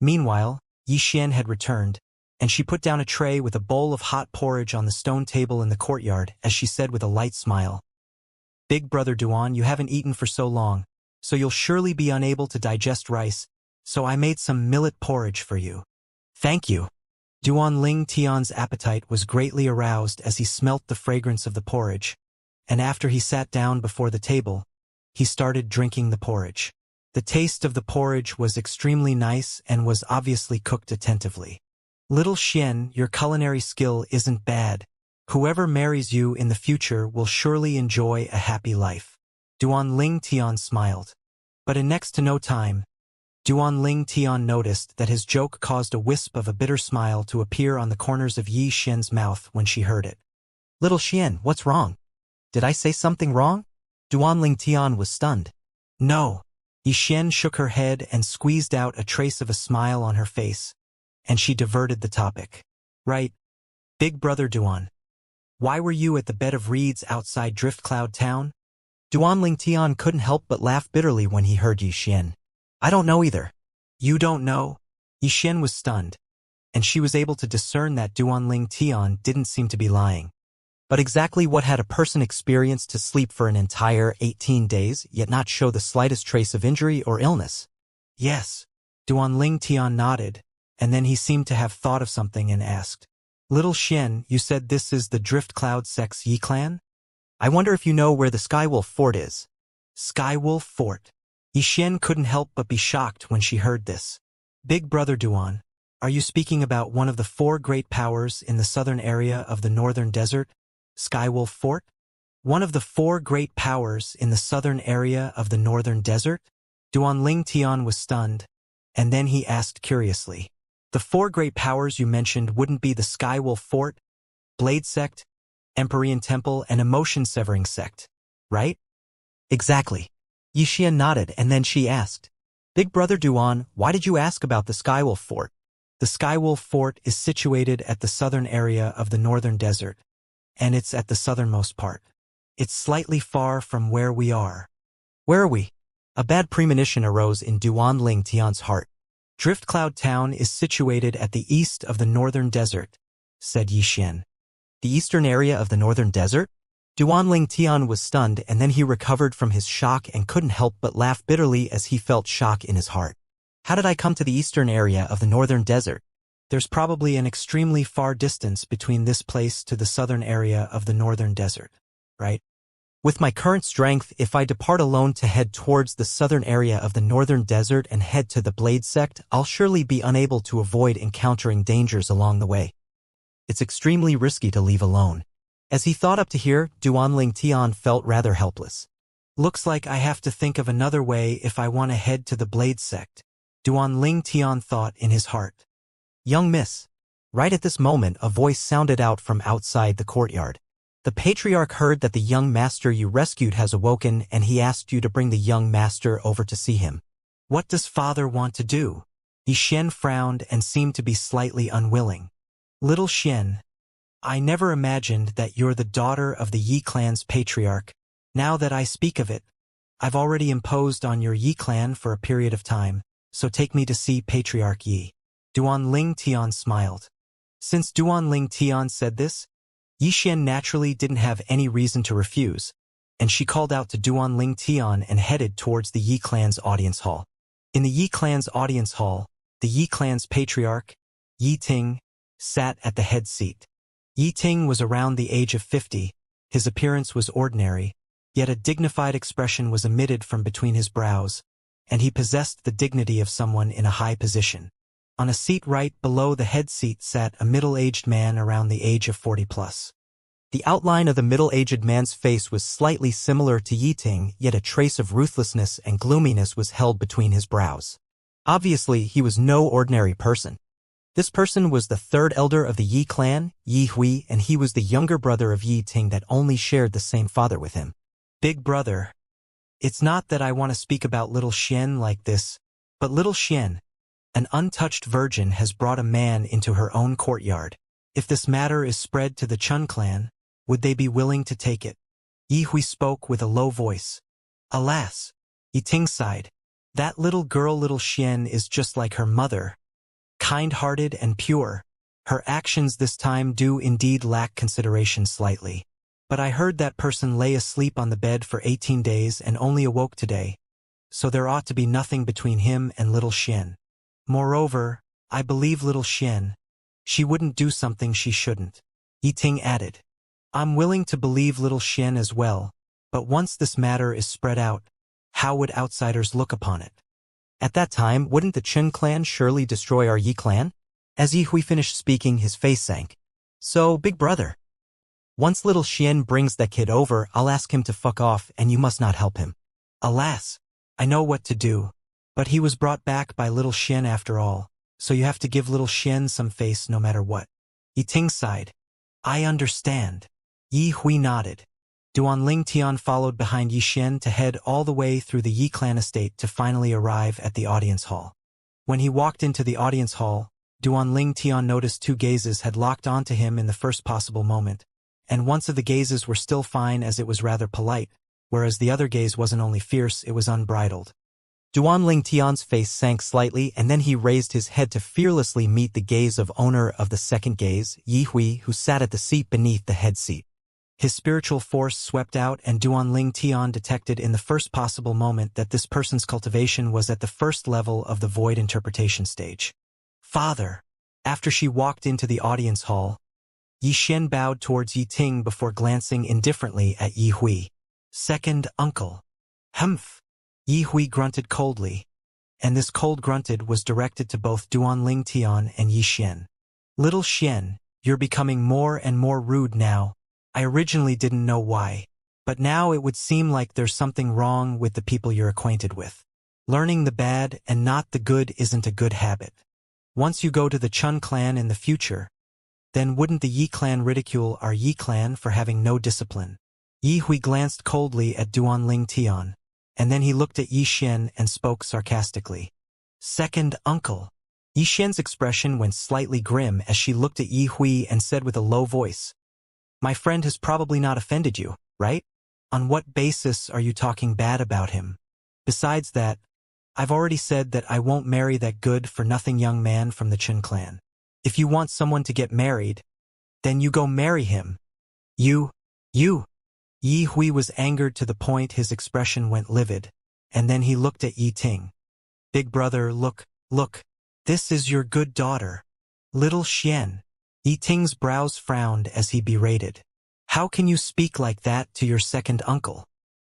Meanwhile, Yi Xian had returned, and she put down a tray with a bowl of hot porridge on the stone table in the courtyard as she said with a light smile, "Big brother Duan, you haven't eaten for so long, so you'll surely be unable to digest rice, so I made some millet porridge for you." "Thank you." Duan Ling Tian's appetite was greatly aroused as he smelt the fragrance of the porridge, and after he sat down before the table, he started drinking the porridge. The taste of the porridge was extremely nice and was obviously cooked attentively. "Little Xian, your culinary skill isn't bad. Whoever marries you in the future will surely enjoy a happy life." Duan Ling Tian smiled. But in next to no time, Duan Ling Tian noticed that his joke caused a wisp of a bitter smile to appear on the corners of Yi Xian's mouth when she heard it. "Little Xian, what's wrong? Did I say something wrong?" Duan Ling Tian was stunned. "No." Yi Xian shook her head and squeezed out a trace of a smile on her face, and she diverted the topic. "Right. Big brother Duan. Why were you at the bed of reeds outside Drift Cloud Town?" Duan Ling Tian couldn't help but laugh bitterly when he heard Yi Xian. "I don't know either." "You don't know?" Yi Xian was stunned, and she was able to discern that Duan Ling Tian didn't seem to be lying. But exactly what had a person experienced to sleep for an entire 18 days, yet not show the slightest trace of injury or illness? "Yes." Duan Ling Tian nodded, and then he seemed to have thought of something and asked, "Little Xian, you said this is the Drift Cloud Sex Yi clan? I wonder if you know where the Skywolf Fort is." "Skywolf Fort?" Yi Xian couldn't help but be shocked when she heard this. "Big brother Duan, are you speaking about one of the 4 great powers in the southern area of the northern desert? Skywolf Fort? One of the 4 great powers in the southern area of the northern desert?" Duan Ling Tian was stunned, and then he asked curiously, "The 4 great powers you mentioned wouldn't be the Skywolf Fort, Blade Sect, Empyrean Temple, and Emotion-Severing Sect, right?" "Exactly." Yi Xian nodded, and then she asked, "Big brother Duan, why did you ask about the Skywolf Fort?" "The Skywolf Fort is situated at the southern area of the northern desert, and it's at the southernmost part. It's slightly far from where we are." "Where are we?" A bad premonition arose in Duan Ling Tian's heart. "Drift Cloud Town is situated at the east of the northern desert," said Yi Xian. "The eastern area of the northern desert?" Duan Ling Tian was stunned, and then he recovered from his shock and couldn't help but laugh bitterly as he felt shock in his heart. "How did I come to the eastern area of the northern desert?" "There's probably an extremely far distance between this place to the southern area of the northern desert, right? With my current strength, if I depart alone to head towards the southern area of the northern desert and head to the Blade Sect, I'll surely be unable to avoid encountering dangers along the way. It's extremely risky to leave alone." As he thought up to here, Duan Ling Tian felt rather helpless. "Looks like I have to think of another way if I want to head to the Blade Sect," Duan Ling Tian thought in his heart. "Young miss." Right at this moment, a voice sounded out from outside the courtyard. "The patriarch heard that the young master you rescued has awoken, and he asked you to bring the young master over to see him." "What does father want to do?" Yi Xian frowned and seemed to be slightly unwilling. "Little Xian, I never imagined that you're the daughter of the Yi clan's patriarch. Now that I speak of it, I've already imposed on your Yi clan for a period of time, so take me to see Patriarch Yi." Duan Ling Tian smiled. Since Duan Ling Tian said this, Yi Xian naturally didn't have any reason to refuse, and she called out to Duan Ling Tian and headed towards the Yi clan's audience hall. In the Yi clan's audience hall, the Yi clan's patriarch, Yi Ting, sat at the head seat. Yi Ting was around the age of 50, his appearance was ordinary, yet a dignified expression was emitted from between his brows, and he possessed the dignity of someone in a high position. On a seat right below the head seat sat a middle-aged man around the age of 40+. The outline of the middle-aged man's face was slightly similar to Yi Ting, yet a trace of ruthlessness and gloominess was held between his brows. Obviously, he was no ordinary person. This person was the 3rd elder of the Yi clan, Yi Hui, and he was the younger brother of Yi Ting that only shared the same father with him. "Big brother, it's not that I want to speak about little Xian like this, but little Xian, an untouched virgin, has brought a man into her own courtyard. If this matter is spread to the Chun clan, would they be willing to take it?" Yi Hui spoke with a low voice. "Alas," Yi Ting sighed. "That little girl little Xian is just like her mother, kind-hearted and pure. Her actions this time do indeed lack consideration slightly. But I heard that person lay asleep on the bed for 18 days and only awoke today, so there ought to be nothing between him and little Xian. Moreover, I believe little Xian. She wouldn't do something she shouldn't. Yiting added. I'm willing to believe little Xian as well, but once this matter is spread out, how would outsiders look upon it? At that time, wouldn't the Chen clan surely destroy our Yi clan? As Yi Hui finished speaking, his face sank. So, big brother. Once little Xian brings that kid over, I'll ask him to fuck off and you must not help him. Alas, I know what to do, but he was brought back by little Xian after all, so you have to give little Xian some face no matter what. Yiting sighed. I understand. Yi Hui nodded. Duanling Tian followed behind Yi Xian to head all the way through the Yi clan estate to finally arrive at the audience hall. When he walked into the audience hall, Duanling Tian noticed two gazes had locked onto him in the first possible moment, and once of the gazes were still fine as it was rather polite, whereas the other gaze wasn't only fierce, it was unbridled. Duanling Tian's face sank slightly and then he raised his head to fearlessly meet the gaze of owner of the second gaze, Yi Hui, who sat at the seat beneath the head seat. His spiritual force swept out and Duanling Tian detected in the first possible moment that this person's cultivation was at the first level of the void interpretation stage. Father. After she walked into the audience hall, Yi Xian bowed towards Yi Ting before glancing indifferently at Yi Hui. Second uncle. Humph. Yi Hui grunted coldly, and this cold grunted was directed to both Duanling Tian and Yi Xian. Little Xian, you're becoming more and more rude now. I originally didn't know why, but now it would seem like there's something wrong with the people you're acquainted with. Learning the bad and not the good isn't a good habit. Once you go to the Chun clan in the future, then wouldn't the Yi clan ridicule our Yi clan for having no discipline? Yi Hui glanced coldly at Duanling Tian, and then he looked at Yi Xian and spoke sarcastically. Second uncle. Yi Xian's expression went slightly grim as she looked at Yi Hui and said with a low voice, My friend has probably not offended you, right? On what basis are you talking bad about him? Besides that, I've already said that I won't marry that good-for-nothing young man from the Chen clan. If you want someone to get married, then you go marry him. You. Yi Hui was angered to the point his expression went livid, and then he looked at Yi Ting. Big brother, look, this is your good daughter. Little Xian. Yi Ting's brows frowned as he berated. How can you speak like that to your second uncle?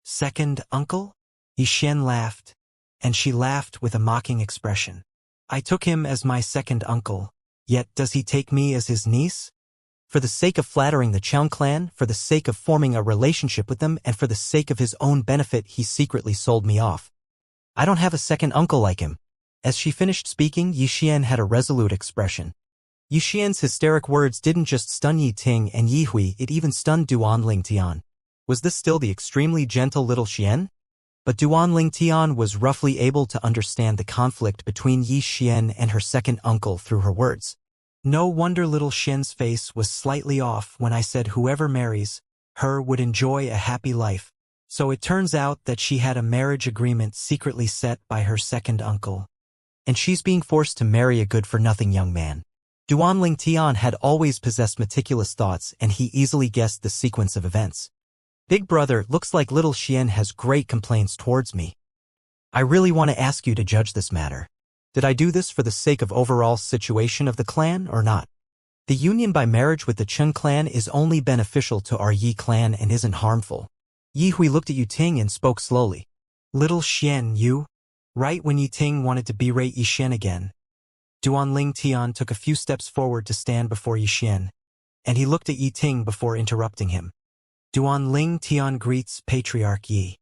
Second uncle? Yi Xian laughed, and she laughed with a mocking expression. I took him as my second uncle, yet does he take me as his niece? For the sake of flattering the Chang clan, for the sake of forming a relationship with them, and for the sake of his own benefit, he secretly sold me off. I don't have a second uncle like him. As she finished speaking, Yi Xian had a resolute expression. Yi Xian's hysteric words didn't just stun Yi Ting and Yi Hui, it even stunned Duanling Tian. Was this still the extremely gentle little Xian? But Duanling Tian was roughly able to understand the conflict between Yi Xian and her second uncle through her words. No wonder little Xian's face was slightly off when I said whoever marries her would enjoy a happy life. So it turns out that she had a marriage agreement secretly set by her second uncle. And she's being forced to marry a good-for-nothing young man. Duanling Tian had always possessed meticulous thoughts and he easily guessed the sequence of events. Big brother, looks like little Xian has great complaints towards me. I really want to ask you to judge this matter. Did I do this for the sake of overall situation of the clan or not? The union by marriage with the Chen clan is only beneficial to our Yi clan and isn't harmful. Yi Hui looked at Yi Ting and spoke slowly. Little Xian, you? Right when Yi Ting wanted to berate Yi Xian again, Duanling Tian took a few steps forward to stand before Yi Xian, and he looked at Yi Ting before interrupting him. Duanling Tian greets Patriarch Yi.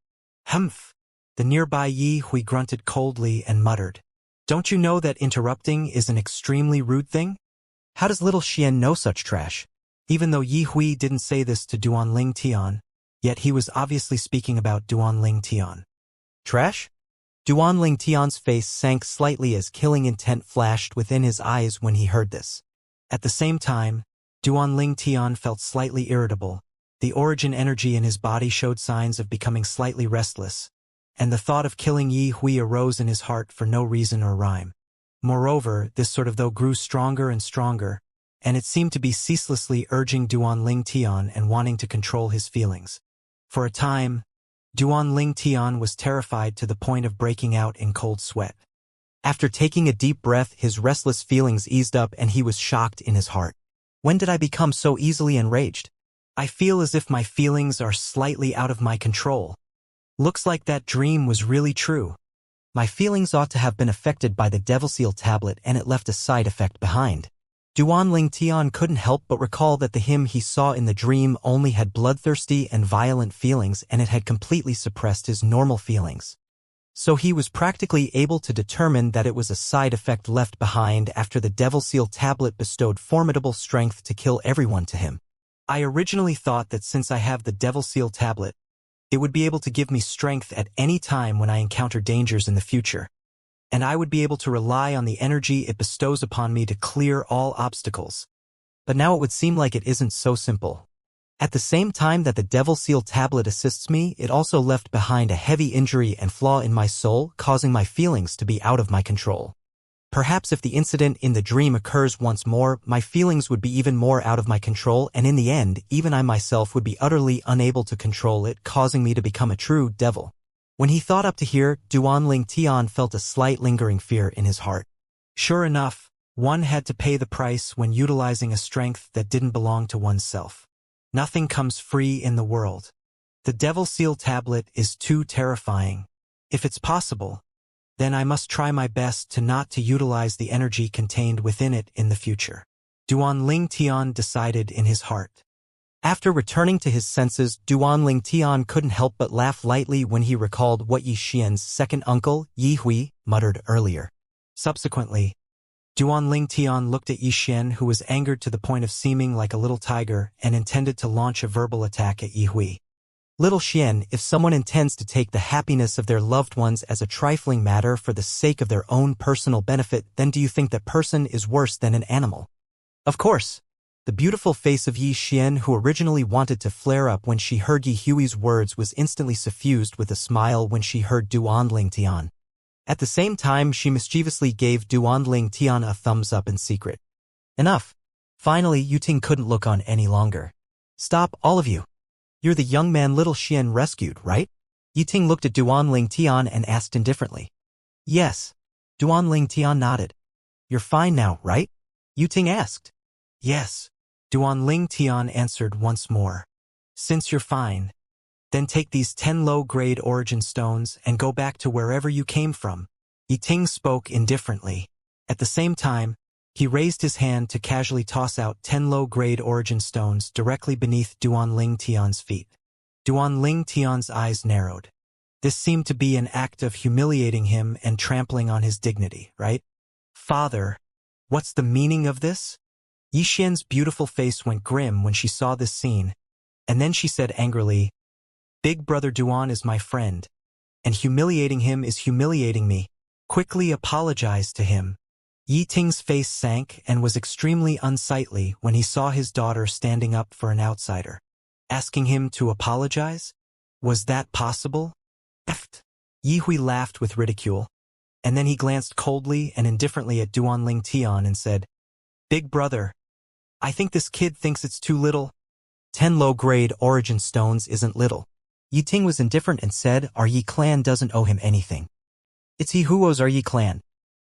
Humph! The nearby Yi Hui grunted coldly and muttered. Don't you know that interrupting is an extremely rude thing? How does little Xian know such trash? Even though Yi Hui didn't say this to Duanling Tian, yet he was obviously speaking about Duanling Tian. Trash? Duanling Tian's face sank slightly as killing intent flashed within his eyes when he heard this. At the same time, Duanling Tian felt slightly irritable. The origin energy in his body showed signs of becoming slightly restless, and the thought of killing Yi Hui arose in his heart for no reason or rhyme. Moreover, this sort of though grew stronger and stronger, and it seemed to be ceaselessly urging Duan Ling Tian and wanting to control his feelings. For a time, Duan Ling Tian was terrified to the point of breaking out in cold sweat. After taking a deep breath, his restless feelings eased up and he was shocked in his heart. When did I become so easily enraged? I feel as if my feelings are slightly out of my control. Looks like that dream was really true. My feelings ought to have been affected by the Devil Seal tablet and it left a side effect behind. Duan Ling Tian couldn't help but recall that the him he saw in the dream only had bloodthirsty and violent feelings and it had completely suppressed his normal feelings. So he was practically able to determine that it was a side effect left behind after the Devil Seal tablet bestowed formidable strength to kill everyone to him. I originally thought that since I have the Devil Seal tablet, it would be able to give me strength at any time when I encounter dangers in the future, and I would be able to rely on the energy it bestows upon me to clear all obstacles. But now it would seem like it isn't so simple. At the same time that the Devil Seal tablet assists me, it also left behind a heavy injury and flaw in my soul, causing my feelings to be out of my control. Perhaps if the incident in the dream occurs once more, my feelings would be even more out of my control, and in the end, even I myself would be utterly unable to control it, causing me to become a true devil. When he thought up to here, Duan Ling Tian felt a slight lingering fear in his heart. Sure enough, one had to pay the price when utilizing a strength that didn't belong to oneself. Nothing comes free in the world. The Devil Seal tablet is too terrifying. If it's possible, then I must try my best not to utilize the energy contained within it in the future. Duan Ling Tian decided in his heart. After returning to his senses, Duan Ling Tian couldn't help but laugh lightly when he recalled what Yi Xian's second uncle, Yi Hui, muttered earlier. Subsequently, Duan Ling Tian looked at Yi Xian, who was angered to the point of seeming like a little tiger and intended to launch a verbal attack at Yi Hui. Little Xian, if someone intends to take the happiness of their loved ones as a trifling matter for the sake of their own personal benefit, then do you think that person is worse than an animal? Of course. The beautiful face of Yi Xian, who originally wanted to flare up when she heard Yi Hui's words, was instantly suffused with a smile when she heard Duan Ling Tian. At the same time, she mischievously gave Duan Ling Tian a thumbs up in secret. Enough. Finally, Yuting couldn't look on any longer. Stop, all of you. You're the young man Little Xian rescued, right? Yuting looked at Duan Ling Tian and asked indifferently. Yes. Duan Ling Tian nodded. You're fine now, right? Yuting asked. Yes. Duan Ling Tian answered once more. Since you're fine, then take these 10 low-grade origin stones and go back to wherever you came from. Yuting spoke indifferently. At the same time, he raised his hand to casually toss out 10 low-grade origin stones directly beneath Duan Ling Tian's feet. Duan Ling Tian's eyes narrowed. This seemed to be an act of humiliating him and trampling on his dignity, right? Father, what's the meaning of this? Yi Xian's beautiful face went grim when she saw this scene, and then she said angrily, Big brother Duan is my friend, and humiliating him is humiliating me. Quickly apologize to him. Yi Ting's face sank and was extremely unsightly when he saw his daughter standing up for an outsider. Asking him to apologize? Was that possible? Eft. Yi Hui laughed with ridicule, and then he glanced coldly and indifferently at Duan Ling Tian and said, Big brother, I think this kid thinks it's too little. 10 low-grade origin stones isn't little. Yi Ting was indifferent and said, Our Yi clan doesn't owe him anything. It's he who owes our Yi clan.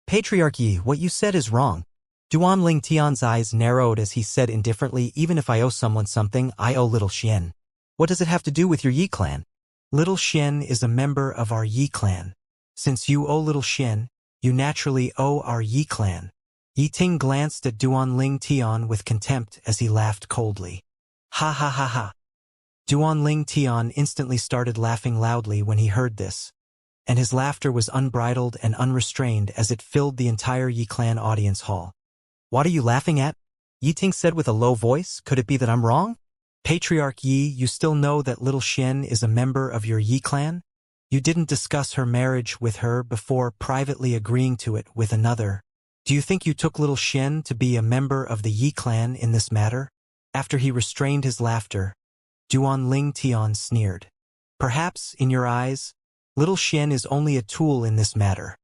Patriarch Yi, what you said is wrong. Duan Ling Tian's eyes narrowed as he said indifferently, Even if I owe someone something, I owe Little Xian. What does it have to do with your Yi clan? Little Xian is a member of our Yi clan. Since you owe Little Xian, you naturally owe our Yi clan. Yi Ting glanced at Duan Ling Tian with contempt as he laughed coldly. Ha ha ha ha. Duan Ling Tian instantly started laughing loudly when he heard this, and his laughter was unbridled and unrestrained as it filled the entire Yi clan audience hall. What are you laughing at? Yi Ting said with a low voice, Could it be that I'm wrong? Patriarch Yi, you still know that Little Xian is a member of your Yi clan? You didn't discuss her marriage with her before privately agreeing to it with another. Do you think you took Little Xian to be a member of the Yi clan in this matter? After he restrained his laughter, Duan Ling Tian sneered. Perhaps, in your eyes, Little Xian is only a tool in this matter.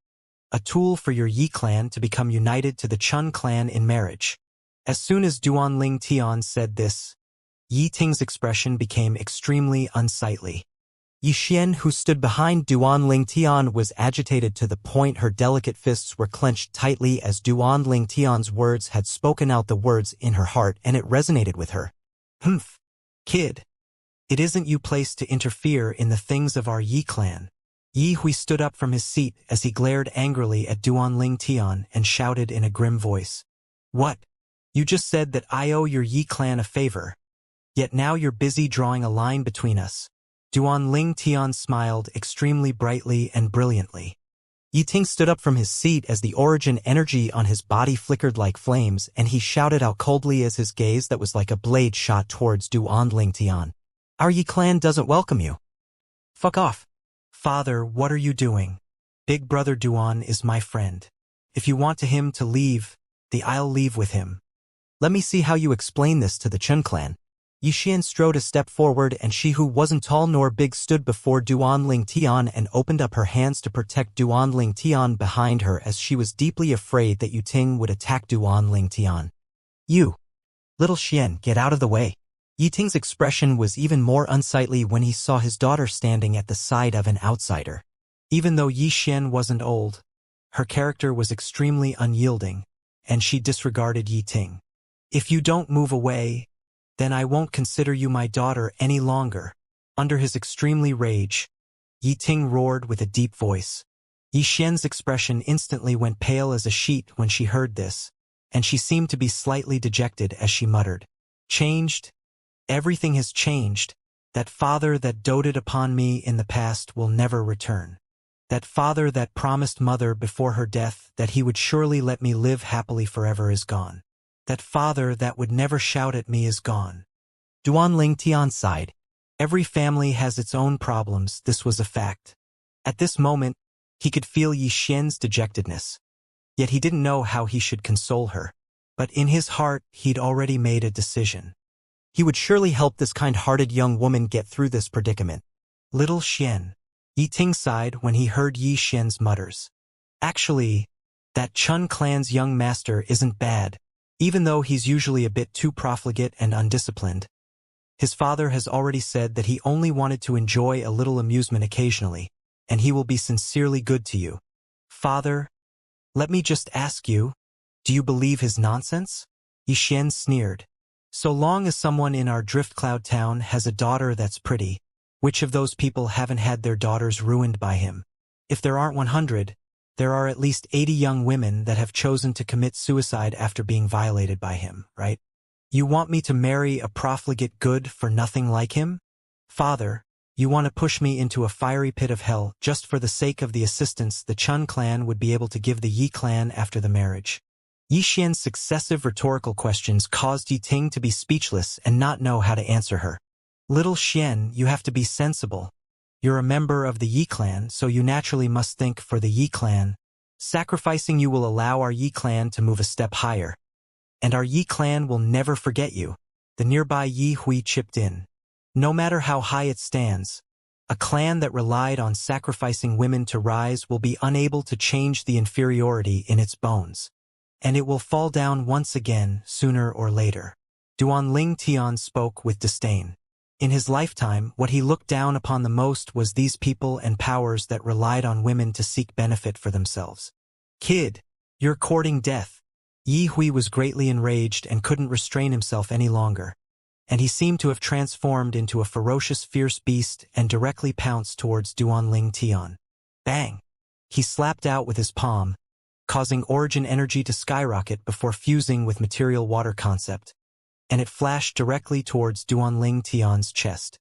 a tool for your Yi clan to become united to the Chun clan in marriage. As soon as Duanling Tian said this, Yi Ting's expression became extremely unsightly. Yi Xian, who stood behind Duanling Tian, was agitated to the point her delicate fists were clenched tightly as Duanling Tian's words had spoken out the words in her heart, and it resonated with her. Humph, kid. It isn't your place to interfere in the things of our Yi clan. Yi Hui stood up from his seat as he glared angrily at Duanling Tian and shouted in a grim voice. What? You just said that I owe your Yi clan a favor. Yet now you're busy drawing a line between us. Duanling Tian smiled extremely brightly and brilliantly. Yi Ting stood up from his seat as the origin energy on his body flickered like flames, and he shouted out coldly as his gaze that was like a blade shot towards Duanling Tian. Our Yi clan doesn't welcome you. Fuck off. Father, what are you doing? Big brother Duan is my friend. If you want him to leave, I'll leave with him. Let me see how you explain this to the Chun clan. Yi Xian strode a step forward, and she who wasn't tall nor big stood before Duanling Tian and opened up her hands to protect Duanling Tian behind her, as she was deeply afraid that Yu Ting would attack Duanling Tian. You, little Xian, get out of the way. Yi Ting's expression was even more unsightly when he saw his daughter standing at the side of an outsider. Even though Yi Xian wasn't old, her character was extremely unyielding, and she disregarded Yi Ting. If you don't move away, then I won't consider you my daughter any longer. Under his extremely rage, Yi Ting roared with a deep voice. Yi Xian's expression instantly went pale as a sheet when she heard this, and she seemed to be slightly dejected as she muttered. Changed? Everything has changed. That father that doted upon me in the past will never return. That father that promised mother before her death that he would surely let me live happily forever is gone. That father that would never shout at me is gone. Duanling Tian sighed. Every family has its own problems, this was a fact. At this moment, he could feel Yi Xian's dejectedness. Yet he didn't know how he should console her. But in his heart, he'd already made a decision. He would surely help this kind-hearted young woman get through this predicament. Little Xian. Yi Ting sighed when he heard Yi Xian's mutters. Actually, that Chun clan's young master isn't bad, even though he's usually a bit too profligate and undisciplined. His father has already said that he only wanted to enjoy a little amusement occasionally, and he will be sincerely good to you. Father, let me just ask you, do you believe his nonsense? Yi Xian sneered. So long as someone in our Driftcloud town has a daughter that's pretty, which of those people haven't had their daughters ruined by him? If there aren't 100, there are at least 80 young women that have chosen to commit suicide after being violated by him, right? You want me to marry a profligate good-for-nothing like him? Father, you want to push me into a fiery pit of hell just for the sake of the assistance the Chun clan would be able to give the Yi clan after the marriage. Yi Xian's successive rhetorical questions caused Yi Ting to be speechless and not know how to answer her. Little Xian, you have to be sensible. You're a member of the Yi clan, so you naturally must think for the Yi clan. Sacrificing you will allow our Yi clan to move a step higher. And our Yi clan will never forget you. The nearby Yi Hui chipped in. No matter how high it stands, a clan that relied on sacrificing women to rise will be unable to change the inferiority in its bones. And it will fall down once again, sooner or later. Duanling Tian spoke with disdain. In his lifetime, what he looked down upon the most was these people and powers that relied on women to seek benefit for themselves. Kid, you're courting death. Yi Hui was greatly enraged and couldn't restrain himself any longer, and he seemed to have transformed into a ferocious, fierce beast and directly pounced towards Duanling Tian. Bang! He slapped out with his palm, causing origin energy to skyrocket before fusing with material water concept, and it flashed directly towards Duanling Tian's chest.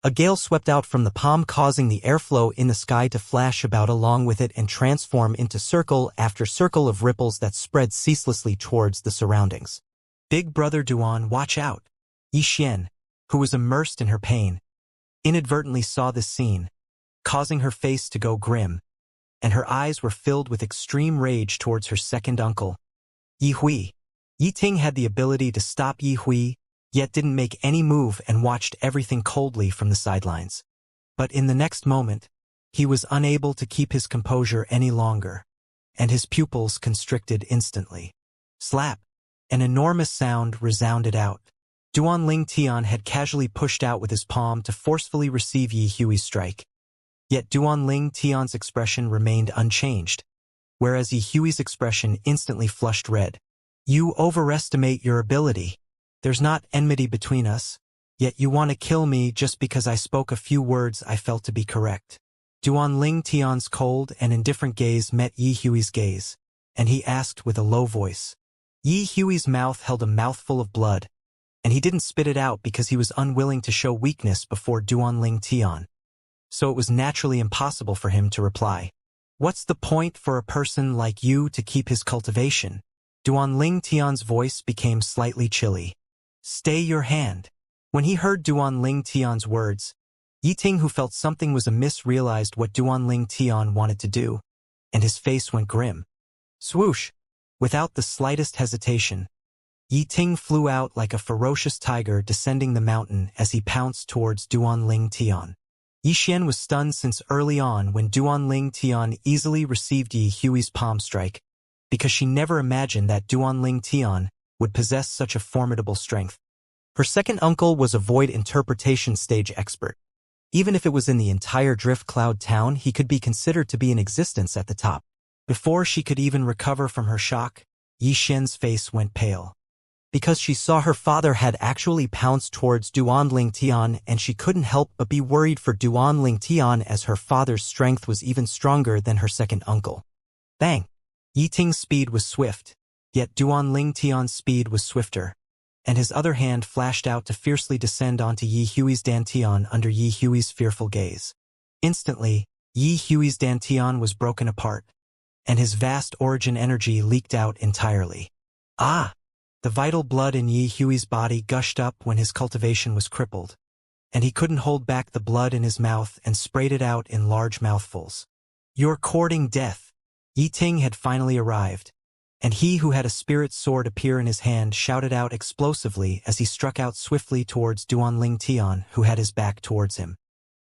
A gale swept out from the palm, causing the airflow in the sky to flash about along with it and transform into circle after circle of ripples that spread ceaselessly towards the surroundings. Big brother Duan, watch out! Yi Xian, who was immersed in her pain, inadvertently saw this scene, causing her face to go grim, and her eyes were filled with extreme rage towards her second uncle, Yi Hui. Yi Ting had the ability to stop Yi Hui, yet didn't make any move and watched everything coldly from the sidelines. But in the next moment, he was unable to keep his composure any longer. and his pupils constricted instantly. Slap! An enormous sound resounded out. Duanling Tian had casually pushed out with his palm to forcefully receive Yi Hui's strike. Yet Duanling Tian's expression remained unchanged, whereas Yi Hui's expression instantly flushed red. You overestimate your ability. There's not enmity between us, yet you want to kill me just because I spoke a few words I felt to be correct. Duanling Tian's cold and indifferent gaze met Yi Hui's gaze, and he asked with a low voice. Yi Hui's mouth held a mouthful of blood, and he didn't spit it out because he was unwilling to show weakness before Duanling Tian. So it was naturally impossible for him to reply. What's the point for a person like you to keep his cultivation? Duanling Tian's voice became slightly chilly. Stay your hand. When he heard Duanling Tian's words, Yi Ting, who felt something was amiss, realized what Duanling Tian wanted to do, and his face went grim. Swoosh! Without the slightest hesitation, Yi Ting flew out like a ferocious tiger descending the mountain as he pounced towards Duanling Tian. Yi Xian was stunned since early on when Duanling Tian easily received Yi Hui's palm strike, because she never imagined that Duanling Tian would possess such a formidable strength. Her second uncle was a void interpretation stage expert. Even if it was in the entire Drift Cloud town, he could be considered to be in existence at the top. Before she could even recover from her shock, Yi Xian's face went pale. Because she saw her father had actually pounced towards Duanling Tian, and she couldn't help but be worried for Duanling Tian, as her father's strength was even stronger than her second uncle. Bang! Yi Ting's speed was swift, yet Duanling Tian's speed was swifter, and his other hand flashed out to fiercely descend onto Yi Hui's dantian under Yi Hui's fearful gaze. Instantly, Yi Hui's dantian was broken apart, and his vast origin energy leaked out entirely. Ah! The vital blood in Yi Hui's body gushed up when his cultivation was crippled, and he couldn't hold back the blood in his mouth and sprayed it out in large mouthfuls. You're courting death. Yi Ting had finally arrived, and he who had a spirit sword appear in his hand shouted out explosively as he struck out swiftly towards Duanling Tian, who had his back towards him.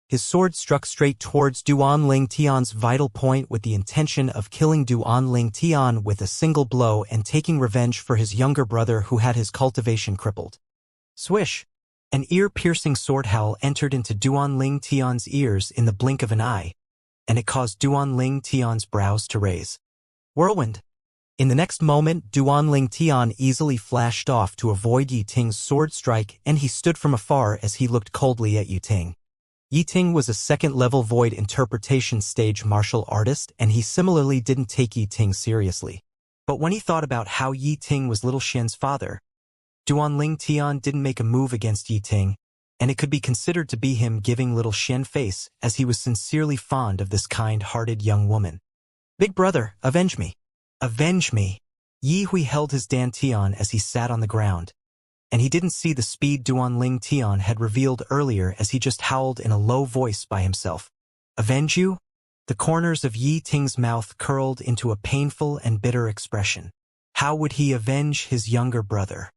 His sword struck straight towards Duanling Tian's vital point with the intention of killing Duanling Tian with a single blow and taking revenge for his younger brother who had his cultivation crippled. Swish! An ear-piercing sword howl entered into Duanling Tian's ears in the blink of an eye, and it caused Duanling Tian's brows to raise. Whirlwind! In the next moment, Duanling Tian easily flashed off to avoid Yi Ting's sword strike, and he stood from afar as he looked coldly at Yi Ting. Yi Ting was a second-level void interpretation stage martial artist, and he similarly didn't take Yi Ting seriously. But when he thought about how Yi Ting was Little Xian's father, Duanling Tian didn't make a move against Yi Ting, and it could be considered to be him giving Little Xian face, as he was sincerely fond of this kind-hearted young woman. Big brother, avenge me. Avenge me. Yi Hui held his dantian as he sat on the ground, and he didn't see the speed Duanling Tian had revealed earlier as he just howled in a low voice by himself. Avenge you? The corners of Yi Ting's mouth curled into a painful and bitter expression. How would he avenge his younger brother?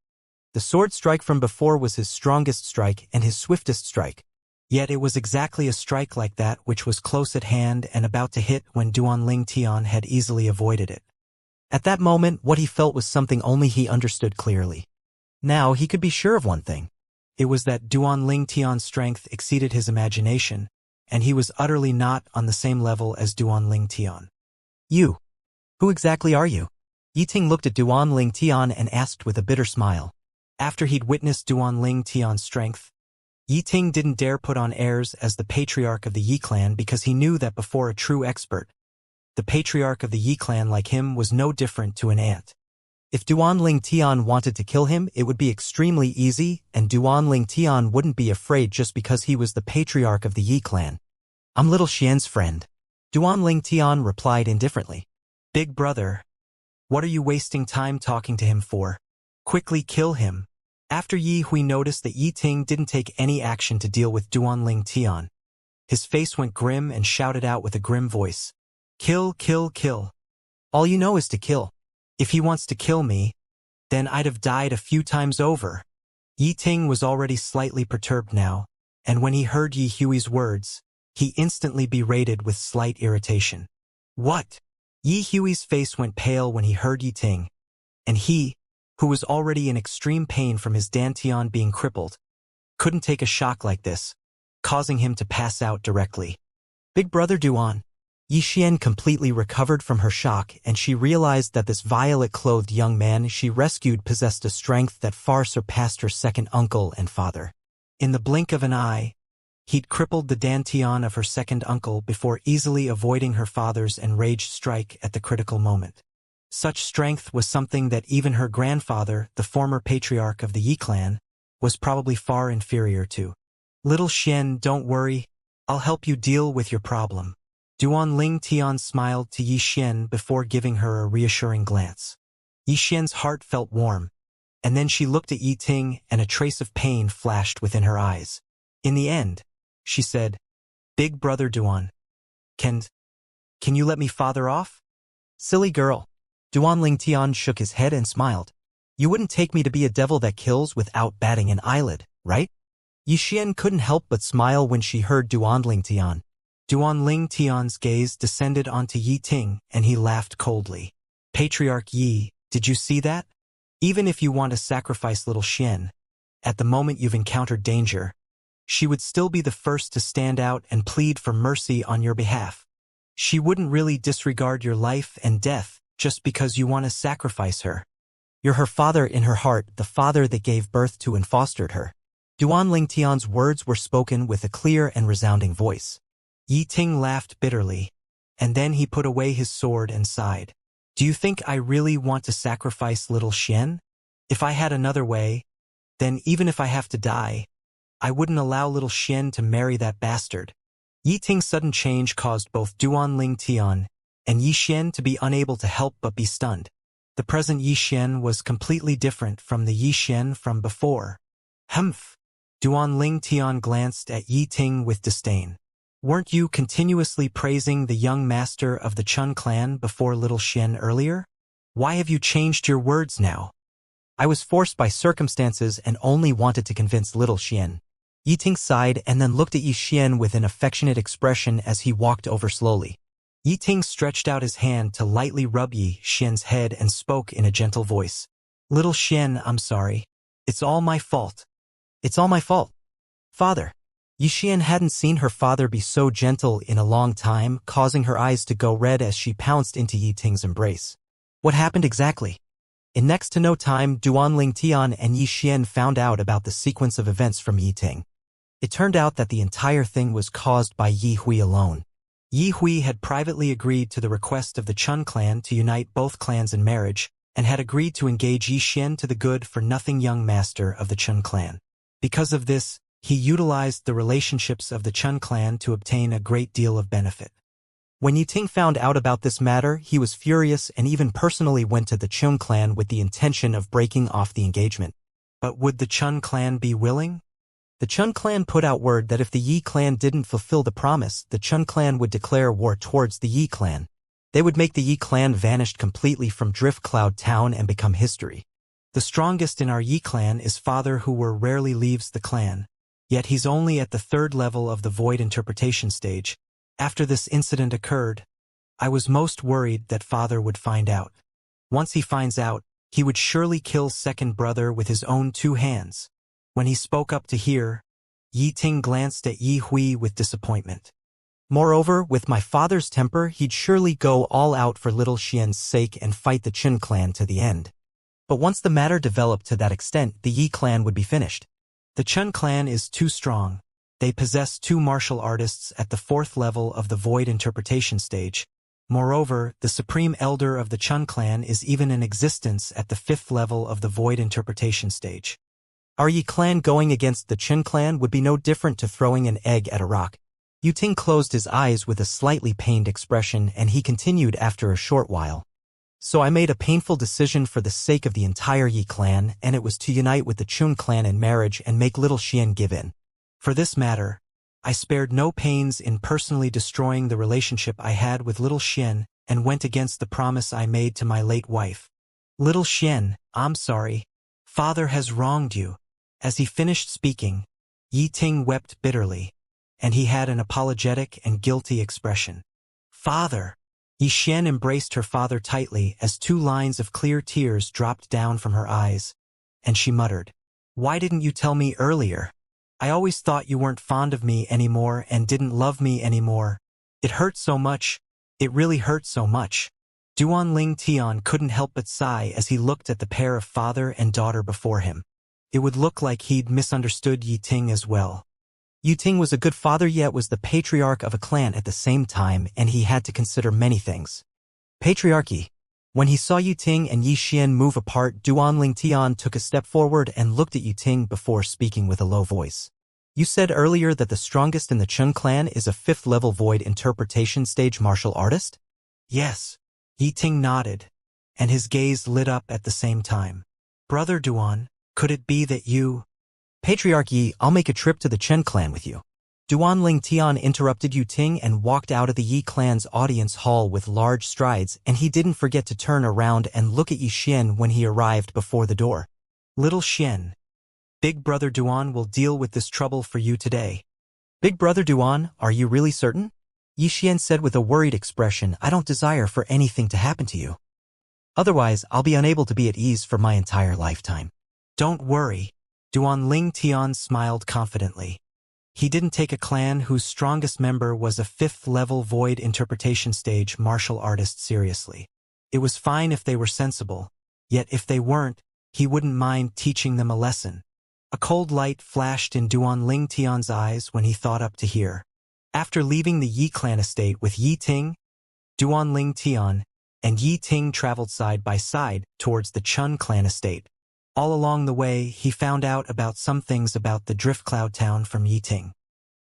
The sword strike from before was his strongest strike and his swiftest strike. Yet it was exactly a strike like that which was close at hand and about to hit when Duanling Tian had easily avoided it. At that moment, what he felt was something only he understood clearly. Now he could be sure of one thing. It was that Duanling Tian's strength exceeded his imagination, and he was utterly not on the same level as Duanling Tian. You. Who exactly are you? Yi Ting looked at Duanling Tian and asked with a bitter smile. After he'd witnessed Duanling Tian's strength, Yi Ting didn't dare put on airs as the patriarch of the Yi clan because he knew that before a true expert, the patriarch of the Yi clan like him was no different to an ant. If Duanling Tian wanted to kill him, it would be extremely easy, and Duanling Tian wouldn't be afraid just because he was the patriarch of the Yi clan. I'm Little Xian's friend. Duanling Tian replied indifferently. Big brother, what are you wasting time talking to him for? Quickly kill him. After Yi Hui noticed that Yi Ting didn't take any action to deal with Duanling Tian, his face went grim and shouted out with a grim voice. Kill, kill, kill. All you know is to kill. If he wants to kill me, then I'd have died a few times over. Yi Ting was already slightly perturbed now, and when he heard Yi Hui's words, he instantly berated with slight irritation. What? Yi Hui's face went pale when he heard Yi Ting, and he, who was already in extreme pain from his dantian being crippled, couldn't take a shock like this, causing him to pass out directly. Big brother Duan. Yi Xian completely recovered from her shock, and she realized that this violet-clothed young man she rescued possessed a strength that far surpassed her second uncle and father. In the blink of an eye, he'd crippled the dantian of her second uncle before easily avoiding her father's enraged strike at the critical moment. Such strength was something that even her grandfather, the former patriarch of the Yi clan, was probably far inferior to. Little Xian, don't worry, I'll help you deal with your problem. Duan Ling Tian smiled to Yi Xian before giving her a reassuring glance. Yi Xian's heart felt warm, and then she looked at Yi Ting and a trace of pain flashed within her eyes. In the end, she said, Big brother Duan, can you let me father off? Silly girl. Duan Ling Tian shook his head and smiled. You wouldn't take me to be a devil that kills without batting an eyelid, right? Yi Xian couldn't help but smile when she heard Duan Ling Tian. Duan Ling Tian's gaze descended onto Yi Ting and he laughed coldly. Patriarch Yi, did you see that? Even if you want to sacrifice little Xian, at the moment you've encountered danger, she would still be the first to stand out and plead for mercy on your behalf. She wouldn't really disregard your life and death just because you want to sacrifice her. You're her father in her heart, the father that gave birth to and fostered her. Duan Ling Tian's words were spoken with a clear and resounding voice. Yi Ting laughed bitterly, and then he put away his sword and sighed. Do you think I really want to sacrifice little Xian? If I had another way, then even if I have to die, I wouldn't allow little Xian to marry that bastard. Yi Ting's sudden change caused both Duan Ling Tian and Yi Xian to be unable to help but be stunned. The present Yi Xian was completely different from the Yi Xian from before. Humph! Duan Ling Tian glanced at Yi Ting with disdain. Weren't you continuously praising the young master of the Chun clan before little Xian earlier? Why have you changed your words now? I was forced by circumstances and only wanted to convince little Xian. Yi Ting sighed and then looked at Yi Xian with an affectionate expression as he walked over slowly. Yi Ting stretched out his hand to lightly rub Yi Xian's head and spoke in a gentle voice. Little Xian, I'm sorry. It's all my fault. It's all my fault. Father. Yi Xian hadn't seen her father be so gentle in a long time, causing her eyes to go red as she pounced into Yi Ting's embrace. What happened exactly? In next to no time, Duan Ling Tian and Yi Xian found out about the sequence of events from Yi Ting. It turned out that the entire thing was caused by Yi Hui alone. Yi Hui had privately agreed to the request of the Chun clan to unite both clans in marriage, and had agreed to engage Yi Xian to the good-for-nothing young master of the Chun clan. Because of this, he utilized the relationships of the Chun clan to obtain a great deal of benefit. When Yi Ting found out about this matter, he was furious and even personally went to the Chun clan with the intention of breaking off the engagement. But would the Chun clan be willing? The Chun clan put out word that if the Yi clan didn't fulfill the promise, the Chun clan would declare war towards the Yi clan. They would make the Yi clan vanish completely from Drift Cloud Town and become history. The strongest in our Yi clan is father who rarely leaves the clan, yet he's only at the 3rd level of the void interpretation stage. After this incident occurred, I was most worried that father would find out. Once he finds out, he would surely kill second brother with his own 2 hands. When he spoke up to hear, Yi Ting glanced at Yi Hui with disappointment. Moreover, with my father's temper, he'd surely go all out for little Xian's sake and fight the Chun clan to the end. But once the matter developed to that extent, the Yi clan would be finished. The Chun clan is too strong. They possess 2 martial artists at the 4th level of the void interpretation stage. Moreover, the supreme elder of the Chun clan is even in existence at the 5th level of the void interpretation stage. Our Yi clan going against the Chun clan would be no different to throwing an egg at a rock. Yi Ting closed his eyes with a slightly pained expression and he continued after a short while. So I made a painful decision for the sake of the entire Yi clan, and it was to unite with the Chun clan in marriage and make little Xian give in. For this matter, I spared no pains in personally destroying the relationship I had with little Xian and went against the promise I made to my late wife. Little Xian, I'm sorry. Father has wronged you. As he finished speaking, Yi Ting wept bitterly, and he had an apologetic and guilty expression. Father, Yi Xian embraced her father tightly as 2 lines of clear tears dropped down from her eyes, and she muttered, "Why didn't you tell me earlier? I always thought you weren't fond of me anymore and didn't love me anymore. It hurt so much. It really hurt so much." Duan Tian couldn't help but sigh as he looked at the pair of father and daughter before him. It would look like he'd misunderstood Yi Ting as well. Yi Ting was a good father yet was the patriarch of a clan at the same time, and he had to consider many things. Patriarchy. When he saw Yi Ting and Yi Xian move apart, Duan Tian took a step forward and looked at Yi Ting before speaking with a low voice. "You said earlier that the strongest in the Chen clan is a 5th-level void interpretation stage martial artist?" "Yes." Yi Ting nodded, and his gaze lit up at the same time. "Brother Duan, could it be that you—" "Patriarch Yi, I'll make a trip to the Chen clan with you." Duan Tian interrupted Yi Ting and walked out of the Yi clan's audience hall with large strides, and he didn't forget to turn around and look at Yi Xian when he arrived before the door. "Little Xian, Big Brother Duan will deal with this trouble for you today." "Big Brother Duan, are you really certain?" Yi Xian said with a worried expression. "I don't desire for anything to happen to you. Otherwise, I'll be unable to be at ease for my entire lifetime." "Don't worry." Duan Tian smiled confidently. He didn't take a clan whose strongest member was a 5th-level void interpretation stage martial artist seriously. It was fine if they were sensible, yet if they weren't, he wouldn't mind teaching them a lesson. A cold light flashed in Duan Tian's eyes when he thought up to hear. After leaving the Yi clan estate with Yi Ting, Duan Tian and Yi Ting traveled side by side towards the Chun clan estate. All along the way, he found out about some things about the Drift Cloud Town from Yi Ting.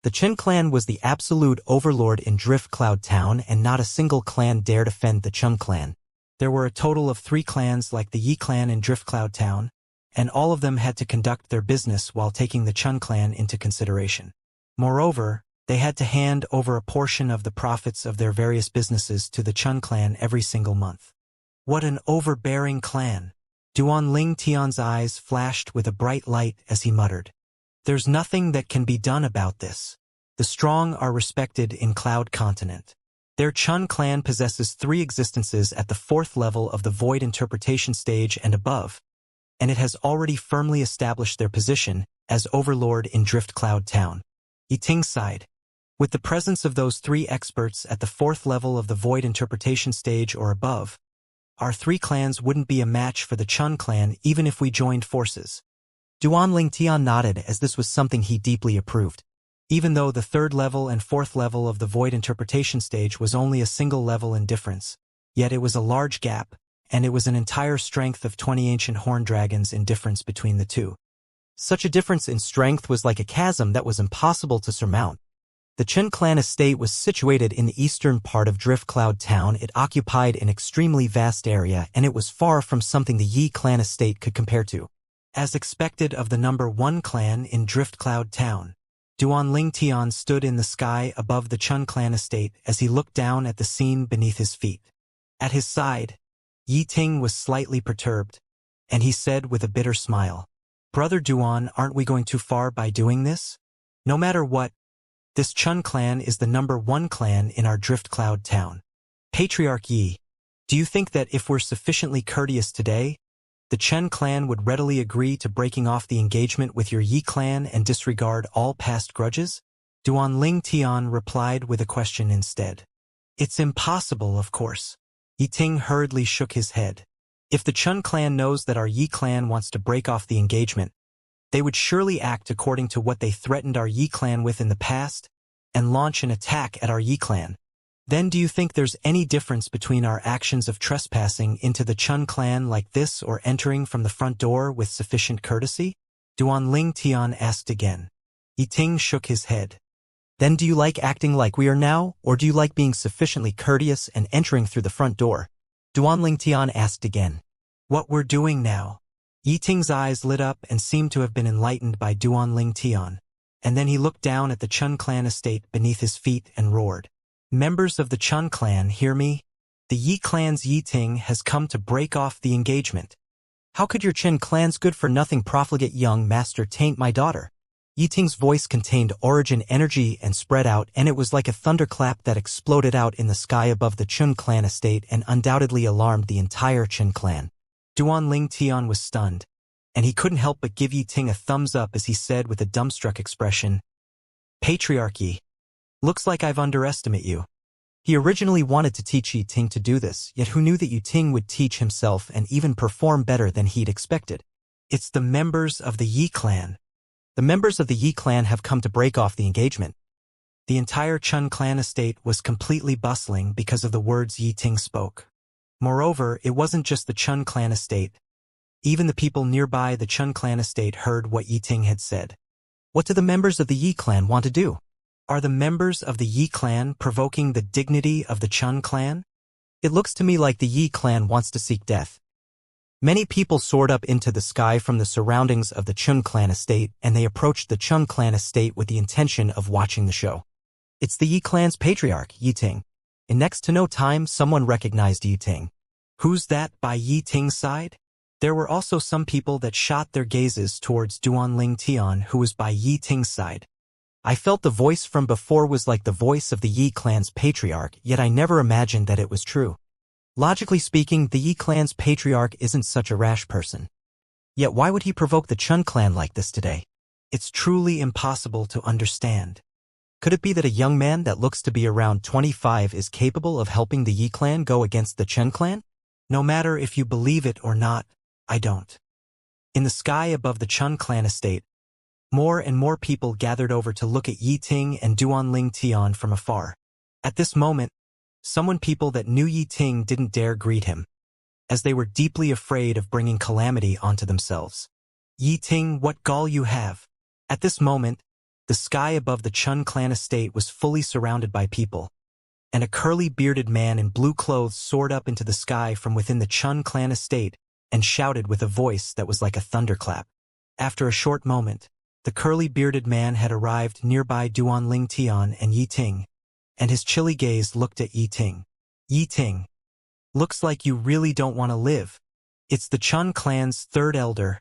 The Chen clan was the absolute overlord in Drift Cloud Town, and not a single clan dared offend the Chun clan. There were a total of 3 clans like the Yi clan in Drift Cloud Town, and all of them had to conduct their business while taking the Chun clan into consideration. Moreover, they had to hand over a portion of the profits of their various businesses to the Chun clan every single month. What an overbearing clan! Duan Tian's eyes flashed with a bright light as he muttered, "There's nothing that can be done about this. The strong are respected in Cloud Continent. Their Chun clan possesses 3 existences at the 4th level of the Void Interpretation stage and above, and it has already firmly established their position as overlord in Drift Cloud Town." Yi Ting sighed. With the presence of those 3 experts at the 4th level of the Void Interpretation stage or above, our 3 clans wouldn't be a match for the Chun clan even if we joined forces. Duan Tian nodded as this was something he deeply approved. Even though the 3rd level and 4th level of the Void Interpretation stage was only a single level in difference, yet it was a large gap, and it was an entire strength of 20 ancient horn dragons in difference between the 2. Such a difference in strength was like a chasm that was impossible to surmount. The Chen clan estate was situated in the eastern part of Drift Cloud Town. It occupied an extremely vast area, and it was far from something the Yi clan estate could compare to. As expected of the number 1 clan in Drift Cloud Town, Duan Tian stood in the sky above the Chun clan estate as he looked down at the scene beneath his feet. At his side, Yi Ting was slightly perturbed, and he said with a bitter smile, "Brother Duan, aren't we going too far by doing this? No matter what, this Chun clan is the number 1 clan in our Drift Cloud Town. Patriarch Yi, do you think that if we're sufficiently courteous today, the Chen clan would readily agree to breaking off the engagement with your Yi clan and disregard all past grudges?" Duan Tian replied with a question instead. "It's impossible, of course." Yi Ting hurriedly shook his head. "If the Chun clan knows that our Yi clan wants to break off the engagement, they would surely act according to what they threatened our Yi clan with in the past, and launch an attack at our Yi clan. Then do you think there's any difference between our actions of trespassing into the Chun clan like this or entering from the front door with sufficient courtesy?" Duan Tian asked again. Yi Ting shook his head. "Then do you like acting like we are now, or do you like being sufficiently courteous and entering through the front door?" Duan Tian asked again. "What we're doing now." Yi Ting's eyes lit up and seemed to have been enlightened by Duan Tian, and then he looked down at the Chun clan estate beneath his feet and roared, "Members of the Chun clan, hear me? The Yi clan's Yi Ting has come to break off the engagement." "How could your Chen clan's good-for-nothing profligate young master taint my daughter?" Yiting's voice contained origin energy and spread out, and it was like a thunderclap that exploded out in the sky above the Chun clan estate and undoubtedly alarmed the entire Chun clan. Duan Ling Tian was stunned, and he couldn't help but give Yiting a thumbs up as he said with a dumbstruck expression, "Patriarchy. Looks like I've underestimated you." He originally wanted to teach Yiting to do this, yet who knew that Yiting would teach himself and even perform better than he'd expected. It's the members of the Yi clan. The members of the Yi clan have come to break off the engagement. The entire Chun clan estate was completely bustling because of the words Yiting spoke. Moreover, it wasn't just the Chun clan estate. Even the people nearby the Chun clan estate heard what Yiting had said. What do the members of the Yi clan want to do? Are the members of the Yi clan provoking the dignity of the Chun clan? It looks to me like the Yi clan wants to seek death. Many people soared up into the sky from the surroundings of the Chun clan estate, and they approached the Chun clan estate with the intention of watching the show. It's the Yi clan's patriarch, Yiting. In next to no time, someone recognized Yiting. Who's that by Yiting's side? There were also some people that shot their gazes towards Duan Ling Tian, who was by Yiting's side. I felt the voice from before was like the voice of the Yi clan's patriarch, yet I never imagined that it was true. Logically speaking, the Yi clan's patriarch isn't such a rash person. Yet why would he provoke the Chun clan like this today? It's truly impossible to understand. Could it be that a young man that looks to be around 25 is capable of helping the Yi clan go against the Chun clan? No matter if you believe it or not, I don't. In the sky above the Chun clan estate, more and more people gathered over to look at Yiting and Duan Ling Tian from afar. At this moment, people that knew Yiting didn't dare greet him, as they were deeply afraid of bringing calamity onto themselves. Yiting, what gall you have! At this moment, the sky above the Chun clan estate was fully surrounded by people, and a curly-bearded man in blue clothes soared up into the sky from within the Chun clan estate and shouted with a voice that was like a thunderclap. After a short moment, the curly-bearded man had arrived nearby Duan Ling Tian and Yiting, and his chilly gaze looked at Yiting. Yiting, looks like you really don't want to live. It's the Chun clan's third elder,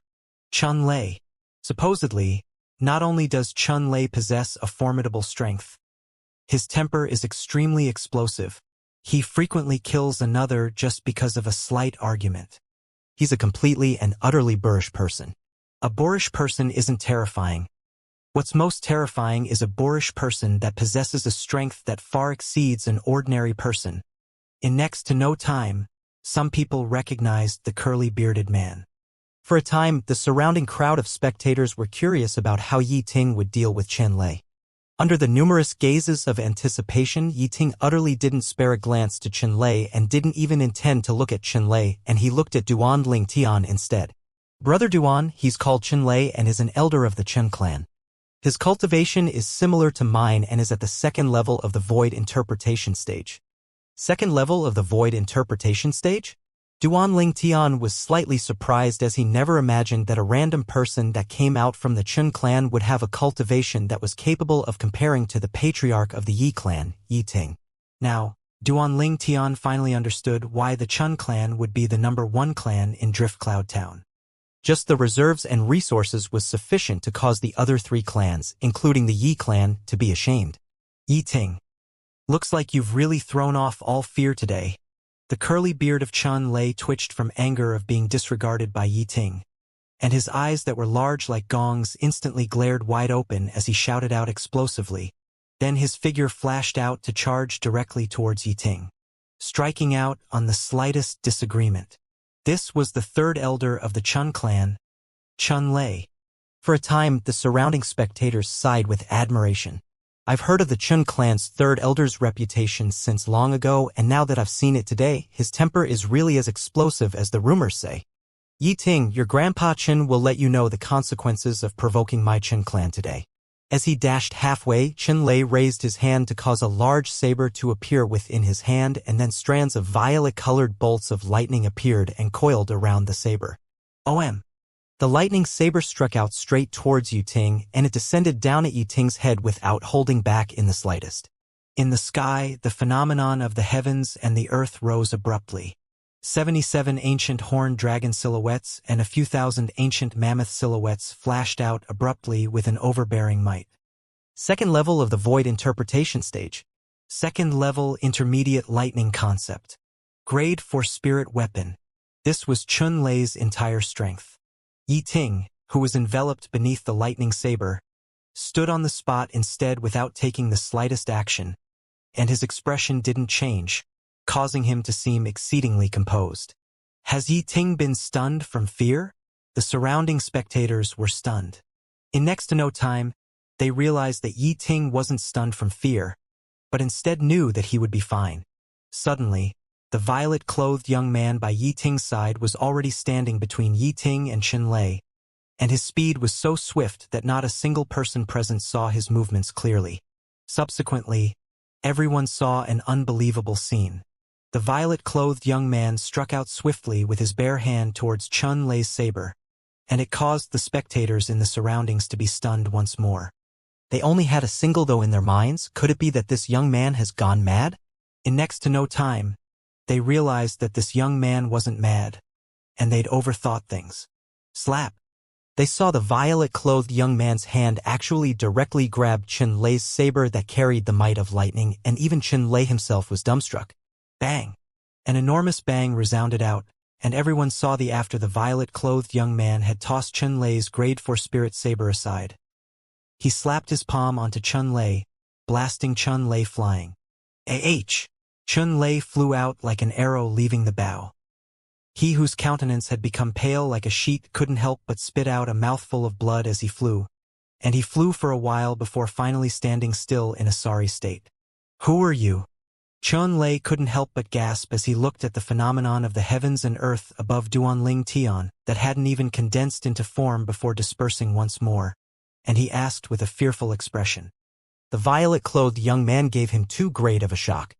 Chun Lei. Supposedly, not only does Chun Lei possess a formidable strength, his temper is extremely explosive. He frequently kills another just because of a slight argument. He's a completely and utterly boorish person. A boorish person isn't terrifying. What's most terrifying is a boorish person that possesses a strength that far exceeds an ordinary person. In next to no time, some people recognized the curly-bearded man. For a time, the surrounding crowd of spectators were curious about how Yiting would deal with Chun Lei. Under the numerous gazes of anticipation, Yiting utterly didn't spare a glance to Chun Lei and didn't even intend to look at Chun Lei, and he looked at Duan Ling Tian instead. Brother Duan, he's called Chun Lei and is an elder of the Chun clan. His cultivation is similar to mine and is at the second level of the void interpretation stage. Second level of the void interpretation stage? Duan Ling Tian was slightly surprised as he never imagined that a random person that came out from the Chun clan would have a cultivation that was capable of comparing to the patriarch of the Yi clan, Yiting. Now, Duan Ling Tian finally understood why the Chun clan would be the #1 clan in Driftcloud Town. Just the reserves and resources was sufficient to cause the other 3 clans, including the Yi clan, to be ashamed. Yiting, looks like you've really thrown off all fear today. The curly beard of Chun Lei twitched from anger of being disregarded by Yiting, and his eyes that were large like gongs instantly glared wide open as he shouted out explosively. Then his figure flashed out to charge directly towards Yiting, striking out on the slightest disagreement. This was the third elder of the Chun clan, Chun Lei. For a time, the surrounding spectators sighed with admiration. I've heard of the Chun clan's third elder's reputation since long ago, and now that I've seen it today, his temper is really as explosive as the rumors say. Yiting, your grandpa Chun will let you know the consequences of provoking my Chun clan today. As he dashed halfway, Chun Lei raised his hand to cause a large saber to appear within his hand, and then strands of violet-colored bolts of lightning appeared and coiled around the saber. OM. The lightning saber struck out straight towards Yiting, and it descended down at Yiting's head without holding back in the slightest. In the sky, the phenomenon of the heavens and the earth rose abruptly. 77 ancient horned dragon silhouettes and a few thousand ancient mammoth silhouettes flashed out abruptly with an overbearing might. Second level of the void interpretation stage. Second level intermediate lightning concept. Grade for spirit weapon. This was Chun Lei's entire strength. Yi Ting, who was enveloped beneath the lightning saber, stood on the spot instead without taking the slightest action, and his expression didn't change, causing him to seem exceedingly composed. Has Yi Ting been stunned from fear? The surrounding spectators were stunned. In next to no time, they realized that Yi Ting wasn't stunned from fear, but instead knew that he would be fine. Suddenly, the violet-clothed young man by Yi Ting's side was already standing between Yi Ting and Chun Lei, and his speed was so swift that not a single person present saw his movements clearly. Subsequently, everyone saw an unbelievable scene. The violet-clothed young man struck out swiftly with his bare hand towards Chun Lei's saber, and it caused the spectators in the surroundings to be stunned once more. They only had a single though in their minds. Could it be that this young man has gone mad? In next to no time, they realized that this young man wasn't mad, and they'd overthought things. Slap! They saw the violet-clothed young man's hand actually directly grab Chun Lei's saber that carried the might of lightning, and even Chun Lei himself was dumbstruck. Bang! An enormous bang resounded out, and everyone saw after the violet-clothed young man had tossed Chun Lei's grade 4 spirit saber aside. He slapped his palm onto Chun Lei, blasting Chun Lei flying. Chun Lei flew out like an arrow leaving the bow. He whose countenance had become pale like a sheet couldn't help but spit out a mouthful of blood as he flew, and he flew for a while before finally standing still in a sorry state. Who are you? Chun Lei couldn't help but gasp as he looked at the phenomenon of the heavens and earth above Duanling Tian that hadn't even condensed into form before dispersing once more, and he asked with a fearful expression. The violet-clothed young man gave him too great of a shock.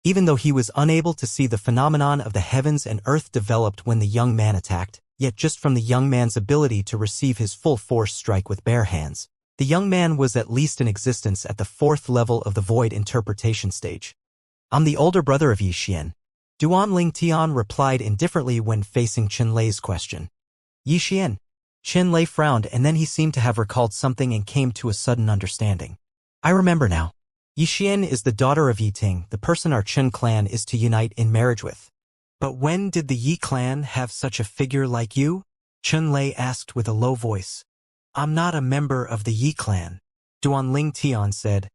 Even though he was unable to see the phenomenon of the heavens and earth developed when the young man attacked, yet just from the young man's ability to receive his full force strike with bare hands, the young man was at least in existence at the fourth level of the void interpretation stage. I'm the older brother of Yi Xian. Duanling Tian replied indifferently when facing Chun Lei's question. Yi Xian. Chun Lei frowned, and then he seemed to have recalled something and came to a sudden understanding. I remember now. Yi Xian is the daughter of Yi Ting, the person our Chun clan is to unite in marriage with. But when did the Yi clan have such a figure like you? Chun Lei asked with a low voice. I'm not a member of the Yi clan, Duanling Tian said.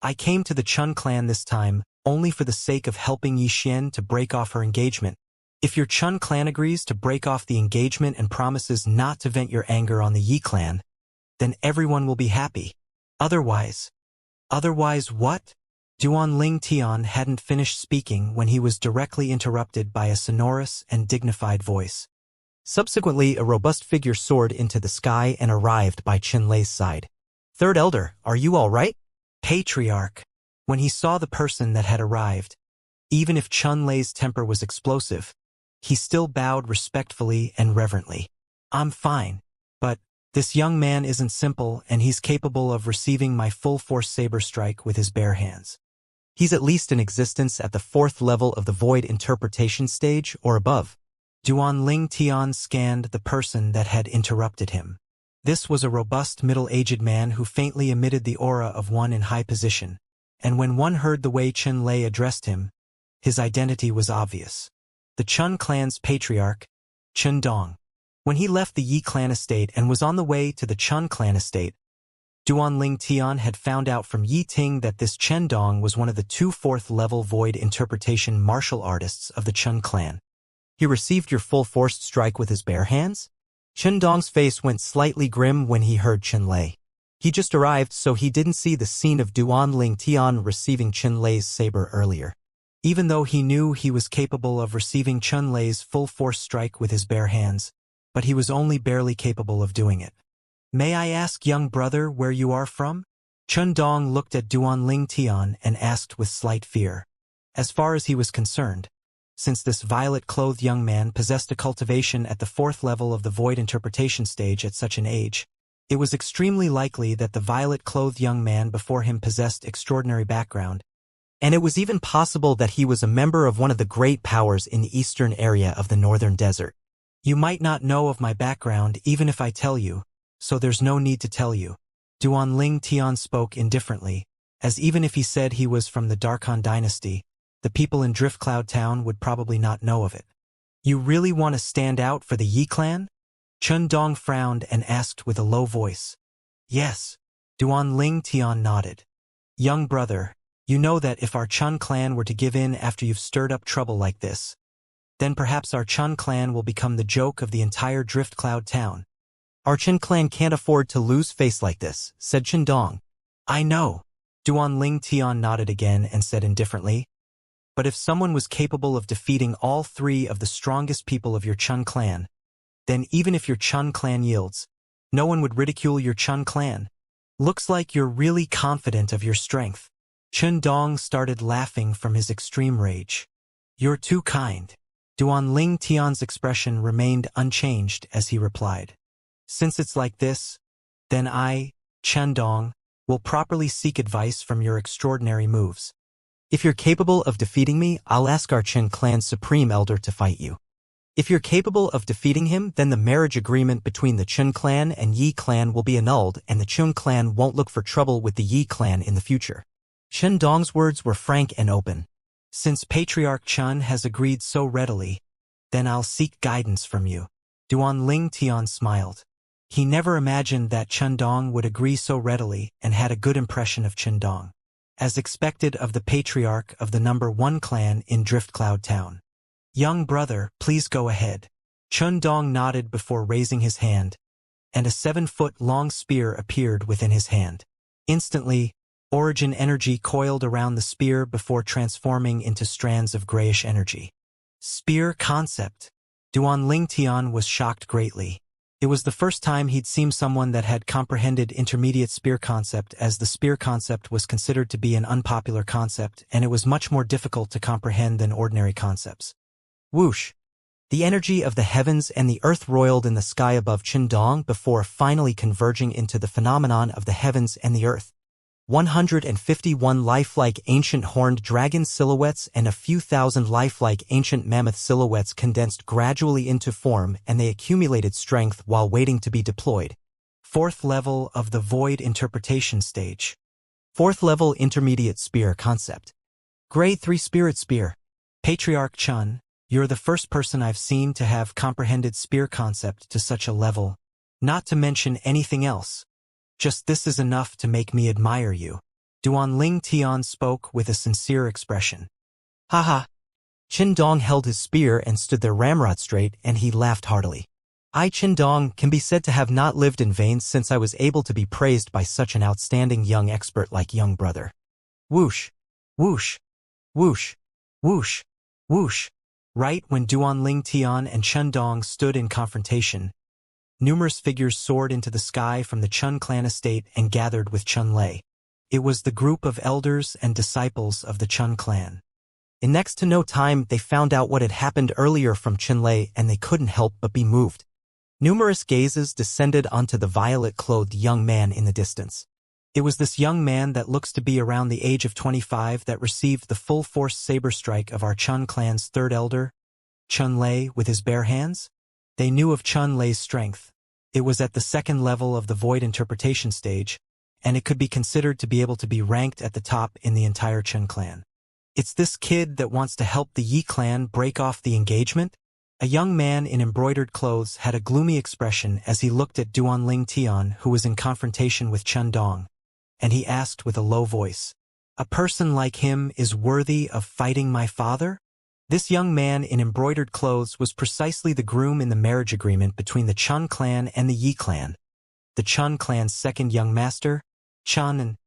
I came to the Chun clan this time only for the sake of helping Yi Xian to break off her engagement. If your Chun clan agrees to break off the engagement and promises not to vent your anger on the Yi clan, then everyone will be happy. Otherwise what? Duanling Tian hadn't finished speaking when he was directly interrupted by a sonorous and dignified voice. Subsequently, a robust figure soared into the sky and arrived by Chun Lei's side. Third Elder, are you all right? Patriarch. When he saw the person that had arrived, even if Chun Lei's temper was explosive, he still bowed respectfully and reverently. I'm fine, but this young man isn't simple and he's capable of receiving my full force saber strike with his bare hands. He's at least in existence at the fourth level of the void interpretation stage or above. Duanling Tian scanned the person that had interrupted him. This was a robust middle-aged man who faintly emitted the aura of one in high position, and when one heard the way Chun Lei addressed him, his identity was obvious. The Chun clan's patriarch, Chun Dong. When he left the Yi clan estate and was on the way to the Chun clan estate, Duanling Tian had found out from Yi Ting that this Chen Dong was one of the two fourth-level void interpretation martial artists of the Chun clan. He received your full-forced strike with his bare hands? Chun Dong's face went slightly grim when he heard Chun Lei. He just arrived, so he didn't see the scene of Duanling Tian receiving Chun Lei's saber earlier. Even though he knew he was capable of receiving Chun Lei's full-force strike with his bare hands, but he was only barely capable of doing it. May I ask, young brother, where you are from? Chun Dong looked at Duanling Tian and asked with slight fear. As far as he was concerned, since this violet-clothed young man possessed a cultivation at the fourth level of the void interpretation stage at such an age, it was extremely likely that the violet-clothed young man before him possessed extraordinary background, And it was even possible that he was a member of one of the great powers in the eastern area of the northern desert. You might not know of my background even if I tell you, so there's no need to tell you. Duan Tian spoke indifferently, as even if he said he was from the Darkhan dynasty, the people in Drift Cloud Town would probably not know of it. You really want to stand out for the Yi clan? Chun Dong frowned and asked with a low voice. Yes. Duan Tian nodded. Young brother, you know that if our Chun clan were to give in after you've stirred up trouble like this, then perhaps our Chun clan will become the joke of the entire Drift Cloud Town. Our Chun clan can't afford to lose face like this, said Chun Dong. I know. Duan Tian nodded again and said indifferently. But if someone was capable of defeating all three of the strongest people of your Chun clan, then even if your Chun clan yields, no one would ridicule your Chun clan. Looks like you're really confident of your strength. Chun Dong started laughing from his extreme rage. You're too kind. Duan Tian's expression remained unchanged as he replied. Since it's like this, then I, Chun Dong, will properly seek advice from your extraordinary moves. If you're capable of defeating me, I'll ask our Chun clan's supreme elder to fight you. If you're capable of defeating him, then the marriage agreement between the Chun clan and Yi clan will be annulled and the Chun clan won't look for trouble with the Yi clan in the future. Chun Dong's words were frank and open. Since Patriarch Chun has agreed so readily, then I'll seek guidance from you. Duan Tian smiled. He never imagined that Chun Dong would agree so readily and had a good impression of Chun Dong, as expected of the Patriarch of the number 1 clan in Drift Cloud Town. Young brother, please go ahead. Chun Dong nodded before raising his hand, and a 7-foot-long spear appeared within his hand. Instantly, origin energy coiled around the spear before transforming into strands of grayish energy. Spear concept. Duan Tian was shocked greatly. It was the first time he'd seen someone that had comprehended intermediate spear concept, as the spear concept was considered to be an unpopular concept and it was much more difficult to comprehend than ordinary concepts. Whoosh! The energy of the heavens and the earth roiled in the sky above Chun Dong before finally converging into the phenomenon of the heavens and the earth. 151 lifelike ancient horned dragon silhouettes and a few thousand lifelike ancient mammoth silhouettes condensed gradually into form, and they accumulated strength while waiting to be deployed. 4th level of the void interpretation stage. 4th level intermediate spear concept. Grade 3 spirit spear. Patriarch Chun, you're the first person I've seen to have comprehended spear concept to such a level. Not to mention anything else. Just this is enough to make me admire you. Duan Tian spoke with a sincere expression. Haha. Chun Dong held his spear and stood there ramrod straight, and he laughed heartily. I, Chun Dong, can be said to have not lived in vain since I was able to be praised by such an outstanding young expert like young brother. Whoosh, whoosh, whoosh, whoosh, whoosh. Right when Duan Tian and Chun Dong stood in confrontation, numerous figures soared into the sky from the Chun clan estate and gathered with Chun Lei. It was the group of elders and disciples of the Chun clan. In next to no time, they found out what had happened earlier from Chun Lei, and they couldn't help but be moved. Numerous gazes descended onto the violet-clothed young man in the distance. It was this young man that looks to be around the age of 25 that received the full-force saber strike of our Chun clan's 3rd elder, Chun Lei, with his bare hands. They knew of Chun Lei's strength. It was at the 2nd level of the void interpretation stage, and it could be considered to be able to be ranked at the top in the entire Chun clan. It's this kid that wants to help the Yi clan break off the engagement? A young man in embroidered clothes had a gloomy expression as he looked at Duan Tian, who was in confrontation with Chun Dong, and he asked with a low voice, "A person like him is worthy of fighting my father?" This young man in embroidered clothes was precisely the groom in the marriage agreement between the Chun clan and the Yi clan. The Chun clan's 2nd young master, Chun and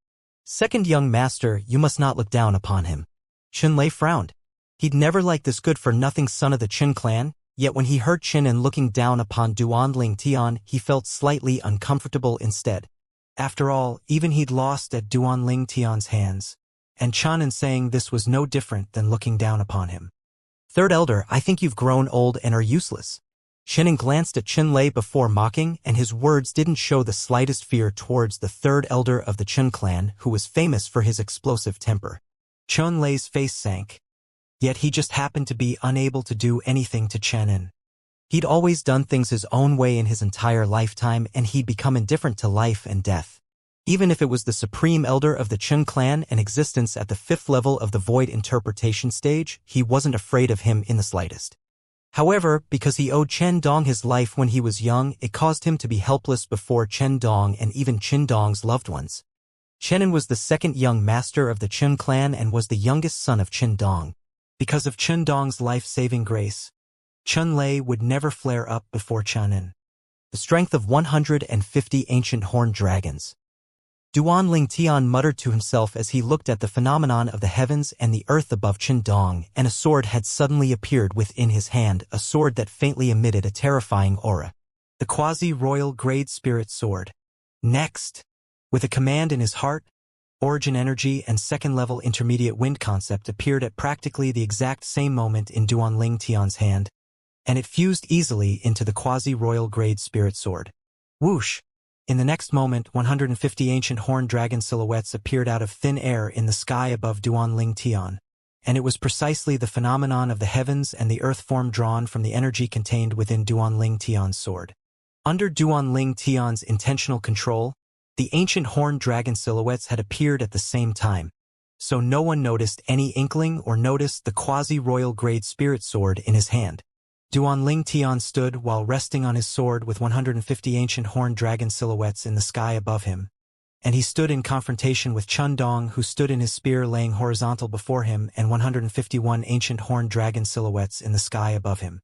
2nd young master, you must not look down upon him. Chun Lei frowned. He'd never liked this good-for-nothing son of the Chun clan, yet when he heard Chun and looking down upon Duan Tian, he felt slightly uncomfortable instead. After all, even he'd lost at Duan Tian's hands, and Chun in saying this was no different than looking down upon him. 3rd elder, I think you've grown old and are useless. Chun glanced at Chun Lei before mocking, and his words didn't show the slightest fear towards the 3rd elder of the Chun clan, who was famous for his explosive temper. Chun Lei's face sank. Yet he just happened to be unable to do anything to Chen En. He'd always done things his own way in his entire lifetime, and he'd become indifferent to life and death. Even if it was the supreme elder of the Chun clan and existence at the 5th level of the void interpretation stage, he wasn't afraid of him in the slightest. However, because he owed Chen Dong his life when he was young, it caused him to be helpless before Chen Dong and even Chen Dong's loved ones. Chen En was the second young master of the Chun clan and was the youngest son of Chen Dong. Because of Chen Dong's life-saving grace, Chun Lei would never flare up before Chen En. The strength of 150 ancient horned dragons. Duan Ling Tian muttered to himself as he looked at the phenomenon of the heavens and the earth above Chen Dong, and a sword had suddenly appeared within his hand, a sword that faintly emitted a terrifying aura. The quasi-royal grade spirit sword. Next, with a command in his heart, origin energy and second-level intermediate wind concept appeared at practically the exact same moment in Duan Ling Tian's hand, and it fused easily into the quasi-royal grade spirit sword. Whoosh! In the next moment, 150 ancient horned dragon silhouettes appeared out of thin air in the sky above Duan Ling Tian, and it was precisely the phenomenon of the heavens and the earth form drawn from the energy contained within Duan Ling Tian's sword. Under Duan Ling Tian's intentional control, the ancient horned dragon silhouettes had appeared at the same time, so no one noticed any inkling or noticed the quasi-royal grade spirit sword in his hand. Duan Ling Tian stood while resting on his sword with 150 ancient horned dragon silhouettes in the sky above him, and he stood in confrontation with Chun Dong, who stood in his spear laying horizontal before him, and 151 ancient horned dragon silhouettes in the sky above him.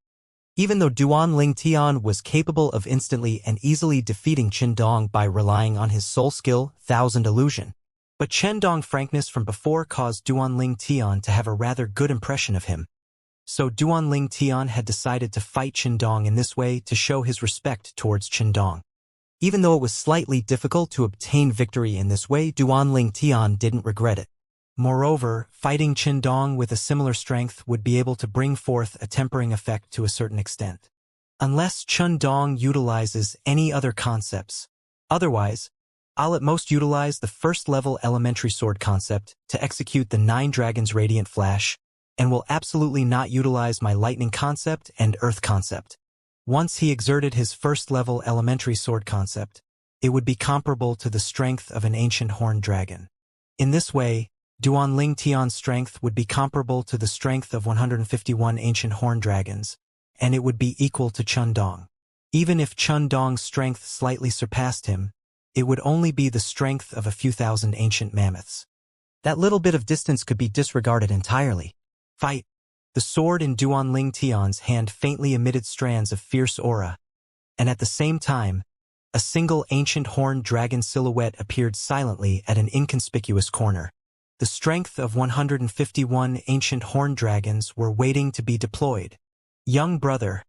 Even though Duan Ling Tian was capable of instantly and easily defeating Chen Dong by relying on his soul skill, Thousand Illusion, but Chen Dong's frankness from before caused Duan Ling Tian to have a rather good impression of him. So Duan Ling Tian had decided to fight Chen Dong in this way to show his respect towards Chen Dong. Even though it was slightly difficult to obtain victory in this way, Duan Ling Tian didn't regret it. Moreover, fighting Chen Dong with a similar strength would be able to bring forth a tempering effect to a certain extent. Unless Chen Dong utilizes any other concepts. Otherwise, I'll at most utilize the first-level elementary sword concept to execute the 9 Dragons Radiant Flash, and will absolutely not utilize my lightning concept and earth concept. Once he exerted his first-level elementary sword concept, it would be comparable to the strength of an ancient horned dragon. In this way, Duan Ling Tian's strength would be comparable to the strength of 151 ancient horned dragons, and it would be equal to Chun Dong. Even if Chun Dong's strength slightly surpassed him, it would only be the strength of a few thousand ancient mammoths. That little bit of distance could be disregarded entirely. Fight! The sword in Duan Ling Tian's hand faintly emitted strands of fierce aura, and at the same time, a single ancient horned dragon silhouette appeared silently at an inconspicuous corner. The strength of 151 ancient horned dragons were waiting to be deployed. Young brother,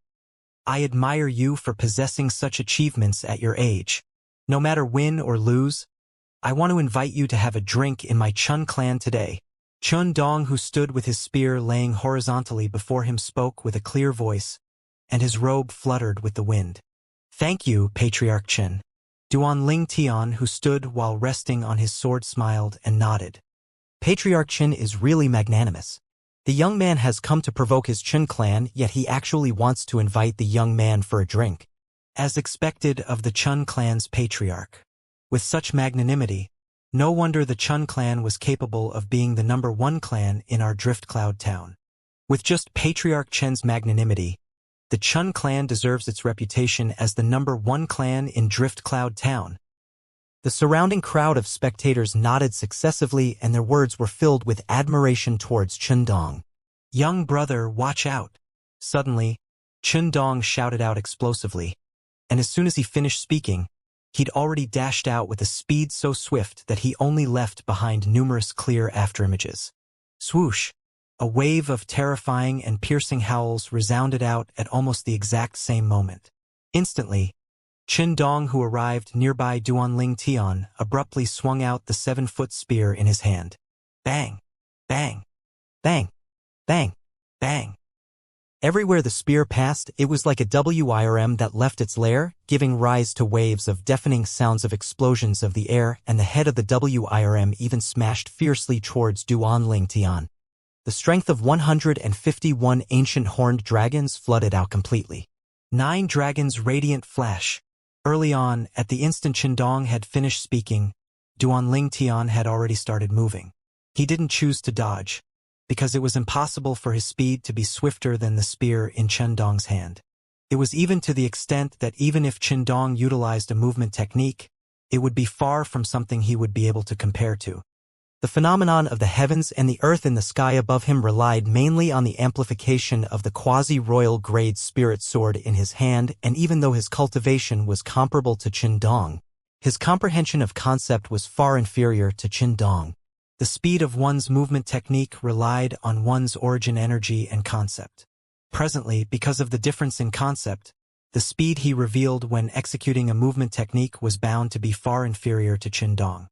I admire you for possessing such achievements at your age. No matter win or lose, I want to invite you to have a drink in my Chun clan today. Chun Dong, who stood with his spear laying horizontally before him, spoke with a clear voice, and his robe fluttered with the wind. Thank you, Patriarch Chen. Duan Ling Tian, who stood while resting on his sword, smiled and nodded. Patriarch Chen is really magnanimous. The young man has come to provoke his Chun clan, yet he actually wants to invite the young man for a drink. As expected of the Chun clan's patriarch. With such magnanimity, no wonder the Chun clan was capable of being the #1 clan in our Drift Cloud town. With just Patriarch Chen's magnanimity, the Chun clan deserves its reputation as the #1 clan in Drift Cloud town. The surrounding crowd of spectators nodded successively, and their words were filled with admiration towards Chen Dong. Young brother, watch out! Suddenly, Chen Dong shouted out explosively, and as soon as he finished speaking, he'd already dashed out with a speed so swift that he only left behind numerous clear afterimages. Swoosh! A wave of terrifying and piercing howls resounded out at almost the exact same moment. Instantly, Chen Dong, who arrived nearby Duan Ling Tian, abruptly swung out the 7-foot spear in his hand. Bang! Bang! Bang! Bang! Bang! Everywhere the spear passed, it was like a WIRM that left its lair, giving rise to waves of deafening sounds of explosions of the air, and the head of the WIRM even smashed fiercely towards Duan Ling Tian. The strength of 151 ancient horned dragons flooded out completely. 9 dragons radiant flash. Early on, at the instant Qindong had finished speaking, Duan Ling Tian had already started moving. He didn't choose to dodge, because it was impossible for his speed to be swifter than the spear in Qindong's hand. It was even to the extent that even if Qindong utilized a movement technique, it would be far from something he would be able to compare to. The phenomenon of the heavens and the earth in the sky above him relied mainly on the amplification of the quasi-royal grade spirit sword in his hand, and even though his cultivation was comparable to Qindong, his comprehension of concept was far inferior to Qindong. The speed of one's movement technique relied on one's origin energy and concept. Presently, because of the difference in concept, the speed he revealed when executing a movement technique was bound to be far inferior to Qindong.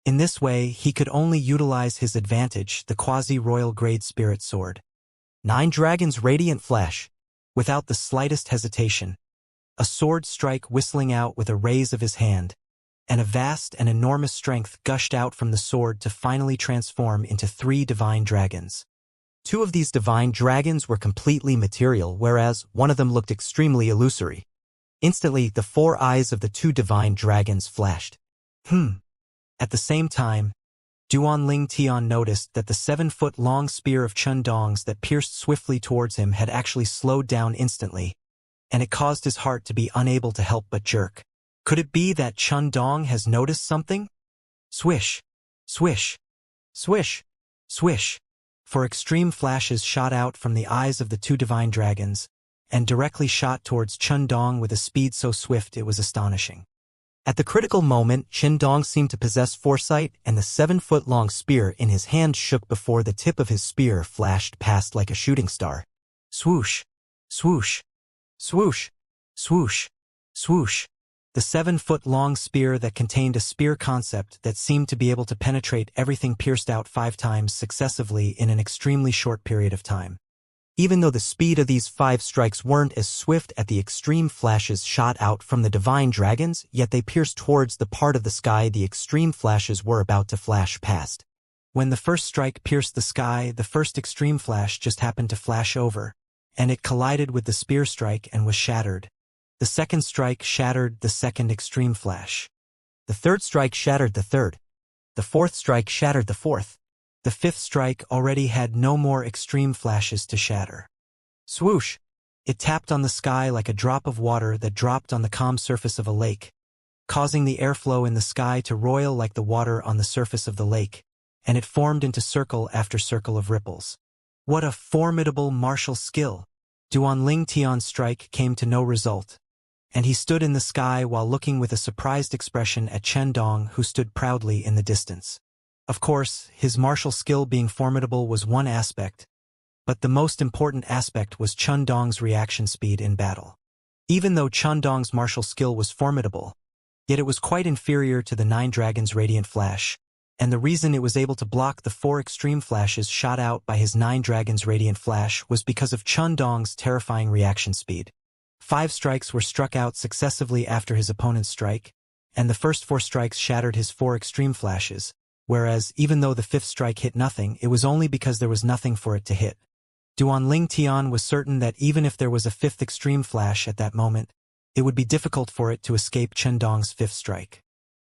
In this way, he could only utilize his advantage, the quasi-royal grade spirit sword. 9 dragons radiant flash, without the slightest hesitation. A sword strike whistling out with a raise of his hand, and a vast and enormous strength gushed out from the sword to finally transform into 3 divine dragons. 2 of these divine dragons were completely material, whereas one of them looked extremely illusory. Instantly, the 4 eyes of the 2 divine dragons flashed. At the same time, Duan Ling Tian noticed that the 7-foot-long spear of Qindong's that pierced swiftly towards him had actually slowed down instantly, and it caused his heart to be unable to help but jerk. Could it be that Qindong has noticed something? Swish, swish, swish, swish. 4 extreme flashes shot out from the eyes of the 2 divine dragons, and directly shot towards Qindong with a speed so swift it was astonishing. At the critical moment, Qindong seemed to possess foresight, and the 7-foot-long spear in his hand shook before the tip of his spear flashed past like a shooting star. Swoosh, swoosh, swoosh, swoosh, swoosh. The 7-foot-long spear that contained a spear concept that seemed to be able to penetrate everything pierced out 5 times successively in an extremely short period of time. Even though the speed of these 5 strikes weren't as swift as the extreme flashes shot out from the divine dragons, yet they pierced towards the part of the sky the extreme flashes were about to flash past. When the first strike pierced the sky, the first extreme flash just happened to flash over, and it collided with the spear strike and was shattered. The second strike shattered the second extreme flash. The third strike shattered the third. The fourth strike shattered the fourth. The fifth strike already had no more extreme flashes to shatter. Swoosh! It tapped on the sky like a drop of water that dropped on the calm surface of a lake, causing the airflow in the sky to roil like the water on the surface of the lake, and it formed into circle after circle of ripples. What a formidable martial skill! Duan Ling Tian's strike came to no result, and he stood in the sky while looking with a surprised expression at Qindong, who stood proudly in the distance. Of course, his martial skill being formidable was one aspect, but the most important aspect was Qindong's reaction speed in battle. Even though Qindong's martial skill was formidable, yet it was quite inferior to the 9 dragons' radiant flash, and the reason it was able to block the 4 extreme flashes shot out by his 9 dragons' radiant flash was because of Qindong's terrifying reaction speed. 5 strikes were struck out successively after his opponent's strike, and the first 4 strikes shattered his 4 extreme flashes, whereas even though the 5th strike hit nothing, it was only because there was nothing for it to hit. Duan Ling Tian was certain that even if there was a 5th extreme flash at that moment, it would be difficult for it to escape Qindong's 5th strike.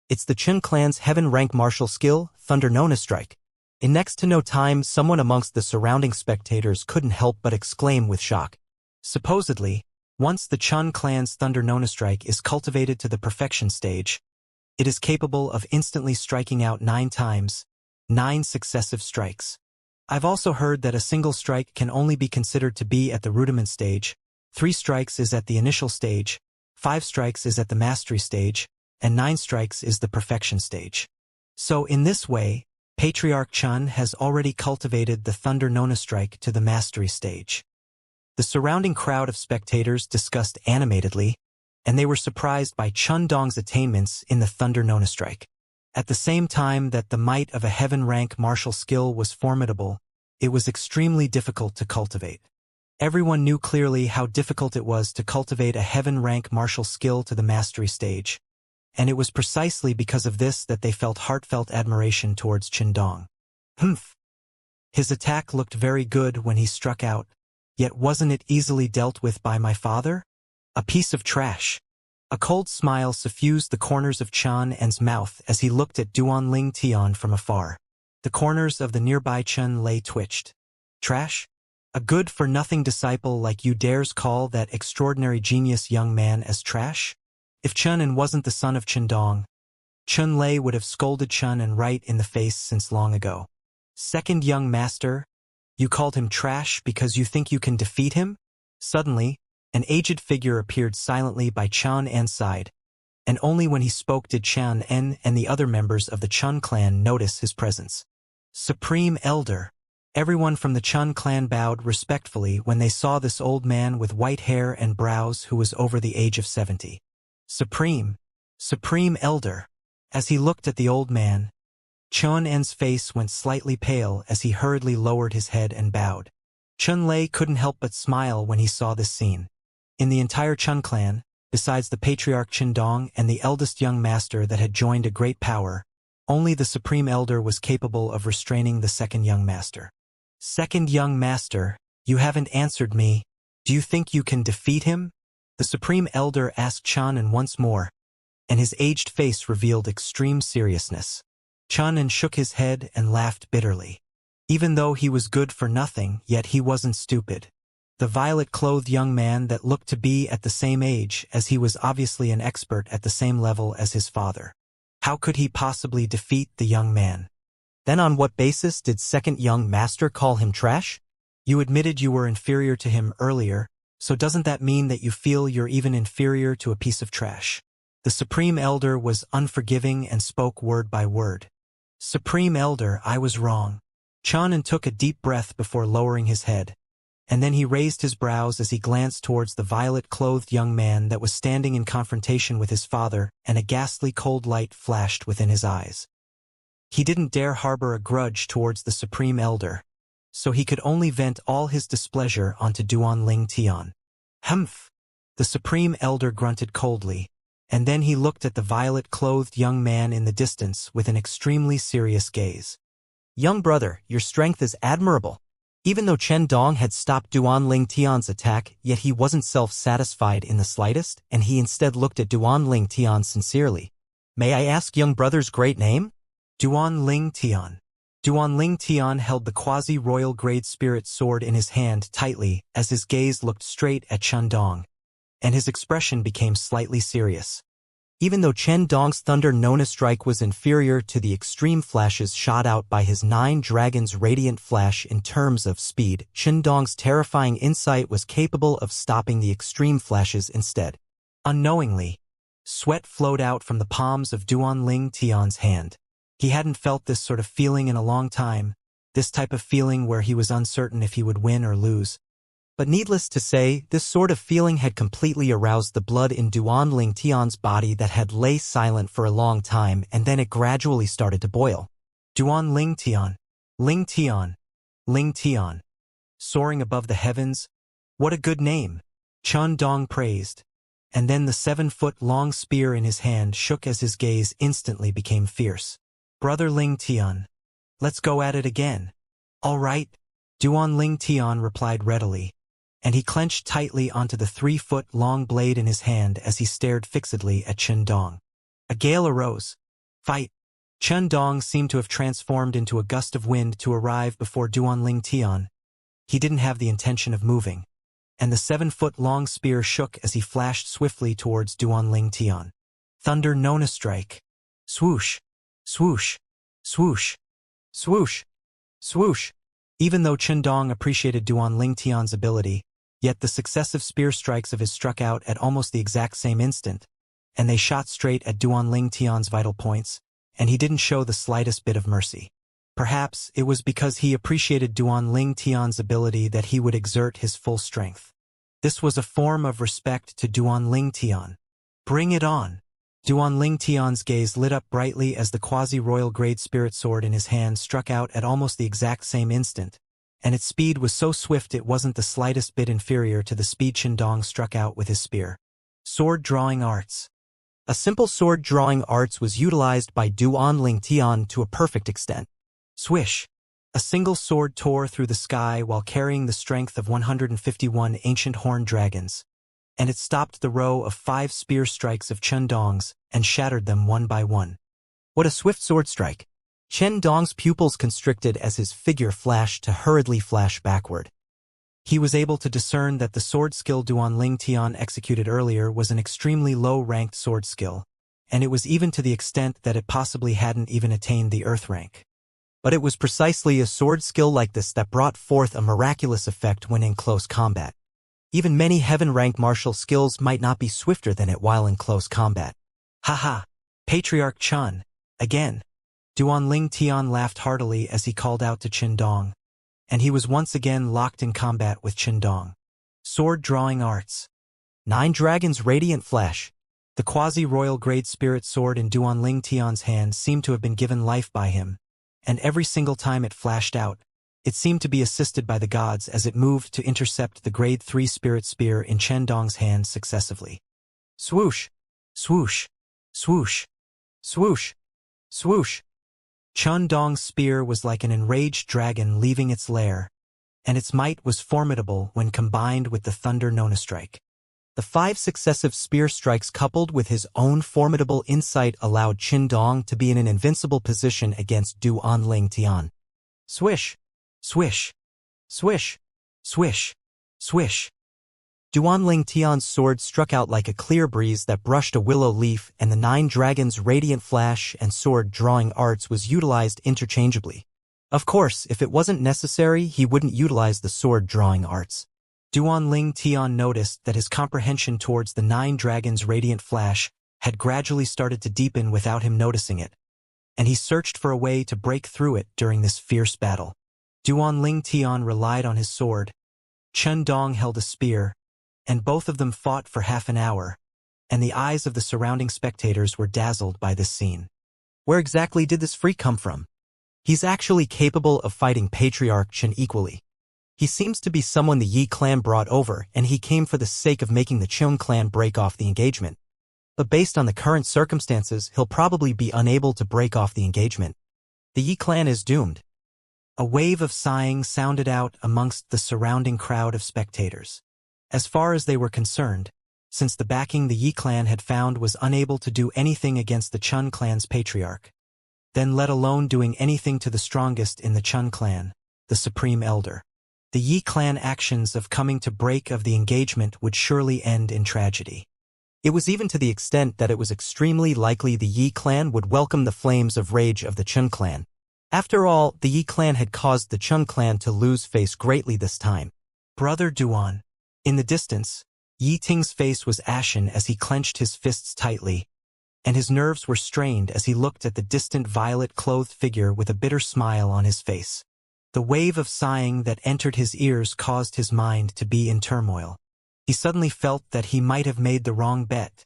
It's the Qin clan's heaven-rank martial skill, Thunder Nona Strike. In next to no time, someone amongst the surrounding spectators couldn't help but exclaim with shock. Supposedly, once the Qin clan's Thunder Nona Strike is cultivated to the perfection stage, it is capable of instantly striking out 9 times, 9 successive strikes. I've also heard that a single strike can only be considered to be at the rudiment stage, 3 strikes is at the initial stage, 5 strikes is at the mastery stage, and 9 strikes is the perfection stage. So in this way, Patriarch Qin has already cultivated the Thunder Nona Strike to the mastery stage. The surrounding crowd of spectators discussed animatedly, and they were surprised by Qindong's attainments in the Thunder Nona Strike. At the same time that the might of a heaven-rank martial skill was formidable, it was extremely difficult to cultivate. Everyone knew clearly how difficult it was to cultivate a heaven-rank martial skill to the mastery stage, and it was precisely because of this that they felt heartfelt admiration towards Qindong. Humph! His attack looked very good when he struck out, yet wasn't it easily dealt with by my father? A piece of trash. A cold smile suffused the corners of Chen En's mouth as he looked at Duanling Tian from afar. The corners of the nearby Chen Lei twitched. Trash? A good-for-nothing disciple like you dares call that extraordinary genius young man as trash? If Chen En wasn't the son of Qindong, Chen Lei would have scolded Chen En right in the face since long ago. Second young master, you called him trash because you think you can defeat him? Suddenly, an aged figure appeared silently by Chen En's side, and only when he spoke did Chen En and the other members of the Chen clan notice his presence. Supreme Elder. Everyone from the Chen clan bowed respectfully when they saw this old man with white hair and brows who was over the age of 70. Supreme Elder. As he looked at the old man, Chen En's face went slightly pale as he hurriedly lowered his head and bowed. Chen Lei couldn't help but smile when he saw this scene. In the entire Chen clan, besides the patriarch Qindong and the eldest young master that had joined a great power, only the Supreme Elder was capable of restraining the second young master. Second young master, you haven't answered me. Do you think you can defeat him? The Supreme Elder asked Chen En once more, and his aged face revealed extreme seriousness. Chen En shook his head and laughed bitterly. Even though he was good for nothing, yet he wasn't stupid. The violet-clothed young man that looked to be at the same age as he was obviously an expert at the same level as his father. How could he possibly defeat the young man? Then on what basis did second young master call him trash? You admitted you were inferior to him earlier, so doesn't that mean that you feel you're even inferior to a piece of trash? The Supreme Elder was unforgiving and spoke word by word. Supreme Elder, I was wrong. Chen En took a deep breath before lowering his head, and then he raised his brows as he glanced towards the violet-clothed young man that was standing in confrontation with his father, and a ghastly cold light flashed within his eyes. He didn't dare harbor a grudge towards the Supreme Elder, so he could only vent all his displeasure onto Duanling Tian. Humph! The Supreme Elder grunted coldly, and then he looked at the violet-clothed young man in the distance with an extremely serious gaze. Young brother, your strength is admirable. Even though Chen Dong had stopped Duanling Tian's attack, yet he wasn't self-satisfied in the slightest, and he instead looked at Duanling Tian sincerely. May I ask young brother's great name? Duanling Tian. Duanling Tian held the quasi-royal grade spirit sword in his hand tightly as his gaze looked straight at Chen Dong, and his expression became slightly serious. Even though Chen Dong's Thunder Nona strike was inferior to the extreme flashes shot out by his 9 dragons radiant flash in terms of speed, Chen Dong's terrifying insight was capable of stopping the extreme flashes instead. Unknowingly, sweat flowed out from the palms of Duanling Tian's hand. He hadn't felt this sort of feeling in a long time, this type of feeling where he was uncertain if he would win or lose. But needless to say, this sort of feeling had completely aroused the blood in Duanling Tian's body that had lay silent for a long time, and then it gradually started to boil. Duanling Tian. Ling Tian. Ling Tian. Soaring above the heavens. What a good name. Chen Dong praised. And then the 7-foot-long spear in his hand shook as his gaze instantly became fierce. Brother Ling Tian. Let's go at it again. All right. Duanling Tian replied readily, and he clenched tightly onto the 3-foot-long blade in his hand as he stared fixedly at Chen Dong. A gale arose. Fight! Chen Dong seemed to have transformed into a gust of wind to arrive before Duanling Tian. He didn't have the intention of moving, and the 7-foot-long spear shook as he flashed swiftly towards Duanling Tian. Thunder Nona strike. Swoosh! Swoosh! Swoosh! Swoosh! Swoosh! Even though Chen Dong appreciated Duanling Tian's ability, yet the successive spear strikes of his struck out at almost the exact same instant, and they shot straight at Duanling Tian's vital points, and he didn't show the slightest bit of mercy. Perhaps it was because he appreciated Duanling Tian's ability that he would exert his full strength. This was a form of respect to Duanling Tian. Bring it on! Duanling Tian's gaze lit up brightly as the quasi-royal grade spirit sword in his hand struck out at almost the exact same instant, and its speed was so swift it wasn't the slightest bit inferior to the speed Chen Dong struck out with his spear. Sword Drawing Arts. A simple sword drawing arts was utilized by Duan Ling Tian to a perfect extent. Swish! A single sword tore through the sky while carrying the strength of 151 ancient horned dragons, and it stopped the row of 5 spear strikes of Chen Dong's and shattered them one by one. What a swift sword strike! Chen Dong's pupils constricted as his figure flashed to hurriedly flash backward. He was able to discern that the sword skill Duan Ling Tian executed earlier was an extremely low-ranked sword skill, and it was even to the extent that it possibly hadn't even attained the earth rank. But it was precisely a sword skill like this that brought forth a miraculous effect when in close combat. Even many heaven-rank martial skills might not be swifter than it while in close combat. Haha! Patriarch Chen! Again! Duan Ling Tian laughed heartily as he called out to Chen Dong, and he was once again locked in combat with Chen Dong. Sword Drawing Arts. 9 Dragons Radiant Flash. The quasi-royal grade spirit sword in Duan Ling Tian's hand seemed to have been given life by him, and every single time it flashed out, it seemed to be assisted by the gods as it moved to intercept the grade 3 spirit spear in Chen Dong's hand successively. Swoosh! Swoosh! Swoosh! Swoosh! Swoosh! Chen Dong's spear was like an enraged dragon leaving its lair, and its might was formidable when combined with the thunder Nona strike. The 5 successive spear strikes coupled with his own formidable insight allowed Chen Dong to be in an invincible position against Duan Ling Tian. Swish! Swish! Swish! Swish! Swish! Duan Ling Tian's sword struck out like a clear breeze that brushed a willow leaf, and the 9 dragons' radiant flash and sword drawing arts was utilized interchangeably. Of course, if it wasn't necessary, he wouldn't utilize the sword drawing arts. Duan Ling Tian noticed that his comprehension towards the 9 dragons' radiant flash had gradually started to deepen without him noticing it, and he searched for a way to break through it during this fierce battle. Duan Ling Tian relied on his sword. Chen Dong held a spear, and both of them fought for half an hour, and the eyes of the surrounding spectators were dazzled by this scene. Where exactly did this freak come from? He's actually capable of fighting Patriarch Chen equally. He seems to be someone the Yi clan brought over, and he came for the sake of making the Chen clan break off the engagement. But based on the current circumstances, he'll probably be unable to break off the engagement. The Yi clan is doomed. A wave of sighing sounded out amongst the surrounding crowd of spectators. As far as they were concerned, since the backing the Yi clan had found was unable to do anything against the Chen clan's patriarch, then let alone doing anything to the strongest in the Chen clan, the supreme elder. The Yi clan actions of coming to break of the engagement would surely end in tragedy. It was even to the extent that it was extremely likely the Yi clan would welcome the flames of rage of the Chen clan. After all, the Yi clan had caused the Chen clan to lose face greatly this time. Brother Duan. In the distance, Yi Ting's face was ashen as he clenched his fists tightly, and his nerves were strained as he looked at the distant violet-clothed figure with a bitter smile on his face. The wave of sighing that entered his ears caused his mind to be in turmoil. He suddenly felt that he might have made the wrong bet.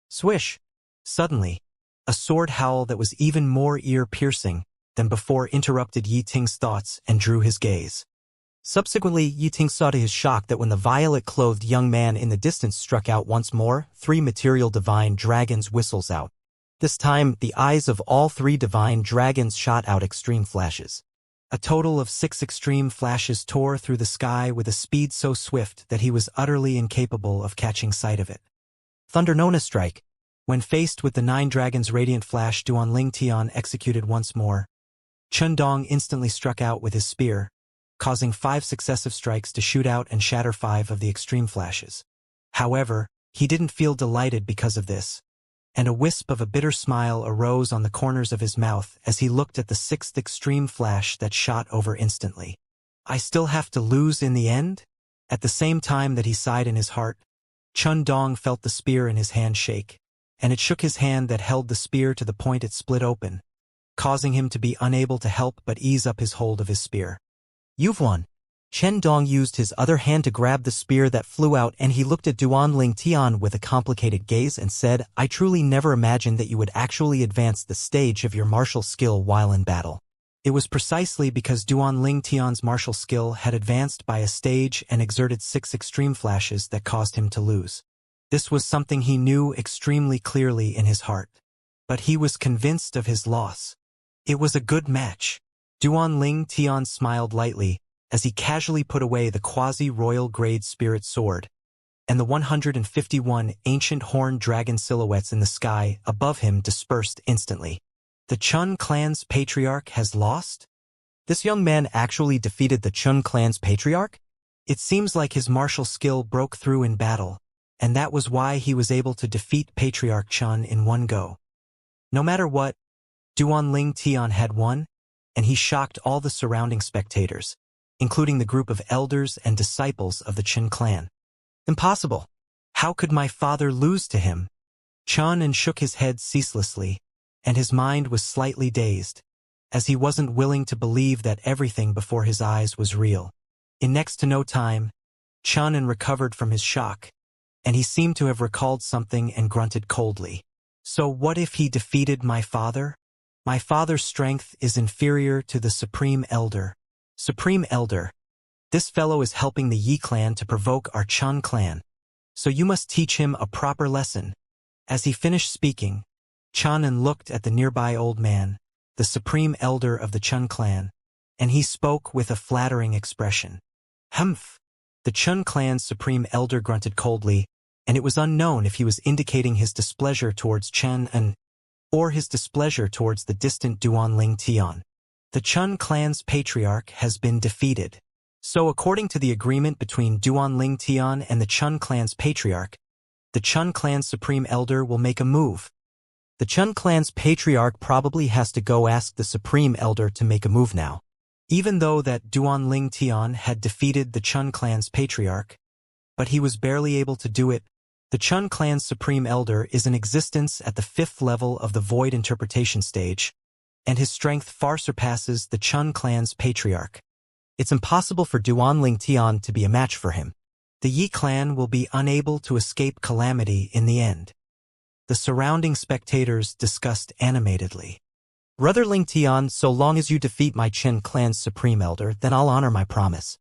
Swish! Suddenly, a sword howl that was even more ear-piercing than before interrupted Yi Ting's thoughts and drew his gaze. Subsequently, Yi Ting saw to his shock that when the violet-clothed young man in the distance struck out once more, 3 material divine dragons whistles out. This time, the eyes of all 3 divine dragons shot out extreme flashes. A total of 6 extreme flashes tore through the sky with a speed so swift that he was utterly incapable of catching sight of it. Thunder Nona strike. When faced with the 9 dragons' radiant flash Duan Ling Tian executed once more, Chen Dong instantly struck out with his spear, causing 5 successive strikes to shoot out and shatter 5 of the extreme flashes. However, he didn't feel delighted because of this, and a wisp of a bitter smile arose on the corners of his mouth as he looked at the 6th extreme flash that shot over instantly. I still have to lose in the end? At the same time that he sighed in his heart, Chen Dong felt the spear in his hand shake, and it shook his hand that held the spear to the point it split open, causing him to be unable to help but ease up his hold of his spear. You've won. Chen Dong used his other hand to grab the spear that flew out, and he looked at Duan Ling Tian with a complicated gaze and said, I truly never imagined that you would actually advance the stage of your martial skill while in battle. It was precisely because Duan Ling Tian's martial skill had advanced by a stage and exerted 6 extreme flashes that caused him to lose. This was something he knew extremely clearly in his heart. But he was convinced of his loss. It was a good match. Duan Ling Tian smiled lightly as he casually put away the quasi-royal grade spirit sword, and the 151 ancient horned dragon silhouettes in the sky above him dispersed instantly. The Chun clan's patriarch has lost? This young man actually defeated the Chun clan's patriarch? It seems like his martial skill broke through in battle, and that was why he was able to defeat Patriarch Chun in one go. No matter what, Duan Ling Tian had won, and he shocked all the surrounding spectators, including the group of elders and disciples of the Chun clan. Impossible! How could my father lose to him? Chun shook his head ceaselessly, and his mind was slightly dazed, as he wasn't willing to believe that everything before his eyes was real. In next to no time, Chun recovered from his shock, and he seemed to have recalled something and grunted coldly. So what if he defeated my father? My father's strength is inferior to the Supreme Elder. Supreme Elder. This fellow is helping the Yi clan to provoke our Chun clan. So you must teach him a proper lesson. As he finished speaking, Chun looked at the nearby old man, the Supreme Elder of the Chun clan, and he spoke with a flattering expression. Humph! The Chun clan's Supreme Elder grunted coldly, and it was unknown if he was indicating his displeasure towards Chun or his displeasure towards the distant Duan Ling Tian. The Chun clan's patriarch has been defeated. So according to the agreement between Duan Ling Tian and the Chun clan's patriarch, the Chun clan's Supreme Elder will make a move. The Chun clan's patriarch probably has to go ask the Supreme Elder to make a move now. Even though that Duan Ling Tian had defeated the Chun clan's patriarch, but he was barely able to do it, the Chun clan's Supreme Elder is in existence at the 5th level of the Void Interpretation stage, and his strength far surpasses the Chun clan's patriarch. It's impossible for Duan Ling Tian to be a match for him. The Yi clan will be unable to escape calamity in the end. The surrounding spectators discussed animatedly. Brother Ling Tian, so long as you defeat my Chun clan's Supreme Elder, then I'll honor my promise.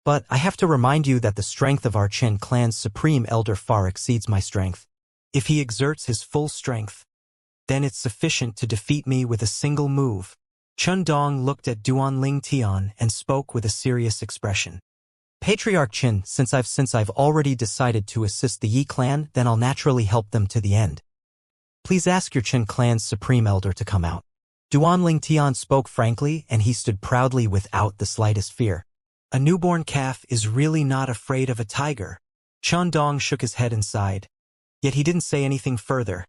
But I have to remind you that the strength of our Chun clan's Supreme Elder far exceeds my strength. If he exerts his full strength, then it's sufficient to defeat me with a single move. Chun Dong looked at Duan Ling Tian and spoke with a serious expression. Patriarch Chun, since I've already decided to assist the Yi clan, then I'll naturally help them to the end. Please ask your Chun clan's Supreme Elder to come out. Duan Ling Tian spoke frankly, and he stood proudly without the slightest fear. A newborn calf is really not afraid of a tiger. Chun Dong shook his head and sighed. Yet he didn't say anything further,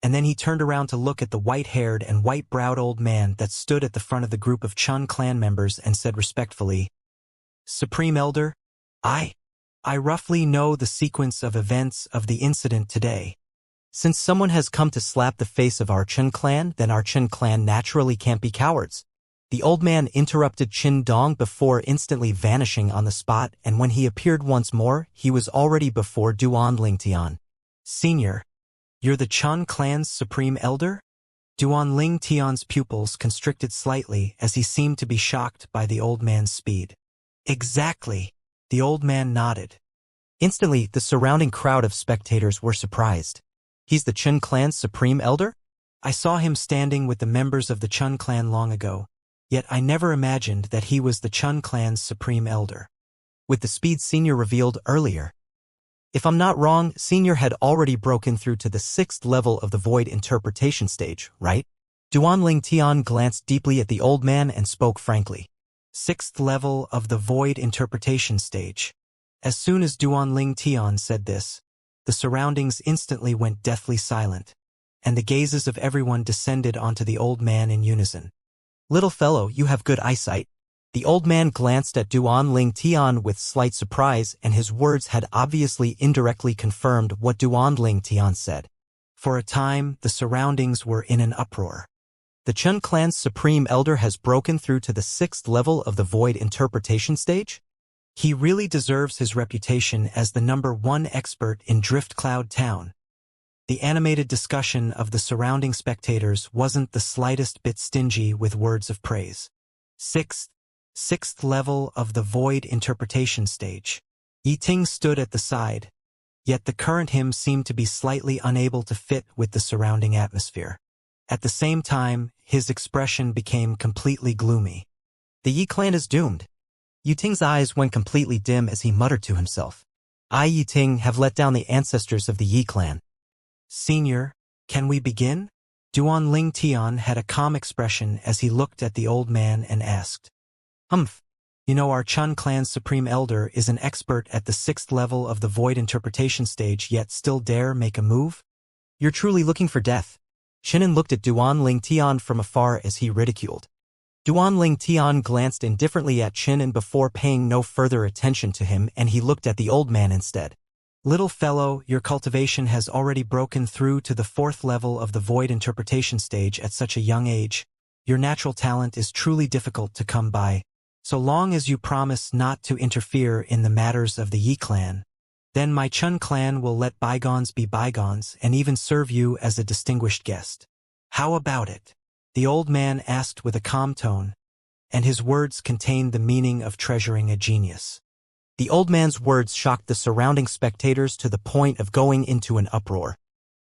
and then he turned around to look at the white-haired and white-browed old man that stood at the front of the group of Chun clan members and said respectfully, Supreme Elder, I roughly know the sequence of events of the incident today. Since someone has come to slap the face of our Chun clan, then our Chun clan naturally can't be cowards. The old man interrupted Chun Dong before instantly vanishing on the spot, and when he appeared once more, he was already before Duan Ling Tian. Senior, you're the Chun clan's Supreme Elder? Duan Ling Tian's pupils constricted slightly as he seemed to be shocked by the old man's speed. Exactly. The old man nodded. Instantly, the surrounding crowd of spectators were surprised. He's the Chun clan's Supreme Elder? I saw him standing with the members of the Chun clan long ago, yet I never imagined that he was the Chun clan's Supreme Elder. With the speed Senior revealed earlier. If I'm not wrong, Senior had already broken through to the 6th level of the Void Interpretation stage, right? Duan Ling Tian glanced deeply at the old man and spoke frankly. 6th level of the Void Interpretation stage. As soon as Duan Ling Tian said this, the surroundings instantly went deathly silent, and the gazes of everyone descended onto the old man in unison. Little fellow, you have good eyesight. The old man glanced at Duan Ling Tian with slight surprise, and his words had obviously indirectly confirmed what Duan Ling Tian said. For a time, the surroundings were in an uproar. The Chun clan's Supreme Elder has broken through to the 6th level of the Void Interpretation stage? He really deserves his reputation as the #1 expert in Drift Cloud Town. The animated discussion of the surrounding spectators wasn't the slightest bit stingy with words of praise. Sixth, sixth level of the void interpretation stage. Yi Ting stood at the side, yet the current hymn seemed to be slightly unable to fit with the surrounding atmosphere. At the same time, his expression became completely gloomy. The Yi clan is doomed. Yi Ting's eyes went completely dim as he muttered to himself. I, Yi Ting, have let down the ancestors of the Yi clan. Senior, can we begin? Duan Ling Tian had a calm expression as he looked at the old man and asked. Humph. You know, our Chun clan's supreme elder is an expert at the sixth level of the void interpretation stage, yet still dare make a move? You're truly looking for death. Shinan looked at Duan Ling Tian from afar as he ridiculed. Duan Ling Tian glanced indifferently at Shinan before paying no further attention to him, and he looked at the old man instead. Little fellow, your cultivation has already broken through to the fourth level of the void interpretation stage at such a young age. Your natural talent is truly difficult to come by. So long as you promise not to interfere in the matters of the Yi clan, then my Chun clan will let bygones be bygones and even serve you as a distinguished guest. How about it? The old man asked with a calm tone, and his words contained the meaning of treasuring a genius. The old man's words shocked the surrounding spectators to the point of going into an uproar.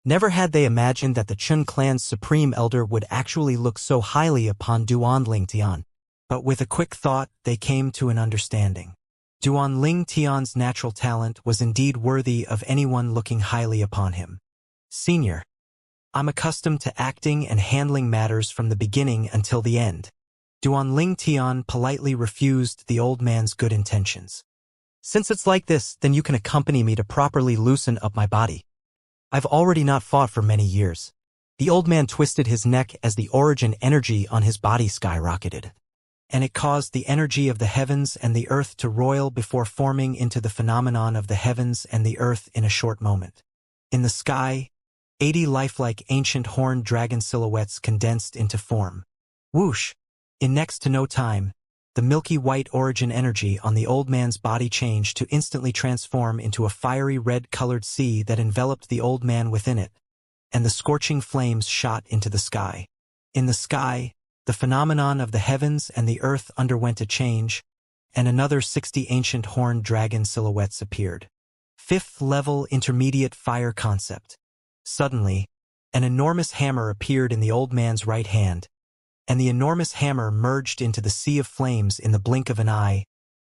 Never had they imagined that the Chun clan's supreme elder would actually look so highly upon Duan Ling Tian. But with a quick thought, they came to an understanding. Duan Ling Tian's natural talent was indeed worthy of anyone looking highly upon him. Senior, I'm accustomed to acting and handling matters from the beginning until the end. Duan Ling Tian politely refused the old man's good intentions. Since it's like this, then you can accompany me to properly loosen up my body. I've already not fought for many years. The old man twisted his neck as the origin energy on his body skyrocketed. And it caused the energy of the heavens and the earth to roil before forming into the phenomenon of the heavens and the earth in a short moment. In the sky, 80 lifelike ancient horned dragon silhouettes condensed into form. Whoosh! In next to no time, the milky white origin energy on the old man's body changed to instantly transform into a fiery red-colored sea that enveloped the old man within it, and the scorching flames shot into the sky. In the sky, the phenomenon of the heavens and the earth underwent a change, and another 60 ancient horned dragon silhouettes appeared. Fifth level intermediate fire concept. Suddenly, an enormous hammer appeared in the old man's right hand, and the enormous hammer merged into the sea of flames in the blink of an eye,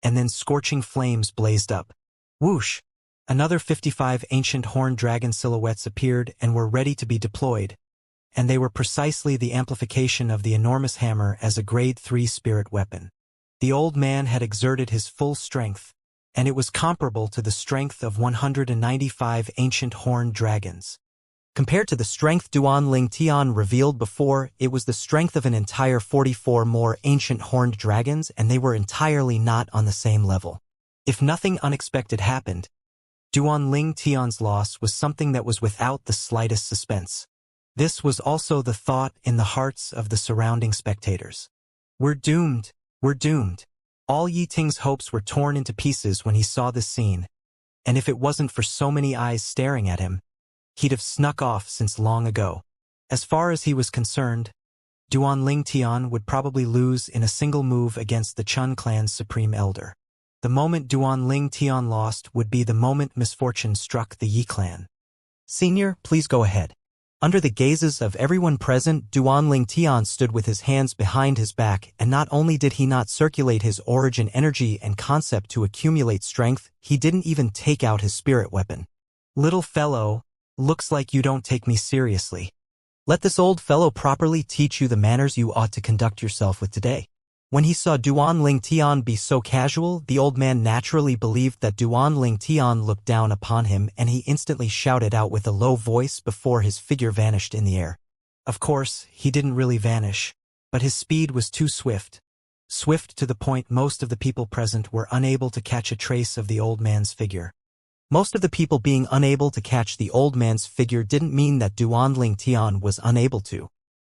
and then scorching flames blazed up. Whoosh! Another 55 ancient horned dragon silhouettes appeared and were ready to be deployed, and they were precisely the amplification of the enormous hammer as a grade 3 spirit weapon. The old man had exerted his full strength, and it was comparable to the strength of 195 ancient horned dragons. Compared to the strength Duan Ling Tian revealed before, it was the strength of an entire 44 more ancient horned dragons, and they were entirely not on the same level. If nothing unexpected happened, Duan Ling Tian's loss was something that was without the slightest suspense. This was also the thought in the hearts of the surrounding spectators. We're doomed, we're doomed. All Yi Ting's hopes were torn into pieces when he saw this scene, and if it wasn't for so many eyes staring at him, he'd have snuck off since long ago. As far as he was concerned, Duan Ling Tian would probably lose in a single move against the Chun clan's supreme elder. The moment Duan Ling Tian lost would be the moment misfortune struck the Yi clan. Senior, please go ahead. Under the gazes of everyone present, Duan Ling Tian stood with his hands behind his back, and not only did he not circulate his origin energy and concept to accumulate strength, he didn't even take out his spirit weapon. Little fellow, looks like you don't take me seriously. Let this old fellow properly teach you the manners you ought to conduct yourself with today. When he saw Duan Ling Tian be so casual, the old man naturally believed that Duan Ling Tian looked down upon him, and he instantly shouted out with a low voice before his figure vanished in the air. Of course, he didn't really vanish, but his speed was too swift. Swift to the point most of the people present were unable to catch a trace of the old man's figure. Most of the people being unable to catch the old man's figure didn't mean that Duan Ling Tian was unable to.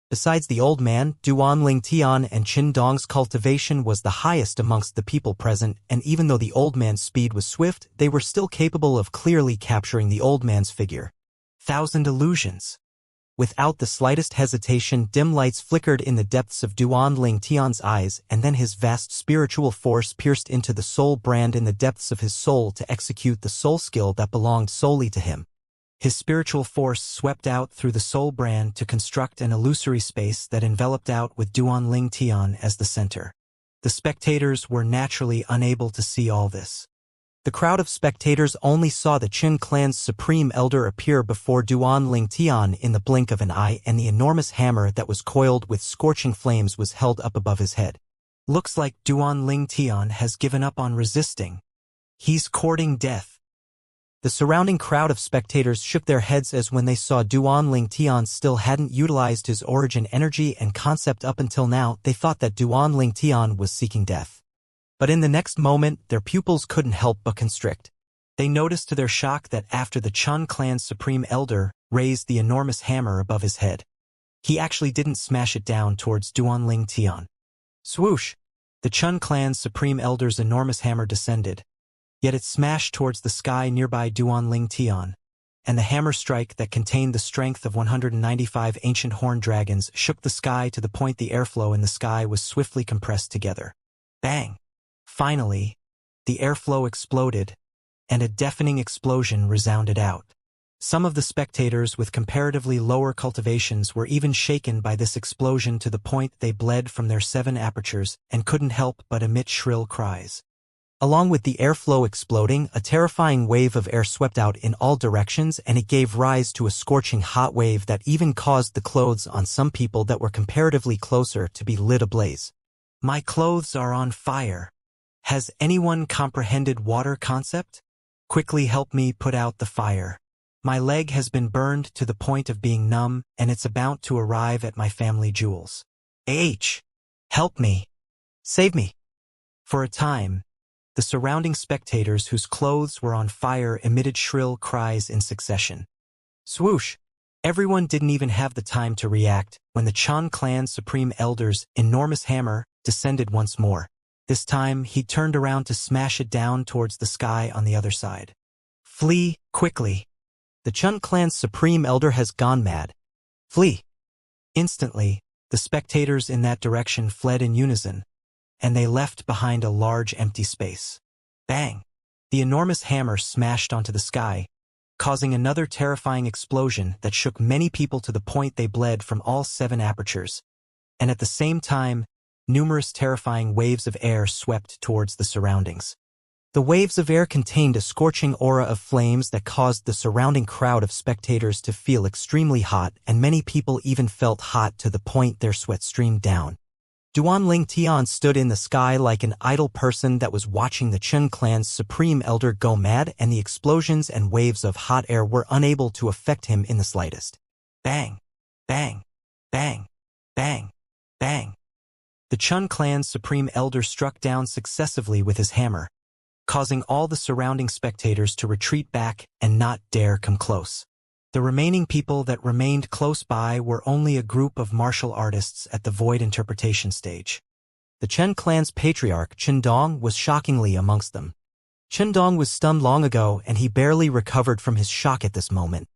Besides the old man, Duan Ling Tian and Qin Dong's cultivation was the highest amongst the people present, and even though the old man's speed was swift, they were still capable of clearly capturing the old man's figure. 1,000 illusions. Without the slightest hesitation, dim lights flickered in the depths of Duan Ling Tian's eyes, and then his vast spiritual force pierced into the soul brand in the depths of his soul to execute the soul skill that belonged solely to him. His spiritual force swept out through the soul brand to construct an illusory space that enveloped out with Duan Ling Tian as the center. The spectators were naturally unable to see all this. The crowd of spectators only saw the Qin clan's supreme elder appear before Duan Ling Tian in the blink of an eye, and the enormous hammer that was coiled with scorching flames was held up above his head. Looks like Duan Ling Tian has given up on resisting. He's courting death. The surrounding crowd of spectators shook their heads as when they saw Duan Ling Tian still hadn't utilized his origin energy and concept up until now, they thought that Duan Ling Tian was seeking death. But in the next moment, their pupils couldn't help but constrict. They noticed to their shock that after the Chun clan's supreme elder raised the enormous hammer above his head, he actually didn't smash it down towards Duan Ling Tian. Swoosh! The Chun clan's supreme elder's enormous hammer descended, yet it smashed towards the sky nearby Duan Ling Tian, and the hammer strike that contained the strength of 195 ancient horned dragons shook the sky to the point the airflow in the sky was swiftly compressed together. Bang! Finally, the airflow exploded, and a deafening explosion resounded out. Some of the spectators with comparatively lower cultivations were even shaken by this explosion to the point they bled from their 7 apertures and couldn't help but emit shrill cries. Along with the airflow exploding, a terrifying wave of air swept out in all directions, and it gave rise to a scorching hot wave that even caused the clothes on some people that were comparatively closer to be lit ablaze. My clothes are on fire. Has anyone comprehended water concept? Quickly help me put out the fire. My leg has been burned to the point of being numb, and it's about to arrive at my family jewels. Help me. Save me. For a time, the surrounding spectators whose clothes were on fire emitted shrill cries in succession. Swoosh! Everyone didn't even have the time to react when the Chan clan's supreme elder's enormous hammer descended once more. This time, he turned around to smash it down towards the sky on the other side. Flee, quickly. The Chun clan's supreme elder has gone mad. Flee. Instantly, the spectators in that direction fled in unison, and they left behind a large empty space. Bang! The enormous hammer smashed onto the sky, causing another terrifying explosion that shook many people to the point they bled from all 7 apertures. And at the same time, numerous terrifying waves of air swept towards the surroundings. The waves of air contained a scorching aura of flames that caused the surrounding crowd of spectators to feel extremely hot, and many people even felt hot to the point their sweat streamed down. Duan Ling Tian stood in the sky like an idle person that was watching the Chun clan's supreme elder go mad, and the explosions and waves of hot air were unable to affect him in the slightest. Bang! Bang! Bang! Bang! Bang! The Chun clan's supreme elder struck down successively with his hammer, causing all the surrounding spectators to retreat back and not dare come close. The remaining people that remained close by were only a group of martial artists at the void interpretation stage. The Chen clan's patriarch, Chen Dong, was shockingly amongst them. Chen Dong was stunned long ago, and he barely recovered from his shock at this moment.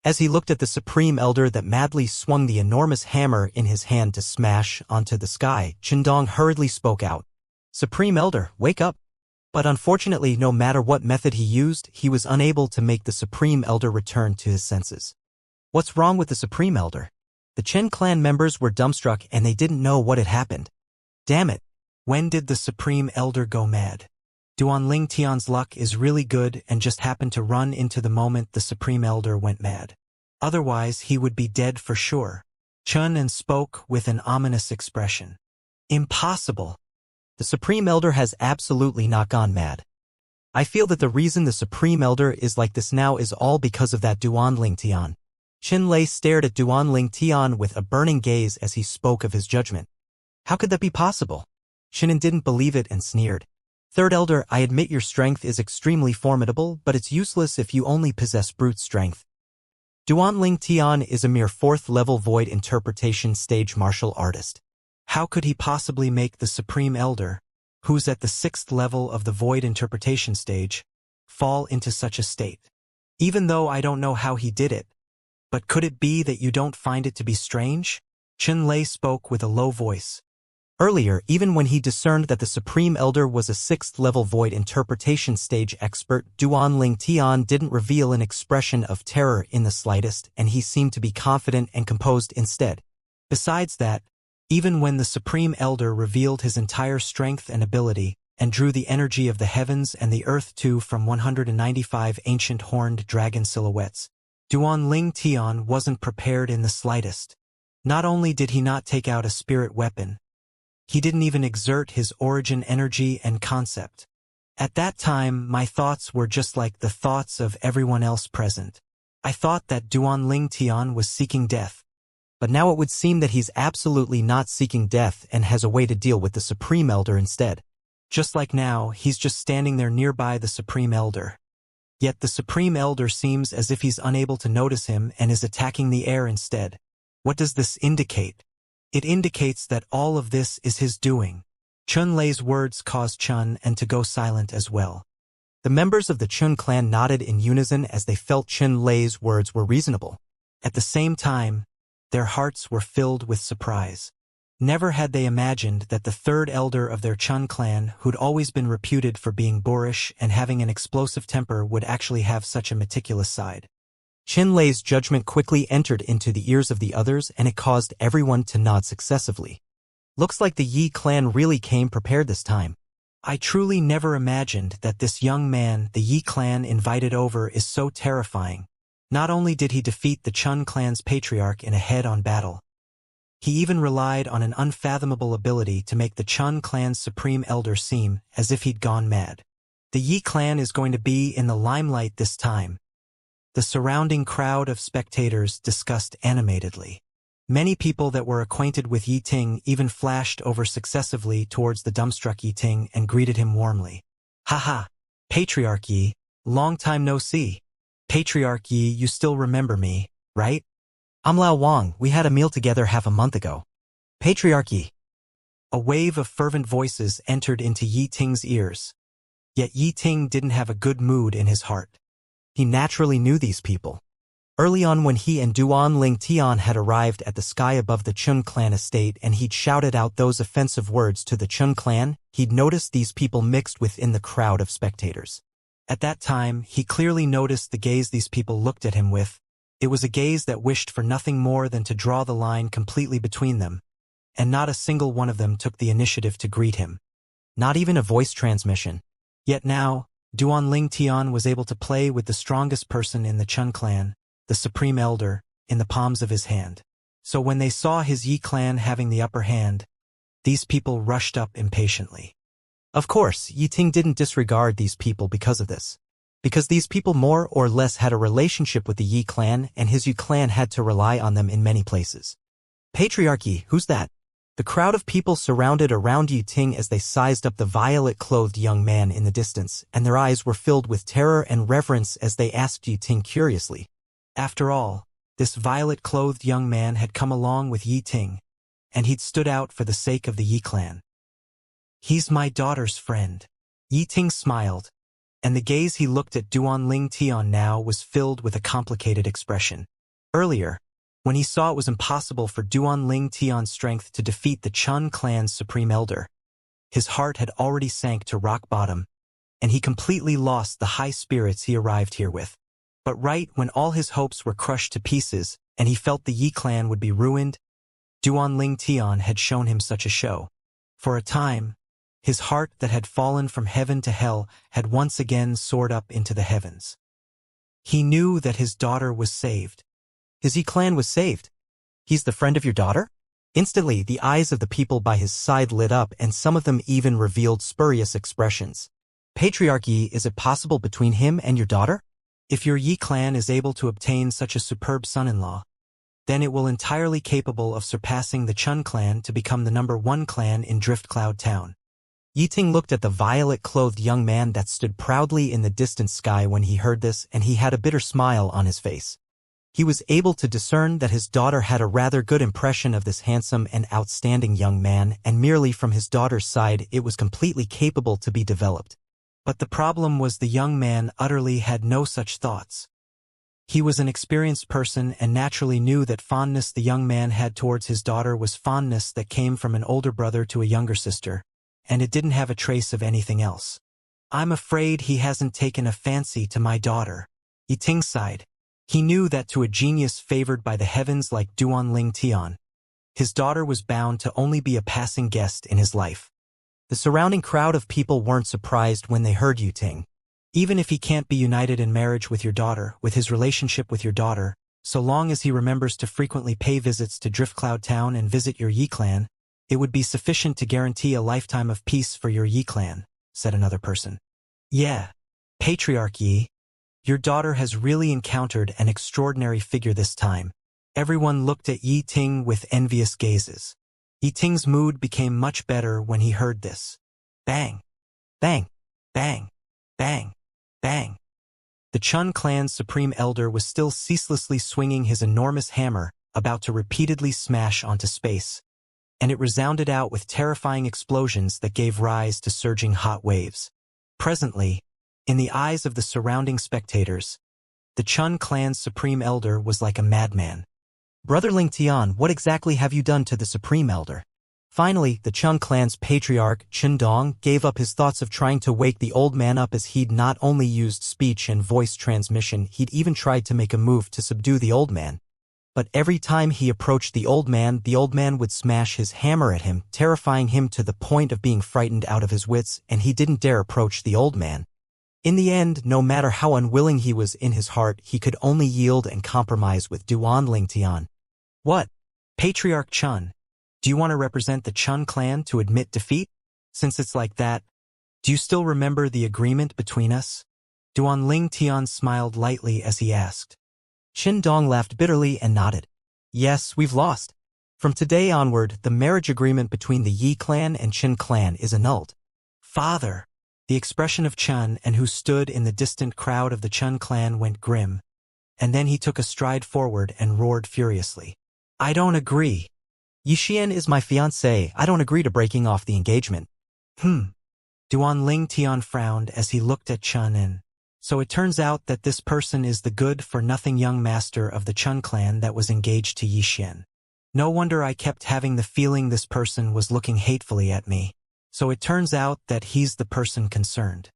As he looked at the supreme elder that madly swung the enormous hammer in his hand to smash onto the sky, Chen Dong hurriedly spoke out. Supreme elder, wake up. But unfortunately, no matter what method he used, he was unable to make the supreme elder return to his senses. What's wrong with the supreme elder? The Chen clan members were dumbstruck, and they didn't know what had happened. Damn it. When did the supreme elder go mad? Duan Ling Tian's luck is really good and just happened to run into the moment the supreme elder went mad. Otherwise, he would be dead for sure. Chun spoke with an ominous expression. Impossible. The supreme elder has absolutely not gone mad. I feel that the reason the supreme elder is like this now is all because of that Duan Ling Tian. Qin Lei stared at Duan Ling Tian with a burning gaze as he spoke of his judgment. How could that be possible? Qinan didn't believe it and sneered. Third elder, I admit your strength is extremely formidable, but it's useless if you only possess brute strength. Duan Ling Tian is a mere 4th level void interpretation stage martial artist. How could he possibly make the supreme elder, who's at the 6th level of the void interpretation stage, fall into such a state? Even though I don't know how he did it, But could it be that you don't find it to be strange? Chen Lei spoke with a low voice. Earlier, even when he discerned that the Supreme Elder was a 6th-level void interpretation stage expert, Duan Tian didn't reveal an expression of terror in the slightest, and he seemed to be confident and composed instead. Besides that, even when the Supreme Elder revealed his entire strength and ability, and drew the energy of the heavens and the earth too from 195 ancient horned dragon silhouettes, Duan Tian wasn't prepared in the slightest. Not only did he not take out a spirit weapon, he didn't even exert his origin energy and concept. At that time, my thoughts were just like the thoughts of everyone else present. I thought that Duan Tian was seeking death. But now it would seem that he's absolutely not seeking death and has a way to deal with the Supreme Elder instead. Just like now, he's just standing there nearby the Supreme Elder. Yet the Supreme Elder seems as if he's unable to notice him and is attacking the air instead. What does this indicate? It indicates that all of this is his doing. Chun Lei's words caused Chun and to go silent as well. The members of the Chun clan nodded in unison as they felt Chun Lei's words were reasonable. At the same time, their hearts were filled with surprise. Never had they imagined that the 3rd elder of their Chun clan, who'd always been reputed for being boorish and having an explosive temper, would actually have such a meticulous side. Chen Lei's judgment quickly entered into the ears of the others, and it caused everyone to nod successively. Looks like the Yi clan really came prepared this time. I truly never imagined that this young man the Yi clan invited over is so terrifying. Not only did he defeat the Chun clan's patriarch in a head-on battle, he even relied on an unfathomable ability to make the Chun clan's supreme elder seem as if he'd gone mad. The Yi clan is going to be in the limelight this time. The surrounding crowd of spectators discussed animatedly. Many people that were acquainted with Yi Ting even flashed over successively towards the dumbstruck Yi Ting and greeted him warmly. Haha, Patriarch Yi, long time no see. Patriarch Yi, you still remember me, right? I'm Lao Wang, we had a meal together half a month ago. Patriarch Yi. A wave of fervent voices entered into Yi Ting's ears. Yet Yi Ting didn't have a good mood in his heart. He naturally knew these people. Early on when he and Duan Tian had arrived at the sky above the Chun clan estate and he'd shouted out those offensive words to the Chun clan, he'd noticed these people mixed within the crowd of spectators. At that time, he clearly noticed the gaze these people looked at him with. It was a gaze that wished for nothing more than to draw the line completely between them, and not a single one of them took the initiative to greet him. Not even a voice transmission. Yet now, Duan Tian was able to play with the strongest person in the Chun clan, the Supreme Elder, in the palms of his hand. So when they saw his Yi clan having the upper hand, these people rushed up impatiently. Of course, Yi Ting didn't disregard these people because of this. Because these people more or less had a relationship with the Yi clan, and his Yi clan had to rely on them in many places. Patriarch Yi, who's that? The crowd of people surrounded around Yi Ting as they sized up the violet-clothed young man in the distance, and their eyes were filled with terror and reverence as they asked Yi Ting curiously. After all, this violet-clothed young man had come along with Yi Ting, and he'd stood out for the sake of the Yi clan. He's my daughter's friend. Yi Ting smiled, and the gaze he looked at Duan Tian now was filled with a complicated expression. Earlier, when he saw it was impossible for Duan Tian's strength to defeat the Chun clan's supreme elder, his heart had already sank to rock bottom, and he completely lost the high spirits he arrived here with. But right when all his hopes were crushed to pieces, and he felt the Yi clan would be ruined, Duan Tian had shown him such a show. For a time, his heart that had fallen from heaven to hell had once again soared up into the heavens. He knew that his daughter was saved. His Yi clan was saved. He's the friend of your daughter? Instantly, the eyes of the people by his side lit up, and some of them even revealed spurious expressions. Patriarch Yi, is it possible between him and your daughter? If your Yi clan is able to obtain such a superb son-in-law, then it will entirely capable of surpassing the Chun clan to become the #1 clan in Drift Cloud Town. Yi Ting looked at the violet-clothed young man that stood proudly in the distant sky when he heard this, and he had a bitter smile on his face. He was able to discern that his daughter had a rather good impression of this handsome and outstanding young man, and merely from his daughter's side it was completely capable to be developed. But the problem was the young man utterly had no such thoughts. He was an experienced person and naturally knew that fondness the young man had towards his daughter was fondness that came from an older brother to a younger sister, and it didn't have a trace of anything else. I'm afraid he hasn't taken a fancy to my daughter. Yiting sighed. He knew that to a genius favored by the heavens like Duanling Tian, his daughter was bound to only be a passing guest in his life. The surrounding crowd of people weren't surprised when they heard Yiting. Even if he can't be united in marriage with your daughter, with his relationship with your daughter, so long as he remembers to frequently pay visits to Driftcloud Town and visit your Yi clan, it would be sufficient to guarantee a lifetime of peace for your Yi clan, said another person. Yeah, Patriarch Yi, your daughter has really encountered an extraordinary figure this time. Everyone looked at Yi Ting with envious gazes. Yi Ting's mood became much better when he heard this. Bang! Bang! Bang! Bang! Bang! The Chun clan's supreme elder was still ceaselessly swinging his enormous hammer, about to repeatedly smash onto space, and it resounded out with terrifying explosions that gave rise to surging hot waves. Presently, in the eyes of the surrounding spectators, the Chun clan's supreme elder was like a madman. Brother Ling Tian, what exactly have you done to the supreme elder? Finally, the Chun clan's patriarch, Chen Dong, gave up his thoughts of trying to wake the old man up, as he'd not only used speech and voice transmission, he'd even tried to make a move to subdue the old man. But every time he approached the old man would smash his hammer at him, terrifying him to the point of being frightened out of his wits, and he didn't dare approach the old man. In the end, no matter how unwilling he was in his heart, he could only yield and compromise with Duan Lingtian. What? Patriarch Chun, do you want to represent the Chun clan to admit defeat? Since it's like that, do you still remember the agreement between us? Duan Lingtian smiled lightly as he asked. Qin Dong laughed bitterly and nodded. Yes, we've lost. From today onward, the marriage agreement between the Yi clan and Qin clan is annulled. Father! The expression of Chun, and who stood in the distant crowd of the Chun clan, went grim, and then he took a stride forward and roared furiously. I don't agree. Yixian is my fiancé. I don't agree to breaking off the engagement. Duan Lingtian frowned as he looked at Chun and... So it turns out that this person is the good-for-nothing young master of the Chun clan that was engaged to Yixian. No wonder I kept having the feeling this person was looking hatefully at me. So it turns out that he's the person concerned.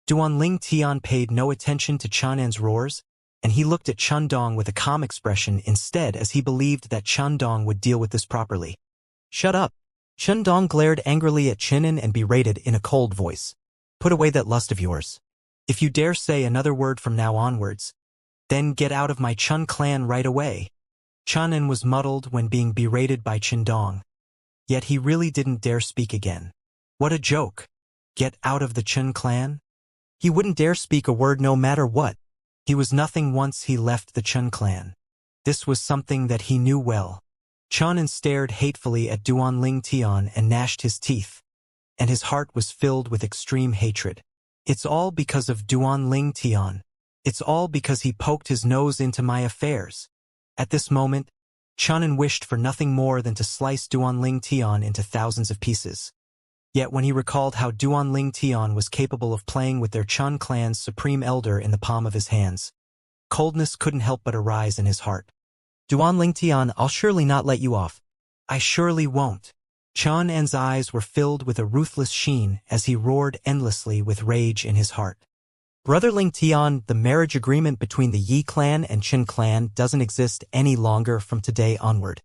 Duan Lingtian paid no attention to Chunan's roars, and he looked at Chun Dong with a calm expression instead, as he believed that Chun Dong would deal with this properly. Shut up! Chun Dong glared angrily at Chinan and berated in a cold voice. Put away that lust of yours. If you dare say another word from now onwards, then get out of my Chun clan right away. Chunan was muddled when being berated by Chin Dong. Yet he really didn't dare speak again. What a joke! Get out of the Chun clan? He wouldn't dare speak a word no matter what. He was nothing once he left the Chun clan. This was something that he knew well. Chunan stared hatefully at Duan Lingtian and gnashed his teeth, and his heart was filled with extreme hatred. It's all because of Duan Lingtian. It's all because he poked his nose into my affairs. At this moment, Chunan wished for nothing more than to slice Duan Lingtian into thousands of pieces. Yet when he recalled how Duan Lingtian was capable of playing with their Chun clan's supreme elder in the palm of his hands, coldness couldn't help but arise in his heart. Duan Lingtian, I'll surely not let you off. I surely won't. Chunan's eyes were filled with a ruthless sheen as he roared endlessly with rage in his heart. Brother Lingtian, the marriage agreement between the Yi clan and Qin clan doesn't exist any longer from today onward.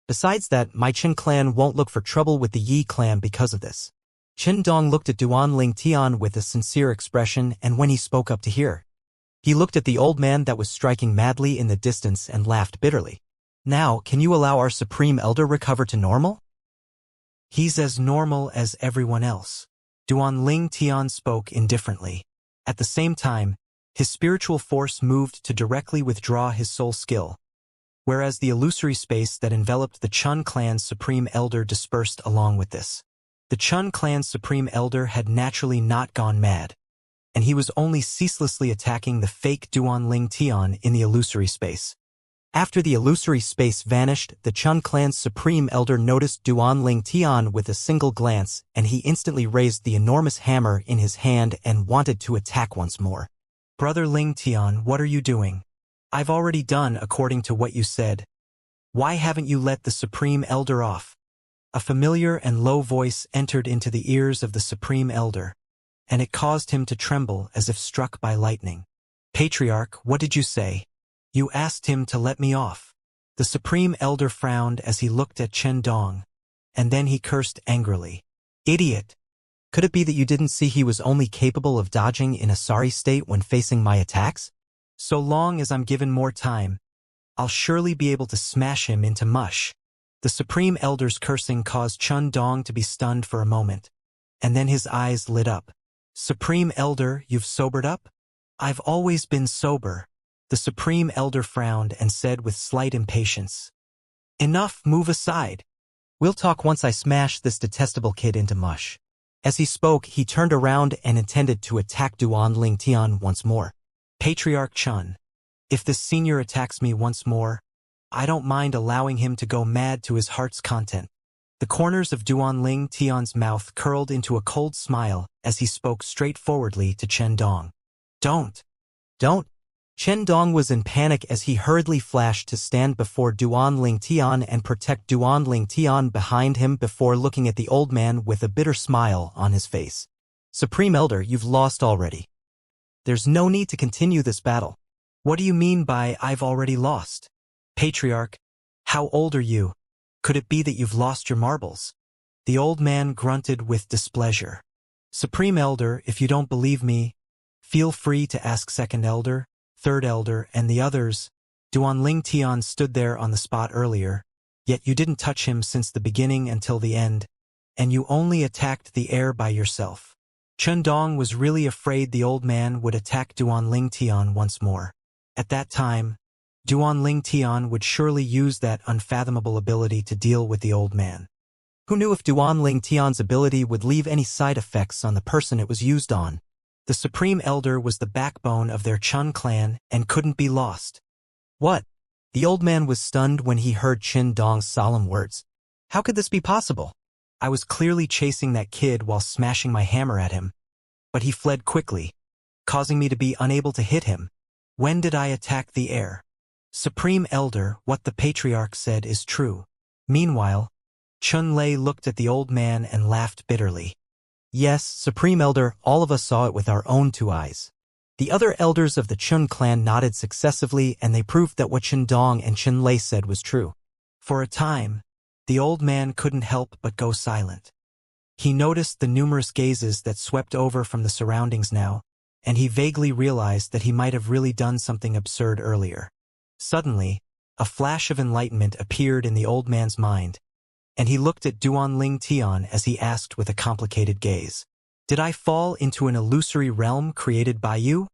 Besides that, my Qin clan won't look for trouble with the Yi clan because of this. Qin Dong looked at Duan Lingtian with a sincere expression, and when he spoke up to hear, he looked at the old man that was striking madly in the distance and laughed bitterly. Now, can you allow our supreme elder recover to normal? He's as normal as everyone else. Duan Lingtian spoke indifferently. At the same time, his spiritual force moved to directly withdraw his soul skill, whereas the illusory space that enveloped the Chun clan's supreme elder dispersed along with this. The Chun clan's supreme elder had naturally not gone mad, and he was only ceaselessly attacking the fake Duan Lingtian in the illusory space. After the illusory space vanished, the Chun clan's supreme elder noticed Duan Lingtian with a single glance, and he instantly raised the enormous hammer in his hand and wanted to attack once more. Brother Lingtian, what are you doing? I've already done according to what you said. Why haven't you let the Supreme Elder off? A familiar and low voice entered into the ears of the Supreme Elder, and it caused him to tremble as if struck by lightning. Patriarch, what did you say? You asked him to let me off. The Supreme Elder frowned as he looked at Chen Dong, and then he cursed angrily. Idiot! Could it be that you didn't see he was only capable of dodging in a sorry state when facing my attacks? So long as I'm given more time, I'll surely be able to smash him into mush. The Supreme Elder's cursing caused Chen Dong to be stunned for a moment, and then his eyes lit up. Supreme Elder, you've sobered up? I've always been sober. The Supreme Elder frowned and said with slight impatience. Enough, move aside. We'll talk once I smash this detestable kid into mush. As he spoke, he turned around and intended to attack Duan Lingtian once more. Patriarch Chen, if this senior attacks me once more, I don't mind allowing him to go mad to his heart's content. The corners of Duan Lingtian's mouth curled into a cold smile as he spoke straightforwardly to Chen Dong. Don't. Chen Dong was in panic as he hurriedly flashed to stand before Duan Lingtian and protect Duan Lingtian behind him before looking at the old man with a bitter smile on his face. Supreme Elder, you've lost already. There's no need to continue this battle. What do you mean by I've already lost? Patriarch, how old are you? Could it be that you've lost your marbles? The old man grunted with displeasure. Supreme Elder, if you don't believe me, feel free to ask Second Elder, Third Elder, and the others. Duan Lingtian stood there on the spot earlier, yet you didn't touch him since the beginning until the end, and you only attacked the heir by yourself. Chen Dong was really afraid the old man would attack Duan Lingtian once more. At that time, Duan Lingtian would surely use that unfathomable ability to deal with the old man. Who knew if Duan Lingtian's ability would leave any side effects on the person it was used on? The Supreme Elder was the backbone of their Chun clan and couldn't be lost. What? The old man was stunned when he heard Chen Dong's solemn words. How could this be possible? I was clearly chasing that kid while smashing my hammer at him, but he fled quickly, causing me to be unable to hit him. When did I attack the heir? Supreme Elder, what the Patriarch said is true. Meanwhile, Chun Lei looked at the old man and laughed bitterly. Yes, Supreme Elder, all of us saw it with our own two eyes. The other elders of the Chun clan nodded successively, and they proved that what Chen Dong and Chun Lei said was true. For a time, the old man couldn't help but go silent. He noticed the numerous gazes that swept over from the surroundings now, and he vaguely realized that he might have really done something absurd earlier. Suddenly, a flash of enlightenment appeared in the old man's mind, and he looked at Duan Lingtian as he asked with a complicated gaze. Did I fall into an illusory realm created by you?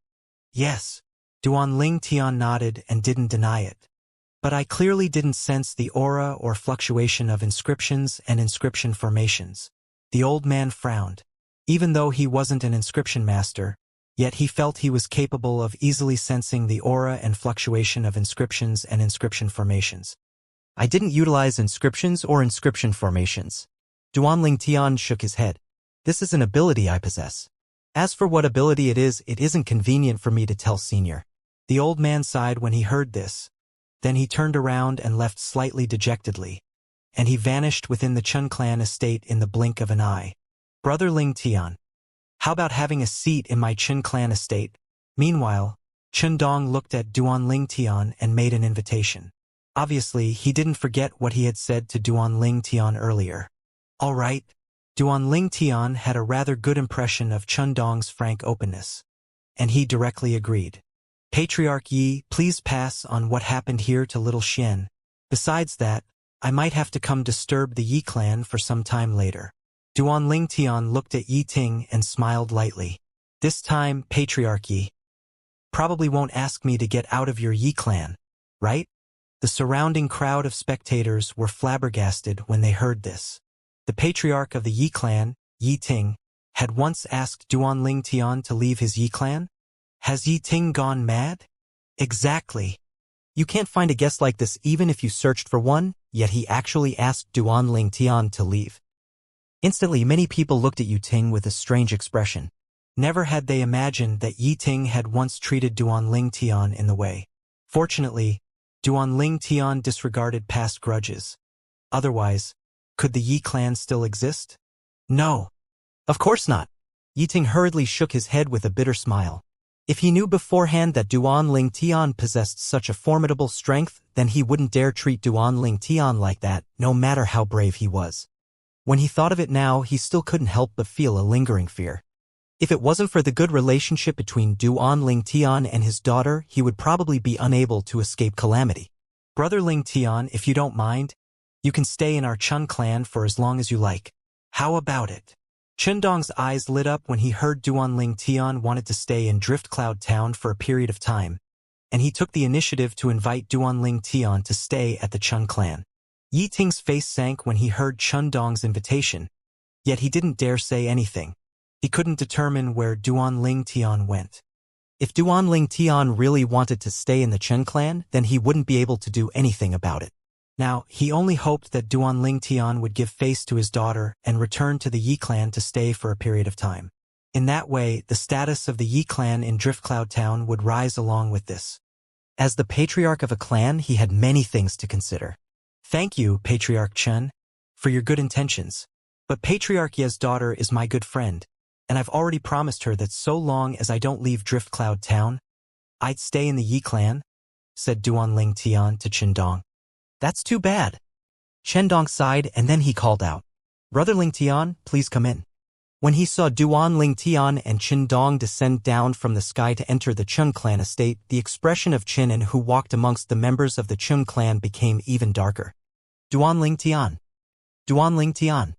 Yes. Duan Lingtian nodded and didn't deny it. But I clearly didn't sense the aura or fluctuation of inscriptions and inscription formations. The old man frowned. Even though he wasn't an inscription master, yet he felt he was capable of easily sensing the aura and fluctuation of inscriptions and inscription formations. I didn't utilize inscriptions or inscription formations. Duan Lingtian shook his head. This is an ability I possess. As for what ability it isn't convenient for me to tell Senior. The old man sighed when he heard this. Then he turned around and left slightly dejectedly, and he vanished within the Chun clan estate in the blink of an eye. Brother Lingtian, how about having a seat in my Chun clan estate? Meanwhile, Chen Dong looked at Duan Lingtian and made an invitation. Obviously, he didn't forget what he had said to Duan Lingtian earlier. All right. Duan Lingtian had a rather good impression of Chen Dong's frank openness, and he directly agreed. Patriarch Yi, please pass on what happened here to little Xian. Besides that, I might have to come disturb the Yi clan for some time later. Duan Lingtian looked at Yi Ting and smiled lightly. This time, Patriarch Yi probably won't ask me to get out of your Yi clan, right? The surrounding crowd of spectators were flabbergasted when they heard this. The patriarch of the Yi clan, Yi Ting, had once asked Duan Lingtian to leave his Yi clan? Has Yi Ting gone mad? Exactly. You can't find a guest like this even if you searched for one, yet he actually asked Duan Lingtian to leave. Instantly, many people looked at Yi Ting with a strange expression. Never had they imagined that Yi Ting had once treated Duan Lingtian in the way. Fortunately, Duan Ling Tian disregarded past grudges. Otherwise, could the Yi clan still exist? No. Of course not. Yiting hurriedly shook his head with a bitter smile. If he knew beforehand that Duan Ling Tian possessed such a formidable strength, then he wouldn't dare treat Duan Ling Tian like that, no matter how brave he was. When he thought of it now, he still couldn't help but feel a lingering fear. If it wasn't for the good relationship between Duan Ling Tian and his daughter, he would probably be unable to escape calamity. Brother Ling Tian, if you don't mind, you can stay in our Chun clan for as long as you like. How about it? Chindong's eyes lit up when he heard Duan Ling Tian wanted to stay in Drift Cloud Town for a period of time, and he took the initiative to invite Duan Ling Tian to stay at the Chun clan. Yi Ting's face sank when he heard Chundong's invitation, yet he didn't dare say anything. He couldn't determine where Duan Ling Tian went. If Duan Ling Tian really wanted to stay in the Chen clan, then he wouldn't be able to do anything about it. Now, he only hoped that Duan Ling Tian would give face to his daughter and return to the Yi clan to stay for a period of time. In that way, the status of the Yi clan in Drift Cloud Town would rise along with this. As the patriarch of a clan, he had many things to consider. Thank you, Patriarch Chen, for your good intentions. But Patriarch Ye's daughter is my good friend, and I've already promised her that so long as I don't leave Drift Cloud Town, I'd stay in the Yi clan, said Duan Ling Tian to Chindong. That's too bad. Chindong sighed and then he called out, Brother Ling Tian, please come in. When he saw Duan Ling Tian and Chindong descend down from the sky to enter the Chun clan estate, the expression of Chin and who walked amongst the members of the Chun clan became even darker. Duan Ling Tian. Duan Ling Tian.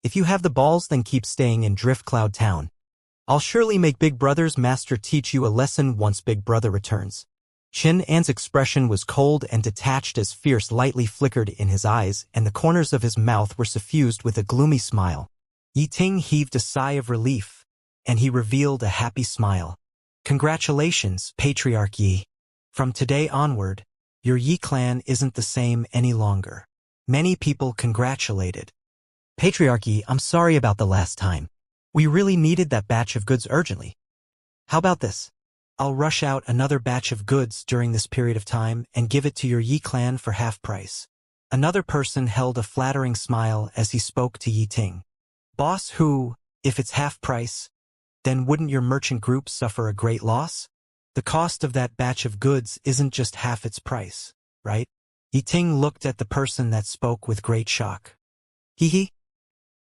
If you have the balls, then keep staying in Drift Cloud Town. I'll surely make Big Brother's master teach you a lesson once Big Brother returns. Chin An's expression was cold and detached as fierce lightly flickered in his eyes, and the corners of his mouth were suffused with a gloomy smile. Yi Ting heaved a sigh of relief, and he revealed a happy smile. Congratulations, Patriarch Yi. From today onward, your Yi clan isn't the same any longer. Many people congratulated. Patriarch Yi, I'm sorry about the last time. We really needed that batch of goods urgently. How about this? I'll rush out another batch of goods during this period of time and give it to your Yi clan for half price. Another person held a flattering smile as he spoke to Yi Ting. Boss who, if it's half price, then wouldn't your merchant group suffer a great loss? The cost of that batch of goods isn't just half its price, right? Yi Ting looked at the person that spoke with great shock. Hee.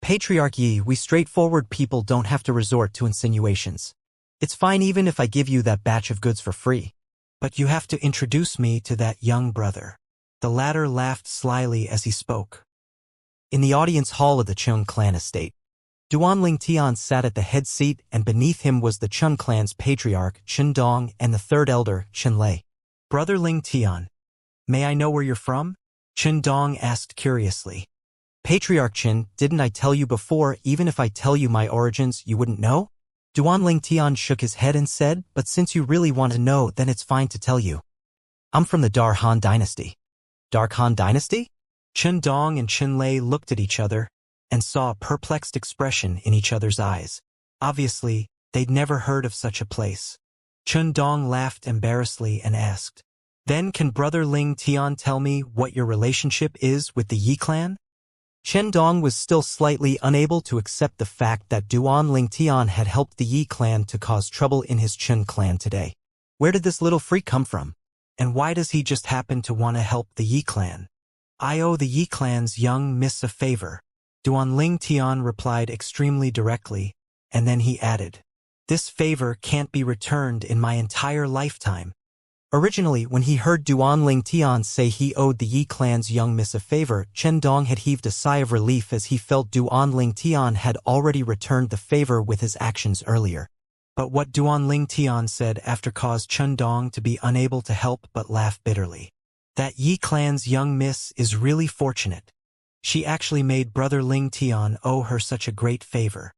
Patriarch Yi, we straightforward people don't have to resort to insinuations. It's fine even if I give you that batch of goods for free. But you have to introduce me to that young brother. The latter laughed slyly as he spoke. In the audience hall of the Chun clan estate, Duan Ling Tian sat at the head seat, and beneath him was the Chun clan's patriarch, Chindong, and the third elder, Chinlei. Brother Ling Tian, may I know where you're from? Chindong asked curiously. Patriarch Chin, didn't I tell you before, even if I tell you my origins, you wouldn't know? Duan Ling Tian shook his head and said, but since you really want to know, then it's fine to tell you. I'm from the Dar Han dynasty. Dark Han dynasty? Chindong and Chinlei looked at each other and saw a perplexed expression in each other's eyes. Obviously, they'd never heard of such a place. Chindong laughed embarrassedly and asked, Then can Brother Ling Tian tell me what your relationship is with the Yi clan? Chindong was still slightly unable to accept the fact that Duan Ling Tian had helped the Yi clan to cause trouble in his Chun clan today. Where did this little freak come from? And why does he just happen to want to help the Yi clan? I owe the Yi clan's young miss a favor. Duan Ling Tian replied extremely directly, and then he added, This favor can't be returned in my entire lifetime. Originally, when he heard Duan Ling Tian say he owed the Yi clan's young miss a favor, Chindong had heaved a sigh of relief as he felt Duan Ling Tian had already returned the favor with his actions earlier. But what Duan Ling Tian said after caused Chindong to be unable to help but laugh bitterly. That Yi clan's young miss is really fortunate. She actually made Brother Ling Tian owe her such a great favor.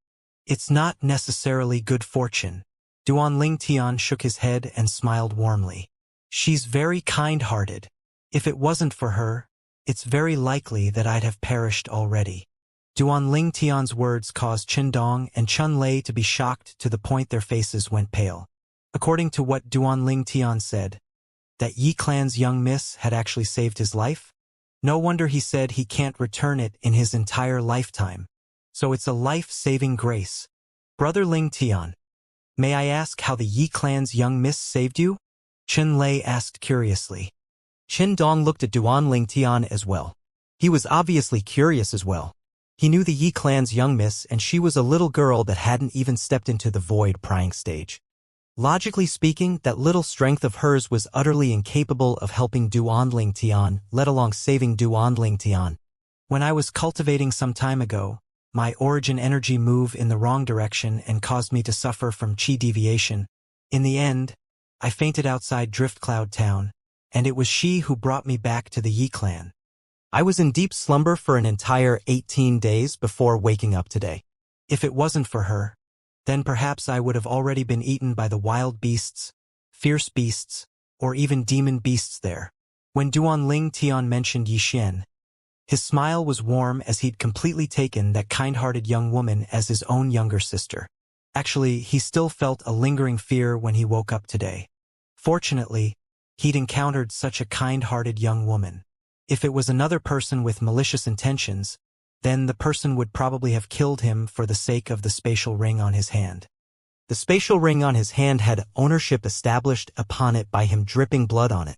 It's not necessarily good fortune. Duan Ling Tian shook his head and smiled warmly. She's very kind-hearted. If it wasn't for her, it's very likely that I'd have perished already. Duan Ling Tian's words caused Chindong and Chinlei to be shocked to the point their faces went pale. According to what Duan Ling Tian said, that Yi clan's young miss had actually saved his life? No wonder he said he can't return it in his entire lifetime. So it's a life-saving grace. Brother Ling Tian, may I ask how the Yi clan's young miss saved you? Chen Lei asked curiously. Chen Dong looked at Duan Ling Tian as well. He was obviously curious as well. He knew the Yi clan's young miss, and she was a little girl that hadn't even stepped into the void prying stage. Logically speaking, that little strength of hers was utterly incapable of helping Duan Ling Tian, let alone saving Duan Ling Tian. When I was cultivating some time ago, my origin energy moved in the wrong direction and caused me to suffer from chi deviation. In the end, I fainted outside Drift Cloud Town, and it was she who brought me back to the Yi clan. I was in deep slumber for an entire 18 days before waking up today. If it wasn't for her, then perhaps I would have already been eaten by the wild beasts, fierce beasts, or even demon beasts there. When Duan Ling Tian mentioned Yi Xian, his smile was warm as he'd completely taken that kind-hearted young woman as his own younger sister. Actually, he still felt a lingering fear when he woke up today. Fortunately, he'd encountered such a kind-hearted young woman. If it was another person with malicious intentions, then the person would probably have killed him for the sake of the spatial ring on his hand. The spatial ring on his hand had ownership established upon it by him dripping blood on it.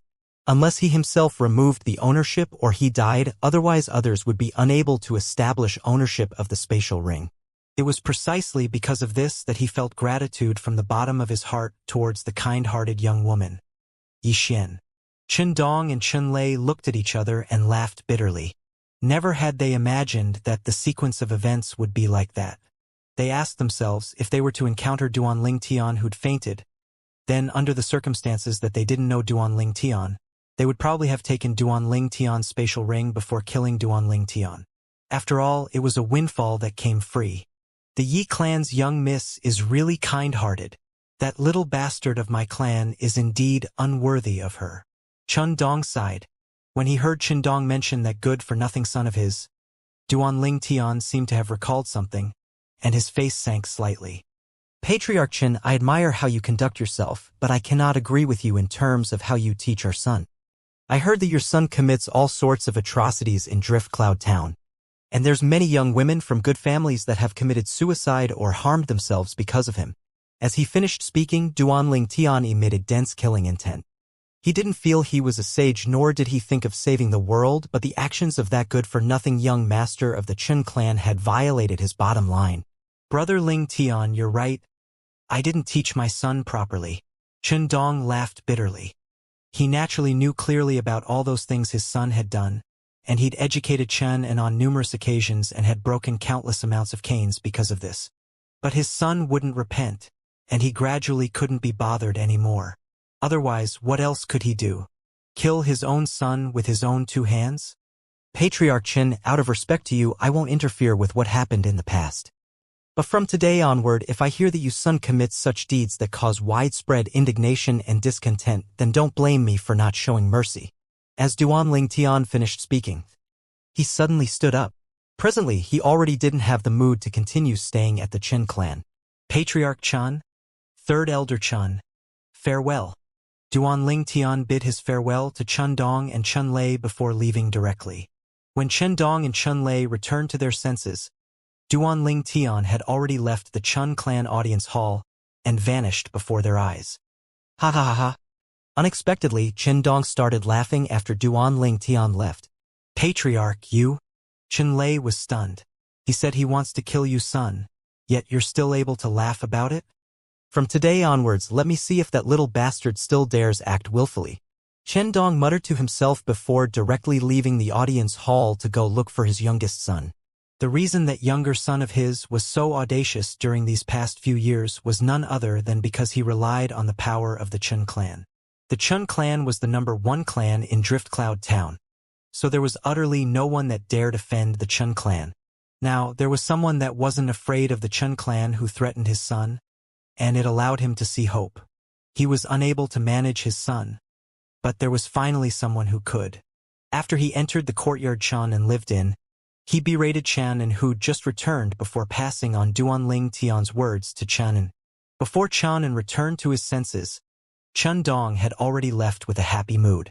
Unless he himself removed the ownership or he died, otherwise others would be unable to establish ownership of the spatial ring. It was precisely because of this that he felt gratitude from the bottom of his heart towards the kind-hearted young woman. Yi Xian. Chen Dong and Chen Lei looked at each other and laughed bitterly. Never had they imagined that the sequence of events would be like that. They asked themselves if they were to encounter Duan Ling Tian who'd fainted, then under the circumstances that they didn't know Duan Ling Tian, they would probably have taken Duan Ling Tian's spatial ring before killing Duan Ling Tian. After all, it was a windfall that came free. The Yi clan's young miss is really kind-hearted. That little bastard of my clan is indeed unworthy of her. Chen Dong sighed. When he heard Chen Dong mention that good-for-nothing son of his, Duan Ling Tian seemed to have recalled something, and his face sank slightly. Patriarch Chen, I admire how you conduct yourself, but I cannot agree with you in terms of how you teach our son. I heard that your son commits all sorts of atrocities in Drift Cloud Town, and there's many young women from good families that have committed suicide or harmed themselves because of him. As he finished speaking, Duan Ling Tian emitted dense killing intent. He didn't feel he was a sage, nor did he think of saving the world, but the actions of that good-for-nothing young master of the Chen clan had violated his bottom line. Brother Ling Tian, you're right. I didn't teach my son properly. Chen Dong laughed bitterly. He naturally knew clearly about all those things his son had done, and he'd educated Chen and on numerous occasions and had broken countless amounts of canes because of this. But his son wouldn't repent, and he gradually couldn't be bothered anymore. Otherwise, what else could he do? Kill his own son with his own two hands? Patriarch Chen, out of respect to you, I won't interfere with what happened in the past. But from today onward, if I hear that your son commits such deeds that cause widespread indignation and discontent, then don't blame me for not showing mercy. As Duan Ling Tian finished speaking, he suddenly stood up. Presently, he already didn't have the mood to continue staying at the Chen clan. Patriarch Chen, Third Elder Chen, farewell. Duan Ling Tian bid his farewell to Chen Dong and Chen Lei before leaving directly. When Chen Dong and Chen Lei returned to their senses, Duan Ling Tian had already left the Chen clan audience hall and vanished before their eyes. Ha ha ha ha. Unexpectedly, Chen Dong started laughing after Duan Ling Tian left. Patriarch, you? Chen Lei was stunned. He said he wants to kill you, son, yet you're still able to laugh about it? From today onwards, let me see if that little bastard still dares act willfully. Chen Dong muttered to himself before directly leaving the audience hall to go look for his youngest son. The reason that younger son of his was so audacious during these past few years was none other than because he relied on the power of the Chen clan. The Chen clan was the #1 clan in Drift Cloud Town, so there was utterly no one that dared offend the Chen clan. Now, there was someone that wasn't afraid of the Chen clan who threatened his son, and it allowed him to see hope. He was unable to manage his son, but there was finally someone who could. After he entered the courtyard Chen and lived in, he berated Chen and who'd just returned before passing on Duan Ling Tian's words to Chen and. Before Chen and returned to his senses, Chun Dong had already left with a happy mood.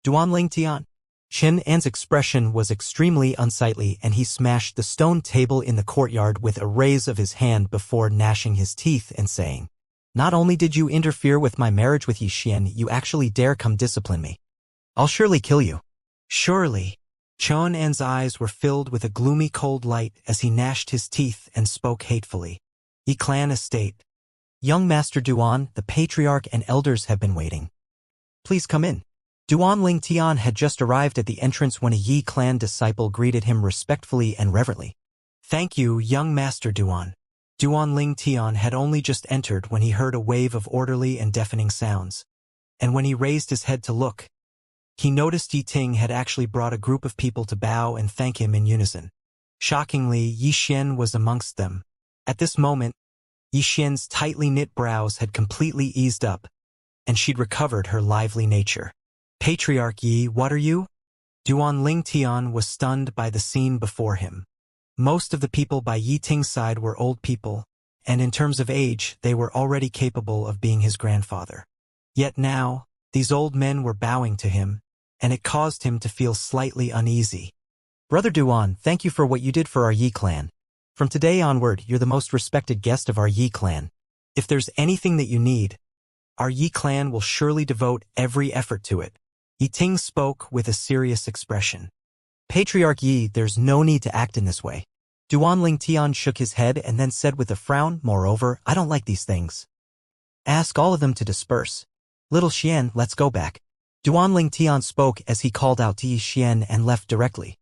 Duan Ling Tian. Chen An's expression was extremely unsightly and he smashed the stone table in the courtyard with a raise of his hand before gnashing his teeth and saying, "Not only did you interfere with my marriage with Yi Xian, you actually dare come discipline me. I'll surely kill you." Surely. Chun An's eyes were filled with a gloomy cold light as he gnashed his teeth and spoke hatefully. Yi Clan Estate. Young Master Duan, the patriarch and elders have been waiting. Please come in. Duan Ling Tian had just arrived at the entrance when a Yi clan disciple greeted him respectfully and reverently. Thank you, young Master Duan. Duan Ling Tian had only just entered when he heard a wave of orderly and deafening sounds. And when he raised his head to look, he noticed Yi Ting had actually brought a group of people to bow and thank him in unison. Shockingly, Yi Xian was amongst them. At this moment, Yi Xian's tightly knit brows had completely eased up, and she'd recovered her lively nature. Patriarch Yi, what are you? Duan Ling Tian was stunned by the scene before him. Most of the people by Yi Ting's side were old people, and in terms of age, they were already capable of being his grandfather. Yet now, these old men were bowing to him, and it caused him to feel slightly uneasy. Brother Duan, thank you for what you did for our Yi clan. From today onward, you're the most respected guest of our Yi clan. If there's anything that you need, our Yi clan will surely devote every effort to it. Yi Ting spoke with a serious expression. Patriarch Yi, there's no need to act in this way. Duan Ling Tian shook his head and then said with a frown, moreover, I don't like these things. Ask all of them to disperse. Little Xian, let's go back. Duan Ling Tian spoke as he called out to Yi Xian and left directly.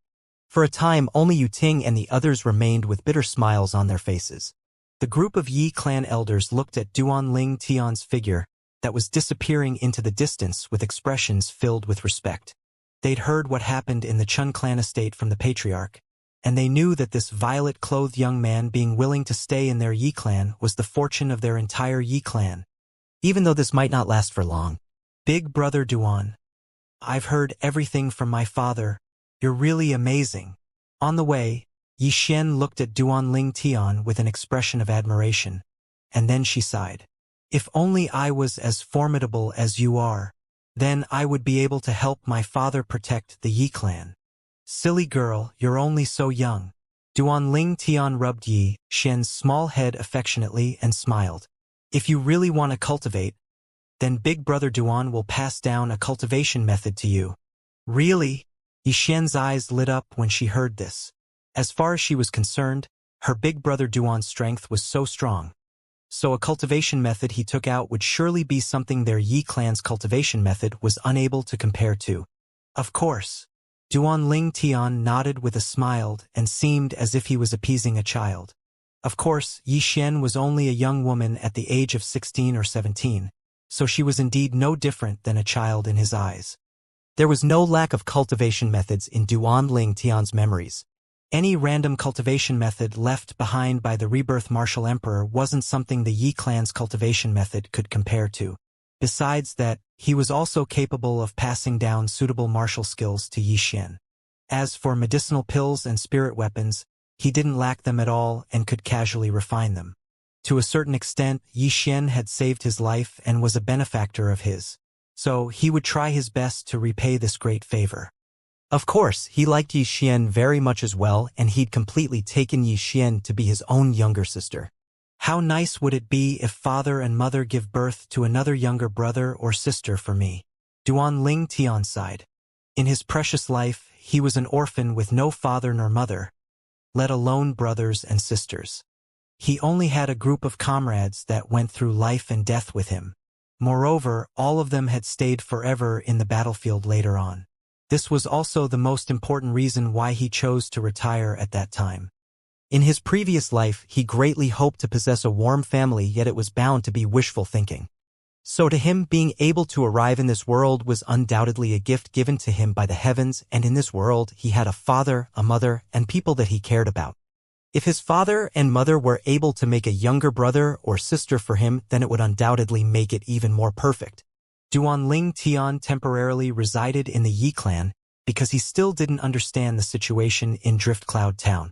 For a time, only Yu Ting and the others remained with bitter smiles on their faces. The group of Yi clan elders looked at Duan Ling Tian's figure that was disappearing into the distance with expressions filled with respect. They'd heard what happened in the Chun clan estate from the patriarch, and they knew that this violet-clothed young man being willing to stay in their Yi clan was the fortune of their entire Yi clan. Even though this might not last for long. Big brother Duan, I've heard everything from my father. You're really amazing. On the way, Yi Xian looked at Duan Ling Tian with an expression of admiration, and then she sighed. If only I was as formidable as you are, then I would be able to help my father protect the Yi clan. Silly girl, you're only so young. Duan Ling Tian rubbed Yi Xian's small head affectionately and smiled. If you really want to cultivate, then big brother Duan will pass down a cultivation method to you. Really? Yi Xian's eyes lit up when she heard this. As far as she was concerned, her big brother Duan's strength was so strong. So a cultivation method he took out would surely be something their Yi clan's cultivation method was unable to compare to. Of course. Duan Ling Tian nodded with a smile and seemed as if he was appeasing a child. Of course, Yi Xian was only a young woman at the age of 16 or 17, so she was indeed no different than a child in his eyes. There was no lack of cultivation methods in Duan Ling Tian's memories. Any random cultivation method left behind by the rebirth martial emperor wasn't something the Yi clan's cultivation method could compare to. Besides that, he was also capable of passing down suitable martial skills to Yi Xian. As for medicinal pills and spirit weapons, he didn't lack them at all and could casually refine them. To a certain extent, Yi Xian had saved his life and was a benefactor of his, so he would try his best to repay this great favor. Of course, he liked Yi Xian very much as well, and he'd completely taken Yi Xian to be his own younger sister. How nice would it be if father and mother give birth to another younger brother or sister for me? Duan Ling Tian sighed. In his precious life, he was an orphan with no father nor mother, let alone brothers and sisters. He only had a group of comrades that went through life and death with him. Moreover, all of them had stayed forever in the battlefield later on. This was also the most important reason why he chose to retire at that time. In his previous life, he greatly hoped to possess a warm family, yet it was bound to be wishful thinking. So to him, being able to arrive in this world was undoubtedly a gift given to him by the heavens, and in this world he had a father, a mother, and people that he cared about. If his father and mother were able to make a younger brother or sister for him, then it would undoubtedly make it even more perfect. Duan Ling Tian temporarily resided in the Yi clan because he still didn't understand the situation in Drift Cloud Town.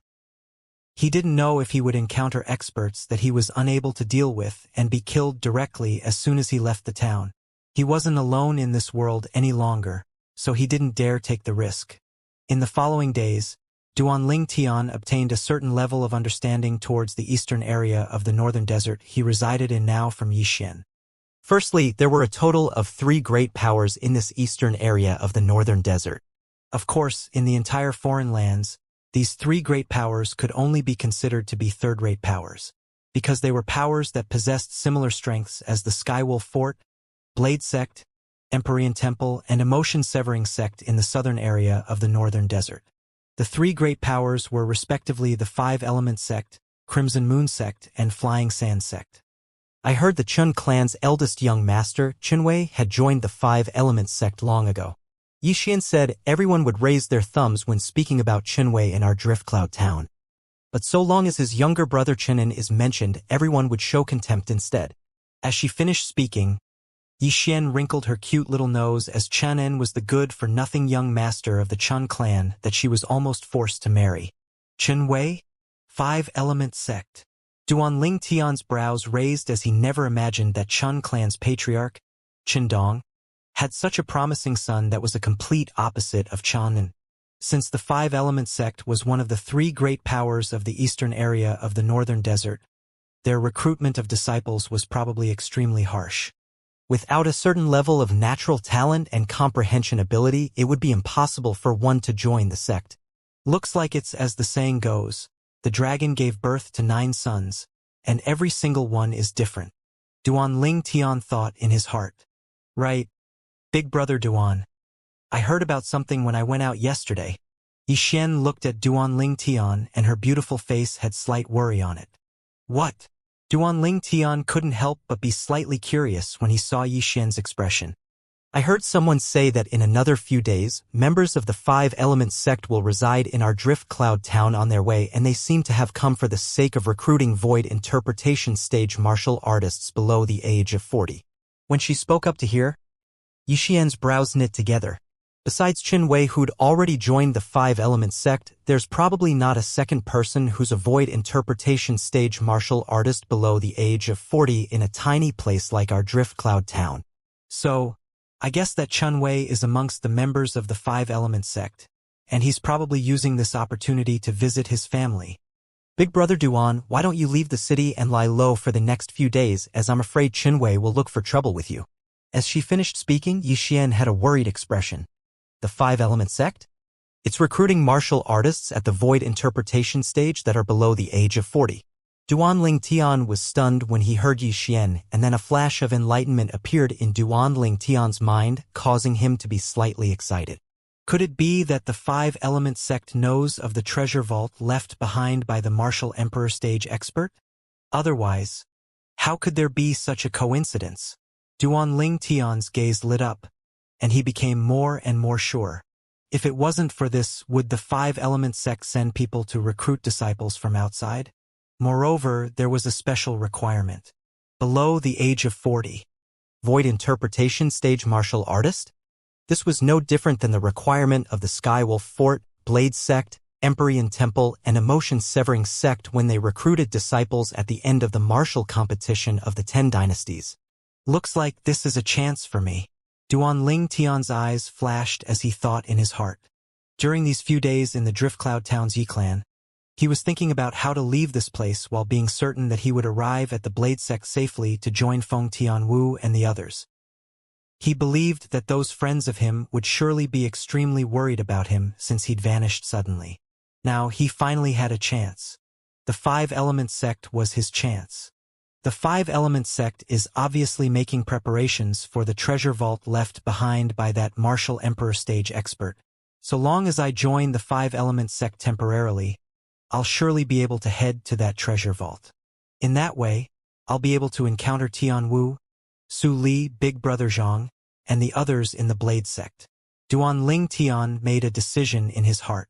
He didn't know if he would encounter experts that he was unable to deal with and be killed directly as soon as he left the town. He wasn't alone in this world any longer, so he didn't dare take the risk. In the following days, Duanling Tian obtained a certain level of understanding towards the eastern area of the northern desert he resided in now from Yixian. Firstly, there were a total of 3 great powers in this eastern area of the northern desert. Of course, in the entire foreign lands, these 3 great powers could only be considered to be third-rate powers, because they were powers that possessed similar strengths as the Skywolf Fort, Blade Sect, Empyrean Temple, and Emotion-Severing Sect in the southern area of the northern desert. The 3 great powers were respectively the Five Element Sect, Crimson Moon Sect, and Flying Sand Sect. I heard the Chun clan's eldest young master, Qinwei, had joined the Five Element Sect long ago. Yixian said everyone would raise their thumbs when speaking about Qinwei in our Driftcloud town. But so long as his younger brother Qinan is mentioned, everyone would show contempt instead. As she finished speaking, Yixian wrinkled her cute little nose as Qianen was the good-for-nothing young master of the Chun clan that she was almost forced to marry. Qinwei? Five Element Sect. Duanling Tian's brows raised as he never imagined that Chun clan's patriarch, Qindong, had such a promising son that was a complete opposite of Qianen. Since the Five Element Sect was one of the 3 great powers of the eastern area of the northern desert, their recruitment of disciples was probably extremely harsh. Without a certain level of natural talent and comprehension ability, it would be impossible for one to join the sect. Looks like it's as the saying goes, the dragon gave birth to 9 sons, and every single one is different. Duanling Tian thought in his heart. Right, big brother Duan. I heard about something when I went out yesterday. Yixian looked at Duanling Tian and her beautiful face had slight worry on it. What? Duanling Tian couldn't help but be slightly curious when he saw Yixian's expression. I heard someone say that in another few days, members of the Five Element Sect will reside in our Driftcloud town on their way, and they seem to have come for the sake of recruiting void interpretation stage martial artists below the age of 40. When she spoke up to hear, Yixian's brows knit together. Besides Qinwei, who'd already joined the Five Element Sect, there's probably not a second person who's a void interpretation stage martial artist below the age of 40 in a tiny place like our Driftcloud town. So, I guess that Qinwei is amongst the members of the Five Element Sect, and he's probably using this opportunity to visit his family. Big brother Duan, why don't you leave the city and lie low for the next few days, as I'm afraid Qinwei will look for trouble with you. As she finished speaking, Yixian had a worried expression. The Five Element Sect? It's recruiting martial artists at the void interpretation stage that are below the age of 40. Duanling Tian was stunned when he heard Yixian, and then a flash of enlightenment appeared in Duanling Tian's mind, causing him to be slightly excited. Could it be that the Five Element Sect knows of the treasure vault left behind by the martial emperor stage expert? Otherwise, how could there be such a coincidence? Duanling Tian's gaze lit up, and he became more and more sure. If it wasn't for this, would the Five Element Sect send people to recruit disciples from outside? Moreover, there was a special requirement. Below the age of 40. Void interpretation stage martial artist? This was no different than the requirement of the Skywolf Fort, Blade Sect, Empyrean Temple, and Emotion-Severing Sect when they recruited disciples at the end of the martial competition of the 10 dynasties. Looks like this is a chance for me. Duanling Tian's eyes flashed as he thought in his heart. During these few days in the Driftcloud town's Yi-clan, he was thinking about how to leave this place while being certain that he would arrive at the Blade Sect safely to join Feng Tianwu and the others. He believed that those friends of him would surely be extremely worried about him since he'd vanished suddenly. Now he finally had a chance. The Five Element Sect was his chance. The Five Element Sect is obviously making preparations for the treasure vault left behind by that martial emperor stage expert. So long as I join the Five Element Sect temporarily, I'll surely be able to head to that treasure vault. In that way, I'll be able to encounter Tianwu, Su Li, Big Brother Zhang, and the others in the Blade Sect. Duanling Tian made a decision in his heart.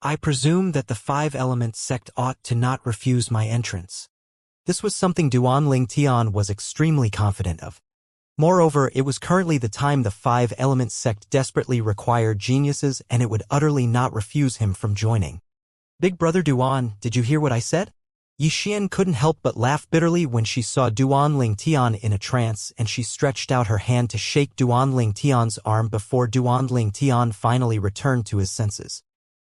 I presume that the Five Element Sect ought to not refuse my entrance. This was something Duanling Tian was extremely confident of. Moreover, it was currently the time the Five Element Sect desperately required geniuses, and it would utterly not refuse him from joining. Big Brother Duan, did you hear what I said? Yixian couldn't help but laugh bitterly when she saw Duan Lingtian in a trance, and she stretched out her hand to shake Duan Lingtian's arm before Duan Lingtian finally returned to his senses.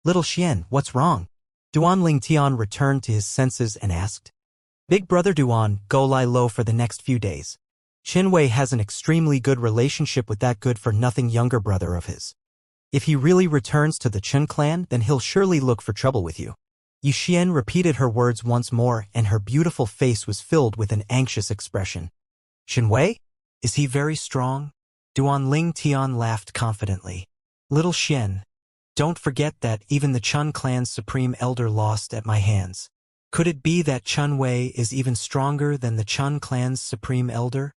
"Little Xian, what's wrong?" Duan Lingtian returned to his senses and asked. "Big brother Duan, go lie low for the next few days. Qinwei has an extremely good relationship with that good-for-nothing younger brother of his. If he really returns to the Chen clan, then he'll surely look for trouble with you." Yixian repeated her words once more, and her beautiful face was filled with an anxious expression. "Qinwei? Is he very strong?" Duan Lingtian laughed confidently. "Little Xian, don't forget that even the Chen clan's supreme elder lost at my hands. Could it be that Qinwei is even stronger than the Chen clan's supreme elder?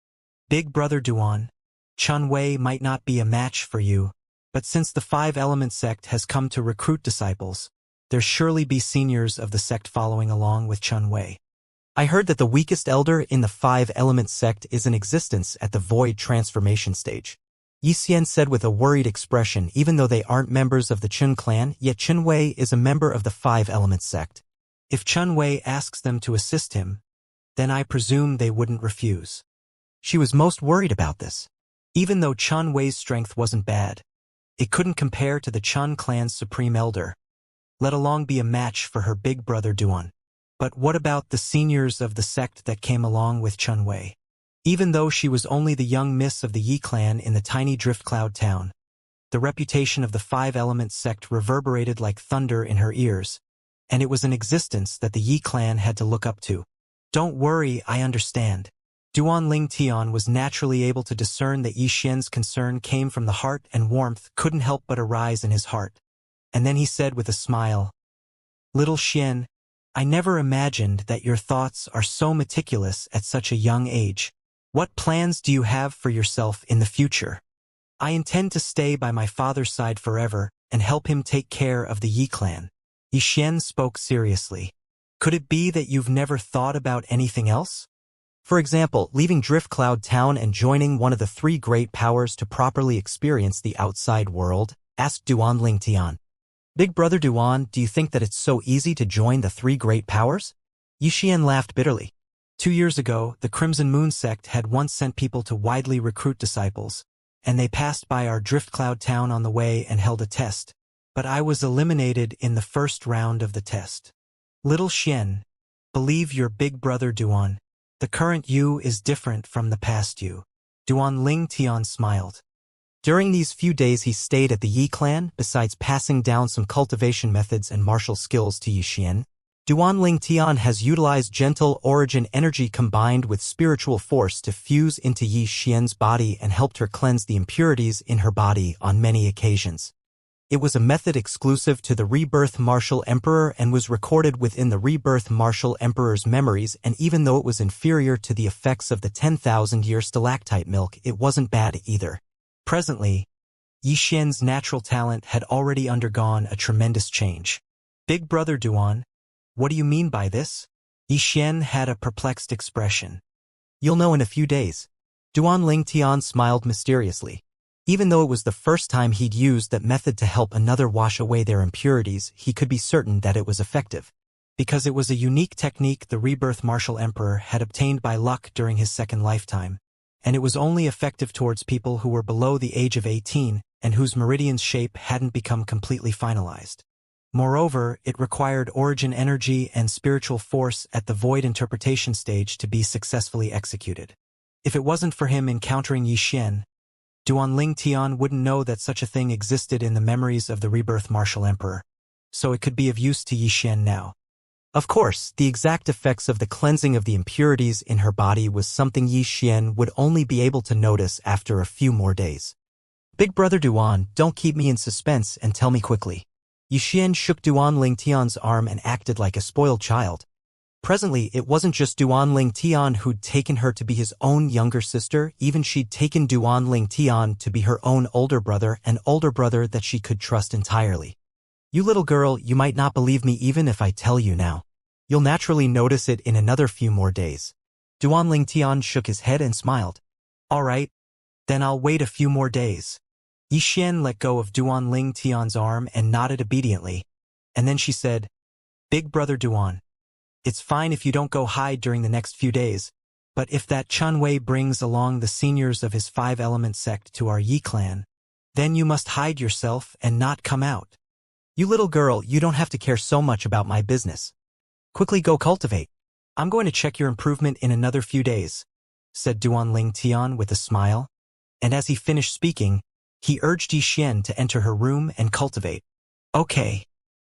Big brother Duan, Qinwei might not be a match for you, but since the Five-Element sect has come to recruit disciples, there surely be seniors of the sect following along with Qinwei. I heard that the weakest elder in the Five-Element sect is in existence at the Void transformation stage," Yixian said with a worried expression. Even though they aren't members of the Chen clan, yet Qinwei is a member of the Five-Element sect. If Qinwei asks them to assist him, then I presume they wouldn't refuse. She was most worried about this. Even though Qinwei's strength wasn't bad, it couldn't compare to the Chen clan's supreme elder, let alone be a match for her big brother Duan. But what about the seniors of the sect that came along with Qinwei? Even though she was only the young miss of the Yi clan in the tiny drift cloud town, the reputation of the Five-Element sect reverberated like thunder in her ears, and it was an existence that the Yi clan had to look up to. "Don't worry, I understand." Duan Lingtian was naturally able to discern that Yixian's concern came from the heart, and warmth couldn't help but arise in his heart. And then he said with a smile, "Little Xian, I never imagined that your thoughts are so meticulous at such a young age. What plans do you have for yourself in the future?" "I intend to stay by my father's side forever and help him take care of the Yi clan." Yixian spoke seriously. "Could it be that you've never thought about anything else? For example, leaving Drift Cloud Town and joining one of the three great powers to properly experience the outside world?" asked Duan Lingtian. "Big brother Duan, do you think that it's so easy to join the three great powers?" Yixian laughed bitterly. 2 years ago, the Crimson Moon sect had once sent people to widely recruit disciples, and they passed by our Drift Cloud Town on the way and held a test. But I was eliminated in the first round of the test. Little Xian, believe your big brother Duan. The current you is different from the past you. Duan Lingtian smiled. During these few days he stayed at the Yi clan, besides passing down some cultivation methods and martial skills to Yixian. Duan Lingtian has utilized gentle origin energy combined with spiritual force to fuse into Yixian's body and helped her cleanse the impurities in her body on many occasions. It was a method exclusive to the Rebirth Martial Emperor and was recorded within the Rebirth Martial Emperor's memories, and even though it was inferior to the effects of the 10,000-year stalactite milk, it wasn't bad either. Presently, Yixian's natural talent had already undergone a tremendous change. "Big brother Duan, what do you mean by this?" Yixian had a perplexed expression. "You'll know in a few days." Duan Lingtian smiled mysteriously. Even though it was the first time he'd used that method to help another wash away their impurities, he could be certain that it was effective. Because it was a unique technique the Rebirth Martial Emperor had obtained by luck during his second lifetime, and it was only effective towards people who were below the age of 18 and whose meridian's shape hadn't become completely finalized. Moreover, it required origin energy and spiritual force at the void interpretation stage to be successfully executed. If it wasn't for him encountering Yixian, Duan Lingtian wouldn't know that such a thing existed in the memories of the Rebirth Martial Emperor, so it could be of use to Yixian now. Of course, the exact effects of the cleansing of the impurities in her body was something Yixian would only be able to notice after a few more days. "Big brother Duan, don't keep me in suspense and tell me quickly." Yixian shook Duan Lingtian's arm and acted like a spoiled child. Presently, it wasn't just Duan Lingtian who'd taken her to be his own younger sister, even she'd taken Duan Lingtian to be her own older brother, an older brother that she could trust entirely. "You little girl, you might not believe me even if I tell you now. You'll naturally notice it in another few more days." Duan Lingtian shook his head and smiled. "All right, then I'll wait a few more days." Yixian let go of Duan Lingtian's arm and nodded obediently, and then she said, "Big brother Duan, It's fine if you don't go hide during the next few days, but if that Chun Wei brings along the seniors of his 5-element sect to our Yi clan, then you must hide yourself and not come out. You little girl, you don't have to care so much about my business. Quickly go cultivate. I'm going to check your improvement in another few days, said Duan Tian with a smile, and as he finished speaking, he urged Yi Xian to enter her room and cultivate. Okay.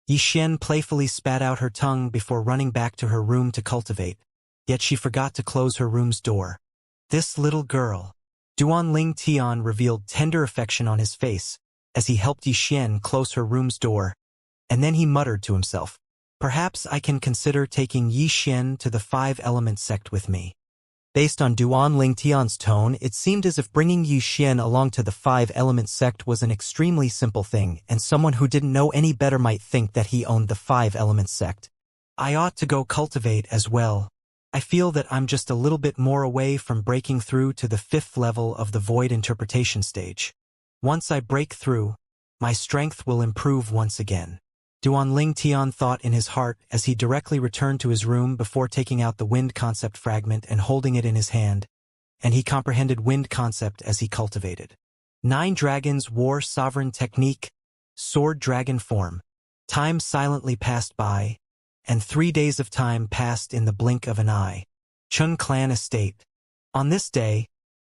Yi Xian playfully spat out her tongue before running back to her room to cultivate, yet she forgot to close her room's door. This little girl. Duan Tian revealed tender affection on his face as he helped Yi Xian close her room's door, and then he muttered to himself, perhaps I can consider taking Yi Xian to the 5-element sect with me. Based on Duan Tian's tone, it seemed as if bringing Yi Xian along to the 5-element sect was an extremely simple thing, and someone who didn't know any better might think that he owned the 5-element sect. I ought to go cultivate as well. I feel that I'm just a little bit more away from breaking through to the 5th level of the void interpretation stage. Once I break through, my strength will improve once again. Duan Tian thought in his heart as he directly returned to his room before taking out the wind concept fragment and holding it in his hand, and he comprehended wind concept as he cultivated. 9 dragons war sovereign technique, sword dragon form. Time silently passed by, and 3 days of time passed in the blink of an eye. Chun clan estate. On this day,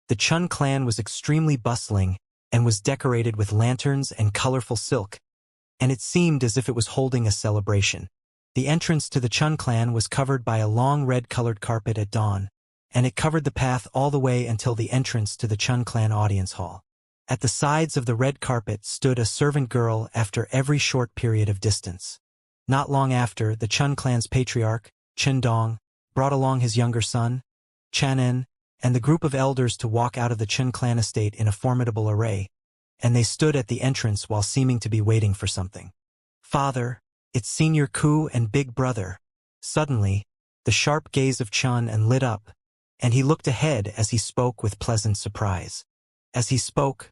the Chun clan was extremely bustling and was decorated with lanterns and colorful silk, and it seemed as if it was holding a celebration. The entrance to the Chun clan was covered by a long red-colored carpet at dawn, and it covered the path all the way until the entrance to the Chun clan audience hall. At the sides of the red carpet stood a servant girl after every short period of distance. Not long after, the Chun clan's patriarch, Chen Dong, brought along his younger son, Chanen, and the group of elders to walk out of the Chun clan estate in a formidable array, and they stood at the entrance while seeming to be waiting for something. Father, it's Senior Ku and Big Brother. Suddenly, the sharp gaze of Chun lit up, and he looked ahead as he spoke with pleasant surprise. As he spoke,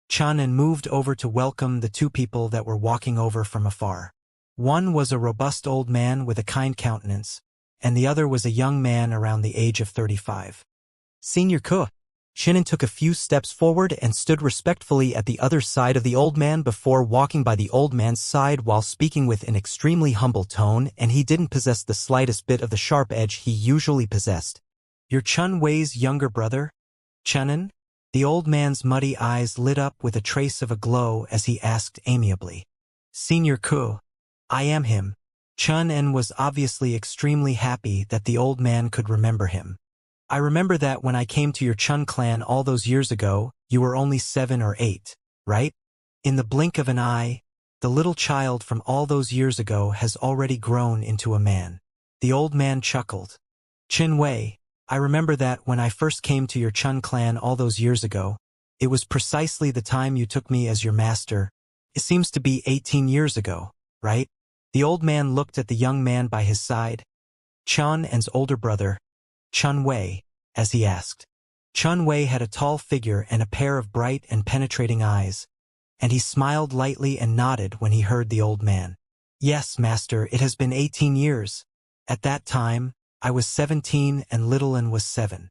Chun moved over to welcome the 2 people that were walking over from afar. One was a robust old man with a kind countenance, and the other was a young man around the age of 35. Senior Ku. Shin'en took a few steps forward and stood respectfully at the other side of the old man before walking by the old man's side while speaking with an extremely humble tone, and he didn't possess the slightest bit of the sharp edge he usually possessed. You're Chun Wei's younger brother, Chunin? The old man's muddy eyes lit up with a trace of a glow as he asked amiably. Senior Ku. I am him. Chun was obviously extremely happy that the old man could remember him. I remember that when I came to your Chun clan all those years ago, you were only 7 or 8, right? In the blink of an eye, the little child from all those years ago has already grown into a man. The old man chuckled. Chin Wei, I remember that when I first came to your Chun clan all those years ago, it was precisely the time you took me as your master. It seems to be 18 years ago, right? The old man looked at the young man by his side, Chun's older brother, Chun Wei, as he asked. Chun Wei had a tall figure and a pair of bright and penetrating eyes, and he smiled lightly and nodded when he heard the old man. Yes, master, it has been 18 years. At that time, I was 17 and little Un was 7.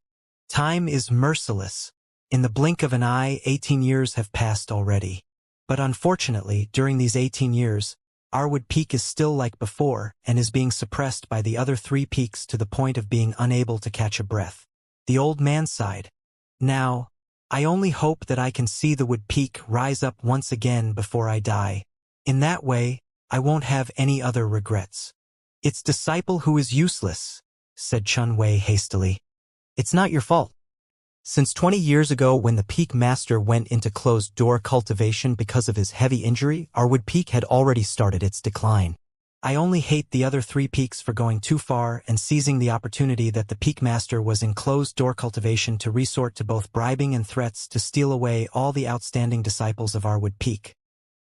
Time is merciless. In the blink of an eye, 18 years have passed already. But unfortunately, during these 18 years, Arwood Peak is still like before and is being suppressed by the other 3 peaks to the point of being unable to catch a breath. The old man sighed. Now, I only hope that I can see the Wood Peak rise up once again before I die. In that way, I won't have any other regrets. Its disciple who is useless, said Chun Wei hastily. It's not your fault. Since 20 years ago when the Peak Master went into closed-door cultivation because of his heavy injury, Arwood Peak had already started its decline. I only hate the other 3 peaks for going too far and seizing the opportunity that the Peak Master was in closed-door cultivation to resort to both bribing and threats to steal away all the outstanding disciples of Arwood Peak,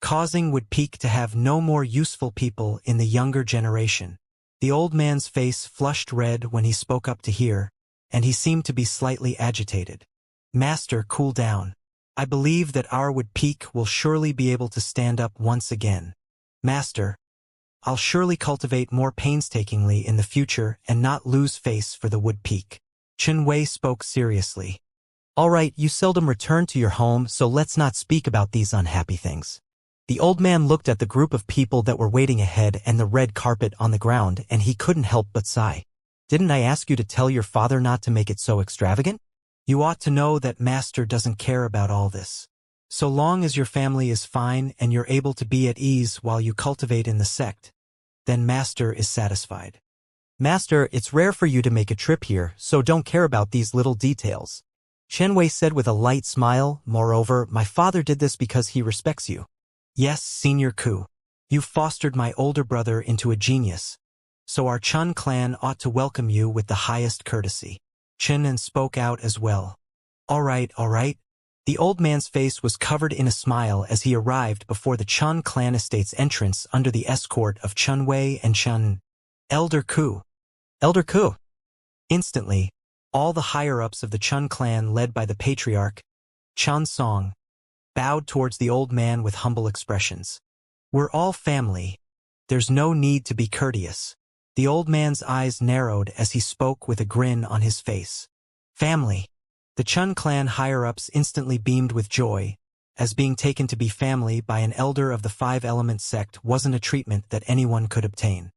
causing Wood Peak to have no more useful people in the younger generation. The old man's face flushed red when he spoke up to hear, and he seemed to be slightly agitated. Master, cool down. I believe that Arwood Peak will surely be able to stand up once again. Master, I'll surely cultivate more painstakingly in the future and not lose face for the wood peak. Chen Wei spoke seriously. All right, you seldom return to your home, so let's not speak about these unhappy things. The old man looked at the group of people that were waiting ahead and the red carpet on the ground, and he couldn't help but sigh. Didn't I ask you to tell your father not to make it so extravagant? You ought to know that Master doesn't care about all this. So long as your family is fine and you're able to be at ease while you cultivate in the sect, then Master is satisfied. Master, it's rare for you to make a trip here, so don't care about these little details. Chen Wei said with a light smile. Moreover, my father did this because he respects you. Yes, Senior Ku. You fostered my older brother into a genius, so our Chun clan ought to welcome you with the highest courtesy. Chen spoke out as well. All right, all right. The old man's face was covered in a smile as he arrived before the Chun clan estate's entrance under the escort of Chun Wei and Chun. Elder Ku. Elder Ku. Instantly, all the higher-ups of the Chun clan led by the patriarch, Chun Song, bowed towards the old man with humble expressions. We're all family. There's no need to be courteous. The old man's eyes narrowed as he spoke with a grin on his face. Family. The Chun clan higher-ups instantly beamed with joy, as being taken to be family by an elder of the Five-Element sect wasn't a treatment that anyone could obtain.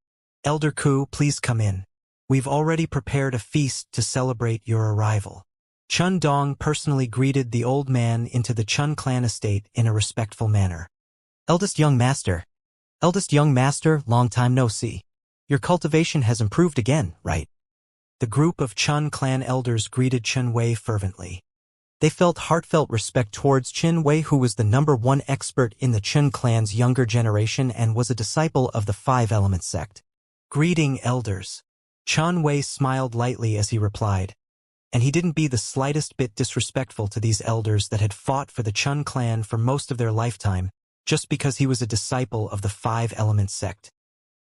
Elder Ku, please come in. We've already prepared a feast to celebrate your arrival. Chun Dong personally greeted the old man into the Chun clan estate in a respectful manner. Eldest young master, long time no see. Your cultivation has improved again, right? The group of Chun clan elders greeted Chen Wei fervently. They felt heartfelt respect towards Chen Wei, who was the #1 expert in the Chun clan's younger generation and was a disciple of the Five-Element sect. Greeting, elders. Chen Wei smiled lightly as he replied, and he didn't be the slightest bit disrespectful to these elders that had fought for the Chun clan for most of their lifetime, just because he was a disciple of the Five-Element sect.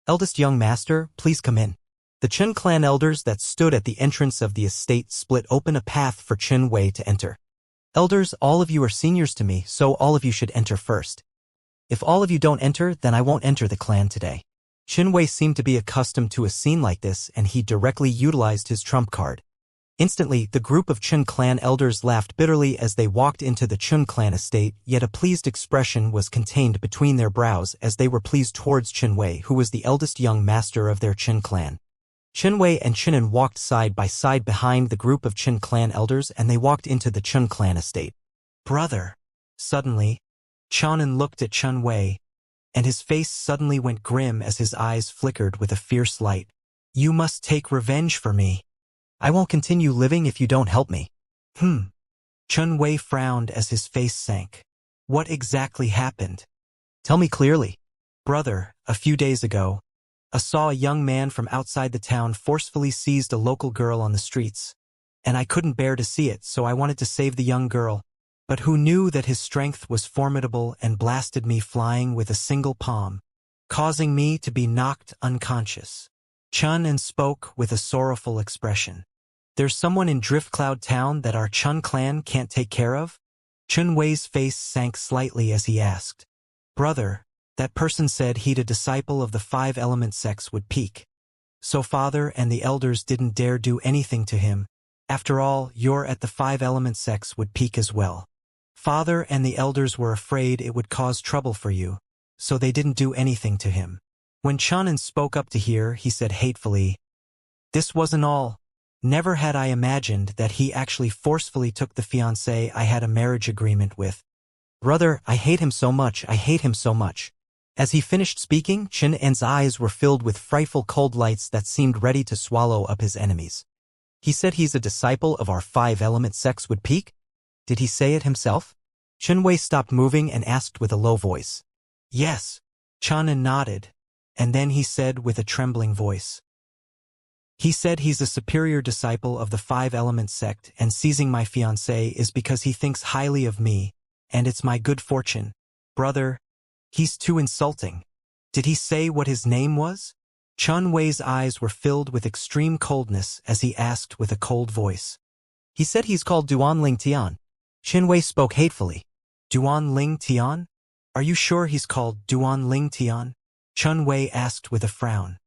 Eldest young master, please come in. The Chun clan elders that stood at the entrance of the estate split open a path for Chen Wei to enter. Elders, all of you are seniors to me, so all of you should enter first. If all of you don't enter, then I won't enter the clan today. Chen Wei seemed to be accustomed to a scene like this, and he directly utilized his trump card. Instantly, the group of Chun clan elders laughed bitterly as they walked into the Chun clan estate, yet a pleased expression was contained between their brows as they were pleased towards Chen Wei, who was the eldest young master of their Chun clan. Chen Wei and Chinen walked side by side behind the group of Chun clan elders, and they walked into the Chun clan estate. Brother. Suddenly, Chanin looked at Chen Wei, and his face suddenly went grim as his eyes flickered with a fierce light. You must take revenge for me. I won't continue living if you don't help me. Chen Wei frowned as his face sank. What exactly happened? Tell me clearly. Brother, a few days ago, I saw a young man from outside the town forcefully seized a local girl on the streets, and I couldn't bear to see it, so I wanted to save the young girl, but who knew that his strength was formidable and blasted me flying with a single palm, causing me to be knocked unconscious. Chun spoke with a sorrowful expression. There's someone in Drift Cloud Town that our Chun clan can't take care of? Chen Wei's face sank slightly as he asked. Brother, that person said he'd a disciple of the Five-Element sects would peak. So father and the elders didn't dare do anything to him. After all, you're at the Five-Element sects would peak as well. Father and the elders were afraid it would cause trouble for you, so they didn't do anything to him. When Chanin spoke up to hear, he said hatefully, This wasn't all. Never had I imagined that he actually forcefully took the fiancée I had a marriage agreement with. Brother, I hate him so much, I hate him so much. As he finished speaking, Chin's eyes were filled with frightful cold lights that seemed ready to swallow up his enemies. He said he's a disciple of our Five-Element sects would peak? Did he say it himself? Chen Wei stopped moving and asked with a low voice. Yes. Chanin nodded, and then he said with a trembling voice. He said he's a superior disciple of the Five-Element sect, and seizing my fiancée is because he thinks highly of me, and it's my good fortune. Brother, he's too insulting. Did he say what his name was? Chen Wei's eyes were filled with extreme coldness as he asked with a cold voice. He said he's called Duan Ling Tian. Chen Wei spoke hatefully. Duan Ling Tian? Are you sure he's called Duan Ling Tian? Chun Wei asked with a frown.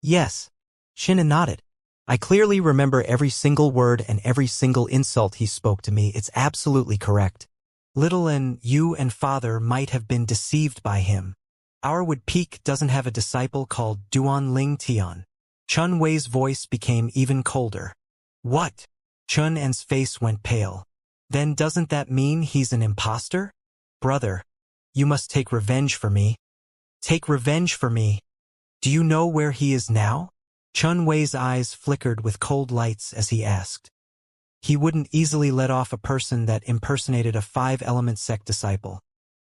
Yes. Xian nodded. I clearly remember every single word and every single insult he spoke to me. It's absolutely correct. Little N, you and father might have been deceived by him. Our Wood Peak doesn't have a disciple called Duan Ling Tian. Chun Wei's voice became even colder. What? Chun En's face went pale. Then doesn't that mean he's an imposter? Brother, you must take revenge for me. Take revenge for me. Do you know where he is now? Chun Wei's eyes flickered with cold lights as he asked. He wouldn't easily let off a person that impersonated a five-element sect disciple,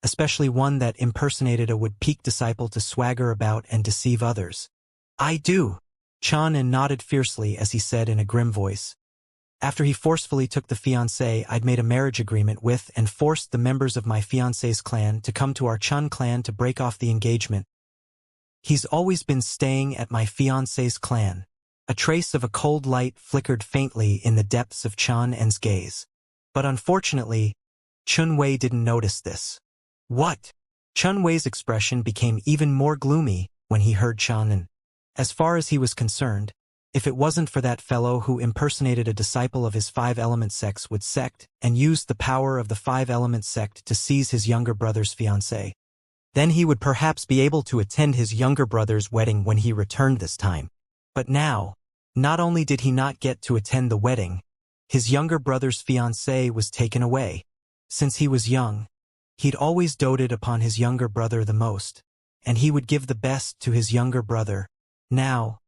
especially one that impersonated a Wood Peak disciple to swagger about and deceive others. I do. Chun En nodded fiercely as he said in a grim voice. After he forcefully took the fiancé I'd made a marriage agreement with and forced the members of my fiancé's clan to come to our Chun clan to break off the engagement. He's always been staying at my fiancé's clan. A trace of a cold light flickered faintly in the depths of Chun En's gaze. But unfortunately, Chun Wei didn't notice this. What? Chun Wei's expression became even more gloomy when he heard Chun En. As far as he was concerned, if it wasn't for that fellow who impersonated a disciple of his five-element sect and used the power of the five-element sect to seize his younger brother's fiancée, then he would perhaps be able to attend his younger brother's wedding when he returned this time. But now, not only did he not get to attend the wedding, his younger brother's fiancée was taken away. Since he was young, he'd always doted upon his younger brother the most, and he would give the best to his younger brother. Now,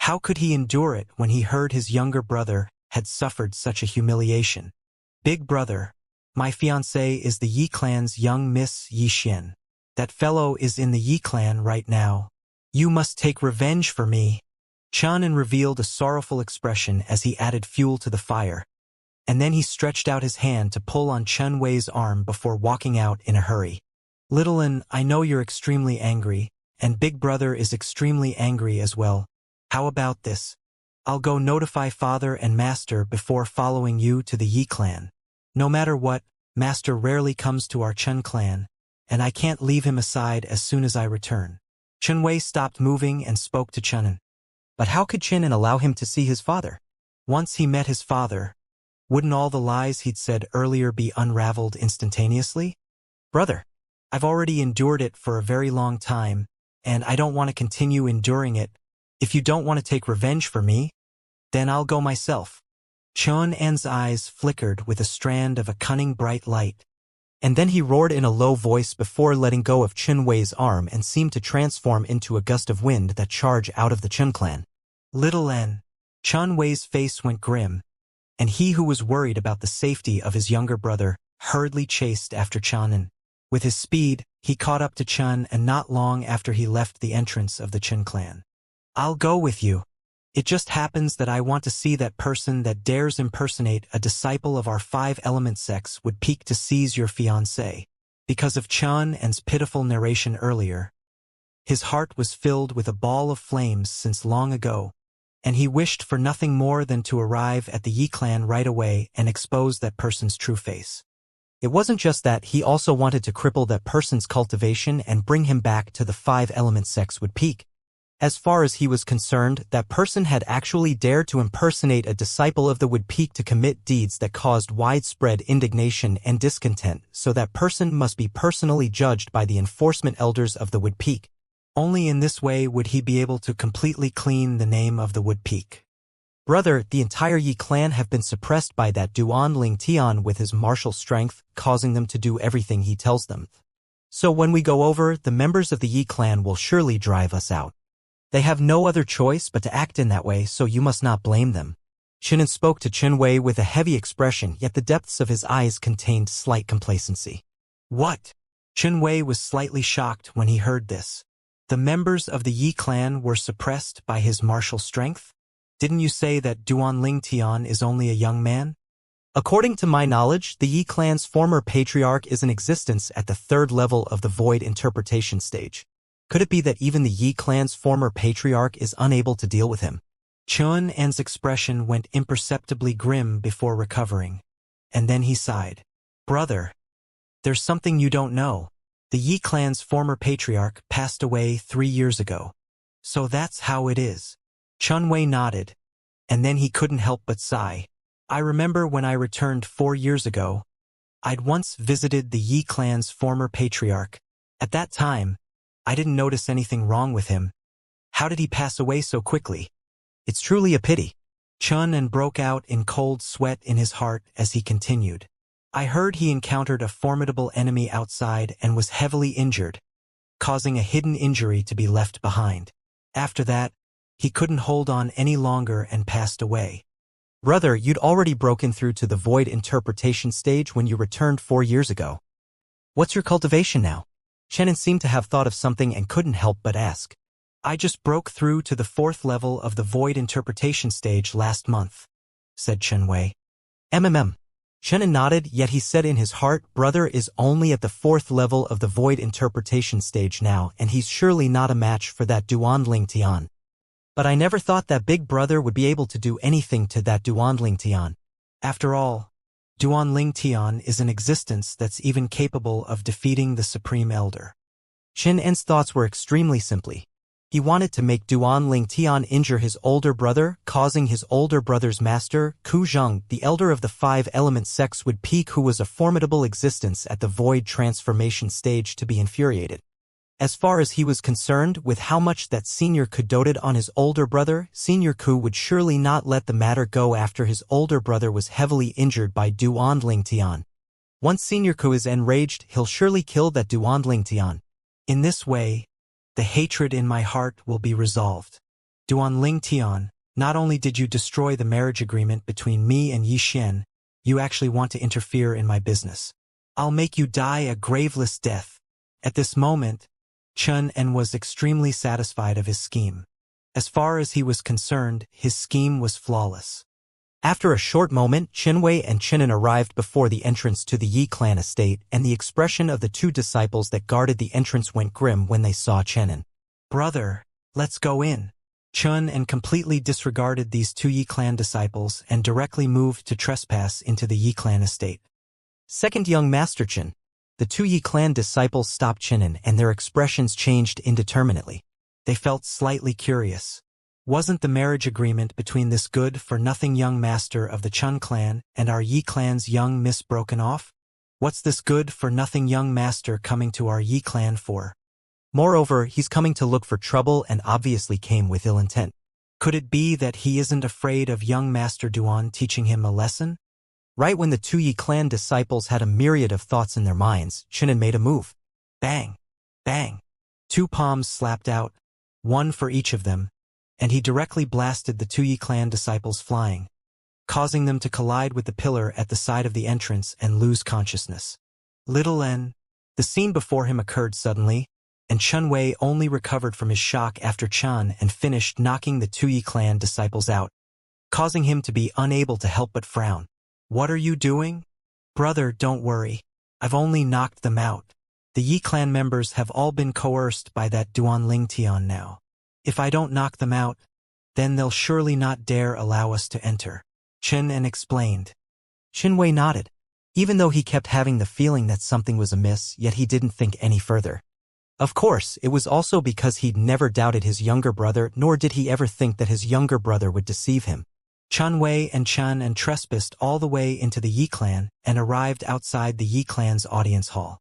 how could he endure it when he heard his younger brother had suffered such a humiliation? Big brother, my fiancée is the Yi clan's young Miss Yi Xian. That fellow is in the Yi clan right now. You must take revenge for me. Chun En revealed a sorrowful expression as he added fuel to the fire, and then he stretched out his hand to pull on Chun Wei's arm before walking out in a hurry. Little En, I know you're extremely angry, and Big Brother is extremely angry as well. How about this? I'll go notify Father and Master before following you to the Yi clan. No matter what, Master rarely comes to our Chun clan, and I can't leave him aside as soon as I return. Chun Wei stopped moving and spoke to Chun En. But how could Qian En allow him to see his father? Once he met his father, wouldn't all the lies he'd said earlier be unraveled instantaneously? Brother, I've already endured it for a very long time, and I don't want to continue enduring it. If you don't want to take revenge for me, then I'll go myself. Chun En's eyes flickered with a strand of a cunning bright light. And then he roared in a low voice before letting go of Chun Wei's arm and seemed to transform into a gust of wind that charged out of the Chun clan. Little En. Chun Wei's face went grim, and he who was worried about the safety of his younger brother hurriedly chased after Chun En. With his speed, he caught up to Chun and not long after he left the entrance of the Chun clan. I'll go with you. It just happens that I want to see that person that dares impersonate a disciple of our five-element sects would peak to seize your fiancé. Because of Chun En's pitiful narration earlier, his heart was filled with a ball of flames since long ago, and he wished for nothing more than to arrive at the Yi clan right away and expose that person's true face. It wasn't just that, he also wanted to cripple that person's cultivation and bring him back to the five-element sects would peak. As far as he was concerned, that person had actually dared to impersonate a disciple of the Wood Peak to commit deeds that caused widespread indignation and discontent, so that person must be personally judged by the enforcement elders of the Wood Peak. Only in this way would he be able to completely clean the name of the Wood Peak. Brother, the entire Yi clan have been suppressed by that Duan Ling Tian with his martial strength, causing them to do everything he tells them. So when we go over, the members of the Yi clan will surely drive us out. They have no other choice but to act in that way, so you must not blame them. Qian En spoke to Chun Wei with a heavy expression, yet the depths of his eyes contained slight complacency. What? Chun Wei was slightly shocked when he heard this. The members of the Yi clan were suppressed by his martial strength? Didn't you say that Duan Ling Tian is only a young man? According to my knowledge, the Yi clan's former patriarch is in existence at the third level of the void interpretation stage. Could it be that even the Yi clan's former patriarch is unable to deal with him? Chun En's expression went imperceptibly grim before recovering, and then he sighed. Brother, there's something you don't know. The Yi clan's former patriarch passed away 3 years ago. So that's how it is. Chunwei nodded, and then he couldn't help but sigh. I remember when I returned 4 years ago, I'd once visited the Yi clan's former patriarch. At that time, I didn't notice anything wrong with him. How did he pass away so quickly? It's truly a pity. Chun broke out in cold sweat in his heart as he continued. I heard he encountered a formidable enemy outside and was heavily injured, causing a hidden injury to be left behind. After that, he couldn't hold on any longer and passed away. Brother, you'd already broken through to the void interpretation stage when you returned 4 years ago. What's your cultivation now? Shannon seemed to have thought of something and couldn't help but ask. I just broke through to the 4th level of the void interpretation stage last month, said Chunwei. Shannon nodded, yet he said in his heart, brother is only at the 4th level of the void interpretation stage now, and he's surely not a match for that Duanling Tian. But I never thought that big brother would be able to do anything to that Duanling Tian. After all, Duanling Tian is an existence that's even capable of defeating the Supreme Elder. Shin's thoughts were extremely simply. He wanted to make Duanling Tian injure his older brother, causing his older brother's master, Ku Zheng, the elder of the 5-element sects, would peak, who was a formidable existence at the void transformation stage, to be infuriated. As far as he was concerned, with how much that Senior Ku doted on his older brother, Senior Ku would surely not let the matter go after his older brother was heavily injured by Duanling Tian. Once Senior Ku is enraged, he'll surely kill that Duanling Tian. In this way, the hatred in my heart will be resolved. Duanling Tian, not only did you destroy the marriage agreement between me and Yi Xian, you actually want to interfere in my business. I'll make you die a graveless death. At this moment, Chun was extremely satisfied of his scheme. As far as he was concerned, his scheme was flawless. After a short moment, Qinwei and Qinan arrived before the entrance to the Yi clan estate, and the expression of the 2 disciples that guarded the entrance went grim when they saw Qinan. Brother, let's go in. Chun completely disregarded these 2 Yi clan disciples and directly moved to trespass into the Yi clan estate. Second young Master Qin. The 2 Yi clan disciples stopped Qinan, and their expressions changed indeterminately. They felt slightly curious. Wasn't the marriage agreement between this good-for-nothing young master of the Chun clan and our Yi clan's young miss broken off? What's this good-for-nothing young master coming to our Yi clan for? Moreover, he's coming to look for trouble and obviously came with ill intent. Could it be that he isn't afraid of young Master Duan teaching him a lesson? Right when the 2 Yi clan disciples had a myriad of thoughts in their minds, Qinan made a move. Bang! Bang! 2 palms slapped out, one for each of them, and he directly blasted the 2 Yi clan disciples flying, causing them to collide with the pillar at the side of the entrance and lose consciousness. Little N. The scene before him occurred suddenly, and Chunwei only recovered from his shock after Chan finished knocking the 2 Yi clan disciples out, causing him to be unable to help but frown. What are you doing? Brother, don't worry. I've only knocked them out. The Yi clan members have all been coerced by that Duanling Tian now. If I don't knock them out, then they'll surely not dare allow us to enter. Qinan explained. Qinwei nodded. Even though he kept having the feeling that something was amiss, yet he didn't think any further. Of course, it was also because he'd never doubted his younger brother, nor did he ever think that his younger brother would deceive him. Chunwei and Chan trespassed all the way into the Yi clan and arrived outside the Yi clan's audience hall.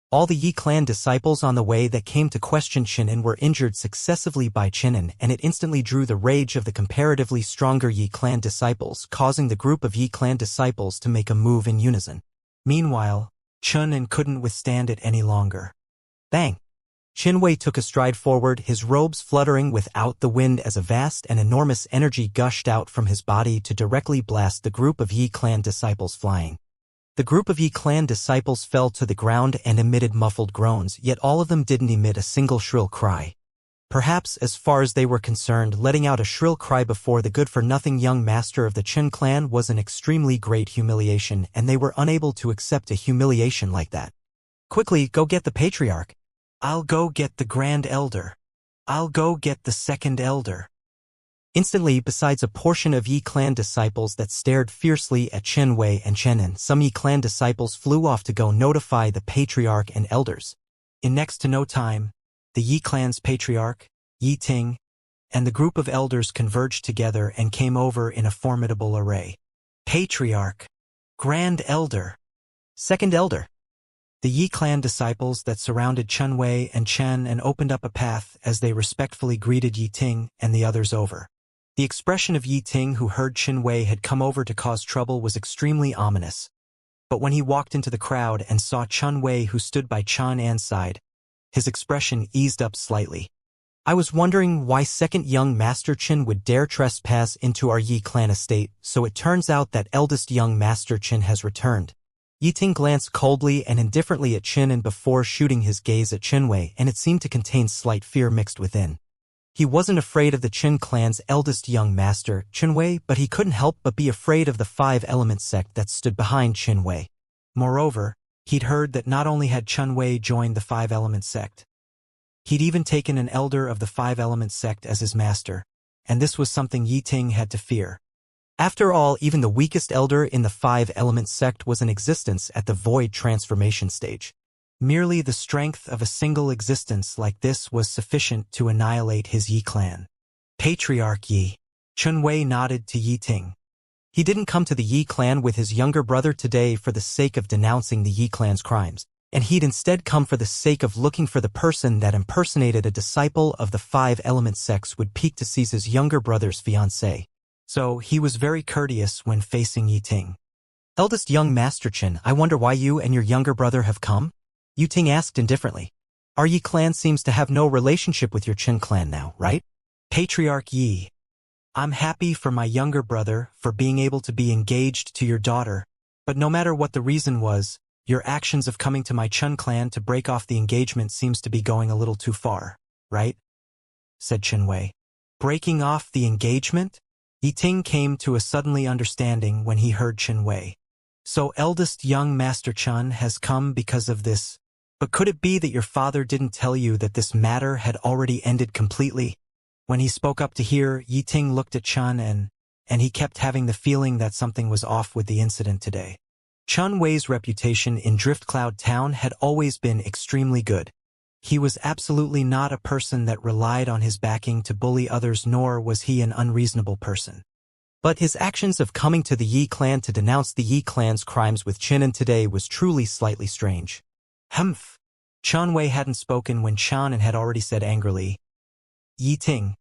All the Yi clan disciples on the way that came to question Qinan were injured successively by Qinan, and it instantly drew the rage of the comparatively stronger Yi clan disciples, causing the group of Yi clan disciples to make a move in unison. Meanwhile, Chun couldn't withstand it any longer. Bang! Qinwei took a stride forward, his robes fluttering without the wind as a vast and enormous energy gushed out from his body to directly blast the group of Yi clan disciples flying. The group of Yi clan disciples fell to the ground and emitted muffled groans, yet all of them didn't emit a single shrill cry. Perhaps, as far as they were concerned, letting out a shrill cry before the good-for-nothing young master of the Qin clan was an extremely great humiliation, and they were unable to accept a humiliation like that. Quickly, go get the patriarch. I'll go get the Grand Elder. I'll go get the Second Elder. Instantly, besides a portion of Yi clan disciples that stared fiercely at Qinwei and Qinan, some Yi clan disciples flew off to go notify the patriarch and elders. In next to no time, the Yi clan's patriarch, Yi Ting, and the group of elders converged together and came over in a formidable array. Patriarch, Grand Elder, Second Elder. The Yi clan disciples that surrounded Chen Wei and Chen and opened up a path as they respectfully greeted Yi Ting and the others over. The expression of Yi Ting, who heard Chen Wei had come over to cause trouble, was extremely ominous. But when he walked into the crowd and saw Chen Wei, who stood by Chan An's side, his expression eased up slightly. I was wondering why second young Master Chen would dare trespass into our Yi clan estate, so it turns out that eldest young Master Chen has returned. Yi Ting glanced coldly and indifferently at Chen and before shooting his gaze at Chen Wei, and it seemed to contain slight fear mixed within. He wasn't afraid of the Chen clan's eldest young master, Chen Wei, but he couldn't help but be afraid of the five-element sect that stood behind Chen Wei. Moreover, he'd heard that not only had Chen Wei joined the five-element sect, he'd even taken an elder of the five-element sect as his master, and this was something Yi Ting had to fear. After all, even the weakest elder in the five-element sect was in existence at the void transformation stage. Merely the strength of a single existence like this was sufficient to annihilate his Yi clan. Patriarch Yi. Chen Wei nodded to Yi Ting. He didn't come to the Yi clan with his younger brother today for the sake of denouncing the Yi clan's crimes, and he'd instead come for the sake of looking for the person that impersonated a disciple of the five-element sects would peak to seize his younger brother's fiancée. So he was very courteous when facing Yi Ting. Eldest young Master Chen, I wonder why you and your younger brother have come? Yi Ting asked indifferently. Our Yi clan seems to have no relationship with your Chen clan now, right? Patriarch Yi. I'm happy for my younger brother for being able to be engaged to your daughter, but no matter what the reason was, your actions of coming to my Chen clan to break off the engagement seems to be going a little too far, right? Said Chen Wei. Breaking off the engagement? Yi Ting came to a suddenly understanding when he heard Chen Wei. So eldest young Master Chen has come because of this. But could it be that your father didn't tell you that this matter had already ended completely? When he spoke up to hear, Yi Ting looked at Chen and he kept having the feeling that something was off with the incident today. Chen Wei's reputation in Drift Cloud Town had always been extremely good. He was absolutely not a person that relied on his backing to bully others, nor was he an unreasonable person. But his actions of coming to the Yi clan to denounce the Yi clan's crimes with Chen today was truly slightly strange. Humph. Chen Wei hadn't spoken when Chen and had already said angrily, Yi Ting,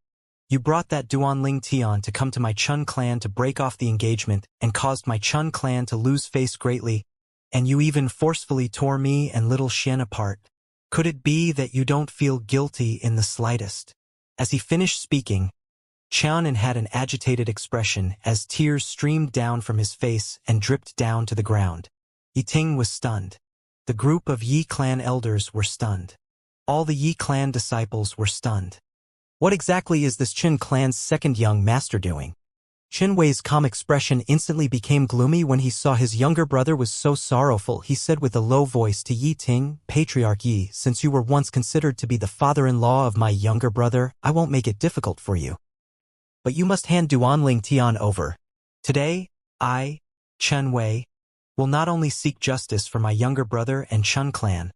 you brought that Duanling Tian to come to my Chen clan to break off the engagement and caused my Chen clan to lose face greatly, and you even forcefully tore me and little Xian apart. Could it be that you don't feel guilty in the slightest? As he finished speaking, Chen had an agitated expression as tears streamed down from his face and dripped down to the ground. Yi Ting was stunned. The group of Yi clan elders were stunned. All the Yi clan disciples were stunned. What exactly is this Chen clan's second young master doing? Chen Wei's calm expression instantly became gloomy when he saw his younger brother was so sorrowful. He said with a low voice to Yi Ting, Patriarch Yi, since you were once considered to be the father-in-law of my younger brother, I won't make it difficult for you. But you must hand Duanling Tian over. Today, I, Chen Wei, will not only seek justice for my younger brother and Chen clan,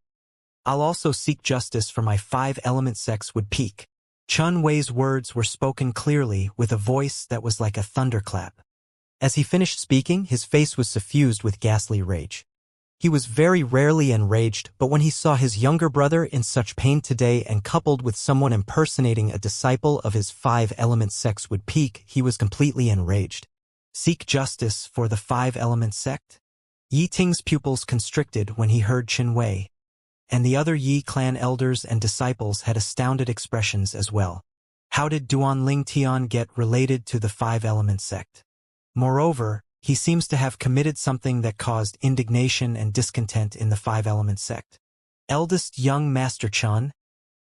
I'll also seek justice for my five-element sects would peak. Chen Wei's words were spoken clearly with a voice that was like a thunderclap. As he finished speaking, his face was suffused with ghastly rage. He was very rarely enraged, but when he saw his younger brother in such pain today and coupled with someone impersonating a disciple of his five-element sects would peak, he was completely enraged. Seek justice for the five-element sect? Yi Ting's pupils constricted when he heard Chen Wei, and the other Yi clan elders and disciples had astounded expressions as well. How did Duanling Tian get related to the five-element sect? Moreover, he seems to have committed something that caused indignation and discontent in the five-element sect. Eldest young Master Chen,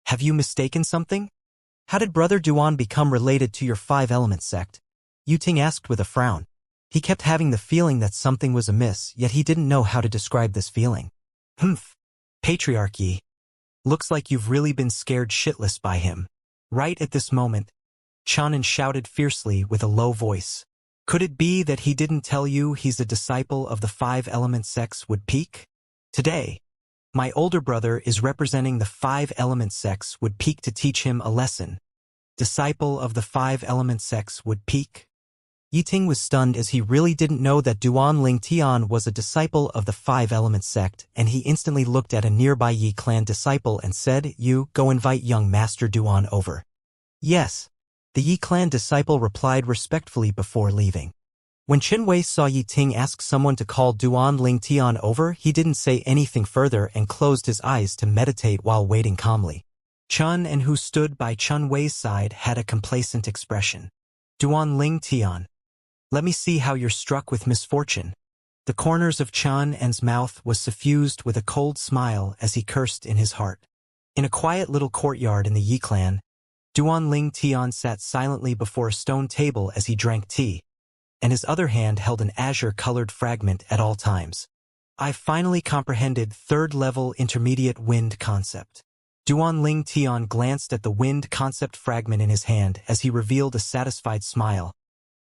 have you mistaken something? How did Brother Duan become related to your five-element sect? Yi Ting asked with a frown. He kept having the feeling that something was amiss, yet he didn't know how to describe this feeling. Humph. Patriarch Yi. Looks like you've really been scared shitless by him. Right at this moment, Chen shouted fiercely with a low voice. Could it be that he didn't tell you he's a disciple of the five-element sects would peak? Today, My older brother is representing the five-element sex would peak to teach him a lesson. Disciple of the five-element sex would peak. Yiting was stunned as he really didn't know that Duan Ling Tian was a disciple of the five-element sect, and he instantly looked at a nearby Yi clan disciple and said, "You, go invite young Master Duan over." "Yes." The Yi clan disciple replied respectfully before leaving. When Chen Wei saw Yi Ting ask someone to call Duan Ling Tian over, he didn't say anything further and closed his eyes to meditate while waiting calmly. Chun and who stood by Chen Wei's side had a complacent expression. "Duan Ling Tian, let me see how you're struck with misfortune." The corners of Chun En's mouth was suffused with a cold smile as he cursed in his heart. In a quiet little courtyard in the Yi clan, Duan Ling Tian sat silently before a stone table as he drank tea, and his other hand held an azure-colored fragment at all times. "I finally comprehended third-level intermediate wind concept." Duan Ling Tian glanced at the wind concept fragment in his hand as he revealed a satisfied smile,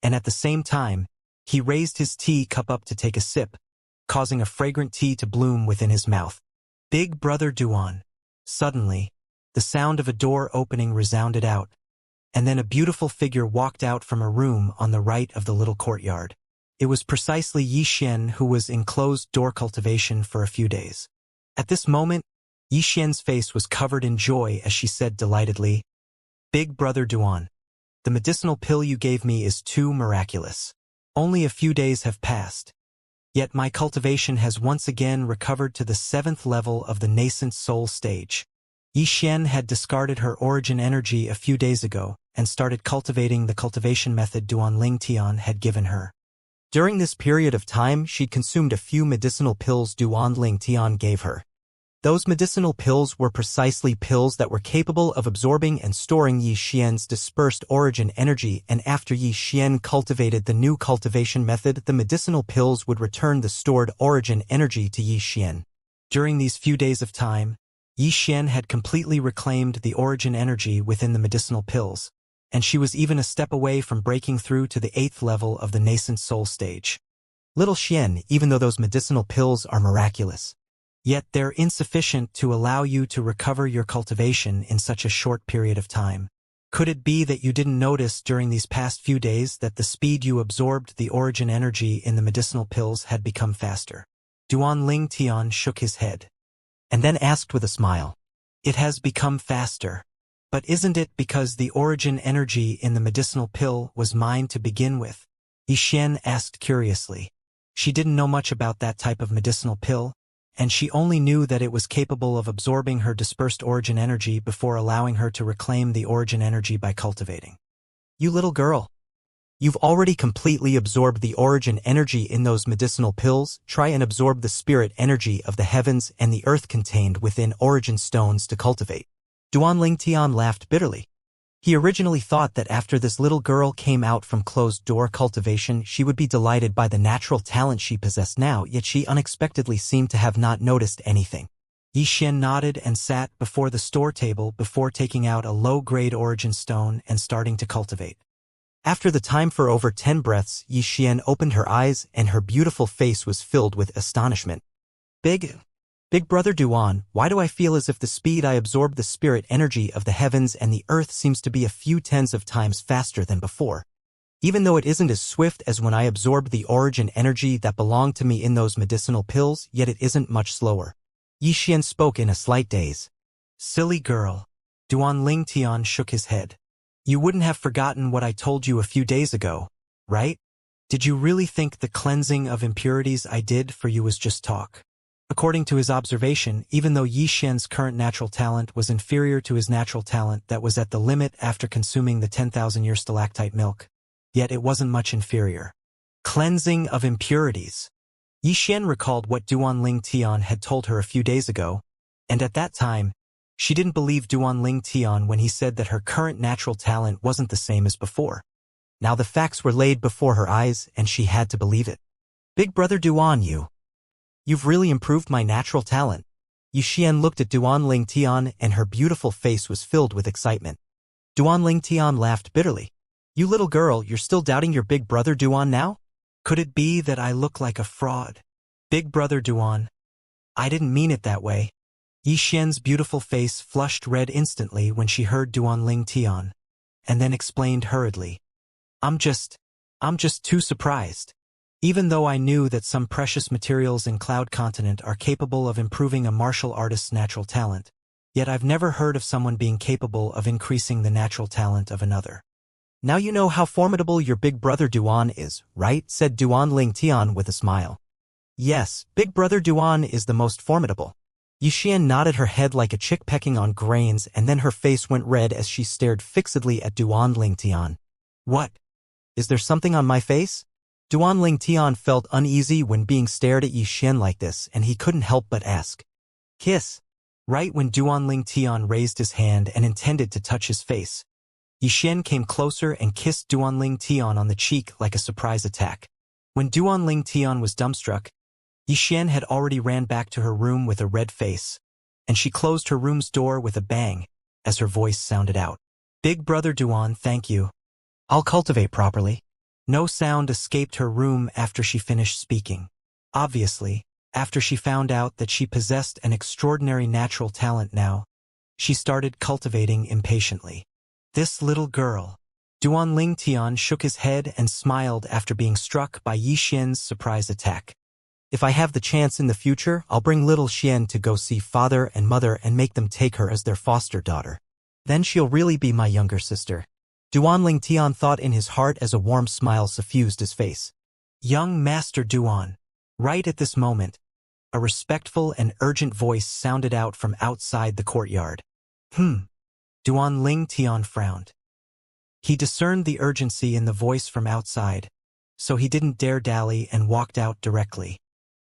and at the same time, he raised his tea cup up to take a sip, causing a fragrant tea to bloom within his mouth. "Big brother Duan." Suddenly, the sound of a door opening resounded out, and then a beautiful figure walked out from a room on the right of the little courtyard. It was precisely Yi Xian, who was in closed-door cultivation for a few days. At this moment, Yi Xian's face was covered in joy as she said delightedly, "Big brother Duan, the medicinal pill you gave me is too miraculous. Only a few days have passed. Yet my cultivation has once again recovered to the 7th level of the nascent soul stage." Yi Xian had discarded her origin energy a few days ago and started cultivating the cultivation method Duan Ling Tian had given her. During this period of time, she'd consumed a few medicinal pills Duan Ling Tian gave her. Those medicinal pills were precisely pills that were capable of absorbing and storing Yi Xian's dispersed origin energy, and after Yi Xian cultivated the new cultivation method, the medicinal pills would return the stored origin energy to Yi Xian. During these few days of time, Yi Xian had completely reclaimed the origin energy within the medicinal pills, and she was even a step away from breaking through to the 8th level of the nascent soul stage. "Little Xian, even though those medicinal pills are miraculous, yet they're insufficient to allow you to recover your cultivation in such a short period of time. Could it be that you didn't notice during these past few days that the speed you absorbed the origin energy in the medicinal pills had become faster?" Duan Ling Tian shook his head, and then asked with a smile, "It has become faster. But isn't it because the origin energy in the medicinal pill was mine to begin with?" Yi Xian asked curiously. She didn't know much about that type of medicinal pill, and she only knew that it was capable of absorbing her dispersed origin energy before allowing her to reclaim the origin energy by cultivating. "You little girl. You've already completely absorbed the origin energy in those medicinal pills. Try and absorb the spirit energy of the heavens and the earth contained within origin stones to cultivate." Duan Ling Tian laughed bitterly. He originally thought that after this little girl came out from closed-door cultivation, she would be delighted by the natural talent she possessed now, yet she unexpectedly seemed to have not noticed anything. Yi Xian nodded and sat before the store table before taking out a low-grade origin stone and starting to cultivate. After the time for over 10 breaths, Yi Xian opened her eyes and her beautiful face was filled with astonishment. Big brother Duan, why do I feel as if the speed I absorb the spirit energy of the heavens and the earth seems to be a few tens of times faster than before? Even though it isn't as swift as when I absorbed the origin energy that belonged to me in those medicinal pills, yet it isn't much slower." Yi Xian spoke in a slight daze. "Silly girl." Duan Ling Tian shook his head. "You wouldn't have forgotten what I told you a few days ago, right? Did you really think the cleansing of impurities I did for you was just talk?" According to his observation, even though Yi Xian's current natural talent was inferior to his natural talent that was at the limit after consuming the 10,000-year stalactite milk, yet it wasn't much inferior. Cleansing of impurities. Yi Xian recalled what Duan Ling Tian had told her a few days ago, and at that time, she didn't believe Duan Ling Tian when he said that her current natural talent wasn't the same as before. Now the facts were laid before her eyes, and she had to believe it. "Big brother Duan, you've really improved my natural talent." Yi Xian looked at Duan Ling Tian and her beautiful face was filled with excitement. Duan Ling Tian laughed bitterly. "You little girl, you're still doubting your big brother Duan now? Could it be that I look like a fraud?" "Big brother Duan, I didn't mean it that way." Yi Xian's beautiful face flushed red instantly when she heard Duanling Tian, and then explained hurriedly. I'm just too surprised. Even though I knew that some precious materials in Cloud Continent are capable of improving a martial artist's natural talent, yet I've never heard of someone being capable of increasing the natural talent of another. Now you know how formidable your big brother Duan is, right? Said Duanling Tian with a smile. Yes, big brother Duan is the most formidable. Yi Xian nodded her head like a chick pecking on grains, and then her face went red as she stared fixedly at Duanling Tian. What? Is there something on my face? Duanling Tian felt uneasy when being stared at Yi Xian like this, and he couldn't help but ask. Kiss. Right when Duanling Tian raised his hand and intended to touch his face, Yi Xian came closer and kissed Duanling Tian on the cheek like a surprise attack. When Duanling Tian was dumbstruck, Yi Xian had already ran back to her room with a red face, and she closed her room's door with a bang as her voice sounded out. Big brother Duan, thank you. I'll cultivate properly. No sound escaped her room after she finished speaking. Obviously, after she found out that she possessed an extraordinary natural talent now, she started cultivating impatiently. This little girl. Duanling Tian shook his head and smiled after being struck by Yi Xian's surprise attack. If I have the chance in the future, I'll bring little Xian to go see father and mother and make them take her as their foster daughter. Then she'll really be my younger sister. Duanling Tian thought in his heart as a warm smile suffused his face. Young Master Duan. Right at this moment, a respectful and urgent voice sounded out from outside the courtyard. Duanling Tian frowned. He discerned the urgency in the voice from outside, so he didn't dare dally and walked out directly.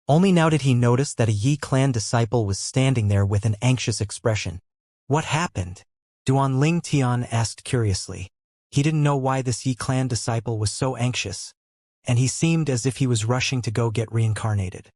Only now did he notice that a Yi clan disciple was standing there with an anxious expression. What happened? Duanling Tian asked curiously. He didn't know why this Yi clan disciple was so anxious, and he seemed as if he was rushing to go get reincarnated.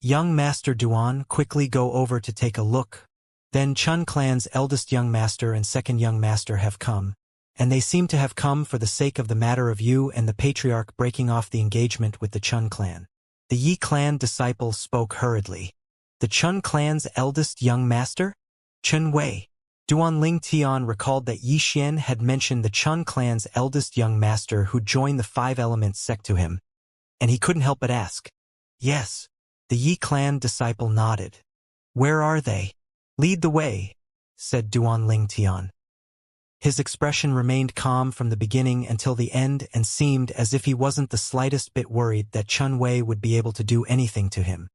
Young Master Duan, quickly go over to take a look. Then Chun clan's eldest young master and second young master have come, and they seem to have come for the sake of the matter of you and the patriarch breaking off the engagement with the Chun clan. The Yi clan disciple spoke hurriedly. The Chun clan's eldest young master? Chun Wei. Duanling Tian recalled that Yi Xian had mentioned the Chun clan's eldest young master who joined the Five Elements sect to him, and he couldn't help but ask. Yes. The Yi clan disciple nodded. Where are they? Lead the way, said Duanling Tian. His expression remained calm from the beginning until the end and seemed as if he wasn't the slightest bit worried that Chun Wei would be able to do anything to him.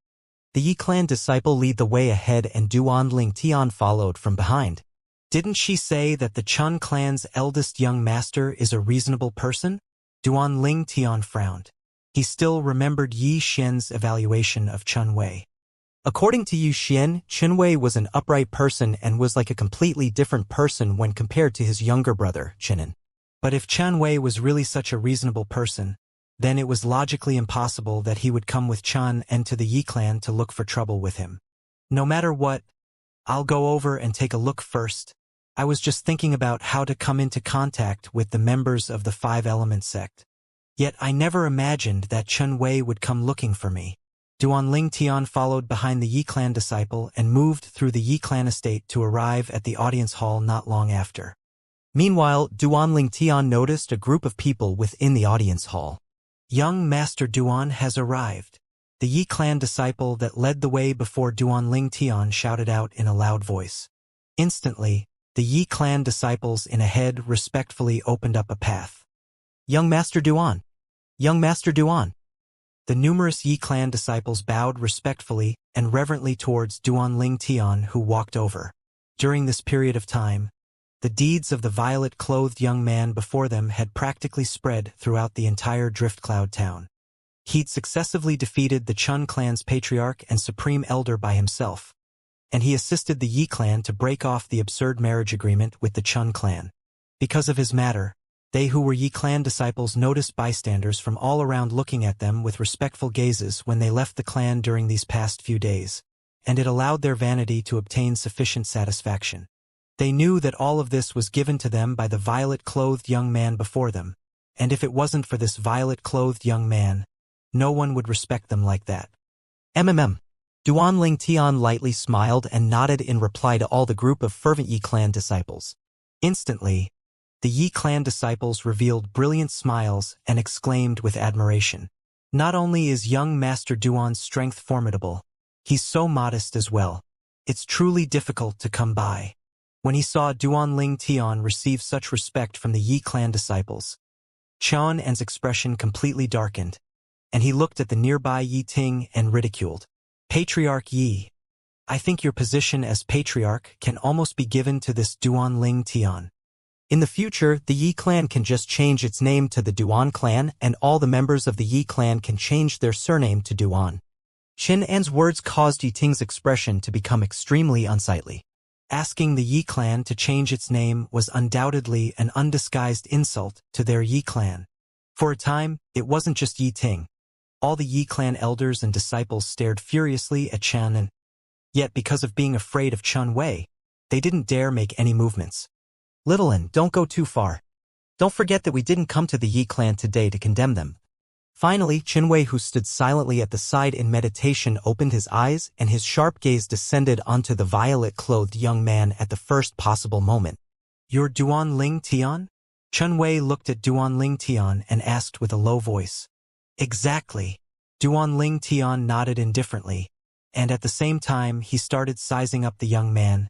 The Yi clan disciple lead the way ahead and Duanling Tian followed from behind. Didn't she say that the Chun clan's eldest young master is a reasonable person? Duanling Tian frowned. He still remembered Yi Xian's evaluation of Chun Wei. According to Yi Xian, Chun Wei was an upright person and was like a completely different person when compared to his younger brother, Chinan. But if Chun Wei was really such a reasonable person, then it was logically impossible that he would come with Chun and to the Yi clan to look for trouble with him. No matter what, I'll go over and take a look first. I was just thinking about how to come into contact with the members of the Five Elements sect. Yet I never imagined that Chun Wei would come looking for me. Duanling Tian followed behind the Yi clan disciple and moved through the Yi clan estate to arrive at the audience hall not long after. Meanwhile, Duanling Tian noticed a group of people within the audience hall. Young Master Duan has arrived. The Yi clan disciple that led the way before Duanling Tian shouted out in a loud voice. Instantly, the Yi clan disciples in ahead respectfully opened up a path. Young Master Duan! Young Master Duan! The numerous Yi clan disciples bowed respectfully and reverently towards Duanling Tian, who walked over. During this period of time, the deeds of the violet-clothed young man before them had practically spread throughout the entire Driftcloud town. He'd successively defeated the Chun clan's patriarch and supreme elder by himself, and he assisted the Yi clan to break off the absurd marriage agreement with the Chun clan. Because of his matter, they who were Yi clan disciples noticed bystanders from all around looking at them with respectful gazes when they left the clan during these past few days, and it allowed their vanity to obtain sufficient satisfaction. They knew that all of this was given to them by the violet-clothed young man before them, and if it wasn't for this violet-clothed young man, no one would respect them like that. Duan Ling Tian lightly smiled and nodded in reply to all the group of fervent Yi clan disciples. Instantly, the Yi clan disciples revealed brilliant smiles and exclaimed with admiration. Not only is young Master Duan's strength formidable, he's so modest as well. It's truly difficult to come by. When he saw Duan Ling Tian receive such respect from the Yi clan disciples, Qian An's expression completely darkened, and he looked at the nearby Yi Ting and ridiculed. Patriarch Yi, I think your position as patriarch can almost be given to this Duan Ling Tian. In the future, the Yi clan can just change its name to the Duan clan, and all the members of the Yi clan can change their surname to Duan. Qian An's words caused Yi Ting's expression to become extremely unsightly. Asking the Yi clan to change its name was undoubtedly an undisguised insult to their Yi clan. For a time, it wasn't just Yi Ting. All the Yi clan elders and disciples stared furiously at Qian An. Yet because of being afraid of Chen Wei, they didn't dare make any movements. Little An, don't go too far. Don't forget that we didn't come to the Yi clan today to condemn them. Finally, Chen Wei, who stood silently at the side in meditation, opened his eyes and his sharp gaze descended onto the violet-clothed young man at the first possible moment. You're Duan Ling Tian? Chen Wei looked at Duan Ling Tian and asked with a low voice. Exactly. Duan Ling Tian nodded indifferently, and at the same time he started sizing up the young man,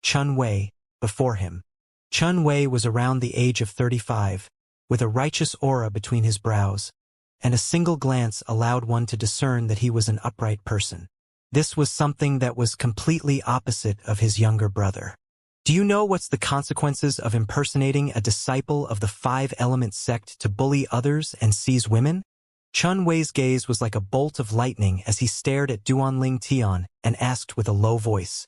Chen Wei, before him. Chen Wei was around the age of 35, with a righteous aura between his brows, and a single glance allowed one to discern that he was an upright person. This was something that was completely opposite of his younger brother. Do you know what's the consequences of impersonating a disciple of the five-element sect to bully others and seize women? Chen Wei's gaze was like a bolt of lightning as he stared at Duan Ling Tian and asked with a low voice.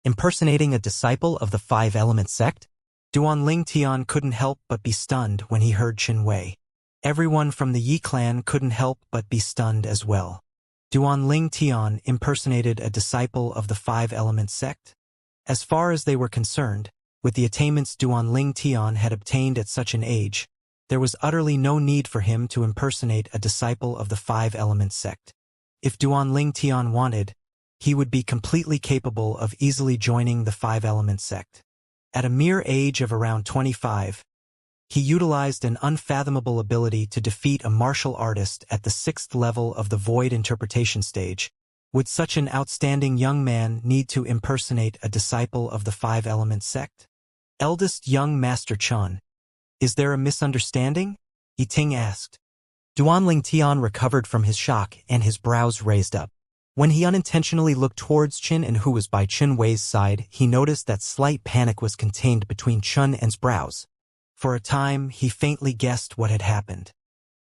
Impersonating a disciple of the five-element sect? Duan Ling Tian couldn't help but be stunned when he heard Chen Wei. Everyone from the Yi clan couldn't help but be stunned as well. Duan Ling Tian impersonated a disciple of the five-element sect? As far as they were concerned, with the attainments Duan Ling Tian had obtained at such an age, there was utterly no need for him to impersonate a disciple of the five-element sect. If Duan Ling Tian wanted, he would be completely capable of easily joining the five-element sect. At a mere age of around 25, he utilized an unfathomable ability to defeat a martial artist at the 6th level of the Void Interpretation stage. Would such an outstanding young man need to impersonate a disciple of the five-element sect? Eldest young Master Chen, is there a misunderstanding? Yi Ting asked. Duan Ling Tian recovered from his shock and his brows raised up. When he unintentionally looked towards Chen An, who was by Chen Wei's side, he noticed that slight panic was contained between Chen An's brows. For a time, he faintly guessed what had happened.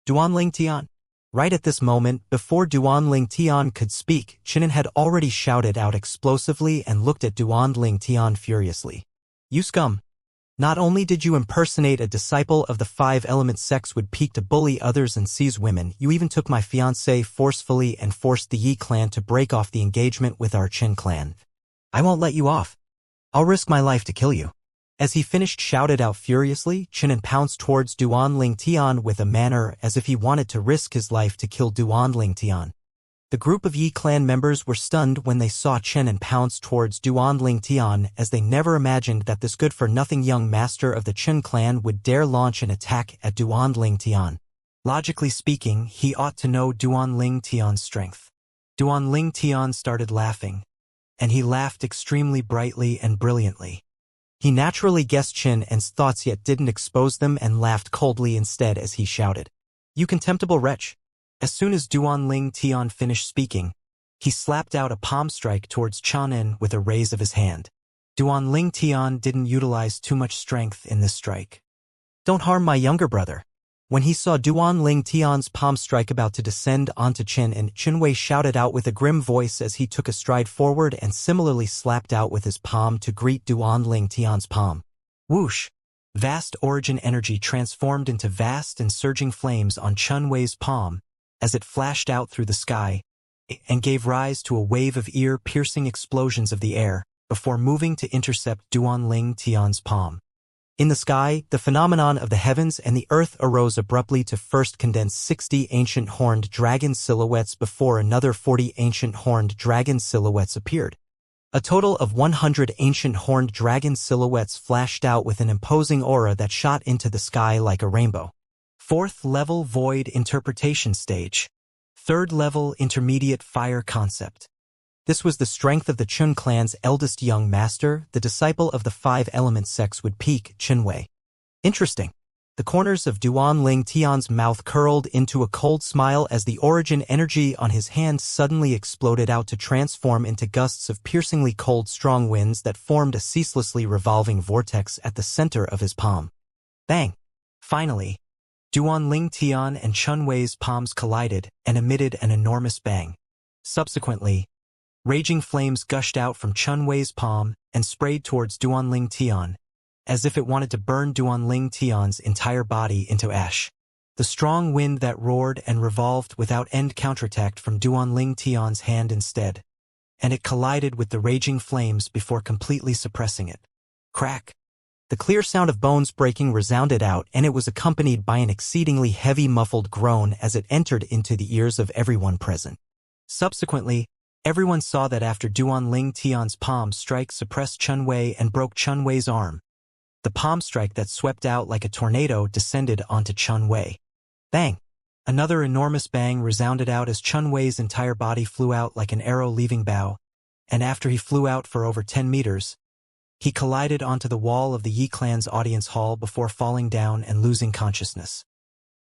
Duan Ling Tian. Right at this moment, before Duan Ling Tian could speak, Chen An had already shouted out explosively and looked at Duan Ling Tian furiously. You scum! Not only did you impersonate a disciple of the five-element sects would peak to bully others and seize women, you even took my fiancée forcefully and forced the Yi clan to break off the engagement with our Qin clan. I won't let you off. I'll risk my life to kill you. As he finished shouted out furiously, Chen An pounced towards Duan Ling Tian with a manner as if he wanted to risk his life to kill Duan Ling Tian. The group of Yi clan members were stunned when they saw Chen An pounce towards Duan Ling Tian, as they never imagined that this good-for-nothing young master of the Chen clan would dare launch an attack at Duan Ling Tian. Logically speaking, he ought to know Duan Ling Tian's strength. Duan Ling Tian started laughing, and he laughed extremely brightly and brilliantly. He naturally guessed Chen An's thoughts yet didn't expose them and laughed coldly instead as he shouted, "You contemptible wretch!" As soon as Duan Ling Tian finished speaking, he slapped out a palm strike towards Chen An with a raise of his hand. Duan Ling Tian didn't utilize too much strength in this strike. Don't harm my younger brother. When he saw Duan Ling Tian's palm strike about to descend onto Chen An, Chen Wei shouted out with a grim voice as he took a stride forward and similarly slapped out with his palm to greet Duan Ling Tian's palm. Whoosh! Vast origin energy transformed into vast and surging flames on Chen Wei's palm as it flashed out through the sky and gave rise to a wave of ear-piercing explosions of the air before moving to intercept Duan Ling Tian's palm. In the sky, the phenomenon of the heavens and the earth arose abruptly to first condense 60 ancient horned dragon silhouettes before another 40 ancient horned dragon silhouettes appeared. A total of 100 ancient horned dragon silhouettes flashed out with an imposing aura that shot into the sky like a rainbow. 4th level void interpretation stage. 3rd level intermediate fire concept. This was the strength of the Chun clan's eldest young master, the disciple of the 5-element sex would peak, Qinwei. Interesting. The corners of Duan Ling Tian's mouth curled into a cold smile as the origin energy on his hand suddenly exploded out to transform into gusts of piercingly cold strong winds that formed a ceaselessly revolving vortex at the center of his palm. Bang! Finally, Duan Ling Tian and Chun Wei's palms collided and emitted an enormous bang. Subsequently, raging flames gushed out from Chun Wei's palm and sprayed towards Duan Ling Tian, as if it wanted to burn Duan Ling Tian's entire body into ash. The strong wind that roared and revolved without end counterattacked from Duan Ling Tian's hand instead, and it collided with the raging flames before completely suppressing it. Crack! The clear sound of bones breaking resounded out, and it was accompanied by an exceedingly heavy muffled groan as it entered into the ears of everyone present. Subsequently, everyone saw that after Duan Ling Tian's palm strike suppressed Chun Wei and broke Chun Wei's arm, the palm strike that swept out like a tornado descended onto Chun Wei. Bang! Another enormous bang resounded out as Chun Wei's entire body flew out like an arrow leaving bow, and after he flew out for over 10 meters, he collided onto the wall of the Yi clan's audience hall before falling down and losing consciousness.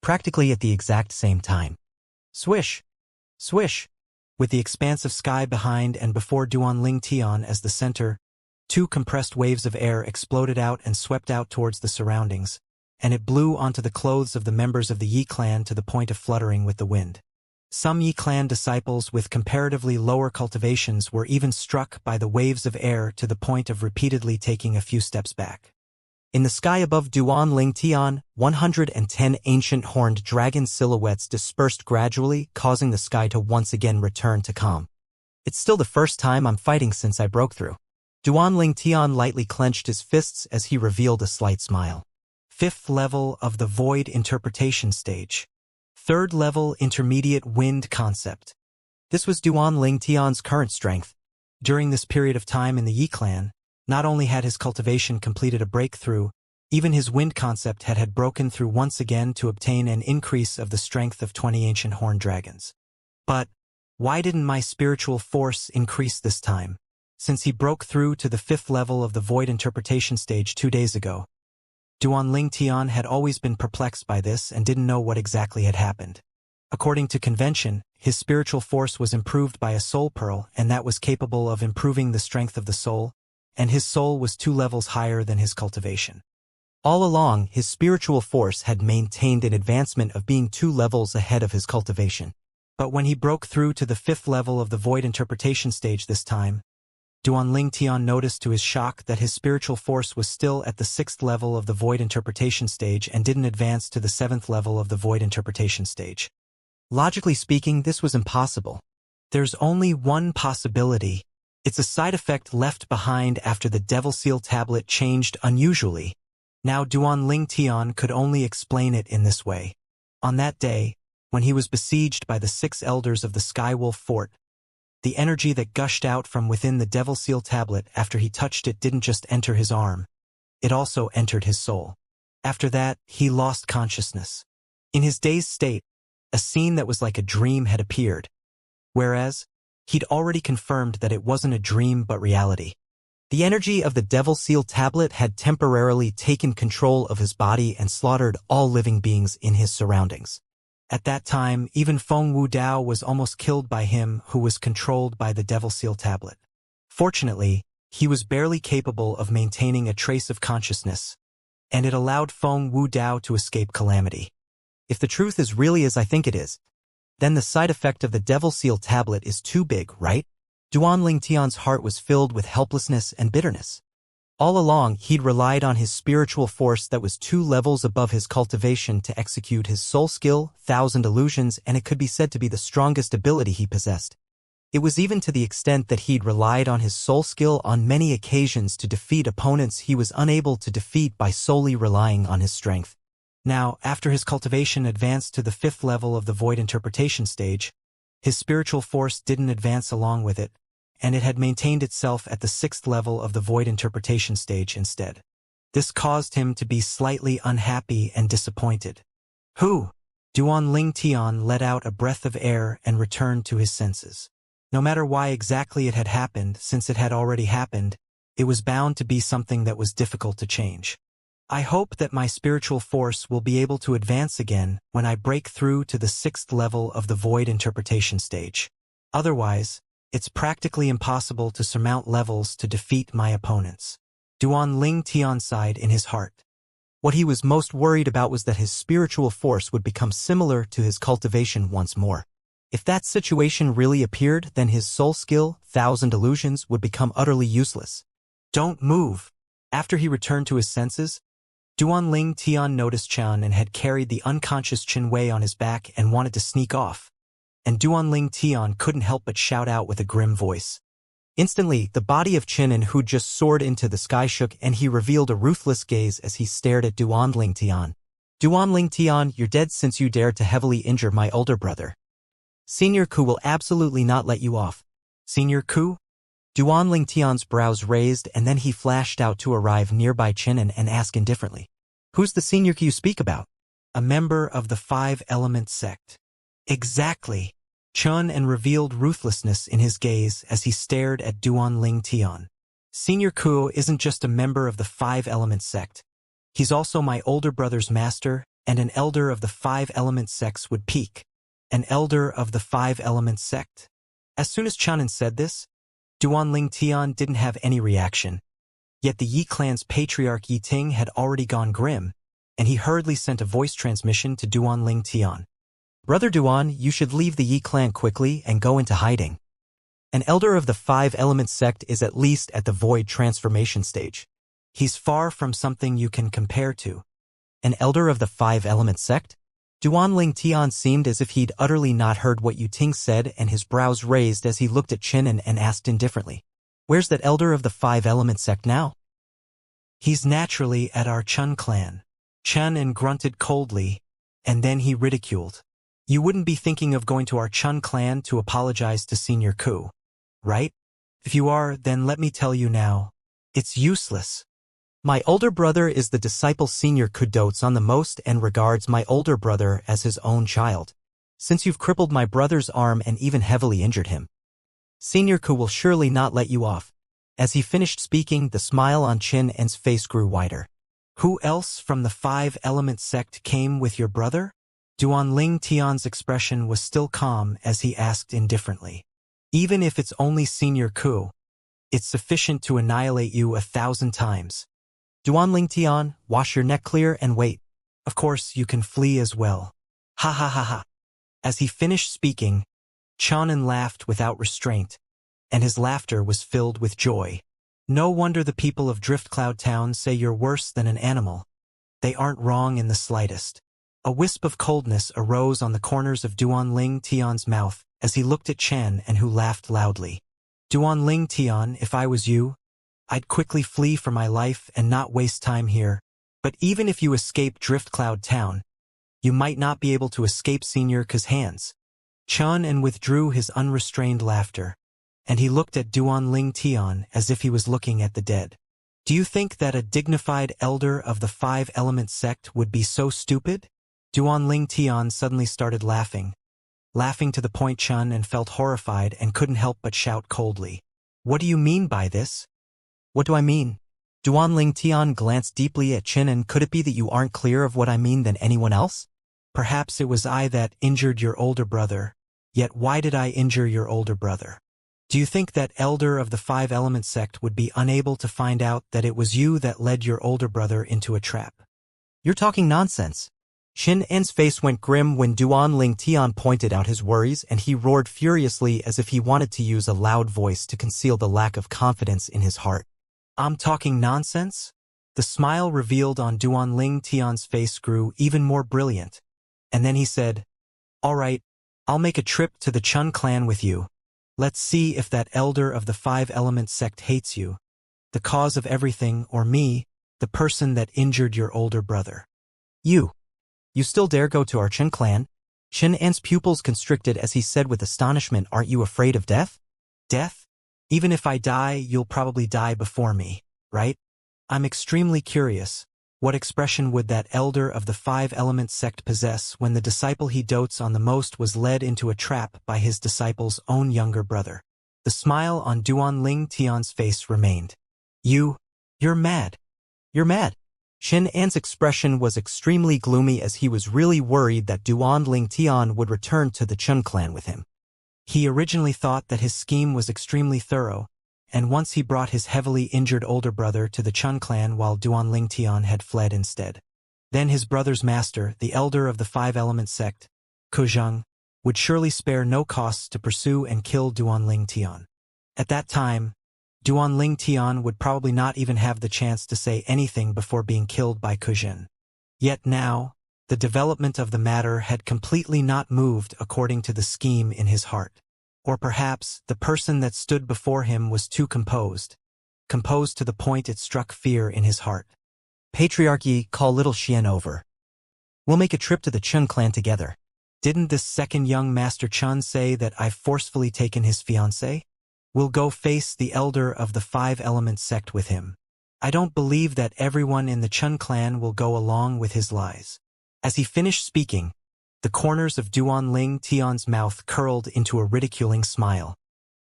Practically at the exact same time. Swish! Swish! With the expanse of sky behind and before Duan Ling Tian as the center, 2 compressed waves of air exploded out and swept out towards the surroundings, and it blew onto the clothes of the members of the Yi clan to the point of fluttering with the wind. Some Yi clan disciples with comparatively lower cultivations were even struck by the waves of air to the point of repeatedly taking a few steps back. In the sky above Duan Ling Tian, 110 ancient horned dragon silhouettes dispersed gradually, causing the sky to once again return to calm. It's still the first time I'm fighting since I broke through. Duan Ling Tian lightly clenched his fists as he revealed a slight smile. 5th level of the void interpretation stage. 3rd level intermediate wind concept. This was Duan Ling Tian's current strength. During this period of time in the Yi clan, not only had his cultivation completed a breakthrough, even his wind concept had broken through once again to obtain an increase of the strength of 20 ancient horned dragons. But why didn't my spiritual force increase this time? Since he broke through to the 5th level of the void interpretation stage 2 days ago. Duan Ling Tian had always been perplexed by this and didn't know what exactly had happened. According to convention, his spiritual force was improved by a soul pearl, and that was capable of improving the strength of the soul, and his soul was 2 levels higher than his cultivation. All along, his spiritual force had maintained an advancement of being 2 levels ahead of his cultivation. But when he broke through to the 5th level of the void interpretation stage this time, Duan Ling Tian noticed to his shock that his spiritual force was still at the 6th level of the void interpretation stage and didn't advance to the 7th level of the void interpretation stage. Logically speaking, this was impossible. There's only one possibility. It's a side effect left behind after the Devil Seal tablet changed unusually. Now Duan Ling Tian could only explain it in this way. On that day, when he was besieged by the 6 elders of the Skywolf Fort, the energy that gushed out from within the Devil Seal tablet after he touched it didn't just enter his arm. It also entered his soul. After that, he lost consciousness. In his dazed state, a scene that was like a dream had appeared, whereas he'd already confirmed that it wasn't a dream but reality. The energy of the Devil Seal tablet had temporarily taken control of his body and slaughtered all living beings in his surroundings. At that time, even Feng Wu Dao was almost killed by him who was controlled by the Devil Seal tablet. Fortunately, he was barely capable of maintaining a trace of consciousness, and it allowed Feng Wu Dao to escape calamity. If the truth is really as I think it is, then the side effect of the Devil Seal tablet is too big, right? Duan Ling Tian's heart was filled with helplessness and bitterness. All along, he'd relied on his spiritual force that was 2 levels above his cultivation to execute his soul skill, 1,000 illusions, and it could be said to be the strongest ability he possessed. It was even to the extent that he'd relied on his soul skill on many occasions to defeat opponents he was unable to defeat by solely relying on his strength. Now, after his cultivation advanced to the 5th level of the void interpretation stage, his spiritual force didn't advance along with it, and it had maintained itself at the 6th level of the void interpretation stage instead. This caused him to be slightly unhappy and disappointed. Who? Duan Ling Tian let out a breath of air and returned to his senses. No matter why exactly it had happened, since it had already happened, it was bound to be something that was difficult to change. I hope that my spiritual force will be able to advance again when I break through to the 6th level of the void interpretation stage. Otherwise, it's practically impossible to surmount levels to defeat my opponents. Duan Ling Tian sighed in his heart. What he was most worried about was that his spiritual force would become similar to his cultivation once more. If that situation really appeared, then his soul skill, 1,000 illusions, would become utterly useless. Don't move. After he returned to his senses, Duan Ling Tian noticed Chen and had carried the unconscious Chen Wei on his back and wanted to sneak off. And Duan Ling Tian couldn't help but shout out with a grim voice. Instantly, the body of Chen who'd just soared into the sky shook and he revealed a ruthless gaze as he stared at Duan Ling Tian. Duan Ling Tian, you're dead since you dared to heavily injure my older brother. Senior Ku will absolutely not let you off. Senior Ku? Duan Ling Tian's brows raised and then he flashed out to arrive nearby Chen and ask indifferently. Who's the Senior Ku you speak about? A member of the 5-element sect. Exactly. Chen and revealed ruthlessness in his gaze as he stared at Duan Ling Tian. Senior Ku isn't just a member of the 5-element sect. He's also my older brother's master, and an elder of the 5-element sects would peak. An elder of the 5-element sect. As soon as Chen said this, Duan Ling Tian didn't have any reaction. Yet the Yi clan's patriarch Yi Ting had already gone grim, and he hurriedly sent a voice transmission to Duan Ling Tian. Brother Duan, you should leave the Yi clan quickly and go into hiding. An elder of the 5-element sect is at least at the void transformation stage. He's far from something you can compare to. An elder of the 5-element sect? Duan Ling Tian seemed as if he'd utterly not heard what Yu Ting said and his brows raised as he looked at Chen and asked indifferently. Where's that elder of the 5-element sect now? He's naturally at our Chun clan. Chen grunted coldly, and then he ridiculed. You wouldn't be thinking of going to our Chun clan to apologize to Senior Ku, right? If you are, then let me tell you now. It's useless. My older brother is the disciple Senior Ku dotes on the most and regards my older brother as his own child. Since you've crippled my brother's arm and even heavily injured him, Senior Ku will surely not let you off. As he finished speaking, the smile on Chen's face grew wider. Who else from the 5-element sect came with your brother? Duan Ling Tian's expression was still calm as he asked indifferently. Even if it's only Senior Ku, it's sufficient to annihilate you 1,000 times. Duan Ling Tian, wash your neck clear and wait. Of course, you can flee as well. Ha ha ha ha. As he finished speaking, Chanan laughed without restraint, and his laughter was filled with joy. No wonder the people of Drift Cloud Town say you're worse than an animal. They aren't wrong in the slightest. A wisp of coldness arose on the corners of Duan Ling Tian's mouth as he looked at Chen and who laughed loudly. Duan Ling Tian, if I was you, I'd quickly flee for my life and not waste time here. But even if you escape Drift Cloud Town, you might not be able to escape Senior Ku's hands. Chen withdrew his unrestrained laughter, and he looked at Duan Ling Tian as if he was looking at the dead. Do you think that a dignified elder of the 5-element sect would be so stupid? Duan Ling Tian suddenly started laughing to the point Chen felt horrified and couldn't help but shout coldly. What do you mean by this? What do I mean? Duan Ling Tian glanced deeply at Chen and could it be that you aren't clearer of what I mean than anyone else? Perhaps it was I that injured your older brother. Yet why did I injure your older brother? Do you think that elder of the 5-element sect would be unable to find out that it was you that led your older brother into a trap? You're talking nonsense. Shin-en's face went grim when Duan Ling Tian pointed out his worries and he roared furiously as if he wanted to use a loud voice to conceal the lack of confidence in his heart. I'm talking nonsense? The smile revealed on Duan Ling Tian's face grew even more brilliant. And then he said, All right, I'll make a trip to the Chun clan with you. Let's see if that elder of the five-element sect hates you, the cause of everything, or me, the person that injured your older brother. You still dare go to our Chen clan? Chen An's pupils constricted as he said with astonishment, aren't you afraid of death? Death? Even if I die, you'll probably die before me, right? I'm extremely curious. What expression would that elder of the five-element sect possess when the disciple he dotes on the most was led into a trap by his disciple's own younger brother? The smile on Duanling Tian's face remained. You're mad. You're mad. Chen An's expression was extremely gloomy as he was really worried that Duanling Tian would return to the Chen clan with him. He originally thought that his scheme was extremely thorough, and once he brought his heavily injured older brother to the Chun clan while Duanling Tian had fled instead. Then his brother's master, the elder of the five-element sect, Kuzheng, would surely spare no costs to pursue and kill Duanling Tian. At that time, Duanling Tian would probably not even have the chance to say anything before being killed by Kuzheng. Yet now, the development of the matter had completely not moved according to the scheme in his heart. Or perhaps the person that stood before him was too composed to the point it struck fear in his heart. Patriarchy, call little Xian over. We'll make a trip to the Chun clan together. Didn't this second young Master Chun say that I've forcefully taken his fiancée? We'll go face the elder of the five-element sect with him. I don't believe that everyone in the Chun clan will go along with his lies. As he finished speaking, the corners of Duanling Tian's mouth curled into a ridiculing smile.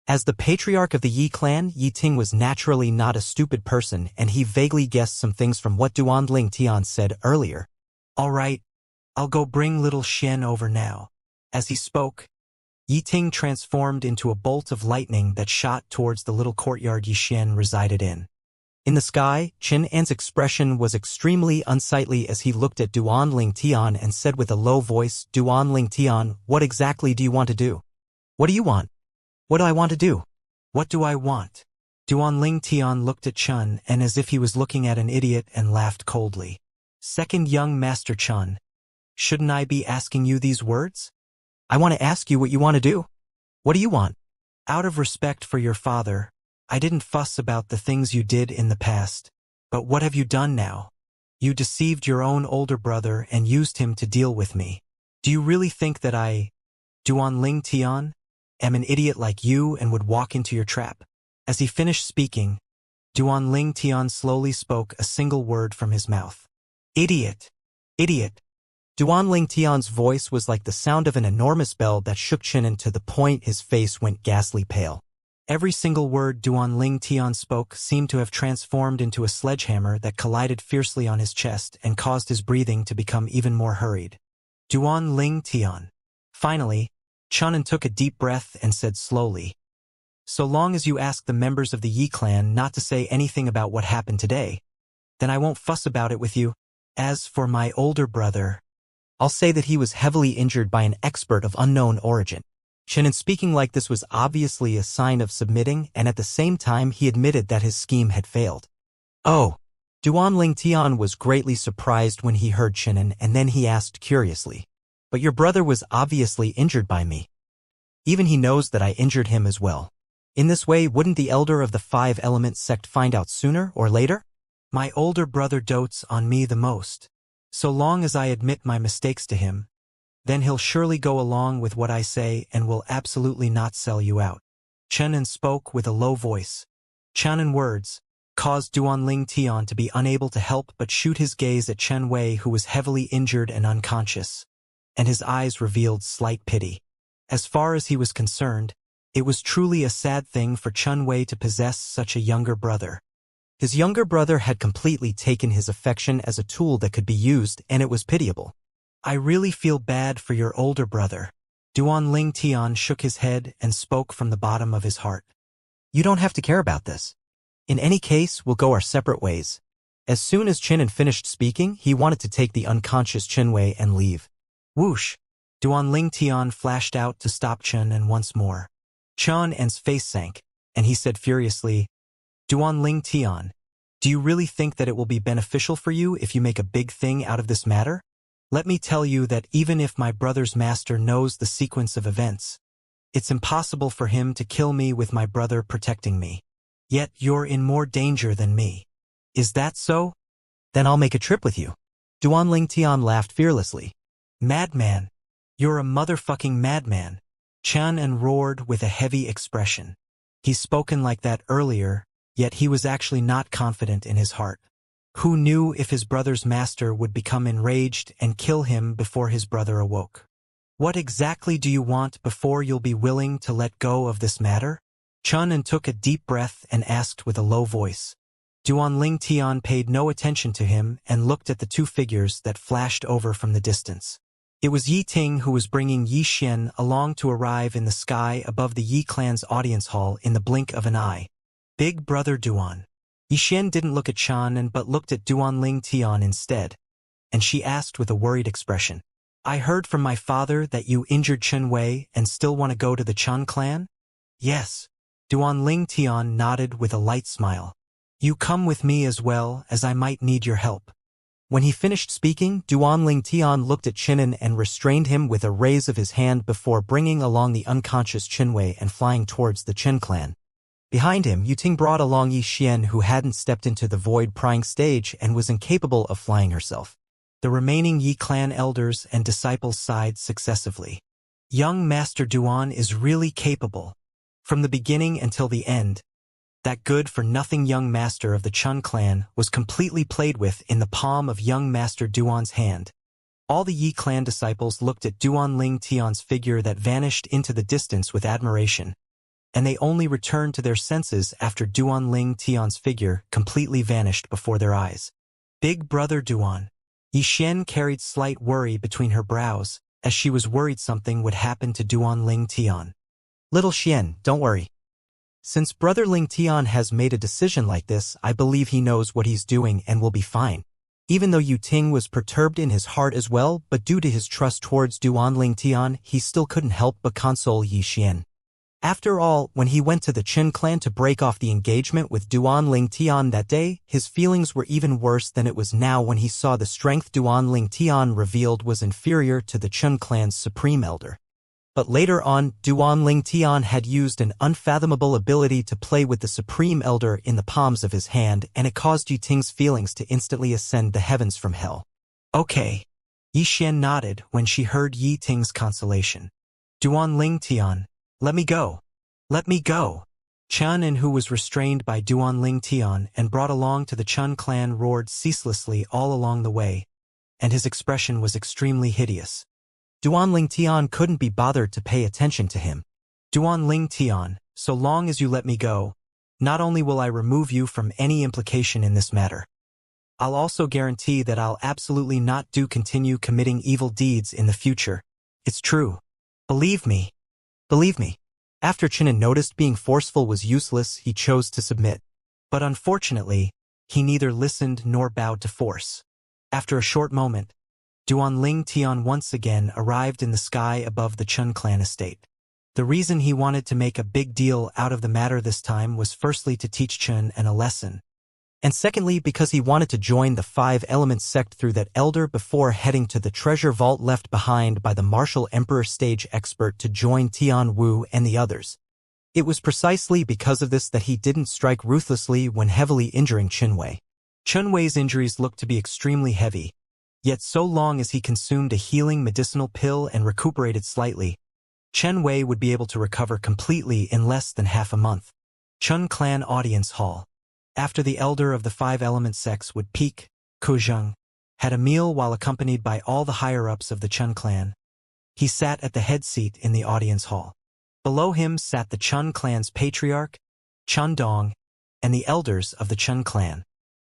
As the patriarch of the Yi clan, Yi Ting was naturally not a stupid person, and he vaguely guessed some things from what Duanling Tian said earlier. All right, I'll go bring little Xian over now. As he spoke, Yi Ting transformed into a bolt of lightning that shot towards the little courtyard Yi Xian resided in. In the sky, Chen An's expression was extremely unsightly as he looked at Duanling Tian and said with a low voice, Duanling Tian, what exactly do you want to do? What do you want? What do I want to do? What do I want? Duanling Tian looked at Chun and as if he was looking at an idiot and laughed coldly. Second young Master Chun, shouldn't I be asking you these words? I want to ask you what you want to do. What do you want? Out of respect for your father, I didn't fuss about the things you did in the past. But what have you done now? You deceived your own older brother and used him to deal with me. Do you really think that I, Duanling Tian, am an idiot like you and would walk into your trap? As he finished speaking, Duanling Tian slowly spoke a single word from his mouth. Idiot! Idiot! Duanling Tian's voice was like the sound of an enormous bell that shook Chen to the point his face went ghastly pale. Every single word Duanling Tian spoke seemed to have transformed into a sledgehammer that collided fiercely on his chest and caused his breathing to become even more hurried. Duanling Tian. Finally, Chun took a deep breath and said slowly, so long as you ask the members of the Yi clan not to say anything about what happened today, then I won't fuss about it with you. As for my older brother, I'll say that he was heavily injured by an expert of unknown origin. Chen speaking like this was obviously a sign of submitting, and at the same time he admitted that his scheme had failed. Oh! Duanling Tian was greatly surprised when he heard Chen, and then he asked curiously, but your brother was obviously injured by me. Even he knows that I injured him as well. In this way, wouldn't the elder of the five-element sect find out sooner or later? My older brother dotes on me the most. So long as I admit my mistakes to him, then he'll surely go along with what I say and will absolutely not sell you out. Chen spoke with a low voice. Chen words caused Duanling Tian to be unable to help but shoot his gaze at Chen Wei, who was heavily injured and unconscious, and his eyes revealed slight pity. As far as he was concerned, it was truly a sad thing for Chen Wei to possess such a younger brother. His younger brother had completely taken his affection as a tool that could be used, and it was pitiable. I really feel bad for your older brother. Duanling Tian shook his head and spoke from the bottom of his heart. You don't have to care about this. In any case, we'll go our separate ways. As soon as Chen finished speaking, he wanted to take the unconscious Chen Wei and leave. Whoosh! Duanling Tian flashed out to stop Chen once more. Chen face sank, and he said furiously, Duanling Tian, do you really think that it will be beneficial for you if you make a big thing out of this matter? Let me tell you that even if my brother's master knows the sequence of events, It's impossible for him to kill me with my brother protecting me. Yet you're in more danger than me. Is that so? Then I'll make a trip with you. Duan Tian laughed fearlessly. Madman. You're a motherfucking madman. Qian roared with a heavy expression. He's spoken like that earlier, yet he was actually not confident in his heart. Who knew if his brother's master would become enraged and kill him before his brother awoke? What exactly do you want before you'll be willing to let go of this matter? Qian took a deep breath and asked with a low voice. Duan Tian paid no attention to him and looked at the two figures that flashed over from the distance. It was Yi Ting who was bringing Yi Xian along to arrive in the sky above the Yi clan's audience hall in the blink of an eye. Big brother Duan. Yi Xian didn't look at Qian but looked at Duan Tian instead, and she asked with a worried expression. I heard from my father that you injured Chen Wei and still want to go to the Chen clan? Yes. Duan Tian nodded with a light smile. You come with me as well, as I might need your help. When he finished speaking, Duan Tian looked at Qinan and restrained him with a raise of his hand before bringing along the unconscious Chen Wei and flying towards the Chen clan. Behind him, Yuting brought along Yi Xian, who hadn't stepped into the void prying stage and was incapable of flying herself. The remaining Yi clan elders and disciples sighed successively. Young Master Duan is really capable. From the beginning until the end, that good-for-nothing young master of the Chen clan was completely played with in the palm of young Master Duan's hand. All the Yi clan disciples looked at Duan Tian's figure that vanished into the distance with admiration, and they only returned to their senses after Duan Tian's figure completely vanished before their eyes. Big brother Duan. Yi Xian carried slight worry between her brows, as she was worried something would happen to Duan Tian. Little Xian, don't worry. Since Brother Ling Tian has made a decision like this, I believe he knows what he's doing and will be fine. Even though Yu Ting was perturbed in his heart as well, but due to his trust towards Duan Tian, he still couldn't help but console Yi Xian. After all, when he went to the Qin clan to break off the engagement with Duan Tian that day, his feelings were even worse than it was now when he saw the strength Duan Tian revealed was inferior to the Qin clan's supreme elder. But later on, Duan Tian had used an unfathomable ability to play with the Supreme Elder in the palms of his hand, and it caused Yi Ting's feelings to instantly ascend the heavens from hell. Okay. Yi Xian nodded when she heard Yi Ting's consolation. Duan Tian, let me go. Let me go. Qian, who was restrained by Duan Tian and brought along to the Chen clan, roared ceaselessly all along the way, and his expression was extremely hideous. Duan Tian couldn't be bothered to pay attention to him. Duan Tian, so long as you let me go, not only will I remove you from any implication in this matter, I'll also guarantee that I'll absolutely not continue committing evil deeds in the future. It's true. Believe me. Believe me. After Qinan noticed being forceful was useless, he chose to submit. But unfortunately, he neither listened nor bowed to force. After a short moment, Duan Tian once again arrived in the sky above the Chen clan estate. The reason he wanted to make a big deal out of the matter this time was firstly to teach Chen a lesson, and secondly because he wanted to join the Five Elements sect through that elder before heading to the treasure vault left behind by the martial emperor stage expert to join Tian Wu and the others. It was precisely because of this that he didn't strike ruthlessly when heavily injuring Chen Wei. Chen Wei's injuries looked to be extremely heavy, yet so long as he consumed a healing medicinal pill and recuperated slightly, Chen Wei would be able to recover completely in less than half a month. Chen Clan Audience Hall. After the elder of the Five Elements sects would peak, Kuzheng had a meal while accompanied by all the higher-ups of the Chen clan. He sat at the head seat in the audience hall. Below him sat the Chen clan's patriarch, Chen Dong, and the elders of the Chen clan.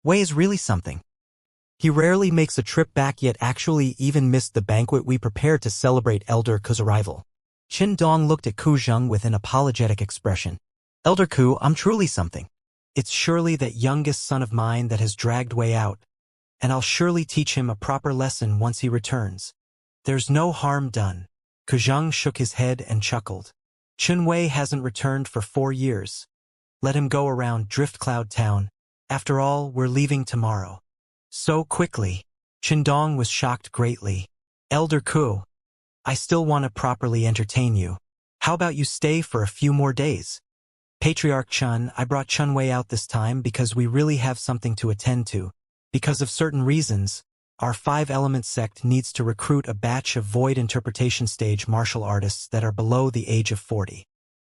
Wei is really something. He rarely makes a trip back, yet actually even missed the banquet we prepared to celebrate Elder Ku's arrival. Chen Dong looked at Ku Zheng with an apologetic expression. Elder Ku, I'm truly something. It's surely that youngest son of mine that has dragged Wei out, and I'll surely teach him a proper lesson once he returns. There's no harm done. Ku Zheng shook his head and chuckled. Chen Wei hasn't returned for 4 years. Let him go around Drift Cloud Town. After all, we're leaving tomorrow. So quickly. Chen Dong was shocked greatly. Elder Ku, I still want to properly entertain you. How about you stay for a few more days? Patriarch Chun, I brought Chun Wei out this time because we really have something to attend to. Because of certain reasons, our 5-element sect needs to recruit a batch of void interpretation stage martial artists that are below the age of 40.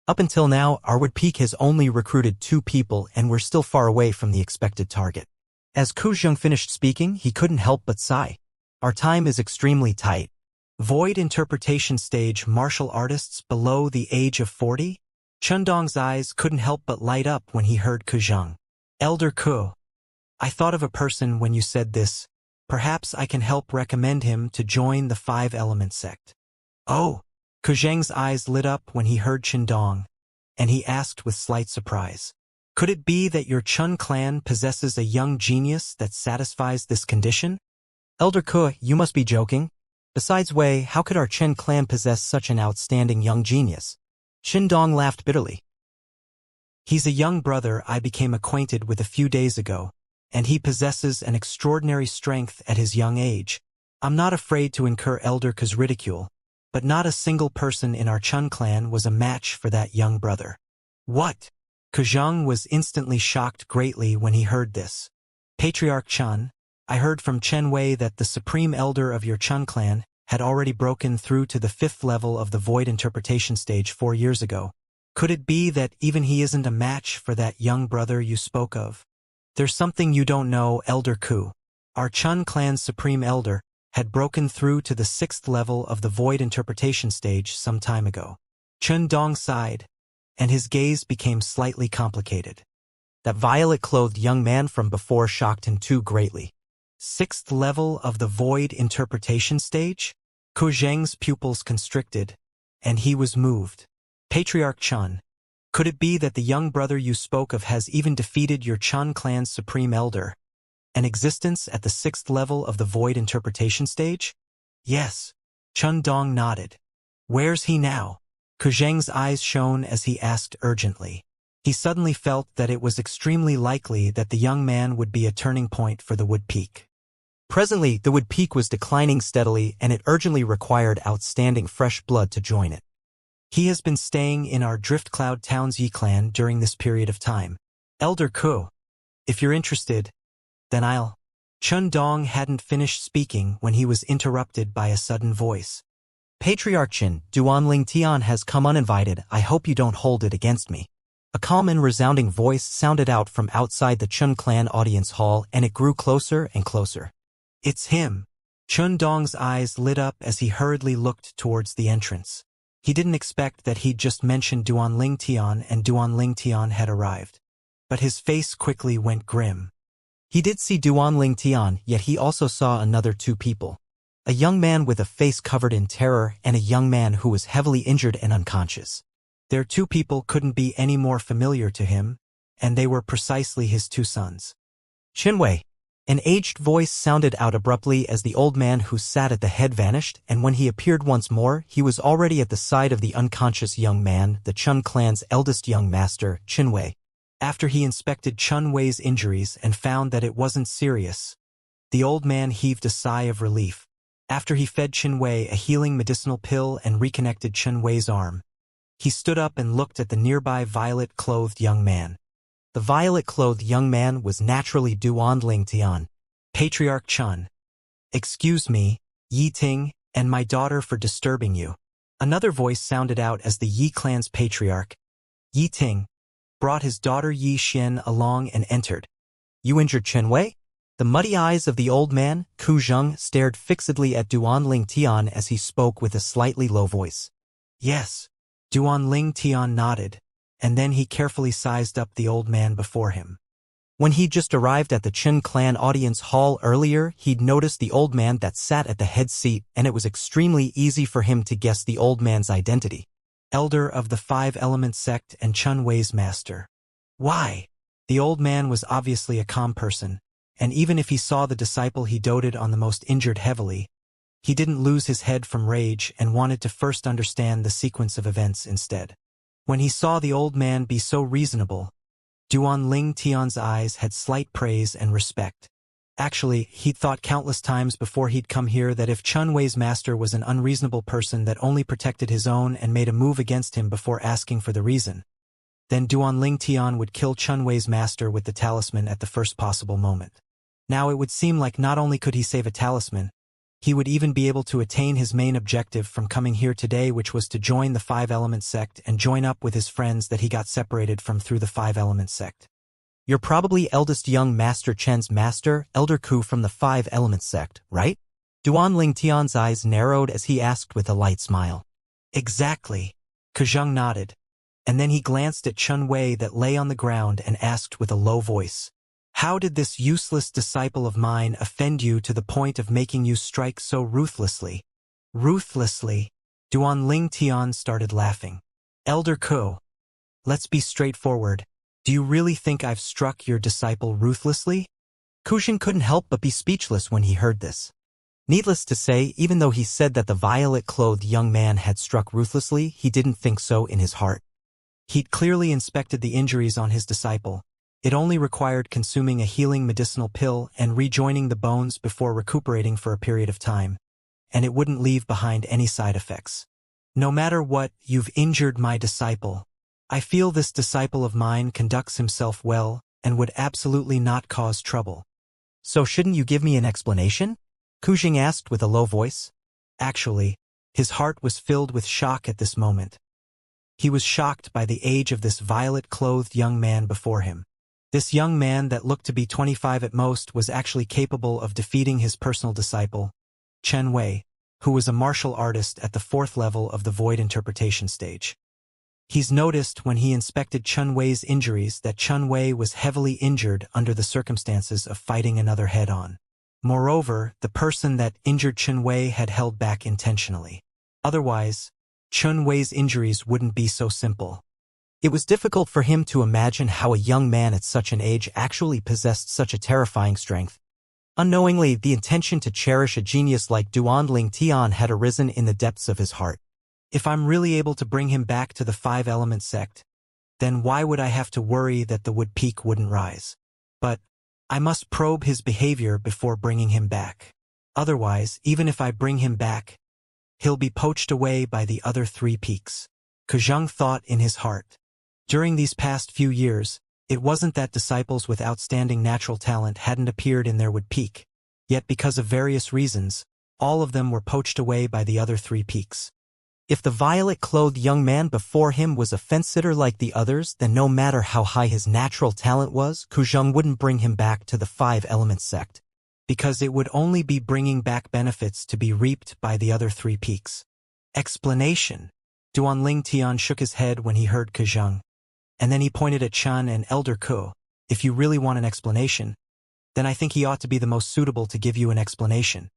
Up until now, our Wood Peak has only recruited 2 people and we're still far away from the expected target. As Ku Zheng finished speaking, he couldn't help but sigh. Our time is extremely tight. Void interpretation stage martial artists below the age of 40? Chundong's eyes couldn't help but light up when he heard Ku Zheng. Elder Ku, I thought of a person when you said this. Perhaps I can help recommend him to join the 5-element sect. Oh! Ku Zheng's eyes lit up when he heard Chundong, and he asked with slight surprise. Could it be that your Chun clan possesses a young genius that satisfies this condition? Elder Ku, you must be joking. Besides Wei, how could our Chen clan possess such an outstanding young genius? Chundong laughed bitterly. He's a young brother I became acquainted with a few days ago, and he possesses an extraordinary strength at his young age. I'm not afraid to incur Elder Ku's ridicule, but not a single person in our Chun clan was a match for that young brother. What? Ku Zheng was instantly shocked greatly when he heard this. Patriarch Chun, I heard from Chen Wei that the supreme elder of your Chun clan had already broken through to the 5th level of the void interpretation stage 4 years ago. Could it be that even he isn't a match for that young brother you spoke of? There's something you don't know, Elder Ku. Our Chun clan's supreme elder had broken through to the 6th level of the void interpretation stage some time ago. Chundong sighed, and his gaze became slightly complicated. That violet-clothed young man from before shocked him too greatly. 6th level of the void interpretation stage? Ku Zheng's pupils constricted, and he was moved. Patriarch Chun, could it be that the young brother you spoke of has even defeated your Chun clan's supreme elder? An existence at the 6th level of the void interpretation stage? Yes. Chundong nodded. Where's he now? Ku Zheng's eyes shone as he asked urgently. He suddenly felt that it was extremely likely that the young man would be a turning point for the Wood Peak. Presently, the Wood Peak was declining steadily and it urgently required outstanding fresh blood to join it. He has been staying in our Drift Cloud Town's Yi clan during this period of time. Elder Ku, if you're interested, then I'll... Chundong hadn't finished speaking when he was interrupted by a sudden voice. Patriarch Chin, Duanling Tian has come uninvited. I hope you don't hold it against me. A calm and resounding voice sounded out from outside the Chun clan audience hall and it grew closer and closer. It's him. Chundong's eyes lit up as he hurriedly looked towards the entrance. He didn't expect that he'd just mentioned Duanling Tian and Duanling Tian had arrived. But his face quickly went grim. He did see Duanling Tian, yet he also saw another 2 people. A young man with a face covered in terror and a young man who was heavily injured and unconscious. Their 2 people couldn't be any more familiar to him, and they were precisely his 2 sons. Qinwei. An aged voice sounded out abruptly as the old man who sat at the head vanished, and when he appeared once more, he was already at the side of the unconscious young man, the Chun clan's eldest young master, Qinwei. After he inspected Chun Wei's injuries and found that it wasn't serious, the old man heaved a sigh of relief. After he fed Qin Wei a healing medicinal pill and reconnected Qin Wei's arm, he stood up and looked at the nearby violet-clothed young man. The violet-clothed young man was naturally Duanling Tian. Patriarch Chun. Excuse me, Yi Ting, and my daughter for disturbing you. Another voice sounded out as the Yi clan's patriarch, Yi Ting, brought his daughter Yi Xian along and entered. You injured Chen Wei? The muddy eyes of the old man, Ku Zheng, stared fixedly at Duanling Tian as he spoke with a slightly low voice. Yes. Duanling Tian nodded, and then he carefully sized up the old man before him. When he'd just arrived at the Chen clan audience hall earlier, he'd noticed the old man that sat at the head seat, and it was extremely easy for him to guess the old man's identity. Elder of the 5-element sect and Chun Wei's master. Why? The old man was obviously a calm person, and even if he saw the disciple he doted on the most injured heavily, he didn't lose his head from rage and wanted to first understand the sequence of events instead. When he saw the old man be so reasonable, Duanling Tian's eyes had slight praise and respect. Actually, he'd thought countless times before he'd come here that if Chun Wei's master was an unreasonable person that only protected his own and made a move against him before asking for the reason, then Duanling Tian would kill Chun Wei's master with the talisman at the first possible moment. Now it would seem like not only could he save a talisman, he would even be able to attain his main objective from coming here today, which was to join the Five-Element sect and join up with his friends that he got separated from through the Five-Element sect. You're probably eldest young Master Chen's master, Elder Ku from the Five-Element sect, right? Duanling Tian's eyes narrowed as he asked with a light smile. Exactly. Kejung nodded, and then he glanced at Chun Wei that lay on the ground and asked with a low voice, "How did this useless disciple of mine offend you to the point of making you strike so ruthlessly?" Ruthlessly? Duanling Tian started laughing. "Elder Ku, let's be straightforward. Do you really think I've struck your disciple ruthlessly?" Kujin couldn't help but be speechless when he heard this. Needless to say, even though he said that the violet-clothed young man had struck ruthlessly, he didn't think so in his heart. He'd clearly inspected the injuries on his disciple. It only required consuming a healing medicinal pill and rejoining the bones before recuperating for a period of time, and it wouldn't leave behind any side effects. "No matter what, you've injured my disciple. I feel this disciple of mine conducts himself well and would absolutely not cause trouble." "So shouldn't you give me an explanation?" Kujing asked with a low voice. Actually, his heart was filled with shock at this moment. He was shocked by the age of this violet-clothed young man before him. This young man that looked to be 25 at most was actually capable of defeating his personal disciple, Chen Wei, who was a martial artist at the 4th level of the Void Interpretation stage. He's noticed when he inspected Chun Wei's injuries that Chun Wei was heavily injured under the circumstances of fighting another head-on. Moreover, the person that injured Chun Wei had held back intentionally. Otherwise, Chun Wei's injuries wouldn't be so simple. It was difficult for him to imagine how a young man at such an age actually possessed such a terrifying strength. Unknowingly, the intention to cherish a genius like Duanling Tian had arisen in the depths of his heart. If I'm really able to bring him back to the Five-Element sect, then why would I have to worry that the wood peak wouldn't rise? But I must probe his behavior before bringing him back. Otherwise, even if I bring him back, he'll be poached away by the other 3 peaks. Kejung thought in his heart. During these past few years, it wasn't that disciples with outstanding natural talent hadn't appeared in their wood peak, yet because of various reasons, all of them were poached away by the other 3 peaks. If the violet-clothed young man before him was a fence-sitter like the others, then no matter how high his natural talent was, Kujung wouldn't bring him back to the Five-Element sect. Because it would only be bringing back benefits to be reaped by the other 3 peaks. Explanation. Duanling Tian shook his head when he heard Kejung, and then he pointed at Chun and Elder Ku. "If you really want an explanation, then I think he ought to be the most suitable to give you an explanation."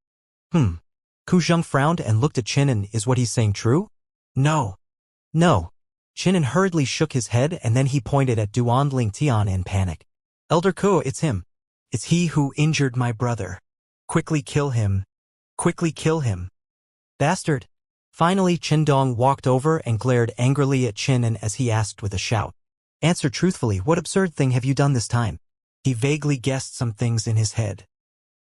Kujung frowned and looked at Chinon. "Is what he's saying true?" "No." "No." Chinon hurriedly shook his head and then he pointed at Duanling Tian in panic. "Elder Ku, it's him. "It's he who injured my brother. Quickly kill him. Quickly kill him." "Bastard." Finally, Qindong walked over and glared angrily at Chinon as he asked with a shout, "Answer truthfully, what absurd thing have you done this time?" He vaguely guessed some things in his head.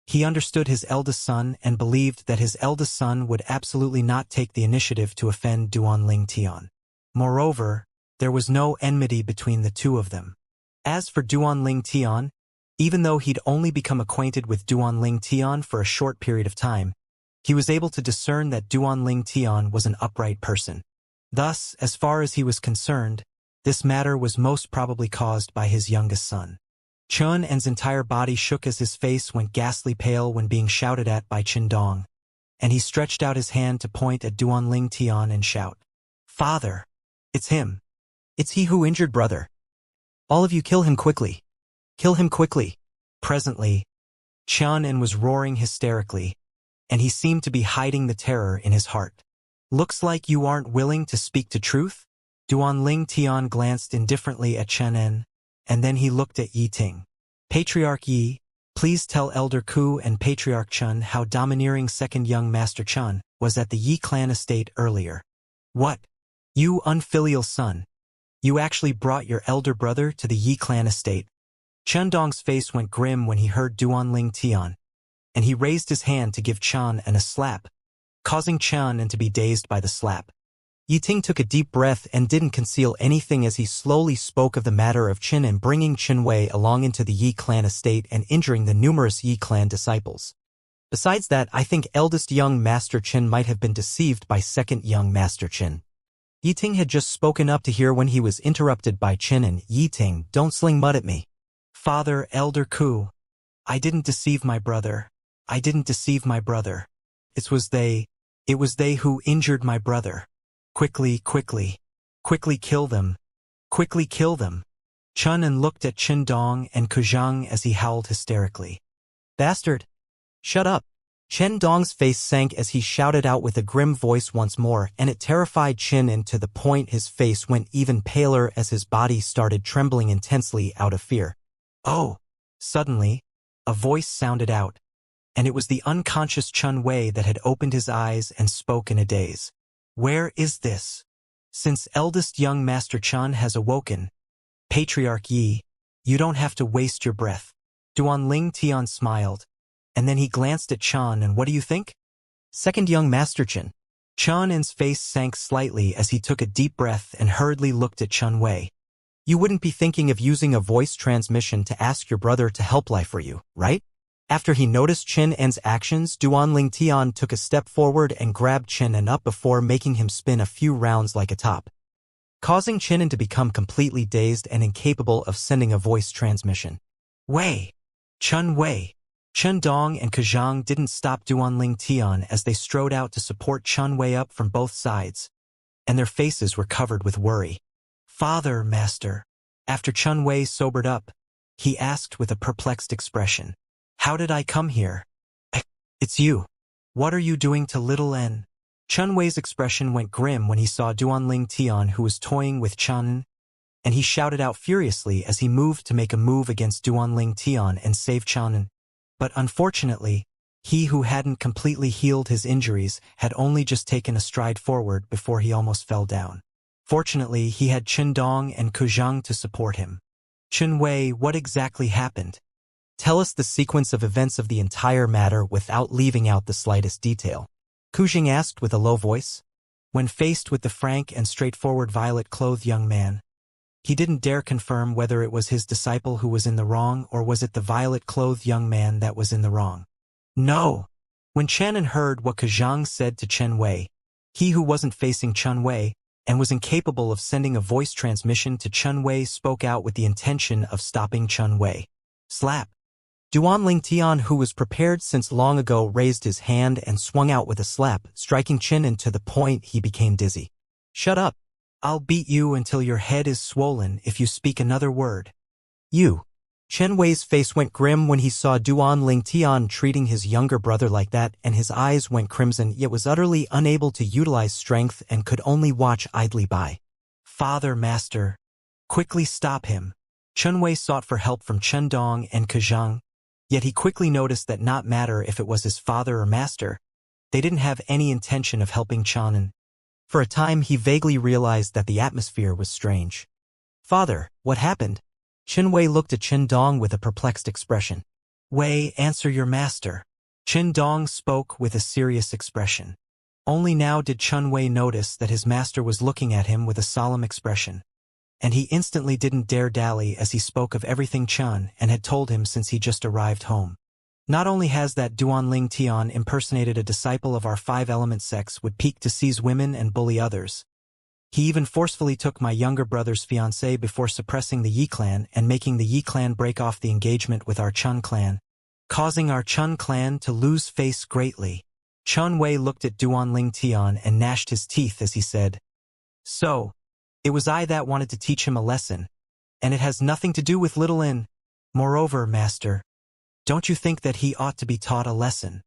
He understood his eldest son and believed that his eldest son would absolutely not take the initiative to offend Duanling Tian. Moreover, there was no enmity between the two of them. As for Duanling Tian, even though he'd only become acquainted with Duanling Tian for a short period of time, he was able to discern that Duanling Tian was an upright person. Thus, as far as he was concerned, this matter was most probably caused by his youngest son. Chun En's entire body shook as his face went ghastly pale when being shouted at by Qindong, and he stretched out his hand to point at Duanling Tian and shout, "Father! It's him! It's he who injured brother! All of you kill him quickly! Kill him quickly!" Presently, Chun En was roaring hysterically, and he seemed to be hiding the terror in his heart. "Looks like you aren't willing to speak the truth?" Duanling Tian glanced indifferently at Chun En, and then he looked at Yi Ting. "Patriarch Yi, please tell Elder Ku and Patriarch Chun how domineering second young Master Chun was at the Yi clan estate earlier." "What? You unfilial son! You actually brought your elder brother to the Yi clan estate?" Chen Dong's face went grim when he heard Duan Ling Tian, and he raised his hand to give Chen An a slap, causing Chen An to be dazed by the slap. Yi Ting took a deep breath and didn't conceal anything as he slowly spoke of the matter of Qin and bringing Qin Wei along into the Yi clan estate and injuring the numerous Yi clan disciples. Besides that, I think eldest young Master Qin might have been deceived by second young Master Qin. Yi Ting had just spoken up to hear when he was interrupted by Qin and Yi Ting, don't sling mud at me. Father, Elder Ku. I didn't deceive my brother. I didn't deceive my brother. It was they who injured my brother. Quickly, quickly. Quickly kill them. Quickly kill them. Chun An looked at Qin Dong and Kuzhang as he howled hysterically. Bastard! Shut up! Chen Dong's face sank as he shouted out with a grim voice once more, and it terrified Qin An to the point his face went even paler as his body started trembling intensely out of fear. Oh! Suddenly, a voice sounded out, and it was the unconscious Chun Wei that had opened his eyes and spoke in a daze. Where is this? Since eldest young Master Chun has awoken, Patriarch Yi, you don't have to waste your breath. Duan Ling Tian smiled, and then he glanced at Chan, and what do you think? Second young Master Chen. Chan An's face sank slightly as he took a deep breath and hurriedly looked at Chun Wei. You wouldn't be thinking of using a voice transmission to ask your brother to help lie for you, right? After he noticed Qin An's actions, Duan Ling Tian took a step forward and grabbed Qin An up before making him spin a few rounds like a top, causing Qin An to become completely dazed and incapable of sending a voice transmission. Wei! Chun Wei! Chen Dong and Kuzhang didn't stop Duan Ling Tian as they strode out to support Chun Wei up from both sides, and their faces were covered with worry. Father, Master. After Chun Wei sobered up, he asked with a perplexed expression. How did I come here? It's you. What are you doing to little N? Chun Wei's expression went grim when he saw Duan Ling Tian, who was toying with Chun, and he shouted out furiously as he moved to make a move against Duan Ling Tian and save Chun. But unfortunately, he who hadn't completely healed his injuries had only just taken a stride forward before he almost fell down. Fortunately, he had Qin Dong and Kuzhang to support him. Chun Wei, what exactly happened? Tell us the sequence of events of the entire matter without leaving out the slightest detail. Kuzhang asked with a low voice. When faced with the frank and straightforward violet-clothed young man, he didn't dare confirm whether it was his disciple who was in the wrong or was it the violet-clothed young man that was in the wrong. No! When Chen An heard what Kuzhang said to Chen Wei, he who wasn't facing Chun Wei and was incapable of sending a voice transmission to Chun Wei spoke out with the intention of stopping Chun Wei. Slap! Duan Ling Tian, who was prepared since long ago, raised his hand and swung out with a slap, striking Qin An to the point he became dizzy. Shut up! I'll beat you until your head is swollen if you speak another word. You! Chen Wei's face went grim when he saw Duan Ling Tian treating his younger brother like that, and his eyes went crimson, yet was utterly unable to utilize strength and could only watch idly by. Father, Master! Quickly stop him! Chun Wei sought for help from Chen Dong and Kuzhang, yet he quickly noticed that not matter if it was his father or master, they didn't have any intention of helping Chun An. For a time he vaguely realized that the atmosphere was strange. Father, what happened? Qin Wei looked at Qin Dong with a perplexed expression. Wei, answer your master. Qin Dong spoke with a serious expression. Only now did Chun Wei notice that his master was looking at him with a solemn expression, and he instantly didn't dare dally as he spoke of everything Chun and had told him since he just arrived home. Not only has that Duan Ling Tian impersonated a disciple of our five-element sects would peak to seize women and bully others, he even forcefully took my younger brother's fiancée before suppressing the Yi clan and making the Yi clan break off the engagement with our Chun clan, causing our Chun clan to lose face greatly. Chun Wei looked at Duan Ling Tian and gnashed his teeth as he said, So, it was I that wanted to teach him a lesson, and it has nothing to do with little N. Moreover, Master, don't you think that he ought to be taught a lesson?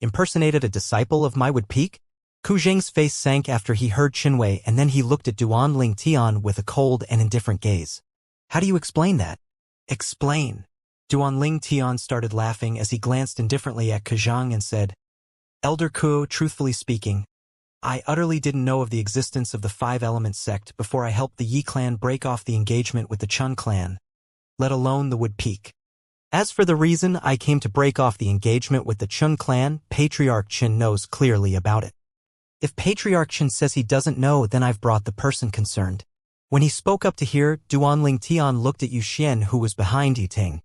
Impersonated a disciple of mine would peak? Ku Zheng's face sank after he heard Qin Wei, and then he looked at Duan Ling Tian with a cold and indifferent gaze. How do you explain that? Explain. Duan Ling Tian started laughing as he glanced indifferently at Kuzhang and said, Elder Ku, truthfully speaking, I utterly didn't know of the existence of the five-element sect before I helped the Yi clan break off the engagement with the Chun clan. let alone the wood peak. As for the reason I came to break off the engagement with the Chun clan, Patriarch Chen knows clearly about it. If Patriarch Chen says he doesn't know, then I've brought the person concerned. When he spoke up to hear, Duanling Tian looked at Yu Xian, who was behind Yiting.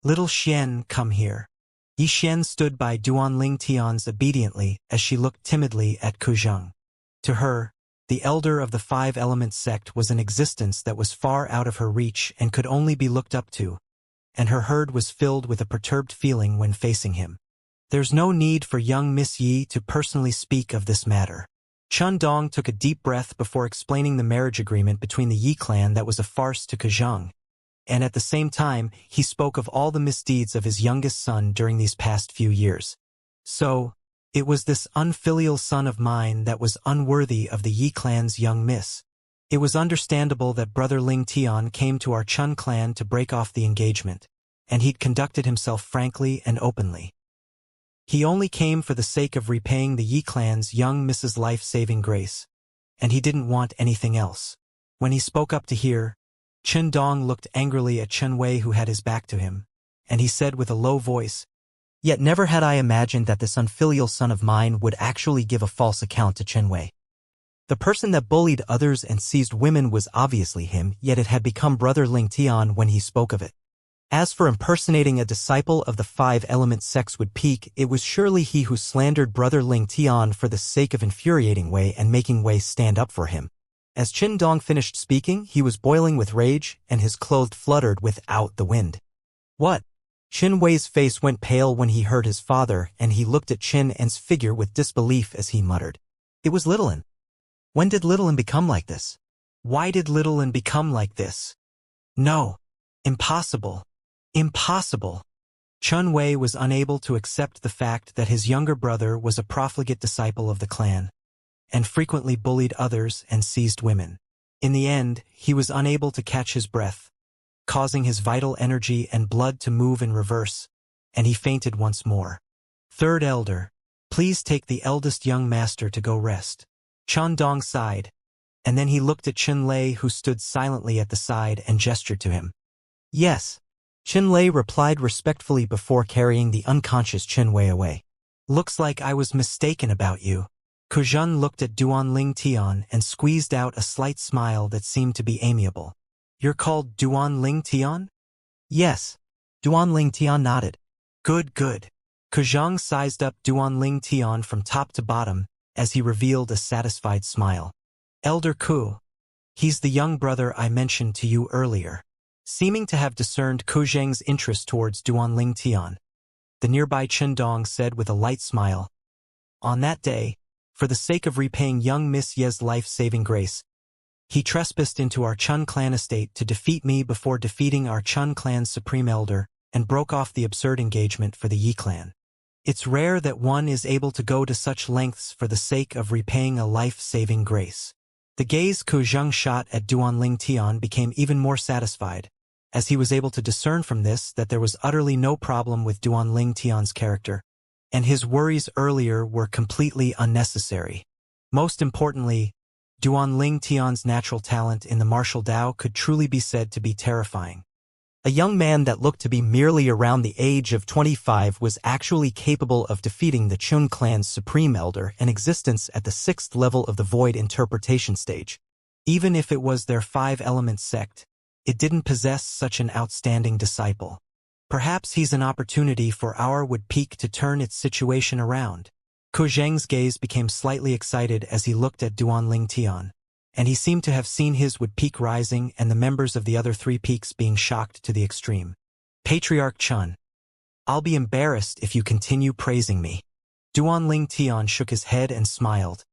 Little Xian, come here. Yi Xian stood by Duanling Tian's obediently as she looked timidly at Kuzheng. To her, the elder of the Five Elements sect was an existence that was far out of her reach and could only be looked up to, and her heart was filled with a perturbed feeling when facing him. There's no need for young Miss Yi to personally speak of this matter. Chun Dong took a deep breath before explaining the marriage agreement between the Yi clan that was a farce to Kuzheng, and at the same time, he spoke of all the misdeeds of his youngest son during these past few years. So, it was this unfilial son of mine that was unworthy of the Yi clan's young miss. It was understandable that brother Ling Tian came to our Chun clan to break off the engagement, and he'd conducted himself frankly and openly. He only came for the sake of repaying the Yi clan's young Mrs. life-saving grace, and he didn't want anything else. When he spoke up to hear, Chen Dong looked angrily at Chen Wei, who had his back to him, and he said with a low voice, "Yet never had I imagined that this unfilial son of mine would actually give a false account to Chen Wei. The person that bullied others and seized women was obviously him, yet it had become brother Ling Tian when he spoke of it. As for impersonating a disciple of the Five Elements sects would peak, it was surely he who slandered brother Ling Tian for the sake of infuriating Wei and making Wei stand up for him." As Chen Dong finished speaking, he was boiling with rage, and his clothes fluttered without the wind. "What?" Chen Wei's face went pale when he heard his father, and he looked at Chen En's figure with disbelief as he muttered, "It was Little En. When did Little En become like this? Why did Little En become like this? No. Impossible. Impossible." Chen Wei was unable to accept the fact that his younger brother was a profligate disciple of the clan, and frequently bullied others and seized women. In the end, he was unable to catch his breath, causing his vital energy and blood to move in reverse, and he fainted once more. "Third elder, please take the eldest young master to go rest." Chen Dong sighed, and then he looked at Chen Lei, who stood silently at the side, and gestured to him. "Yes." Chen Lei replied respectfully before carrying the unconscious Chen Wei away. "Looks like I was mistaken about you." Kuzheng looked at Duanling Tian and squeezed out a slight smile that seemed to be amiable. "You're called Duanling Tian?" "Yes." Duanling Tian nodded. "Good, good." Kuzheng sized up Duanling Tian from top to bottom as he revealed a satisfied smile. "Elder Ku. He's the young brother I mentioned to you earlier." Seeming to have discerned Kuzheng's interest towards Duanling Tian, the nearby Chen Dong said with a light smile, "On that day, for the sake of repaying young Miss Ye's life-saving grace, he trespassed into our Chun clan estate to defeat me before defeating our Chun clan's supreme elder, and broke off the absurd engagement for the Yi clan. It's rare that one is able to go to such lengths for the sake of repaying a life-saving grace." The gaze Kuzheng shot at Duanling Tian became even more satisfied, as he was able to discern from this that there was utterly no problem with Duanling Tian's character, and his worries earlier were completely unnecessary. Most importantly, Duanling Tian's natural talent in the martial Tao could truly be said to be terrifying. A young man that looked to be merely around the age of 25 was actually capable of defeating the Chun clan's supreme elder in existence at the 6th level of the void interpretation stage. Even if it was their five-element sect, it didn't possess such an outstanding disciple. Perhaps he's an opportunity for our would peak to turn its situation around. Kuzheng's gaze became slightly excited as he looked at Duanling Tian, and he seemed to have seen his would peak rising and the members of the other three peaks being shocked to the extreme. "Patriarch Chun, I'll be embarrassed if you continue praising me." Duanling Tian shook his head and smiled,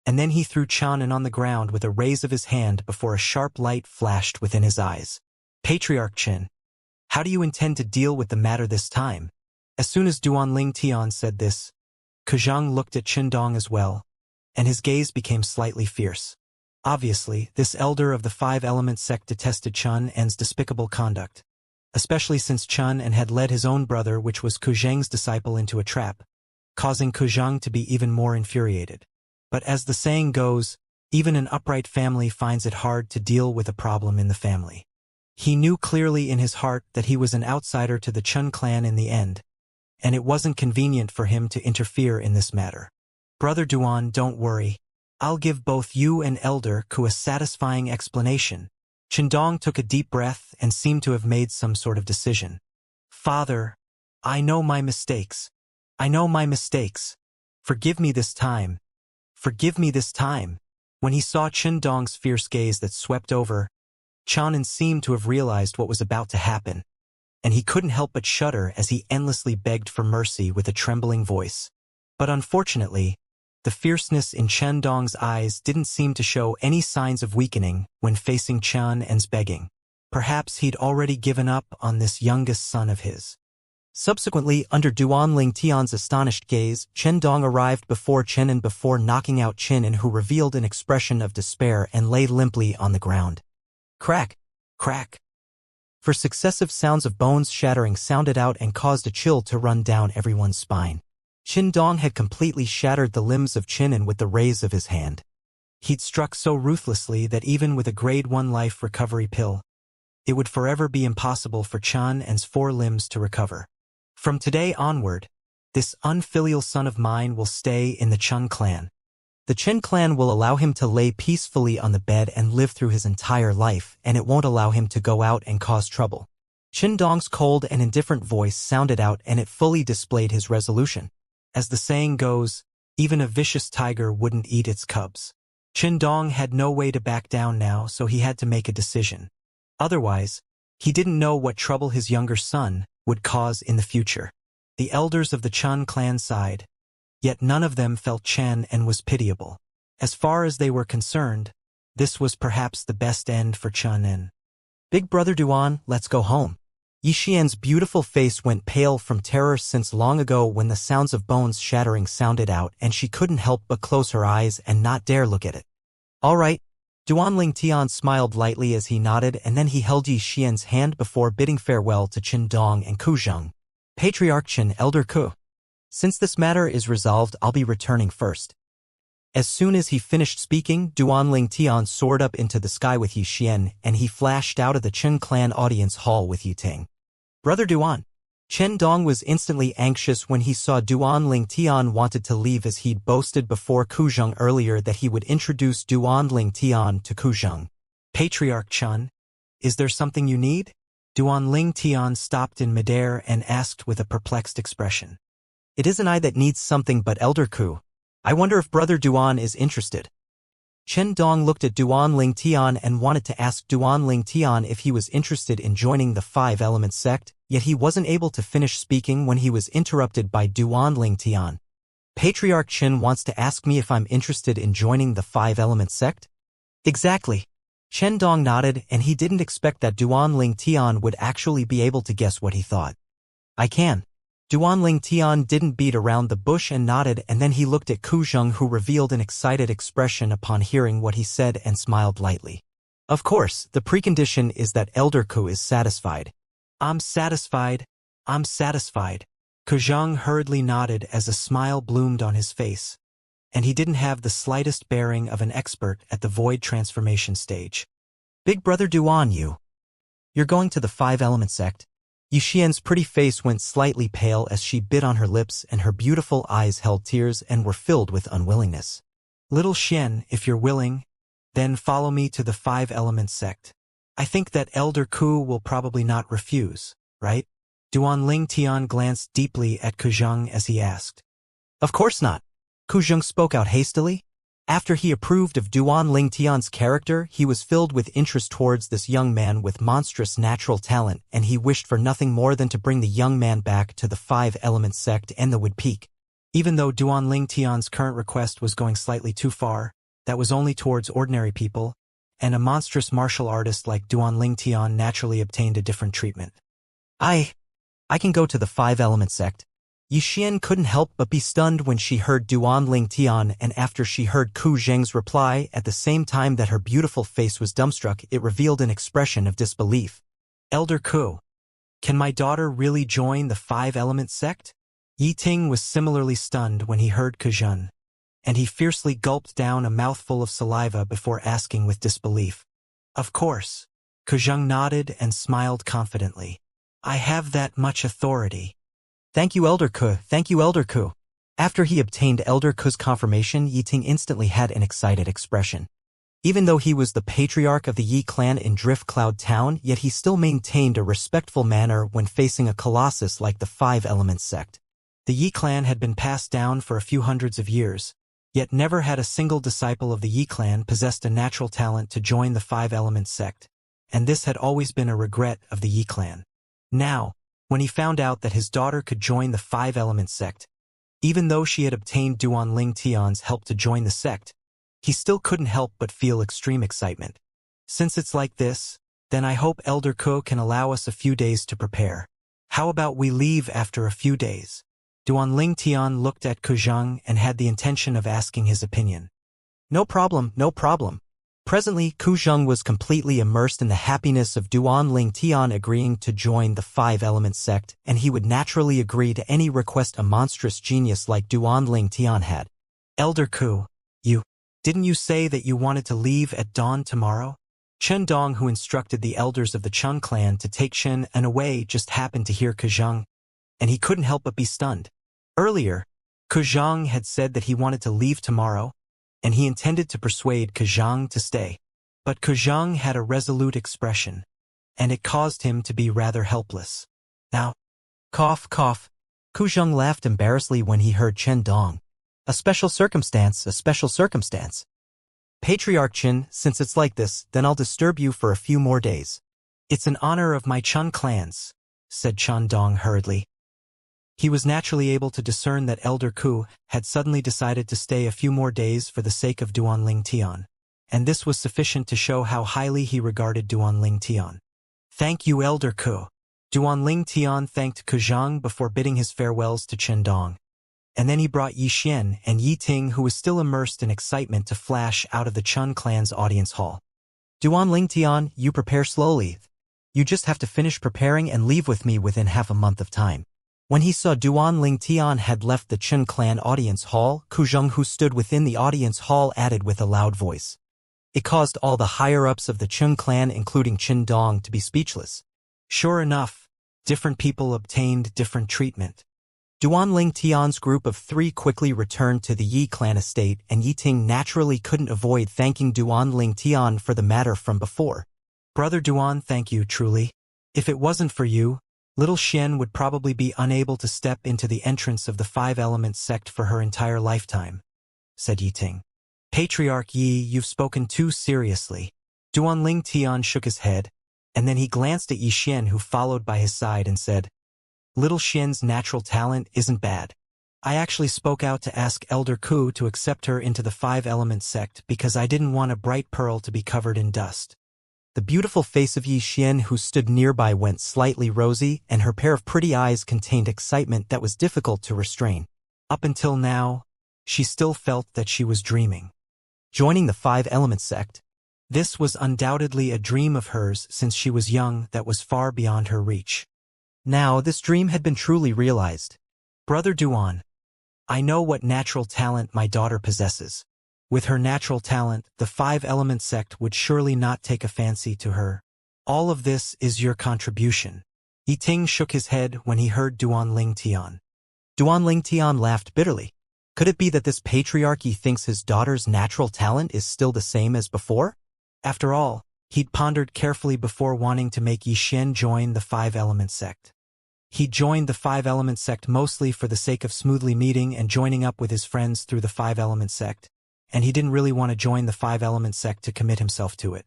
and then he threw Chanen on the ground with a raise of his hand before a sharp light flashed within his eyes. "Patriarch Chen, how do you intend to deal with the matter this time?" As soon as Duanling Tian said this, Kuzheng looked at Chen Dong as well, and his gaze became slightly fierce. Obviously, this elder of the five-element sect detested Chun En's despicable conduct, especially since Chun En had led his own brother, which was Kuzheng's disciple, into a trap, causing Kuzheng to be even more infuriated. But as the saying goes, even an upright family finds it hard to deal with a problem in the family. He knew clearly in his heart that he was an outsider to the Chun clan in the end, and it wasn't convenient for him to interfere in this matter. Brother Duan, don't worry. I'll give both you and Elder Ku a satisfying explanation. Qindong took a deep breath and seemed to have made some sort of decision. Father, I know my mistakes. I know my mistakes. Forgive me this time. Forgive me this time. When he saw Qindong's fierce gaze that swept over, Chanan seemed to have realized what was about to happen, and he couldn't help but shudder as he endlessly begged for mercy with a trembling voice. But unfortunately, the fierceness in Qindong's eyes didn't seem to show any signs of weakening when facing Chan's begging. Perhaps he'd already given up on this youngest son of his. Subsequently, under Duan Lingtian's astonished gaze, Qindong arrived before Chenin before knocking out Chenin, who revealed an expression of despair and lay limply on the ground. Crack! Crack! For successive sounds of bones shattering sounded out and caused a chill to run down everyone's spine. Qindong had completely shattered the limbs of Chenin with the raise of his hand. He'd struck so ruthlessly that even with a grade 1 life recovery pill, it would forever be impossible for Chan's 4 limbs to recover. From today onward, this unfilial son of mine will stay in the Chun clan. The Chen clan will allow him to lay peacefully on the bed and live through his entire life, and it won't allow him to go out and cause trouble. Qindong's cold and indifferent voice sounded out, and it fully displayed his resolution. As the saying goes, even a vicious tiger wouldn't eat its cubs. Qindong had no way to back down now, so he had to make a decision. Otherwise, he didn't know what trouble his younger son would cause in the future. The elders of the Chun clan sighed, yet none of them felt Chen and was pitiable. As far as they were concerned, this was perhaps the best end for Chun En. Big brother Duan, let's go home. Yixian's beautiful face went pale from terror since long ago when the sounds of bones shattering sounded out, and she couldn't help but close her eyes and not dare look at it. All right. Duan Lingtian smiled lightly as he nodded, and then he held Yixian's hand before bidding farewell to Qindong and Ku Zheng. Patriarch Qin, Elder Ku. Since this matter is resolved, I'll be returning first. As soon as he finished speaking, Duan Lingtian soared up into the sky with Yixian, and he flashed out of the Chen clan audience hall with Yiting. Brother Duan. Qindong was instantly anxious when he saw Duan Lingtian wanted to leave, as he'd boasted before Ku Zheng earlier that he would introduce Duan Lingtian to Ku Zheng. Patriarch Chun, is there something you need? Duan Lingtian stopped in midair and asked with a perplexed expression. It isn't I that needs something but Elder Ku. I wonder if Brother Duan is interested. Qindong looked at Duan Lingtian and wanted to ask Duan Lingtian if he was interested in joining the 5-element sect, yet he wasn't able to finish speaking when he was interrupted by Duan Lingtian. Patriarch Qin wants to ask me if I'm interested in joining the 5-element sect? Exactly. Qindong nodded, and he didn't expect that Duan Lingtian would actually be able to guess what he thought. I can. Duan Lingtian didn't beat around the bush and nodded, and then he looked at Ku Zheng, who revealed an excited expression upon hearing what he said and smiled lightly. Of course, the precondition is that Elder Ku is satisfied. I'm satisfied. I'm satisfied. Ku Zheng hurriedly nodded as a smile bloomed on his face, and he didn't have the slightest bearing of an expert at the void transformation stage. Big brother Duan, you're going to the 5-element sect? Yixian's pretty face went slightly pale as she bit on her lips, and her beautiful eyes held tears and were filled with unwillingness. Little Xian, if you're willing, then follow me to the 5-element sect. I think that Elder Ku will probably not refuse, right? Duan Lingtian glanced deeply at Ku Zheng as he asked. Of course not. Ku Zheng spoke out hastily. After he approved of Duan Lingtian's character, he was filled with interest towards this young man with monstrous natural talent, and he wished for nothing more than to bring the young man back to the 5-element sect and the Wood Peak. Even though Duan Lingtian's current request was going slightly too far, that was only towards ordinary people, and a monstrous martial artist like Duan Lingtian naturally obtained a different treatment. I can go to the 5-element sect. Yixian couldn't help but be stunned when she heard Duan Lingtian, and after she heard Ku Zheng's reply at the same time that her beautiful face was dumbstruck, it revealed an expression of disbelief. Elder Ku, can my daughter really join the 5-element sect? Yiting was similarly stunned when he heard Ku Zheng, and he fiercely gulped down a mouthful of saliva before asking with disbelief. Of course. Kuzheng nodded and smiled confidently. I have that much authority. Thank you, Elder Ku. Thank you, Elder Ku. After he obtained Elder Ku's confirmation, Yiting instantly had an excited expression. Even though he was the patriarch of the Yi clan in Drift Cloud Town, yet he still maintained a respectful manner when facing a colossus like the Five Elements sect. The Yi clan had been passed down for a few hundreds of years, yet never had a single disciple of the Yi clan possessed a natural talent to join the Five Elements sect, and this had always been a regret of the Yi clan. Now, when he found out that his daughter could join the Five Elements sect, even though she had obtained Duan Ling Tian's help to join the sect, he still couldn't help but feel extreme excitement. Since it's like this, then I hope Elder Ko can allow us a few days to prepare. How about we leave after a few days? Duan Ling Tian looked at Kuzheng and had the intention of asking his opinion. No problem, no problem. Presently, Kuzheng was completely immersed in the happiness of Duan Ling Tian agreeing to join the Five Elements sect, and he would naturally agree to any request a monstrous genius like Duan Ling Tian had. Elder Ku, didn't you say that you wanted to leave at dawn tomorrow? Chen Dong, who instructed the elders of the Chun clan to take Chen and away, just happened to hear Kuzheng, and he couldn't help but be stunned. Earlier, Kuzheng had said that he wanted to leave tomorrow, and he intended to persuade Kuzheng to stay. But Kuzheng had a resolute expression, and it caused him to be rather helpless. Now, Cough, cough. Kuzheng laughed embarrassedly when he heard Chen Dong. A special circumstance, a special circumstance. Patriarch Chen, since it's like this, then I'll disturb you for a few more days. It's an honor of my Chun clans, said Chen Dong hurriedly. He was naturally able to discern that Elder Ku had suddenly decided to stay a few more days for the sake of Duan Ling Tian, and this was sufficient to show how highly he regarded Duan Ling Tian. Thank you, Elder Ku. Duan Ling Tian thanked Kuzheng before bidding his farewells to Chen Dong. And then he brought Yi Xian and Yi Ting, who was still immersed in excitement, to flash out of the Chun clan's audience hall. Duan Ling Tian, you prepare slowly. You just have to finish preparing and leave with me within half a month of time. When he saw Duan Ling Tian had left the Chun clan audience hall, Kuzheng, who stood within the audience hall, added with a loud voice. It caused all the higher-ups of the Chun clan, including Chen Dong, to be speechless. Sure enough, different people obtained different treatment. Duan Ling Tian's group of 3 quickly returned to the Yi clan estate, and Yi Ting naturally couldn't avoid thanking Duan Ling Tian for the matter from before. Brother Duan, thank you truly. If it wasn't for you, little Xian would probably be unable to step into the entrance of the Five Elements sect for her entire lifetime, said Yi Ting. Patriarch Yi, you've spoken too seriously. Duan Ling Tian shook his head, and then he glanced at Yi Xian, who followed by his side, and said, Little Xian's natural talent isn't bad. I actually spoke out to ask Elder Ku to accept her into the Five Elements sect because I didn't want a bright pearl to be covered in dust. The beautiful face of Yi Xian, who stood nearby, went slightly rosy, and her pair of pretty eyes contained excitement that was difficult to restrain. Up until now, she still felt that she was dreaming. Joining the Five Elements sect. This was undoubtedly a dream of hers since she was young that was far beyond her reach. Now this dream had been truly realized. Brother Duan, I know what natural talent my daughter possesses. With her natural talent, the Five Elements sect would surely not take a fancy to her. All of this is your contribution. Yi Ting shook his head when he heard Duan Ling Tian. Duan Ling Tian laughed bitterly. Could it be that this patriarchy thinks his daughter's natural talent is still the same as before? After all, he'd pondered carefully before wanting to make Yi Xian join the Five Elements sect. He joined the Five Elements sect mostly for the sake of smoothly meeting and joining up with his friends through the Five Elements sect, and he didn't really want to join the Five Elements sect to commit himself to it.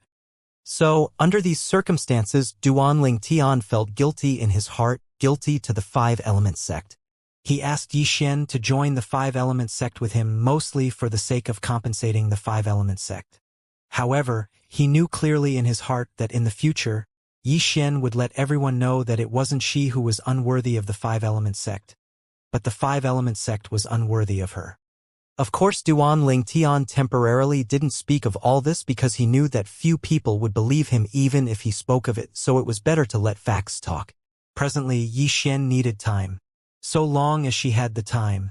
So, under these circumstances, Duan Ling Tian felt guilty in his heart, guilty to the Five Elements sect. He asked Yi Xian to join the Five Elements sect with him mostly for the sake of compensating the Five Elements sect. However, he knew clearly in his heart that in the future, Yi Xian would let everyone know that it wasn't she who was unworthy of the Five Elements sect, but the Five Elements sect was unworthy of her. Of course, Duan Ling Tian temporarily didn't speak of all this because he knew that few people would believe him even if he spoke of it, so it was better to let facts talk. Presently, Yi Xian needed time. So long as she had the time,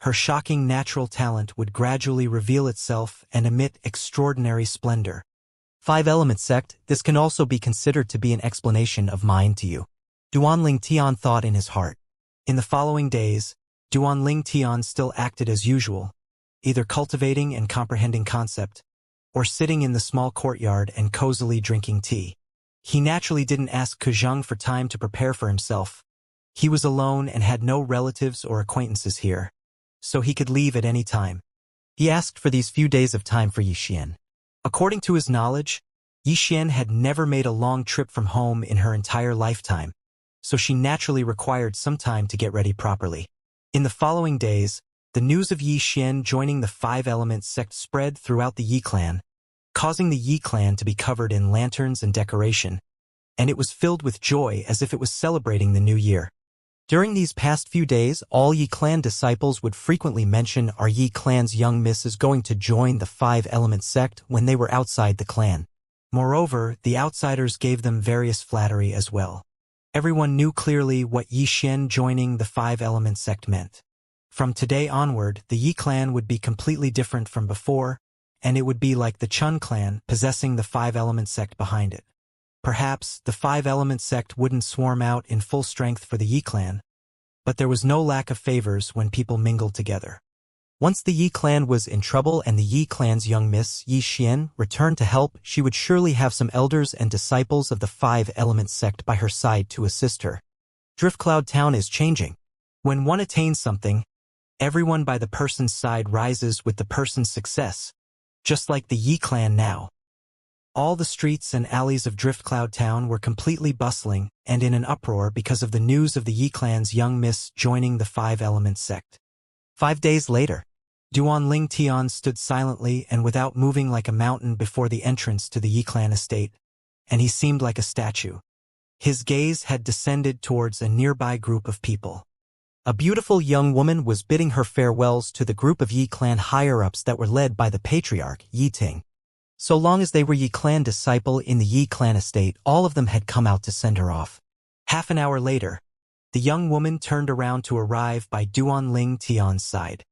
her shocking natural talent would gradually reveal itself and emit extraordinary splendor. Five-element sect, this can also be considered to be an explanation of mind to you. Duanling Tian thought in his heart. In the following days, Duanling Tian still acted as usual, either cultivating and comprehending concept, or sitting in the small courtyard and cozily drinking tea. He naturally didn't ask Kuzheng for time to prepare for himself. He was alone and had no relatives or acquaintances here, so he could leave at any time. He asked for these few days of time for Yixian. According to his knowledge, Yixian had never made a long trip from home in her entire lifetime, so she naturally required some time to get ready properly. In the following days, the news of Yixian joining the Five-Element sect spread throughout the Yi clan, causing the Yi clan to be covered in lanterns and decoration, and it was filled with joy as if it was celebrating the new year. During these past few days, all Yi clan disciples would frequently mention our Yi clan's young miss is going to join the Five-Element sect when they were outside the clan. Moreover, the outsiders gave them various flattery as well. Everyone knew clearly what Yixian joining the Five-Element sect meant. From today onward, the Yi clan would be completely different from before, and it would be like the Chun clan possessing the Five-Element sect behind it. Perhaps the Five-Element sect wouldn't swarm out in full strength for the Yi clan, but there was no lack of favors when people mingled together. Once the Yi clan was in trouble and the Yi clan's young miss, Yixian, returned to help, she would surely have some elders and disciples of the Five-Element sect by her side to assist her. Driftcloud Town is changing. When one attains something, everyone by the person's side rises with the person's success, just like the Yi clan now. All the streets and alleys of Driftcloud Town were completely bustling and in an uproar because of the news of the Yi clan's young miss joining the Five-Element sect. 5 days later, Duanling Tian stood silently and without moving like a mountain before the entrance to the Yi clan estate, and he seemed like a statue. His gaze had descended towards a nearby group of people. A beautiful young woman was bidding her farewells to the group of Yi clan higher-ups that were led by the patriarch, Yi Ting. So long as they were Yi clan disciple in the Yi clan estate, all of them had come out to send her off. Half an hour later, the young woman turned around to arrive by Duanling Tian's side.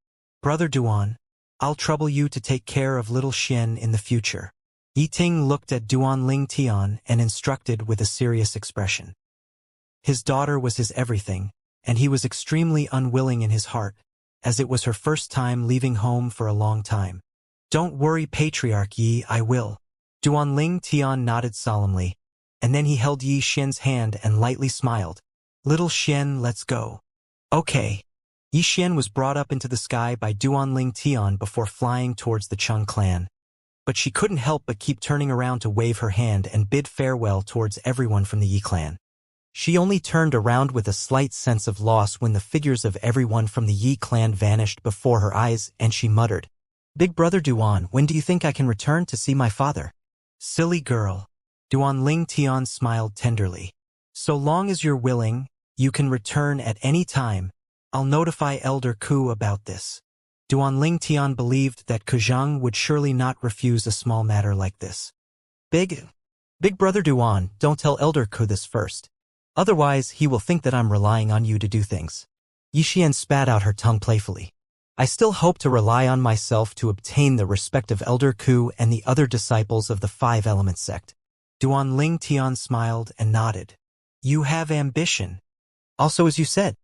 Brother Duan, I'll trouble you to take care of little Xian in the future. Yi Ting looked at Duanling Tian and instructed with a serious expression. His daughter was his everything, and he was extremely unwilling in his heart, as it was her first time leaving home for a long time. Don't worry, Patriarch Yi, I will. Duanling Tian nodded solemnly, and then he held Yi Xian's hand and lightly smiled. Little Xian, let's go. Okay. Yi Xian was brought up into the sky by Duanling Tian before flying towards the Chun clan. But she couldn't help but keep turning around to wave her hand and bid farewell towards everyone from the Yi clan. She only turned around with a slight sense of loss when the figures of everyone from the Yi clan vanished before her eyes, and she muttered, Big brother Duan, when do you think I can return to see my father? Silly girl. Duanling Tian smiled tenderly. So long as you're willing, you can return at any time. I'll notify Elder Ku about this. Duanling Tian believed that Kuzheng would surely not refuse a small matter like this. Big brother Duan, don't tell Elder Ku this first. Otherwise, he will think that I'm relying on you to do things. Yixian spat out her tongue playfully. I still hope to rely on myself to obtain the respect of Elder Ku and the other disciples of the Five-Element sect. Duanling Tian smiled and nodded. You have ambition. Also, as you said.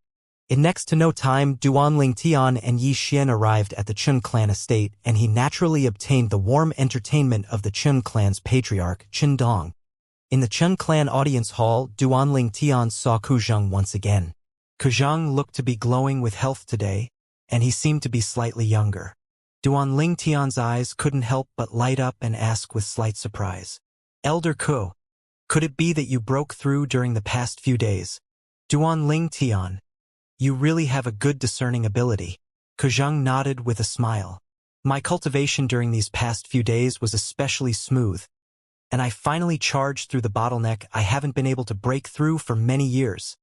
In next to no time, Duanling Tian and Yi Xian arrived at the Chun clan estate, and he naturally obtained the warm entertainment of the Chun clan's patriarch, Chen Dong. In the Chun clan audience hall, Duanling Tian saw Kuzheng once again. Kuzheng looked to be glowing with health today, and he seemed to be slightly younger. Duanling Tian's eyes couldn't help but light up and ask with slight surprise. Elder Ku, could it be that you broke through during the past few days? Duanling Tian, you really have a good discerning ability. Kuzheng nodded with a smile. My cultivation during these past few days was especially smooth, and I finally charged through the bottleneck I haven't been able to break through for many years.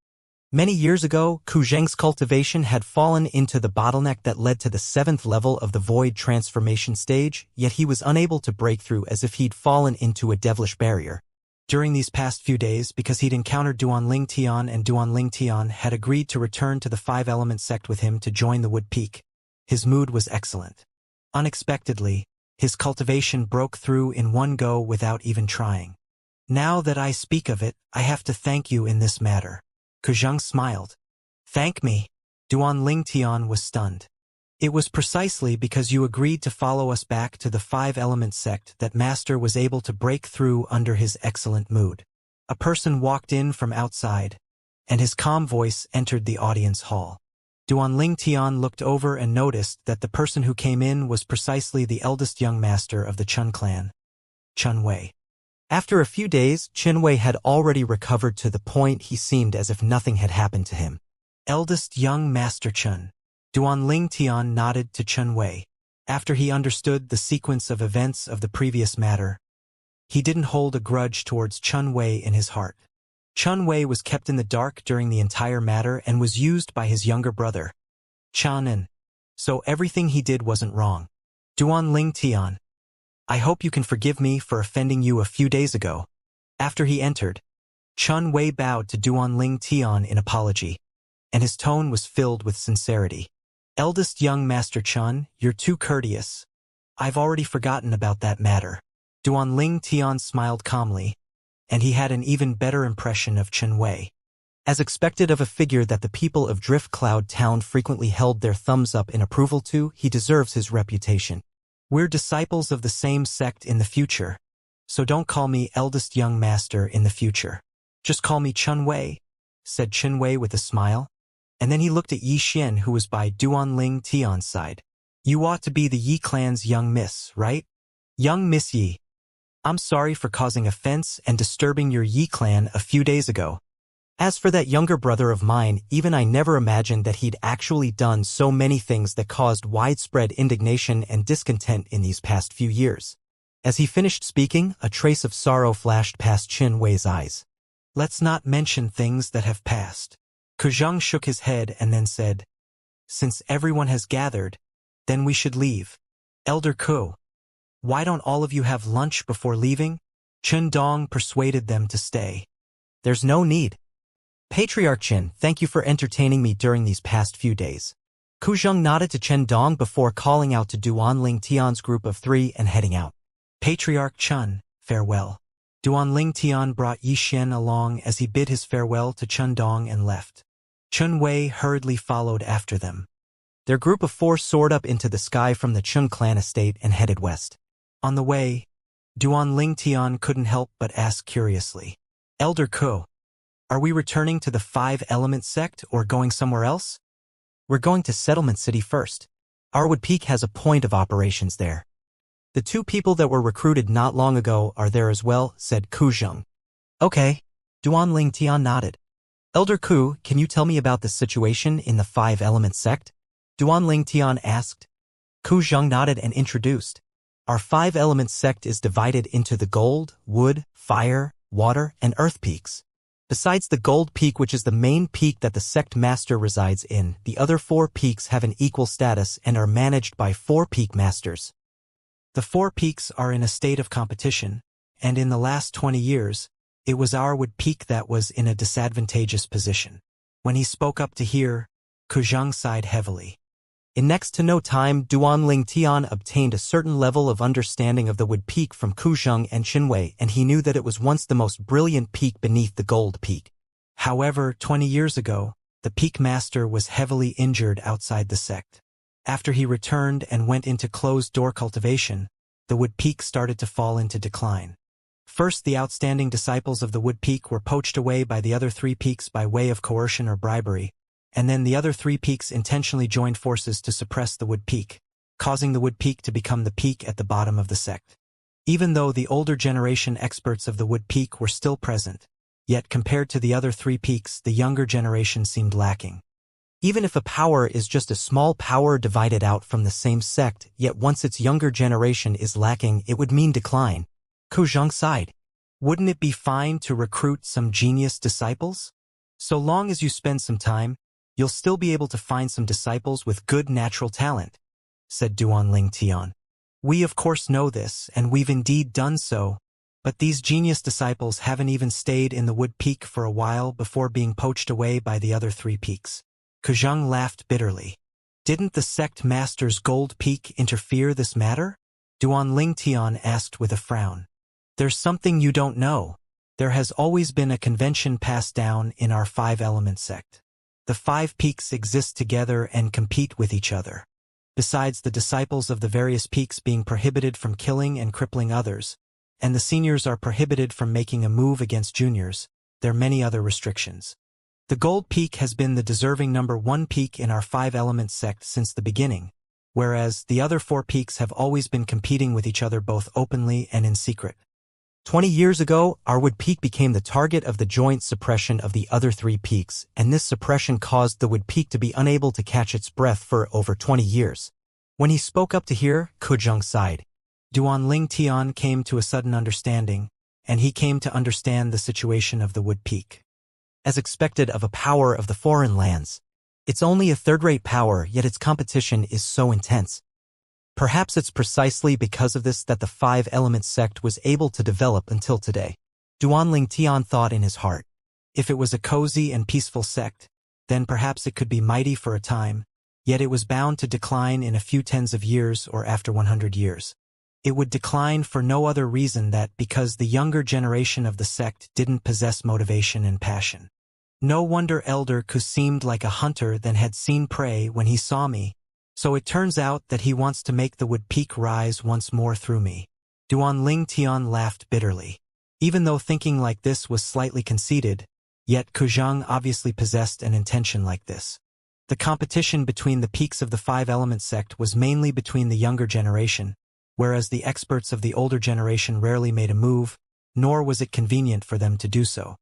Many years ago, Kuzheng's cultivation had fallen into the bottleneck that led to the 7th level of the void transformation stage, yet he was unable to break through as if he'd fallen into a devilish barrier. During these past few days, because he'd encountered Duanling Tian and Duanling Tian had agreed to return to the Five-Element sect with him to join the Wood Peak, his mood was excellent. Unexpectedly, His cultivation broke through in one go without even trying. Now that I speak of it, I have to thank you in this matter. Kuzheng smiled. Thank me? Duan Lingtian was stunned. It was precisely because you agreed to follow us back to the five-element sect that Master was able to break through under his excellent mood. A person walked in from outside, and his calm voice entered the audience hall. Duan Lingtian looked over and noticed that the person who came in was precisely the eldest young master of the Chun clan, Chun Wei. After a few days, Chun Wei had already recovered to the point he seemed as if nothing had happened to him. Eldest young Master Chun. Duan Lingtian nodded to Chun Wei. After he understood the sequence of events of the previous matter, he didn't hold a grudge towards Chun Wei in his heart. Chun Wei was kept in the dark during the entire matter and was used by his younger brother, Chanan, so everything he did wasn't wrong. Duan Lingtian, I hope you can forgive me for offending you a few days ago. After he entered, Chun Wei bowed to Duan Lingtian in apology, and his tone was filled with sincerity. Eldest young Master Chun, you're too courteous. I've already forgotten about that matter. Duan Lingtian smiled calmly, and he had an even better impression of Chun Wei. As expected of a figure that the people of Drift Cloud Town frequently held their thumbs up in approval to, he deserves his reputation. We're disciples of the same sect in the future, so don't call me eldest young master in the future. Just call me Chun Wei, said Chun Wei with a smile. And then he looked at Yi Xian, who was by Duan Lingtian's side. You ought to be the Yi clan's young miss, right? Young Miss Yi. I'm sorry for causing offense and disturbing your Yi clan a few days ago. As for that younger brother of mine, even I never imagined that he'd actually done so many things that caused widespread indignation and discontent in these past few years. As he finished speaking, a trace of sorrow flashed past Chun Wei's eyes. Let's not mention things that have passed. Kuzheng shook his head and then said, Since everyone has gathered, then we should leave. Elder Ku, why don't all of you have lunch before leaving? Chun Dong persuaded them to stay. There's no need. Patriarch Chen, thank you for entertaining me during these past few days. Kuzheng nodded to Chen Dong before calling out to Duan Lingtian's group of three and heading out. Patriarch Chun, farewell. Duan Lingtian brought Yi Xian along as he bid his farewell to Chun Dong and left. Chun Wei hurriedly followed after them. Their group of four soared up into the sky from the Chun clan estate and headed west. On the way, Duan Lingtian couldn't help but ask curiously, Elder Ku, are we returning to the five-element sect or going somewhere else? We're going to Settlement City first. Arwood Peak has a point of operations there. The two people that were recruited not long ago are there as well, said Kuzheng. Okay. Duan Lingtian nodded. Elder Ku, can you tell me about the situation in the five-element sect? Duan Lingtian asked. Kuzheng nodded and introduced. Our five-element sect is divided into the gold, wood, fire, water, and earth peaks. Besides the gold peak, which is the main peak that the sect master resides in, the other four peaks have an equal status and are managed by four peak masters. The four peaks are in a state of competition, and in the last 20 years, it was Arwood Peak that was in a disadvantageous position. When he spoke up to hear, Kuzheng sighed heavily. In next to no time, Duan Lingtian obtained a certain level of understanding of the Wood Peak from Kuzheng and Chun Wei, and he knew that it was once the most brilliant peak beneath the Gold Peak. However, 20 years ago, the Peak Master was heavily injured outside the sect. After he returned and went into closed-door cultivation, the Wood Peak started to fall into decline. First, the outstanding disciples of the Wood Peak were poached away by the other three peaks by way of coercion or bribery, and then the other three peaks intentionally joined forces to suppress the Wood Peak, causing the Wood Peak to become the peak at the bottom of the sect. Even though the older generation experts of the Wood Peak were still present, yet compared to the other three peaks, the younger generation seemed lacking. Even if a power is just a small power divided out from the same sect, yet once its younger generation is lacking, it would mean decline. Kuzheng sighed. Wouldn't it be fine to recruit some genius disciples? So long as you spend some time, you'll still be able to find some disciples with good natural talent, said Duan Lingtian. We of course know this, and we've indeed done so, but these genius disciples haven't even stayed in the Wood Peak for a while before being poached away by the other three peaks. Kuzheng laughed bitterly. Didn't the sect master's Gold Peak interfere this matter? Duan Ling Tian asked with a frown. There's something you don't know. There has always been a convention passed down in our five-element sect. The five peaks exist together and compete with each other. Besides the disciples of the various peaks being prohibited from killing and crippling others, and the seniors are prohibited from making a move against juniors, there are many other restrictions. The gold peak has been the deserving number one peak in our five-element sect since the beginning, whereas the other four peaks have always been competing with each other both openly and in secret. 20 years ago, our wood peak became the target of the joint suppression of the other three peaks, and this suppression caused the wood peak to be unable to catch its breath for over 20 years. When he spoke up to hear, Kujung sighed. Duan Ling Tian came to a sudden understanding, and he came to understand the situation of the wood peak. As expected of a power of the foreign lands, it's only a third-rate power, yet its competition is so intense. Perhaps it's precisely because of this that the five-element sect was able to develop until today. Duan Ling Tian thought in his heart. If it was a cozy and peaceful sect, then perhaps it could be mighty for a time, yet it was bound to decline in a few tens of years or after 100 years. It would decline for no other reason than because the younger generation of the sect didn't possess motivation and passion. No wonder Elder Ku seemed like a hunter that had seen prey when he saw me. So it turns out that he wants to make the wood peak rise once more through me. Duan Ling Tian laughed bitterly. Even though thinking like this was slightly conceited, yet Kujang obviously possessed an intention like this. The competition between the peaks of the five-element sect was mainly between the younger generation, whereas the experts of the older generation rarely made a move, nor was it convenient for them to do so.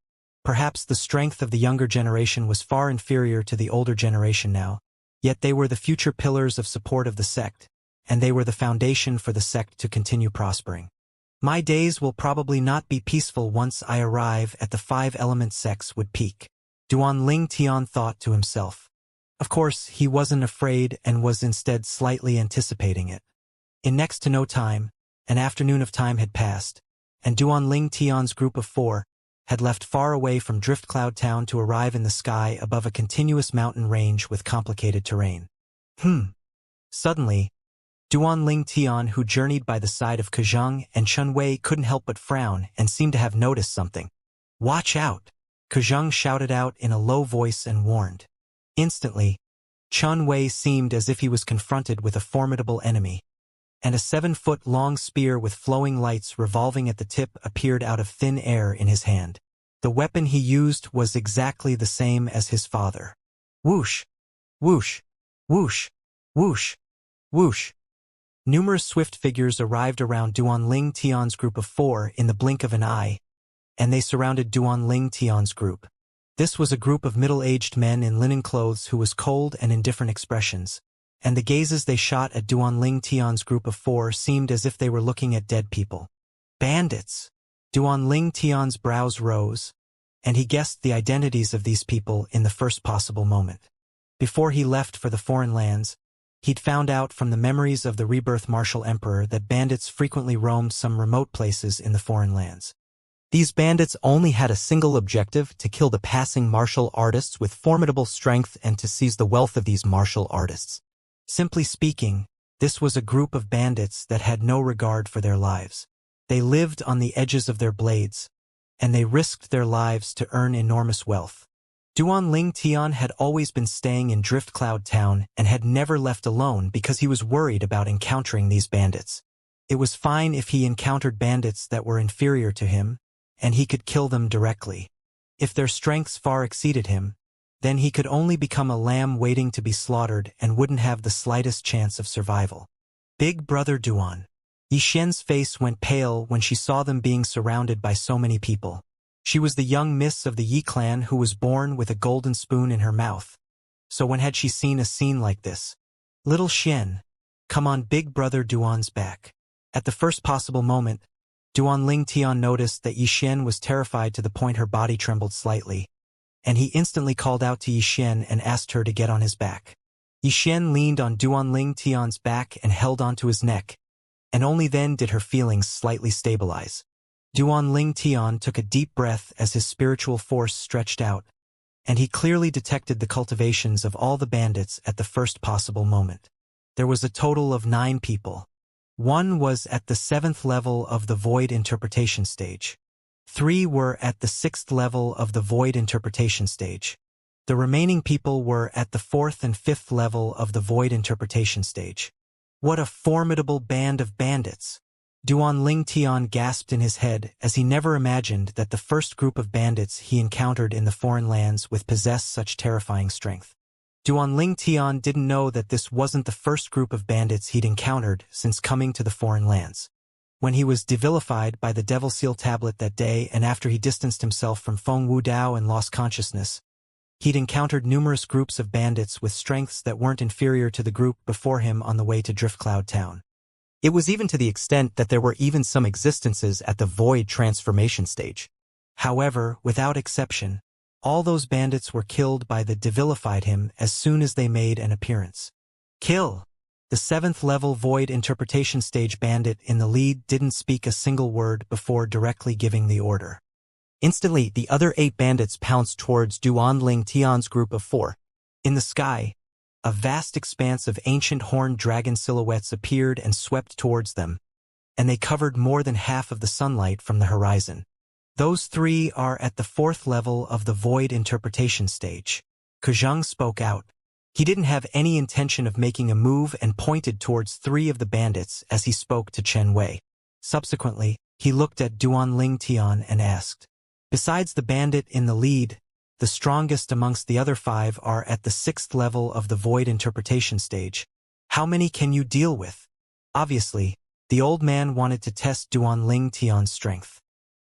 Perhaps the strength of the younger generation was far inferior to the older generation now, yet they were the future pillars of support of the sect, and they were the foundation for the sect to continue prospering. My days will probably not be peaceful once I arrive at the five-element sect's wood peak. Duan Ling Tian thought to himself. Of course, he wasn't afraid and was instead slightly anticipating it. In next to no time, an afternoon of time had passed, and Duan Ling Tian's group of four had left far away from Drift Cloud Town to arrive in the sky above a continuous mountain range with complicated terrain. Suddenly, Duan Ling Tian, who journeyed by the side of Kujang and Chun Wei, couldn't help but frown and seemed to have noticed something. Watch out! Kujang shouted out in a low voice and warned. Instantly, Chun Wei seemed as if he was confronted with a formidable enemy, and a 7-foot-long spear with flowing lights revolving at the tip appeared out of thin air in his hand. The weapon he used was exactly the same as his father. Whoosh! Whoosh! Whoosh! Whoosh! Whoosh! Numerous swift figures arrived around Duan Ling Tian's group of four in the blink of an eye, and they surrounded Duan Ling Tian's group. This was a group of middle-aged men in linen clothes who was cold and indifferent expressions, and the gazes they shot at Duan Ling Tian's group of four seemed as if they were looking at dead people. Bandits! Duan Ling Tian's brows rose, and he guessed the identities of these people in the first possible moment. Before he left for the foreign lands, he'd found out from the memories of the rebirth martial emperor that bandits frequently roamed some remote places in the foreign lands. These bandits only had a single objective: to kill the passing martial artists with formidable strength and to seize the wealth of these martial artists. Simply speaking, this was a group of bandits that had no regard for their lives. They lived on the edges of their blades, and they risked their lives to earn enormous wealth. Duan Ling Tian had always been staying in Drift Cloud Town and had never left alone because he was worried about encountering these bandits. It was fine if he encountered bandits that were inferior to him, and he could kill them directly. If their strengths far exceeded him, then he could only become a lamb waiting to be slaughtered and wouldn't have the slightest chance of survival. Big Brother Duan. Yixian's face went pale when she saw them being surrounded by so many people. She was the young miss of the Yi clan who was born with a golden spoon in her mouth. So when had she seen a scene like this? Little Xian, come on Big Brother Duan's back. At the first possible moment, Duan Ling Tian noticed that Yixian was terrified to the point her body trembled slightly, and he instantly called out to Yixian and asked her to get on his back. Yixian leaned on Duan Ling Tian's back and held onto his neck, and only then did her feelings slightly stabilize. Duan Ling Tian took a deep breath as his spiritual force stretched out, and he clearly detected the cultivations of all the bandits at the first possible moment. There was a total of 9 people. 1 was at the 7th level of the void interpretation stage. 3 were at the 6th level of the void interpretation stage. The remaining people were at the 4th and 5th level of the void interpretation stage. What a formidable band of bandits! Duan Ling Tian gasped in his head as he never imagined that the first group of bandits he encountered in the foreign lands would possess such terrifying strength. Duan Ling Tian didn't know that this wasn't the first group of bandits he'd encountered since coming to the foreign lands. When he was devilified by the Devil Seal tablet that day and after he distanced himself from Feng Wudao and lost consciousness, he'd encountered numerous groups of bandits with strengths that weren't inferior to the group before him on the way to Driftcloud Town. It was even to the extent that there were even some existences at the void transformation stage. However, without exception, all those bandits were killed by the devilified him as soon as they made an appearance. Kill! The 7th level void interpretation stage bandit in the lead didn't speak a single word before directly giving the order. Instantly, the other 8 bandits pounced towards Duan Ling Tian's group of 4. In the sky, a vast expanse of ancient horned dragon silhouettes appeared and swept towards them, and they covered more than half of the sunlight from the horizon. Those 3 are at the 4th level of the void interpretation stage. Kuzheng spoke out. He didn't have any intention of making a move and pointed towards 3 of the bandits as he spoke to Chen Wei. Subsequently, he looked at Duan Ling Tian and asked, "Besides the bandit in the lead, the strongest amongst the other 5 are at the 6th level of the void interpretation stage. How many can you deal with?" Obviously, the old man wanted to test Duan Ling Tian's strength.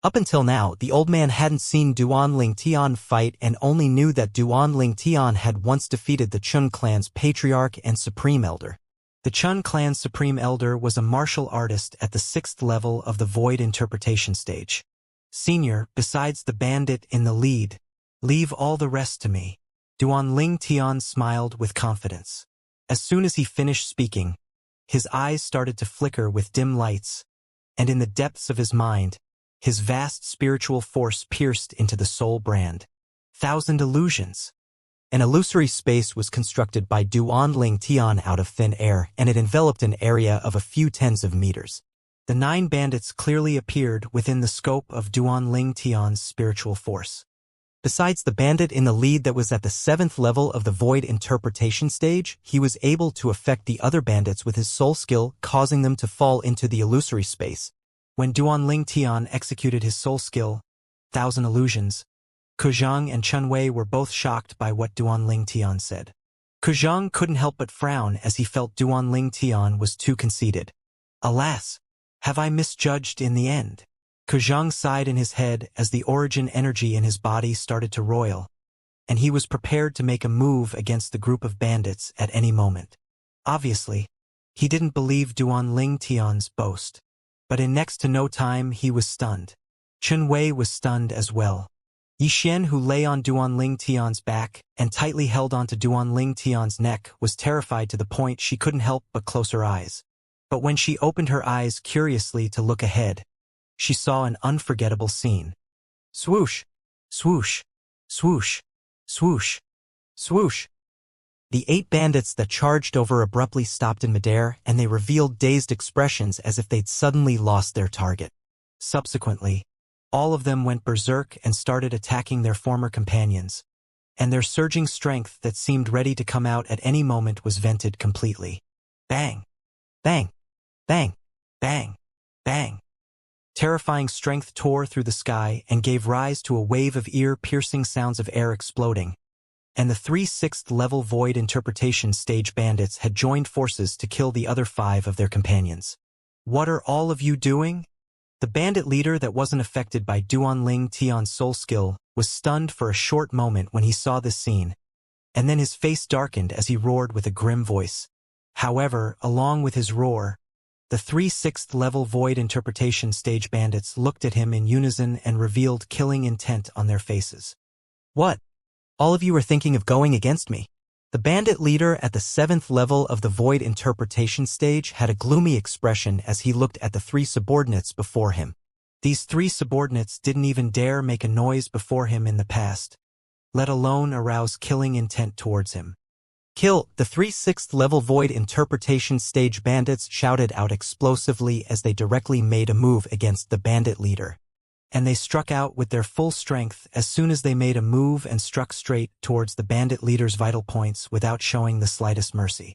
Up until now, the old man hadn't seen Duan Ling Tian fight and only knew that Duan Ling Tian had once defeated the Chun clan's patriarch and supreme elder. The Chun clan's supreme elder was a martial artist at the 6th level of the void interpretation stage. "Senior, besides the bandit in the lead, leave all the rest to me." Duan Ling Tian smiled with confidence. As soon as he finished speaking, his eyes started to flicker with dim lights, and in the depths of his mind, his vast spiritual force pierced into the soul brand. 1,000 illusions. An illusory space was constructed by Duan Ling Tian out of thin air, and it enveloped an area of a few tens of meters. The 9 bandits clearly appeared within the scope of Duan Ling Tian's spiritual force. Besides the bandit in the lead that was at the 7th level of the void interpretation stage, he was able to affect the other bandits with his soul skill, causing them to fall into the illusory space. When Duan Ling Tian executed his soul skill, 1,000 illusions, Kuzheng and Chen Wei were both shocked by what Duan Ling Tian said. Kuzheng couldn't help but frown as he felt Duan Ling Tian was too conceited. Alas, have I misjudged in the end? Kuzheng sighed in his head as the origin energy in his body started to roil, and he was prepared to make a move against the group of bandits at any moment. Obviously, he didn't believe Duan Ling Tian's boast. But in next to no time he was stunned. Chen Wei was stunned as well. Yixian, who lay on Duan Ling Tian's back and tightly held onto Duan Ling Tian's neck, was terrified to the point she couldn't help but close her eyes. But when she opened her eyes curiously to look ahead, she saw an unforgettable scene. Swoosh! Swoosh! Swoosh! Swoosh! Swoosh! The 8 bandits that charged over abruptly stopped in midair, and they revealed dazed expressions as if they'd suddenly lost their target. Subsequently, all of them went berserk and started attacking their former companions, and their surging strength that seemed ready to come out at any moment was vented completely. Bang! Bang! Bang! Bang! Bang! Terrifying strength tore through the sky and gave rise to a wave of ear-piercing sounds of air exploding, and the 3 6th level void interpretation stage bandits had joined forces to kill the other 5 of their companions. "What are all of you doing?" The bandit leader that wasn't affected by Duan Ling Tian's soul skill was stunned for a short moment when he saw this scene, and then his face darkened as he roared with a grim voice. However, along with his roar, the 3 6th level void interpretation stage bandits looked at him in unison and revealed killing intent on their faces. "What? All of you are thinking of going against me?" The bandit leader at the 7th level of the void interpretation stage had a gloomy expression as he looked at the 3 subordinates before him. These 3 subordinates didn't even dare make a noise before him in the past, let alone arouse killing intent towards him. Kill! The 3 6th-level Void Interpretation Stage bandits shouted out explosively as they directly made a move against the bandit leader. And they struck out with their full strength as soon as they made a move and struck straight towards the bandit leader's vital points without showing the slightest mercy.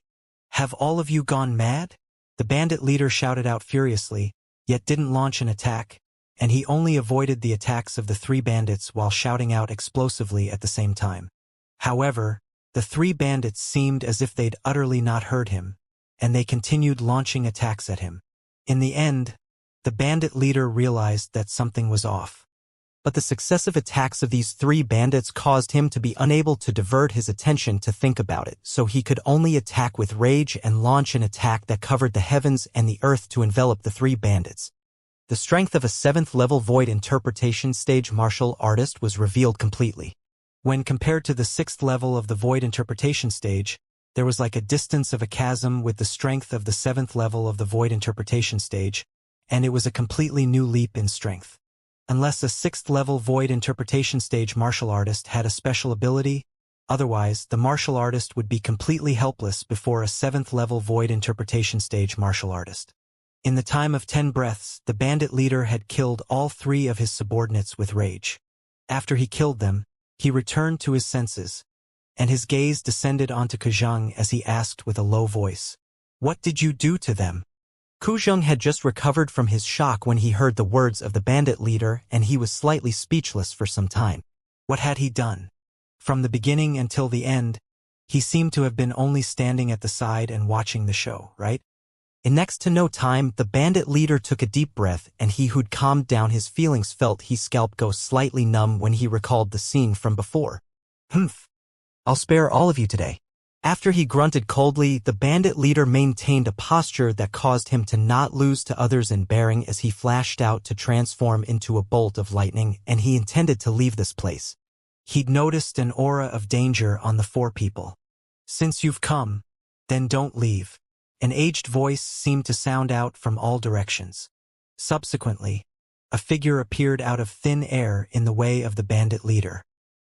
Have all of you gone mad? The bandit leader shouted out furiously, yet didn't launch an attack, and he only avoided the attacks of the 3 bandits while shouting out explosively at the same time. However, the 3 bandits seemed as if they'd utterly not heard him, and they continued launching attacks at him. In the end, the bandit leader realized that something was off. But the successive attacks of these 3 bandits caused him to be unable to divert his attention to think about it, so he could only attack with rage and launch an attack that covered the heavens and the earth to envelop the 3 bandits. The strength of a 7th-level Void Interpretation Stage martial artist was revealed completely. When compared to the 6th level of the Void Interpretation Stage, there was like a distance of a chasm with the strength of the 7th level of the Void Interpretation Stage, and it was a completely new leap in strength. Unless a 6th-level Void Interpretation Stage martial artist had a special ability, otherwise the martial artist would be completely helpless before a 7th-level Void Interpretation Stage martial artist. In the time of 10 breaths, the bandit leader had killed all 3 of his subordinates with rage. After he killed them, he returned to his senses, and his gaze descended onto Kuzheng as he asked with a low voice, "What did you do to them?" Kuzheng had just recovered from his shock when he heard the words of the bandit leader, and he was slightly speechless for some time. What had he done? From the beginning until the end, he seemed to have been only standing at the side and watching the show, right? In next to no time, the bandit leader took a deep breath, and he who'd calmed down his feelings felt his scalp go slightly numb when he recalled the scene from before. "Humph. I'll spare all of you today." After he grunted coldly, the bandit leader maintained a posture that caused him to not lose to others in bearing as he flashed out to transform into a bolt of lightning, and he intended to leave this place. He'd noticed an aura of danger on the 4 people. "Since you've come, then don't leave." An aged voice seemed to sound out from all directions. Subsequently, a figure appeared out of thin air in the way of the bandit leader.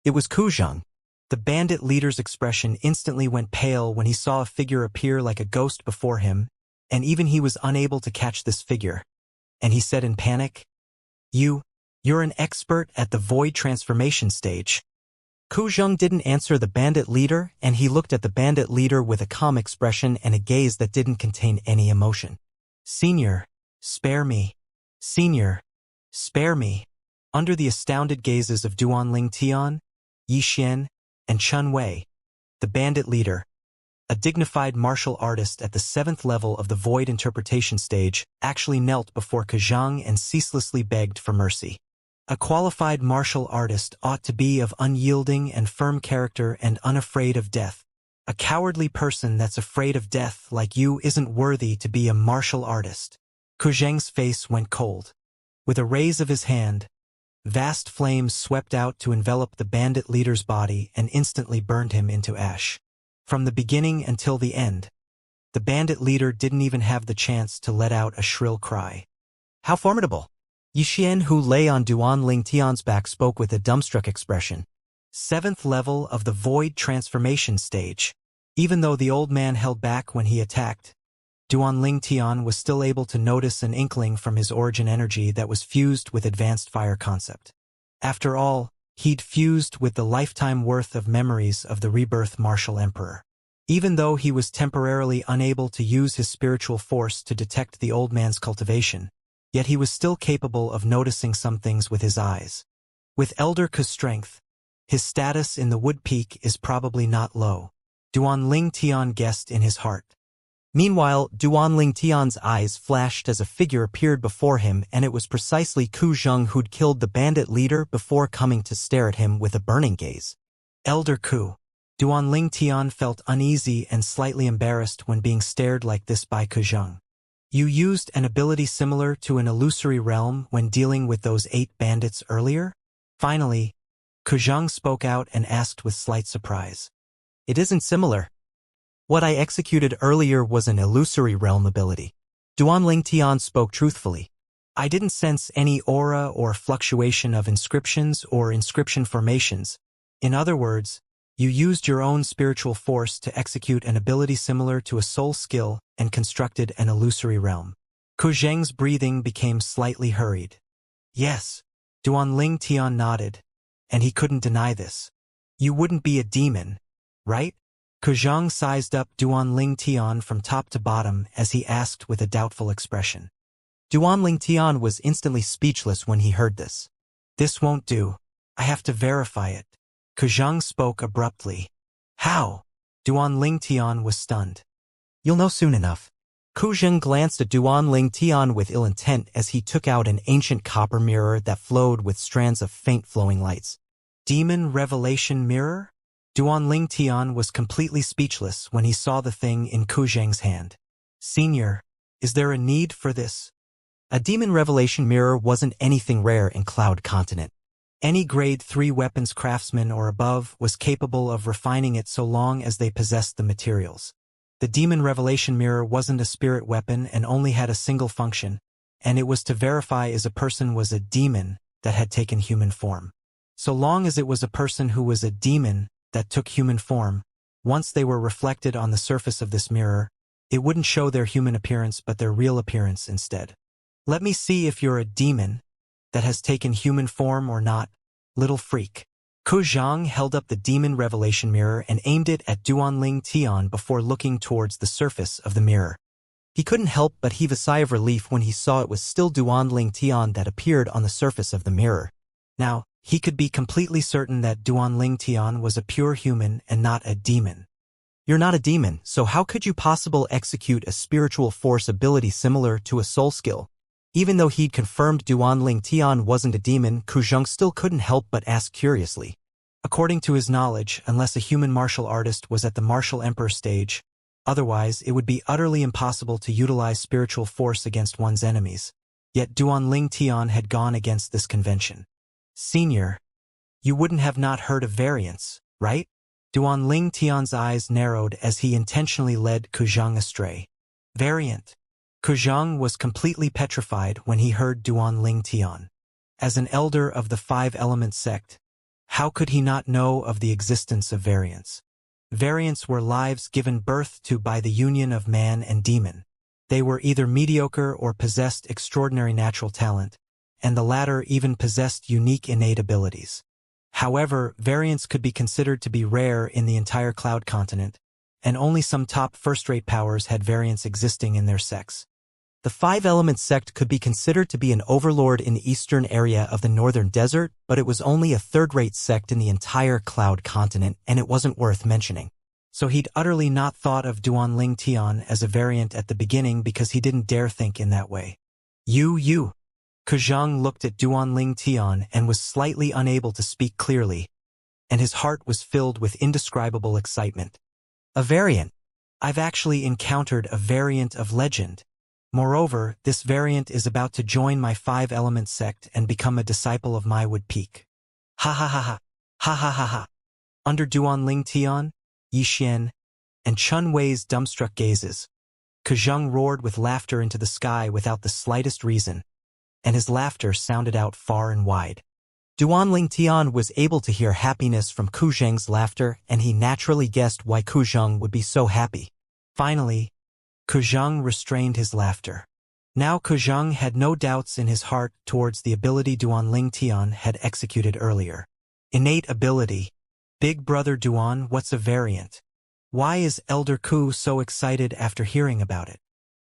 It was Kuzheng. The bandit leader's expression instantly went pale when he saw a figure appear like a ghost before him, and even he was unable to catch this figure. And he said in panic, You're an expert at the void transformation stage." Kuzheng didn't answer the bandit leader, and he looked at the bandit leader with a calm expression and a gaze that didn't contain any emotion. "Senior, spare me. Senior, spare me." Under the astounded gazes of Duanling Tian, Yi Xian, and Chun Wei, the bandit leader, a dignified martial artist at the 7th level of the Void Interpretation Stage, actually knelt before Kuzheng and ceaselessly begged for mercy. A qualified martial artist ought to be of unyielding and firm character and unafraid of death. A cowardly person that's afraid of death like you isn't worthy to be a martial artist. Kuzheng's face went cold. With a raise of his hand, vast flames swept out to envelop the bandit leader's body and instantly burned him into ash. From the beginning until the end, the bandit leader didn't even have the chance to let out a shrill cry. "How formidable!" Yi Xian, who lay on Duanling Tian's back, spoke with a dumbstruck expression. 7th level of the Void Transformation Stage. Even though the old man held back when he attacked, Duanling Tian was still able to notice an inkling from his origin energy that was fused with advanced fire concept. After all, he'd fused with the lifetime worth of memories of the rebirth martial emperor. Even though he was temporarily unable to use his spiritual force to detect the old man's cultivation, yet he was still capable of noticing some things with his eyes. With Elder Ku's strength, his status in the Wood Peak is probably not low, Duanling Tian guessed in his heart. Meanwhile, Duanling Tian's eyes flashed as a figure appeared before him, and it was precisely Kuzheng who'd killed the bandit leader before coming to stare at him with a burning gaze. Elder Ku. Duanling Tian felt uneasy and slightly embarrassed when being stared like this by Kuzheng. "You used an ability similar to an illusory realm when dealing with those 8 bandits earlier?" Finally, Kuzheng spoke out and asked with slight surprise. "It isn't similar. What I executed earlier was an illusory realm ability." Duanling Tian spoke truthfully. "I didn't sense any aura or fluctuation of inscriptions or inscription formations. In other words, You used your own spiritual force to execute an ability similar to a soul skill and constructed an illusory realm. Ku Zheng's breathing became slightly hurried. Yes. Duanling Tian nodded, and he couldn't deny this. You wouldn't be a demon, right? Ku Zheng sized up Duanling Tian from top to bottom as he asked with a doubtful expression. Duanling Tian was instantly speechless when he heard this. This won't do. I have to verify it. Ku Zheng spoke abruptly. How? Duanling Tian was stunned. You'll know soon enough. Ku Zheng glanced at Duanling Tian with ill intent as he took out an ancient copper mirror that flowed with strands of faint flowing lights. Demon Revelation Mirror? Duanling Tian was completely speechless when he saw the thing in Ku Zheng's hand. Senior, is there a need for this? A demon revelation mirror wasn't anything rare in Cloud Continent. Any grade 3 weapons craftsman or above was capable of refining it so long as they possessed the materials. The demon revelation mirror wasn't a spirit weapon and only had a single function, and it was to verify if a person was a demon that had taken human form. So long as it was a person who was a demon that took human form, once they were reflected on the surface of this mirror, it wouldn't show their human appearance but their real appearance instead. Let me see if you're a demon that has taken human form or not, little freak. Ku Zheng held up the demon revelation mirror and aimed it at Duanling Tian before looking towards the surface of the mirror. He couldn't help but heave a sigh of relief when he saw it was still Duanling Tian that appeared on the surface of the mirror. Now, he could be completely certain that Duanling Tian was a pure human and not a demon. You're not a demon, so how could you possibly execute a spiritual force ability similar to a soul skill? Even though he'd confirmed Duanling Tian wasn't a demon, Ku Zheng still couldn't help but ask curiously. According to his knowledge, unless a human martial artist was at the martial emperor stage, otherwise it would be utterly impossible to utilize spiritual force against one's enemies. Yet Duanling Tian had gone against this convention. Senior, you wouldn't have not heard of variance, right? Duanling Tian's eyes narrowed as he intentionally led Ku Zheng astray. Variant. Ku Zheng was completely petrified when he heard Duanling Tian. As an elder of the Five-Element sect, how could he not know of the existence of variants? Variants were lives given birth to by the union of man and demon. They were either mediocre or possessed extraordinary natural talent, and the latter even possessed unique innate abilities. However, variants could be considered to be rare in the entire Cloud Continent, and only some top first-rate powers had variants existing in their sects. The Five-Element sect could be considered to be an overlord in the eastern area of the northern desert, but it was only a third-rate sect in the entire Cloud Continent, and it wasn't worth mentioning. So he'd utterly not thought of Duanling Tian as a variant at the beginning because he didn't dare think in that way. You. Ku Zheng looked at Duanling Tian and was slightly unable to speak clearly, and his heart was filled with indescribable excitement. A variant. I've actually encountered a variant of legend. Moreover, this variant is about to join my Five-Element sect and become a disciple of my Wood Peak. Ha ha ha ha. Ha ha ha ha. Under Duanling Tian, Yixian, and Chun Wei's dumbstruck gazes, Ku Zheng roared with laughter into the sky without the slightest reason, and his laughter sounded out far and wide. Duanling Tian was able to hear happiness from Ku Zheng's laughter, and he naturally guessed why Ku Zheng would be so happy. Finally, Ku Zheng restrained his laughter. Now Ku Zheng had no doubts in his heart towards the ability Duanling Tian had executed earlier. Innate ability. Big brother Duan, what's a variant? Why is Elder Ku so excited after hearing about it?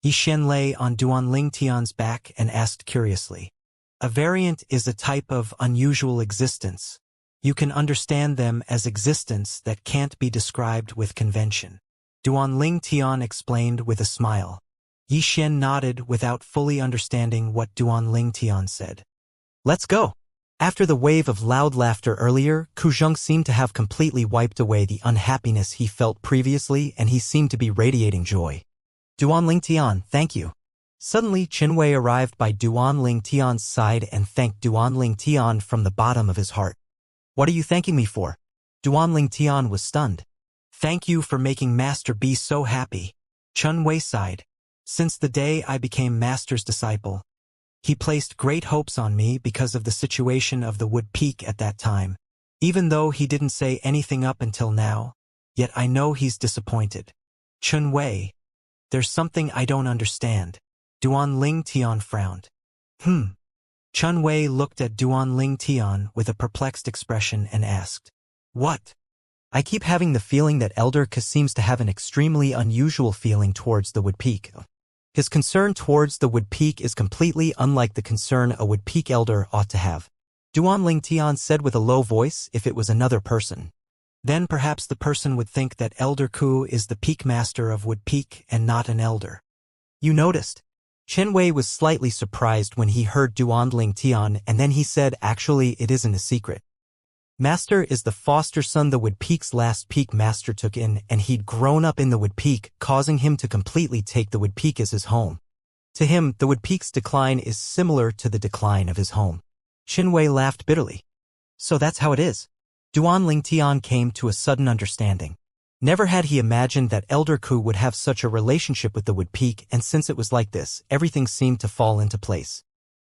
Yixian lay on Duanling Tian's back and asked curiously. A variant is a type of unusual existence. You can understand them as existence that can't be described with convention. Duanling Tian explained with a smile. Yixian nodded without fully understanding what Duanling Tian said. Let's go. After the wave of loud laughter earlier, Ku Zheng seemed to have completely wiped away the unhappiness he felt previously, and he seemed to be radiating joy. Duanling Tian, thank you. Suddenly, Qin Wei arrived by Duanling Tian's side and thanked Duanling Tian from the bottom of his heart. What are you thanking me for? Duanling Tian was stunned. Thank you for making Master B so happy. Chun Wei sighed. Since the day I became Master's disciple, he placed great hopes on me because of the situation of the Wood Peak at that time. Even though he didn't say anything up until now, yet I know he's disappointed. Chun Wei, there's something I don't understand. Duan Ling Tian frowned. Chun Wei looked at Duan Ling Tian with a perplexed expression and asked, "What?" I keep having the feeling that Elder Ke seems to have an extremely unusual feeling towards the Wood Peak. His concern towards the Wood Peak is completely unlike the concern a Wood Peak elder ought to have. Duan Ling Tian said with a low voice if it was another person. Then perhaps the person would think that Elder Ku is the peak master of Wood Peak and not an elder. You noticed? Chen Wei was slightly surprised when he heard Duan Ling Tian, and then he said actually it isn't a secret. Master is the foster son the Wood Peak's last peak master took in, and he'd grown up in the Wood Peak, causing him to completely take the Wood Peak as his home. To him, the Wood Peak's decline is similar to the decline of his home. Chen Wei laughed bitterly. So that's how it is. Duan Ling Tian came to a sudden understanding. Never had he imagined that Elder Ku would have such a relationship with the Wood Peak, and since it was like this, everything seemed to fall into place.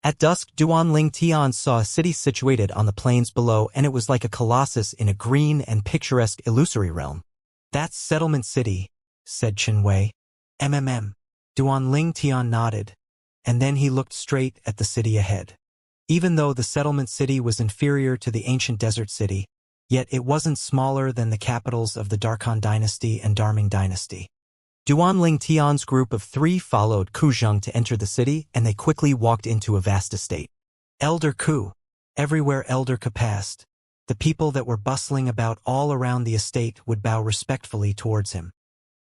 At dusk, Duan Ling Tian saw a city situated on the plains below, and it was like a colossus in a green and picturesque illusory realm. "That's Settlement City," said Chen Wei. Duan Ling Tian nodded, and then he looked straight at the city ahead. Even though the Settlement City was inferior to the ancient desert city, yet it wasn't smaller than the capitals of the Darkhan dynasty and Darming dynasty. Duan Ling Tian's group of 3 followed Ku Zheng to enter the city, and they quickly walked into a vast estate. Elder Ku. Everywhere Elder Ku passed, the people that were bustling about all around the estate would bow respectfully towards him.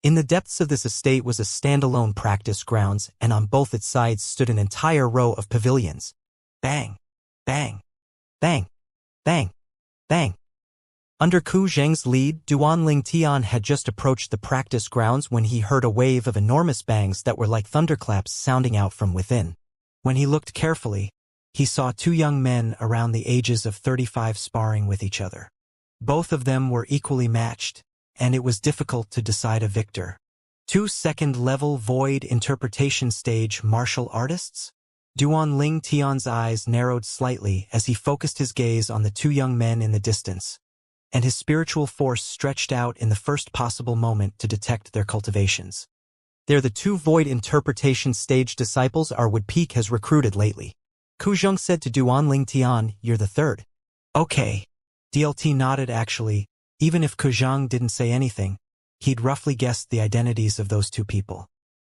In the depths of this estate was a standalone practice grounds, and on both its sides stood an entire row of pavilions. Bang! Bang! Bang! Bang! Bang! Under Ku Zheng's lead, Duan Ling Tian had just approached the practice grounds when he heard a wave of enormous bangs that were like thunderclaps sounding out from within. When he looked carefully, he saw 2 young men around the ages of 35 sparring with each other. Both of them were equally matched, and it was difficult to decide a victor. 2 second-level void interpretation stage martial artists? Duan Ling Tian's eyes narrowed slightly as he focused his gaze on the 2 young men in the distance, and his spiritual force stretched out in the first possible moment to detect their cultivations. They're the 2 void interpretation stage disciples our Wood Peak has recruited lately. Ku Zheng said to Duan Ling Tian, "You're the 3rd. Okay. DLT nodded actually. Even if Ku Zheng didn't say anything, he'd roughly guessed the identities of those 2 people.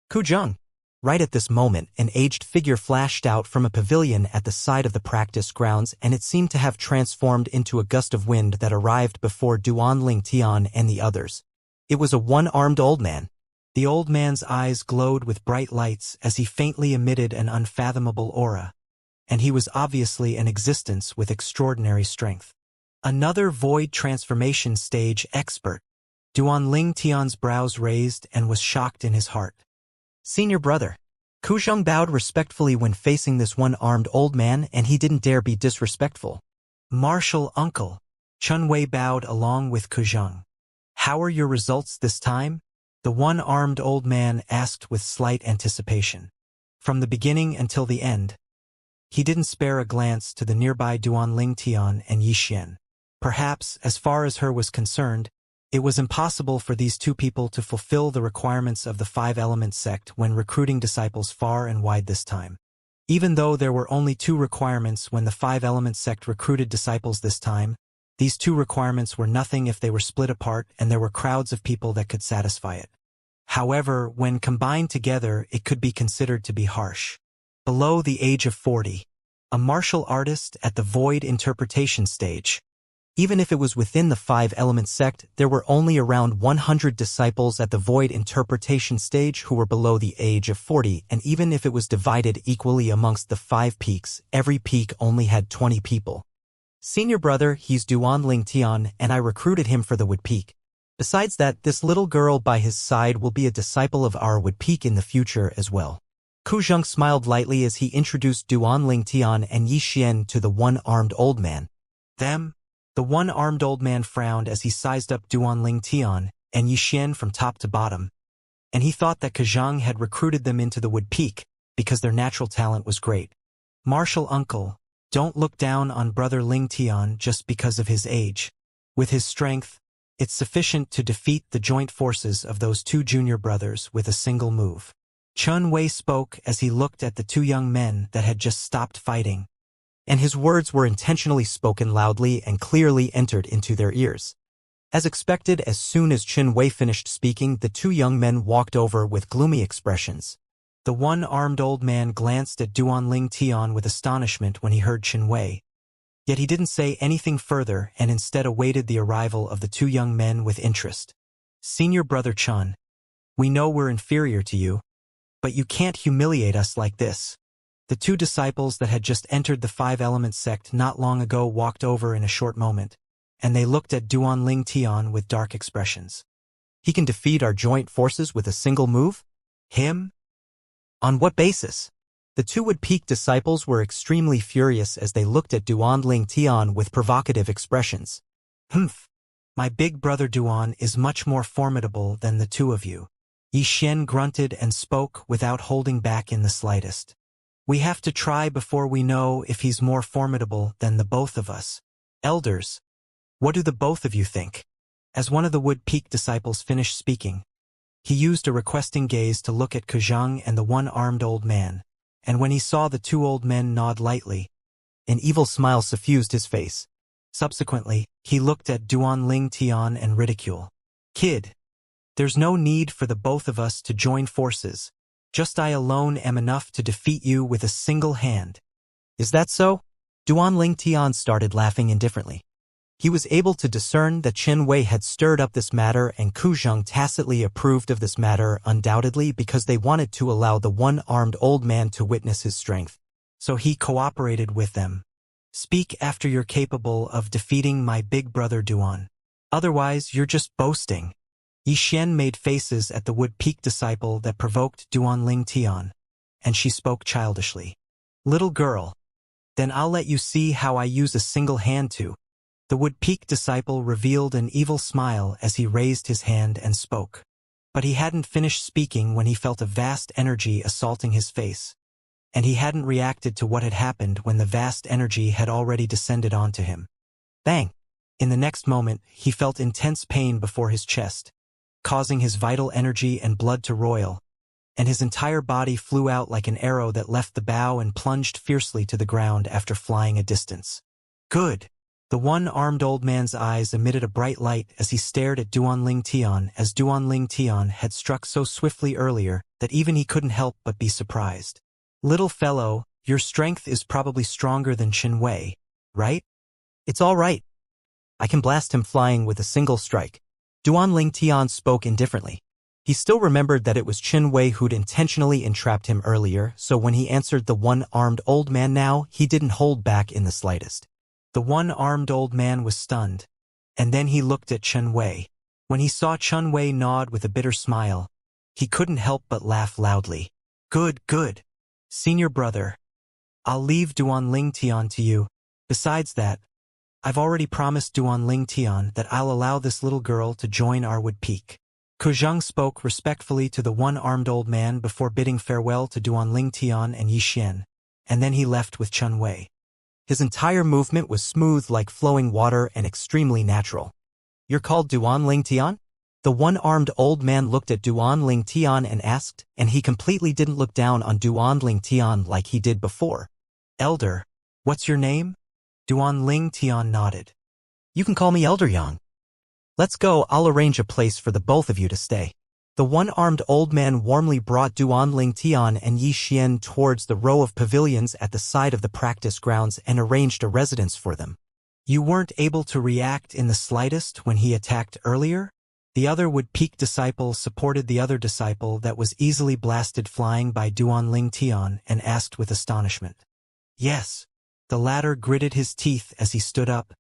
Ku Zheng. Right at this moment, an aged figure flashed out from a pavilion at the side of the practice grounds, and it seemed to have transformed into a gust of wind that arrived before Duan Ling Tian and the others. It was a one-armed old man. The old man's eyes glowed with bright lights as he faintly emitted an unfathomable aura, and he was obviously an existence with extraordinary strength. Another void transformation stage expert. Duan Ling Tian's brows raised and was shocked in his heart. Senior brother. Ku Zheng bowed respectfully when facing this one-armed old man, and he didn't dare be disrespectful. Martial uncle. Chun Wei bowed along with Ku Zheng. How are your results this time? The one-armed old man asked with slight anticipation. From the beginning until the end, he didn't spare a glance to the nearby Duan Ling Tian and Yi Xian. Perhaps, as far as her was concerned, it was impossible for these 2 people to fulfill the requirements of the 5-element sect when recruiting disciples far and wide this time. Even though there were only 2 requirements when the 5-element sect recruited disciples this time, these 2 requirements were nothing if they were split apart, and there were crowds of people that could satisfy it. However, when combined together, it could be considered to be harsh. Below the age of 40, a martial artist at the void interpretation stage. Even if it was within the 5-element sect, there were only around 100 disciples at the void interpretation stage who were below the age of 40, and even if it was divided equally amongst the 5 peaks, every peak only had 20 people. Senior brother, he's Duan Ling Tian, and I recruited him for the Wood Peak. Besides that, this little girl by his side will be a disciple of our Wood Peak in the future as well. Ku Zheng smiled lightly as he introduced Duan Ling Tian and Yi Xian to the one-armed old man. Them? The one-armed old man frowned as he sized up Duan Ling Tian and Yi Xian from top to bottom, and he thought that Ku Zheng had recruited them into the Wood Peak because their natural talent was great. Martial uncle, Don't look down on brother Ling Tian just because of his age. With his strength, it's sufficient to defeat the joint forces of those two junior brothers with a single move. Chun Wei spoke as he looked at the two young men that had just stopped fighting, and his words were intentionally spoken loudly and clearly entered into their ears. As expected, as soon as Chun Wei finished speaking, the two young men walked over with gloomy expressions. The one-armed old man glanced at Duan Ling Tian with astonishment when he heard Chun Wei. Yet he didn't say anything further and instead awaited the arrival of the two young men with interest. Senior brother Chun, we know we're inferior to you, but you can't humiliate us like this. The two disciples that had just entered the Five-Element sect not long ago walked over in a short moment, and they looked at Duan Ling Tian with dark expressions. He can defeat our joint forces with a single move? Him? On what basis? The two Wood-Peak disciples were extremely furious as they looked at Duan Ling Tian with provocative expressions. Humph! My big brother Duan is much more formidable than the two of you. Yi Xian grunted and spoke without holding back in the slightest. We have to try before we know if he's more formidable than the both of us. Elders, what do the both of you think? As one of the Wood-Peak disciples finished speaking, he used a requesting gaze to look at Kuzhang and the one-armed old man, and when he saw the two old men nod lightly, an evil smile suffused his face. Subsequently, he looked at Duan Ling Tian and ridicule. Kid, there's no need for the both of us to join forces. Just I alone am enough to defeat you with a single hand. Is that so? Duan Ling Tian started laughing indifferently. He was able to discern that Chun Wei had stirred up this matter, and Kuzhang tacitly approved of this matter undoubtedly because they wanted to allow the one-armed old man to witness his strength. So he cooperated with them. Speak after you're capable of defeating my big brother Duan. Otherwise, you're just boasting. Yi Xian made faces at the Wood-Peak disciple that provoked Duan Ling Tian, and she spoke childishly. Little girl, then I'll let you see how I use a single hand to. The Wood-Peak disciple revealed an evil smile as he raised his hand and spoke. But he hadn't finished speaking when he felt a vast energy assaulting his face, and he hadn't reacted to what had happened when the vast energy had already descended onto him. Bang! In the next moment, he felt intense pain before his chest, causing his vital energy and blood to roil, and his entire body flew out like an arrow that left the bow and plunged fiercely to the ground after flying a distance. Good! The one-armed old man's eyes emitted a bright light as he stared at Duan Ling Tian, as Duan Ling Tian had struck so swiftly earlier that even he couldn't help but be surprised. Little fellow, your strength is probably stronger than Chun Wei, right? It's all right. I can blast him flying with a single strike. Duan Ling Tian spoke indifferently. He still remembered that it was Chun Wei who'd intentionally entrapped him earlier, so when he answered the one-armed old man now, he didn't hold back in the slightest. The one-armed old man was stunned, and then he looked at Chun Wei. When he saw Chun Wei nod with a bitter smile, he couldn't help but laugh loudly. Good, good. Senior brother, I'll leave Duan Ling Tian to you. Besides that, I've already promised Duan Ling Tian that I'll allow this little girl to join our Wood-Peak. Kuzhang spoke respectfully to the one-armed old man before bidding farewell to Duan Ling Tian and Yi Xian, and then he left with Chun Wei. His entire movement was smooth like flowing water and extremely natural. You're called Duan Ling Tian? The one-armed old man looked at Duan Ling Tian and asked, and he completely didn't look down on Duan Ling Tian like he did before. Elder, what's your name? Duan Ling Tian nodded. You can call me Elder Yang. Let's go, I'll arrange a place for the both of you to stay. The one-armed old man warmly brought Duan Ling Tian and Yi Xian towards the row of pavilions at the side of the practice grounds and arranged a residence for them. You weren't able to react in the slightest when he attacked earlier? The other Wood-Peak disciple supported the other disciple that was easily blasted flying by Duan Ling Tian and asked with astonishment. Yes. The latter gritted his teeth as he stood up,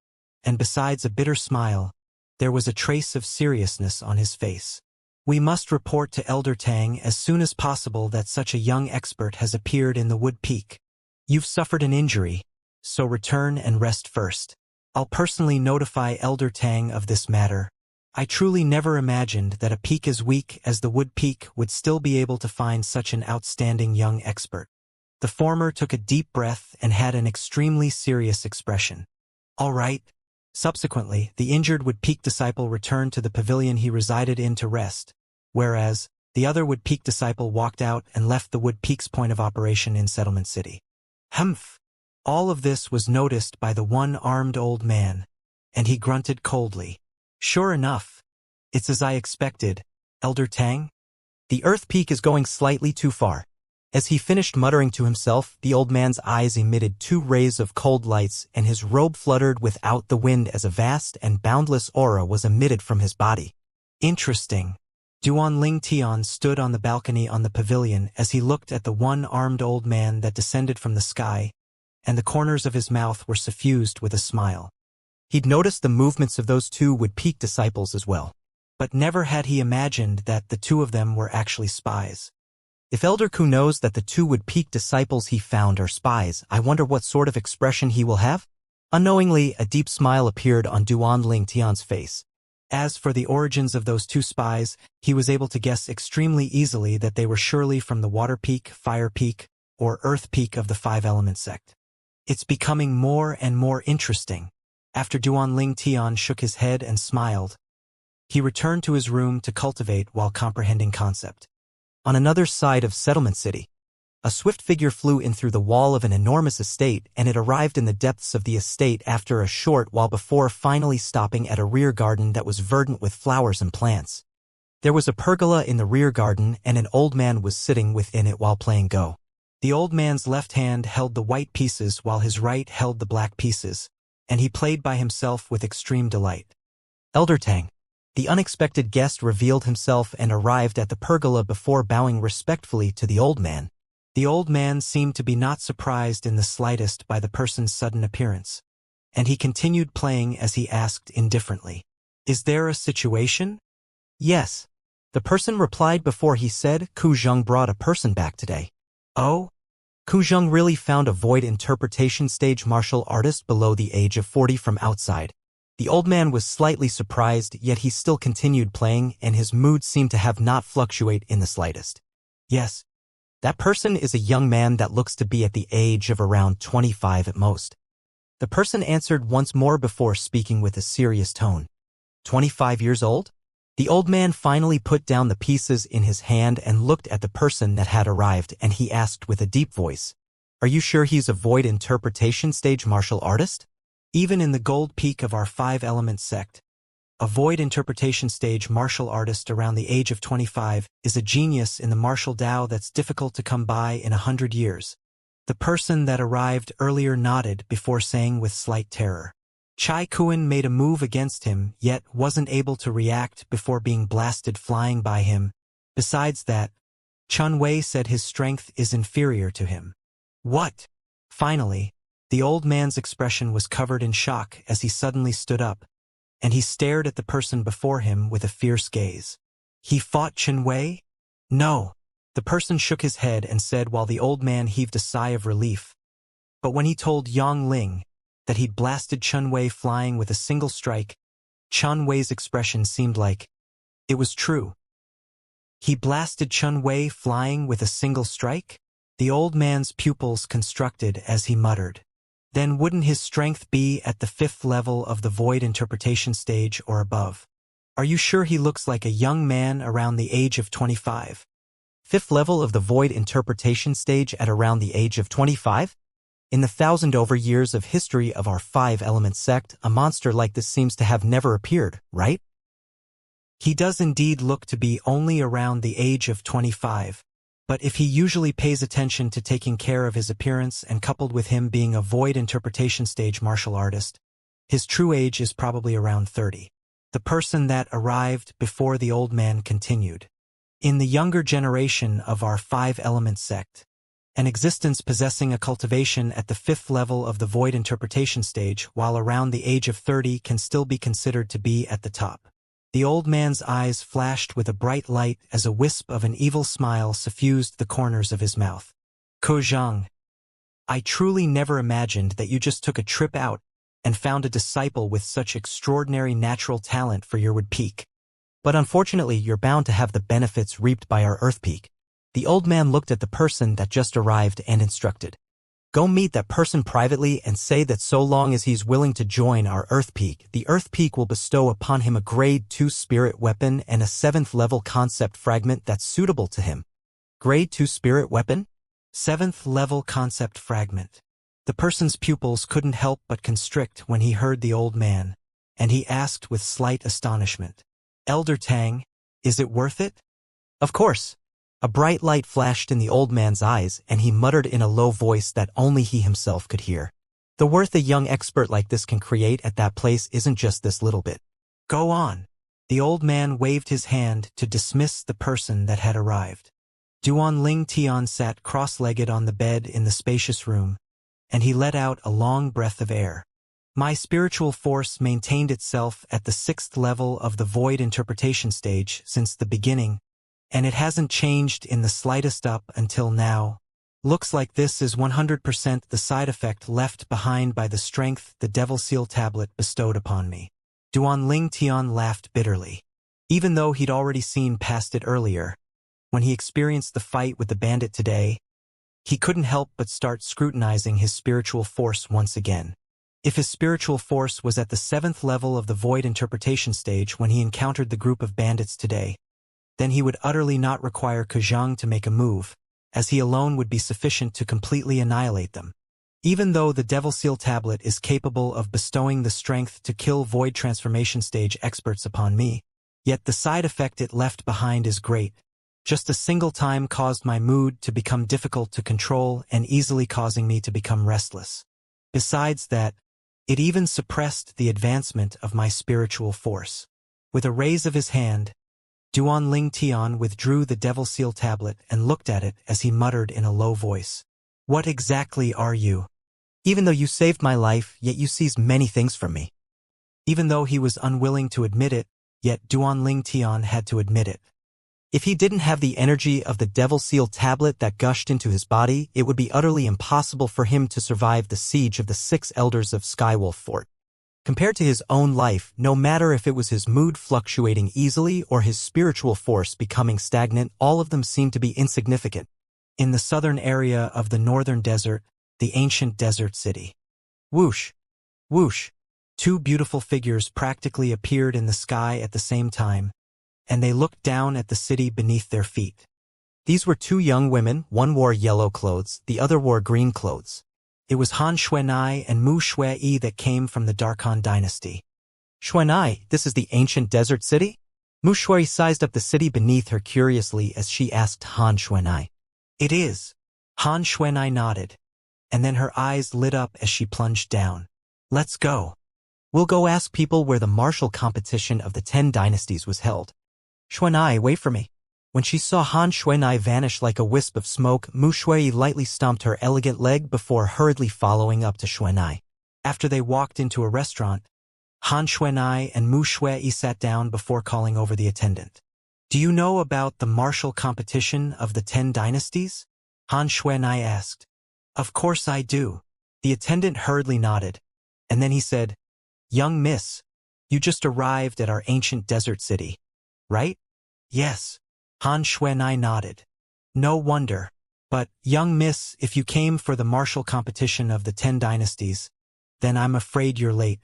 and besides a bitter smile, there was a trace of seriousness on his face. We must report to Elder Tang as soon as possible that such a young expert has appeared in the Wood-Peak. You've suffered an injury, so return and rest first. I'll personally notify Elder Tang of this matter. I truly never imagined that a peak as weak as the Wood-Peak would still be able to find such an outstanding young expert. The former took a deep breath and had an extremely serious expression. All right. Subsequently, the injured Wood Peak disciple returned to the pavilion he resided in to rest, whereas the other Wood Peak disciple walked out and left the Wood Peak's point of operation in Settlement City. Humph! All of this was noticed by the one-armed old man, and he grunted coldly. Sure enough. It's as I expected, Elder Tang. The Earth Peak is going slightly too far. As he finished muttering to himself, the old man's eyes emitted 2 rays of cold lights and his robe fluttered without the wind as a vast and boundless aura was emitted from his body. Interesting. Duan Ling Tian stood on the balcony on the pavilion as he looked at the one-armed old man that descended from the sky, and the corners of his mouth were suffused with a smile. He'd noticed the movements of those 2 Wood Peak disciples as well, but never had he imagined that the 2 of them were actually spies. If Elder Ku knows that the 2 Wood Peak disciples he found are spies, I wonder what sort of expression he will have? Unknowingly, a deep smile appeared on Duan Ling Tian's face. As for the origins of those 2 spies, he was able to guess extremely easily that they were surely from the Water Peak, Fire Peak, or Earth Peak of the 5-element sect. It's becoming more and more interesting. After Duan Ling Tian shook his head and smiled, he returned to his room to cultivate while comprehending concept. On another side of Settlement City, a swift figure flew in through the wall of an enormous estate, and it arrived in the depths of the estate after a short while before finally stopping at a rear garden that was verdant with flowers and plants. There was a pergola in the rear garden, and an old man was sitting within it while playing Go. The old man's left hand held the white pieces while his right held the black pieces, and he played by himself with extreme delight. Elder Tang. The unexpected guest revealed himself and arrived at the pergola before bowing respectfully to the old man. The old man seemed to be not surprised in the slightest by the person's sudden appearance, and he continued playing as he asked indifferently, "Is there a situation?" "Yes." The person replied before he said, "Ku Zheng brought a person back today." "Oh?" Ku Zheng really found a void interpretation stage martial artist below the age of 40 from outside. The old man was slightly surprised, yet he still continued playing, and his mood seemed to have not fluctuate in the slightest. "Yes. That person is a young man that looks to be at the age of around 25 at most." The person answered once more before speaking with a serious tone. 25 years old? The old man finally put down the pieces in his hand and looked at the person that had arrived, and he asked with a deep voice, "Are you sure he's a void interpretation stage martial artist?" Even in the gold peak of our 5-element sect, a void interpretation stage martial artist around the age of 25 is a genius in the martial Tao that's difficult to come by in 100 years. The person that arrived earlier nodded before saying with slight terror. Chai Kuan made a move against him, yet wasn't able to react before being blasted flying by him. Besides that, Chun Wei said his strength is inferior to him. What? Finally, the old man's expression was covered in shock as he suddenly stood up, and he stared at the person before him with a fierce gaze. He fought Chun Wei? No. The person shook his head and said while the old man heaved a sigh of relief. But when he told Yang Ling that he'd blasted Chun Wei flying with a single strike, Chun Wei's expression seemed like it was true. He blasted Chun Wei flying with a single strike? The old man's pupils constricted as he muttered. Then wouldn't his strength be at the 5th level of the void interpretation stage or above? Are you sure he looks like a young man around the age of 25? 5th level of the void interpretation stage at around the age of 25? In the 1,000 years of history of our 5-element sect, a monster like this seems to have never appeared, right? He does indeed look to be only around the age of 25. But if he usually pays attention to taking care of his appearance and coupled with him being a void interpretation stage martial artist, his true age is probably around 30. The person that arrived before the old man continued. In the younger generation of our 5-element sect, an existence possessing a cultivation at the 5th level of the void interpretation stage while around the age of 30 can still be considered to be at the top. The old man's eyes flashed with a bright light as a wisp of an evil smile suffused the corners of his mouth. Ko Zhang, I truly never imagined that you just took a trip out and found a disciple with such extraordinary natural talent for your Wood Peak. But unfortunately, you're bound to have the benefits reaped by our Earth Peak. The old man looked at the person that just arrived and instructed. Go meet that person privately and say that so long as he's willing to join our Earth Peak, the Earth Peak will bestow upon him a Grade 2 spirit weapon and a 7th level concept fragment that's suitable to him. Grade 2 spirit weapon? 7th level concept fragment. The person's pupils couldn't help but constrict when he heard the old man, and he asked with slight astonishment, Elder Tang, is it worth it? Of course. A bright light flashed in the old man's eyes, and he muttered in a low voice that only he himself could hear. The worth a young expert like this can create at that place isn't just this little bit. Go on. The old man waved his hand to dismiss the person that had arrived. Duan Ling Tian sat cross-legged on the bed in the spacious room, and he let out a long breath of air. My spiritual force maintained itself at the 6th level of the void interpretation stage since the beginning, and it hasn't changed in the slightest up until now. Looks like this is 100% the side effect left behind by the strength the Devil Seal tablet bestowed upon me. Duan Ling Tian laughed bitterly. Even though he'd already seen past it earlier, when he experienced the fight with the bandit today, he couldn't help but start scrutinizing his spiritual force once again. If his spiritual force was at the 7th level of the void interpretation stage when he encountered the group of bandits today, then he would utterly not require Kajang to make a move, as he alone would be sufficient to completely annihilate them. Even though the Devil Seal tablet is capable of bestowing the strength to kill void transformation stage experts upon me, yet the side effect it left behind is great. Just a single time caused my mood to become difficult to control and easily causing me to become restless. Besides that, it even suppressed the advancement of my spiritual force. With a raise of his hand, Duan Ling Tian withdrew the Devil Seal tablet and looked at it as he muttered in a low voice. What exactly are you? Even though you saved my life, yet you seized many things from me. Even though he was unwilling to admit it, yet Duan Ling Tian had to admit it. If he didn't have the energy of the Devil Seal tablet that gushed into his body, it would be utterly impossible for him to survive the siege of the 6 elders of Skywolf Fort. Compared to his own life, no matter if it was his mood fluctuating easily or his spiritual force becoming stagnant, all of them seemed to be insignificant. In the southern area of the northern desert, the ancient desert city. Whoosh! Whoosh! 2 beautiful figures practically appeared in the sky at the same time, and they looked down at the city beneath their feet. These were 2 young women, one wore yellow clothes, the other wore green clothes. It was Han Xuanai and Mu Shui that came from the Darkhan dynasty. Xuanai, this is the ancient desert city? Mu Shui sized up the city beneath her curiously as she asked Han Xuanai. It is. Han Xuanai nodded, and then her eyes lit up as she plunged down. Let's go. We'll go ask people where the martial competition of the 10 dynasties was held. Xuanai, wait for me. When she saw Han Xuanai vanish like a wisp of smoke, Mu Shui lightly stomped her elegant leg before hurriedly following up to Xuanai. After they walked into a restaurant, Han Xuanai and Mu Shui sat down before calling over the attendant. Do you know about the martial competition of the 10 dynasties? Han Xuanai asked. Of course I do. The attendant hurriedly nodded, and then he said, Young miss, you just arrived at our ancient desert city, right? Yes. Han Xuanai nodded. No wonder. But, young miss, if you came for the martial competition of the 10 dynasties, then I'm afraid you're late.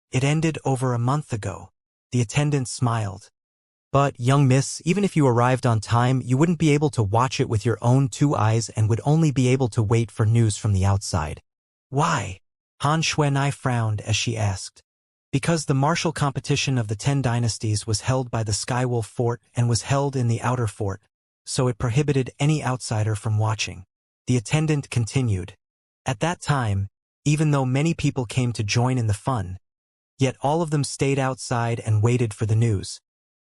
It ended over a month ago. The attendant smiled. But, young miss, even if you arrived on time, you wouldn't be able to watch it with your own 2 eyes and would only be able to wait for news from the outside. Why? Han Xuanai frowned as she asked. Because the martial competition of the 10 dynasties was held by the Skywolf Fort and was held in the outer fort, so it prohibited any outsider from watching. The attendant continued. At that time, even though many people came to join in the fun, yet all of them stayed outside and waited for the news.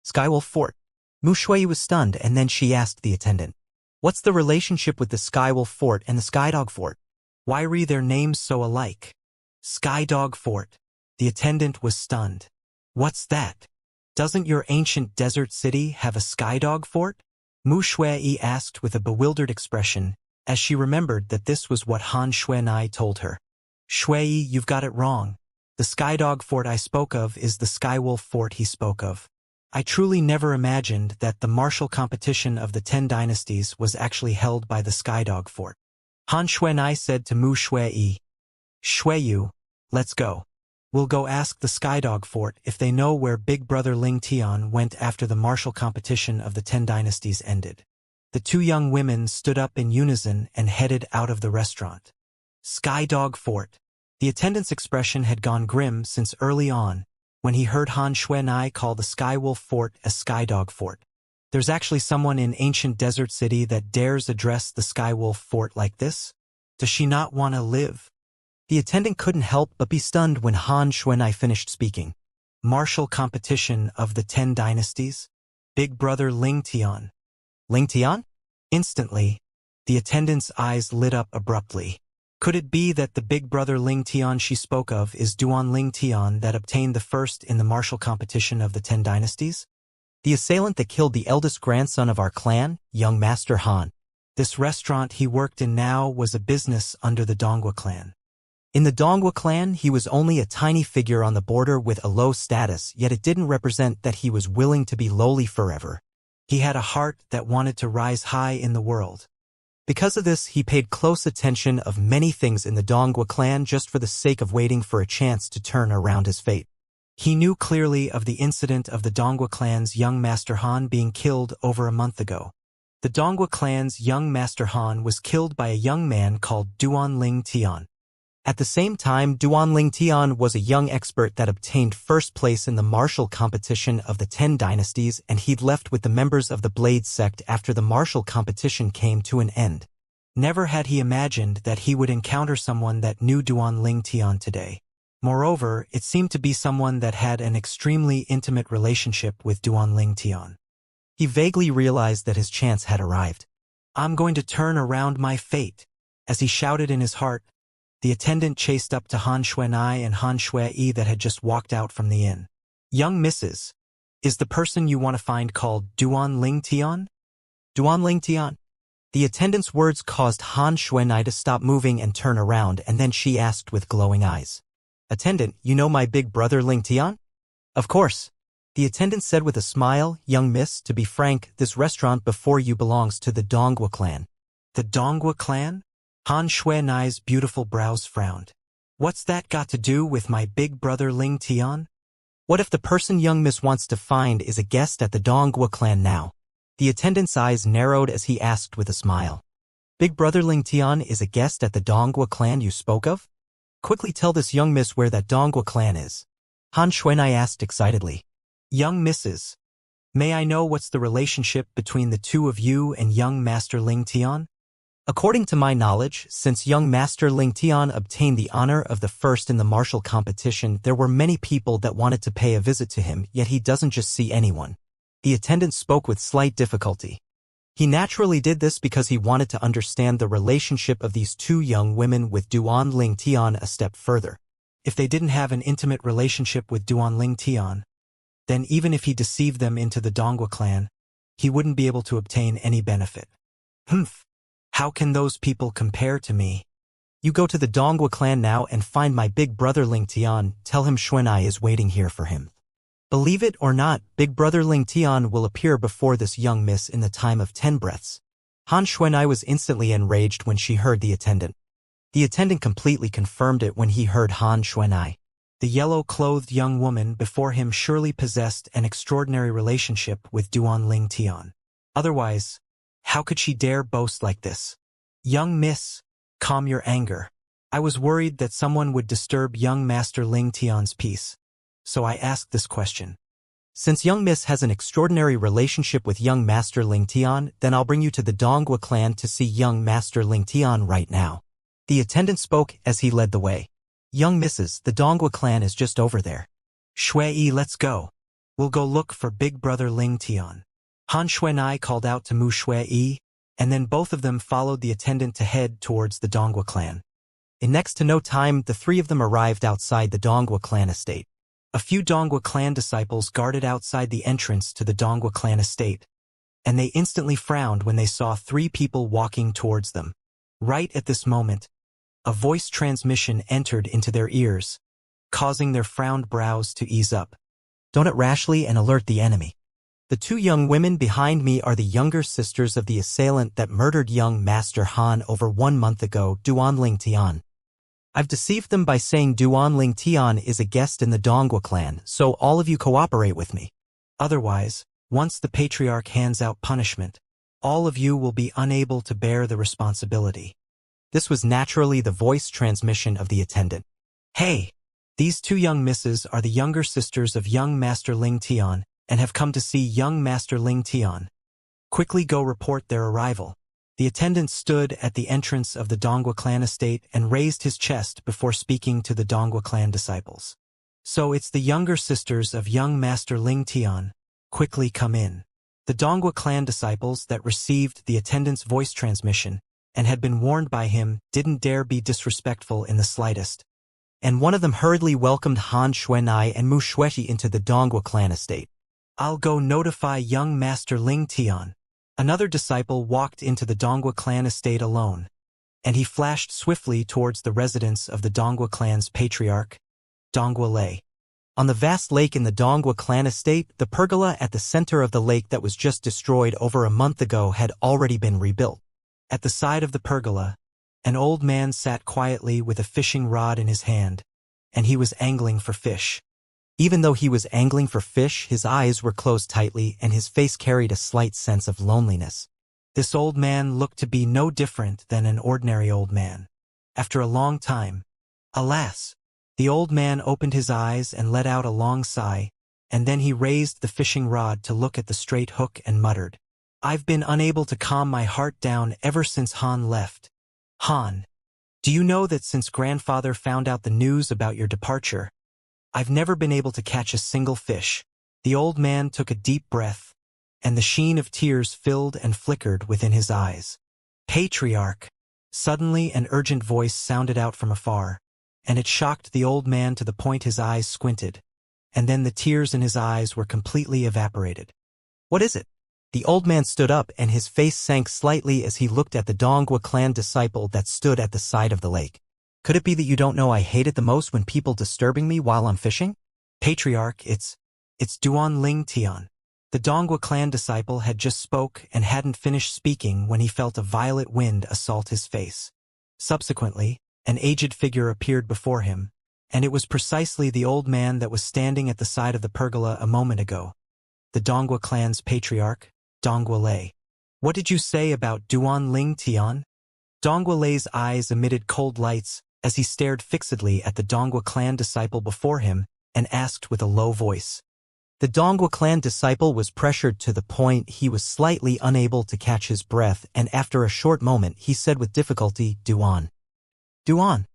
Skywolf Fort. Mu Shui was stunned, and then she asked the attendant, What's the relationship with the Skywolf Fort and the Skydog Fort? Why are their names so alike? Skydog Fort. The attendant was stunned. What's that? Doesn't your ancient desert city have a Skydog Fort? Mu Shui asked with a bewildered expression, as she remembered that this was what Han Xuanai told her. Shui, you've got it wrong. The Skydog Fort I spoke of is the Skywolf Fort he spoke of. I truly never imagined that the martial competition of the 10 dynasties was actually held by the Skydog Fort. Han Xuanai said to Mu Shui, Shuiyu, let's go. We'll go ask the Skydog Fort if they know where Big Brother Ling Tian went after the martial competition of the 10 dynasties ended. The two young women stood up in unison and headed out of the restaurant. Skydog Fort. The attendant's expression had gone grim since early on, when he heard Han Xuanai call the Skywolf Fort a Skydog Fort. There's actually someone in ancient desert city that dares address the Skywolf Fort like this? Does she not want to live? The attendant couldn't help but be stunned when Han Xuanai finished speaking. Martial competition of the 10 dynasties? Big Brother Ling Tian. Ling Tian? Instantly, the attendant's eyes lit up abruptly. Could it be that the Big Brother Ling Tian she spoke of is Duan Ling Tian that obtained the first in the martial competition of the 10 dynasties? The assailant that killed the eldest grandson of our clan, young Master Han. This restaurant he worked in now was a business under the Dongua clan. In the Dongua clan, he was only a tiny figure on the border with a low status, yet it didn't represent that he was willing to be lowly forever. He had a heart that wanted to rise high in the world. Because of this, he paid close attention of many things in the Dongua clan just for the sake of waiting for a chance to turn around his fate. He knew clearly of the incident of the Dongua clan's young Master Han being killed over a month ago. The Dongua clan's young Master Han was killed by a young man called Duan Ling Tian. At the same time, Duan Ling Tian was a young expert that obtained first place in the martial competition of the 10 dynasties, and he'd left with the members of the Blade sect after the martial competition came to an end. Never had he imagined that he would encounter someone that knew Duan Ling Tian today. Moreover, it seemed to be someone that had an extremely intimate relationship with Duan Ling Tian. He vaguely realized that his chance had arrived. I'm going to turn around my fate. As he shouted in his heart, the attendant chased up to Han Xuanai and Han Shui that had just walked out from the inn. Young Mrs. Is the person you want to find called Duan Ling Tian? Duan Ling Tian? The attendant's words caused Han Xuanai to stop moving and turn around, and then she asked with glowing eyes. Attendant, you know my big brother Ling Tian? Of course. The attendant said with a smile, young miss, to be frank, this restaurant before you belongs to the Dongua clan. The Dongua clan? Han Xuanai's beautiful brows frowned. What's that got to do with my big brother Ling Tian? What if the person young miss wants to find is a guest at the Dongua clan now? The attendant's eyes narrowed as he asked with a smile. Big brother Ling Tian is a guest at the Dongua clan you spoke of? Quickly tell this young miss where that Dongua clan is. Han Xuanai asked excitedly. Young misses, may I know what's the relationship between the two of you and young Master Ling Tian? According to my knowledge, since young Master Ling Tian obtained the honor of the first in the martial competition, there were many people that wanted to pay a visit to him, yet he doesn't just see anyone. The attendant spoke with slight difficulty. He naturally did this because he wanted to understand the relationship of these two young women with Duan Ling Tian a step further. If they didn't have an intimate relationship with Duan Ling Tian, then even if he deceived them into the Dongua clan, he wouldn't be able to obtain any benefit. Humph. How can those people compare to me? You go to the Dongua clan now and find my big brother Ling Tian, tell him Xuanai is waiting here for him. Believe it or not, big brother Ling Tian will appear before this young miss in the time of 10 breaths. Han Xuanai was instantly enraged when she heard the attendant. The attendant completely confirmed it when he heard Han Xuanai. The yellow-clothed young woman before him surely possessed an extraordinary relationship with Duan Ling Tian. Otherwise, how could she dare boast like this? Young miss, calm your anger. I was worried that someone would disturb young Master Ling Tian's peace, so I asked this question. Since young miss has an extraordinary relationship with young Master Ling Tian, then I'll bring you to the Dongua clan to see young Master Ling Tian right now. The attendant spoke as he led the way. Young misses, the Dongua clan is just over there. Shui, let's go. We'll go look for big brother Ling Tian. Han Xuanai called out to Mu Shui, and then both of them followed the attendant to head towards the Dongua clan. In next to no time, the three of them arrived outside the Dongua clan estate. A few Dongua clan disciples guarded outside the entrance to the Dongua clan estate, and they instantly frowned when they saw 3 people walking towards them. Right at this moment, a voice transmission entered into their ears, causing their frowned brows to ease up. Don't act rashly and alert the enemy. The two young women behind me are the younger sisters of the assailant that murdered young Master Han over 1 month ago, Duanling Tian. I've deceived them by saying Duanling Tian is a guest in the Dongua clan, so all of you cooperate with me. Otherwise, once the patriarch hands out punishment, all of you will be unable to bear the responsibility. This was naturally the voice transmission of the attendant. Hey! These two young misses are the younger sisters of young Master Ling Tian and have come to see young Master Ling Tian. Quickly go report their arrival. The attendant stood at the entrance of the Dongua clan estate and raised his chest before speaking to the Dongua clan disciples. So it's the younger sisters of young Master Ling Tian. Quickly come in. The Dongua clan disciples that received the attendant's voice transmission and had been warned by him didn't dare be disrespectful in the slightest. And one of them hurriedly welcomed Han Xuanai and Mu Xueshi into the Dongua clan estate. I'll go notify young Master Ling Tian. Another disciple walked into the Dongua clan estate alone, and he flashed swiftly towards the residence of the Dongua clan's patriarch, Dongua Lei. On the vast lake in the Dongua clan estate, the pergola at the center of the lake that was just destroyed over a month ago had already been rebuilt. At the side of the pergola, an old man sat quietly with a fishing rod in his hand, and he was angling for fish. Even though he was angling for fish, his eyes were closed tightly and his face carried a slight sense of loneliness. This old man looked to be no different than an ordinary old man. After a long time, alas, the old man opened his eyes and let out a long sigh, and then he raised the fishing rod to look at the straight hook and muttered, I've been unable to calm my heart down ever since Han left. Han, do you know that since grandfather found out the news about your departure, I've never been able to catch a single fish. The old man took a deep breath, and the sheen of tears filled and flickered within his eyes. Patriarch! Suddenly an urgent voice sounded out from afar, and it shocked the old man to the point his eyes squinted, and then the tears in his eyes were completely evaporated. What is it? The old man stood up and his face sank slightly as he looked at the Dongua clan disciple that stood at the side of the lake. Could it be that you don't know I hate it the most when people disturbing me while I'm fishing? Patriarch, it's Duanling Tian. The Dongua clan disciple had just spoke and hadn't finished speaking when he felt a violet wind assault his face. Subsequently, an aged figure appeared before him, and it was precisely the old man that was standing at the side of the pergola a moment ago. The Dongua clan's patriarch, Dongua Lei. What did you say about Duanling Tian? Dongua Lei's eyes emitted cold lights as he stared fixedly at the Dongua clan disciple before him and asked with a low voice. The Dongua clan disciple was pressured to the point he was slightly unable to catch his breath, and after a short moment he said with difficulty, Duan. Duan.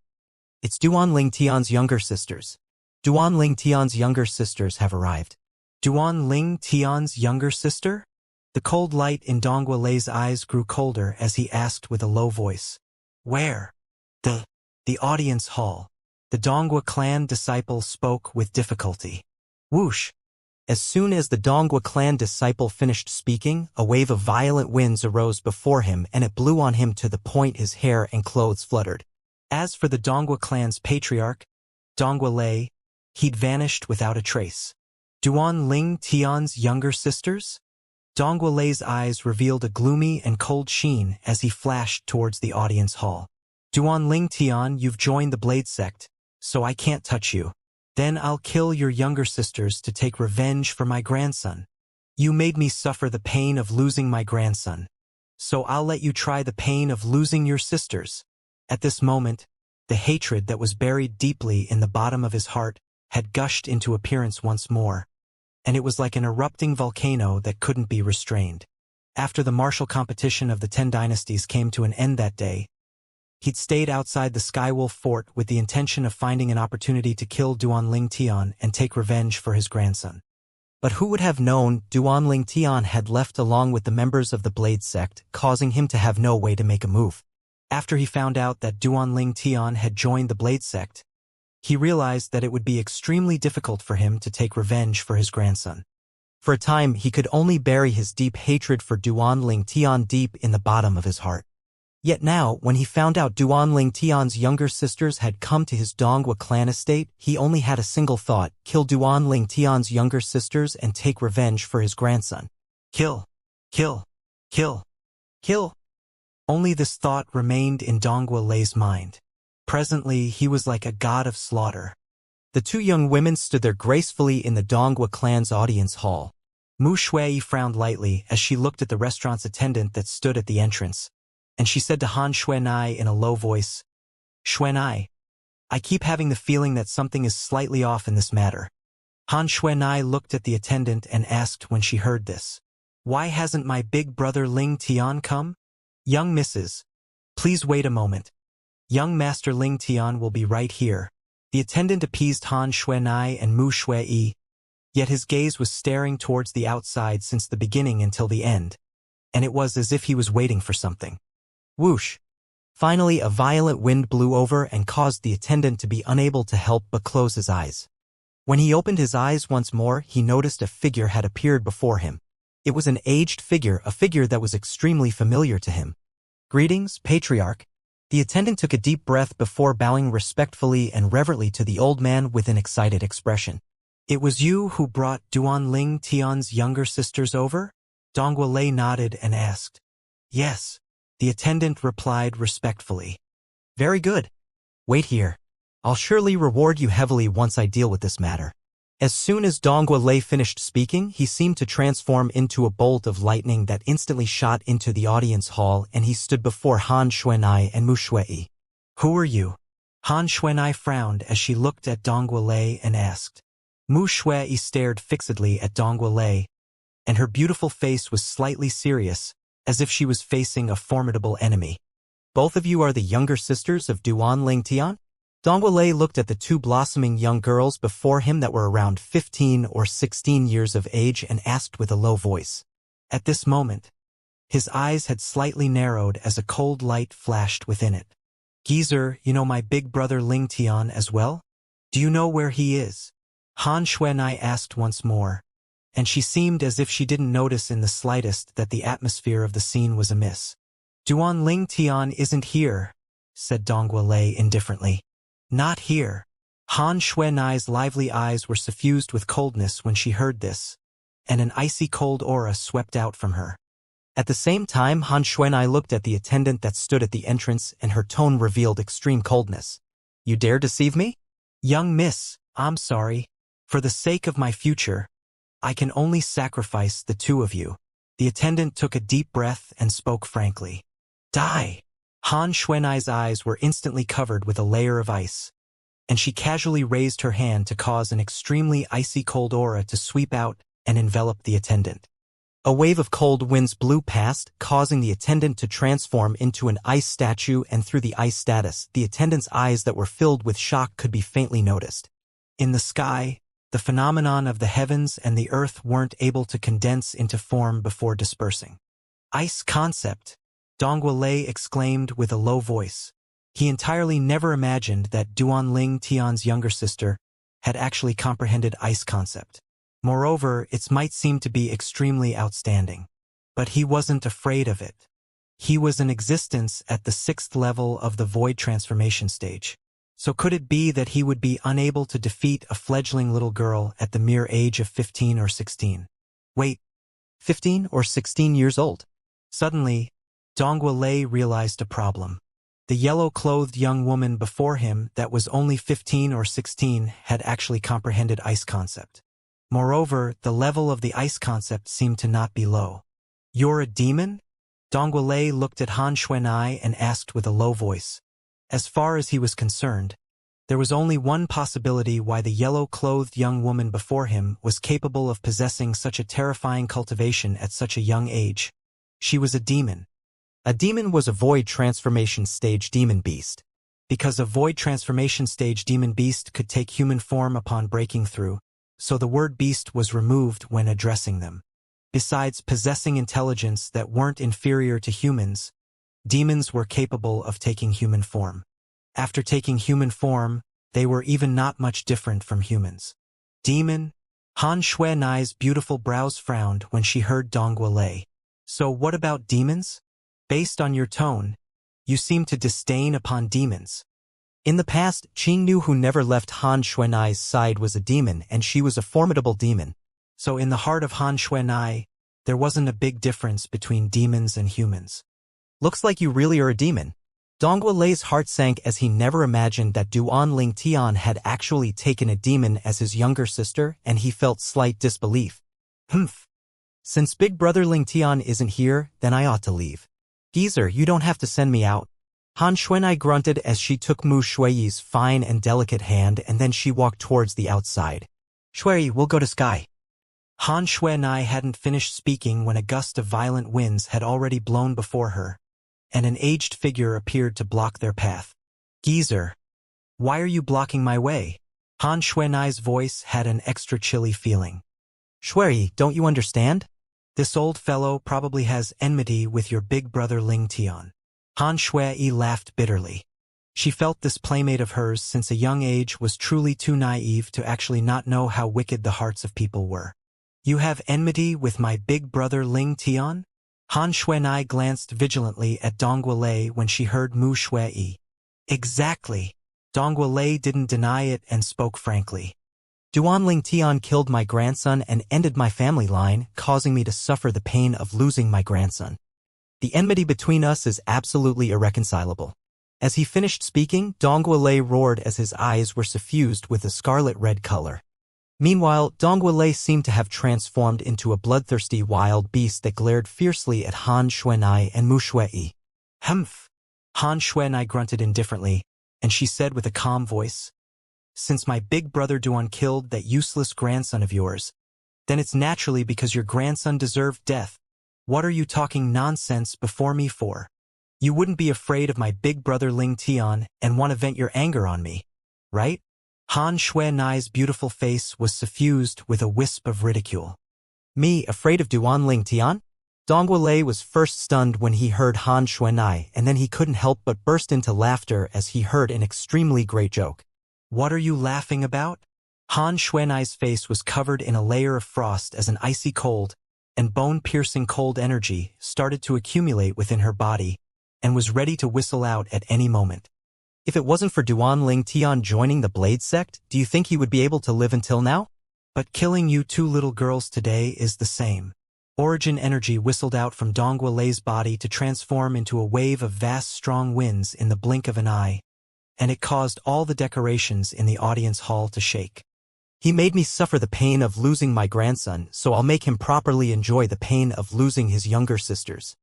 It's Duanling Tian's younger sisters. Duanling Tian's younger sisters have arrived. Duanling Tian's younger sister? The cold light in Dongua Lei's eyes grew colder as he asked with a low voice. Where? The audience hall. The Dongua clan disciple spoke with difficulty. Whoosh! As soon as the Dongua clan disciple finished speaking, a wave of violent winds arose before him and it blew on him to the point his hair and clothes fluttered. As for the Dongua clan's patriarch, Dongua Lei, he'd vanished without a trace. Duanling Tian's younger sisters? Dongua Lei's eyes revealed a gloomy and cold sheen as he flashed towards the audience hall. Duanling Tian, you've joined the Blade sect, so I can't touch you. Then I'll kill your younger sisters to take revenge for my grandson. You made me suffer the pain of losing my grandson, so I'll let you try the pain of losing your sisters. At this moment, the hatred that was buried deeply in the bottom of his heart had gushed into appearance once more, and it was like an erupting volcano that couldn't be restrained. After the martial competition of the 10 dynasties came to an end that day, he'd stayed outside the Skywolf fort with the intention of finding an opportunity to kill Duanling Tian and take revenge for his grandson. But who would have known Duanling Tian had left along with the members of the Blade sect, causing him to have no way to make a move. After he found out that Duanling Tian had joined the Blade sect, he realized that it would be extremely difficult for him to take revenge for his grandson. For a time, he could only bury his deep hatred for Duanling Tian deep in the bottom of his heart. Yet now, when he found out Duan Ling Tian's younger sisters had come to his Donghua clan estate, he only had a single thought: kill Duan Ling Tian's younger sisters and take revenge for his grandson. Kill. Kill. Kill. Kill. Only this thought remained in Donghua Lei's mind. Presently, he was like a god of slaughter. The two young women stood there gracefully in the Donghua clan's audience hall. Mu Shui frowned lightly as she looked at the restaurant's attendant that stood at the entrance, and she said to Han Xuanai in a low voice, "Xuanai, I keep having the feeling that something is slightly off in this matter." Han Xuanai looked at the attendant and asked when she heard this, "Why hasn't my big brother Ling Tian come?" "Young Mrs. Please wait a moment. Young Master Ling Tian will be right here." The attendant appeased Han Xuanai and Mu Shui, yet his gaze was staring towards the outside since the beginning until the end, and it was as if he was waiting for something. Whoosh! Finally, a violent wind blew over and caused the attendant to be unable to help but close his eyes. When he opened his eyes once more, he noticed a figure had appeared before him. It was an aged figure, a figure that was extremely familiar to him. "Greetings, Patriarch." The attendant took a deep breath before bowing respectfully and reverently to the old man with an excited expression. "It was you who brought Duan Ling Tian's younger sisters over?" Donghua Lei nodded and asked. "Yes," the attendant replied respectfully. "Very good. Wait here. I'll surely reward you heavily once I deal with this matter." As soon as Donghua Lei finished speaking, he seemed to transform into a bolt of lightning that instantly shot into the audience hall, and he stood before Han Xuanai and Mu Shui. "Who are you?" Han Xuanai frowned as she looked at Donghua Lei and asked. Mu Shui stared fixedly at Donghua Lei, and her beautiful face was slightly serious, as if she was facing a formidable enemy. "Both of you are the younger sisters of Duan Ling Tian?" Donghua Lei looked at the two blossoming young girls before him that were around 15 or 16 years of age and asked with a low voice. At this moment, his eyes had slightly narrowed as a cold light flashed within it. "Geezer, you know my big brother Ling Tian as well? Do you know where he is?" Han Xuanai asked once more, and she seemed as if she didn't notice in the slightest that the atmosphere of the scene was amiss. "Duan Ling Tian isn't here," said Donghua Lei indifferently. "Not here." Han Xuanai's lively eyes were suffused with coldness when she heard this, and an icy cold aura swept out from her. At the same time, Han Xuanai looked at the attendant that stood at the entrance, and her tone revealed extreme coldness. "You dare deceive me?" "Young miss, I'm sorry. For the sake of my future, I can only sacrifice the two of you." The attendant took a deep breath and spoke frankly. "Die." Han Xuanai's eyes were instantly covered with a layer of ice, and she casually raised her hand to cause an extremely icy cold aura to sweep out and envelop the attendant. A wave of cold winds blew past, causing the attendant to transform into an ice statue, and through the ice status, the attendant's eyes that were filled with shock could be faintly noticed. In the sky, the phenomenon of the heavens and the earth weren't able to condense into form before dispersing. "Ice concept," Donghua Lei exclaimed with a low voice. He entirely never imagined that Duan Ling Tian's younger sister had actually comprehended ice concept. Moreover, it might seem to be extremely outstanding. But he wasn't afraid of it. He was in existence at the 6th level of the void transformation stage. So could it be that he would be unable to defeat a fledgling little girl at the mere age of 15 or 16? Wait, 15 or 16 years old? Suddenly, Donghua Lei realized a problem. The yellow-clothed young woman before him that was only 15 or 16 had actually comprehended ice concept. Moreover, the level of the ice concept seemed to not be low. "You're a demon?" Donghua Lei looked at Han Xuanai and asked with a low voice. As far as he was concerned, there was only one possibility why the yellow-clothed young woman before him was capable of possessing such a terrifying cultivation at such a young age. She was a demon. A demon was a void transformation stage demon beast. Because a void transformation stage demon beast could take human form upon breaking through, so the word beast was removed when addressing them. Besides possessing intelligence that weren't inferior to humans, demons were capable of taking human form. After taking human form, they were even not much different from humans. Demon? Han Xuanai's beautiful brows frowned when she heard Donghua Lei. "So what about demons? Based on your tone, You seem to disdain upon demons. In the past, Qing Nu who never left Han Xuanai's side was a demon, and she was a formidable demon. So in the heart of Han Xuanai, there wasn't a big difference between demons and humans. Looks like you really are a demon. Dongwu Lei's heart sank as he never imagined that Duan Ling Tian had actually taken a demon as his younger sister, and he felt slight disbelief. Humph. Since Big Brother Ling Tian isn't here, then I ought to leave. Geezer, you don't have to send me out. Han Xuanai grunted as she took Mu Shuiyi's fine and delicate hand, and then she walked towards the outside. Shuiyi, we'll go to Sky. Han Xuanai hadn't finished speaking when a gust of violent winds had already blown before her, and an aged figure appeared to block their path. Geezer, why are you blocking my way? Han Xuanai's voice had an extra chilly feeling. Shuiyi, don't you understand? This old fellow probably has enmity with your big brother Ling Tian. Han Shuiyi laughed bitterly. She felt this playmate of hers since a young age was truly too naive to actually not know how wicked the hearts of people were. You have enmity with my big brother Ling Tian? Han Xuanai glanced vigilantly at Dongwu Lei when she heard Mu Shuiyi. Exactly. Dongwu Lei didn't deny it and spoke frankly. Duan Ling Tian killed my grandson and ended my family line, causing me to suffer the pain of losing my grandson. The enmity between us is absolutely irreconcilable. As he finished speaking, Dongwu Lei roared as his eyes were suffused with a scarlet-red color. Meanwhile, Dongwu Lei seemed to have transformed into a bloodthirsty wild beast that glared fiercely at Han Xuanai and Mu Shuiyi. Humph. Han Xuanai grunted indifferently, and she said with a calm voice, Since my big brother Duan killed that useless grandson of yours, then it's naturally because your grandson deserved death. What are you talking nonsense before me for? You wouldn't be afraid of my big brother Ling Tian and want to vent your anger on me, right? Han Xuanai's beautiful face was suffused with a wisp of ridicule. Me, afraid of Duan Ling Tian? Dongwu Lei was first stunned when he heard Han Xuanai, and then he couldn't help but burst into laughter as he heard an extremely great joke. What are you laughing about? Han Xuanai's face was covered in a layer of frost as an icy cold and bone-piercing cold energy started to accumulate within her body and was ready to whistle out at any moment. If it wasn't for Duan Ling Tian joining the Blade sect, do you think he would be able to live until now? But killing you two little girls today is the same. Origin energy whistled out from Dongwu Lei's body to transform into a wave of vast strong winds in the blink of an eye, and it caused all the decorations in the audience hall to shake. He made me suffer the pain of losing my grandson, so I'll make him properly enjoy the pain of losing his younger sisters.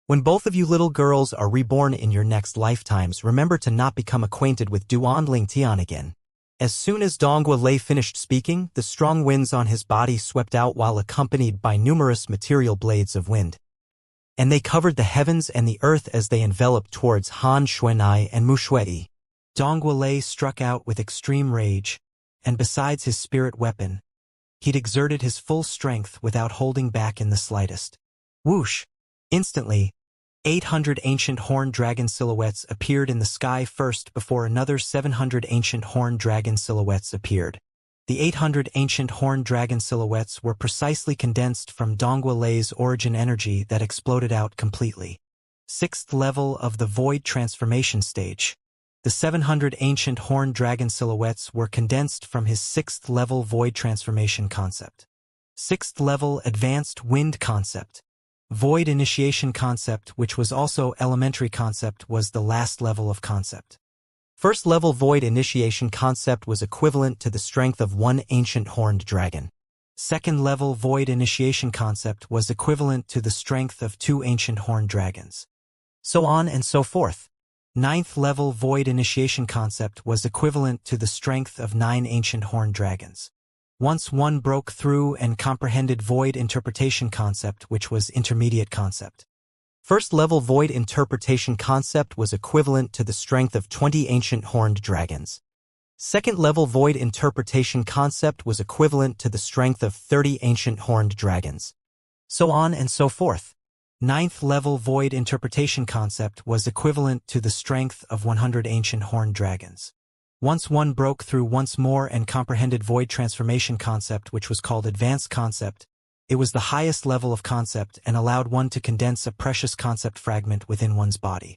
When both of you little girls are reborn in your next lifetimes, remember to not become acquainted with Duan Ling Tian again. As soon as Dongwu Lei finished speaking, the strong winds on his body swept out while accompanied by numerous material blades of wind. And they covered the heavens and the earth as they enveloped towards Han Xuanai and Mu Shuiyi. Dongwu Lei struck out with extreme rage, and besides his spirit weapon, he'd exerted his full strength without holding back in the slightest. Whoosh! Instantly, 800 ancient horned dragon silhouettes appeared in the sky first before another 700 ancient horned dragon silhouettes appeared. The 800 ancient horned dragon silhouettes were precisely condensed from Dongwu Lei's origin energy that exploded out completely. 6th level of the void transformation stage. The 700 ancient horned dragon silhouettes were condensed from his 6th level void transformation concept. 6th level advanced wind concept. Void initiation concept, which was also elementary concept, was the last level of concept. First level void initiation concept was equivalent to the strength of one ancient horned dragon. Second level void initiation concept was equivalent to the strength of 2 ancient horned dragons. So on and so forth. 9th level void initiation concept was equivalent to the strength of 9 ancient horned dragons. Once one broke through and comprehended void interpretation concept, which was intermediate concept. First level void interpretation concept was equivalent to the strength of 20 ancient horned dragons. Second level void interpretation concept was equivalent to the strength of 30 ancient horned dragons. So on and so forth. 9th level void interpretation concept was equivalent to the strength of 100 ancient horned dragons. Once one broke through once more and comprehended void transformation concept, which was called advanced concept, it was the highest level of concept and allowed one to condense a precious concept fragment within one's body.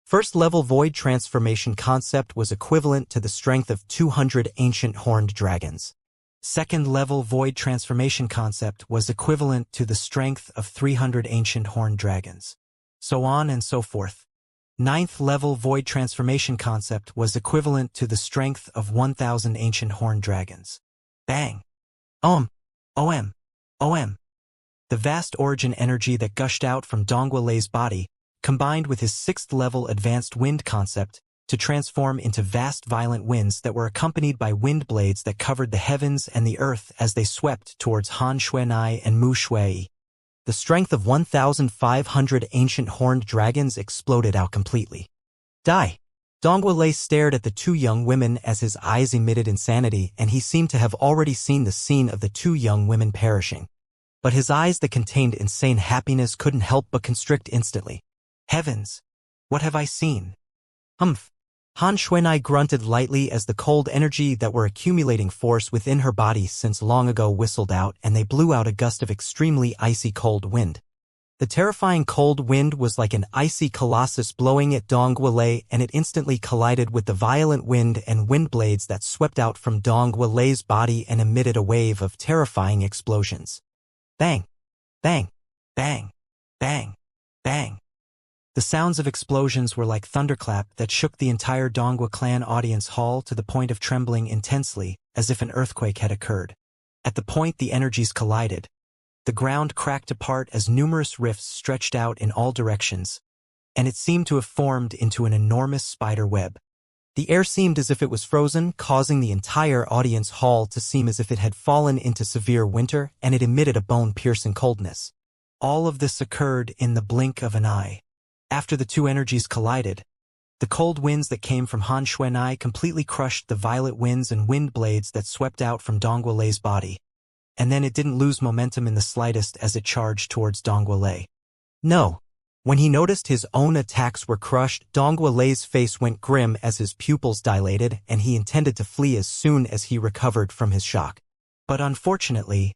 First-level void transformation concept was equivalent to the strength of 200 ancient horned dragons. Second-level void transformation concept was equivalent to the strength of 300 ancient horned dragons. So on and so forth. Ninth-level void transformation concept was equivalent to the strength of 1,000 ancient horned dragons. Bang! OM! OM! The vast origin energy that gushed out from Dongwu Lei's body, combined with his sixth-level advanced wind concept, to transform into vast violent winds that were accompanied by wind blades that covered the heavens and the earth as they swept towards Han Xuanai and Mu Shui. The strength of 1,500 ancient horned dragons exploded out completely. Die! Dongwu Lei stared at the two young women as his eyes emitted insanity, and he seemed to have already seen the scene of the two young women perishing. But his eyes that contained insane happiness couldn't help but constrict instantly. Heavens! What have I seen? Humph! Han Xuanai grunted lightly as the cold energy that were accumulating force within her body since long ago whistled out, and they blew out a gust of extremely icy cold wind. The terrifying cold wind was like an icy colossus blowing at Dongwu Lei, and it instantly collided with the violent wind and wind blades that swept out from Dongwu Lei's body and emitted a wave of terrifying explosions. Bang! Bang! Bang! Bang! Bang! The sounds of explosions were like thunderclap that shook the entire Dongwu clan audience hall to the point of trembling intensely, as if an earthquake had occurred. At the point the energies collided, the ground cracked apart as numerous rifts stretched out in all directions, and it seemed to have formed into an enormous spider web. The air seemed as if it was frozen, causing the entire audience hall to seem as if it had fallen into severe winter, and it emitted a bone-piercing coldness. All of this occurred in the blink of an eye. After the two energies collided, the cold winds that came from Han Xuanai completely crushed the violet winds and wind blades that swept out from Dongwu Lei's body. And then it didn't lose momentum in the slightest as it charged towards Dongwu Lei. No. When he noticed his own attacks were crushed, Dongwu Lei's face went grim as his pupils dilated, and he intended to flee as soon as he recovered from his shock. But unfortunately,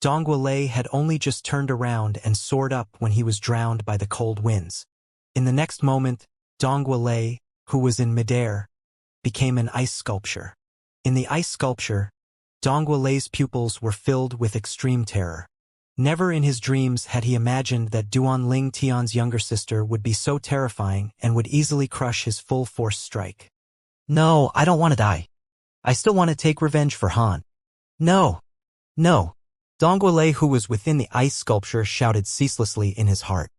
Dongwu Lei had only just turned around and soared up when he was drowned by the cold winds. In the next moment, Dongwu Lei, who was in midair, became an ice sculpture. In the ice sculpture, Dongwu Lei's pupils were filled with extreme terror. Never in his dreams had he imagined that Duan Ling Tian's younger sister would be so terrifying and would easily crush his full-force strike. No, I don't want to die. I still want to take revenge for Han. No. No. Dongwu Lei, who was within the ice sculpture, shouted ceaselessly in his heart.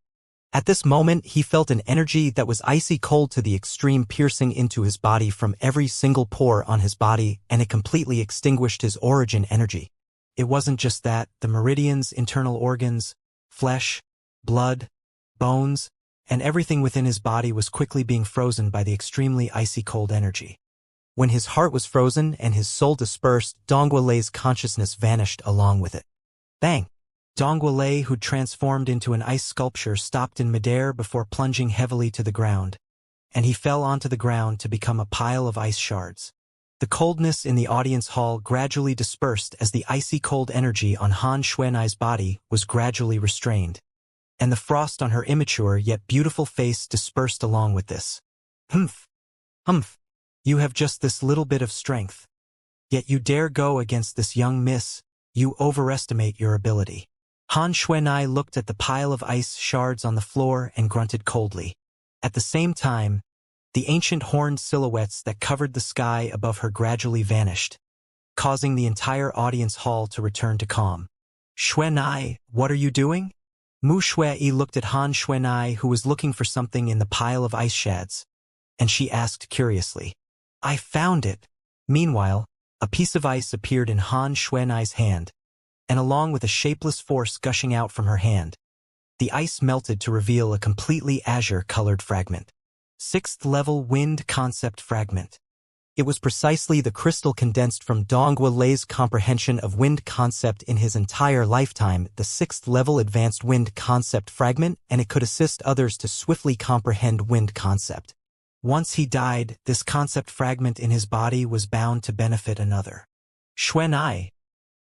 At this moment, he felt an energy that was icy cold to the extreme, piercing into his body from every single pore on his body, and it completely extinguished his origin energy. It wasn't just that, the meridians, internal organs, flesh, blood, bones, and everything within his body was quickly being frozen by the extremely icy cold energy. When his heart was frozen and his soul dispersed, Dongwu Lei's consciousness vanished along with it. Bang! Dongwu Lei, who transformed into an ice sculpture, stopped in midair before plunging heavily to the ground, and he fell onto the ground to become a pile of ice shards. The coldness in the audience hall gradually dispersed as the icy cold energy on Han Xuanai's body was gradually restrained, and the frost on her immature yet beautiful face dispersed along with this. Humph! Humph! You have just this little bit of strength. Yet you dare go against this young miss, you overestimate your ability. Han Xuanai looked at the pile of ice shards on the floor and grunted coldly. At the same time, the ancient horned silhouettes that covered the sky above her gradually vanished, causing the entire audience hall to return to calm. Xuanai, what are you doing? Mu Shui looked at Han Xuanai, who was looking for something in the pile of ice shards, and she asked curiously. I found it. Meanwhile, a piece of ice appeared in Han Xuanai's hand, and along with a shapeless force gushing out from her hand, the ice melted to reveal a completely azure-colored fragment. Sixth-level wind concept fragment. It was precisely the crystal condensed from Dongwu Lei's comprehension of wind concept in his entire lifetime, the sixth-level advanced wind concept fragment, and it could assist others to swiftly comprehend wind concept. Once he died, this concept fragment in his body was bound to benefit another. Xuanai,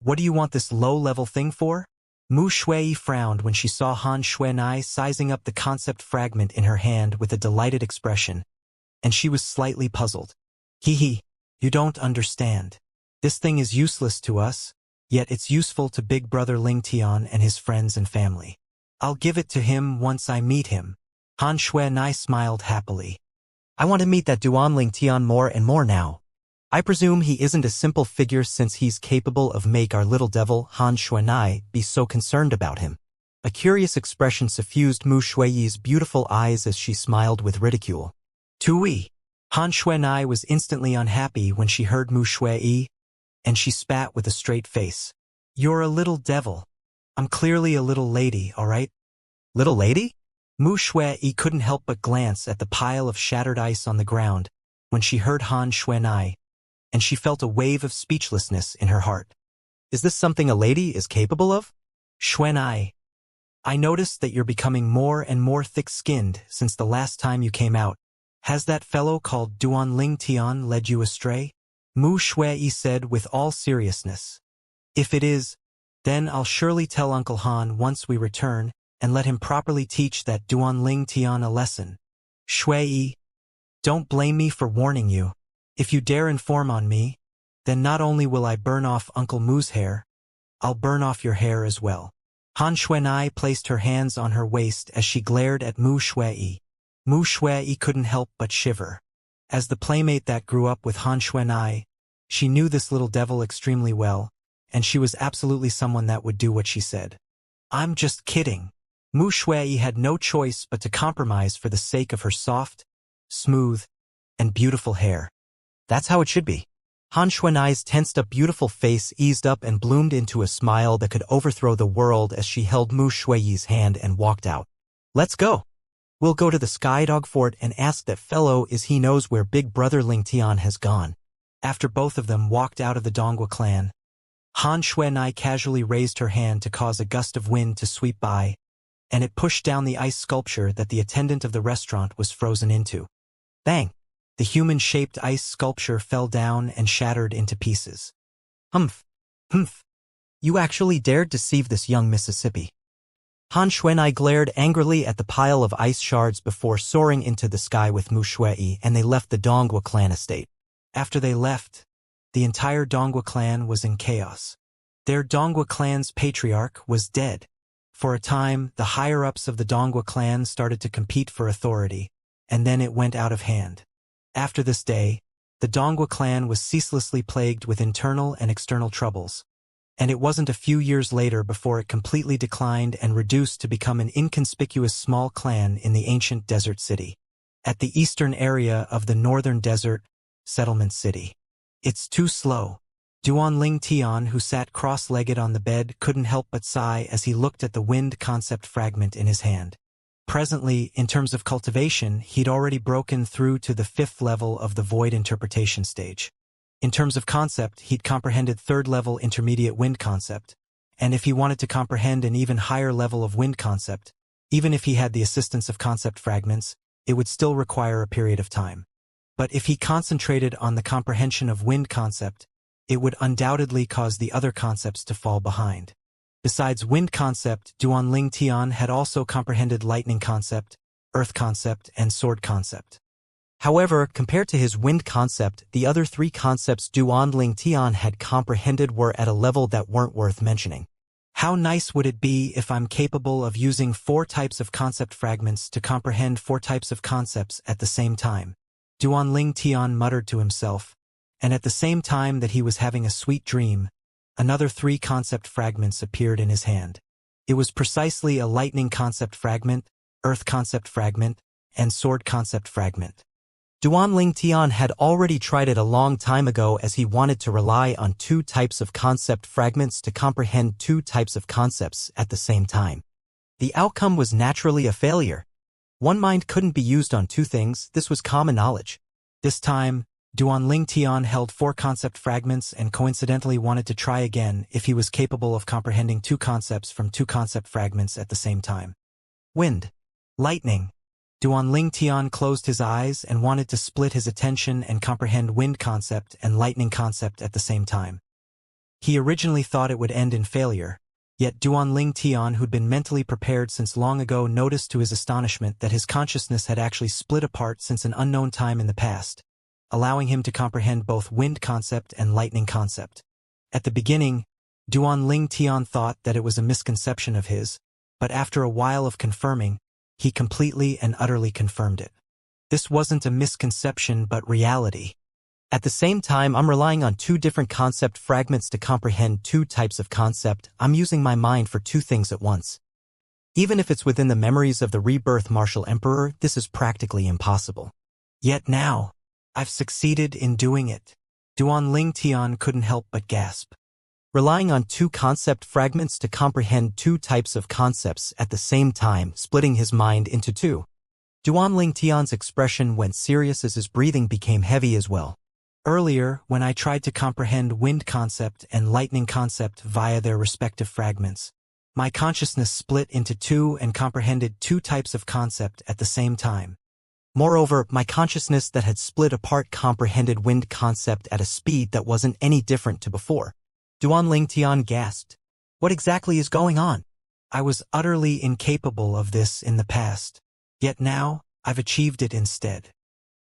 what do you want this low-level thing for? Mu Shui frowned when she saw Han Xuanai sizing up the concept fragment in her hand with a delighted expression, and she was slightly puzzled. Hee, you don't understand. This thing is useless to us, yet it's useful to Big Brother Ling Tian and his friends and family. I'll give it to him once I meet him. Han Xuanai smiled happily. I want to meet that Duan Ling Tian more and more now. I presume he isn't a simple figure since he's capable of make our little devil, Han Xuanai, be so concerned about him. A curious expression suffused Mu Shui's beautiful eyes as she smiled with ridicule. Tui. Han Xuanai was instantly unhappy when she heard Mu Shui, and she spat with a straight face. You're a little devil. I'm clearly a little lady, all right? Little lady? Mu Shui couldn't help but glance at the pile of shattered ice on the ground when she heard Han Xuanai, and she felt a wave of speechlessness in her heart. Is this something a lady is capable of? Xuanai, I noticed that you're becoming more and more thick-skinned since the last time you came out. Has that fellow called Duan Ling Tian led you astray? Mu Shui said with all seriousness. If it is, then I'll surely tell Uncle Han once we return and let him properly teach that Duan Ling Tian a lesson. Shui, don't blame me for warning you. If you dare inform on me, then not only will I burn off Uncle Mu's hair, I'll burn off your hair as well. Han Xuanai placed her hands on her waist as she glared at Mu Shui. Mu Shui couldn't help but shiver. As the playmate that grew up with Han Xuanai, she knew this little devil extremely well, and she was absolutely someone that would do what she said. I'm just kidding. Mu Shui had no choice but to compromise for the sake of her soft, smooth, and beautiful hair. That's how it should be. Han Xuanai's tensed-up beautiful face eased up and bloomed into a smile that could overthrow the world as she held Mu Shui's hand and walked out. Let's go. We'll go to the Skydog Fort and ask that fellow if he knows where Big Brother Ling Tian has gone. After both of them walked out of the Dongua clan, Han Xuanai casually raised her hand to cause a gust of wind to sweep by, and it pushed down the ice sculpture that the attendant of the restaurant was frozen into. Bang! The human-shaped ice sculpture fell down and shattered into pieces. Humph. You actually dared deceive this young Mississippi. Han Xuanai glared angrily at the pile of ice shards before soaring into the sky with Mu Shui, and they left the Dongua clan estate. After they left, the entire Dongua clan was in chaos. Their Dongua clan's patriarch was dead. For a time, the higher-ups of the Dongua clan started to compete for authority, and then it went out of hand. After this day, the Dongua clan was ceaselessly plagued with internal and external troubles, and it wasn't a few years later before it completely declined and reduced to become an inconspicuous small clan in the ancient desert city, at the eastern area of the northern desert settlement city. It's too slow. Duan Ling Tian, who sat cross-legged on the bed, couldn't help but sigh as he looked at the wind concept fragment in his hand. Presently, in terms of cultivation, he'd already broken through to the 5th level of the void interpretation stage. In terms of concept, he'd comprehended 3rd level intermediate wind concept, and if he wanted to comprehend an even higher level of wind concept, even if he had the assistance of concept fragments, it would still require a period of time. But if he concentrated on the comprehension of wind concept, it would undoubtedly cause the other concepts to fall behind. Besides wind concept, Duan Ling Tian had also comprehended lightning concept, earth concept, and sword concept. However, compared to his wind concept, the other 3 concepts Duan Ling Tian had comprehended were at a level that weren't worth mentioning. How nice would it be if I'm capable of using 4 types of concept fragments to comprehend 4 types of concepts at the same time? Duan Ling Tian muttered to himself, and at the same time that he was having a sweet dream, another 3 concept fragments appeared in his hand. It was precisely a lightning concept fragment, earth concept fragment, and sword concept fragment. Duan Ling Tian had already tried it a long time ago as he wanted to rely on 2 types of concept fragments to comprehend 2 types of concepts at the same time. The outcome was naturally a failure. One mind couldn't be used on 2 things, this was common knowledge. This time, Duan Ling Tian held 4 concept fragments and coincidentally wanted to try again if he was capable of comprehending 2 concepts from 2 concept fragments at the same time. Wind. Lightning. Duan Ling Tian closed his eyes and wanted to split his attention and comprehend wind concept and lightning concept at the same time. He originally thought it would end in failure, Yet Duan Ling Tian, who'd been mentally prepared since long ago, noticed to his astonishment that his consciousness had actually split apart since an unknown time in the past, allowing him to comprehend both wind concept and lightning concept. At the beginning, Duan Ling Tian thought that it was a misconception of his, but after a while of confirming, he completely and utterly confirmed it. This wasn't a misconception but reality. At the same time, I'm relying on two different concept fragments to comprehend two types of concept. I'm using my mind for two things at once. Even if it's within the memories of the rebirth martial emperor, this is practically impossible. Yet now, I've succeeded in doing it. Duan Ling Tian couldn't help but gasp. Relying on two concept fragments to comprehend two types of concepts at the same time, splitting his mind into two. Duan Ling Tian's expression went serious as his breathing became heavy as well. Earlier, when I tried to comprehend wind concept and lightning concept via their respective fragments, my consciousness split into two and comprehended two types of concept at the same time. Moreover, my consciousness that had split apart comprehended wind concept at a speed that wasn't any different to before. Duan Ling Tian gasped. What exactly is going on? I was utterly incapable of this in the past, yet now, I've achieved it instead.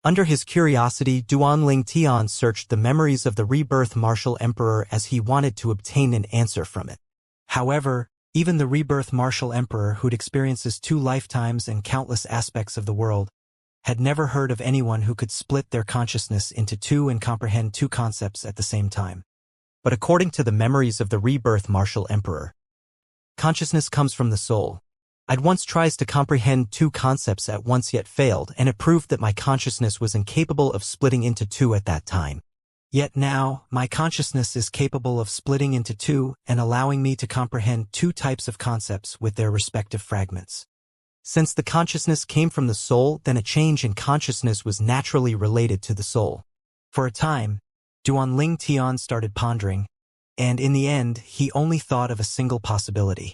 Under his curiosity, Duan Ling Tian searched the memories of the rebirth martial emperor as he wanted to obtain an answer from it. However, even the rebirth martial emperor, who'd experiences 2 lifetimes and countless aspects of the world, had never heard of anyone who could split their consciousness into two and comprehend two concepts at the same time. But according to the memories of the rebirth martial emperor, consciousness comes from the soul. I'd once tried to comprehend two concepts at once yet failed, and it proved that my consciousness was incapable of splitting into two at that time. Yet now, my consciousness is capable of splitting into two and allowing me to comprehend two types of concepts with their respective fragments. Since the consciousness came from the soul, then a change in consciousness was naturally related to the soul. For a time, Duan Ling Tian started pondering, and in the end, he only thought of a single possibility.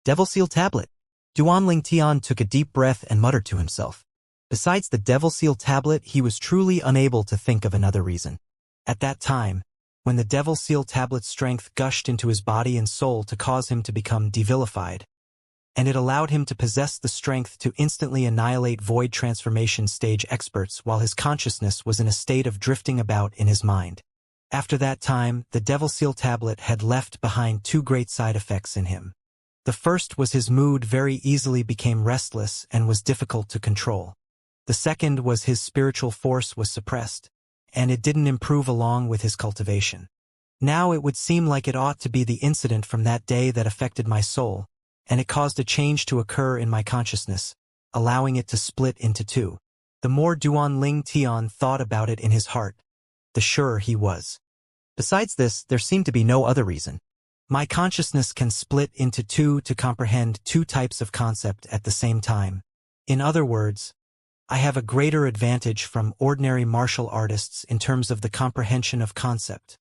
Devil Seal Tablet. Duan Ling Tian took a deep breath and muttered to himself. Besides the Devil Seal Tablet, he was truly unable to think of another reason. At that time, when the Devil Seal Tablet's strength gushed into his body and soul to cause him to become devilified, and it allowed him to possess the strength to instantly annihilate void transformation stage experts while his consciousness was in a state of drifting about in his mind. After that time, the Devil Seal Tablet had left behind two great side effects in him. The first was his mood very easily became restless and was difficult to control. The second was his spiritual force was suppressed, and it didn't improve along with his cultivation. Now it would seem like it ought to be the incident from that day that affected my soul, and it caused a change to occur in my consciousness, allowing it to split into two. The more Duan Ling Tian thought about it in his heart, the surer he was. Besides this, there seemed to be no other reason. My consciousness can split into two to comprehend two types of concept at the same time. In other words, I have a greater advantage from ordinary martial artists in terms of the comprehension of concept.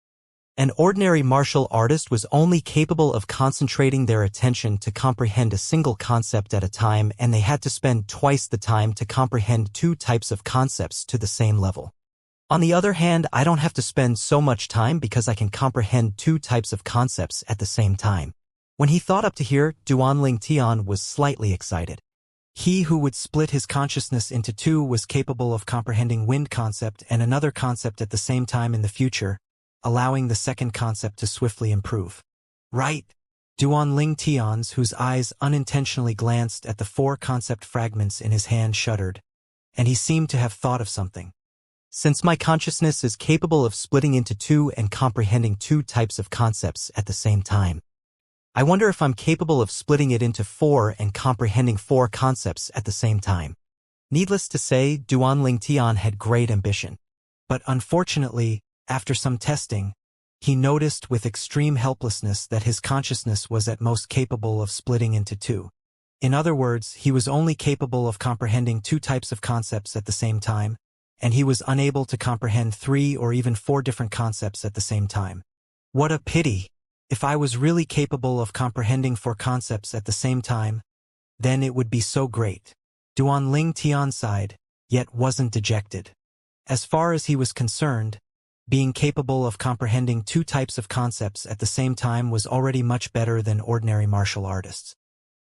An ordinary martial artist was only capable of concentrating their attention to comprehend a single concept at a time, and they had to spend twice the time to comprehend two types of concepts to the same level. On the other hand, I don't have to spend so much time because I can comprehend two types of concepts at the same time. When he thought up to here, Duan Ling Tian was slightly excited. He who would split his consciousness into two was capable of comprehending wind concept and another concept at the same time in the future, allowing the second concept to swiftly improve. Right. Duan Ling Tian's, whose eyes unintentionally glanced at the 4 concept fragments in his hand, shuddered, and he seemed to have thought of something. Since my consciousness is capable of splitting into two and comprehending two types of concepts at the same time, I wonder if I'm capable of splitting it into 4 and comprehending 4 concepts at the same time. Needless to say, Duan Ling Tian had great ambition. But unfortunately, after some testing, he noticed with extreme helplessness that his consciousness was at most capable of splitting into 2. In other words, he was only capable of comprehending 2 types of concepts at the same time, and he was unable to comprehend 3 or even 4 different concepts at the same time. What a pity! If I was really capable of comprehending 4 concepts at the same time, then it would be so great. Duan Ling Tian sighed, yet wasn't dejected. As far as he was concerned, Being capable of comprehending two types of concepts at the same time was already much better than ordinary martial artists.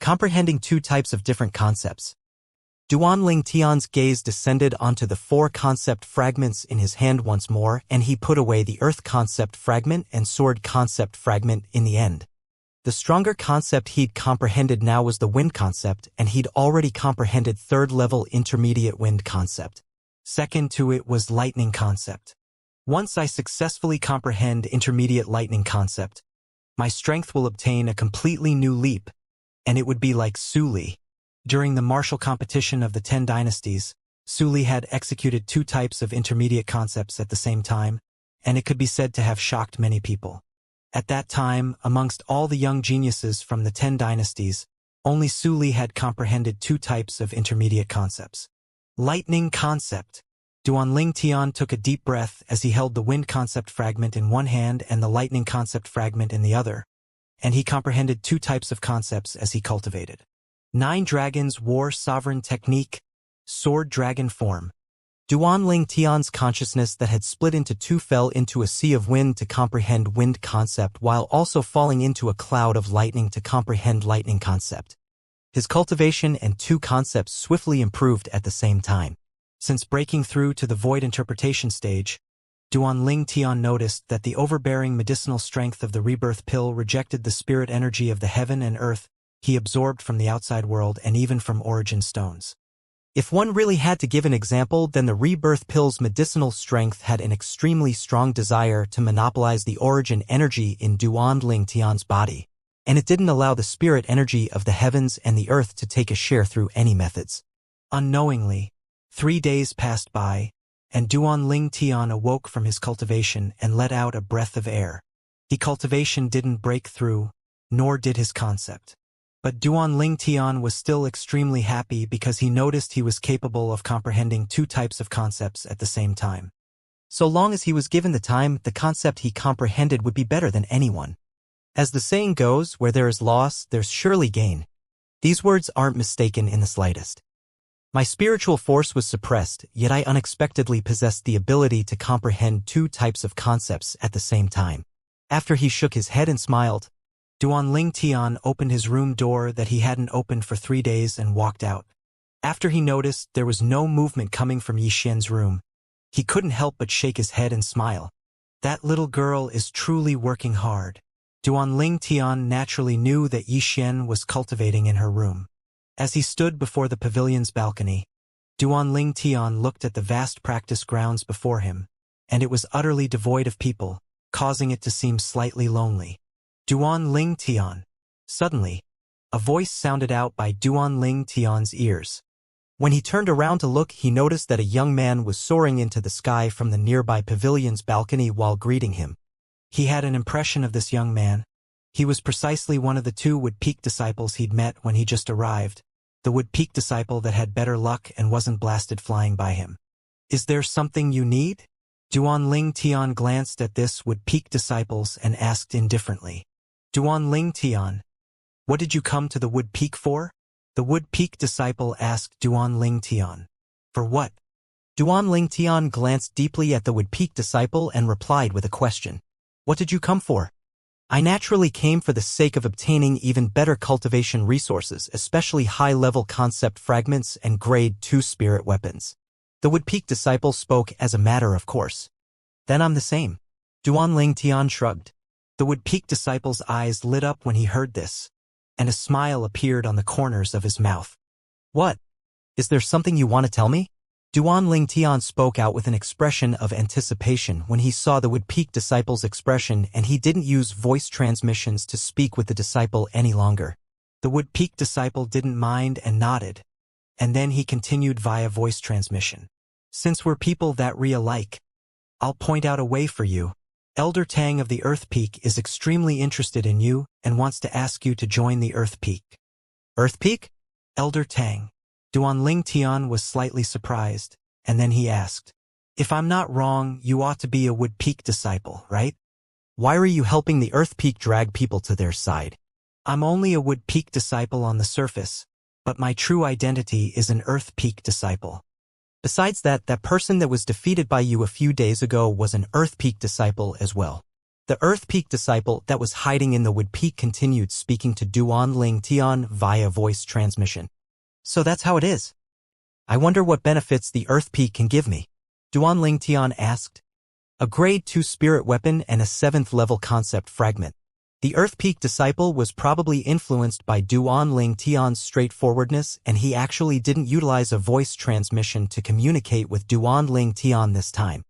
Comprehending two types of different concepts. Duan Ling Tian's gaze descended onto the four concept fragments in his hand once more, and he put away the earth concept fragment and sword concept fragment in the end. The stronger concept he'd comprehended now was the wind concept, and he'd already comprehended third-level intermediate wind concept. Second to it was lightning concept. Once I successfully comprehend intermediate lightning concept, my strength will obtain a completely new leap, and it would be like Su Li. During the martial competition of the 10 dynasties, Su Li had executed two types of intermediate concepts at the same time, and it could be said to have shocked many people. At that time, amongst all the young geniuses from the 10 dynasties, only Su Li had comprehended two types of intermediate concepts. Lightning concept. Duan Ling Tian took a deep breath as he held the wind concept fragment in one hand and the lightning concept fragment in the other, and he comprehended two types of concepts as he cultivated. 9 dragons war sovereign technique, sword dragon form. Duan Ling Tian's consciousness that had split into two fell into a sea of wind to comprehend wind concept while also falling into a cloud of lightning to comprehend lightning concept. His cultivation and two concepts swiftly improved at the same time. Since breaking through to the void interpretation stage, Duan Ling Tian noticed that the overbearing medicinal strength of the rebirth pill rejected the spirit energy of the heaven and earth he absorbed from the outside world and even from origin stones. If one really had to give an example, then the rebirth pill's medicinal strength had an extremely strong desire to monopolize the origin energy in Duan Ling Tian's body, and it didn't allow the spirit energy of the heavens and the earth to take a share through any methods. Unknowingly, 3 days passed by, and Duan Ling Tian awoke from his cultivation and let out a breath of air. The cultivation didn't break through, nor did his concept. But Duan Ling Tian was still extremely happy because he noticed he was capable of comprehending two types of concepts at the same time. So long as he was given the time, the concept he comprehended would be better than anyone. As the saying goes, where there is loss, there's surely gain. These words aren't mistaken in the slightest. My spiritual force was suppressed, yet I unexpectedly possessed the ability to comprehend two types of concepts at the same time. After he shook his head and smiled, Duan Ling Tian opened his room door that he hadn't opened for 3 days and walked out. After he noticed there was no movement coming from Yixian's room, he couldn't help but shake his head and smile. That little girl is truly working hard. Duan Ling Tian naturally knew that Yixian was cultivating in her room. As he stood before the pavilion's balcony, Duan Ling Tian looked at the vast practice grounds before him, and it was utterly devoid of people, causing it to seem slightly lonely. Duan Ling Tian. Suddenly, a voice sounded out by Duan Ling Tian's ears. When he turned around to look, he noticed that a young man was soaring into the sky from the nearby pavilion's balcony while greeting him. He had an impression of this young man. He was precisely one of the 2 Wood Peak disciples he'd met when he just arrived, the Wood Peak disciple that had better luck and wasn't blasted flying by him. Is there something you need? Duan Ling Tian glanced at this Wood Peak disciples and asked indifferently. Duan Ling Tian, what did you come to the Wood Peak for? The Wood Peak disciple asked Duan Ling Tian. For what? Duan Ling Tian glanced deeply at the Wood Peak disciple and replied with a question. What did you come for? I naturally came for the sake of obtaining even better cultivation resources, especially high-level concept fragments and grade 2 spirit weapons. The Wood Peak disciple spoke as a matter of course. Then I'm the same. Duan Ling Tian shrugged. The Wood Peak disciple's eyes lit up when he heard this, and a smile appeared on the corners of his mouth. What? Is there something you want to tell me? Duan Ling Tian spoke out with an expression of anticipation when he saw the Wood Peak disciple's expression, and he didn't use voice transmissions to speak with the disciple any longer. The Wood Peak disciple didn't mind and nodded, and then he continued via voice transmission. Since we're people that alike, I'll point out a way for you. Elder Tang of the Earth Peak is extremely interested in you and wants to ask you to join the Earth Peak. Earth Peak? Elder Tang. Duan Ling Tian was slightly surprised, and then he asked, if I'm not wrong, you ought to be a Wood Peak disciple, right? Why are you helping the Earth Peak drag people to their side? I'm only a Wood Peak disciple on the surface, but my true identity is an Earth Peak disciple. Besides that, that person that was defeated by you a few days ago was an Earth Peak disciple as well. The Earth Peak disciple that was hiding in the Wood Peak continued speaking to Duan Ling Tian via voice transmission. So that's how it is. I wonder what benefits the Earth Peak can give me. Duan Ling Tian asked. A grade 2 spirit weapon and a 7th level concept fragment. The Earth Peak disciple was probably influenced by Duan Ling Tian's straightforwardness, and he actually didn't utilize a voice transmission to communicate with Duan Ling Tian this time.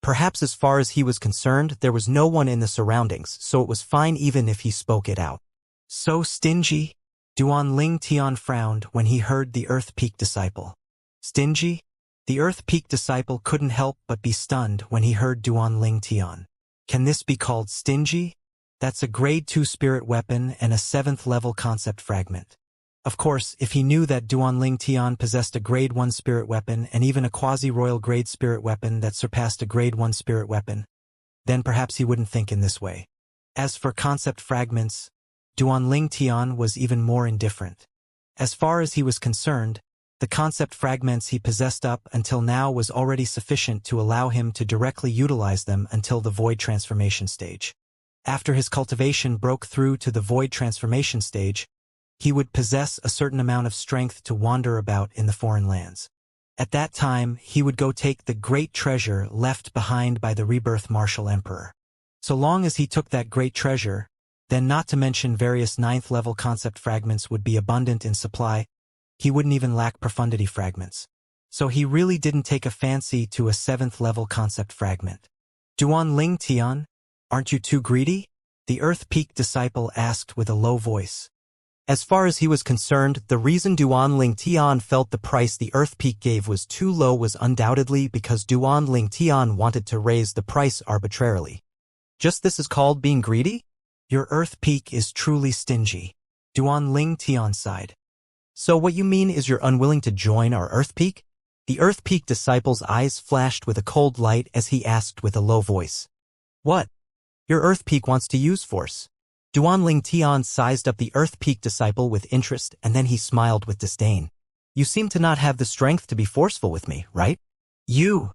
Perhaps as far as he was concerned, there was no one in the surroundings, so it was fine even if he spoke it out. So stingy? Duan Ling Tian frowned when he heard the Earth Peak disciple. Stingy? The Earth Peak disciple couldn't help but be stunned when he heard Duan Ling Tian. Can this be called stingy? That's a grade 2 spirit weapon and a 7th level concept fragment. Of course, if he knew that Duan Ling Tian possessed a grade 1 spirit weapon and even a quasi-royal grade spirit weapon that surpassed a grade 1 spirit weapon, then perhaps he wouldn't think in this way. As for concept fragments, Duan Ling Tian was even more indifferent. As far as he was concerned, the concept fragments he possessed up until now was already sufficient to allow him to directly utilize them until the void transformation stage. After his cultivation broke through to the void transformation stage, he would possess a certain amount of strength to wander about in the foreign lands. At that time, he would go take the great treasure left behind by the rebirth martial emperor. So long as he took that great treasure, then not to mention various 9th level concept fragments would be abundant in supply, he wouldn't even lack profundity fragments. So he really didn't take a fancy to a 7th level concept fragment. Duan Ling Tian, aren't you too greedy? The Earth Peak disciple asked with a low voice. As far as he was concerned, the reason Duan Ling Tian felt the price the Earth Peak gave was too low was undoubtedly because Duan Ling Tian wanted to raise the price arbitrarily. Just this is called being greedy? Your Earth Peak is truly stingy. Duan Ling Tian sighed. So what you mean is you're unwilling to join our Earth Peak? The Earth Peak disciple's eyes flashed with a cold light as he asked with a low voice. What? Your Earth Peak wants to use force. Duan Ling Tian sized up the Earth Peak disciple with interest, and then he smiled with disdain. You seem to not have the strength to be forceful with me, right? You!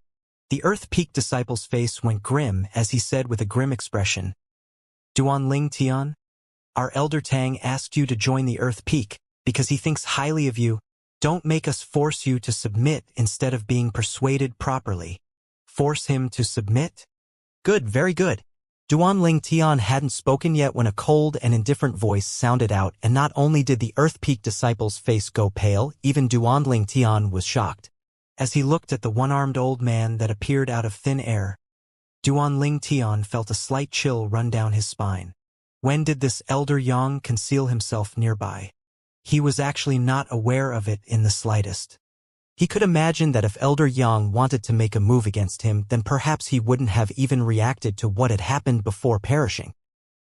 The Earth Peak disciple's face went grim as he said with a grim expression. Duan Ling Tian, our Elder Tang asked you to join the Earth Peak because he thinks highly of you. Don't make us force you to submit instead of being persuaded properly. Force him to submit? Good, very good. Duan Ling Tian hadn't spoken yet when a cold and indifferent voice sounded out, and not only did the Earth Peak disciple's face go pale, even Duan Ling Tian was shocked. As he looked at the one-armed old man that appeared out of thin air, Duan Ling Tian felt a slight chill run down his spine. When did this Elder Yang conceal himself nearby? He was actually not aware of it in the slightest. He could imagine that if Elder Yang wanted to make a move against him, then perhaps he wouldn't have even reacted to what had happened before perishing.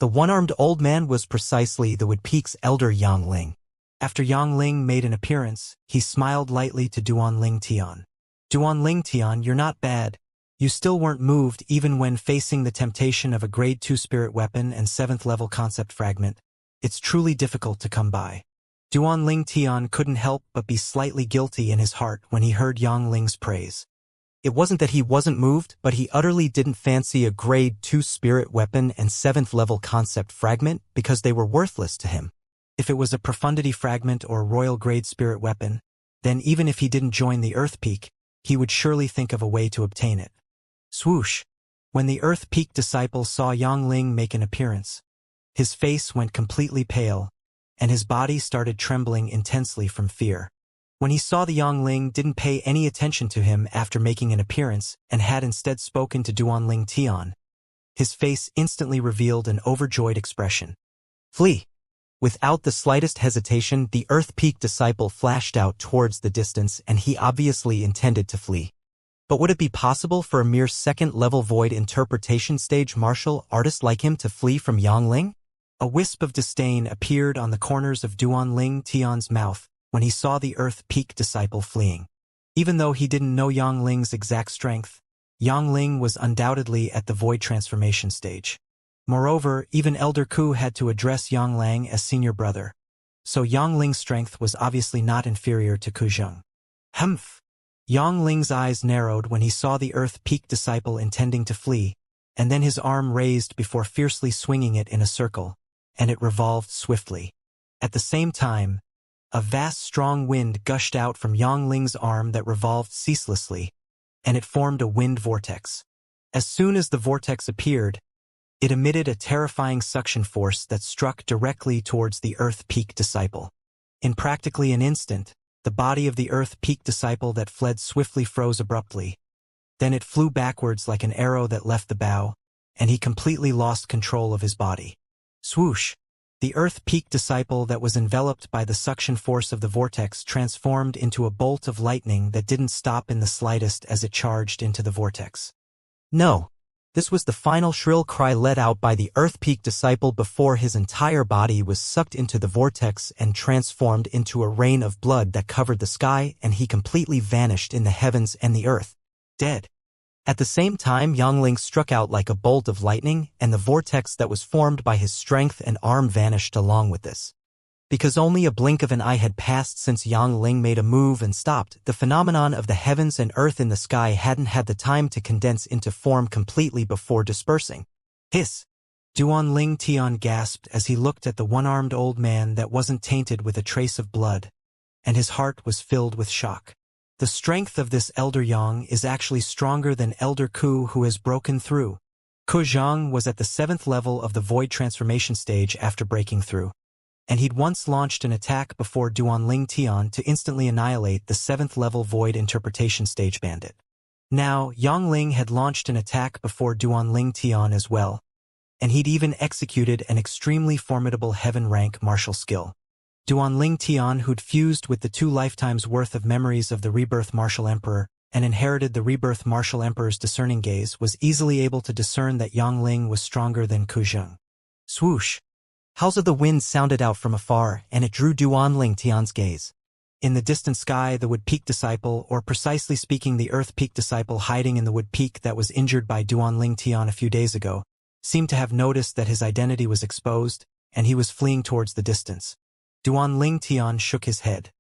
The one-armed old man was precisely the Wood Peak's Elder Yang Ling. After Yang Ling made an appearance, he smiled lightly to Duan Ling Tian. Duan Ling Tian, you're not bad. You still weren't moved even when facing the temptation of a grade 2 spirit weapon and 7th level concept fragment. It's truly difficult to come by. Duan Ling Tian couldn't help but be slightly guilty in his heart when he heard Yang Ling's praise. It wasn't that he wasn't moved, but he utterly didn't fancy a grade 2 spirit weapon and 7th level concept fragment because they were worthless to him. If it was a profundity fragment or royal grade spirit weapon, then even if he didn't join the Earth Peak, he would surely think of a way to obtain it. Swoosh! When the Earth Peak disciple saw Yang Ling make an appearance, his face went completely pale, and his body started trembling intensely from fear. When he saw the Yang Ling didn't pay any attention to him after making an appearance and had instead spoken to Duan Ling Tian, his face instantly revealed an overjoyed expression. Flee! Without the slightest hesitation, the Earth Peak disciple flashed out towards the distance, and he obviously intended to flee. But would it be possible for a mere second-level void interpretation stage martial artist like him to flee from Yang Ling? A wisp of disdain appeared on the corners of Duan Ling Tian's mouth when he saw the Earth Peak disciple fleeing. Even though he didn't know Yang Ling's exact strength, Yang Ling was undoubtedly at the void transformation stage. Moreover, even Elder Ku had to address Yang Lang as senior brother, so Yang Ling's strength was obviously not inferior to Ku Zheng. Humph! Yang Ling's eyes narrowed when he saw the Earth Peak disciple intending to flee, and then his arm raised before fiercely swinging it in a circle, and it revolved swiftly. At the same time, a vast strong wind gushed out from Yang Ling's arm that revolved ceaselessly, and it formed a wind vortex. As soon as the vortex appeared, it emitted a terrifying suction force that struck directly towards the Earth Peak disciple. In practically an instant, the body of the Earth Peak disciple that fled swiftly froze abruptly. Then it flew backwards like an arrow that left the bow, and he completely lost control of his body. Swoosh! The Earth Peak disciple that was enveloped by the suction force of the vortex transformed into a bolt of lightning that didn't stop in the slightest as it charged into the vortex. No! This was the final shrill cry let out by the Earth Peak disciple before his entire body was sucked into the vortex and transformed into a rain of blood that covered the sky, and he completely vanished in the heavens and the earth. Dead. At the same time, Yang Ling struck out like a bolt of lightning, and the vortex that was formed by his strength and arm vanished along with this. Because only a blink of an eye had passed since Yang Ling made a move and stopped, the phenomenon of the heavens and earth in the sky hadn't had the time to condense into form completely before dispersing. Hiss! Duan Ling Tian gasped as he looked at the one-armed old man that wasn't tainted with a trace of blood, and his heart was filled with shock. The strength of this Elder Yang is actually stronger than Elder Ku, who has broken through. Ku Zhang was at the 7th level of the Void Transformation stage after breaking through, and he'd once launched an attack before Duan Ling Tian to instantly annihilate the 7th level Void Interpretation stage bandit. Now, Yang Ling had launched an attack before Duan Ling Tian as well, and he'd even executed an extremely formidable heaven rank martial skill. Duan Ling Tian, who'd fused with the 2 lifetimes worth of memories of the Rebirth Martial Emperor and inherited the Rebirth Martial Emperor's discerning gaze, was easily able to discern that Yang Ling was stronger than Ku Zhang. Swoosh! Howls of the wind sounded out from afar, and it drew Duan Ling Tian's gaze. In the distant sky, the Wood Peak disciple, or precisely speaking the Earth Peak disciple hiding in the Wood Peak that was injured by Duan Ling Tian a few days ago, seemed to have noticed that his identity was exposed, and he was fleeing towards the distance. Duan Ling Tian shook his head.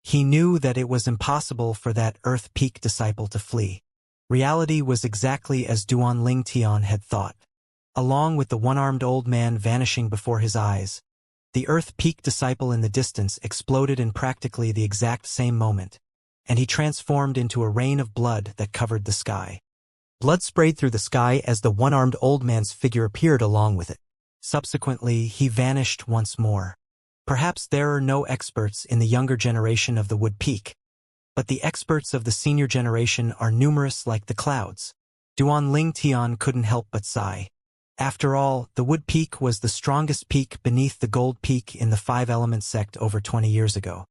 He knew that it was impossible for that Earth Peak disciple to flee. Reality was exactly as Duan Ling Tian had thought. Along with the one-armed old man vanishing before his eyes, the Earth Peak disciple in the distance exploded in practically the exact same moment, and he transformed into a rain of blood that covered the sky. Blood sprayed through the sky as the one-armed old man's figure appeared along with it. Subsequently, he vanished once more. Perhaps there are no experts in the younger generation of the Wood Peak, but the experts of the senior generation are numerous like the clouds. Duan Ling Tian couldn't help but sigh. After all, the Wood Peak was the strongest peak beneath the Gold Peak in the 5-element sect over 20 years ago.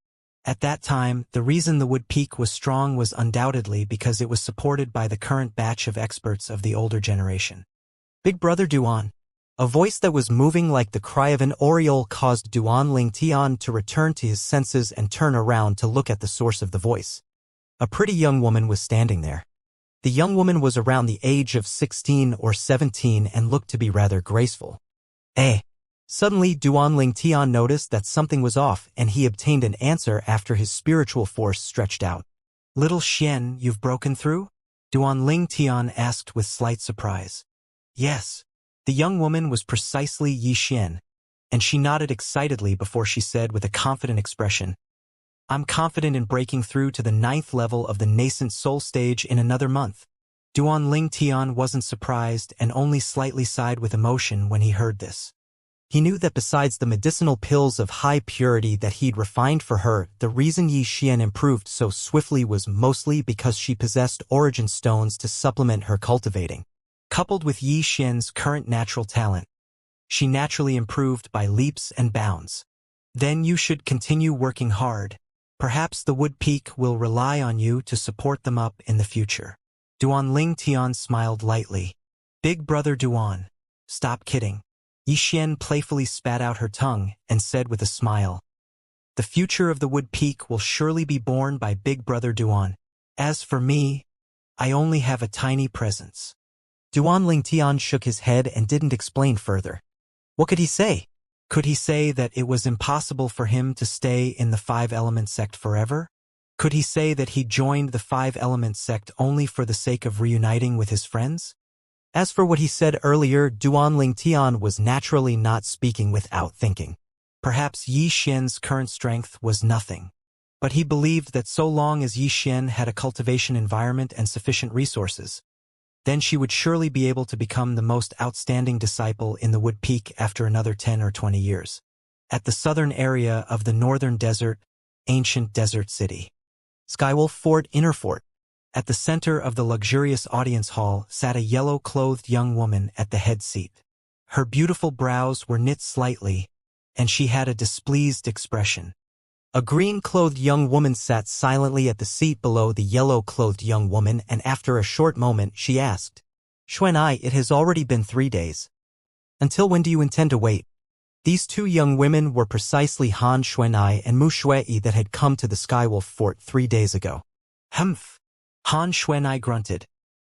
At that time, the reason the Wood Peak was strong was undoubtedly because it was supported by the current batch of experts of the older generation. Big Brother Duan. A voice that was moving like the cry of an oriole caused Duan Ling Tian to return to his senses and turn around to look at the source of the voice. A pretty young woman was standing there. The young woman was around the age of 16 or 17 and looked to be rather graceful. Suddenly, Duan Ling Tian noticed that something was off, and he obtained an answer after his spiritual force stretched out. "Little Xian, you've broken through?" Duan Ling Tian asked with slight surprise. "Yes." The young woman was precisely Yi Xian, and she nodded excitedly before she said with a confident expression, "I'm confident in breaking through to the 9th level of the nascent soul stage in another month." Duan Ling Tian wasn't surprised and only slightly sighed with emotion when he heard this. He knew that besides the medicinal pills of high purity that he'd refined for her, the reason Yi Xian improved so swiftly was mostly because she possessed origin stones to supplement her cultivating. Coupled with Yi Xian's current natural talent, she naturally improved by leaps and bounds. Then you should continue working hard. Perhaps the Wood Peak will rely on you to support them up in the future. Duan Ling Tian smiled lightly. "Big Brother Duan, stop kidding." Yi Xian playfully spat out her tongue and said with a smile, "The future of the Wood Peak will surely be borne by Big Brother Duan. As for me, I only have a tiny presence." Duan Ling Tian shook his head and didn't explain further. What could he say? Could he say that it was impossible for him to stay in the 5-element sect forever? Could he say that he joined the Five Elements sect only for the sake of reuniting with his friends? As for what he said earlier, Duanling Tian was naturally not speaking without thinking. Perhaps Yi Xian's current strength was nothing. But he believed that so long as Yi Xian had a cultivation environment and sufficient resources, then she would surely be able to become the most outstanding disciple in the Wood Peak after another 10 or 20 years. At the southern area of the northern desert, ancient desert city. Skywolf Fort, Inner Fort. At the center of the luxurious audience hall sat a yellow-clothed young woman at the head seat. Her beautiful brows were knit slightly, and she had a displeased expression. A green-clothed young woman sat silently at the seat below the yellow-clothed young woman, and after a short moment she asked, "Xuanai, it has already been 3 days. Until when do you intend to wait?" These two young women were precisely Han Xuanai and Mu Shui that had come to the Skywolf Fort 3 days ago. Humph! Han Xuanai grunted,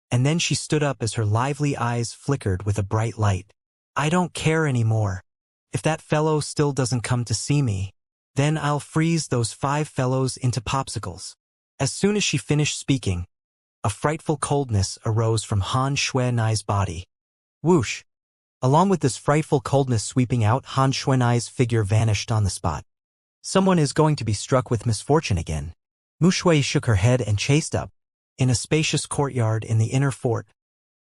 and then she stood up as her lively eyes flickered with a bright light. "I don't care anymore. If that fellow still doesn't come to see me, then I'll freeze those 5 fellows into popsicles." As soon as she finished speaking, a frightful coldness arose from Han Xuanai's body. Whoosh! Along with this frightful coldness sweeping out, Han Xuanai's figure vanished on the spot. Someone is going to be struck with misfortune again. Mu Shui shook her head and chased up. In a spacious courtyard in the inner fort,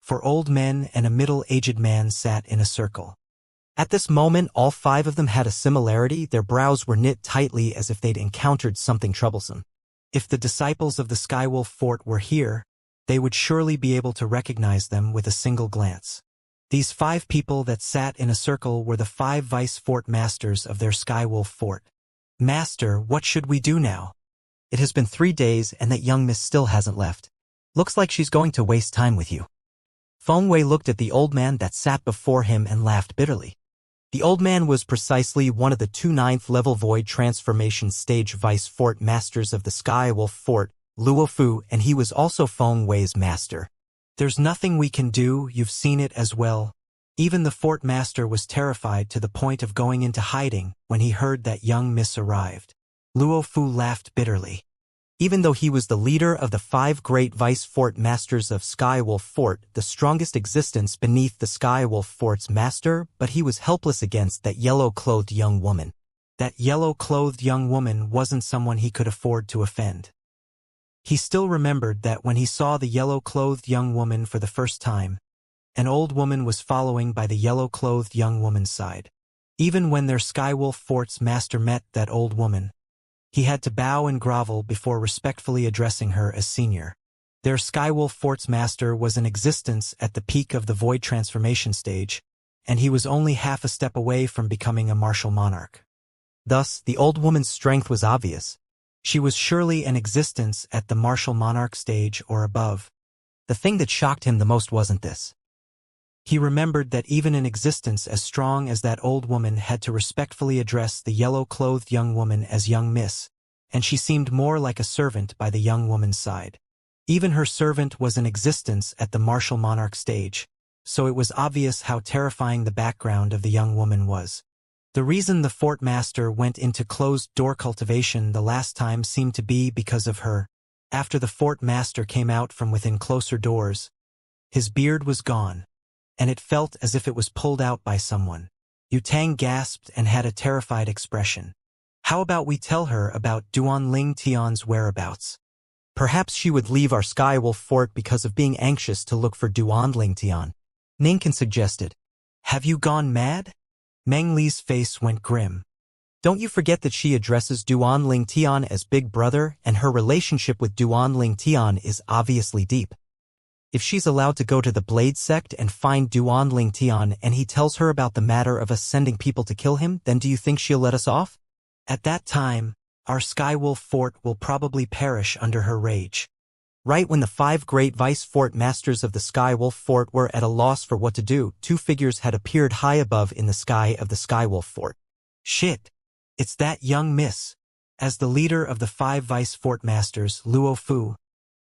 4 old men and a middle-aged man sat in a circle. At this moment, all 5 of them had a similarity. Their brows were knit tightly as if they'd encountered something troublesome. If the disciples of the Skywolf Fort were here, they would surely be able to recognize them with a single glance. These 5 people that sat in a circle were the 5 vice fort masters of their Skywolf Fort. "Master, what should we do now?" "It has been 3 days and that young miss still hasn't left. Looks like she's going to waste time with you." Feng Wei looked at the old man that sat before him and laughed bitterly. The old man was precisely one of the 2 9th-level Void Transformation Stage Vice Fort Masters of the Skywolf Fort, Luo Fu, and he was also Feng Wei's master. "There's nothing we can do, you've seen it as well." Even the fort master was terrified to the point of going into hiding when he heard that young miss arrived. Luo Fu laughed bitterly. Even though he was the leader of the 5 great Vice Fort Masters of Skywolf Fort, the strongest existence beneath the Skywolf Fort's master, but he was helpless against that yellow-clothed young woman. That yellow-clothed young woman wasn't someone he could afford to offend. He still remembered that when he saw the yellow-clothed young woman for the first time, an old woman was following by the yellow-clothed young woman's side. Even when their Skywolf Fort's master met that old woman, he had to bow and grovel before respectfully addressing her as senior. Their Skywolf Fort's master was in existence at the peak of the Void Transformation stage, and he was only half a step away from becoming a martial monarch. Thus, the old woman's strength was obvious. She was surely in existence at the martial monarch stage or above. The thing that shocked him the most wasn't this. He remembered that even an existence as strong as that old woman had to respectfully address the yellow-clothed young woman as young miss, and she seemed more like a servant by the young woman's side. Even her servant was in existence at the martial monarch stage, so it was obvious how terrifying the background of the young woman was. The reason the fort master went into closed-door cultivation the last time seemed to be because of her. After the fort master came out from within closer doors, his beard was gone, and it felt as if it was pulled out by someone. Yu Tang gasped and had a terrified expression. "How about we tell her about Duanling Tian's whereabouts? Perhaps she would leave our Skywolf Fort because of being anxious to look for Duanling Tian," Ninkan suggested. "Have you gone mad?" Meng Li's face went grim. "Don't you forget that she addresses Duanling Tian as Big Brother, and her relationship with Duanling Tian is obviously deep. If she's allowed to go to the Blade Sect and find Duanling Tian and he tells her about the matter of us sending people to kill him, then do you think she'll let us off? At that time, our Skywolf Fort will probably perish under her rage." Right when the 5 great Vice Fort Masters of the Skywolf Fort were at a loss for what to do, 2 figures had appeared high above in the sky of the Skywolf Fort. "Shit! It's that young miss." As the leader of the 5 Vice Fort Masters, Luo Fu,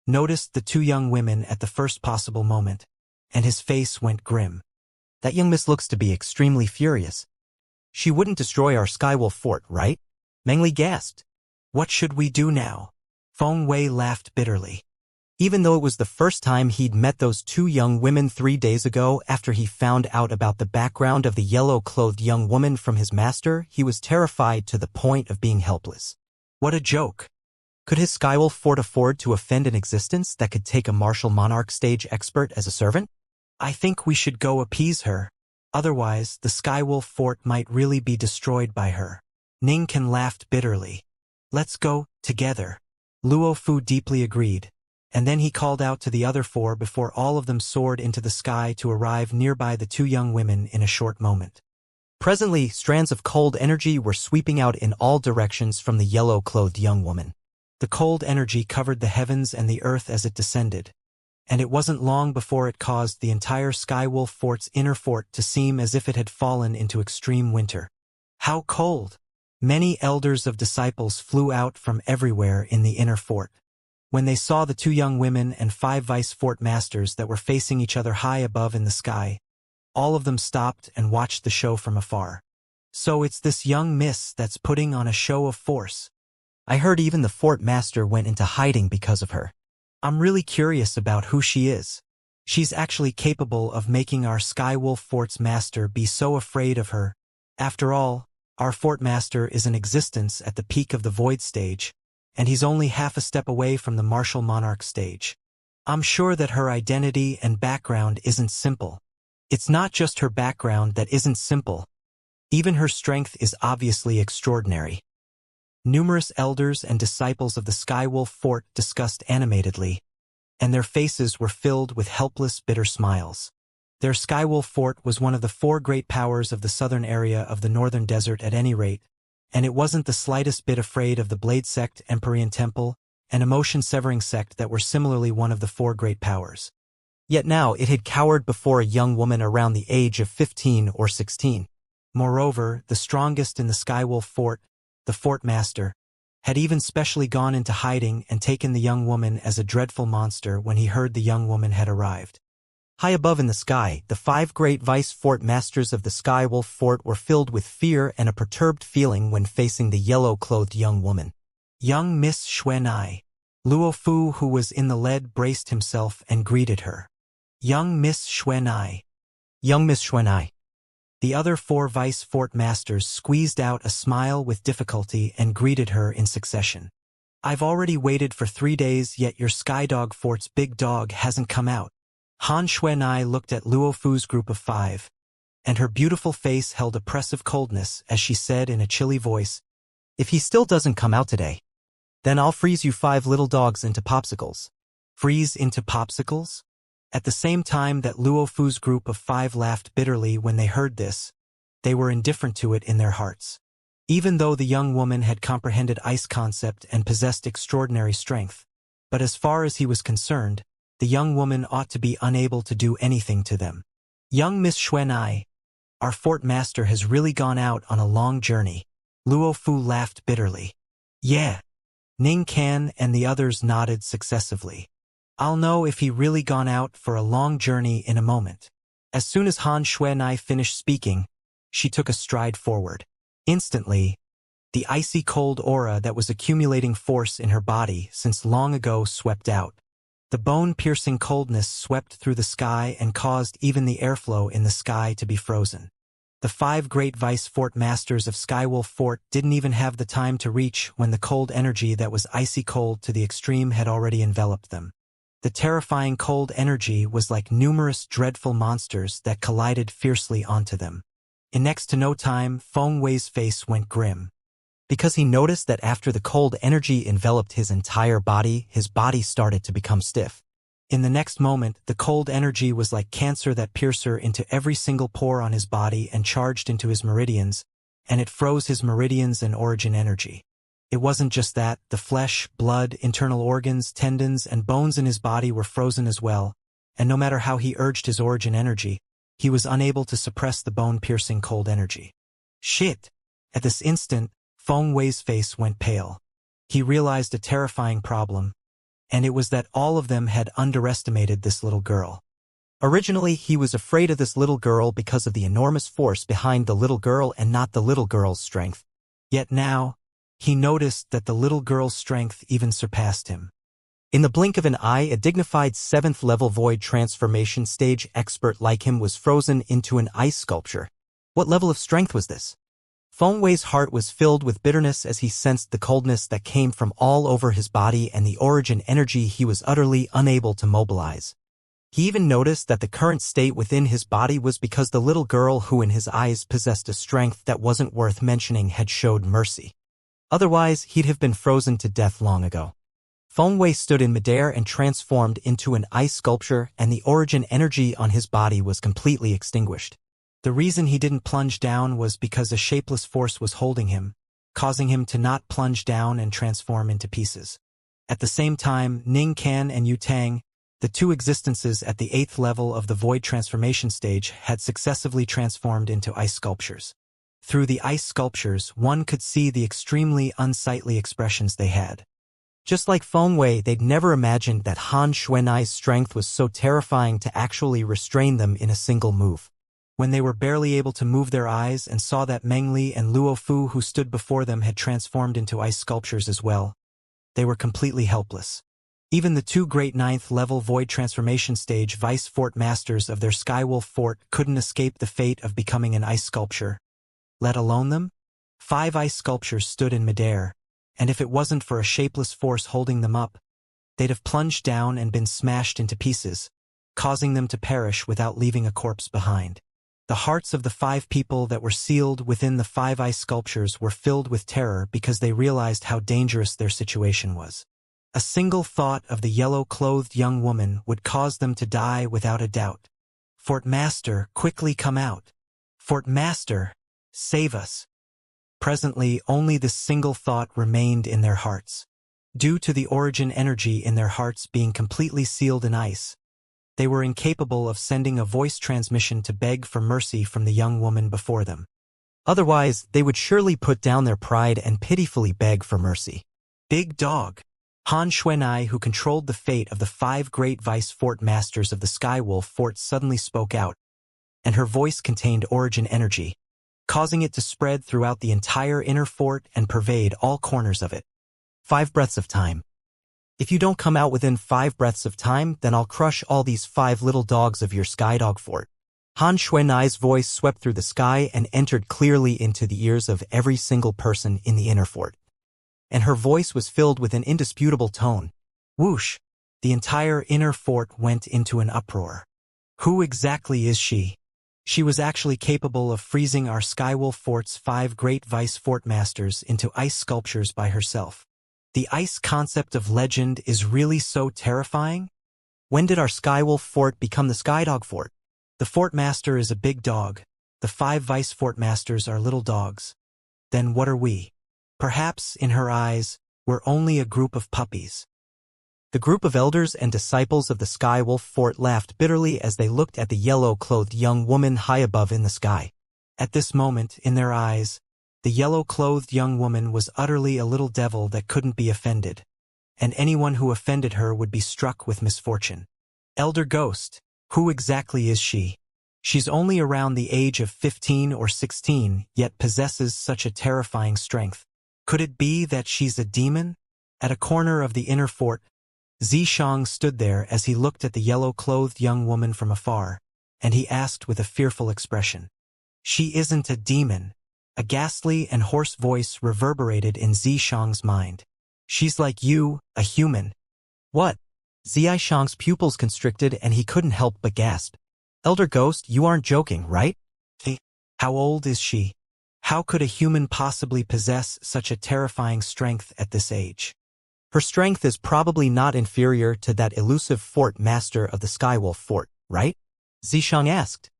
noticed the 2 young women at the first possible moment, and his face went grim. "That young miss looks to be extremely furious. She wouldn't destroy our Skywolf Fort, right?" Meng Li gasped. "What should we do now?" Feng Wei laughed bitterly. Even though it was the first time he'd met those two young women 3 days ago after he found out about the background of the yellow-clothed young woman from his master, he was terrified to the point of being helpless. What a joke! Could his Skywolf fort afford to offend an existence that could take a martial monarch stage expert as a servant? I think we should go appease her. Otherwise, the Skywolf fort might really be destroyed by her. Ning Can laughed bitterly. Let's go, together. Luo Fu deeply agreed. And then he called out to the other four before all of them soared into the sky to arrive nearby the two young women in a short moment. Presently, strands of cold energy were sweeping out in all directions from the yellow-clothed young woman. The cold energy covered the heavens and the earth as it descended, and it wasn't long before it caused the entire Skywolf fort's inner fort to seem as if it had fallen into extreme winter. How cold! Many elders of disciples flew out from everywhere in the inner fort. When they saw the two young women and 5 vice fort masters that were facing each other high above in the sky, all of them stopped and watched the show from afar. So it's this young miss that's putting on a show of force. I heard even the fort master went into hiding because of her. I'm really curious about who she is. She's actually capable of making our Skywolf fort's master be so afraid of her. After all, our fort master is in existence at the peak of the void stage, and he's only half a step away from the martial monarch stage. I'm sure that her identity and background isn't simple. It's not just her background that isn't simple. Even her strength is obviously extraordinary. Numerous elders and disciples of the Skywolf fort discussed animatedly, and their faces were filled with helpless, bitter smiles. Their Skywolf fort was one of the 4 great powers of the southern area of the northern desert at any rate, and it wasn't the slightest bit afraid of the Blade Sect, Empyrean Temple, and Emotion-Severing Sect that were similarly one of the 4 great powers. Yet now it had cowered before a young woman around the age of 15 or 16. Moreover, the strongest in the Skywolf fort, the fort master, had even specially gone into hiding and taken the young woman as a dreadful monster when he heard the young woman had arrived. High above in the sky, the 5 great vice fort masters of the Skywolf fort were filled with fear and a perturbed feeling when facing the yellow-clothed young woman. Young Miss Xuanai. Luo Fu, who was in the lead, braced himself and greeted her. Young Miss Xuanai. Young Miss Xuanai. The other 4 vice fort masters squeezed out a smile with difficulty and greeted her in succession. I've already waited for 3 days, yet your Skydog fort's big dog hasn't come out. Han Xuanai looked at Luo Fu's group of 5, and her beautiful face held oppressive coldness as she said in a chilly voice, "If he still doesn't come out today, then I'll freeze you 5 little dogs into popsicles." Freeze into popsicles? At the same time that Luo Fu's group of 5 laughed bitterly when they heard this, they were indifferent to it in their hearts. Even though the young woman had comprehended ice concept and possessed extraordinary strength, but as far as he was concerned, the young woman ought to be unable to do anything to them. Young Miss Xuanai, our fort master has really gone out on a long journey. Luo Fu laughed bitterly. Yeah. Ning Can and the others nodded successively. I'll know if he really gone out for a long journey in a moment. As soon as Han Xuanai finished speaking, she took a stride forward. Instantly, the icy cold aura that was accumulating force in her body since long ago swept out. The bone-piercing coldness swept through the sky and caused even the airflow in the sky to be frozen. The 5 great vice fort masters of Skywolf fort didn't even have the time to reach when the cold energy that was icy cold to the extreme had already enveloped them. The terrifying cold energy was like numerous dreadful monsters that collided fiercely onto them. In next to no time, Feng Wei's face went grim, because he noticed that after the cold energy enveloped his entire body, his body started to become stiff. In the next moment, the cold energy was like cancer that pierced into every single pore on his body and charged into his meridians, and it froze his meridians and origin energy. It wasn't just that, the flesh, blood, internal organs, tendons, and bones in his body were frozen as well, and no matter how he urged his origin energy, he was unable to suppress the bone-piercing cold energy. Shit! At this instant, Feng Wei's face went pale. He realized a terrifying problem, and it was that all of them had underestimated this little girl. Originally, he was afraid of this little girl because of the enormous force behind the little girl and not the little girl's strength. Yet now, he noticed that the little girl's strength even surpassed him. In the blink of an eye, a dignified 7th-level void transformation stage expert like him was frozen into an ice sculpture. What level of strength was this? Feng Wei's heart was filled with bitterness as he sensed the coldness that came from all over his body and the origin energy he was utterly unable to mobilize. He even noticed that the current state within his body was because the little girl who in his eyes possessed a strength that wasn't worth mentioning had showed mercy. Otherwise, he'd have been frozen to death long ago. Feng Wei stood in midair and transformed into an ice sculpture, and the origin energy on his body was completely extinguished. The reason he didn't plunge down was because a shapeless force was holding him, causing him to not plunge down and transform into pieces. At the same time, Ning Can and Yu Tang, the two existences at the 8th level of the void transformation stage, had successively transformed into ice sculptures. Through the ice sculptures, one could see the extremely unsightly expressions they had. Just like Feng Wei, they'd never imagined that Han Xuanai's strength was so terrifying to actually restrain them in a single move. When they were barely able to move their eyes and saw that Meng Li and Luo Fu who stood before them had transformed into ice sculptures as well, they were completely helpless. Even the two great 9th-level void transformation stage vice fort masters of their Skywolf fort couldn't escape the fate of becoming an ice sculpture. Let alone them? 5 ice sculptures stood in midair, and if it wasn't for a shapeless force holding them up, they'd have plunged down and been smashed into pieces, causing them to perish without leaving a corpse behind. The hearts of the 5 people that were sealed within the 5 ice sculptures were filled with terror because they realized how dangerous their situation was. A single thought of the yellow-clothed young woman would cause them to die without a doubt. Fort Master, quickly come out. Fort Master, save us. Presently, only this single thought remained in their hearts. Due to the origin energy in their hearts being completely sealed in ice, they were incapable of sending a voice transmission to beg for mercy from the young woman before them. Otherwise, they would surely put down their pride and pitifully beg for mercy. Big Dog. Han Xuanai, who controlled the fate of the 5 great vice fort masters of the Skywolf fort, suddenly spoke out, and her voice contained origin energy, causing it to spread throughout the entire inner fort and pervade all corners of it. 5 breaths of time. If you don't come out within 5 breaths of time, then I'll crush all these 5 little dogs of your Skydog fort. Han Xuanai's voice swept through the sky and entered clearly into the ears of every single person in the inner fort. And her voice was filled with an indisputable tone. Whoosh! The entire inner fort went into an uproar. Who exactly is she? She was actually capable of freezing our Skywolf fort's 5 great vice fort masters into ice sculptures by herself. The ice concept of legend is really so terrifying? When did our Skywolf fort become the Skydog fort? The fort master is a big dog. The 5 vice fort masters are little dogs. Then what are we? Perhaps, in her eyes, we're only a group of puppies. The group of elders and disciples of the Skywolf fort laughed bitterly as they looked at the yellow-clothed young woman high above in the sky. At this moment, in their eyes, the yellow-clothed young woman was utterly a little devil that couldn't be offended, and anyone who offended her would be struck with misfortune. Elder Ghost, who exactly is she? She's only around the age of 15 or 16, yet possesses such a terrifying strength. Could it be that she's a demon? At a corner of the inner fort, Zishang stood there as he looked at the yellow-clothed young woman from afar, and he asked with a fearful expression. She isn't a demon. A ghastly and hoarse voice reverberated in Zishang's mind. She's like you, a human. What? Zishang's pupils constricted and he couldn't help but gasp. Elder Ghost, you aren't joking, right? How old is she? How could a human possibly possess such a terrifying strength at this age? Her strength is probably not inferior to that elusive fort master of the Skywolf fort, right? Zishang asked.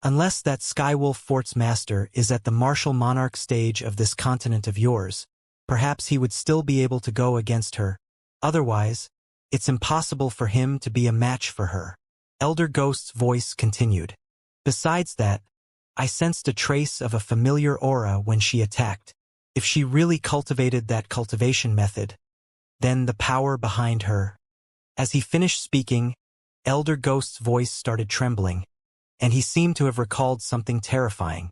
Unless that Skywolf fort's master is at the martial monarch stage of this continent of yours, perhaps he would still be able to go against her. Otherwise, it's impossible for him to be a match for her. Elder Ghost's voice continued. Besides that, I sensed a trace of a familiar aura when she attacked. If she really cultivated that cultivation method, then the power behind her. As he finished speaking, Elder Ghost's voice started trembling, and he seemed to have recalled something terrifying.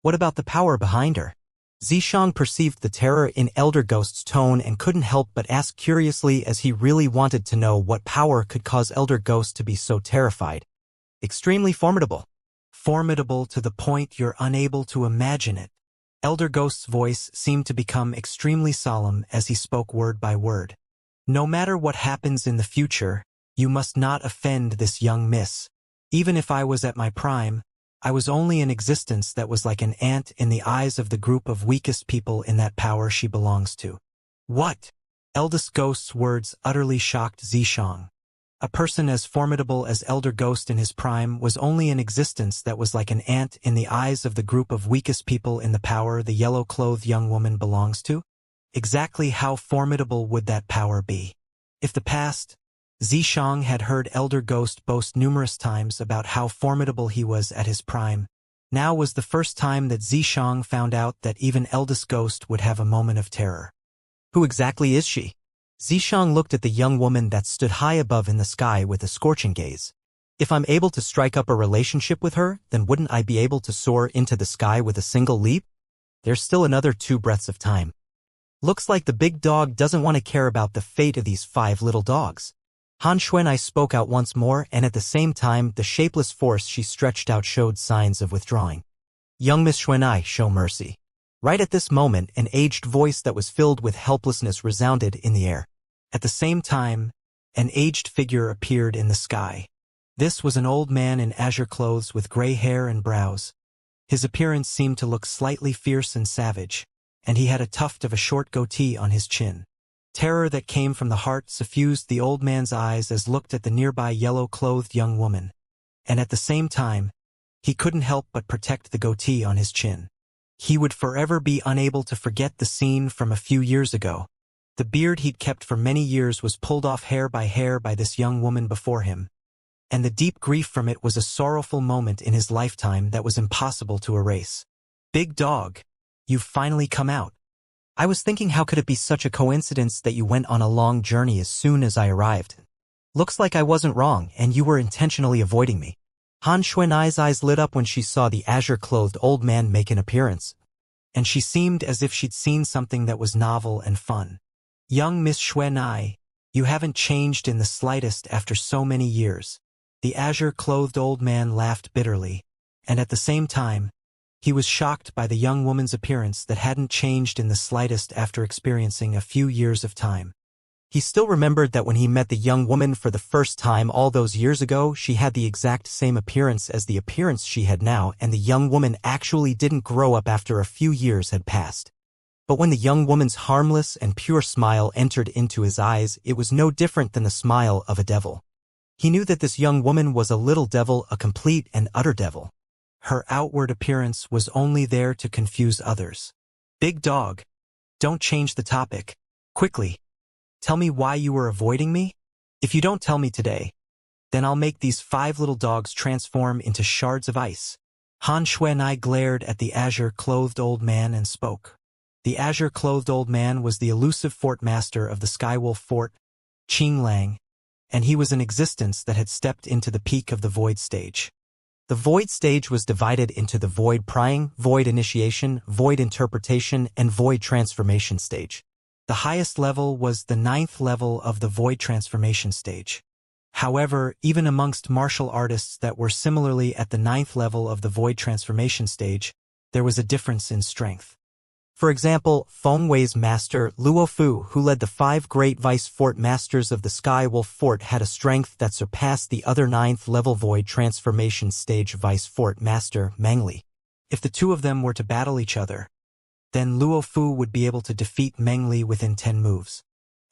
What about the power behind her? Zishang perceived the terror in Elder Ghost's tone and couldn't help but ask curiously, as he really wanted to know what power could cause Elder Ghost to be so terrified. Extremely formidable. Formidable to the point you're unable to imagine it. Elder Ghost's voice seemed to become extremely solemn as he spoke word by word. No matter what happens in the future, you must not offend this young miss. Even if I was at my prime, I was only an existence that was like an ant in the eyes of the group of weakest people in that power she belongs to. What? Eldest Ghost's words utterly shocked Zishang. A person as formidable as Elder Ghost in his prime was only an existence that was like an ant in the eyes of the group of weakest people in the power the yellow-clothed young woman belongs to? Exactly how formidable would that power be? If the past, Zishang had heard Elder Ghost boast numerous times about how formidable he was at his prime. Now was the first time that Zishang found out that even Eldest Ghost would have a moment of terror. Who exactly is she? Zishang looked at the young woman that stood high above in the sky with a scorching gaze. If I'm able to strike up a relationship with her, then wouldn't I be able to soar into the sky with a single leap? There's still another 2 breaths of time. Looks like the big dog doesn't want to care about the fate of these 5 little dogs. Han Xuanai spoke out once more, and at the same time the shapeless force she stretched out showed signs of withdrawing. Young Miss Xuanai, show mercy. Right at this moment, an aged voice that was filled with helplessness resounded in the air. At the same time, an aged figure appeared in the sky. This was an old man in azure clothes with gray hair and brows. His appearance seemed to look slightly fierce and savage, and he had a tuft of a short goatee on his chin. Terror that came from the heart suffused the old man's eyes as looked at the nearby yellow-clothed young woman. And at the same time, he couldn't help but protect the goatee on his chin. He would forever be unable to forget the scene from a few years ago. The beard he'd kept for many years was pulled off hair by this young woman before him. And the deep grief from it was a sorrowful moment in his lifetime that was impossible to erase. Big dog, you've finally come out. I was thinking, how could it be such a coincidence that you went on a long journey as soon as I arrived? Looks like I wasn't wrong, and you were intentionally avoiding me. Han Xuanai's eyes lit up when she saw the azure-clothed old man make an appearance, and she seemed as if she'd seen something that was novel and fun. Young Miss Xuanai, you haven't changed in the slightest after so many years. The azure-clothed old man laughed bitterly, and at the same time, he was shocked by the young woman's appearance that hadn't changed in the slightest after experiencing a few years of time. He still remembered that when he met the young woman for the first time all those years ago, she had the exact same appearance as the appearance she had now, and the young woman actually didn't grow up after a few years had passed. But when the young woman's harmless and pure smile entered into his eyes, it was no different than the smile of a devil. He knew that this young woman was a little devil, a complete and utter devil. Her outward appearance was only there to confuse others. Big dog, don't change the topic. Quickly, tell me why you were avoiding me? If you don't tell me today, then I'll make these 5 little dogs transform into shards of ice. Han Xuanai glared at the azure-clothed old man and spoke. The azure-clothed old man was the elusive fort master of the Skywolf Fort, Qing Lang, and he was an existence that had stepped into the peak of the void stage. The void stage was divided into the void prying, void initiation, void interpretation, and void transformation stage. The highest level was the 9th level of the void transformation stage. However, even amongst martial artists that were similarly at the 9th level of the void transformation stage, there was a difference in strength. For example, Feng Wei's master, Luo Fu, who led the 5 great vice fort masters of the Sky Wolf Fort, had a strength that surpassed the other 9th-level void transformation stage vice fort master, Meng Li. If the 2 of them were to battle each other, then Luo Fu would be able to defeat Meng Li within 10 moves.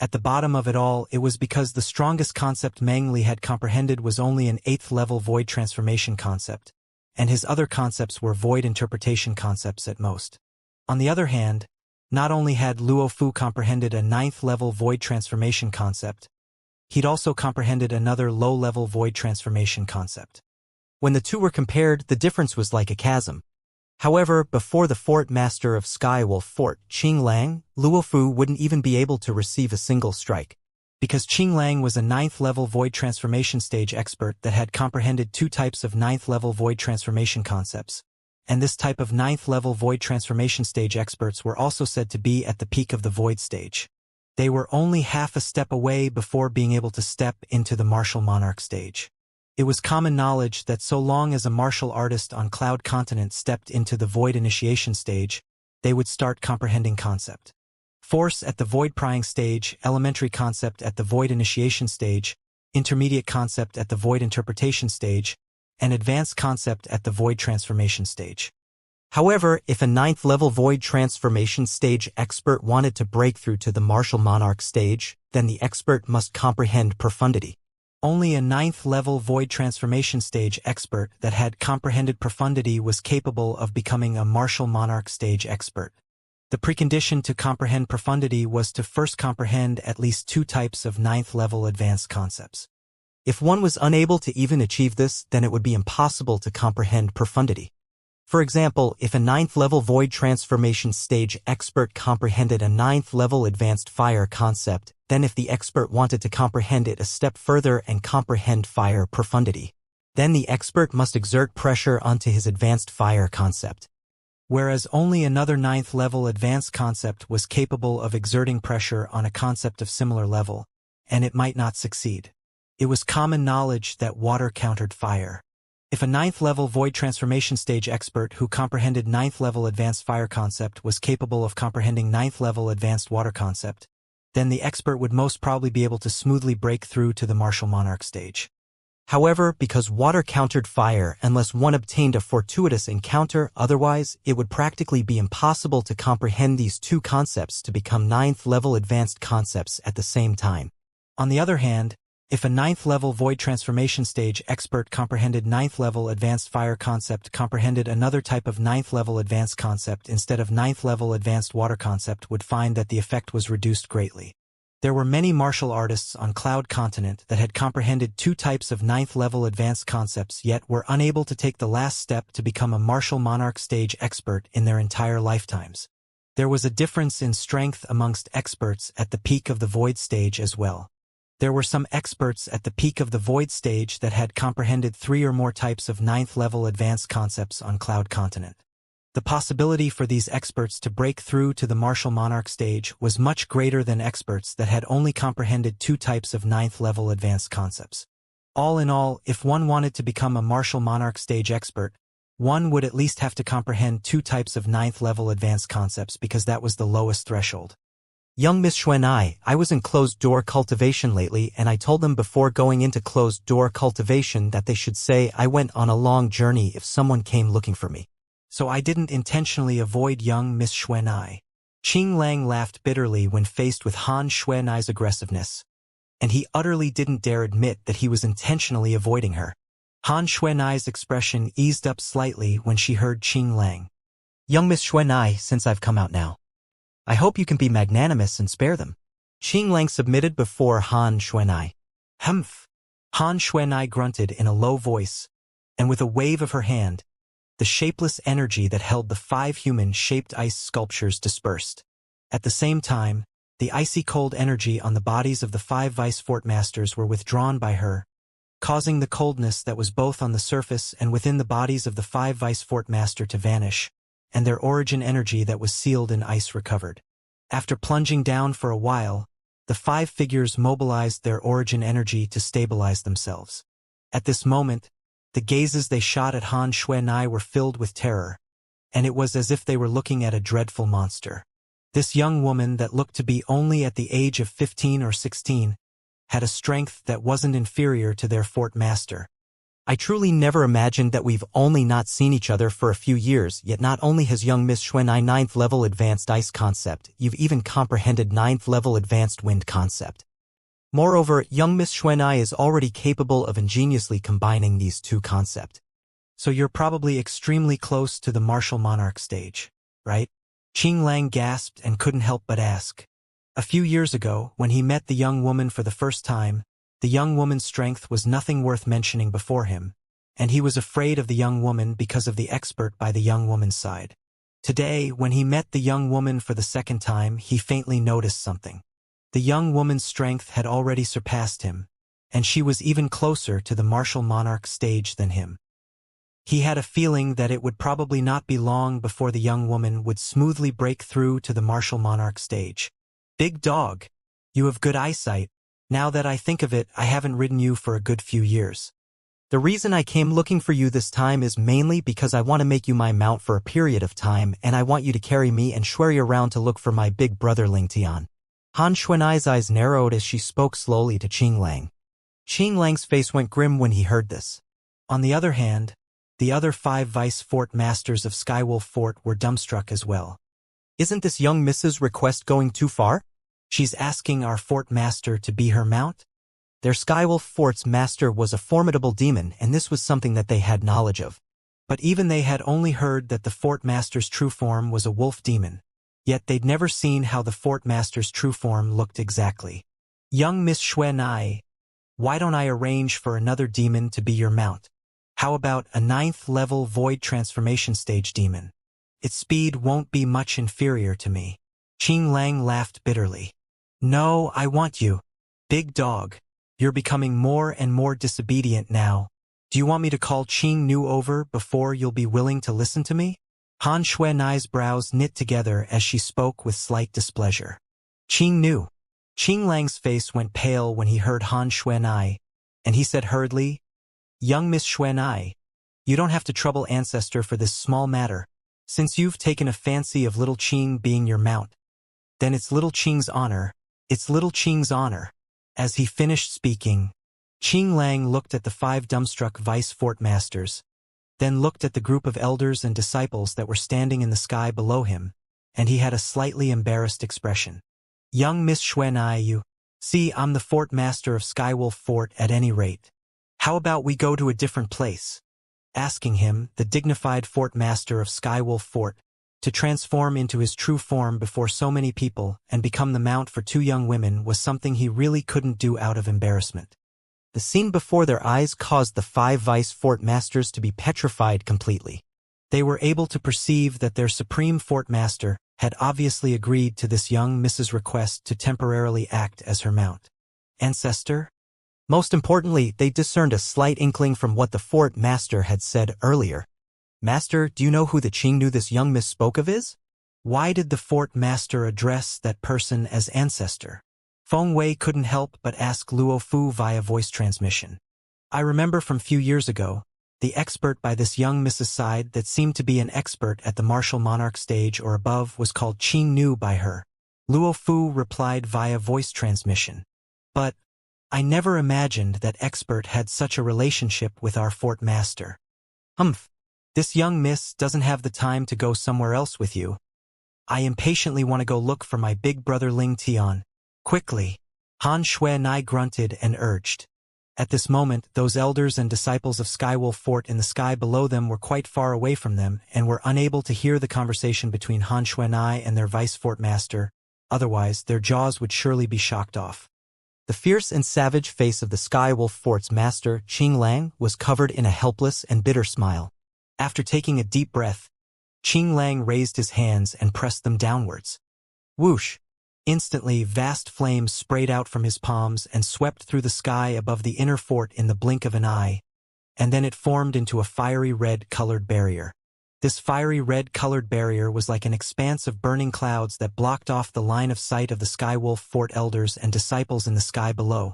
At the bottom of it all, it was because the strongest concept Meng Li had comprehended was only an 8th-level void transformation concept, and his other concepts were void interpretation concepts at most. On the other hand, not only had Luo Fu comprehended a 9th-level void transformation concept, he'd also comprehended another low-level void transformation concept. When the 2 were compared, the difference was like a chasm. However, before the fort master of Sky Wolf Fort, Qing Lang, Luo Fu wouldn't even be able to receive a single strike, because Qing Lang was a 9th-level void transformation stage expert that had comprehended 2 types of 9th-level void transformation concepts, and this type of 9th-level void transformation stage experts were also said to be at the peak of the void stage. They were only half a step away before being able to step into the martial monarch stage. It was common knowledge that so long as a martial artist on Cloud Continent stepped into the void initiation stage, they would start comprehending concept. Force at the void prying stage, elementary concept at the void initiation stage, intermediate concept at the void interpretation stage, and advanced concept at the void transformation stage. However, if a 9th-level void transformation stage expert wanted to break through to the martial monarch stage, then the expert must comprehend profundity. Only a 9th-level void transformation stage expert that had comprehended profundity was capable of becoming a martial monarch stage expert. The precondition to comprehend profundity was to first comprehend at least 2 types of 9th-level advanced concepts. If one was unable to even achieve this, then it would be impossible to comprehend profundity. For example, if a 9th-level void transformation stage expert comprehended a 9th-level advanced fire concept, then if the expert wanted to comprehend it a step further and comprehend fire profundity, then the expert must exert pressure onto his advanced fire concept. Whereas only another 9th-level advanced concept was capable of exerting pressure on a concept of similar level, and it might not succeed. It was common knowledge that water countered fire. If a 9th-level void transformation stage expert who comprehended 9th-level advanced fire concept was capable of comprehending 9th-level advanced water concept, then the expert would most probably be able to smoothly break through to the martial monarch stage. However, because water countered fire unless one obtained a fortuitous encounter, otherwise, it would practically be impossible to comprehend these 2 concepts to become 9th-level advanced concepts at the same time. On the other hand, if a 9th-level void transformation stage expert comprehended 9th-level advanced fire concept comprehended another type of 9th-level advanced concept instead of 9th-level advanced water concept would find that the effect was reduced greatly. There were many martial artists on Cloud Continent that had comprehended 2 types of 9th-level advanced concepts yet were unable to take the last step to become a martial monarch stage expert in their entire lifetimes. There was a difference in strength amongst experts at the peak of the void stage as well. There were some experts at the peak of the void stage that had comprehended 3 or more types of 9th-level advanced concepts on Cloud Continent. The possibility for these experts to break through to the martial monarch stage was much greater than experts that had only comprehended 2 types of 9th-level advanced concepts. All in all, if one wanted to become a martial monarch stage expert, one would at least have to comprehend 2 types of 9th-level advanced concepts because that was the lowest threshold. Young Miss Xuanai, I was in closed-door cultivation lately and I told them before going into closed-door cultivation that they should say I went on a long journey if someone came looking for me. So I didn't intentionally avoid young Miss Xuanai. Qing Lang laughed bitterly when faced with Han Xuanai's aggressiveness, and he utterly didn't dare admit that he was intentionally avoiding her. Han Xuanai's expression eased up slightly when she heard Qing Lang. Young Miss Xuanai, since I've come out now, I hope you can be magnanimous and spare them. Qing Lang submitted before Han Xuanai. Humph. Han Xuanai grunted in a low voice, and with a wave of her hand, the shapeless energy that held the 5 human-shaped ice sculptures dispersed. At the same time, the icy cold energy on the bodies of the 5 vice fort masters were withdrawn by her, causing the coldness that was both on the surface and within the bodies of the 5 vice fort master to vanish, and their origin energy that was sealed in ice recovered. After plunging down for a while, the 5 figures mobilized their origin energy to stabilize themselves. At this moment, the gazes they shot at Han Xuanai were filled with terror, and it was as if they were looking at a dreadful monster. This young woman that looked to be only at the age of 15 or 16 had a strength that wasn't inferior to their fort master. I truly never imagined that we've only not seen each other for a few years, yet not only has young Miss Xuanai 9th level advanced ice concept, you've even comprehended 9th level advanced wind concept. Moreover, young Miss Xuanai is already capable of ingeniously combining these 2 concepts. So you're probably extremely close to the martial monarch stage, right? Qing Lang gasped and couldn't help but ask. A few years ago, when he met the young woman for the first time, the young woman's strength was nothing worth mentioning before him, and he was afraid of the young woman because of the expert by the young woman's side. Today, when he met the young woman for the second time, he faintly noticed something. The young woman's strength had already surpassed him, and she was even closer to the martial monarch stage than him. He had a feeling that it would probably not be long before the young woman would smoothly break through to the martial monarch stage. Big dog, you have good eyesight. Now that I think of it, I haven't ridden you for a good few years. The reason I came looking for you this time is mainly because I want to make you my mount for a period of time, and I want you to carry me and Shui around to look for my big brother Ling Tian. Han Xuanai's eyes narrowed as she spoke slowly to Qing Lang. Qing Lang's face went grim when he heard this. On the other hand, the other 5 vice fort masters of Skywolf Fort were dumbstruck as well. Isn't this young Mrs. request going too far? She's asking our fort master to be her mount? Their Skywolf Fort's master was a formidable demon, and this was something that they had knowledge of. But even they had only heard that the fort master's true form was a wolf demon. Yet they'd never seen how the fort master's true form looked exactly. Young Miss Xuanai, why don't I arrange for another demon to be your mount? How about a 9th level void transformation stage demon? Its speed won't be much inferior to me. Qing Lang laughed bitterly. No, I want you. Big dog. You're becoming more and more disobedient now. Do you want me to call Qing Nu over before you'll be willing to listen to me? Han Xuanai's brows knit together as she spoke with slight displeasure. Qing Nu. Qing Lang's face went pale when he heard Han Xuanai, and he said hurriedly, Young Miss Xuanai, you don't have to trouble Ancestor for this small matter. Since you've taken a fancy of little Qing being your mount, then it's little Qing's honor. It's little Qing's honor. As he finished speaking, Qing Lang looked at the 5 dumbstruck vice fort masters, then looked at the group of elders and disciples that were standing in the sky below him, and he had a slightly embarrassed expression. Young Miss Xuanai, you see, I'm the fort master of Skywolf Fort at any rate. How about we go to a different place? Asking him, the dignified fort master of Skywolf Fort, to transform into his true form before so many people and become the mount for 2 young women was something he really couldn't do out of embarrassment. The scene before their eyes caused the 5 vice fort masters to be petrified completely. They were able to perceive that their supreme fort master had obviously agreed to this young Mrs. request to temporarily act as her mount. Ancestor? Most importantly, they discerned a slight inkling from what the fort master had said earlier. Master, do you know who the Qing Nu this young miss spoke of is? Why did the fort master address that person as ancestor? Feng Wei couldn't help but ask Luo Fu via voice transmission. I remember from few years ago, the expert by this young miss's side that seemed to be an expert at the martial monarch stage or above was called Qing Nu by her. Luo Fu replied via voice transmission. But I never imagined that expert had such a relationship with our fort master. Humph. This young miss doesn't have the time to go somewhere else with you. I impatiently want to go look for my big brother Ling Tian. Quickly. Han Xuanai grunted and urged. At this moment, those elders and disciples of Skywolf Fort in the sky below them were quite far away from them and were unable to hear the conversation between Han Xuanai and their vice fort master. Otherwise, their jaws would surely be shocked off. The fierce and savage face of the Skywolf Fort's master, Qing Lang, was covered in a helpless and bitter smile. After taking a deep breath, Qing Lang raised his hands and pressed them downwards. Whoosh! Instantly, vast flames sprayed out from his palms and swept through the sky above the inner fort in the blink of an eye, and then it formed into a fiery red-colored barrier. This fiery red-colored barrier was like an expanse of burning clouds that blocked off the line of sight of the Skywolf Fort elders and disciples in the sky below,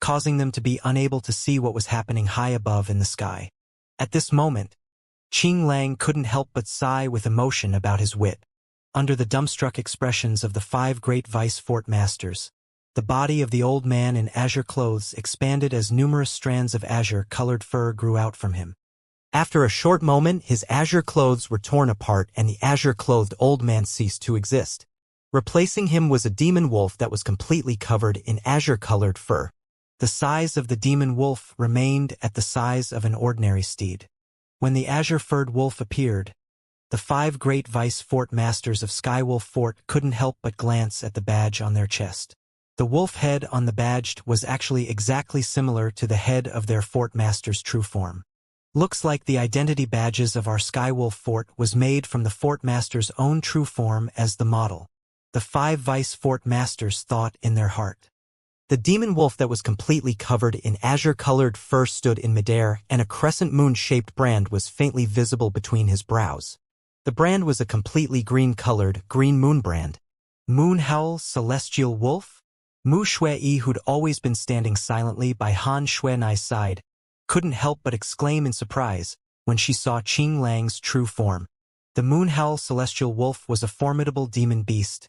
causing them to be unable to see what was happening high above in the sky. At this moment, Qing Lang couldn't help but sigh with emotion about his wit. Under the dumbstruck expressions of the 5 great vice fort masters, the body of the old man in azure clothes expanded as numerous strands of azure-colored fur grew out from him. After a short moment, his azure clothes were torn apart and the azure-clothed old man ceased to exist. Replacing him was a demon wolf that was completely covered in azure-colored fur. The size of the demon wolf remained at the size of an ordinary steed. When the azure-furred wolf appeared, the 5 great vice fort masters of Skywolf Fort couldn't help but glance at the badge on their chest. The wolf head on the badge was actually exactly similar to the head of their fort master's true form. Looks like the identity badges of our Skywolf Fort was made from the fort master's own true form as the model. The 5 vice fort masters thought in their heart. The demon wolf that was completely covered in azure-colored fur stood in midair, and a crescent moon-shaped brand was faintly visible between his brows. The brand was a completely green-colored, green moon brand. Moon Howl Celestial Wolf? Mu Shui, who'd always been standing silently by Han Xuenai's side, couldn't help but exclaim in surprise when she saw Qing Lang's true form. The Moon Howl Celestial Wolf was a formidable demon beast,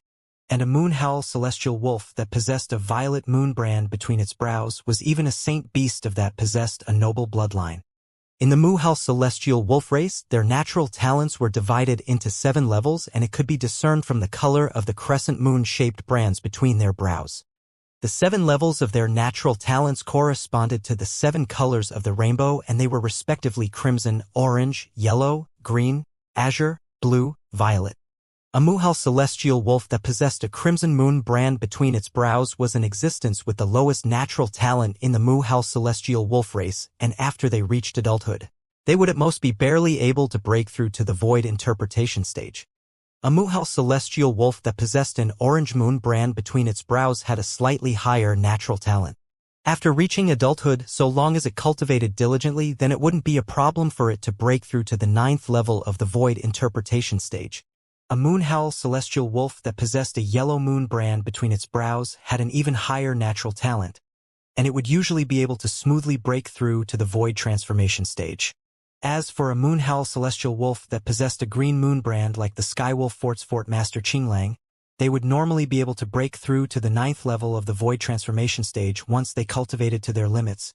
and a Moon Howl Celestial Wolf that possessed a violet moon brand between its brows was even a saint beast of that possessed a noble bloodline. In the Moon Howl Celestial Wolf race, their natural talents were divided into 7 levels, and it could be discerned from the color of the crescent moon-shaped brands between their brows. The 7 levels of their natural talents corresponded to the 7 colors of the rainbow, and they were respectively crimson, orange, yellow, green, azure, blue, violet. A Moon Howl Celestial Wolf that possessed a crimson moon brand between its brows was in existence with the lowest natural talent in the Moon Howl Celestial Wolf race, and after they reached adulthood, they would at most be barely able to break through to the void interpretation stage. A Moon Howl Celestial Wolf that possessed an orange moon brand between its brows had a slightly higher natural talent. After reaching adulthood, so long as it cultivated diligently, then it wouldn't be a problem for it to break through to the 9th level of the void interpretation stage. A Moon Howl Celestial Wolf that possessed a yellow moon brand between its brows had an even higher natural talent, and it would usually be able to smoothly break through to the void transformation stage. As for a Moon Howl Celestial Wolf that possessed a green moon brand like the Skywolf Fort's Fort Master Qinglang, they would normally be able to break through to the 9th level of the void transformation stage once they cultivated to their limits,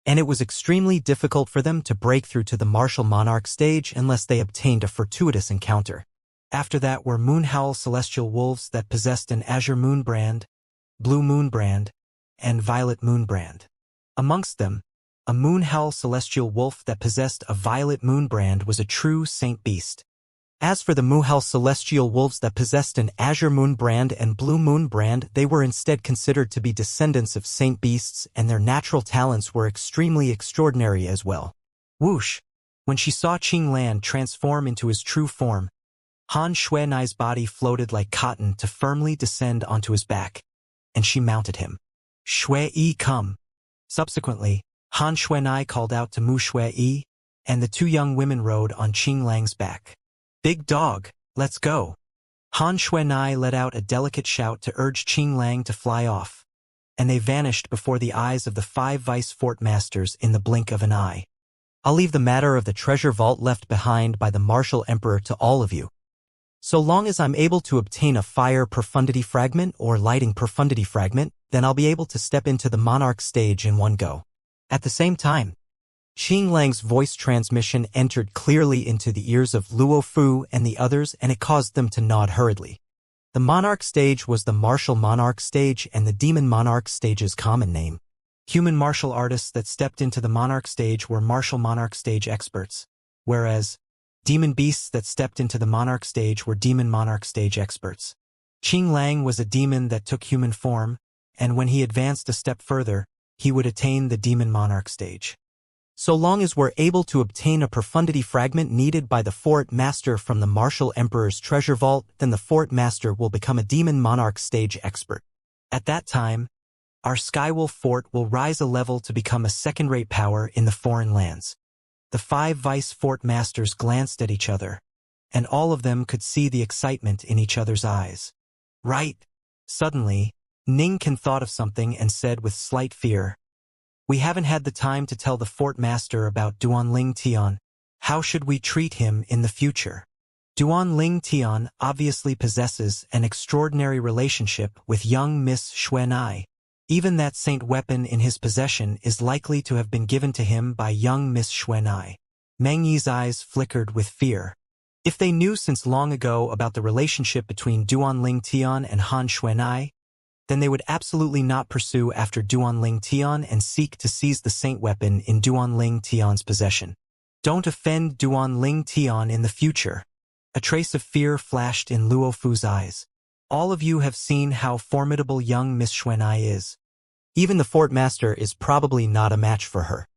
and it was extremely difficult for them to break through to the Martial Monarch stage unless they obtained a fortuitous encounter. After that were Moon Howl Celestial Wolves that possessed an azure moon brand, blue moon brand, and violet moon brand. Amongst them, a Moon Howl Celestial Wolf that possessed a violet moon brand was a true saint beast. As for the Moon Howl Celestial Wolves that possessed an azure moon brand and blue moon brand, they were instead considered to be descendants of saint beasts, and their natural talents were extremely extraordinary as well. Whoosh! When she saw Qinglan transform into his true form, Han Xuenai's body floated like cotton to firmly descend onto his back, and she mounted him. Shui, come! Subsequently, Han Xuenai called out to Mu Shui, and the 2 young women rode on Qinglang's back. Big dog, let's go! Han Xuenai let out a delicate shout to urge Qinglang to fly off, and they vanished before the eyes of the 5 vice fort masters in the blink of an eye. I'll leave the matter of the treasure vault left behind by the martial emperor to all of you. So long as I'm able to obtain a fire profundity fragment or lighting profundity fragment, then I'll be able to step into the monarch stage in one go. At the same time, Qinglang's voice transmission entered clearly into the ears of Luo Fu and the others, and it caused them to nod hurriedly. The monarch stage was the martial monarch stage and the demon monarch stage's common name. Human martial artists that stepped into the monarch stage were martial monarch stage experts, whereas demon beasts that stepped into the monarch stage were demon monarch stage experts. Qinglang was a demon that took human form, and when he advanced a step further, he would attain the demon monarch stage. So long as we're able to obtain a profundity fragment needed by the Fort Master from the Martial Emperor's treasure vault, then the Fort Master will become a demon monarch stage expert. At that time, our Skywolf Fort will rise a level to become a second-rate power in the foreign lands. The 5 vice fort masters glanced at each other, and all of them could see the excitement in each other's eyes. Right. Suddenly, Ningkan thought of something and said with slight fear, "We haven't had the time to tell the fort master about Duanling Tian. How should we treat him in the future?" Duanling Tian obviously possesses an extraordinary relationship with young Miss Xuenai. Even that saint weapon in his possession is likely to have been given to him by young Miss Xuenai. Meng Yi's eyes flickered with fear. If they knew since long ago about the relationship between Duanling Tian and Han Xuenai, then they would absolutely not pursue after Duanling Tian and seek to seize the saint weapon in Duanling Tian's possession. Don't offend Duanling Tian in the future. A trace of fear flashed in Luo Fu's eyes. All of you have seen how formidable young Miss Xuenai is. Even the fort master is probably not a match for her.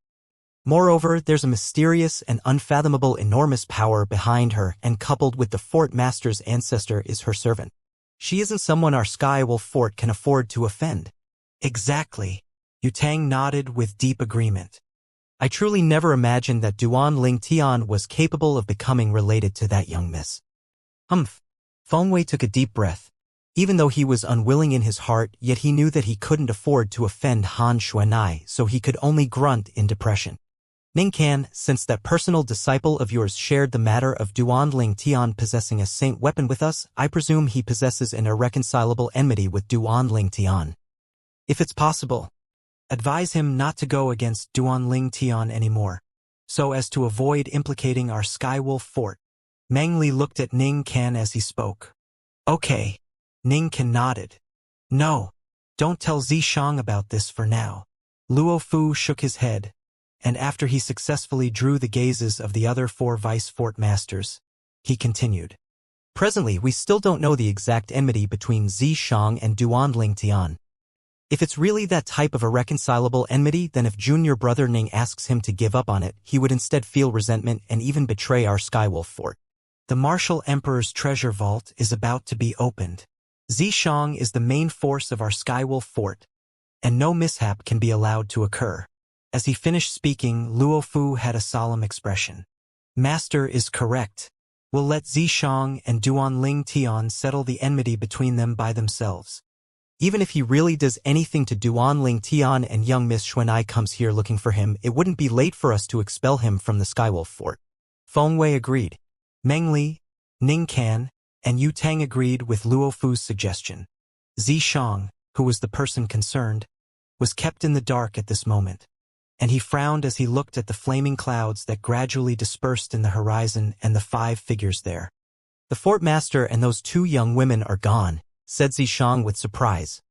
Moreover, there's a mysterious and unfathomable enormous power behind her, and coupled with the fort master's ancestor is her servant. She isn't someone our Skywolf Fort can afford to offend. Exactly. Yu Tang nodded with deep agreement. I truly never imagined that Duan Ling Tian was capable of becoming related to that young miss. Humph. Feng Wei took a deep breath. Even though he was unwilling in his heart, yet he knew that he couldn't afford to offend Han Xuanai, so he could only grunt in depression. Ning Can, since that personal disciple of yours shared the matter of Duan Ling Tian possessing a saint weapon with us, I presume he possesses an irreconcilable enmity with Duan Ling Tian. If it's possible, advise him not to go against Duan Ling Tian anymore, so as to avoid implicating our Skywolf fort. Meng Li looked at Ning Can as he spoke. Okay. Ning Can nodded. No, don't tell Zishang about this for now. Luo Fu shook his head, and after he successfully drew the gazes of the other 4 vice fort masters, he continued. Presently, we still don't know the exact enmity between Zishang and Duan Ling Tian. If it's really that type of irreconcilable enmity, then if junior brother Ning asks him to give up on it, he would instead feel resentment and even betray our Skywolf fort. The Martial Emperor's treasure vault is about to be opened. Zishang is the main force of our Skywolf fort, and no mishap can be allowed to occur. As he finished speaking, Luo Fu had a solemn expression. Master is correct. We'll let Zishang and Duan Ling Tian settle the enmity between them by themselves. Even if he really does anything to Duan Ling Tian and young Miss Xuanai comes here looking for him, it wouldn't be late for us to expel him from the Skywolf fort. Feng Wei agreed. Meng Li, Ning Can, and Yu Tang agreed with Luo Fu's suggestion. Zishang, who was the person concerned, was kept in the dark at this moment, and he frowned as he looked at the flaming clouds that gradually dispersed in the horizon and the 5 figures there. The fort master and those 2 young women are gone, said Zishang with surprise.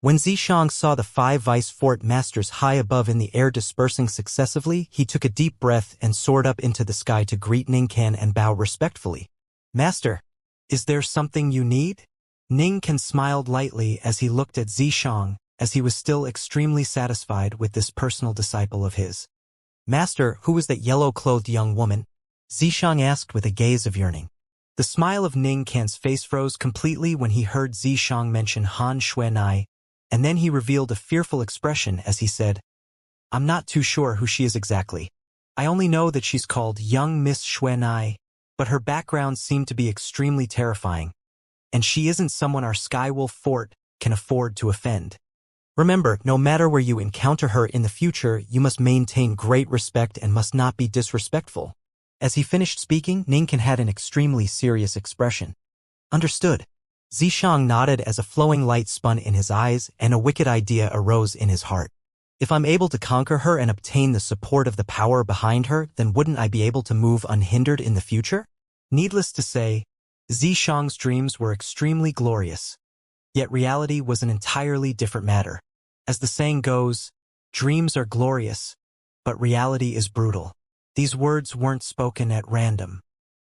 When Zishang saw the 5 vice fort masters high above in the air dispersing successively, he took a deep breath and soared up into the sky to greet Ning Can and bow respectfully. Master, is there something you need? Ning Can smiled lightly as he looked at Zishang, as he was still extremely satisfied with this personal disciple of his. Master, who was that yellow-clothed young woman? Zishang asked with a gaze of yearning. The smile of Ning Can's face froze completely when he heard Zishang mention Han Xuanai, and then he revealed a fearful expression as he said, I'm not too sure who she is exactly. I only know that she's called young Miss Xuanai, but her background seemed to be extremely terrifying, and she isn't someone our Skywolf fort can afford to offend. Remember, no matter where you encounter her in the future, you must maintain great respect and must not be disrespectful. As he finished speaking, Ning Can had an extremely serious expression. Understood. Zishang nodded as a flowing light spun in his eyes and a wicked idea arose in his heart. If I'm able to conquer her and obtain the support of the power behind her, then wouldn't I be able to move unhindered in the future? Needless to say, Zishang's dreams were extremely glorious. Yet reality was an entirely different matter. As the saying goes, dreams are glorious, but reality is brutal. These words weren't spoken at random.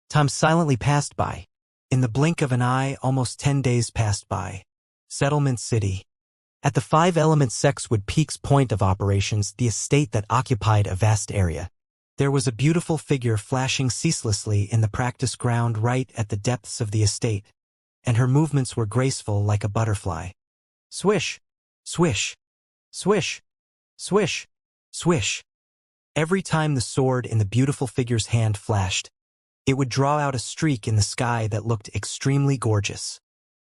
Time silently passed by. In the blink of an eye, almost 10 days passed by. Settlement City. At the 5 Element Sexwood Peak's point of operations, the estate that occupied a vast area. There was a beautiful figure flashing ceaselessly in the practice ground right at the depths of the estate, and her movements were graceful like a butterfly. Swish, swish, swish, swish, swish. Every time the sword in the beautiful figure's hand flashed, it would draw out a streak in the sky that looked extremely gorgeous.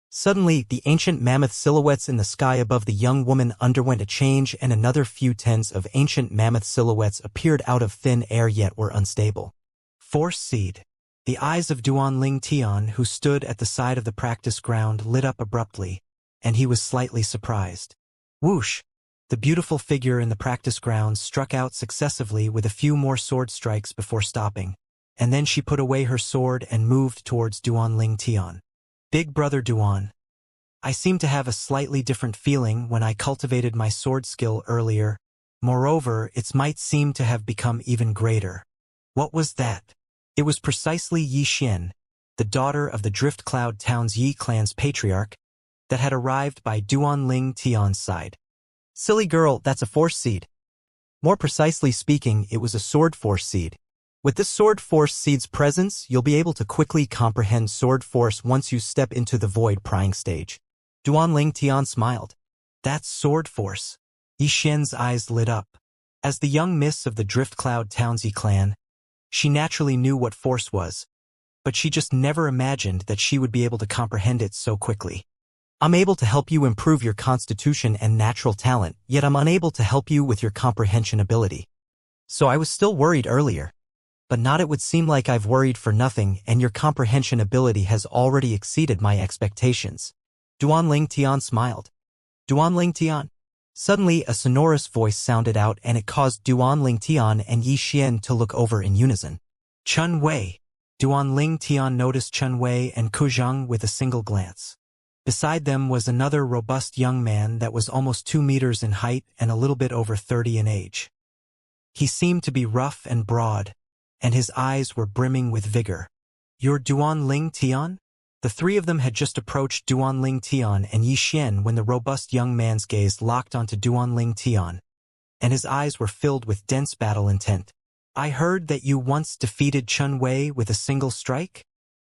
Suddenly, the ancient mammoth silhouettes in the sky above the young woman underwent a change, and another few tens of ancient mammoth silhouettes appeared out of thin air yet were unstable. Force Seed. The eyes of Duan Ling Tian, who stood at the side of the practice ground, lit up abruptly, and he was slightly surprised. Whoosh! The beautiful figure in the practice ground struck out successively with a few more sword strikes before stopping, and then she put away her sword and moved towards Duan Ling Tian. Big brother Duan. I seem to have a slightly different feeling when I cultivated my sword skill earlier. Moreover, its might seemed to have become even greater. What was that? It was precisely Yi Xian, the daughter of the Drift Cloud Town's Yi clan's patriarch, that had arrived by Duan Ling Tian's side. Silly girl, that's a force seed. More precisely speaking, it was a sword force seed. With this sword force seed's presence, you'll be able to quickly comprehend sword force once you step into the void prying stage. Duan Ling Tian smiled. That's sword force. Yi Xian's eyes lit up. As the young miss of the Driftcloud Townsy clan, she naturally knew what force was, but she just never imagined that she would be able to comprehend it so quickly. I'm able to help you improve your constitution and natural talent, yet I'm unable to help you with your comprehension ability. So I was still worried earlier. But not, it would seem like I've worried for nothing, and your comprehension ability has already exceeded my expectations. Duanling Tian smiled. Duanling Tian. Suddenly a sonorous voice sounded out, and it caused Duanling Tian and Yi Xian to look over in unison. Chun Wei. Duanling Tian noticed Chun Wei and Ku Zhang with a single glance. Beside them was another robust young man that was almost 2 meters in height and a little bit over 30 in age. He seemed to be rough and broad, and his eyes were brimming with vigor. You're Duanling Tian? The three of them had just approached Duanling Tian and Yi Xian when the robust young man's gaze locked onto Duanling Tian, and his eyes were filled with dense battle intent. I heard that you once defeated Chun Wei with a single strike?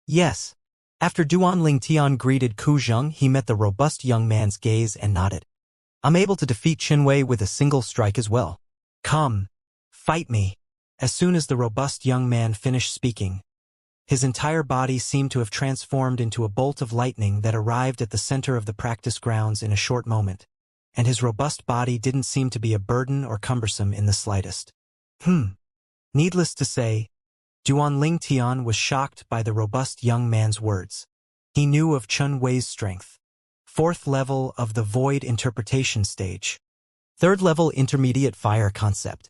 Yes. After Duanling Tian greeted Ku Zhang, he met the robust young man's gaze and nodded. I'm able to defeat Chun Wei with a single strike as well. Come, fight me. As soon as the robust young man finished speaking, his entire body seemed to have transformed into a bolt of lightning that arrived at the center of the practice grounds in a short moment, and his robust body didn't seem to be a burden or cumbersome in the slightest. Needless to say, Duanling Tian was shocked by the robust young man's words. He knew of Chun Wei's strength. 4th level of the Void Interpretation stage. 3rd level Intermediate Fire concept.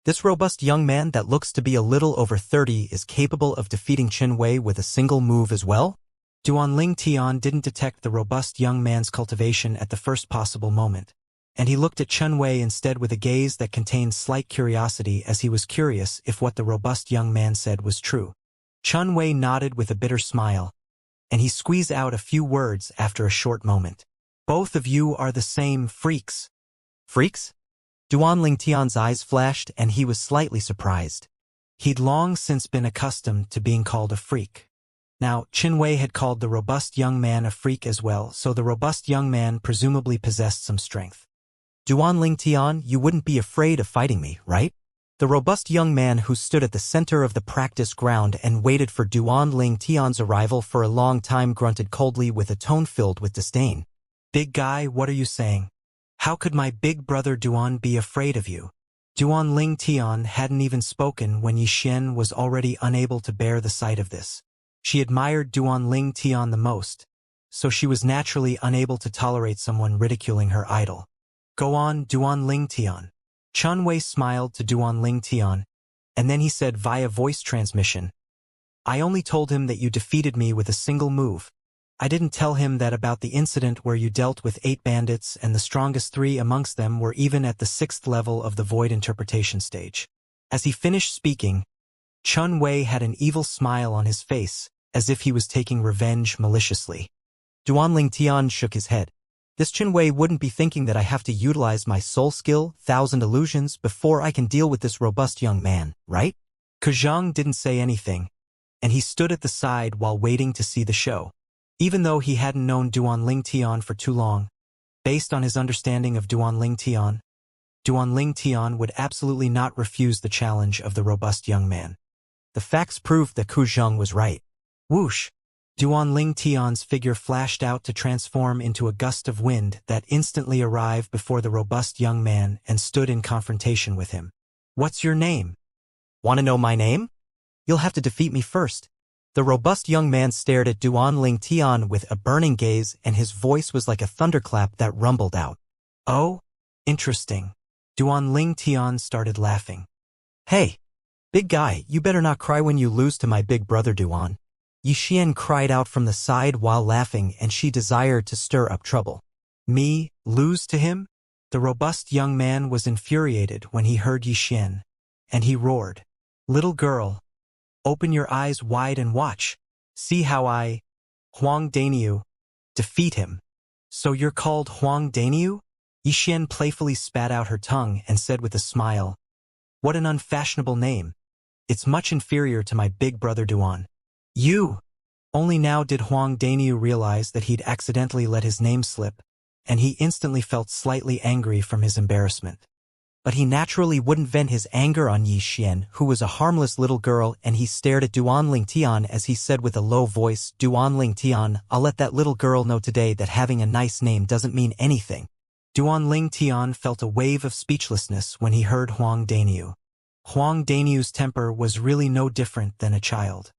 This robust young man that looks to be a little over 30 is capable of defeating Chun Wei with a single move as well? Duanling Tian didn't detect the robust young man's cultivation at the first possible moment, and he looked at Chun Wei instead with a gaze that contained slight curiosity, as he was curious if what the robust young man said was true. Chun Wei nodded with a bitter smile, and he squeezed out a few words after a short moment. Both of you are the same freaks. Freaks? Duanling Tian's eyes flashed, and he was slightly surprised. He'd long since been accustomed to being called a freak. Now, Chun Wei had called the robust young man a freak as well, so the robust young man presumably possessed some strength. Duanling Tian, you wouldn't be afraid of fighting me, right? The robust young man who stood at the center of the practice ground and waited for Duanling Tian's arrival for a long time grunted coldly with a tone filled with disdain. Big guy, what are you saying? How could my big brother Duan be afraid of you? Duanling Tian hadn't even spoken when Yi Xian was already unable to bear the sight of this. She admired Duanling Tian the most, so she was naturally unable to tolerate someone ridiculing her idol. Go on, Duanling Tian. Chun Wei smiled to Duanling Tian, and then he said via voice transmission, I only told him that you defeated me with a single move. I didn't tell him that about the incident where you dealt with 8 bandits and the strongest 3 amongst them were even at the 6th level of the Void Interpretation stage. As he finished speaking, Chun Wei had an evil smile on his face, as if he was taking revenge maliciously. Duanling Tian shook his head. This Chun Wei wouldn't be thinking that I have to utilize my soul skill, 1,000 illusions, before I can deal with this robust young man, right? Ku Zhang didn't say anything, and he stood at the side while waiting to see the show. Even though he hadn't known Duanling Tian for too long, based on his understanding of Duanling Tian would absolutely not refuse the challenge of the robust young man. The facts proved that Ku Zhang was right. Whoosh! Duanling Tian's figure flashed out to transform into a gust of wind that instantly arrived before the robust young man and stood in confrontation with him. What's your name? Want to know my name? You'll have to defeat me first. The robust young man stared at Duanling Tian with a burning gaze, and his voice was like a thunderclap that rumbled out. Oh? Interesting. Duanling Tian started laughing. Hey, big guy, you better not cry when you lose to my big brother Duan. Yi Xian cried out from the side while laughing, and she desired to stir up trouble. Me, lose to him? The robust young man was infuriated when he heard Yi Xian, and he roared. Little girl, open your eyes wide and watch. See how I, Huang Daniu, defeat him. So you're called Huang Daniu? Yi Xian playfully spat out her tongue and said with a smile, what an unfashionable name. It's much inferior to my big brother Duan. You! Only now did Huang Daniu realize that he'd accidentally let his name slip, and he instantly felt slightly angry from his embarrassment. But he naturally wouldn't vent his anger on Yi Xian, who was a harmless little girl, and he stared at Duanling Tian as he said with a low voice, Duanling Tian, I'll let that little girl know today that having a nice name doesn't mean anything. Duanling Tian felt a wave of speechlessness when he heard Huang Daniu. Huang Daniu's temper was really no different than a child.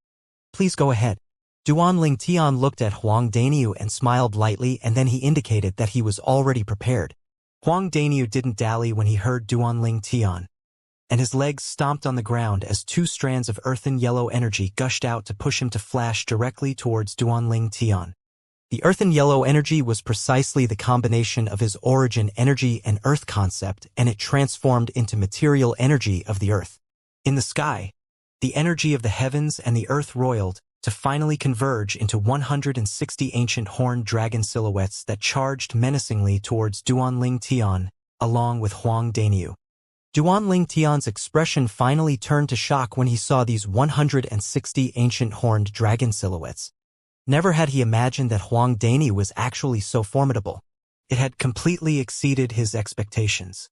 Please go ahead. Duanling Tian looked at Huang Daniu and smiled lightly, and then he indicated that he was already prepared. Huang Daniu didn't dally when he heard Duanling Tian, and his legs stomped on the ground as 2 strands of earthen yellow energy gushed out to push him to flash directly towards Duanling Tian. The earthen yellow energy was precisely the combination of his origin energy and earth concept, and it transformed into material energy of the earth. In the sky, the energy of the heavens and the earth roiled, to finally converge into 160 ancient horned dragon silhouettes that charged menacingly towards Duanling Tian, along with Huang Daniu. Duanling Tian's expression finally turned to shock when he saw these 160 ancient horned dragon silhouettes. Never had he imagined that Huang Daniu was actually so formidable. It had completely exceeded his expectations.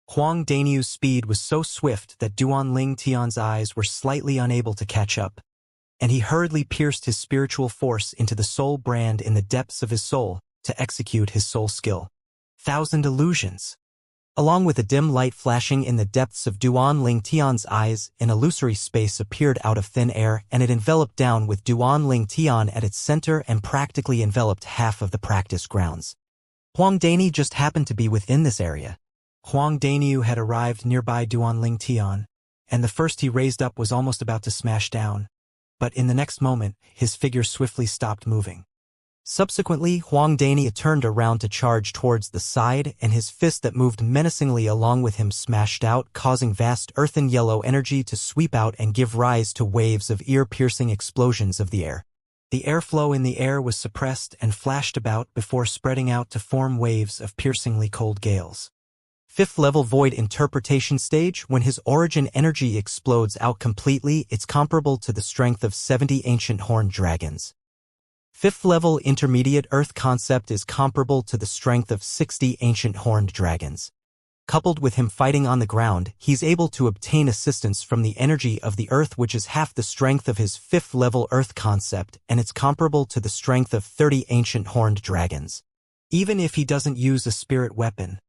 Huang Daniu's speed was so swift that Duanling Tian's eyes were slightly unable to catch up, and he hurriedly pierced his spiritual force into the soul brand in the depths of his soul to execute his soul skill. 1,000 illusions. Along with a dim light flashing in the depths of Duanling Tian's eyes, an illusory space appeared out of thin air, and it enveloped down with Duanling Tian at its center and practically enveloped half of the practice grounds. Huang Daniu just happened to be within this area. Huang Daniu had arrived nearby Duanling Tian, and the first he raised up was almost about to smash down. But in the next moment, his figure swiftly stopped moving. Subsequently, Huang Daniu turned around to charge towards the side, and his fist that moved menacingly along with him smashed out, causing vast earthen yellow energy to sweep out and give rise to waves of ear-piercing explosions of the air. The airflow in the air was suppressed and flashed about before spreading out to form waves of piercingly cold gales. 5th level void interpretation stage. When his origin energy explodes out completely, it's comparable to the strength of 70 ancient horned dragons. 5th level intermediate earth concept is comparable to the strength of 60 ancient horned dragons. Coupled with him fighting on the ground, he's able to obtain assistance from the energy of the earth, which is half the strength of his 5th level earth concept, and it's comparable to the strength of 30 ancient horned dragons. Even if he doesn't use a spirit weapon,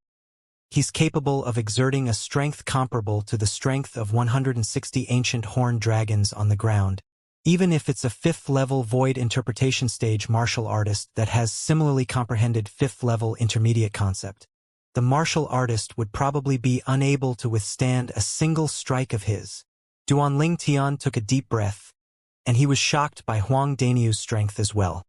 he's capable of exerting a strength comparable to the strength of 160 ancient horned dragons on the ground, even if it's a 5th level void interpretation stage martial artist that has similarly comprehended 5th level intermediate concept. The martial artist would probably be unable to withstand a single strike of his. Duanling Tian took a deep breath, and he was shocked by Huang Daniu's strength as well.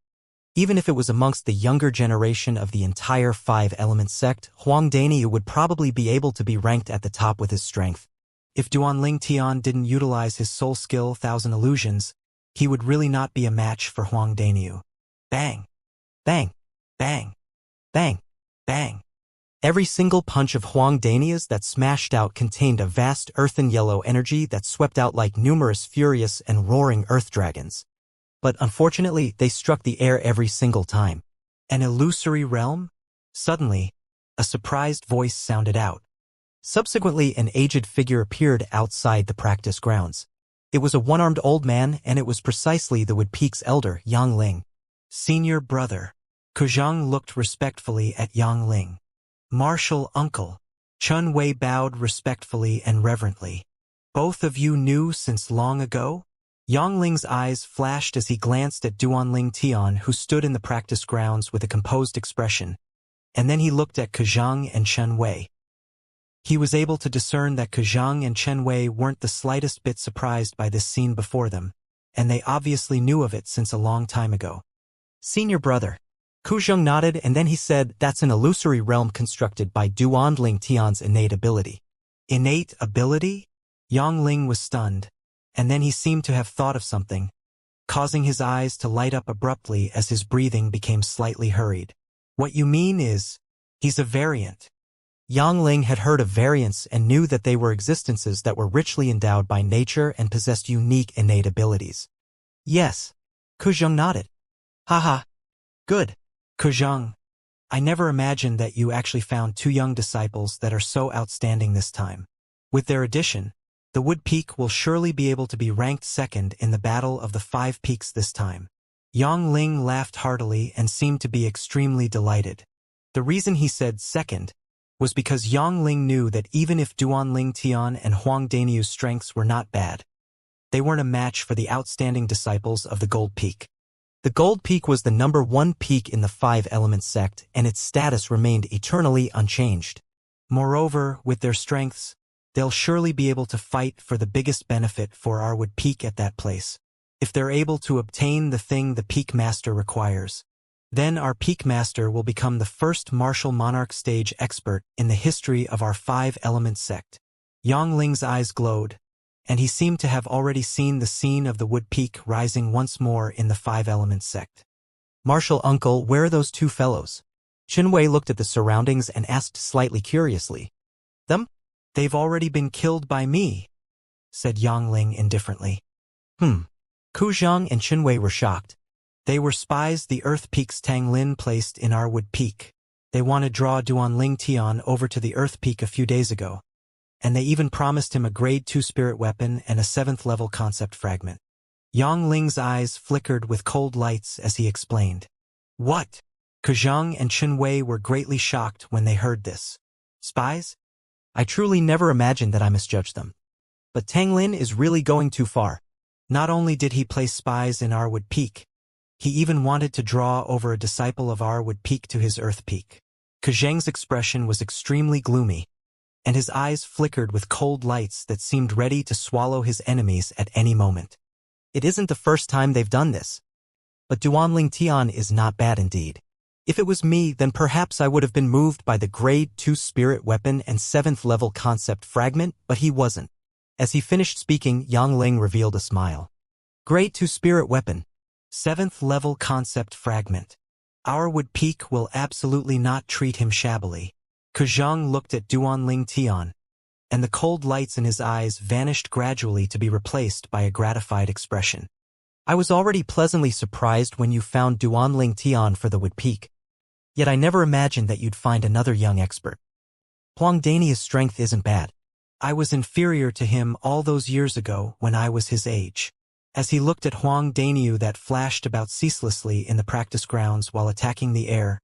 Even if it was amongst the younger generation of the entire 5-element sect, Huang Daniu would probably be able to be ranked at the top with his strength. If Duanling Tian didn't utilize his soul skill 1,000 illusions, he would really not be a match for Huang Daniu. Bang! Bang! Bang! Bang! Bang! Every single punch of Huang Daniu's that smashed out contained a vast earthen yellow energy that swept out like numerous furious and roaring earth dragons. But unfortunately, they struck the air every single time. An illusory realm? Suddenly, a surprised voice sounded out. Subsequently, an aged figure appeared outside the practice grounds. It was a one-armed old man, and it was precisely the Wood Peak's elder, Yang Ling. Senior brother. Kuzhang looked respectfully at Yang Ling. Martial uncle. Chun Wei bowed respectfully and reverently. Both of you knew since long ago? Yang Ling's eyes flashed as he glanced at Duanling Tian, who stood in the practice grounds with a composed expression, and then he looked at Kuzhang and Chun Wei. He was able to discern that Kuzhang and Chun Wei weren't the slightest bit surprised by this scene before them, and they obviously knew of it since a long time ago. Senior brother. Kuzhang nodded, and then he said, that's an illusory realm constructed by Duanling Tian's innate ability. Innate ability? Yang Ling was stunned, and then he seemed to have thought of something, causing his eyes to light up abruptly as his breathing became slightly hurried. What you mean is, he's a variant. Yang Ling had heard of variants and knew that they were existences that were richly endowed by nature and possessed unique innate abilities. Yes. Kuzhang nodded. Haha. Good. Kuzhang. I never imagined that you actually found 2 young disciples that are so outstanding this time. With their addition, the Wood Peak will surely be able to be ranked second in the Battle of the 5 Peaks this time. Yang Ling laughed heartily and seemed to be extremely delighted. The reason he said second was because Yang Ling knew that even if Duanling Tian and Huang Daniu's strengths were not bad, they weren't a match for the outstanding disciples of the Gold Peak. The Gold Peak was the number 1 peak in the 5-element sect, and its status remained eternally unchanged. Moreover, with their strengths, they'll surely be able to fight for the biggest benefit for our Wood Peak at that place. If they're able to obtain the thing the Peak Master requires, then our Peak Master will become the first martial monarch stage expert in the history of our 5-element sect. Yang Ling's eyes glowed, and he seemed to have already seen the scene of the Wood Peak rising once more in the 5-element sect. Martial uncle, where are those 2 fellows? Qinwei looked at the surroundings and asked slightly curiously. Them? They've already been killed by me, said Yang Ling indifferently. Ku Zhang and Qinwei were shocked. They were spies the Earth Peak's Tang Lin placed in our Wood Peak. They want to draw Duanling Tian over to the Earth Peak a few days ago, and they even promised him a grade 2 spirit weapon and a 7th level concept fragment. Yang Ling's eyes flickered with cold lights as he explained. What? Ku Zhang and Qinwei were greatly shocked when they heard this. Spies? I truly never imagined that I misjudged them. But Tang Lin is really going too far. Not only did he place spies in our Wood Peak, he even wanted to draw over a disciple of our Wood Peak to his Earth Peak. Ku Zhang's expression was extremely gloomy, and his eyes flickered with cold lights that seemed ready to swallow his enemies at any moment. It isn't the first time they've done this. But Duanling Tian is not bad indeed. If it was me, then perhaps I would have been moved by the grade 2 spirit weapon and 7th level concept fragment, but he wasn't. As he finished speaking, Yang Ling revealed a smile. Grade 2 spirit weapon, 7th level concept fragment. Our Wood Peak will absolutely not treat him shabbily. Ku Zhang looked at Duanling Tian, and the cold lights in his eyes vanished gradually to be replaced by a gratified expression. I was already pleasantly surprised when you found Duanling Tian for the Wood Peak. Yet I never imagined that you'd find another young expert. Huang Dania's strength isn't bad. I was inferior to him all those years ago when I was his age. As he looked at Huang Daniu that flashed about ceaselessly in the practice grounds while attacking the air,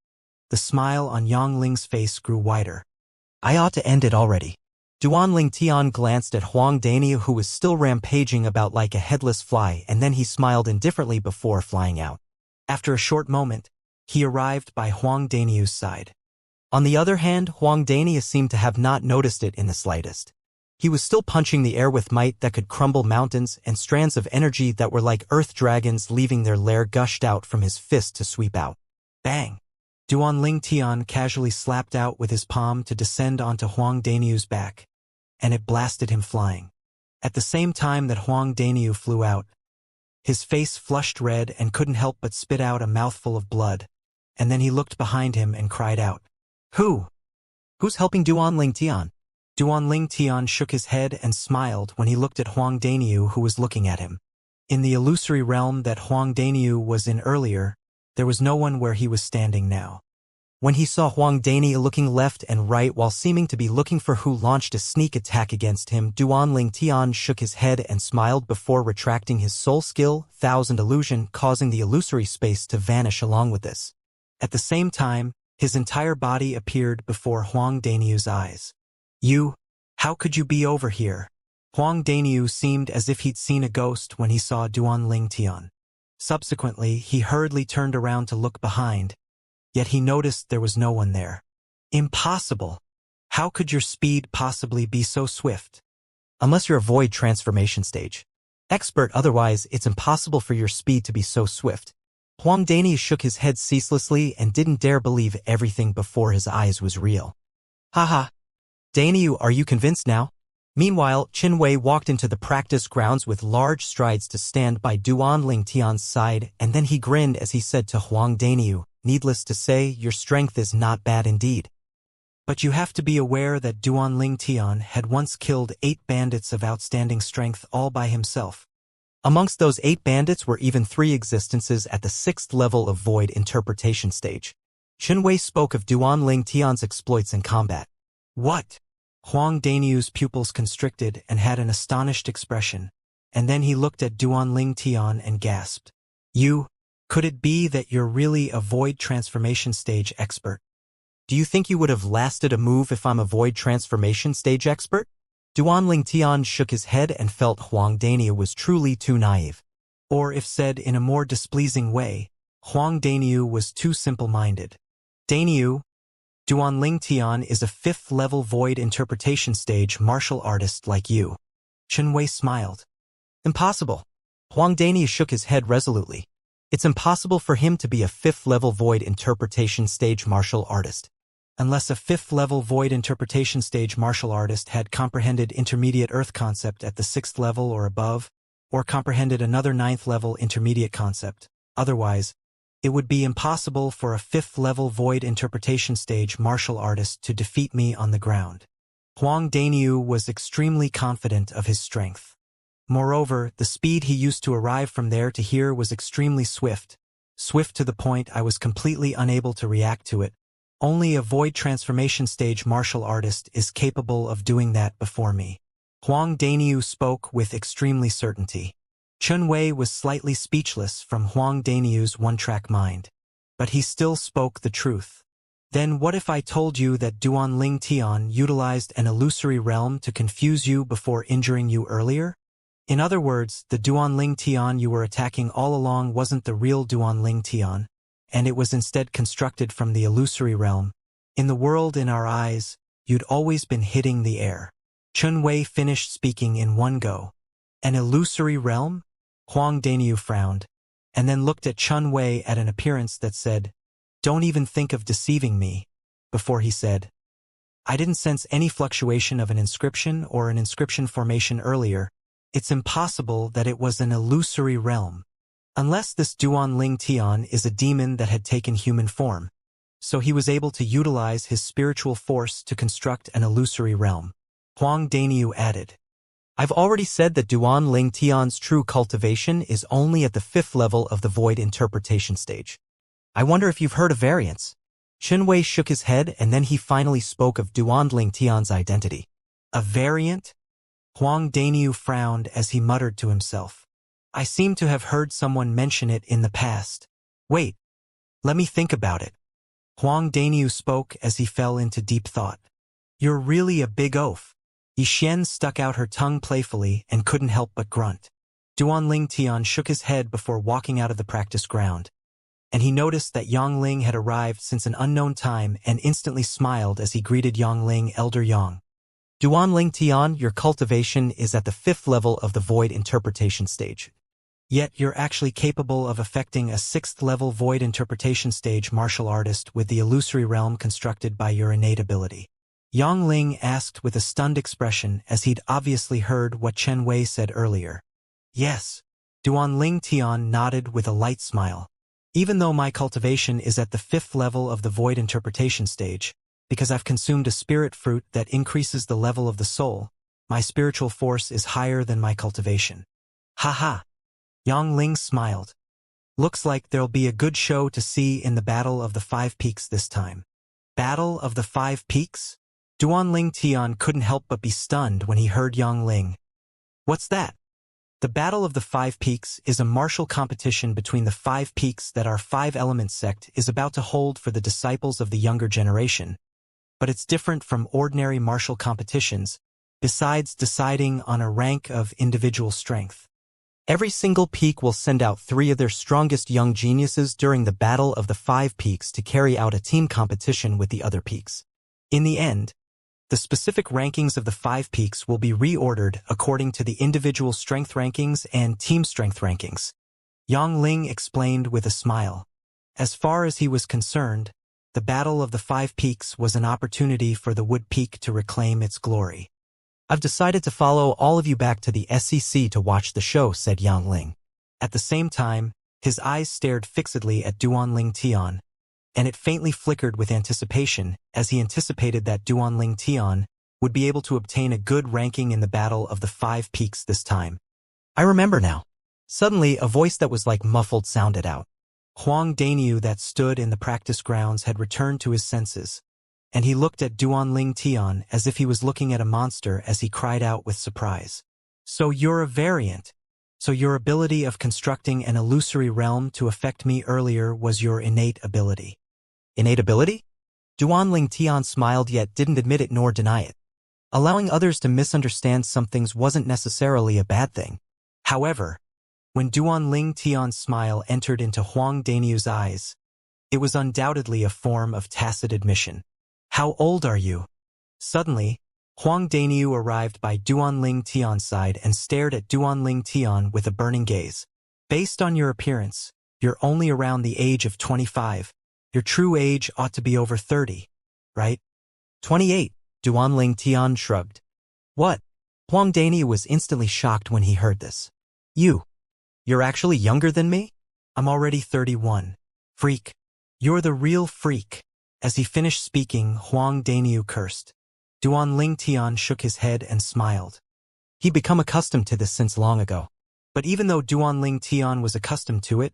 the smile on Yang Ling's face grew wider. I ought to end it already. Duanling Tian glanced at Huang Daniu, who was still rampaging about like a headless fly, and then he smiled indifferently before flying out. After a short moment, he arrived by Huang Daniu's side. On the other hand, Huang Daniu seemed to have not noticed it in the slightest. He was still punching the air with might that could crumble mountains, and strands of energy that were like earth dragons leaving their lair gushed out from his fist to sweep out. Bang! Duanling Tian casually slapped out with his palm to descend onto Huang Daniu's back, and it blasted him flying. At the same time that Huang Daniu flew out, his face flushed red and couldn't help but spit out a mouthful of blood, and then he looked behind him and cried out, Who's helping Duanling Tian? Duanling Tian shook his head and smiled when he looked at Huang Daniu, who was looking at him. In the illusory realm that Huang Daniu was in earlier, there was no one where he was standing now. When he saw Huang Daniu looking left and right while seeming to be looking for who launched a sneak attack against him, Duanling Tian shook his head and smiled before retracting his soul skill, Thousand Illusion, causing the illusory space to vanish along with this. At the same time, his entire body appeared before Huang Daniu's eyes. How could you be over here? Huang Daniu seemed as if he'd seen a ghost when he saw Duanling Tian. Subsequently, he hurriedly turned around to look behind, yet he noticed there was no one there. Impossible! How could your speed possibly be so swift? Unless you're a void transformation stage. Expert, otherwise it's impossible for your speed to be so swift. Huang Daniu shook his head ceaselessly and didn't dare believe everything before his eyes was real. Haha. Daniu, are you convinced now? Meanwhile, Qinwei walked into the practice grounds with large strides to stand by Duanling Tian's side, and then he grinned as he said to Huang Daniu, needless to say, your strength is not bad indeed. But you have to be aware that Duanling Tian had once killed 8 bandits of outstanding strength all by himself. Amongst those 8 bandits were even 3 existences at the 6th level of void interpretation stage. Chen Wei spoke of Duan Ling Tian's exploits in combat. What? Huang Daniu's pupils constricted and had an astonished expression, and then he looked at Duan Ling Tian and gasped. Could it be that you're really a void transformation stage expert? Do you think you would have lasted a move if I'm a void transformation stage expert? Duan Ling Tian shook his head and felt Huang Daniu was truly too naive. Or if said in a more displeasing way, Huang Daniu was too simple-minded. Daniu, Duan Ling Tian is a 5th-level void interpretation stage martial artist like you. Chen Wei smiled. Impossible. Huang Daniu shook his head resolutely. It's impossible for him to be a 5th-level void interpretation stage martial artist. Unless a 5th-level void interpretation stage martial artist had comprehended intermediate earth concept at the 6th level or above, or comprehended another 9th-level intermediate concept. Otherwise, it would be impossible for a 5th-level void interpretation stage martial artist to defeat me on the ground. Huang Daniu was extremely confident of his strength. Moreover, the speed he used to arrive from there to here was extremely swift to the point I was completely unable to react to it. Only a void transformation stage martial artist is capable of doing that before me. Huang Daniu spoke with extremely certainty. Chen Wei was slightly speechless from Huang Daniu's one-track mind. But he still spoke the truth. Then what if I told you that Duan Ling Tian utilized an illusory realm to confuse you before injuring you earlier? In other words, the Duan Ling Tian you were attacking all along wasn't the real Duan Ling Tian, and it was instead constructed from the illusory realm. In the world in our eyes, you'd always been hitting the air. Chen Wei finished speaking in one go. An illusory realm? Huang Daniu frowned, and then looked at Chen Wei at an appearance that said, "Don't even think of deceiving me," before he said, "I didn't sense any fluctuation of an inscription or an inscription formation earlier. It's impossible that it was an illusory realm. Unless this Duan Ling Tian is a demon that had taken human form. So he was able to utilize his spiritual force to construct an illusory realm." Huang Daniu added, "I've already said that Duan Ling Tian's true cultivation is only at the 5th level of the void interpretation stage. I wonder if you've heard of variants." Chen Wei shook his head and then he finally spoke of Duan Ling Tian's identity. A variant? Huang Daniu frowned as he muttered to himself. I seem to have heard someone mention it in the past. Wait, let me think about it. Huang Daniu spoke as he fell into deep thought. You're really a big oaf. Yixian stuck out her tongue playfully and couldn't help but grunt. Duan Ling Tian shook his head before walking out of the practice ground, and he noticed that Yang Ling had arrived since an unknown time and instantly smiled as he greeted Yang Ling, Elder Yang. Duan Ling Tian, your cultivation is at the 5th level of the void interpretation stage. Yet you're actually capable of affecting a 6th-level void interpretation stage martial artist with the illusory realm constructed by your innate ability. Yang Ling asked with a stunned expression as he'd obviously heard what Chen Wei said earlier. Yes. Duan Ling Tian nodded with a light smile. Even though my cultivation is at the 5th level of the void interpretation stage, because I've consumed a spirit fruit that increases the level of the soul, my spiritual force is higher than my cultivation. Ha. Yang Ling smiled. Looks like there'll be a good show to see in the Battle of the 5 Peaks this time. Battle of the 5 Peaks? Duan Ling Tian couldn't help but be stunned when he heard Yang Ling. What's that? The Battle of the 5 Peaks is a martial competition between the 5 peaks that our 5-element sect is about to hold for the disciples of the younger generation. But it's different from ordinary martial competitions, besides deciding on a rank of individual strength. Every single peak will send out 3 of their strongest young geniuses during the Battle of the 5 Peaks to carry out a team competition with the other peaks. In the end, the specific rankings of the 5 peaks will be reordered according to the individual strength rankings and team strength rankings. Yang Ling explained with a smile. As far as he was concerned, the Battle of the 5 Peaks was an opportunity for the Wood Peak to reclaim its glory. I've decided to follow all of you back to the SCC to watch the show, said Yang Ling. At the same time, his eyes stared fixedly at Duan Ling Tian, and it faintly flickered with anticipation as he anticipated that Duan Ling Tian would be able to obtain a good ranking in the Battle of the 5 Peaks this time. I remember now. Suddenly, a voice that was like muffled sounded out. Huang Daniu that stood in the practice grounds had returned to his senses, and he looked at Duanling Tian as if he was looking at a monster as he cried out with surprise. So you're a variant. So your ability of constructing an illusory realm to affect me earlier was your innate ability. Innate ability? Duanling Tian smiled yet didn't admit it nor deny it. Allowing others to misunderstand some things wasn't necessarily a bad thing. However, when Duanling Tian's smile entered into Huang Daniu's eyes, it was undoubtedly a form of tacit admission. How old are you? Suddenly, Huang Daniu arrived by Duanling Tian's side and stared at Duanling Tian with a burning gaze. Based on your appearance, you're only around the age of 25. Your true age ought to be over 30, right? 28, Duanling Tian shrugged. What? Huang Daniu was instantly shocked when he heard this. You're actually younger than me? I'm already 31. Freak. You're the real freak. As he finished speaking, Huang Daniu cursed. Duanling Tian shook his head and smiled. He'd become accustomed to this since long ago. But even though Duanling Tian was accustomed to it,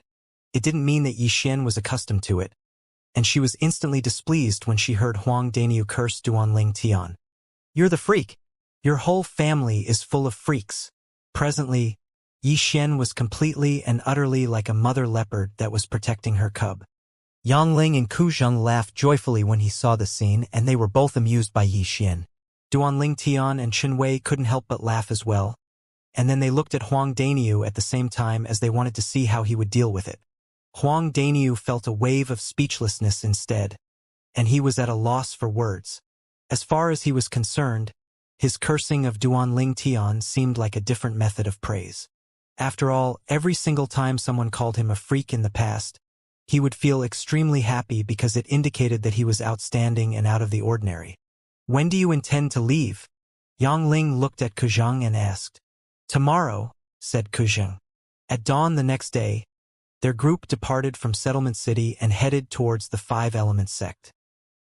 it didn't mean that Yixian was accustomed to it, and she was instantly displeased when she heard Huang Daniu curse Duanling Tian. You're the freak. Your whole family is full of freaks. Presently, Yixian was completely and utterly like a mother leopard that was protecting her cub. Yangling and Kuzheng laughed joyfully when he saw the scene, and they were both amused by Yixian. Duanling Tian and Qinwei couldn't help but laugh as well, and then they looked at Huang Daniu at the same time as they wanted to see how he would deal with it. Huang Daniu felt a wave of speechlessness instead, and he was at a loss for words. As far as he was concerned, his cursing of Duanling Tian seemed like a different method of praise. After all, every single time someone called him a freak in the past, he would feel extremely happy because it indicated that he was outstanding and out of the ordinary. When do you intend to leave? Yangling looked at Kuzheng and asked. Tomorrow, said Kuzheng. At dawn the next day, their group departed from Settlement City and headed towards the Five Elements sect.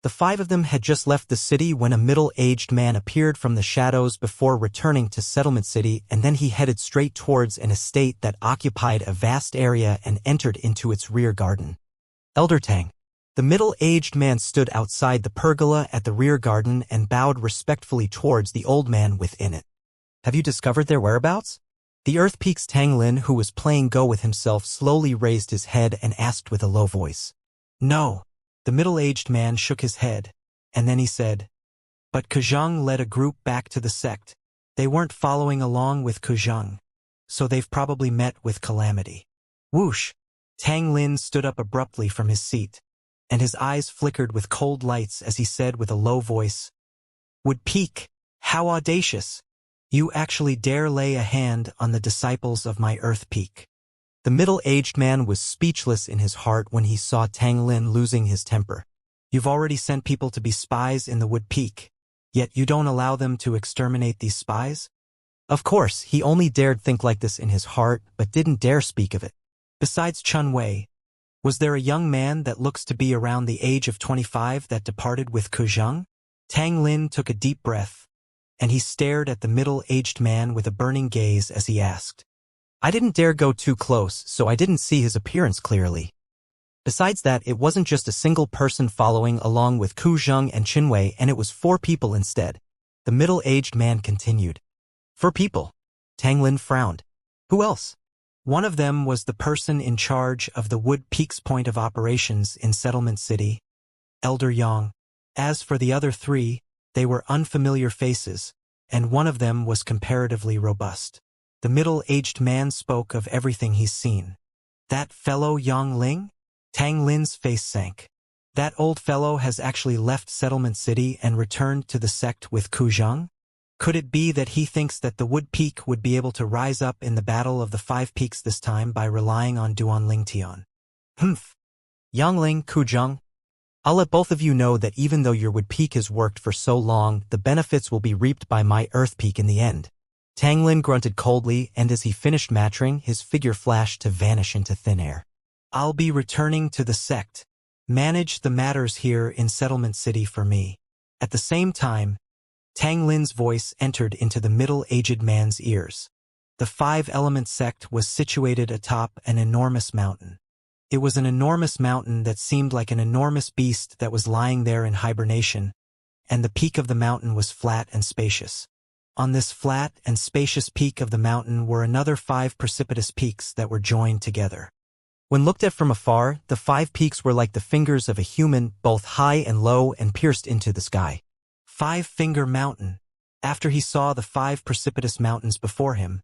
The five of them had just left the city when a middle-aged man appeared from the shadows before returning to Settlement City, and then he headed straight towards an estate that occupied a vast area and entered into its rear garden. Elder Tang. The middle-aged man stood outside the pergola at the rear garden and bowed respectfully towards the old man within it. Have you discovered their whereabouts? The Earth Peak's Tang Lin, who was playing Go with himself, slowly raised his head and asked with a low voice. No. The middle-aged man shook his head, and then he said, but Kuzheng led a group back to the sect. They weren't following along with Kuzheng, so they've probably met with calamity. Whoosh! Tang Lin stood up abruptly from his seat, and his eyes flickered with cold lights as he said with a low voice, Would Peak, how audacious! You actually dare lay a hand on the disciples of my Earth Peak. The middle-aged man was speechless in his heart when he saw Tang Lin losing his temper. You've already sent people to be spies in the Wood Peak, yet you don't allow them to exterminate these spies? Of course, he only dared think like this in his heart, but didn't dare speak of it. Besides Chun Wei, was there a young man that looks to be around the age of 25 that departed with Kuzheng? Tang Lin took a deep breath, and he stared at the middle-aged man with a burning gaze as he asked. I didn't dare go too close, so I didn't see his appearance clearly. Besides that, it wasn't just a single person following along with Kuzheng and Qinwei, and it was 4 people instead. The middle-aged man continued. 4 people. Tang Lin frowned. Who else? One of them was the person in charge of the Wood Peak's point of operations in Settlement City, Elder Yang. As for the other 3, they were unfamiliar faces, and one of them was comparatively robust. The middle-aged man spoke of everything he's seen. That fellow Yangling? Tang Lin's face sank. That old fellow has actually left Settlement City and returned to the sect with Kuzheng? Could it be that he thinks that the Wood Peak would be able to rise up in the Battle of the 5 Peaks this time by relying on Duanling Tian? Humph. Yangling, Kuzheng. I'll let both of you know that even though your Wood Peak has worked for so long, the benefits will be reaped by my Earth Peak in the end. Tang Lin grunted coldly, and as he finished mattering, his figure flashed to vanish into thin air. I'll be returning to the sect. Manage the matters here in Settlement City for me. At the same time, Tang Lin's voice entered into the middle-aged man's ears. The 5 Element sect was situated atop an enormous mountain. It was an enormous mountain that seemed like an enormous beast that was lying there in hibernation, and the peak of the mountain was flat and spacious. On this flat and spacious peak of the mountain were another 5 precipitous peaks that were joined together. When looked at from afar, the 5 peaks were like the fingers of a human, both high and low and pierced into the sky. 5-Finger Mountain. After he saw the 5 precipitous mountains before him,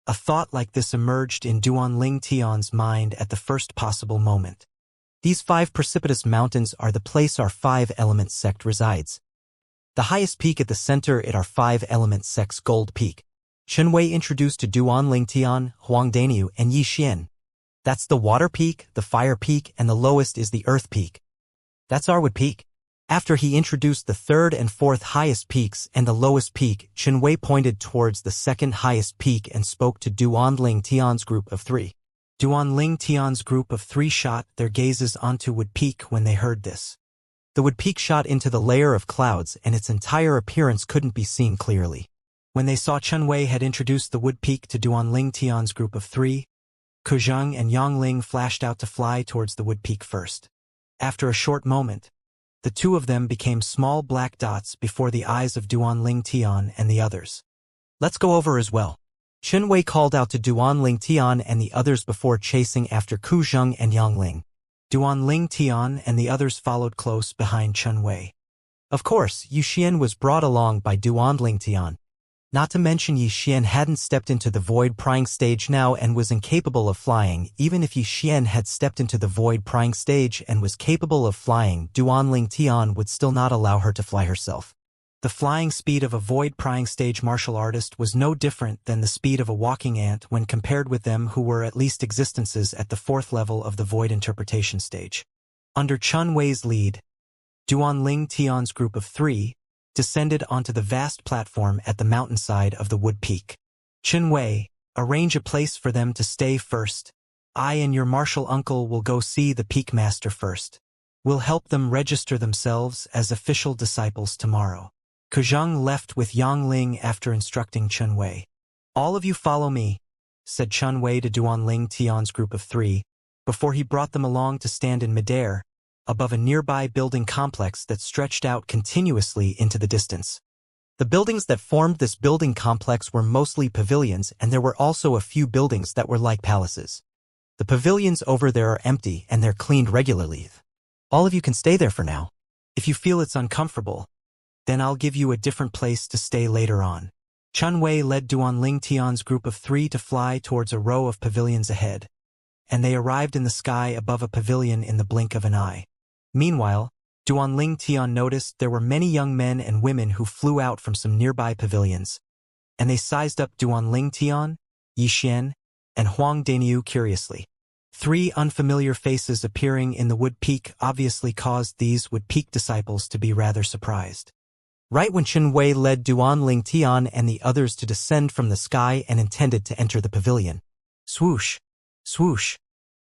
a thought like this emerged in Duanling Tian's mind at the first possible moment. These 5 precipitous mountains are the place our 5-element sect resides. The highest peak at the center is our 5-element sect's Gold Peak. Chen Wei introduced to Duanling Tian, Huang Daniu, and Yi Xian. That's the Water Peak, the Fire Peak, and the lowest is the Earth Peak. That's our Wood Peak. After he introduced the 3rd and 4th highest peaks and the lowest peak, Chen Wei pointed towards the 2nd highest peak and spoke to Duanling Tian's group of 3. Duanling Tian's group of 3 shot their gazes onto Wood Peak when they heard this. The Wood Peak shot into the layer of clouds and its entire appearance couldn't be seen clearly. When they saw Chen Wei had introduced the Wood Peak to Duanling Tian's group of 3, Kuzheng and Yangling flashed out to fly towards the Wood Peak first. After a short moment, the 2 of them became small black dots before the eyes of Duanling Tian and the others. Let's go over as well. Chen Wei called out to Duanling Tian and the others before chasing after Kuzheng and Yangling. Duanling Tian and the others followed close behind Chen Wei. Of course, Yi Xian was brought along by Duanling Tian. Not to mention Yi Xian hadn't stepped into the void prying stage now and was incapable of flying. Even if Yi Xian had stepped into the void prying stage and was capable of flying, Duanling Tian would still not allow her to fly herself. The flying speed of a void prying stage martial artist was no different than the speed of a walking ant when compared with them who were at least existences at the 4th level of the void interpretation stage. Under Chen Wei's lead, Duanling Tian's group of 3 descended onto the vast platform at the mountainside of the Wood Peak. Chen Wei, arrange a place for them to stay first. I and your martial uncle will go see the Peak Master first. We'll help them register themselves as official disciples tomorrow. Kuzheng left with Yangling after instructing Chen Wei. All of you follow me, said Chen Wei to Duanling Tian's group of 3, before he brought them along to stand in midair, above a nearby building complex that stretched out continuously into the distance. The buildings that formed this building complex were mostly pavilions, and there were also a few buildings that were like palaces. The pavilions over there are empty and they're cleaned regularly. All of you can stay there for now. If you feel it's uncomfortable, then I'll give you a different place to stay later on. Chen Wei led Duanling Tian's group of 3 to fly towards a row of pavilions ahead, and they arrived in the sky above a pavilion in the blink of an eye. Meanwhile, Duanling Tian noticed there were many young men and women who flew out from some nearby pavilions, and they sized up Duanling Tian, Yi Xian, and Huang Daniu curiously. 3 unfamiliar faces appearing in the Wood Peak obviously caused these Wood Peak disciples to be rather surprised. Right when Chen Wei led Duanling Tian and the others to descend from the sky and intended to enter the pavilion. Swoosh! Swoosh!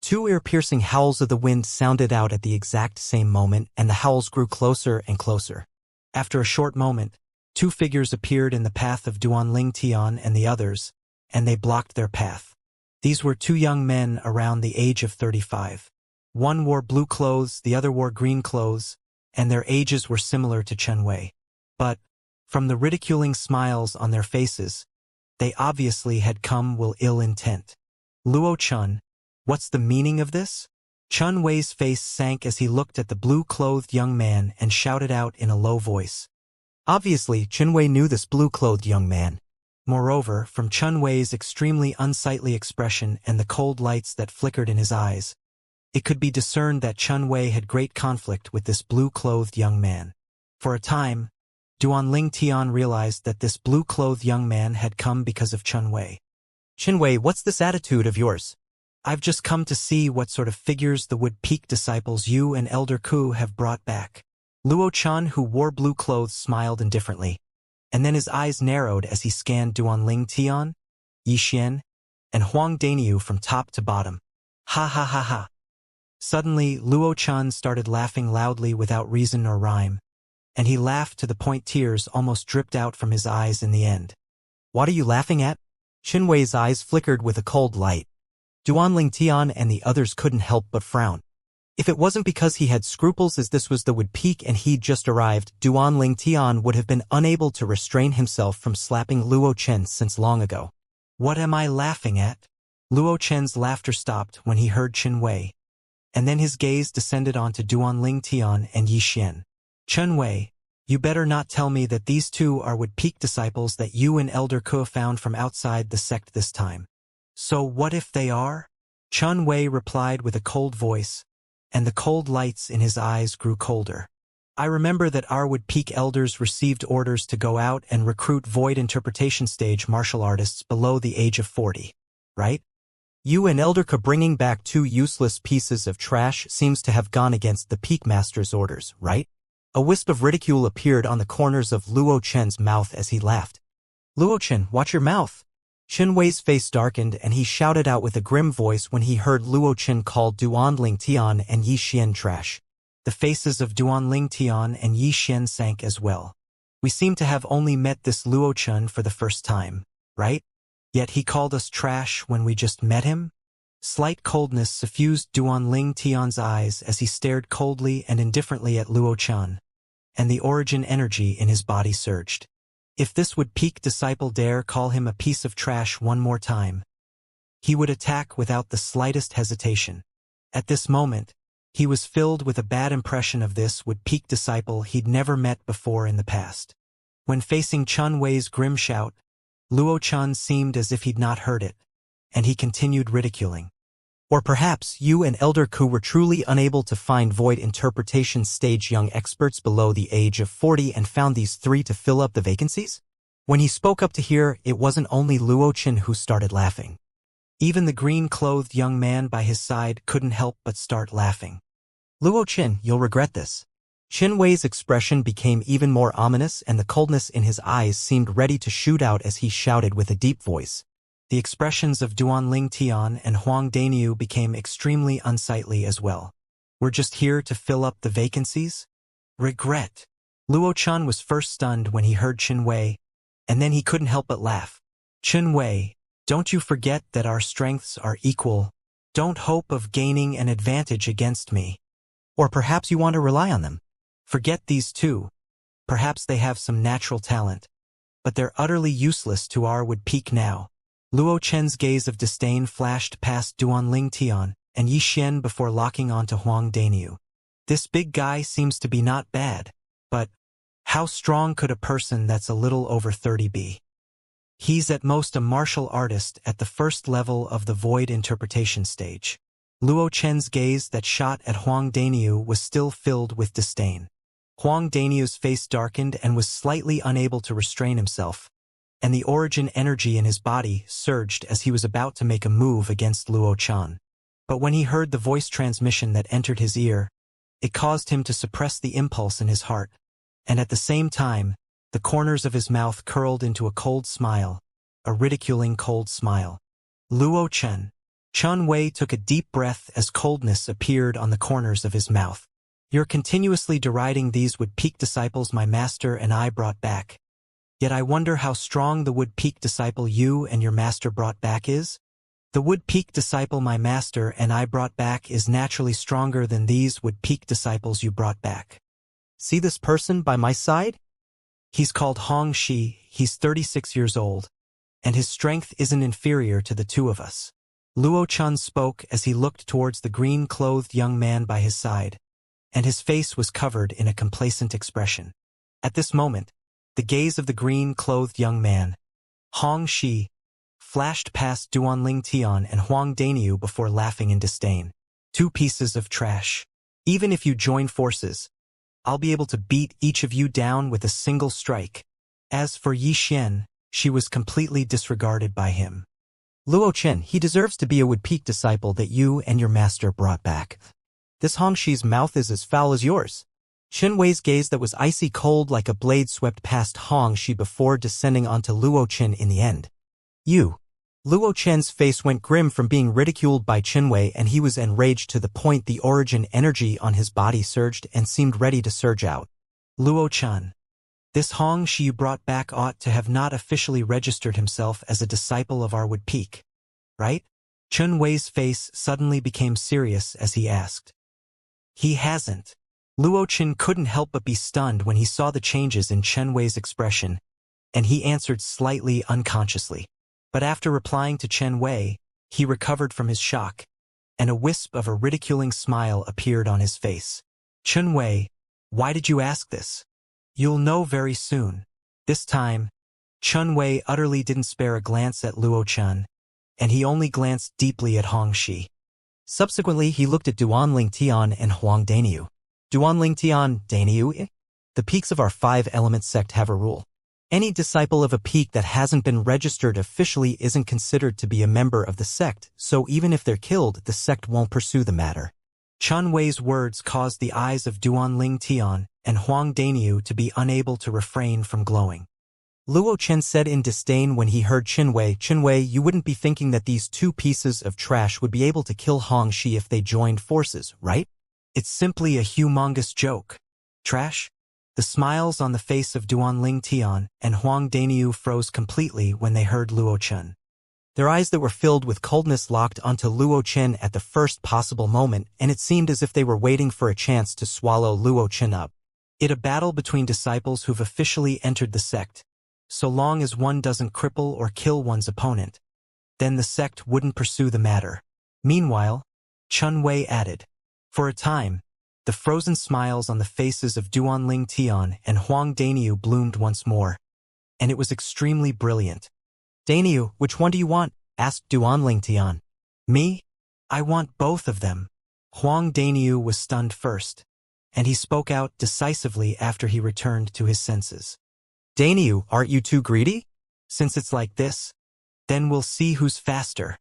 2 ear-piercing howls of the wind sounded out at the exact same moment, and the howls grew closer and closer. After a short moment, 2 figures appeared in the path of Duanling Tian and the others, and they blocked their path. These were 2 young men around the age of 35. One wore blue clothes, the other wore green clothes, and their ages were similar to Chen Wei. But, from the ridiculing smiles on their faces, they obviously had come with ill intent. Luo Chun, what's the meaning of this? Chen Wei's face sank as he looked at the blue-clothed young man and shouted out in a low voice. Obviously, Chen Wei knew this blue-clothed young man. Moreover, from Chen Wei's extremely unsightly expression and the cold lights that flickered in his eyes, it could be discerned that Chen Wei had great conflict with this blue-clothed young man. For a time, Duanling Tian realized that this blue-clothed young man had come because of Chen Wei. Chen Wei, what's this attitude of yours? I've just come to see what sort of figures the Wood Peak disciples you and Elder Ku have brought back. Luo Chan, who wore blue clothes, smiled indifferently, and then his eyes narrowed as he scanned Duanling Tian, Yi Xian, and Huang Daniu from top to bottom. Ha ha ha ha. Suddenly, Luo Chan started laughing loudly without reason or rhyme, and he laughed to the point tears almost dripped out from his eyes in the end. What are you laughing at? Chen Wei's eyes flickered with a cold light. Duanling Tian and the others couldn't help but frown. If it wasn't because he had scruples as this was the wood peak and he'd just arrived, Duanling Tian would have been unable to restrain himself from slapping Luo Chen since long ago. What am I laughing at? Luo Chen's laughter stopped when he heard Chen Wei, and then his gaze descended onto Duanling Tian and Yi Xian. Chen Wei, you better not tell me that these two are wood peak disciples that you and Elder Ke found from outside the sect this time. So what if they are? Chen Wei replied with a cold voice, and the cold lights in his eyes grew colder. I remember that our wood peak elders received orders to go out and recruit void interpretation stage martial artists below the age of 40, right? You and Elder Ke bringing back two useless pieces of trash seems to have gone against the peak master's orders, right? A wisp of ridicule appeared on the corners of Luo Chen's mouth as he laughed. Luo Chen, watch your mouth. Chen Wei's face darkened and he shouted out with a grim voice when he heard Luo Chen call Duanling Tian and Yi Xian trash. The faces of Duanling Tian and Yi Xian sank as well. We seem to have only met this Luo Chen for the first time, right? Yet he called us trash when we just met him? Slight coldness suffused Duanling Tian's eyes as he stared coldly and indifferently at Luo Chen, and the origin energy in his body surged. If this would peak disciple dare call him a piece of trash one more time, he would attack without the slightest hesitation. At this moment, he was filled with a bad impression of this would peak disciple he'd never met before in the past. When facing Chen Wei's grim shout, Luo Chen seemed as if he'd not heard it, and he continued ridiculing. Or perhaps you and Elder Ke were truly unable to find void interpretation stage young experts below the age of 40 and found these three to fill up the vacancies? When he spoke up to hear, it wasn't only Luo Chen who started laughing. Even the green-clothed young man by his side couldn't help but start laughing. Luo Chen, you'll regret this. Chen Wei's expression became even more ominous and the coldness in his eyes seemed ready to shoot out as he shouted with a deep voice. The expressions of Duanling Tian and Huang Daniu became extremely unsightly as well. We're just here to fill up the vacancies? Regret. Luo Chen was first stunned when he heard Chen Wei, and then he couldn't help but laugh. Chen Wei, don't you forget that our strengths are equal. Don't hope of gaining an advantage against me. Or perhaps you want to rely on them. Forget these two. Perhaps they have some natural talent, but they're utterly useless to our would peak now. Luo Chen's gaze of disdain flashed past Duanling Tian and Yi Xian before locking onto Huang Daniu. This big guy seems to be not bad, but how strong could a person that's a little over 30 be? He's at most a martial artist at the first level of the void interpretation stage. Luo Chen's gaze that shot at Huang Daniu was still filled with disdain. Huang Daniu's face darkened and was slightly unable to restrain himself, and the origin energy in his body surged as he was about to make a move against Luo Chen. But when he heard the voice transmission that entered his ear, it caused him to suppress the impulse in his heart, and at the same time, the corners of his mouth curled into a cold smile, a ridiculing cold smile. Luo Chen. Chen Wei took a deep breath as coldness appeared on the corners of his mouth. You're continuously deriding these would peak disciples my master and I brought back. Yet I wonder how strong the wood peak disciple you and your master brought back is? The wood peak disciple my master and I brought back is naturally stronger than these wood peak disciples you brought back. See this person by my side? He's called Hong Shi, he's 36 years old, and his strength isn't inferior to the two of us. Luo Chen spoke as he looked towards the green-clothed young man by his side, and his face was covered in a complacent expression. At this moment, the gaze of the green-clothed young man, Hong Shi, flashed past Duanling Tian and Huang Daniu before laughing in disdain. Two pieces of trash. Even if you join forces, I'll be able to beat each of you down with a single strike. As for Yi Xian, she was completely disregarded by him. Luo Chen, he deserves to be a wood peak disciple that you and your master brought back. This Hong Shi's mouth is as foul as yours. Chen Wei's gaze that was icy cold like a blade swept past Hong Shi before descending onto Luo Chen in the end. You. Luo Chen's face went grim from being ridiculed by Chen Wei and he was enraged to the point the origin energy on his body surged and seemed ready to surge out. Luo Chen. This Hong Shi you brought back ought to have not officially registered himself as a disciple of our wood peak, right? Chun Wei's face suddenly became serious as he asked. He hasn't. Luo Chen couldn't help but be stunned when he saw the changes in Chen Wei's expression, and he answered slightly unconsciously. But after replying to Chen Wei, he recovered from his shock, and a wisp of a ridiculing smile appeared on his face. Chen Wei, why did you ask this? You'll know very soon. This time, Chen Wei utterly didn't spare a glance at Luo Chen, and he only glanced deeply at Hong Shi. Subsequently, he looked at Duanling Tian and Huang Daniu. Duanling Tian, Daniu, the peaks of our five-element sect have a rule. Any disciple of a peak that hasn't been registered officially isn't considered to be a member of the sect, so even if they're killed, the sect won't pursue the matter. Chen Wei's words caused the eyes of Duanling Tian and Huang Daniu to be unable to refrain from glowing. Luo Chen said in disdain when he heard Chen Wei, you wouldn't be thinking that these two pieces of trash would be able to kill Hong Shi if they joined forces, right? It's simply a humongous joke. Trash? The smiles on the face of Duanling Tian and Huang Daniu froze completely when they heard Luo Chen. Their eyes that were filled with coldness locked onto Luo Chen at the first possible moment, and it seemed as if they were waiting for a chance to swallow Luo Chen up. It a battle between disciples who've officially entered the sect. So long as one doesn't cripple or kill one's opponent, then the sect wouldn't pursue the matter. Meanwhile, Chen Wei added, for a time, the frozen smiles on the faces of Duanling Tian and Huang Daniu bloomed once more, and it was extremely brilliant. Daniu, which one do you want? Asked Duanling Tian. Me? I want both of them. Huang Daniu was stunned first, and he spoke out decisively after he returned to his senses. Daniu, aren't you too greedy? Since it's like this, then we'll see who's faster.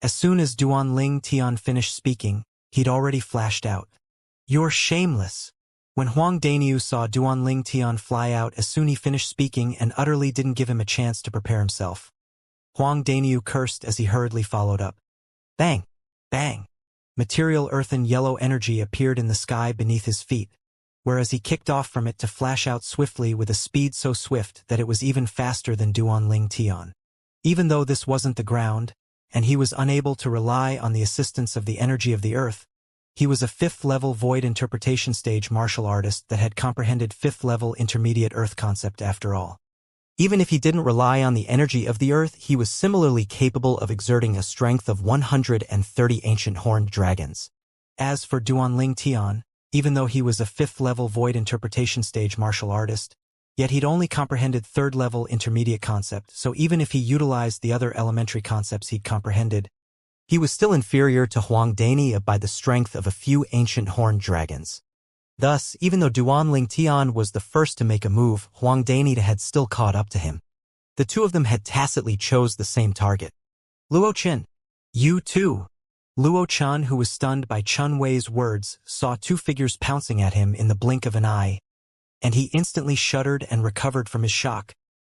As soon as Duanling Tian finished speaking, he'd already flashed out. You're shameless. When Huang Daniu saw Duanling Tian fly out as soon as he finished speaking and utterly didn't give him a chance to prepare himself, Huang Daniu cursed as he hurriedly followed up. Bang! Bang! Material earthen yellow energy appeared in the sky beneath his feet, whereas he kicked off from it to flash out swiftly with a speed so swift that it was even faster than Duanling Tian. Even though this wasn't the ground, and he was unable to rely on the assistance of the energy of the earth, he was a 5th-level void interpretation stage martial artist that had comprehended 5th-level intermediate earth concept after all. Even if he didn't rely on the energy of the earth, he was similarly capable of exerting a strength of 130 ancient horned dragons. As for Duanling Tian, even though he was a 5th-level void interpretation stage martial artist, yet he'd only comprehended 3rd-level intermediate concept, so even if he utilized the other elementary concepts he'd comprehended, he was still inferior to Huang Dani by the strength of a few ancient horned dragons. Thus, even though Duanling Tian was the first to make a move, Huang Dani had still caught up to him. The two of them had tacitly chose the same target. Luo Chen. You too. Luo Chen, who was stunned by Chen Wei's words, saw two figures pouncing at him in the blink of an eye, and he instantly shuddered and recovered from his shock,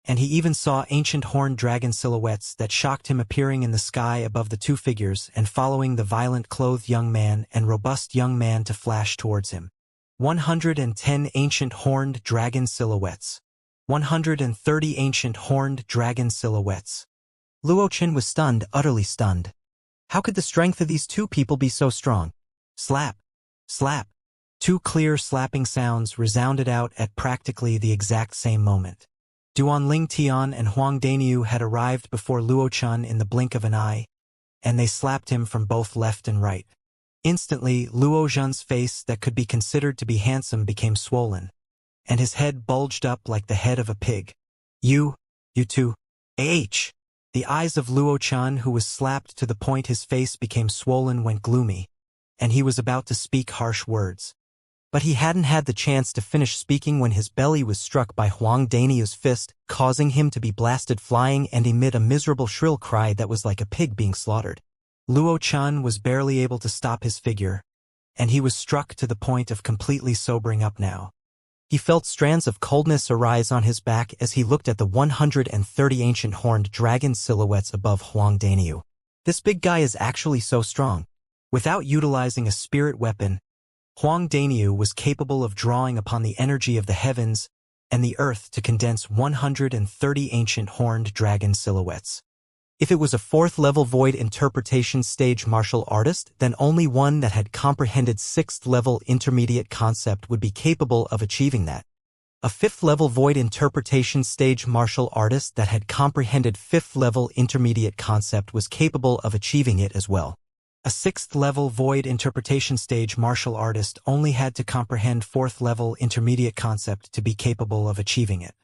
and he even saw ancient horned dragon silhouettes that shocked him appearing in the sky above the two figures and following the violent-clothed young man and robust young man to flash towards him. 110 ancient horned dragon silhouettes. 130 ancient horned dragon silhouettes. Luo Chen was stunned, utterly stunned. How could the strength of these two people be so strong? Slap. Slap. Two clear slapping sounds resounded out at practically the exact same moment. Duanling Tian and Huang Daniu had arrived before Luo Chen in the blink of an eye, and they slapped him from both left and right. Instantly, Luo Zhen's face that could be considered to be handsome became swollen, and his head bulged up like the head of a pig. You two. The eyes of Luo Chen, who was slapped to the point his face became swollen, went gloomy, and he was about to speak harsh words. But he hadn't had the chance to finish speaking when his belly was struck by Huang Daniu's fist, causing him to be blasted flying and emit a miserable shrill cry that was like a pig being slaughtered. Luo Chen was barely able to stop his figure, and he was struck to the point of completely sobering up now. He felt strands of coldness arise on his back as he looked at the 130 ancient horned dragon silhouettes above Huang Daniu. This big guy is actually so strong. Without utilizing a spirit weapon, Huang Daniu was capable of drawing upon the energy of the heavens and the earth to condense 130 ancient horned dragon silhouettes. If it was a 4th-level void interpretation stage martial artist, then only one that had comprehended 6th-level intermediate concept would be capable of achieving that. A 5th-level void interpretation stage martial artist that had comprehended 5th-level intermediate concept was capable of achieving it as well. A 6th-level void interpretation stage martial artist only had to comprehend 4th-level intermediate concept to be capable of achieving it.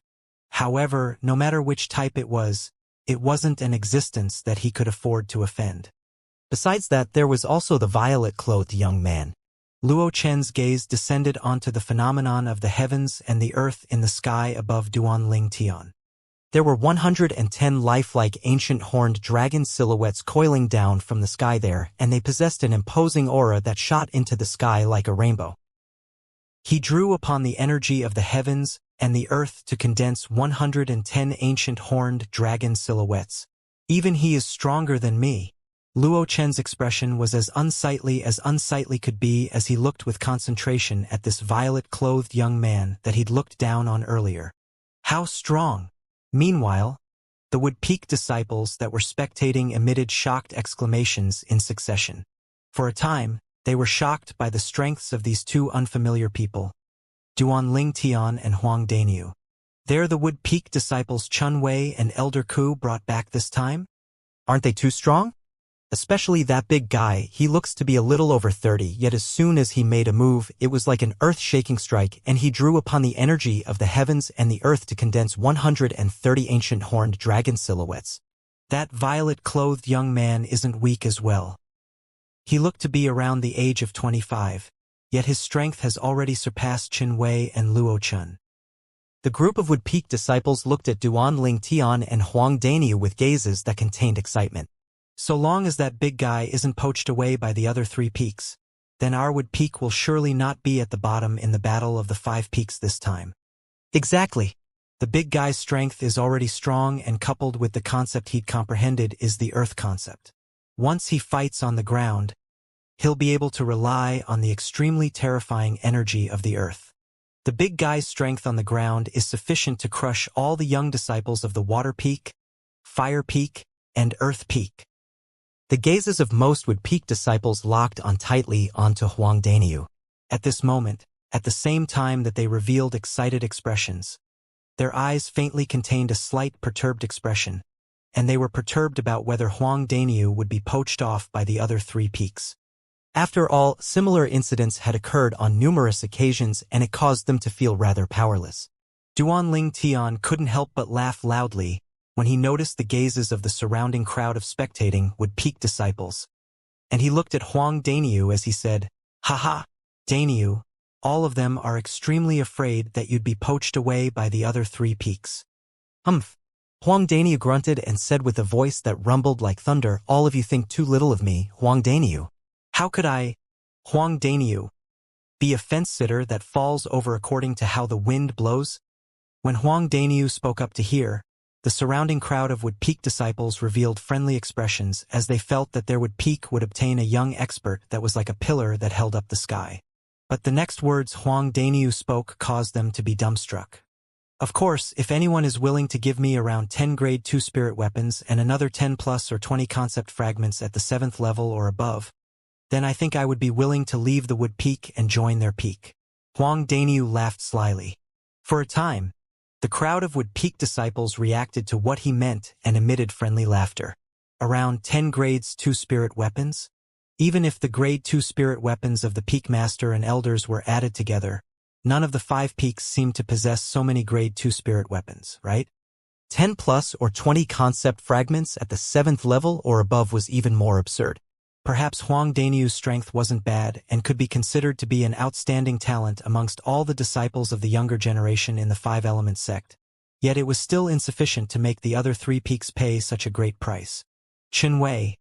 However, no matter which type it wasn't an existence that he could afford to offend. Besides that, there was also the violet-clothed young man. Luo Chen's gaze descended onto the phenomenon of the heavens and the earth in the sky above Duanling Tian. There were 110 lifelike ancient horned dragon silhouettes coiling down from the sky there, and they possessed an imposing aura that shot into the sky like a rainbow. He drew upon the energy of the heavens and the earth to condense 110 ancient horned dragon silhouettes. Even he is stronger than me. Luo Chen's expression was as unsightly could be as he looked with concentration at this violet-clothed young man that he'd looked down on earlier. How strong! Meanwhile, the Wood Peak disciples that were spectating emitted shocked exclamations in succession. For a time, they were shocked by the strengths of these two unfamiliar people, Duanling Tian and Huang Daniu. They're the Wood Peak disciples Chun Wei and Elder Ku brought back this time? Aren't they too strong? Especially that big guy, he looks to be a little over 30, yet as soon as he made a move, it was like an earth-shaking strike, and he drew upon the energy of the heavens and the earth to condense 130 ancient horned dragon silhouettes. That violet-clothed young man isn't weak as well. He looked to be around the age of 25, yet his strength has already surpassed Qin Wei and Luo Chun. The group of Wood Peak disciples looked at Duanling Tian and Huang Daniu with gazes that contained excitement. So long as that big guy isn't poached away by the other 3 peaks, then our Wood Peak will surely not be at the bottom in the battle of the 5 peaks this time. Exactly. The big guy's strength is already strong, and coupled with the concept he'd comprehended is the earth concept. Once he fights on the ground, he'll be able to rely on the extremely terrifying energy of the earth. The big guy's strength on the ground is sufficient to crush all the young disciples of the Water Peak, Fire Peak, and Earth Peak. The gazes of most Wood Peak disciples locked on tightly onto Huang Daniu. At this moment, at the same time that they revealed excited expressions, their eyes faintly contained a slight perturbed expression, and they were perturbed about whether Huang Daniu would be poached off by the other 3 peaks. After all, similar incidents had occurred on numerous occasions, and it caused them to feel rather powerless. Duanling Tian couldn't help but laugh loudly when he noticed the gazes of the surrounding crowd of spectating Wood Peak disciples. And he looked at Huang Daniu as he said, "Haha, Daniu, all of them are extremely afraid that you'd be poached away by the other 3 peaks." Humph. Huang Daniu grunted and said with a voice that rumbled like thunder, "All of you think too little of me, Huang Daniu. How could I, Huang Daniu, be a fence-sitter that falls over according to how the wind blows?" When Huang Daniu spoke up to hear, the surrounding crowd of Wood Peak disciples revealed friendly expressions as they felt that their Wood Peak would obtain a young expert that was like a pillar that held up the sky. But the next words Huang Daniu spoke caused them to be dumbstruck. "Of course, if anyone is willing to give me around 10 grade 2 spirit weapons and another 10 plus or 20 concept fragments at the 7th level or above, then I think I would be willing to leave the Wood Peak and join their peak." Huang Daniu laughed slyly. For a time, the crowd of Wood Peak disciples reacted to what he meant and emitted friendly laughter. Around 10 grades 2 spirit weapons? Even if the grade 2 spirit weapons of the Peak Master and Elders were added together, none of the 5 peaks seemed to possess so many grade 2 spirit weapons, right? 10 plus or 20 concept fragments at the 7th level or above was even more absurd. Perhaps Huang Daniu's strength wasn't bad and could be considered to be an outstanding talent amongst all the disciples of the younger generation in the 5-element sect. Yet it was still insufficient to make the other 3 peaks pay such a great price. Qin Wei,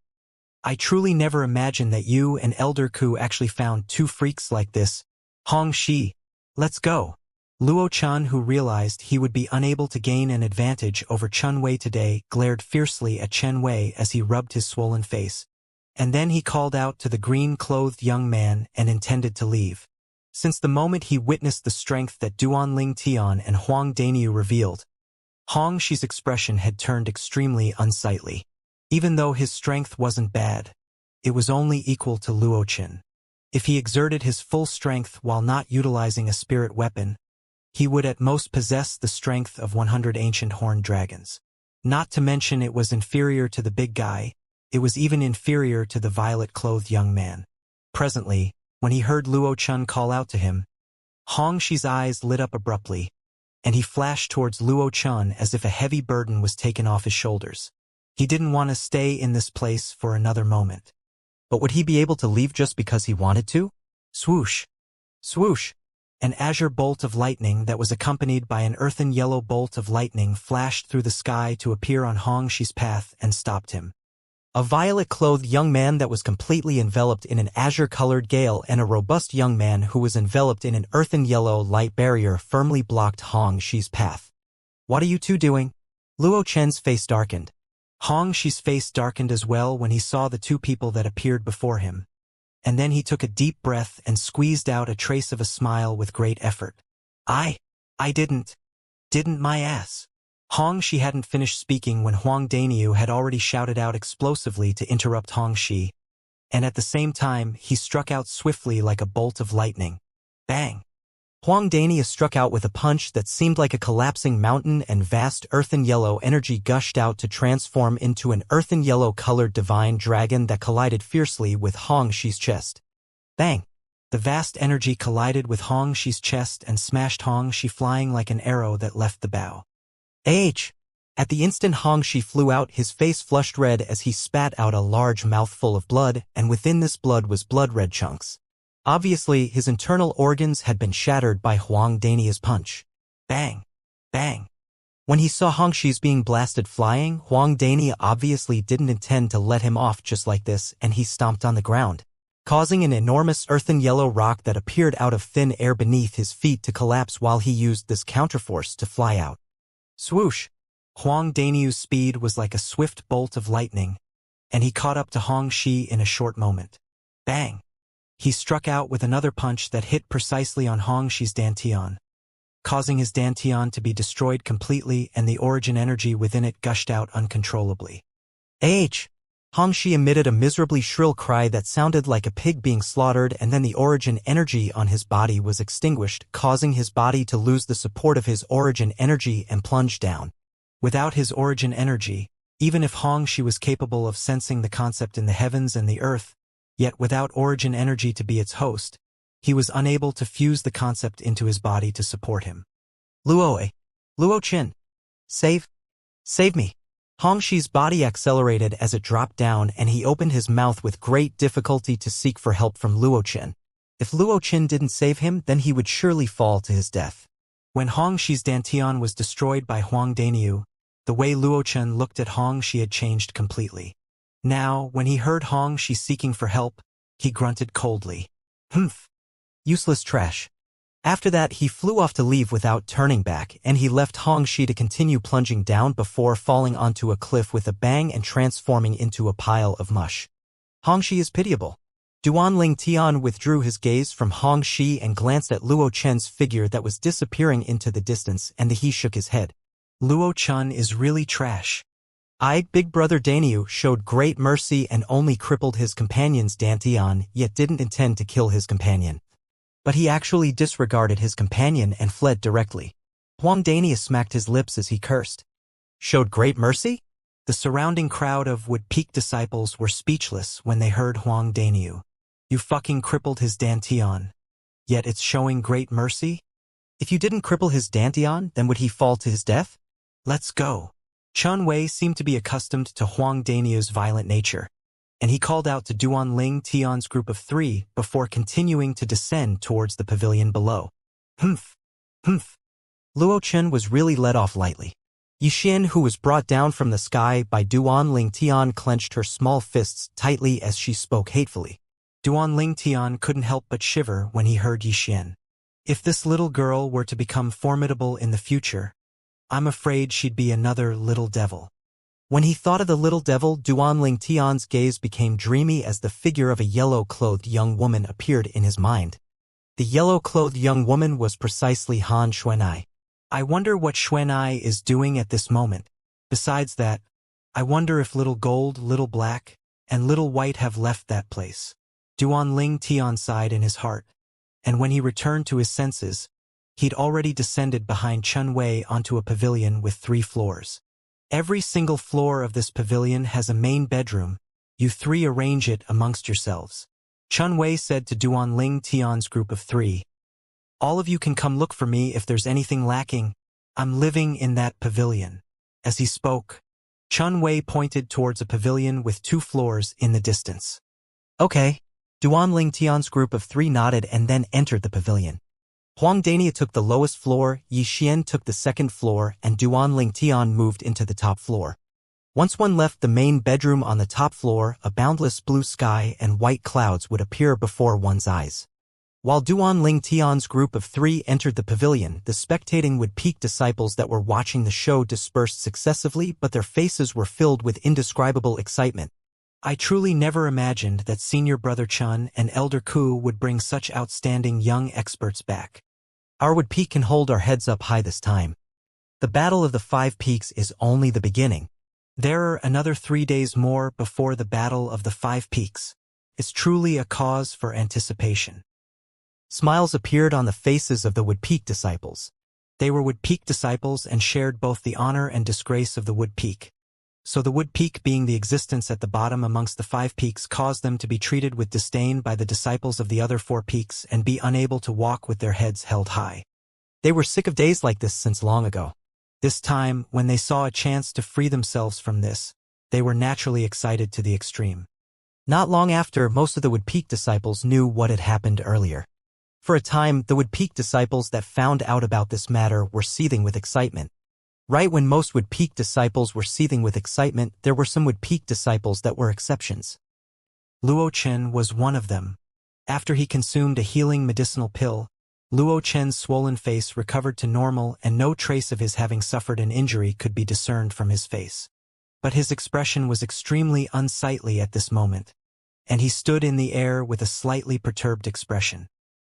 I truly never imagined that you and Elder Ku actually found 2 freaks like this. Hong Shi, let's go. Luo Chan, who realized he would be unable to gain an advantage over Chun Wei today, glared fiercely at Chen Wei as he rubbed his swollen face. And then he called out to the green-clothed young man and intended to leave. Since the moment he witnessed the strength that Duanling Tian and Huang Daniu revealed, Hong Shi's expression had turned extremely unsightly. Even though his strength wasn't bad, it was only equal to Luochen. If he exerted his full strength while not utilizing a spirit weapon, he would at most possess the strength of 100 ancient horned dragons. Not to mention it was inferior to the big guy, it was even inferior to the violet-clothed young man. Presently, when he heard Luochen call out to him, Xi's eyes lit up abruptly, and he flashed towards Luochen as if a heavy burden was taken off his shoulders. He didn't want to stay in this place for another moment. But would he be able to leave just because he wanted to? Swoosh! Swoosh! An azure bolt of lightning that was accompanied by an earthen yellow bolt of lightning flashed through the sky to appear on Xi's path and stopped him. A violet-clothed young man that was completely enveloped in an azure-colored gale and a robust young man who was enveloped in an earthen yellow light barrier firmly blocked Xi's path. "What are you two doing?" Luochen's face darkened. Xi's face darkened as well when he saw the two people that appeared before him. And then he took a deep breath and squeezed out a trace of a smile with great effort. I didn't my ass. She hadn't finished speaking when Huang Daniu had already shouted out explosively to interrupt Xi, and at the same time he struck out swiftly like a bolt of lightning. Bang! Huang Daniu struck out with a punch that seemed like a collapsing mountain, and vast earthen yellow energy gushed out to transform into an earthen yellow-colored divine dragon that collided fiercely with Xi's chest. Bang! The vast energy collided with Xi's chest and smashed Xi flying like an arrow that left the bow. At the instant Xi flew out, his face flushed red as he spat out a large mouthful of blood, and within this blood was blood-red chunks. Obviously, his internal organs had been shattered by Huang Daniu's punch. Bang! Bang! When he saw Xi's being blasted flying, Huang Daniu obviously didn't intend to let him off just like this, and he stomped on the ground, causing an enormous earthen yellow rock that appeared out of thin air beneath his feet to collapse while he used this counterforce to fly out. Swoosh! Huang Daniu's speed was like a swift bolt of lightning, and he caught up to Xi in a short moment. Bang! He struck out with another punch that hit precisely on Xi's dantian, causing his dantian to be destroyed completely, and the origin energy within it gushed out uncontrollably. Xi emitted a miserably shrill cry that sounded like a pig being slaughtered, and then the origin energy on his body was extinguished, causing his body to lose the support of his origin energy and plunge down. Without his origin energy, even if Xi was capable of sensing the concept in the heavens and the earth, yet without origin energy to be its host, he was unable to fuse the concept into his body to support him. Luochen! Save me! Xi's body accelerated as it dropped down, and he opened his mouth with great difficulty to seek for help from Luochen. If Luochen didn't save him, then he would surely fall to his death. When Xi's dantian was destroyed by Huang Daniu, the way Luochen looked at Xi had changed completely. Now, when he heard Xi seeking for help, he grunted coldly. Humph! Useless trash. After that, he flew off to leave without turning back, and he left Xi to continue plunging down before falling onto a cliff with a bang and transforming into a pile of mush. Xi is pitiable. Duanling Tian withdrew his gaze from Xi and glanced at Luochen's figure that was disappearing into the distance, and he shook his head. Luochen is really trash. Big brother Daniu showed great mercy and only crippled his companion's dantian, yet didn't intend to kill his companion. But he actually disregarded his companion and fled directly. Huang Daniu smacked his lips as he cursed. Showed great mercy? The surrounding crowd of Wood Peak disciples were speechless when they heard Huang Daniu. You fucking crippled his dantian. Yet it's showing great mercy? If you didn't cripple his dantian, then would he fall to his death? Let's go. Chun Wei seemed to be accustomed to Huang Daniu's violent nature, and he called out to Duanling Tian's group of 3 before continuing to descend towards the pavilion below. Humph! Humph! Luochen was really let off lightly. Yixin, who was brought down from the sky by Duanling Tian, clenched her small fists tightly as she spoke hatefully. Duanling Tian couldn't help but shiver when he heard Yixin. If this little girl were to become formidable in the future, I'm afraid she'd be another little devil. When he thought of the little devil, Duanling Tian's gaze became dreamy as the figure of a yellow-clothed young woman appeared in his mind. The yellow-clothed young woman was precisely Han Xuanai. I wonder what Xuanai is doing at this moment. Besides that, I wonder if little gold, little black, and little white have left that place. Duan Ling Tian sighed in his heart, and when he returned to his senses, he'd already descended behind Chun Wei onto a pavilion with 3 floors. Every single floor of this pavilion has a main bedroom. You 3 arrange it amongst yourselves. Chun Wei said to Duan Ling Tian's group of 3. All of you can come look for me if there's anything lacking. I'm living in that pavilion. As he spoke, Chun Wei pointed towards a pavilion with 2 floors in the distance. Okay. Duan Ling Tian's group of 3 nodded and then entered the pavilion. Huang Dania took the lowest floor, Yi Xian took the second floor, and Duan Ling Tian moved into the top floor. Once one left the main bedroom on the top floor, a boundless blue sky and white clouds would appear before one's eyes. While Duan Ling Tian's group of 3 entered the pavilion, the spectating Wood Peak disciples that were watching the show dispersed successively, but their faces were filled with indescribable excitement. I truly never imagined that Senior Brother Chun and Elder Ku would bring such outstanding young experts back. Our Wood Peak can hold our heads up high this time. The Battle of the 5 Peaks is only the beginning. There are another 3 days more before the Battle of the 5 Peaks. It's truly a cause for anticipation. Smiles appeared on the faces of the Wood Peak disciples. They were Wood Peak disciples and shared both the honor and disgrace of the Wood Peak. So the Wood Peak being the existence at the bottom amongst the 5 peaks caused them to be treated with disdain by the disciples of the other 4 peaks and be unable to walk with their heads held high. They were sick of days like this since long ago. This time, when they saw a chance to free themselves from this, they were naturally excited to the extreme. Not long after, most of the Wood Peak disciples knew what had happened earlier. For a time, the Wood Peak disciples that found out about this matter were seething with excitement. Right when most Wood Peak disciples were seething with excitement, there were some Wood Peak disciples that were exceptions. Luo Chen was one of them. After he consumed a healing medicinal pill, Luo Chen's swollen face recovered to normal and no trace of his having suffered an injury could be discerned from his face. But his expression was extremely unsightly at this moment, and he stood in the air with a slightly perturbed expression.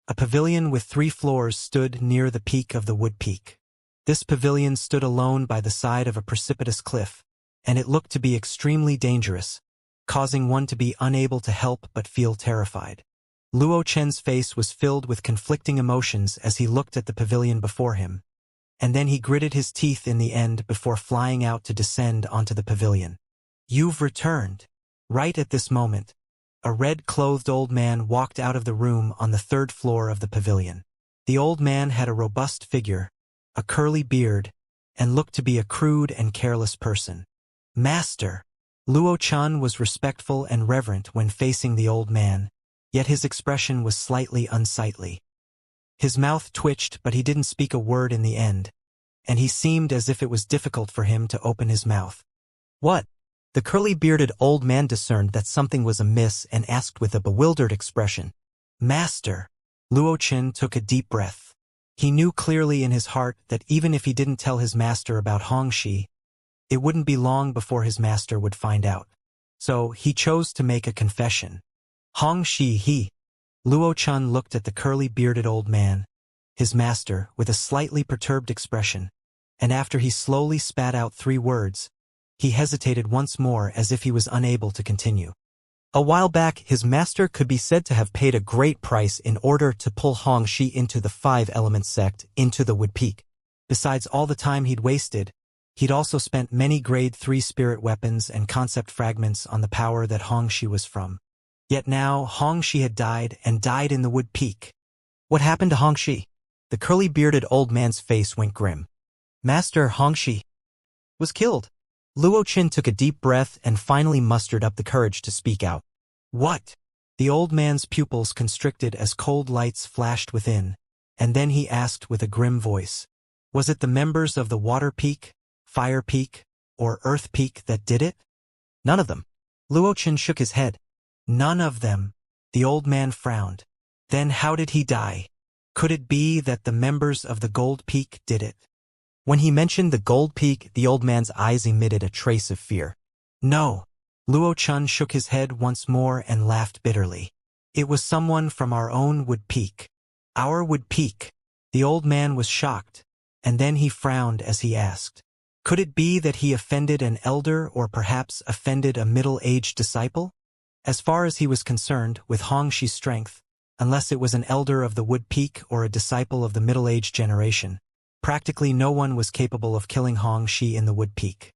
A pavilion with 3 floors stood near the peak of the Wood Peak. This pavilion stood alone by the side of a precipitous cliff, and it looked to be extremely dangerous, causing one to be unable to help but feel terrified. Luo Chen's face was filled with conflicting emotions as he looked at the pavilion before him, and then he gritted his teeth in the end before flying out to descend onto the pavilion. You've returned. Right at this moment, a red-clothed old man walked out of the room on the 3rd floor of the pavilion. The old man had a robust figure, a curly beard, and looked to be a crude and careless person. Master! Luo Chen was respectful and reverent when facing the old man, yet his expression was slightly unsightly. His mouth twitched, but he didn't speak a word in the end, and he seemed as if it was difficult for him to open his mouth. What? The curly-bearded old man discerned that something was amiss and asked with a bewildered expression. Master! Luo Chen took a deep breath. He knew clearly in his heart that even if he didn't tell his master about Hongxi, it wouldn't be long before his master would find out. So he chose to make a confession. Hongxi he. Luo Chen looked at the curly-bearded old man, his master, with a slightly perturbed expression, and after he slowly spat out 3 words, he hesitated once more as if he was unable to continue. A while back, his master could be said to have paid a great price in order to pull Hongxi into the 5-element sect into the Wood Peak. Besides all the time he'd wasted, he'd also spent many grade 3 spirit weapons and concept fragments on the power that Hongxi was from. Yet now, Hongxi had died and died in the Wood Peak. What happened to Hongxi? The curly-bearded old man's face went grim. Master Hongxi was killed. Luo Chen took a deep breath and finally mustered up the courage to speak out. What? The old man's pupils constricted as cold lights flashed within, and then he asked with a grim voice, was it the members of the Water Peak, Fire Peak, or Earth Peak that did it? None of them. Luo Chen shook his head. None of them. The old man frowned. Then how did he die? Could it be that the members of the Gold Peak did it? When he mentioned the Gold Peak, the old man's eyes emitted a trace of fear. No. Luo Chen shook his head once more and laughed bitterly. It was someone from our own Wood Peak. Our Wood Peak. The old man was shocked, and then he frowned as he asked, Could it be that he offended an elder or perhaps offended a middle-aged disciple? As far as he was concerned, with Xianxia's strength, unless it was an elder of the Wood Peak or a disciple of the middle-aged generation, practically no one was capable of killing Xianxia in the Wood Peak.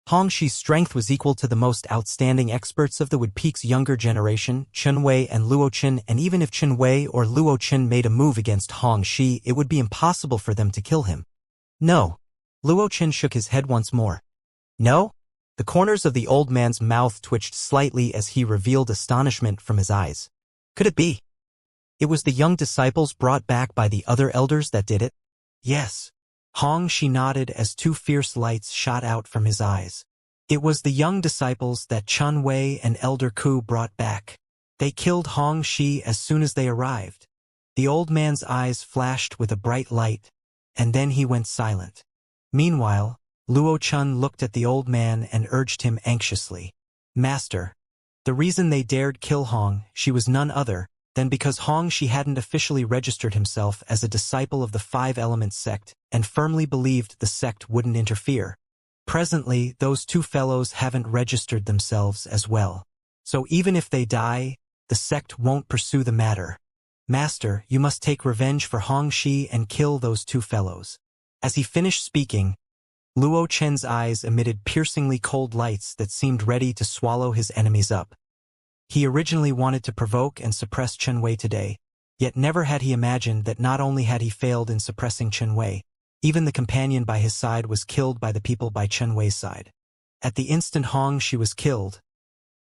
Xianxia's strength was equal to the most outstanding experts of the Wood Peak's younger generation, Chunwei and Luochen, and even if Chunwei or Luochen made a move against Xianxia, it would be impossible for them to kill him. No. Luochen shook his head once more. No? The corners of the old man's mouth twitched slightly as he revealed astonishment from his eyes. Could it be? It was the young disciples brought back by the other elders that did it? Yes. Xianxia nodded as two fierce lights shot out from his eyes. It was the young disciples that Chunwei and Elder Ku brought back. They killed Xianxia as soon as they arrived. The old man's eyes flashed with a bright light, and then he went silent. Meanwhile, Luochen looked at the old man and urged him anxiously. Master, the reason they dared kill Xianxia was none other than because Xianxia hadn't officially registered himself as a disciple of the Five Elements sect and firmly believed the sect wouldn't interfere. Presently, those two fellows haven't registered themselves as well. So even if they die, the sect won't pursue the matter. Master, you must take revenge for Xianxia and kill those two fellows. As he finished speaking, Luo Chen's eyes emitted piercingly cold lights that seemed ready to swallow his enemies up. He originally wanted to provoke and suppress Chunwei today, yet never had he imagined that not only had he failed in suppressing Chunwei, even the companion by his side was killed by the people by Chunwei's side. At the instant Xianxia was killed,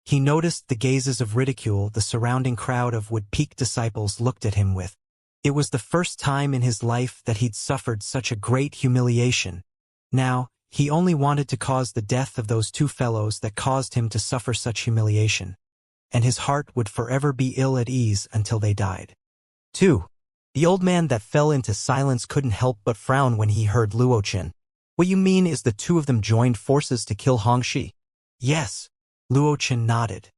he noticed the gazes of ridicule the surrounding crowd of Wood Peak disciples looked at him with. It was the first time in his life that he'd suffered such a great humiliation. Now, he only wanted to cause the death of those two fellows that caused him to suffer such humiliation, and his heart would forever be ill at ease until they died. 2. The old man that fell into silence couldn't help but frown when he heard Luochen. What you mean is the two of them joined forces to kill Xianxia? Yes. Luochen nodded.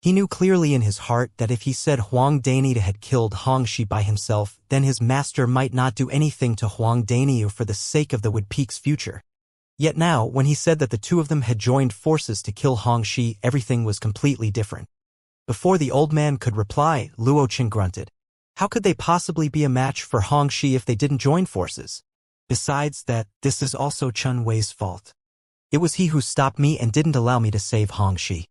He knew clearly in his heart that if he said Huang Dainiu had killed Xianxia by himself, then his master might not do anything to Huang Dainiu for the sake of the Wood Peak's future. Yet now, when he said that the two of them had joined forces to kill Xianxia, everything was completely different. Before the old man could reply, Luochen grunted. How could they possibly be a match for Xianxia if they didn't join forces? Besides that, this is also Chunwei's fault. It was he who stopped me and didn't allow me to save Xianxia.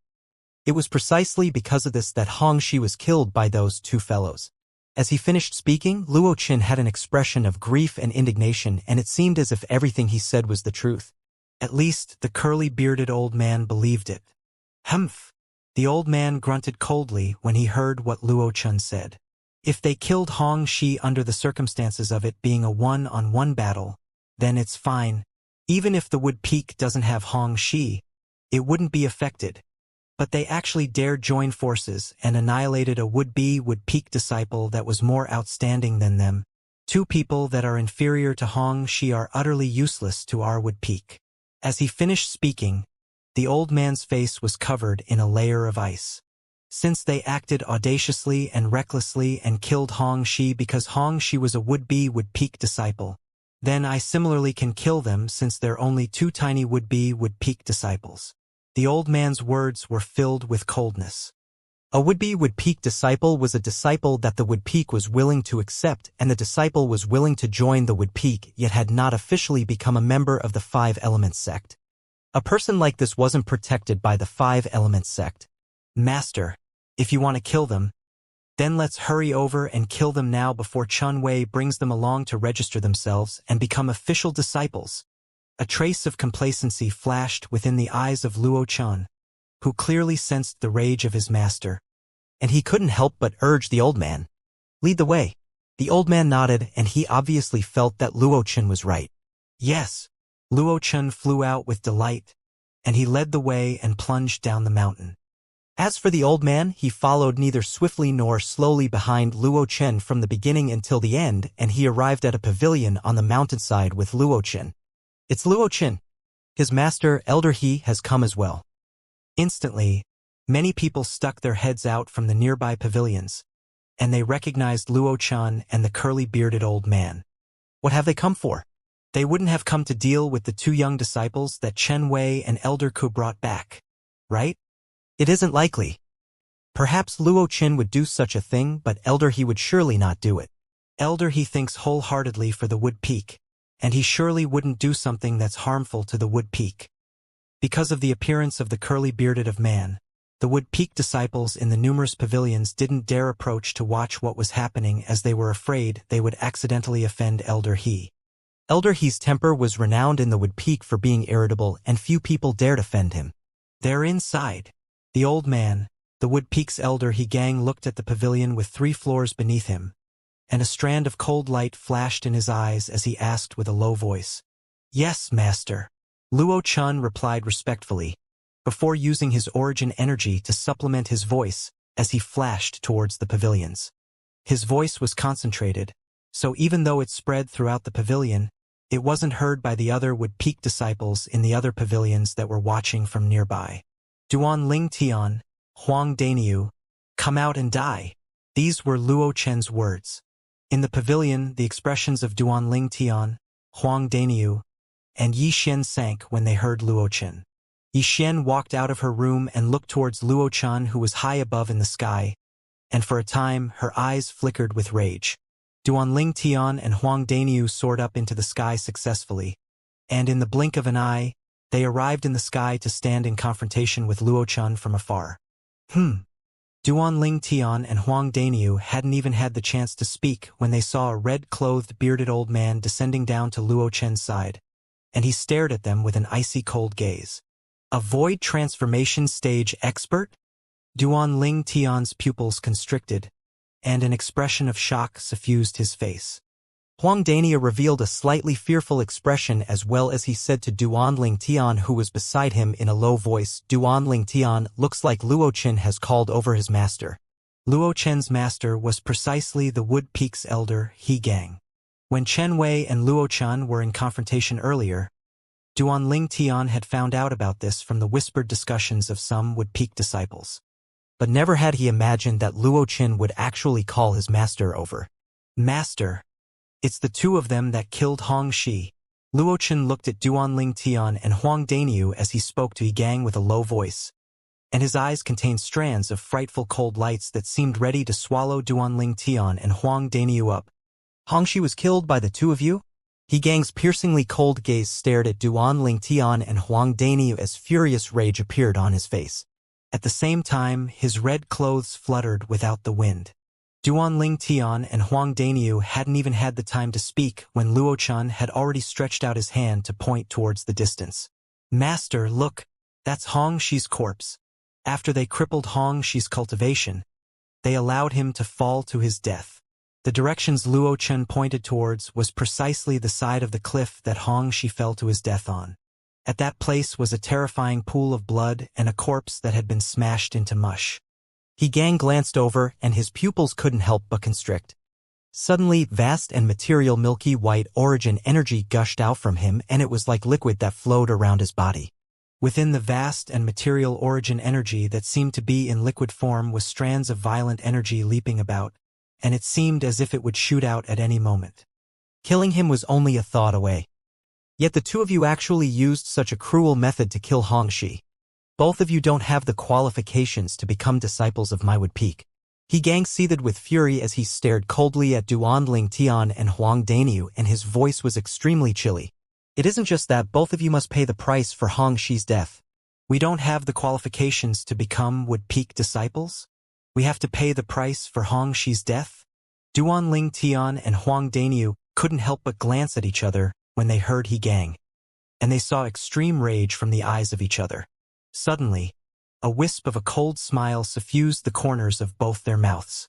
It was precisely because of this that Xianxia was killed by those two fellows. As he finished speaking, Luochen had an expression of grief and indignation, and it seemed as if everything he said was the truth. At least, the curly-bearded old man believed it. Humph! The old man grunted coldly when he heard what Luochen said. If they killed Xianxia under the circumstances of it being a one-on-one battle, then it's fine. Even if the Wood Peak doesn't have Xianxia, it wouldn't be affected. But they actually dared join forces and annihilated a would-be Wood Peak disciple that was more outstanding than them. Two people that are inferior to Xianxia are utterly useless to our Wood Peak. As he finished speaking, the old man's face was covered in a layer of ice. Since they acted audaciously and recklessly and killed Xianxia because Xianxia was a would-be Wood Peak disciple, then I similarly can kill them since they're only two tiny would-be Wood Peak disciples. The old man's words were filled with coldness. A would-be Wood Peak disciple was a disciple that the Wood Peak was willing to accept, and the disciple was willing to join the Wood Peak yet had not officially become a member of the Five Elements sect. A person like this wasn't protected by the Five Elements sect. Master, if you want to kill them, then let's hurry over and kill them now before Chunwei brings them along to register themselves and become official disciples. A trace of complacency flashed within the eyes of Luochen, who clearly sensed the rage of his master, and he couldn't help but urge the old man. Lead the way. The old man nodded, and he obviously felt that Luochen was right. Yes. Luochen flew out with delight, and he led the way and plunged down the mountain. As for the old man, he followed neither swiftly nor slowly behind Luochen from the beginning until the end, and he arrived at a pavilion on the mountainside with Luochen. It's Luochen. His master, Elder He, has come as well. Instantly, many people stuck their heads out from the nearby pavilions, and they recognized Luochen and the curly-bearded old man. What have they come for? they wouldn't have come to deal with the two young disciples that Chen Wei and Elder Ku brought back, right? It isn't likely. Perhaps Luo Qin would do such a thing, but Elder He would surely not do it. Elder He thinks wholeheartedly for the Wood Peak, and he surely wouldn't do something that's harmful to the Wood Peak. Because of the appearance of the curly-bearded of man, the Wood Peak disciples in the numerous pavilions didn't dare approach to watch what was happening as they were afraid they would accidentally offend Elder He. Elder He's temper was renowned in the Wood Peak for being irritable, and few people dared offend him. There inside, the old man, the Wood Peak's Elder He gang, looked at the pavilion with 3 floors beneath him, and a strand of cold light flashed in his eyes as he asked with a low voice, "Yes, master." Luo Chun replied respectfully, before using his origin energy to supplement his voice as he flashed towards the pavilions. His voice was concentrated, so even though it spread throughout the pavilion, it wasn't heard by the other Wood Peak disciples in the other pavilions that were watching from nearby. "Duan Ling Tian, Huang Daniu, come out and die." These were Luo Chen's words. In the pavilion, the expressions of Duan Ling Tian, Huang Daniu, and Yi Xian sank when they heard Luo Chen. Yi Xian walked out of her room and looked towards Luo Chen, who was high above in the sky, and for a time her eyes flickered with rage. Duan Ling Tian and Huang Daniu soared up into the sky successfully, and in the blink of an eye, they arrived in the sky to stand in confrontation with Luo Chen from afar. Duan Ling Tian and Huang Daniu hadn't even had the chance to speak when they saw a red-clothed, bearded old man descending down to Luo Chen's side, and he stared at them with an icy cold gaze. A void transformation stage expert? Duan Ling Tian's pupils constricted, and an expression of shock suffused his face. Huang Daniu revealed a slightly fearful expression as well as he said to Duan Ling Tian, who was beside him, in a low voice, "Duan Ling Tian, looks like Luo Chen has called over his master." Luo Chen's master was precisely the Wood Peak's Elder He gang. When Chen Wei and Luo Chen were in confrontation earlier, Duan Ling Tian had found out about this from the whispered discussions of some Wood Peak disciples. But never had he imagined that Luo Chen would actually call his master over. "Master, it's the two of them that killed Hong Shi." Luo Chen looked at Duan Ling Tian and Huang Daniu as he spoke to Yi Gang with a low voice, and his eyes contained strands of frightful cold lights that seemed ready to swallow Duan Ling Tian and Huang Daniu up. "Hong Shi was killed by the two of you?" Yi Gang's piercingly cold gaze stared at Duan Ling Tian and Huang Daniu as furious rage appeared on his face. At the same time, his red clothes fluttered without the wind. Duan Ling Tian and Huang Daniu hadn't even had the time to speak when Luo Chen had already stretched out his hand to point towards the distance. "Master, look, that's Hong Shi's corpse. After they crippled Hong Shi's cultivation, they allowed him to fall to his death." The directions Luo Chen pointed towards was precisely the side of the cliff that Hong Shi fell to his death on. At that place was a terrifying pool of blood and a corpse that had been smashed into mush. Yi Gang glanced over, and his pupils couldn't help but constrict. Suddenly, vast and material milky white origin energy gushed out from him, and it was like liquid that flowed around his body. Within the vast and material origin energy that seemed to be in liquid form was strands of violent energy leaping about, and it seemed as if it would shoot out at any moment. Killing him was only a thought away. Yet the two of you actually used such a cruel method to kill Hong Shi. Both of you don't have the qualifications to become disciples of my Wood Peak. Yi Gang seethed with fury as he stared coldly at Duan Ling Tian and Huang Daniu, and his voice was extremely chilly. "It isn't just that both of you must pay the price for Hong Shi's death. We don't have the qualifications to become Wood Peak disciples? We have to pay the price for Hong Shi's death?" Duan Ling Tian and Huang Daniu couldn't help but glance at each other when they heard Yi Gang, and they saw extreme rage from the eyes of each other. Suddenly, a wisp of a cold smile suffused the corners of both their mouths.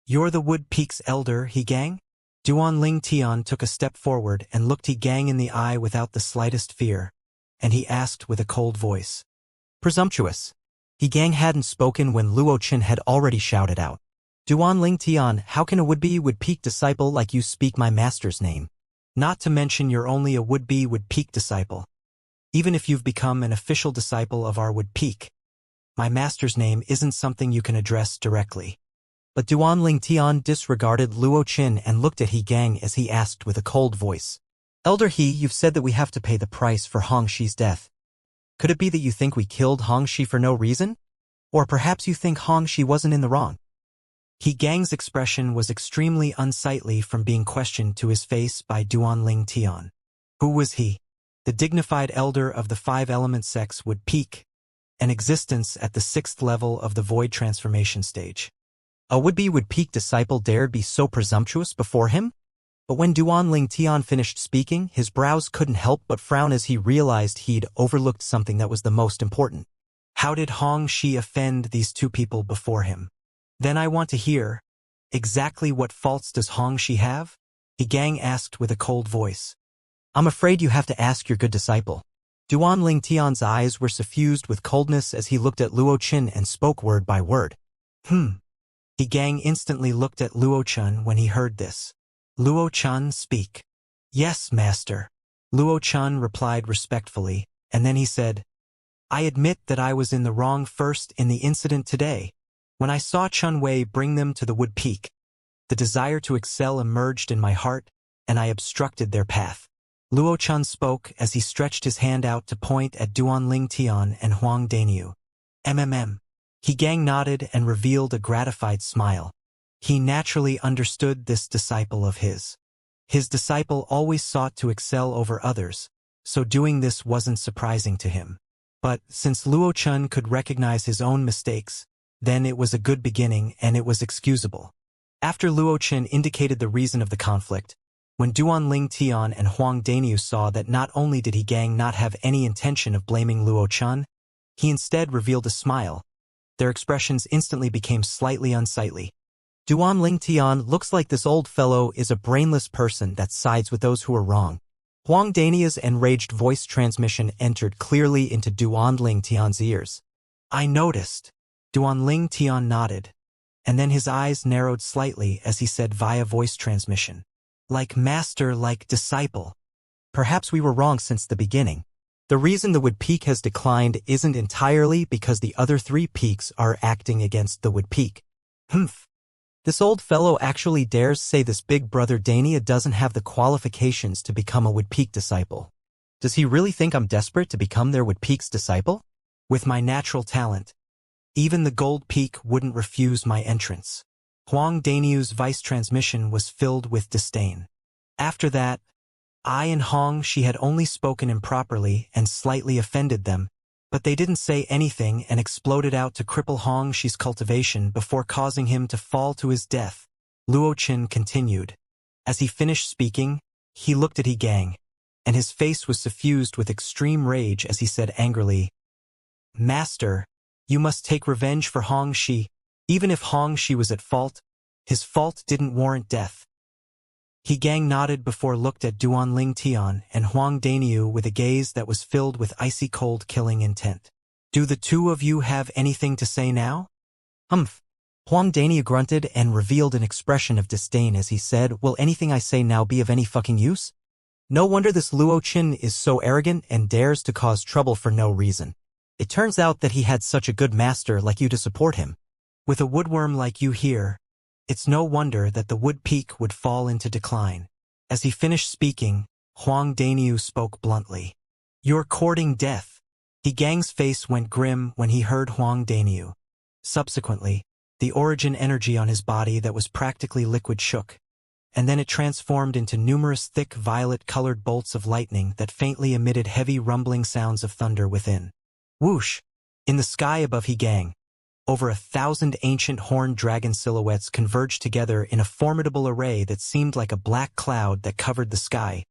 "You're the Wood Peak's Elder, Yi Gang?" Duan Ling Tian took a step forward and looked Yi Gang in the eye without the slightest fear, and he asked with a cold voice. "Presumptuous." Yi Gang hadn't spoken when Luo Chen had already shouted out. "Duan Ling Tian, how can a would-be Wood Peak disciple like you speak my master's name? Not to mention you're only a would-be Wood Peak disciple. Even if you've become an official disciple of our Wood Peak, my master's name isn't something you can address directly." But Duan Ling Tian disregarded Luo Chen and looked at Yi Gang as he asked with a cold voice. Elder He, you've said that we have to pay the price for Hongxi's death. Could it be that you think we killed Hongxi for no reason? Or perhaps you think Hongxi wasn't in the wrong? He Gang's expression was extremely unsightly from being questioned to his face by Duanling Tian. Who was he? The dignified elder of the five-element sects would peak an existence at the 6th level of the void transformation stage. A would-be would-peak disciple dared be so presumptuous before him? But when Duanling Tian finished speaking, his brows couldn't help but frown as he realized he'd overlooked something that was the most important. How did Hongxi offend these two people before him? Then I want to hear, exactly what faults does Hongxi have? He Gang asked with a cold voice. I'm afraid you have to ask your good disciple. Duanling Tian's eyes were suffused with coldness as he looked at Luo Qin and spoke word by word. He Gang instantly looked at Luo Chun when he heard this. Luo Chun, speak. Yes, master. Luo Chun replied respectfully, and then he said, I admit that I was in the wrong first in the incident today. When I saw Chun Wei bring them to the wood peak, the desire to excel emerged in my heart, and I obstructed their path. Luo Chun spoke as he stretched his hand out to point at Duanling Tian and Huang Daniu. He Gang nodded and revealed a gratified smile. He naturally understood this disciple of his. His disciple always sought to excel over others, so doing this wasn't surprising to him. But since Luo Chun could recognize his own mistakes, then it was a good beginning and it was excusable. After Luo Chun indicated the reason of the conflict, when Duanling Tian and Huang Daniu saw that not only did He Gang not have any intention of blaming Luo Chun, he instead revealed a smile. Their expressions instantly became slightly unsightly. Duanling Tian, looks like this old fellow is a brainless person that sides with those who are wrong. Huang Dania's enraged voice transmission entered clearly into Duanling Tian's ears. I noticed. Duanling Tian nodded, and then his eyes narrowed slightly as he said via voice transmission. Like master, like disciple. Perhaps we were wrong since the beginning. The reason the wood peak has declined isn't entirely because the other three peaks are acting against the wood peak. This old fellow actually dares say this big brother Dania doesn't have the qualifications to become a wood peak disciple. Does he really think I'm desperate to become their wood peak's disciple? With my natural talent, even the gold peak wouldn't refuse my entrance. Huang Daniu's vice transmission was filled with disdain. After that, I and Hongxi had only spoken improperly and slightly offended them, but they didn't say anything and exploded out to cripple Hongxi's cultivation before causing him to fall to his death. Luo Qin continued. As he finished speaking, he looked at He Gang, and his face was suffused with extreme rage as he said angrily, Master, you must take revenge for Hongxi. Even if Hongxi was at fault, his fault didn't warrant death. He Gang nodded before looked at Duanling Tian and Huang Daniu with a gaze that was filled with icy cold killing intent. Do the two of you have anything to say now? Huang Daniu grunted and revealed an expression of disdain as he said, will anything I say now be of any fucking use? No wonder this Luo Qin is so arrogant and dares to cause trouble for no reason. It turns out that he had such a good master like you to support him. With a woodworm like you here, it's no wonder that the wood peak would fall into decline. As he finished speaking, Huang Daniu spoke bluntly. You're courting death. He Gang's face went grim when he heard Huang Daniu. Subsequently, the origin energy on his body that was practically liquid shook, and then it transformed into numerous thick violet-colored bolts of lightning that faintly emitted heavy rumbling sounds of thunder within. Whoosh! In the sky above He Gang, over 1,000 ancient horned dragon silhouettes converged together in a formidable array that seemed like a black cloud that covered the sky,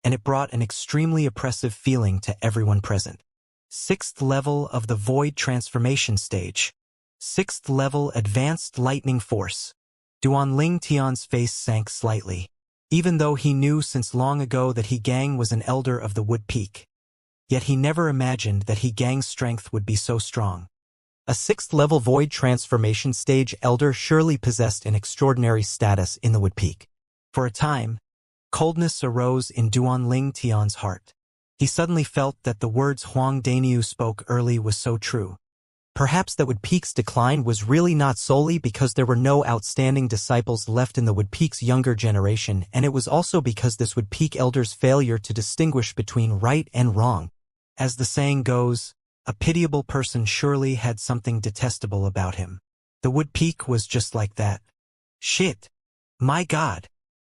and it brought an extremely oppressive feeling to everyone present. 6th level of the void transformation stage. 6th level advanced lightning force. Duanling Tian's face sank slightly, even though he knew since long ago that He Gang was an elder of the wood peak. Yet he never imagined that He Gang's strength would be so strong. A 6th level void transformation stage elder surely possessed an extraordinary status in the wood peak. For a time, coldness arose in Duanling Tian's heart. He suddenly felt that the words Huang Daniu spoke early was so true. Perhaps that Woodpeak's decline was really not solely because there were no outstanding disciples left in the Woodpeak's younger generation, and it was also because this Woodpeak elder's failure to distinguish between right and wrong. As the saying goes, a pitiable person surely had something detestable about him. The Woodpeak was just like that. Shit. My God.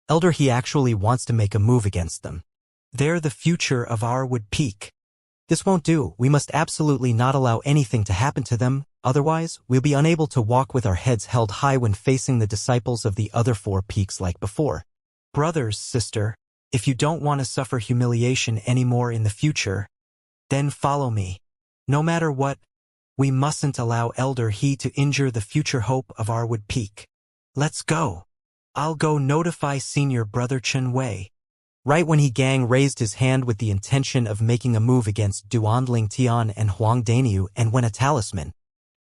Elder he actually wants to make a move against them. They're the future of our Woodpeak. This won't do. We must absolutely not allow anything to happen to them, otherwise we'll be unable to walk with our heads held high when facing the disciples of the other 4 peaks like before. Brothers, sister, if you don't want to suffer humiliation anymore in the future, then follow me. No matter what, we mustn't allow Elder He to injure the future hope of our Woodpeak. Let's go. I'll go notify Senior Brother Chen Wei. Right when He Gang raised his hand with the intention of making a move against Duan Ling Tian and Huang Daniu, and when a talisman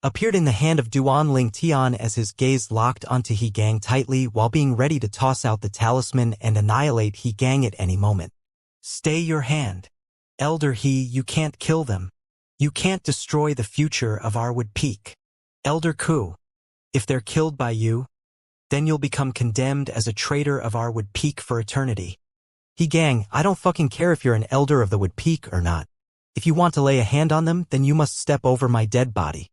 appeared in the hand of Duan Ling Tian as his gaze locked onto He Gang tightly while being ready to toss out the talisman and annihilate He Gang at any moment. Stay your hand. Elder He, you can't kill them. You can't destroy the future of our Woodpeak. Elder Ku, if they're killed by you, then you'll become condemned as a traitor of our Woodpeak for eternity. He Gang, I don't fucking care if you're an elder of the Woodpeak or not. If you want to lay a hand on them, then you must step over my dead body.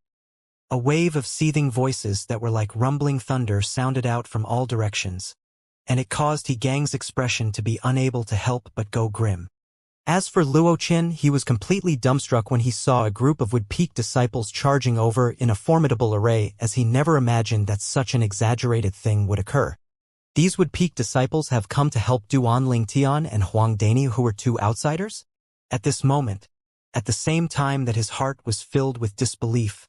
A wave of seething voices that were like rumbling thunder sounded out from all directions, and it caused He Gang's expression to be unable to help but go grim. As for Luo Qin, he was completely dumbstruck when he saw a group of Woodpeak disciples charging over in a formidable array, as he never imagined that such an exaggerated thing would occur. These Woodpeak disciples have come to help Duan Ling Tian and Huang Daniu, who were 2 outsiders? At this moment, at the same time that his heart was filled with disbelief,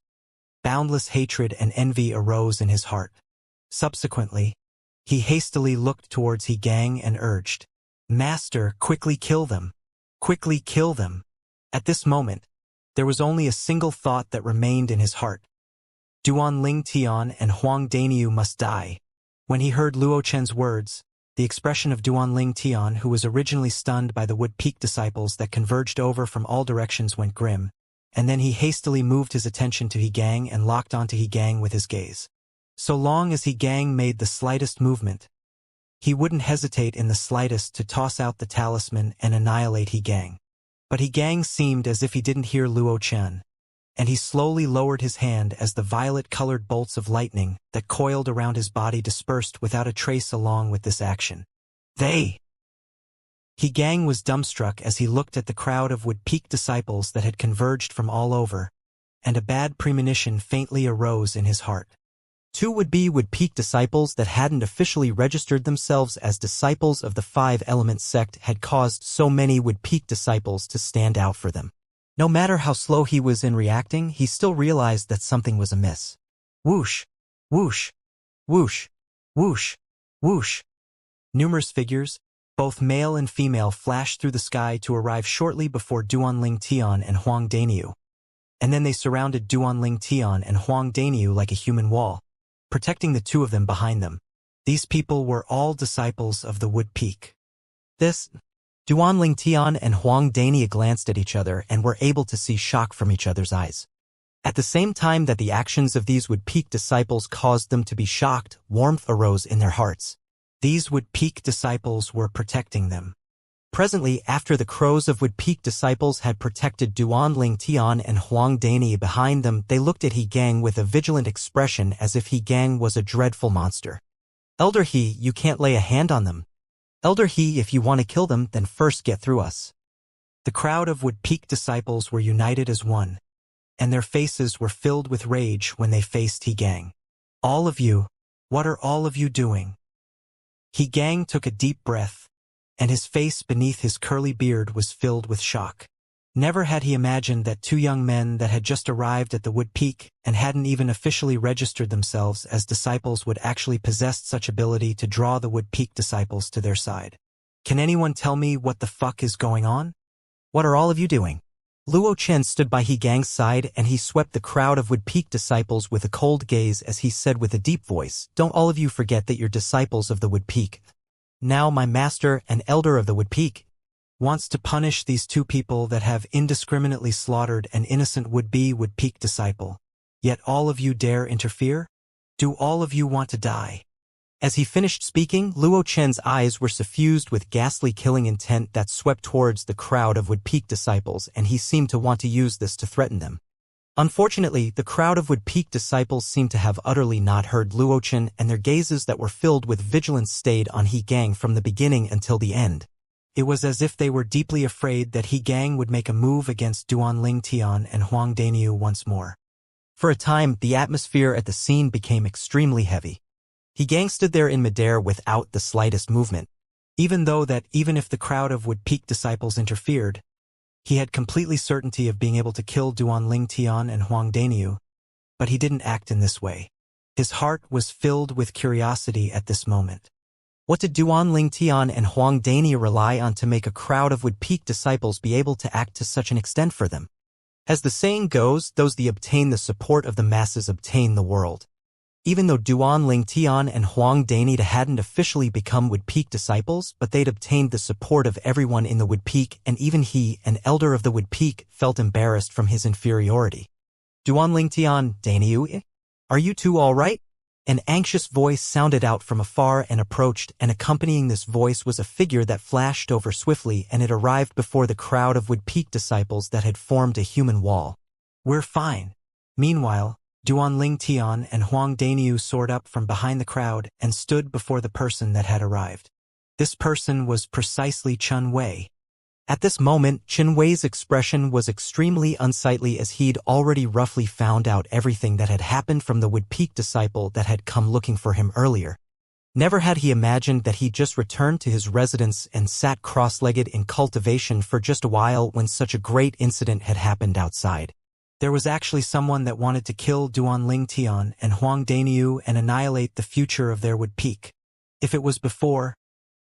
boundless hatred and envy arose in his heart. Subsequently, he hastily looked towards He Gang and urged, "Master, quickly kill them. Quickly kill them." At this moment, there was only a single thought that remained in his heart. Duan Ling Tian and Huang Daniu must die. When he heard Luo Chen's words, the expression of Duan Ling Tian, who was originally stunned by the Woodpeak disciples that converged over from all directions, went grim, and then he hastily moved his attention to He Gang and locked onto He Gang with his gaze. So long as He Gang made the slightest movement, he wouldn't hesitate in the slightest to toss out the talisman and annihilate He Gang. But He Gang seemed as if he didn't hear Luo Chen, and he slowly lowered his hand as the violet-colored bolts of lightning that coiled around his body dispersed without a trace along with this action. He Gang was dumbstruck as he looked at the crowd of Woodpeak disciples that had converged from all over, and a bad premonition faintly arose in his heart. 2 would-be Woodpeak disciples that hadn't officially registered themselves as disciples of the 5-element sect had caused so many Woodpeak disciples to stand out for them. No matter how slow he was in reacting, he still realized that something was amiss. Whoosh, whoosh, whoosh, whoosh, whoosh. Numerous figures, both male and female, flashed through the sky to arrive shortly before Duan Ling Tian and Huang Daniu. And then they surrounded Duan Ling Tian and Huang Daniu like a human wall, protecting the 2 of them behind them. These people were all disciples of the Woodpeak. Duan Ling Tian and Huang Daniu glanced at each other and were able to see shock from each other's eyes. At the same time that the actions of these Woodpeak disciples caused them to be shocked, warmth arose in their hearts. These Woodpeak disciples were protecting them. Presently, after the crows of Woodpeak disciples had protected Duan Ling Tian and Huang Daniu behind them, they looked at He Gang with a vigilant expression as if He Gang was a dreadful monster. Elder He, you can't lay a hand on them. Elder He, if you want to kill them, then first get through us. The crowd of Woodpeak disciples were united as one, and their faces were filled with rage when they faced He Gang. All of you, what are all of you doing? He Gang took a deep breath, and his face beneath his curly beard was filled with shock. Never had he imagined that 2 young men that had just arrived at the Woodpeak and hadn't even officially registered themselves as disciples would actually possess such ability to draw the Woodpeak disciples to their side. Can anyone tell me what the fuck is going on? What are all of you doing? Luo Chen stood by He Gang's side and he swept the crowd of Woodpeak disciples with a cold gaze as he said with a deep voice, "Don't all of you forget that you're disciples of the Woodpeak. Now my master and elder of the Woodpeak wants to punish these 2 people that have indiscriminately slaughtered an innocent would-be Woodpeak disciple. Yet all of you dare interfere? Do all of you want to die? As he finished speaking, Luo Chen's eyes were suffused with ghastly killing intent that swept towards the crowd of Wood-Peak disciples, and he seemed to want to use this to threaten them. Unfortunately, the crowd of Wood-Peak disciples seemed to have utterly not heard Luo Chen, and their gazes that were filled with vigilance stayed on He Gang from the beginning until the end. It was as if they were deeply afraid that He Gang would make a move against Duan Ling Tian and Huang Daniu once more. For a time, the atmosphere at the scene became extremely heavy. He Gang stood there in midair without the slightest movement. Even if the crowd of Wood-Peak disciples interfered, he had completely certainty of being able to kill Duan Ling Tian and Huang Daniu, but he didn't act in this way. His heart was filled with curiosity at this moment. What did Duan Ling Tian and Huang Daniu rely on to make a crowd of Wood-Peak disciples be able to act to such an extent for them? As the saying goes, those that obtain the support of the masses obtain the world. Even though Duan Ling Tian and Huang Daniu hadn't officially become Wood-Peak disciples, but they'd obtained the support of everyone in the Wood-Peak, and even he, an elder of the Wood-Peak, felt embarrassed from his inferiority. Duan Ling Tian, Daniu, are you two all right? An anxious voice sounded out from afar and approached, and accompanying this voice was a figure that flashed over swiftly, and it arrived before the crowd of Wood-Peak disciples that had formed a human wall. We're fine. Meanwhile, Duan Ling Tian and Huang Daniu soared up from behind the crowd and stood before the person that had arrived. This person was precisely Chen Wei. At this moment, Chen Wei's expression was extremely unsightly, as he'd already roughly found out everything that had happened from the Wood-Peak disciple that had come looking for him earlier. Never had he imagined that he'd just returned to his residence and sat cross-legged in cultivation for just a while when such a great incident had happened outside. There was actually someone that wanted to kill Duan Ling Tian and Huang Daniu and annihilate the future of their Wood-Peak. If it was before,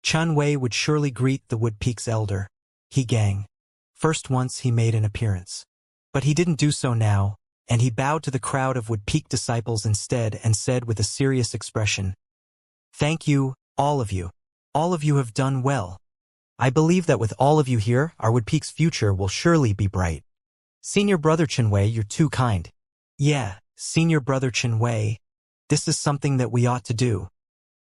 Chen Wei would surely greet the Wood-Peak's elder, He Gang. First once he made an appearance. But he didn't do so now, and he bowed to the crowd of Wood-Peak disciples instead and said with a serious expression, "Thank you, all of you. All of you have done well. I believe that with all of you here, our Wood-Peak's future will surely be bright. Senior Brother Chen Wei, you're too kind." "Yeah, Senior Brother Chen Wei, this is something that we ought to do."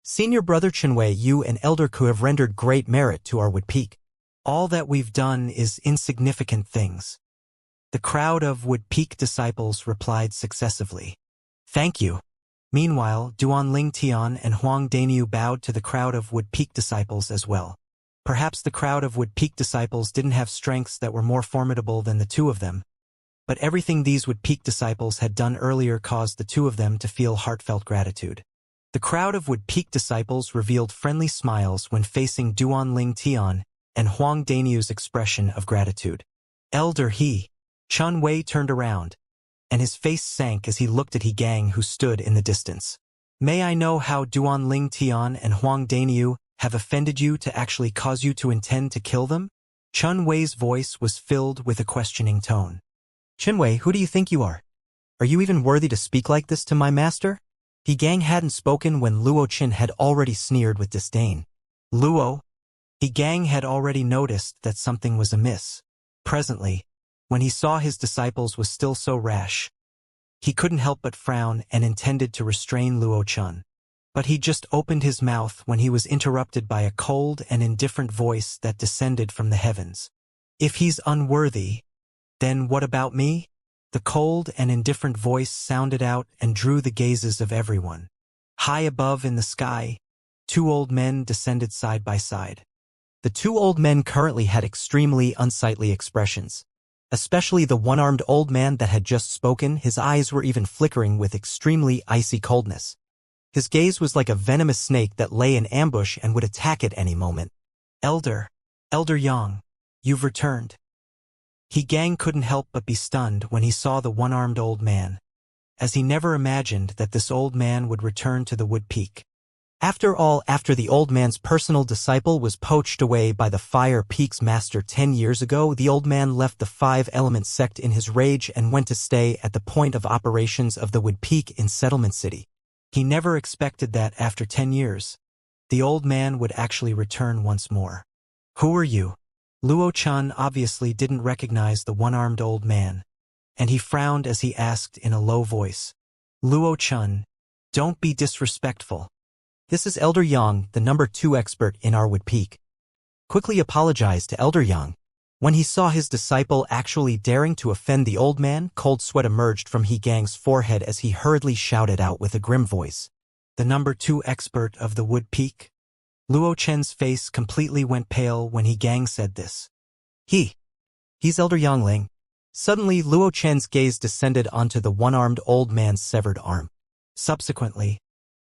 "Senior Brother Chen Wei, you and Elder Ku have rendered great merit to our Wood-Peak." "All that we've done is insignificant things." The crowd of Wood-Peak disciples replied successively, "Thank you." Meanwhile, Duan Ling Tian and Huang Daniu bowed to the crowd of Wood-Peak disciples as well. Perhaps the crowd of Wood-Peak disciples didn't have strengths that were more formidable than the two of them, but everything these Wood-Peak disciples had done earlier caused the two of them to feel heartfelt gratitude. The crowd of Wood-Peak disciples revealed friendly smiles when facing Duan Ling Tian and Huang Daniu's expression of gratitude. Elder He, Chen Wei turned around, and his face sank as he looked at He Gang who stood in the distance. "May I know how Duan Ling Tian and Huang Daniu have offended you to actually cause you to intend to kill them?" Chen Wei's voice was filled with a questioning tone. "Chen Wei, who do you think you are? Are you even worthy to speak like this to my master?" He Gang hadn't spoken when Luo Chen had already sneered with disdain. "Luo?" He Gang had already noticed that something was amiss. Presently, when he saw his disciples was still so rash, he couldn't help but frown and intended to restrain Luo Chen. But he just opened his mouth when he was interrupted by a cold and indifferent voice that descended from the heavens. "If he's unworthy, then what about me?" The cold and indifferent voice sounded out and drew the gazes of everyone. High above in the sky, two old men descended side by side. The two old men currently had extremely unsightly expressions. Especially the one-armed old man that had just spoken, his eyes were even flickering with extremely icy coldness. His gaze was like a venomous snake that lay in ambush and would attack at any moment. Elder Yang, you've returned." He Gang couldn't help but be stunned when he saw the one-armed old man, as he never imagined that this old man would return to the Wood-Peak. After all, after the old man's personal disciple was poached away by the Fire Peak's master 10 years ago, the old man left the Five-Element sect in his rage and went to stay at the point of operations of the Wood-Peak in Settlement City. He never expected that after 10 years, the old man would actually return once more. "Who are you?" Luo Chen obviously didn't recognize the one-armed old man, and he frowned as he asked in a low voice, "Luo Chun, don't be disrespectful." This is Elder Yang, the number 2 expert in our Wood Peak. Quickly apologized to Elder Yang. When he saw his disciple actually daring to offend the old man, cold sweat emerged from He Gang's forehead as he hurriedly shouted out with a grim voice, "The number 2 expert of the Wood Peak?" Luo Chen's face completely went pale when He Gang said this. He's Elder Yang Ling. Suddenly, Luo Chen's gaze descended onto the one-armed old man's severed arm. Subsequently,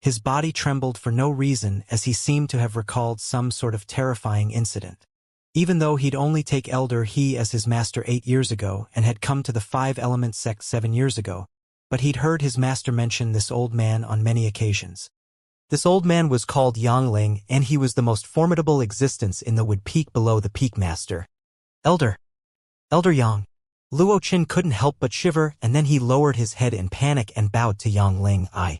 his body trembled for no reason as he seemed to have recalled some sort of terrifying incident. Even though he'd only take Elder He as his master 8 years ago and had come to the 5-element sect 7 years ago, but he'd heard his master mention this old man on many occasions. This old man was called Yang Ling, and he was the most formidable existence in the Wood Peak below the Peak Master. Elder Yang. Luo Chen couldn't help but shiver, and then he lowered his head in panic and bowed to Yang Ling. I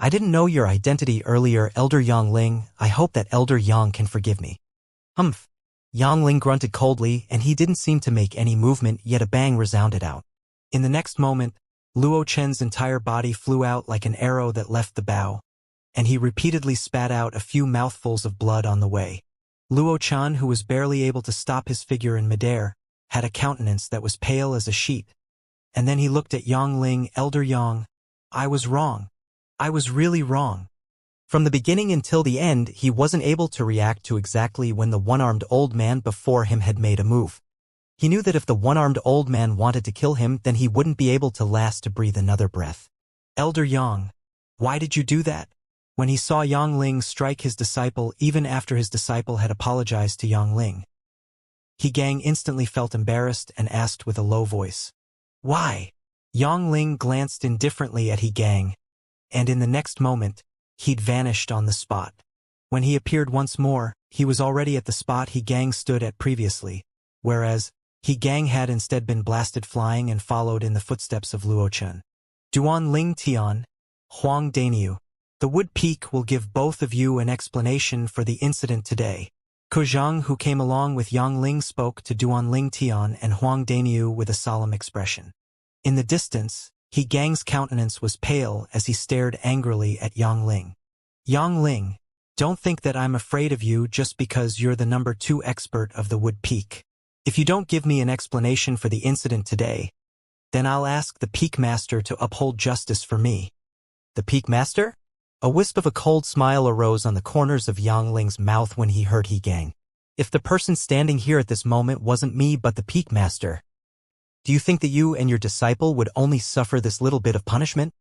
didn't know your identity earlier, Elder Yang Ling. I hope that Elder Yang can forgive me. Humph. Yang Ling grunted coldly, and he didn't seem to make any movement, yet a bang resounded out. In the next moment, Luo Chen's entire body flew out like an arrow that left the bow, and he repeatedly spat out a few mouthfuls of blood on the way. Luo Chen, who was barely able to stop his figure in midair, had a countenance that was pale as a sheet. And then he looked at Yang Ling. "Elder Yang, I was wrong. I was really wrong." From the beginning until the end, he wasn't able to react to exactly when the one-armed old man before him had made a move. He knew that if the one-armed old man wanted to kill him, then he wouldn't be able to last to breathe another breath. "Elder Yang, why did you do that?" When he saw Yang Ling strike his disciple even after his disciple had apologized to Yang Ling, He Gang instantly felt embarrassed and asked with a low voice, "Why?" Yang Ling glanced indifferently at He Gang, and in the next moment, he'd vanished on the spot. When he appeared once more, he was already at the spot He Gang stood at previously, whereas He Gang had instead been blasted flying and followed in the footsteps of Luo Chen. "Duan Ling Tian, Huang Daniu, the Wood Peak will give both of you an explanation for the incident today." Ku Zhang, who came along with Yang Ling, spoke to Duan Ling Tian and Huang Daniu with a solemn expression. In the distance, He Gang's countenance was pale as he stared angrily at Yang Ling. "Yang Ling, don't think that I'm afraid of you just because you're the number 2 expert of the Wood Peak. If you don't give me an explanation for the incident today, then I'll ask the Peak Master to uphold justice for me." The Peak Master? A wisp of a cold smile arose on the corners of Yang Ling's mouth when he heard He Gang. If the person standing here at this moment wasn't me but the Peak Master, do you think that you and your disciple would only suffer this little bit of punishment?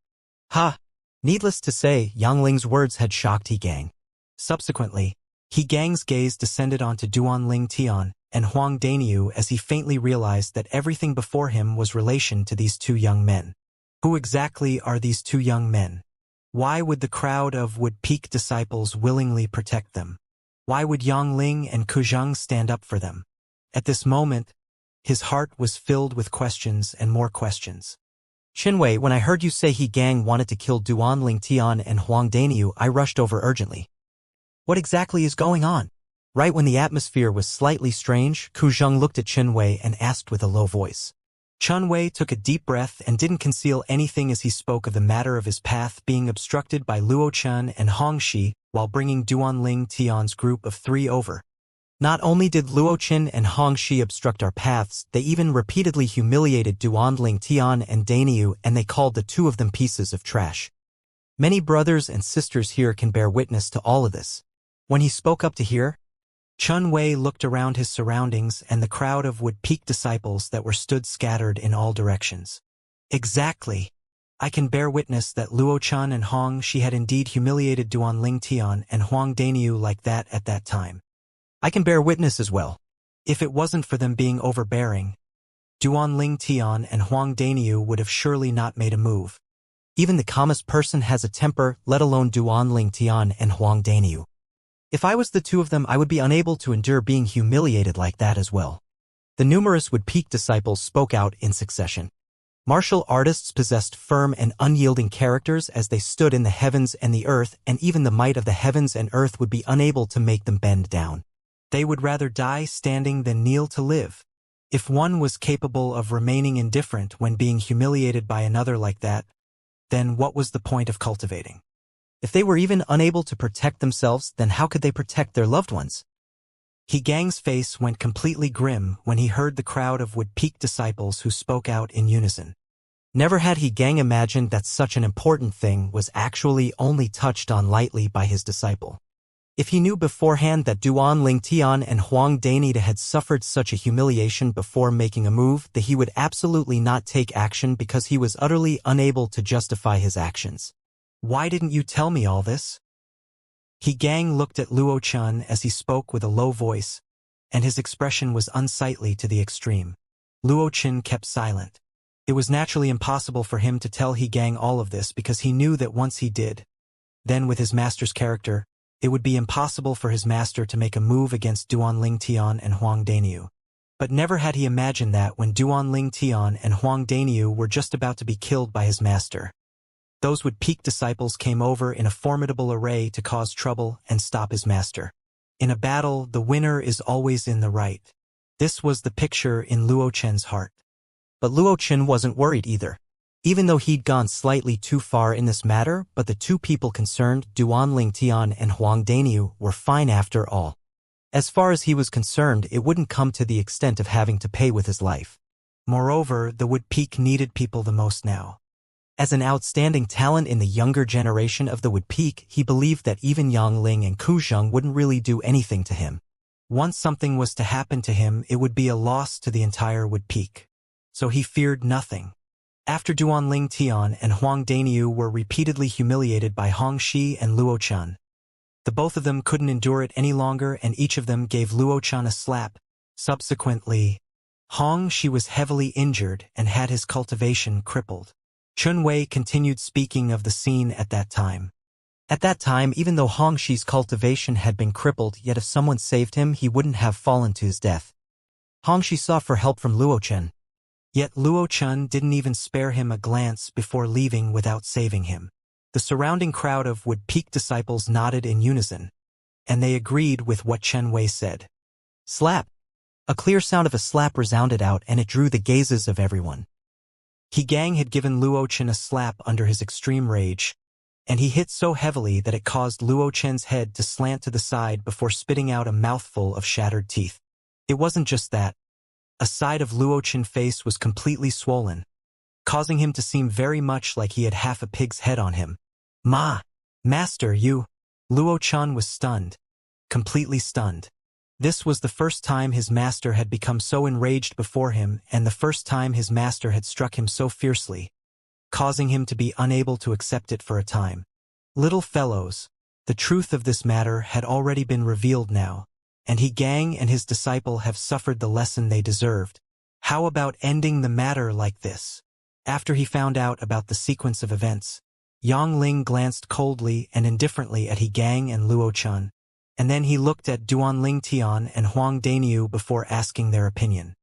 Ha! Needless to say, Yang Ling's words had shocked He Gang. Subsequently, He Gang's gaze descended onto Duan Ling Tian and Huang Daniu as he faintly realized that everything before him was relation to these 2 young men. Who exactly are these 2 young men? Why would the crowd of Wood Peak disciples willingly protect them? Why would Yang Ling and Ku Zhang stand up for them? At this moment, his heart was filled with questions and more questions. Qinwei, when I heard you say He Gang wanted to kill Duan Ling Tian and Huang Daniu, I rushed over urgently. What exactly is going on? Right when the atmosphere was slightly strange, Ku Zhang looked at Qinwei and asked with a low voice. Qinwei took a deep breath and didn't conceal anything as he spoke of the matter of his path being obstructed by Luo Chen and Hong Shi while bringing Duan Ling Tian's group of 3 over. Not only did Luo Chen and Hong Shi obstruct our paths, they even repeatedly humiliated Duan Ling Tian and Daniu, and they called the 2 of them pieces of trash. Many brothers and sisters here can bear witness to all of this. When he spoke up to here, Qinwei looked around his surroundings and the crowd of Wood Peak disciples that were stood scattered in all directions. "Exactly. I can bear witness that Luo Chen and Hong Shi had indeed humiliated Duan Ling Tian and Huang Daniu like that at that time. I can bear witness as well. If it wasn't for them being overbearing, Duan Ling Tian and Huang Daniu would have surely not made a move. Even the calmest person has a temper, let alone Duan Ling Tian and Huang Daniu. If I was the 2 of them, I would be unable to endure being humiliated like that as well." The numerous Wood Peak disciples spoke out in succession. Martial artists possessed firm and unyielding characters as they stood in the heavens and the earth, and even the might of the heavens and earth would be unable to make them bend down. They would rather die standing than kneel to live. If one was capable of remaining indifferent when being humiliated by another like that, then what was the point of cultivating? If they were even unable to protect themselves, then how could they protect their loved ones? He Gang's face went completely grim when he heard the crowd of Wood Peak disciples who spoke out in unison. Never had He Gang imagined that such an important thing was actually only touched on lightly by his disciple. If he knew beforehand that Duan Lingtian and Huang Dainida had suffered such a humiliation before making a move, that he would absolutely not take action because he was utterly unable to justify his actions. Why didn't you tell me all this? He Gang looked at Luo Chun as he spoke with a low voice, and his expression was unsightly to the extreme. Luo Chun kept silent. It was naturally impossible for him to tell He Gang all of this because he knew that once he did, then with his master's character, it would be impossible for his master to make a move against Duan Lingtian and Huang Dainyu. But never had he imagined that when Duan Lingtian and Huang Dainyu were just about to be killed by his master, those Wood Peak disciples came over in a formidable array to cause trouble and stop his master. In a battle, the winner is always in the right. This was the picture in Luo Chen's heart. But Luo Chen wasn't worried either. Even though he'd gone slightly too far in this matter, but the two people concerned, Duan Lingtian and Huang Dainyu, were fine after all. As far as he was concerned, it wouldn't come to the extent of having to pay with his life. Moreover, the Wood Peak needed people the most now. As an outstanding talent in the younger generation of the Wood Peak, he believed that even Yang Ling and Ku Zheng wouldn't really do anything to him. Once something was to happen to him, it would be a loss to the entire Wood Peak. So he feared nothing. After Duan Lingtian and Huang Dainyu were repeatedly humiliated by Hong Shi and Luo Chun, the both of them couldn't endure it any longer and each of them gave Luo Chun a slap. Subsequently, Hong Shi was heavily injured and had his cultivation crippled. Chun Wei continued speaking of the scene at that time. At that time, even though Hong Shi's cultivation had been crippled, yet if someone saved him, he wouldn't have fallen to his death. Hong Shi sought for help from Luo Chen. Yet Luo Chun didn't even spare him a glance before leaving without saving him. The surrounding crowd of Wood Peak disciples nodded in unison, and they agreed with what Chen Wei said. Slap! A clear sound of a slap resounded out and it drew the gazes of everyone. He Gang had given Luo Chen a slap under his extreme rage, and he hit so heavily that it caused Luo Chen's head to slant to the side before spitting out a mouthful of shattered teeth. It wasn't just that. A side of Luo Chen's face was completely swollen, causing him to seem very much like he had half a pig's head on him. Master, you... Luo Chen was stunned. Completely stunned. This was the first time his master had become so enraged before him and the first time his master had struck him so fiercely, causing him to be unable to accept it for a time. Little fellows, the truth of this matter had already been revealed now, and He Gang and his disciple have suffered the lesson they deserved. How about ending the matter like this? After he found out about the sequence of events, Yang Ling glanced coldly and indifferently at He Gang and Luo Chun, and then he looked at Duan Lingtian and Huang Dainyu before asking their opinion.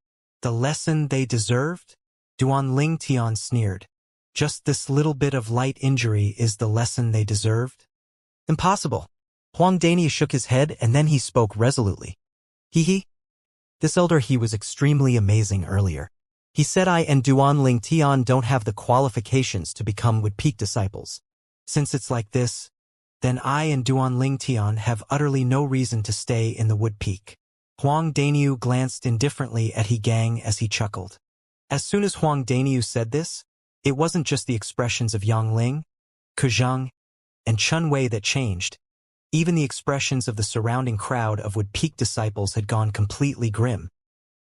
The lesson they deserved? Duan Lingtian sneered. Just this little bit of light injury is the lesson they deserved? Impossible. Huang Dainyu shook his head and then he spoke resolutely. He. This elder he was extremely amazing earlier. He said I and Duan Lingtian don't have the qualifications to become Wood Peak disciples. Since it's like this, then I and Duan Lingtian have utterly no reason to stay in the Wood Peak. Huang Dainyu glanced indifferently at He Gang as he chuckled. As soon as Huang Dainyu said this, it wasn't just the expressions of Yang Ling, Ku Zheng, and Chun Wei that changed. Even the expressions of the surrounding crowd of Wood Peak disciples had gone completely grim.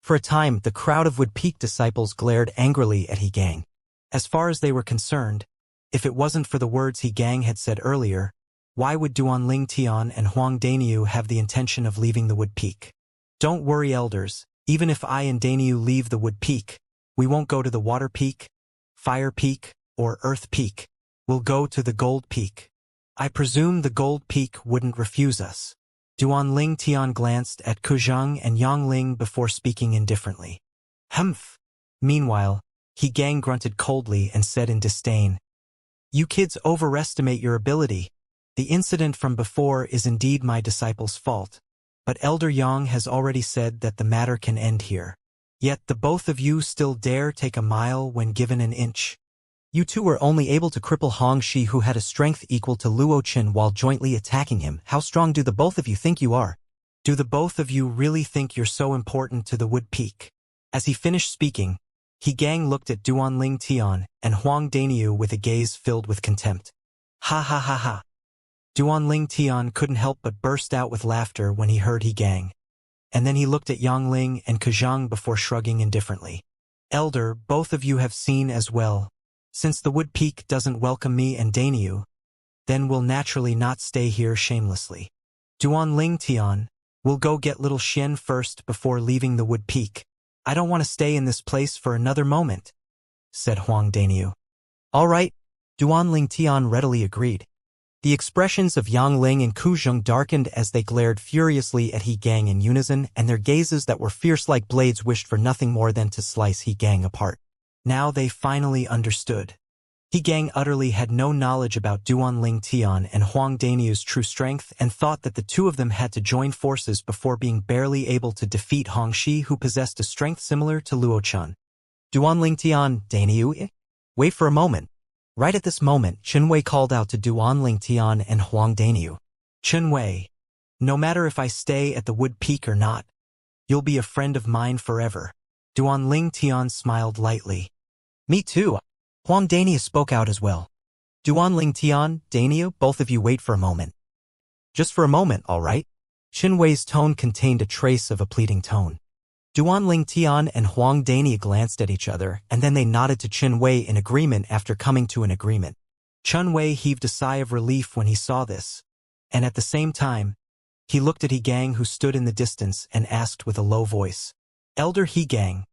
For a time, the crowd of Wood Peak disciples glared angrily at He Gang. As far as they were concerned, if it wasn't for the words He Gang had said earlier, why would Duan Lingtian and Huang Dainyu have the intention of leaving the Wood Peak? Don't worry, elders, even if I and Dainyu leave the Wood Peak, we won't go to the Water Peak, Fire Peak, or Earth Peak. We'll go to the Gold Peak. I presume the Gold Peak wouldn't refuse us. Duan Lingtian glanced at Ku Zheng and Yang Ling before speaking indifferently. Humph. Meanwhile, He Gang grunted coldly and said in disdain, You kids overestimate your ability. The incident from before is indeed my disciple's fault, but Elder Yang has already said that the matter can end here. Yet the both of you still dare take a mile when given an inch. You two were only able to cripple Hongxi, who had a strength equal to Luo Chen, while jointly attacking him. How strong do the both of you think you are? Do the both of you really think you're so important to the Wood Peak? As he finished speaking, He Gang looked at Duanling Tian and Huang Daniu with a gaze filled with contempt. Ha ha ha ha. Duanling Tian couldn't help but burst out with laughter when he heard He Gang. And then he looked at Yangling and Kazhang before shrugging indifferently. Elder, both of you have seen as well. Since the Wood Peak doesn't welcome me and Daniu, then we'll naturally not stay here shamelessly. Duanling Tian, we'll go get little Xian first before leaving the Wood Peak. I don't want to stay in this place for another moment, said Huang Daniu. All right, Duanling Tian readily agreed. The expressions of Yangling and Kuzheng darkened as they glared furiously at He Gang in unison, and their gazes that were fierce like blades wished for nothing more than to slice He Gang apart. Now they finally understood. He Gang utterly had no knowledge about Duanling Tian and Huang Daniu's true strength and thought that the two of them had to join forces before being barely able to defeat Hongxi, who possessed a strength similar to Luo Chen. Duanling Tian, Daniu, wait for a moment. Right at this moment, Chenwei called out to Duanling Tian and Huang Daniu. Chenwei, no matter if I stay at the Wood Peak or not, you'll be a friend of mine forever. Duanling Tian smiled lightly. Me too. Huang Daniu spoke out as well. Duanling Tian, Daniu, both of you wait for a moment. Just for a moment, all right? Chenwei's tone contained a trace of a pleading tone. Duanling Tian and Huang Daniu glanced at each other, and then they nodded to Chenwei in agreement after coming to an agreement. Chenwei heaved a sigh of relief when he saw this, and at the same time, he looked at He Gang, who stood in the distance, and asked with a low voice, Elder He Gang,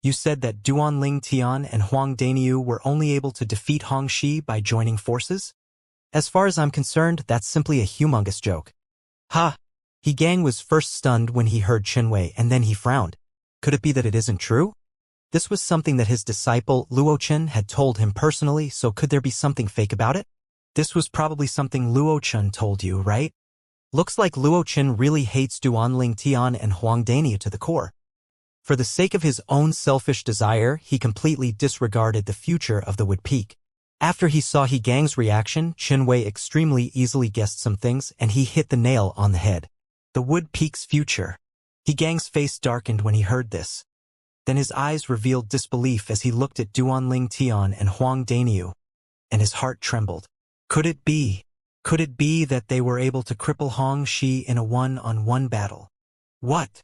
you said that Duanling Tian and Huang Daniu were only able to defeat Hongxi by joining forces? As far as I'm concerned, that's simply a humongous joke. Ha! He Gang was first stunned when he heard Chenwei, and then he frowned. Could it be that it isn't true? This was something that his disciple, Luo Chen, had told him personally, so could there be something fake about it? This was probably something Luo Chen told you, right? Looks like Luo Chen really hates Duanling Tian and Huang Daniu to the core. For the sake of his own selfish desire, he completely disregarded the future of the Wood Peak. After he saw He Gang's reaction, Chenwei extremely easily guessed some things, and he hit the nail on the head. The Wood Peak's future. He Gang's face darkened when he heard this. Then his eyes revealed disbelief as he looked at Duanling Tian and Huang Daniu, and his heart trembled. Could it be that they were able to cripple Hongxi in a one-on-one battle? What?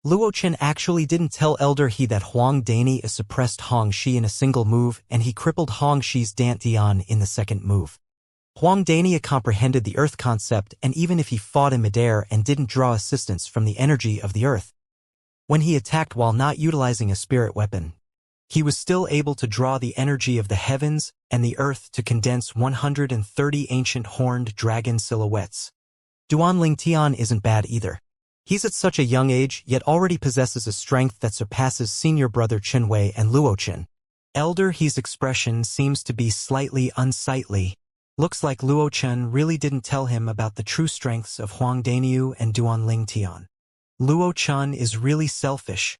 Luo Chen actually didn't tell Elder He that Huang Daniu suppressed Hongxi in a single move, and he crippled Hongxi's Dantian in the second move. Huang Daniu comprehended the Earth concept, and even if he fought in midair and didn't draw assistance from the energy of the Earth, when he attacked while not utilizing a spirit weapon, he was still able to draw the energy of the heavens and the Earth to condense 130 ancient horned dragon silhouettes. Duanling Tian isn't bad either. He's at such a young age, yet already possesses a strength that surpasses senior brother Chenwei and Luo Chen. Elder He's expression seems to be slightly unsightly. Looks like Luo Chen really didn't tell him about the true strengths of Huang Daniu and Duanling Tian. Luo Chen is really selfish.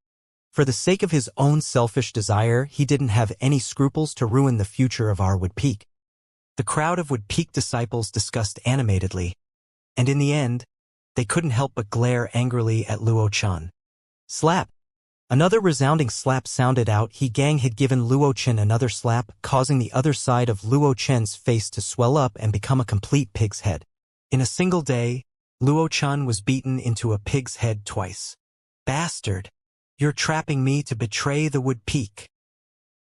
For the sake of his own selfish desire, he didn't have any scruples to ruin the future of our Wood Peak. The crowd of Wood Peak disciples discussed animatedly, and in the end, they couldn't help but glare angrily at Luo Chen. Slap! Another resounding slap sounded out. He Gang had given Luo Chen another slap, causing the other side of Luo Chen's face to swell up and become a complete pig's head. In a single day, Luo Chen was beaten into a pig's head twice. Bastard! You're trapping me to betray the Wood Peak.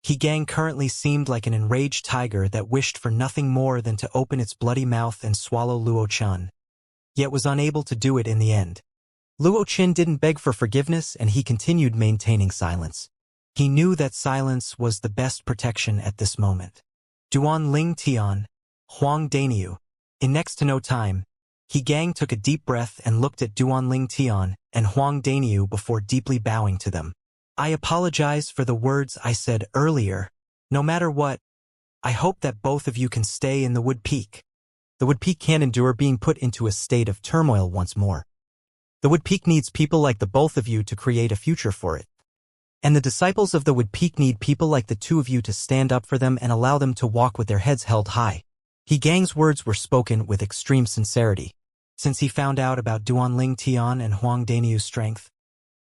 He Gang currently seemed like an enraged tiger that wished for nothing more than to open its bloody mouth and swallow Luo Chen, yet was unable to do it in the end. Luo Chen didn't beg for forgiveness, and he continued maintaining silence. He knew that silence was the best protection at this moment. Duanling Tian, Huang Daniu. In next to no time, He Gang took a deep breath and looked at Duanling Tian and Huang Daniu before deeply bowing to them. I apologize for the words I said earlier. No matter what, I hope that both of you can stay in the Wood Peak. The Wood Peak can't endure being put into a state of turmoil once more. The Wood Peak needs people like the both of you to create a future for it. And the disciples of the Wood Peak need people like the two of you to stand up for them and allow them to walk with their heads held high. He Gang's words were spoken with extreme sincerity. Since he found out about Duanling Tian and Huang Daniu's strength,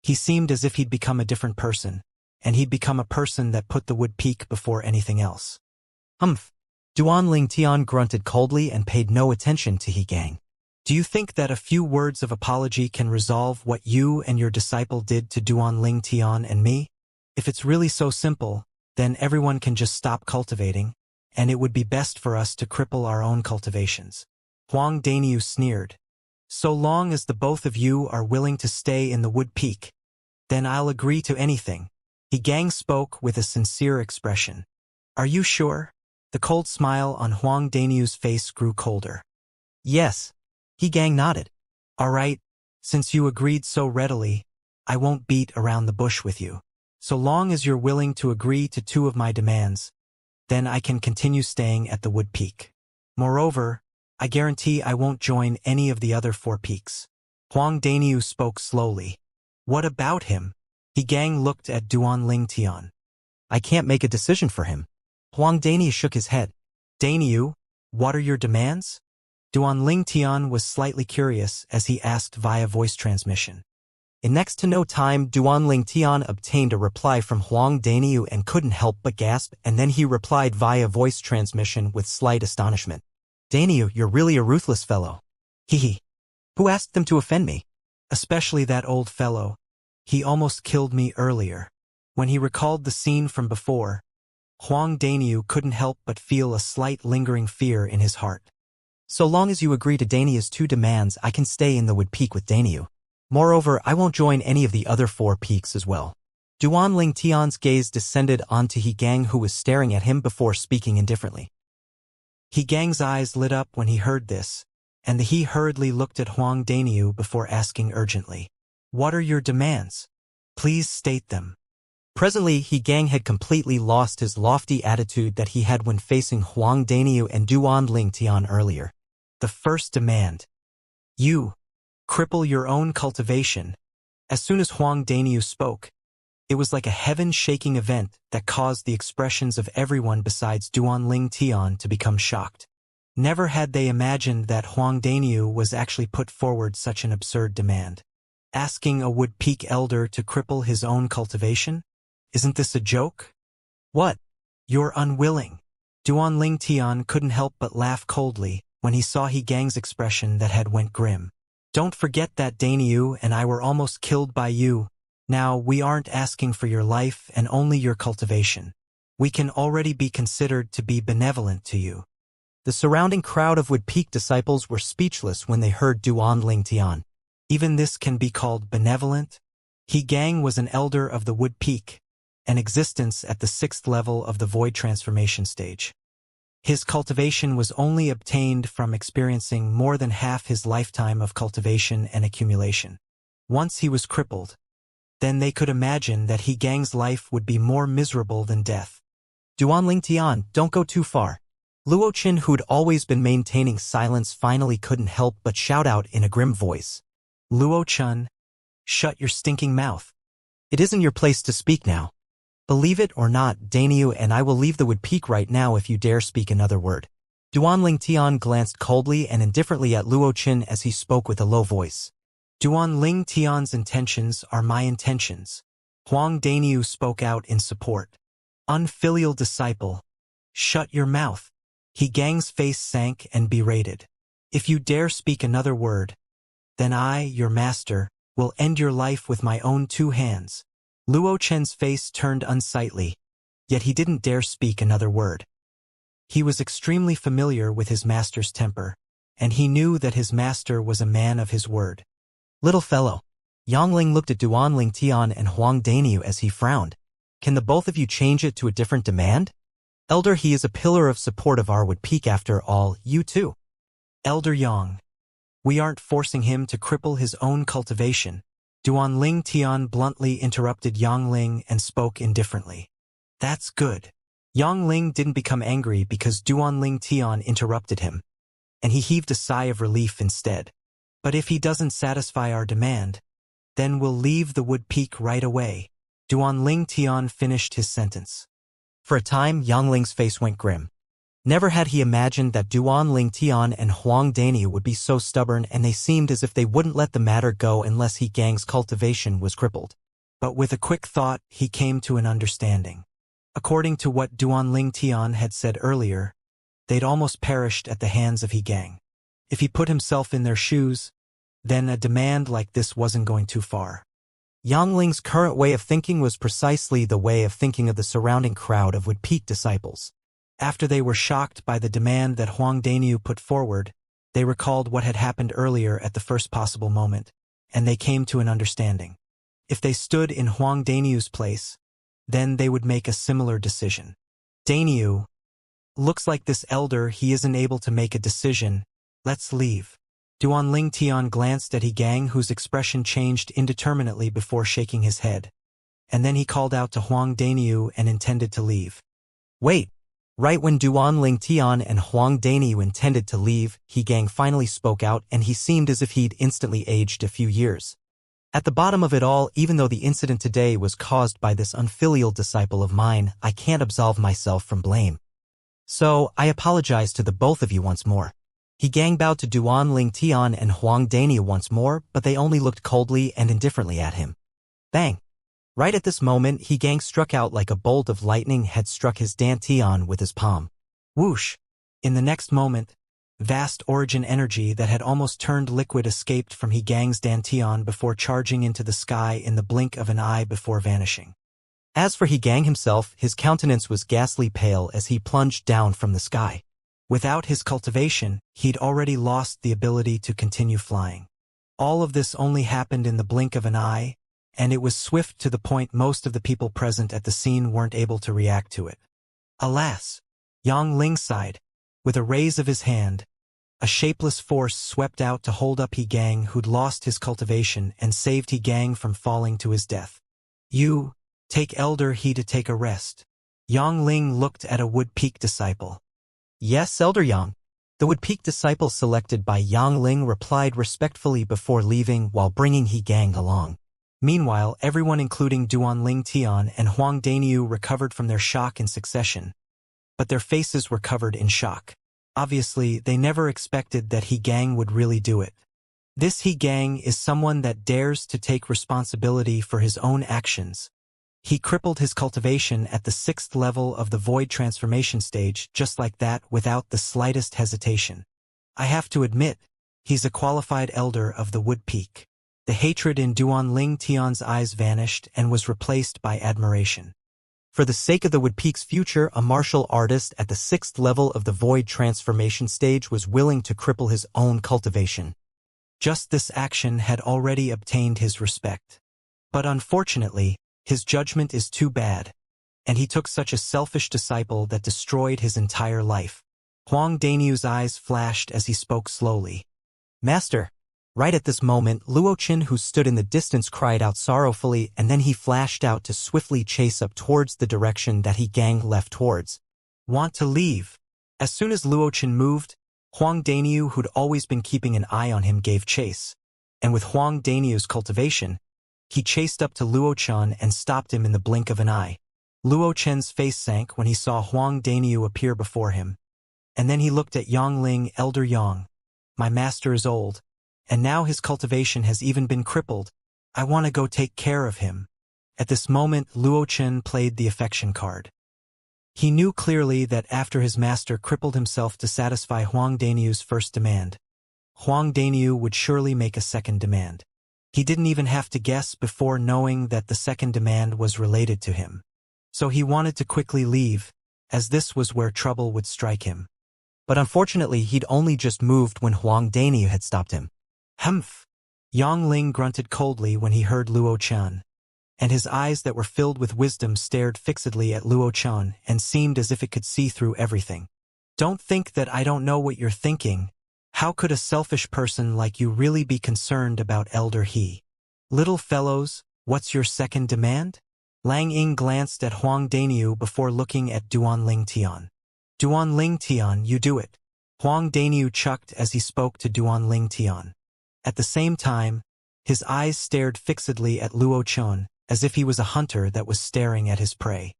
he seemed as if he'd become a different person, and he'd become a person that put the Wood Peak before anything else. Humph. Duanling Tian grunted coldly and paid no attention to He Gang. Do you think that a few words of apology can resolve what you and your disciple did to Duanling Tian and me? If it's really so simple, then everyone can just stop cultivating, and it would be best for us to cripple our own cultivations. Huang Daniu sneered. So long as the both of you are willing to stay in the Wood Peak, then I'll agree to anything. He Gang spoke with a sincere expression. Are you sure? The cold smile on Huang Daniu's face grew colder. Yes. He Gang nodded. All right, since you agreed so readily, I won't beat around the bush with you. So long as you're willing to agree to two of my demands, then I can continue staying at the Wood Peak. Moreover, I guarantee I won't join any of the other 4 peaks. Huang Daniu spoke slowly. What about him? He Gang looked at Duanling Tian. I can't make a decision for him. Huang Daniu shook his head. Daniu, what are your demands? Duanling Tian was slightly curious as he asked via voice transmission. In next to no time, Duanling Tian obtained a reply from Huang Daniu and couldn't help but gasp, and then he replied via voice transmission with slight astonishment. Daniu, you're really a ruthless fellow. Hee. Who asked them to offend me? Especially that old fellow. He almost killed me earlier. When he recalled the scene from before, Huang Daniu couldn't help but feel a slight lingering fear in his heart. So long as you agree to Daniu's 2 demands, I can stay in the Wood Peak with Daniu. Moreover, I won't join any of the other 4 peaks as well. Duanling Tian's gaze descended onto He Gang, who was staring at him before speaking indifferently. He Gang's eyes lit up when he heard this, and he hurriedly looked at Huang Daniu before asking urgently, What are your demands? Please state them. Presently, He Gang had completely lost his lofty attitude that he had when facing Huang Daniu and Duanling Tian earlier. The first demand. You cripple your own cultivation. As soon as Huang Daniu spoke, it was like a heaven-shaking event that caused the expressions of everyone besides Duanling Tian to become shocked. Never had they imagined that Huang Daniu was actually put forward such an absurd demand. Asking a Wood Peak elder to cripple his own cultivation? Isn't this a joke? What? You're unwilling. Duanling Tian couldn't help but laugh coldly when he saw He Gang's expression that had went grim. Don't forget that Daniu and I were almost killed by you. Now, we aren't asking for your life and only your cultivation. We can already be considered to be benevolent to you. The surrounding crowd of Wood Peak disciples were speechless when they heard Duanling Tian. Even this can be called benevolent? He Gang was an elder of the Wood Peak, an existence at the 6th level of the void transformation stage. His cultivation was only obtained from experiencing more than half his lifetime of cultivation and accumulation. Once he was crippled, then they could imagine that He Gang's life would be more miserable than death. Duanling Tian, don't go too far. Luo Qin, who'd always been maintaining silence, finally couldn't help but shout out in a grim voice. Luo Qin, shut your stinking mouth. It isn't your place to speak now. Believe it or not, Daniu and I will leave the Wood Peak right now if you dare speak another word. Duanling Tian glanced coldly and indifferently at Luo Qin as he spoke with a low voice. Duanling Tian's intentions are my intentions. Huang Daniu spoke out in support. Unfilial disciple, shut your mouth. He Gang's face sank and berated. If you dare speak another word, then I, your master, will end your life with my own 2 hands. Luo Chen's face turned unsightly, yet he didn't dare speak another word. He was extremely familiar with his master's temper, and he knew that his master was a man of his word. Little fellow. Yangling looked at Duanling Tian and Huang Daniu as he frowned. Can the both of you change it to a different demand? Elder, he is a pillar of support of our Wood Peak after all, you too. Elder Yang. We aren't forcing him to cripple his own cultivation. Duanling Tian bluntly interrupted Yangling and spoke indifferently. That's good. Yangling didn't become angry because Duanling Tian interrupted him, and he heaved a sigh of relief instead. But if he doesn't satisfy our demand, then we'll leave the Wood Peak right away. Duan Ling Tian finished his sentence. For a time, Yang Ling's face went grim. Never had he imagined that Duan Ling Tian and Huang Daniu would be so stubborn, and they seemed as if they wouldn't let the matter go unless He Gang's cultivation was crippled. But with a quick thought, he came to an understanding. According to what Duan Ling Tian had said earlier, they'd almost perished at the hands of He Gang. If he put himself in their shoes, then a demand like this wasn't going too far. Yang Ling's current way of thinking was precisely the way of thinking of the surrounding crowd of Wood Peak disciples. After they were shocked by the demand that Huang Daniu put forward, they recalled what had happened earlier at the first possible moment, and they came to an understanding. If they stood in Huang Daniu's place, then they would make a similar decision. Daniu, looks like this elder he isn't able to make a decision, let's leave. Duan Ling Tian glanced at He Gang, whose expression changed indeterminately before shaking his head. And then he called out to Huang Daniu and intended to leave. Wait! Right when Duan Ling Tian and Huang Daniu intended to leave, He Gang finally spoke out, and he seemed as if he'd instantly aged a few years. At the bottom of it all, even though the incident today was caused by this unfilial disciple of mine, I can't absolve myself from blame. So, I apologize to the both of you once more. He Gang bowed to Duan Ling Tian and Huang Daniu once more, but they only looked coldly and indifferently at him. Bang! Right at this moment, He Gang struck out like a bolt of lightning had struck his dantian with his palm. Whoosh! In the next moment, vast origin energy that had almost turned liquid escaped from He Gang's dantian before charging into the sky in the blink of an eye before vanishing. As for He Gang himself, his countenance was ghastly pale as he plunged down from the sky. Without his cultivation, he'd already lost the ability to continue flying. All of this only happened in the blink of an eye, and it was swift to the point most of the people present at the scene weren't able to react to it. Alas! Yang Ling sighed. With a raise of his hand, a shapeless force swept out to hold up He Gang, who'd lost his cultivation, and saved He Gang from falling to his death. You, take Elder He to take a rest. Yang Ling looked at a Wood Peak disciple. Yes, Elder Yang. The Wood Peak disciple selected by Yang Ling replied respectfully before leaving while bringing He Gang along. Meanwhile, everyone including Duan Ling Tian and Huang Daniu recovered from their shock in succession. But their faces were covered in shock. Obviously, they never expected that He Gang would really do it. This He Gang is someone that dares to take responsibility for his own actions. He crippled his cultivation at the 6th level of the void transformation stage just like that without the slightest hesitation. I have to admit, he's a qualified elder of the Wood Peak. The hatred in Duan Ling Tian's eyes vanished and was replaced by admiration. For the sake of the Wood Peak's future, a martial artist at the 6th level of the void transformation stage was willing to cripple his own cultivation. Just this action had already obtained his respect. But unfortunately, his judgment is too bad, and he took such a selfish disciple that destroyed his entire life. Huang Daniu's eyes flashed as he spoke slowly. Master! Right at this moment, Luochen, who stood in the distance, cried out sorrowfully, and then he flashed out to swiftly chase up towards the direction that He Gang left towards. Want to leave? As soon as Luochen moved, Huang Daniu, who'd always been keeping an eye on him, gave chase. And with Huang Daniu's cultivation, he chased up to Luochen and stopped him in the blink of an eye. Luochen's face sank when he saw Huang Daniu appear before him. And then he looked at Yang Ling. Elder Yang, my master is old, and now his cultivation has even been crippled. I want to go take care of him. At this moment, Luochen played the affection card. He knew clearly that after his master crippled himself to satisfy Huang Daniu's first demand, Huang Daniu would surely make a second demand. He didn't even have to guess before knowing that the second demand was related to him. So he wanted to quickly leave, as this was where trouble would strike him. But unfortunately, he'd only just moved when Huang Daniu had stopped him. Humph! Yang Ling grunted coldly when he heard Luochen, and his eyes that were filled with wisdom stared fixedly at Luochen and seemed as if it could see through everything. Don't think that I don't know what you're thinking. How could a selfish person like you really be concerned about Elder He? Little fellows, what's your second demand? Lang Ying glanced at Huang Daniu before looking at Duan Ling Tian. Duan Ling Tian, you do it. Huang Daniu chucked as he spoke to Duan Ling Tian. At the same time, his eyes stared fixedly at Luochen, as if he was a hunter that was staring at his prey.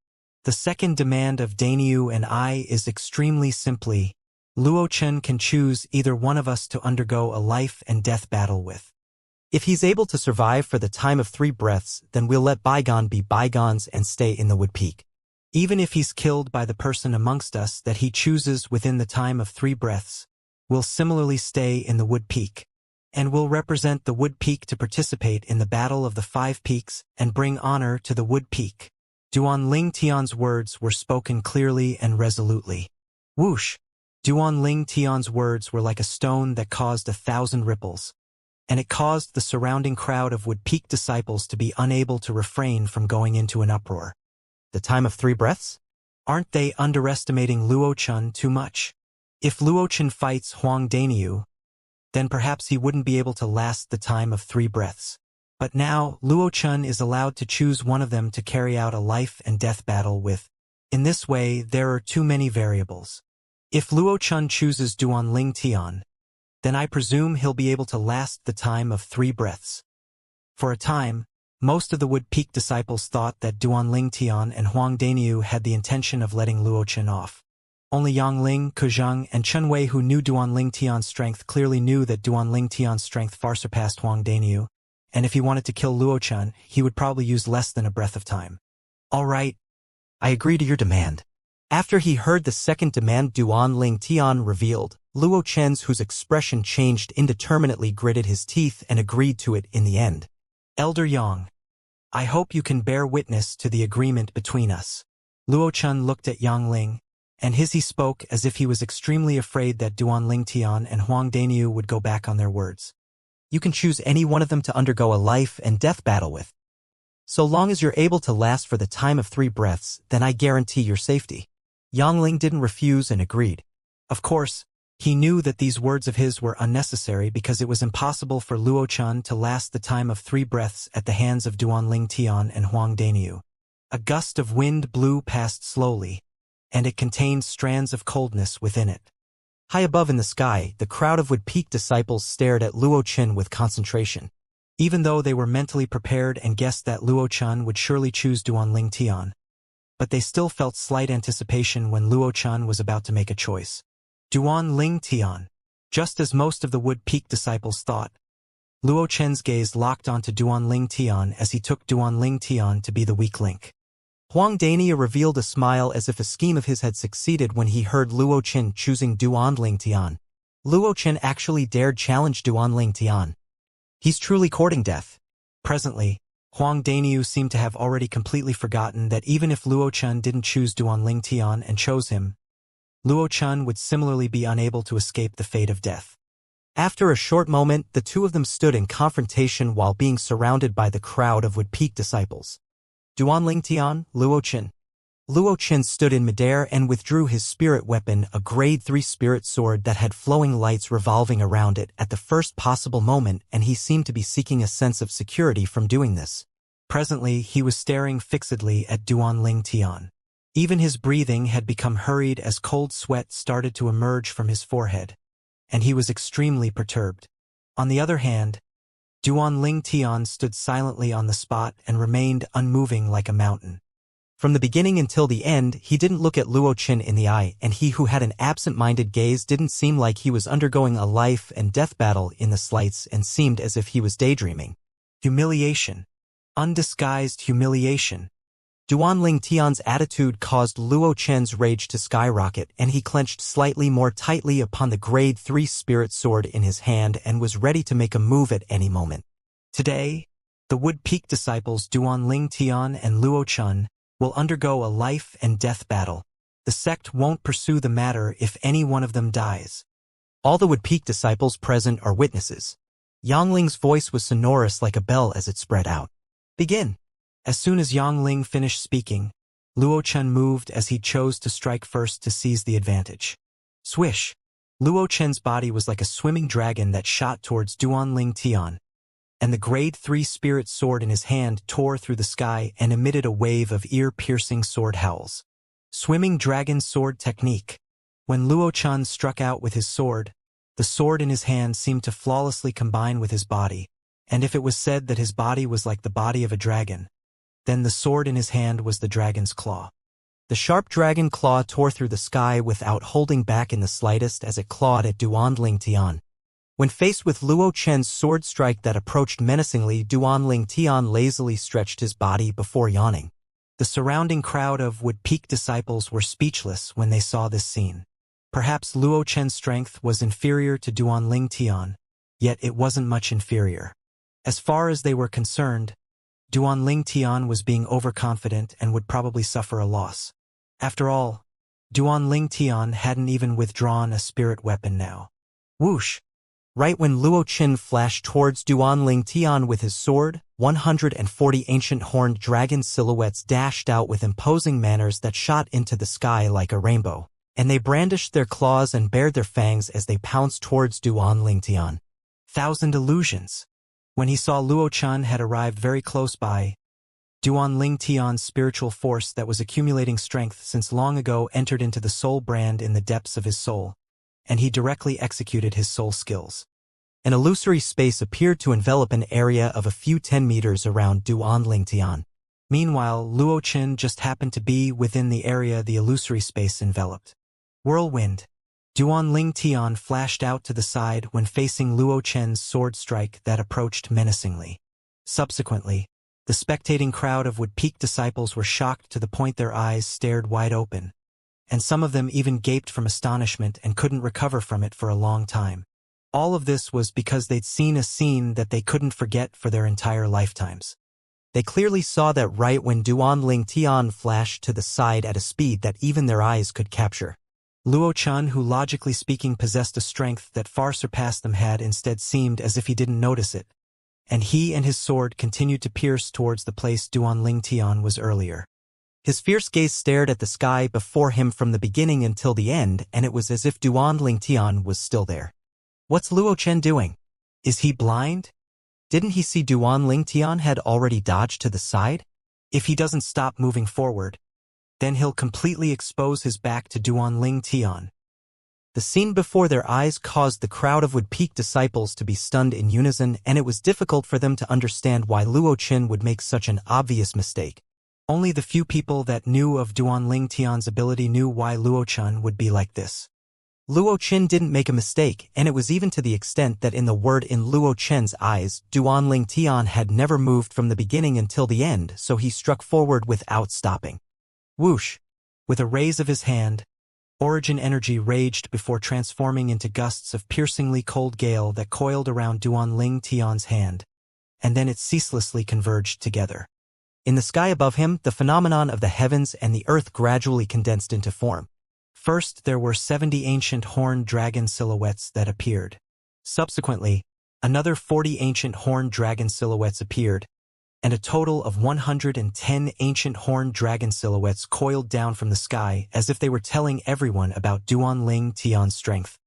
The second demand of Daniu and I is extremely simply, Luo Chen can choose either one of us to undergo a life and death battle with. If he's able to survive for the time of 3 breaths, then we'll let bygone be bygones and stay in the wood peak. Even if he's killed by the person amongst us that he chooses within the time of 3 breaths, we'll similarly stay in the wood peak, and will represent the wood peak to participate in the battle of the 5 peaks and bring honor to the wood peak. Duan Ling Tian's words were spoken clearly and resolutely. Whoosh! Duan Ling Tian's words were like a stone that caused 1,000 ripples, and it caused the surrounding crowd of wood peak disciples to be unable to refrain from going into an uproar. The time of 3 breaths? Aren't they underestimating Luo Chen too much? If Luo Chen fights Huang Daniu, then perhaps he wouldn't be able to last the time of 3 breaths. But now, Luo Chen is allowed to choose one of them to carry out a life and death battle with. In this way, there are too many variables. If Luo Chen chooses Duan Ling Tian, then I presume he'll be able to last the time of 3 breaths. For a time, most of the Wood Peak disciples thought that Duan Ling Tian and Huang Daniu had the intention of letting Luo Chen off. Only Yang Ling, Kuzhang, and Chen Wei, who knew Duan Ling Tian's strength, clearly knew that Duan Ling Tian's strength far surpassed Huang Daniu, and if he wanted to kill Luo Chen, he would probably use less than a breath of time. All right, I agree to your demand. After he heard the second demand Duan Ling Tian revealed, Luo Chen's whose expression changed indeterminately gritted his teeth and agreed to it in the end. Elder Yang, I hope you can bear witness to the agreement between us. Luo Chen looked at Yang Ling, and he spoke as if he was extremely afraid that Duan Ling Tian and Huang Daniu would go back on their words. You can choose any one of them to undergo a life and death battle with. So long as you're able to last for the time of 3 breaths, then I guarantee your safety. Yang Ling didn't refuse and agreed. Of course, he knew that these words of his were unnecessary because it was impossible for Luo Chen to last the time of 3 breaths at the hands of Duan Ling Tian and Huang Daniu. A gust of wind blew past slowly, and it contained strands of coldness within it. High above in the sky, the crowd of Wood Peak disciples stared at Luo Chen with concentration. Even though they were mentally prepared and guessed that Luo Chen would surely choose Duan Ling Tian, but they still felt slight anticipation when Luo Chen was about to make a choice. Duan Ling Tian. Just as most of the Wood Peak disciples thought, Luo Chen's gaze locked onto Duan Ling Tian as he took Duan Ling Tian to be the weak link. Huang Daniu revealed a smile as if a scheme of his had succeeded when he heard Luo Chen choosing Duan Ling Tian. Luo Chen actually dared challenge Duan Ling Tian. He's truly courting death. Presently, Huang Daniu seemed to have already completely forgotten that even if Luo Chen didn't choose Duan Ling Tian and chose him, Luo Chen would similarly be unable to escape the fate of death. After a short moment, the two of them stood in confrontation while being surrounded by the crowd of Wood Peak disciples. Duan Ling Tian, Luo Chen. Luo Chen stood in midair and withdrew his spirit weapon, a grade 3 spirit sword that had flowing lights revolving around it at the first possible moment, and he seemed to be seeking a sense of security from doing this. Presently, he was staring fixedly at Duan Ling Tian. Even his breathing had become hurried as cold sweat started to emerge from his forehead, and he was extremely perturbed. On the other hand, Duan Ling Tian stood silently on the spot and remained unmoving like a mountain. From the beginning until the end, he didn't look at Luo Chen in the eye, and he who had an absent-minded gaze didn't seem like he was undergoing a life and death battle in the slights and seemed as if he was daydreaming. Humiliation. Undisguised humiliation. Duan Ling Tian's attitude caused Luo Chen's rage to skyrocket, and he clenched slightly more tightly upon the grade 3 spirit sword in his hand and was ready to make a move at any moment. Today, the Wood Peak disciples Duan Ling Tian and Luo Chen will undergo a life and death battle. The sect won't pursue the matter if any one of them dies. All the Wood Peak disciples present are witnesses. Yang Ling's voice was sonorous like a bell as it spread out. Begin. As soon as Yang Ling finished speaking, Luo Chen moved as he chose to strike first to seize the advantage. Swish! Luo Chen's body was like a swimming dragon that shot towards Duan Ling Tian, and the grade 3 spirit sword in his hand tore through the sky and emitted a wave of ear-piercing sword howls. Swimming dragon sword technique. When Luo Chen struck out with his sword, the sword in his hand seemed to flawlessly combine with his body, and if it was said that his body was like the body of a dragon, Then the sword in his hand was the dragon's claw. The sharp dragon claw tore through the sky without holding back in the slightest as it clawed at Duan Lingtian. When faced with Luo Chen's sword strike that approached menacingly, Duan Lingtian lazily stretched his body before yawning. The surrounding crowd of would-peak disciples were speechless when they saw this scene. Perhaps Luo Chen's strength was inferior to Duan Lingtian, yet it wasn't much inferior. As far as they were concerned, Duan Lingtian was being overconfident and would probably suffer a loss. After all, Duan Lingtian hadn't even withdrawn a spirit weapon now. Whoosh! Right when Luo Chen flashed towards Duan Lingtian with his sword, 140 ancient horned dragon silhouettes dashed out with imposing manners that shot into the sky like a rainbow, and they brandished their claws and bared their fangs as they pounced towards Duan Lingtian. Thousand illusions! When he saw Luo Chen had arrived very close by, Duan Lingtian's spiritual force that was accumulating strength since long ago entered into the soul brand in the depths of his soul, and he directly executed his soul skills. An illusory space appeared to envelop an area of a few 10 meters around Duan Lingtian. Meanwhile, Luo Chen just happened to be within the area the illusory space enveloped. Whirlwind. Duan Lingtian flashed out to the side when facing Luo Chen's sword strike that approached menacingly. Subsequently, the spectating crowd of would-peak disciples were shocked to the point their eyes stared wide open, and some of them even gaped from astonishment and couldn't recover from it for a long time. All of this was because they'd seen a scene that they couldn't forget for their entire lifetimes. They clearly saw that right when Duan Lingtian flashed to the side at a speed that even their eyes could capture. Luo Chen, who logically speaking possessed a strength that far surpassed them, had instead seemed as if he didn't notice it, and he and his sword continued to pierce towards the place Duan Lingtian was earlier. His fierce gaze stared at the sky before him from the beginning until the end, and it was as if Duan Lingtian was still there. What's Luo Chen doing? Is he blind? Didn't he see Duan Lingtian had already dodged to the side? If he doesn't stop moving forward, then he'll completely expose his back to Duan Lingtian. The scene before their eyes caused the crowd of would-peak disciples to be stunned in unison, and it was difficult for them to understand why Luo Chen would make such an obvious mistake. Only the few people that knew of Duan Lingtian's ability knew why Luo Chen would be like this. Luo Chen didn't make a mistake, and it was even to the extent that in the word in Luo Chen's eyes, Duan Lingtian had never moved from the beginning until the end, so he struck forward without stopping. Whoosh! With a raise of his hand, origin energy raged before transforming into gusts of piercingly cold gale that coiled around Duan Lingtian's hand, and then it ceaselessly converged together. In the sky above him, the phenomenon of the heavens and the earth gradually condensed into form. First, there were 70 ancient horned dragon silhouettes that appeared. Subsequently, another 40 ancient horned dragon silhouettes appeared, and a total of 110 ancient horned dragon silhouettes coiled down from the sky as if they were telling everyone about Duan Lingtian's strength.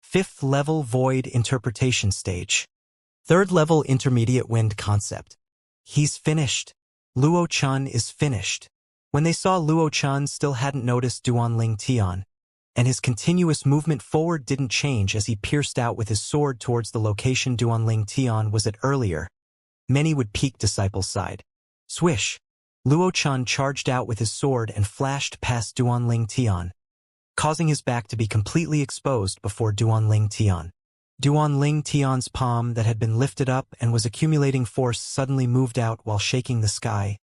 5th level void interpretation stage. 3rd level intermediate wind concept. He's finished. Luo Chen is finished. When they saw Luo Chen still hadn't noticed Duan Lingtian, and his continuous movement forward didn't change as he pierced out with his sword towards the location Duan Lingtian was at earlier, many would-peak disciples sighed. Swish! Luo Chen charged out with his sword and flashed past Duan Lingtian, causing his back to be completely exposed before Duan Lingtian. Duan Lingtian's palm that had been lifted up and was accumulating force suddenly moved out while shaking the sky,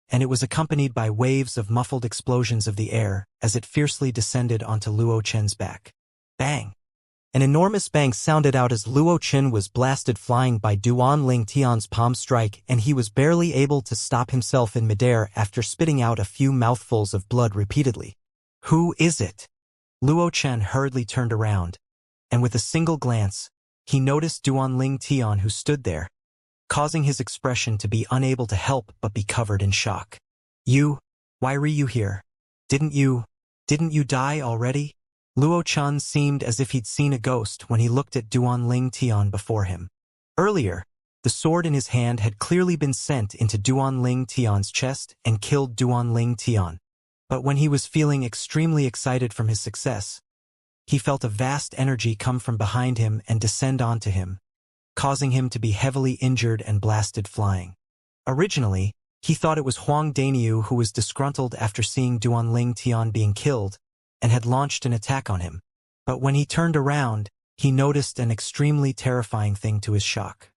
and it was accompanied by waves of muffled explosions of the air as it fiercely descended onto Luo Chen's back. Bang! An enormous bang sounded out as Luo Chen was blasted flying by Duan Lingtian's palm strike, and he was barely able to stop himself in midair after spitting out a few mouthfuls of blood repeatedly. Who is it? Luo Chen hurriedly turned around, and with a single glance, he noticed Duan Lingtian who stood there, causing his expression to be unable to help but be covered in shock. Why were you here? Didn't you die already? Luo Chen seemed as if he'd seen a ghost when he looked at Duan Lingtian before him. Earlier, the sword in his hand had clearly been sent into Duan Lingtian's chest and killed Duan Lingtian. But when he was feeling extremely excited from his success, he felt a vast energy come from behind him and descend onto him, causing him to be heavily injured and blasted flying. Originally, He thought it was Huang Daniu who was disgruntled after seeing Duanling Tian being killed and had launched an attack on him. But when he turned around, he noticed an extremely terrifying thing to his shock.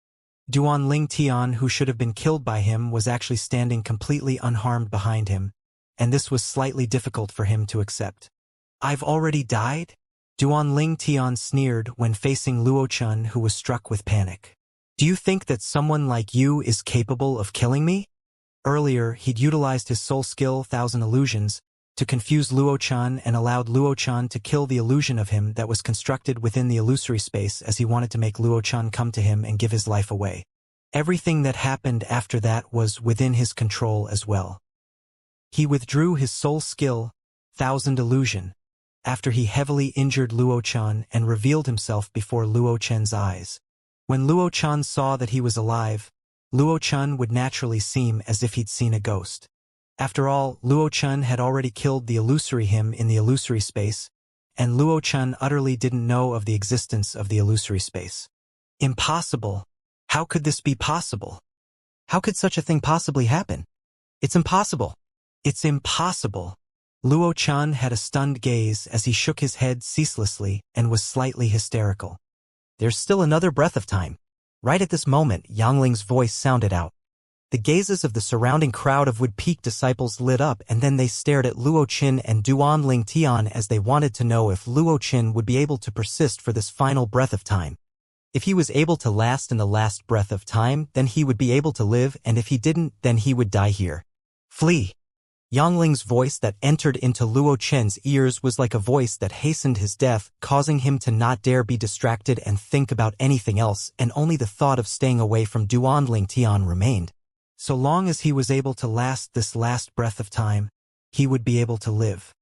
Duanling Tian, who should have been killed by him, was actually standing completely unharmed behind him, and this was slightly difficult for him to accept. "I've already died?" Duanling Tian sneered when facing Luo Chun, who was struck with panic. "Do you think that someone like you is capable of killing me?" Earlier, he'd utilized his soul skill, Thousand Illusions, to confuse Luo Chun and allowed Luo Chun to kill the illusion of him that was constructed within the illusory space, as he wanted to make Luo Chun come to him and give his life away. Everything that happened after that was within his control as well. He withdrew his soul skill, Thousand Illusion, after he heavily injured Luo Chun and revealed himself before Luo Chen's eyes. When Luo Chun saw that he was alive, Luo Chun would naturally seem as if he'd seen a ghost. After all, Luo Chun had already killed the illusory him in the illusory space, and Luo Chun utterly didn't know of the existence of the illusory space. Impossible! How could this be possible? How could such a thing possibly happen? It's impossible! It's impossible! Luo Chun had a stunned gaze as he shook his head ceaselessly and was slightly hysterical. "There's still another breath of time." Right at this moment, Yangling's voice sounded out. The gazes of the surrounding crowd of Wood Peak disciples lit up, and then they stared at Luo Qin and Duanling Tian as they wanted to know if Luo Qin would be able to persist for this final breath of time. If he was able to last in the last breath of time, then he would be able to live, and if he didn't, then he would die here. "Flee!" Yangling's voice that entered into Luo Chen's ears was like a voice that hastened his death, causing him to not dare be distracted and think about anything else, and only the thought of staying away from Duanling Tian remained. So long as he was able to last this last breath of time, he would be able to live.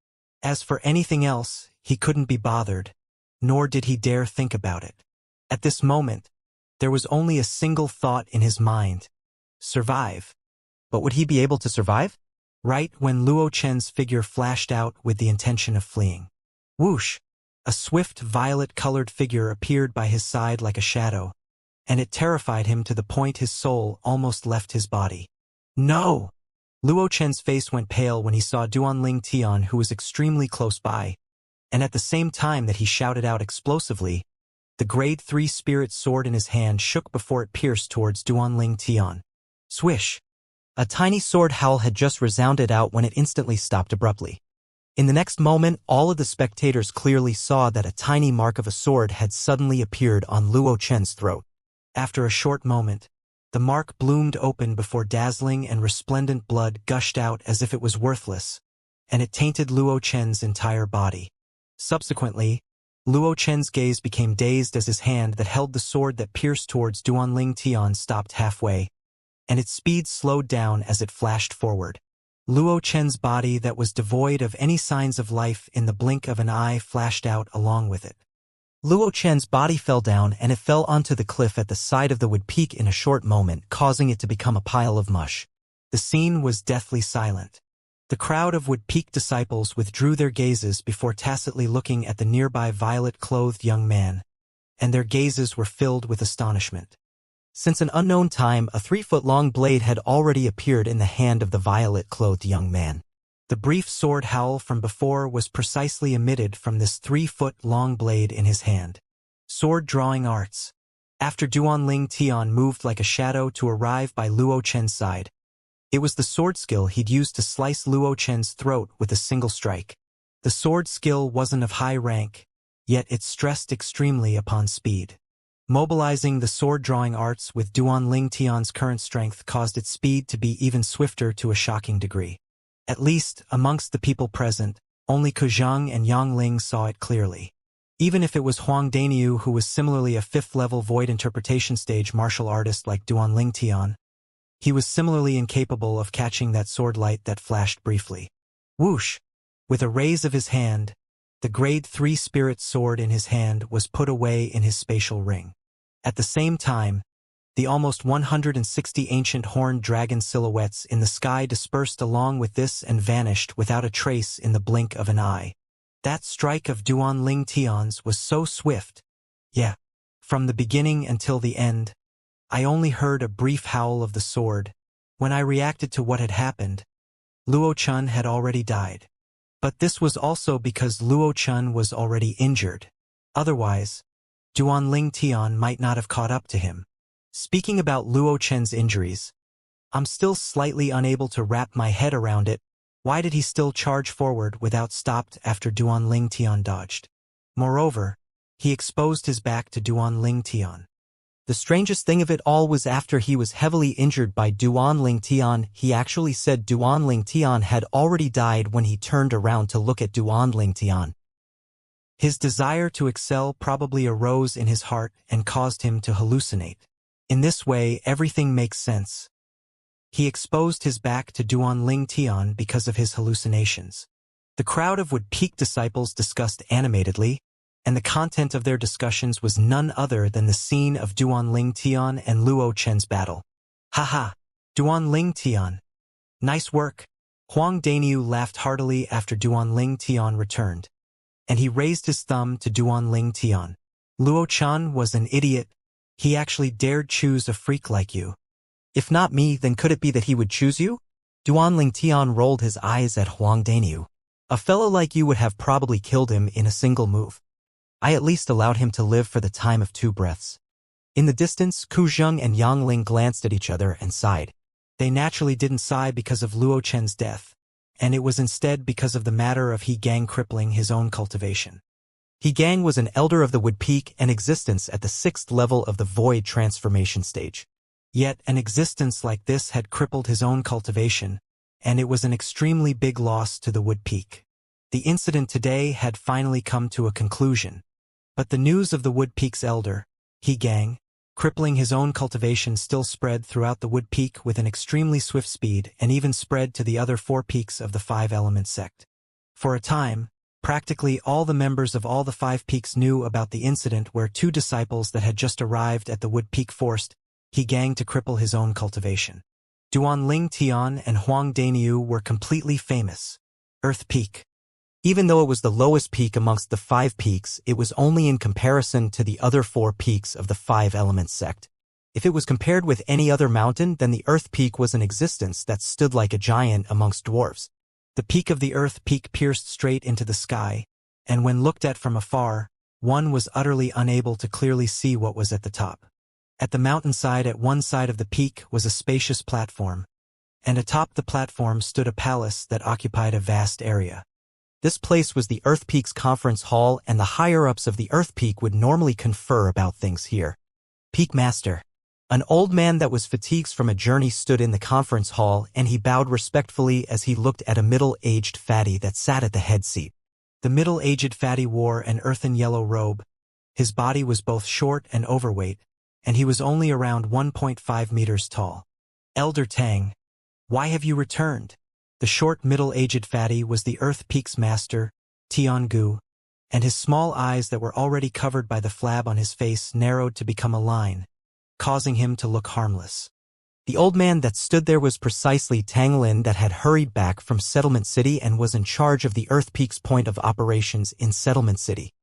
As for anything else, he couldn't be bothered, nor did he dare think about it. At this moment, there was only a single thought in his mind: survive. But would he be able to survive? Right when Luo Chen's figure flashed out with the intention of fleeing. Whoosh! A swift violet-colored figure appeared by his side like a shadow, and it terrified him to the point his soul almost left his body. No! Luo Chen's face went pale when he saw Duanling Tian, who was extremely close by, and at the same time that he shouted out explosively, the grade 3 spirit sword in his hand shook before it pierced towards Duanling Tian. Swish! A tiny sword howl had just resounded out when it instantly stopped abruptly. In the next moment, all of the spectators clearly saw that a tiny mark of a sword had suddenly appeared on Luo Chen's throat. After a short moment, the mark bloomed open before dazzling and resplendent blood gushed out as if it was worthless, and it tainted Luo Chen's entire body. Subsequently, Luo Chen's gaze became dazed as his hand that held the sword that pierced towards Duanling Tian stopped halfway, and its speed slowed down as it flashed forward. Luo Chen's body that was devoid of any signs of life in the blink of an eye flashed out along with it. Luo Chen's body fell down and it fell onto the cliff at the side of the Wood Peak in a short moment, causing it to become a pile of mush. The scene was deathly silent. The crowd of Wood Peak disciples withdrew their gazes before tacitly looking at the nearby violet-clothed young man, and their gazes were filled with astonishment. Since an unknown time, a 3-foot-long blade had already appeared in the hand of the violet-clothed young man. The brief sword howl from before was precisely emitted from this 3-foot-long blade in his hand. Sword drawing arts. After Duanling Tian moved like a shadow to arrive by Luo Chen's side, it was the sword skill he'd used to slice Luo Chen's throat with a single strike. The sword skill wasn't of high rank, yet it stressed extremely upon speed. Mobilizing the sword-drawing arts with Duanling Tian's current strength caused its speed to be even swifter to a shocking degree. At least, amongst the people present, only Kuzhang and Yangling saw it clearly. Even if it was Huang Daniu, who was similarly a 5th-level void interpretation stage martial artist like Duanling Tian, he was similarly incapable of catching that sword light that flashed briefly. Whoosh! With a raise of his hand, the grade 3 spirit sword in his hand was put away in his spatial ring. At the same time, the almost 160 ancient horned dragon silhouettes in the sky dispersed along with this and vanished without a trace in the blink of an eye. That strike of Duanling Tian's was so swift. Yeah, from the beginning until the end, I only heard a brief howl of the sword, When I reacted to what had happened, Luo Chun had already died. But this was also because Luo Chun was already injured. Otherwise, Duan Ling Tian might not have caught up to him. Speaking about Luo Chen's injuries, I'm still slightly unable to wrap my head around it. Why did he still charge forward without stopped after Duan Ling Tian dodged? Moreover, he exposed his back to Duan Ling Tian. The strangest thing of it all was after he was heavily injured by Duan Ling Tian, he actually said Duan Ling Tian had already died when he turned around to look at Duan Ling Tian. His desire to excel probably arose in his heart and caused him to hallucinate. In this way, everything makes sense. He exposed his back to Duan Ling Tian because of his hallucinations. The crowd of Wood Peak disciples discussed animatedly, and the content of their discussions was none other than the scene of Duan Ling Tian and Luo Chen's battle. Haha, Duan Ling Tian. Nice work. Huang Daniu laughed heartily after Duan Ling Tian returned, and he raised his thumb to Duan Ling Tian. Luo Chen was an idiot. He actually dared choose a freak like you. If not me, then could it be that he would choose you? Duan Ling Tian rolled his eyes at Huang Daniu. A fellow like you would have probably killed him in a single move. I at least allowed him to live for the time of 2 breaths. In the distance, Ku Zheng and Yang Ling glanced at each other and sighed. They naturally didn't sigh because of Luo Chen's death, and it was instead because of the matter of He Gang crippling his own cultivation. He Gang was an elder of the Wood Peak and existence at the 6th level of the Void transformation stage. Yet an existence like this had crippled his own cultivation, and it was an extremely big loss to the Wood Peak. The incident today had finally come to a conclusion. But the news of the Wood Peak's elder, He Gang, crippling his own cultivation still spread throughout the Wood Peak with an extremely swift speed and even spread to the other 4 peaks of the 5-element sect. For a time, practically all the members of all the 5 peaks knew about the incident where 2 disciples that had just arrived at the Wood Peak forced He Gang to cripple his own cultivation. Duan Ling Tian and Huang Daniu were completely famous. Earth Peak. Even though it was the lowest peak amongst the 5 peaks, it was only in comparison to the other 4 peaks of the 5-element sect. If it was compared with any other mountain, then the Earth Peak was an existence that stood like a giant amongst dwarves. The peak of the Earth Peak pierced straight into the sky, and when looked at from afar, one was utterly unable to clearly see what was at the top. At the mountainside at one side of the peak was a spacious platform, and atop the platform stood a palace that occupied a vast area. This place was the Earth Peak's conference hall, and the higher-ups of the Earth Peak would normally confer about things here. Peak Master. An old man that was fatigued from a journey stood in the conference hall, and he bowed respectfully as he looked at a middle-aged fatty that sat at the head seat. The middle-aged fatty wore an earthen yellow robe. His body was both short and overweight, and he was only around 1.5 meters tall. Elder Tang, why have you returned? The short middle-aged fatty was the Earth Peak's master, Tiangu, and his small eyes that were already covered by the flab on his face narrowed to become a line, causing him to look harmless. The old man that stood there was precisely Tang Lin that had hurried back from Settlement City and was in charge of the Earth Peak's point of operations in Settlement City.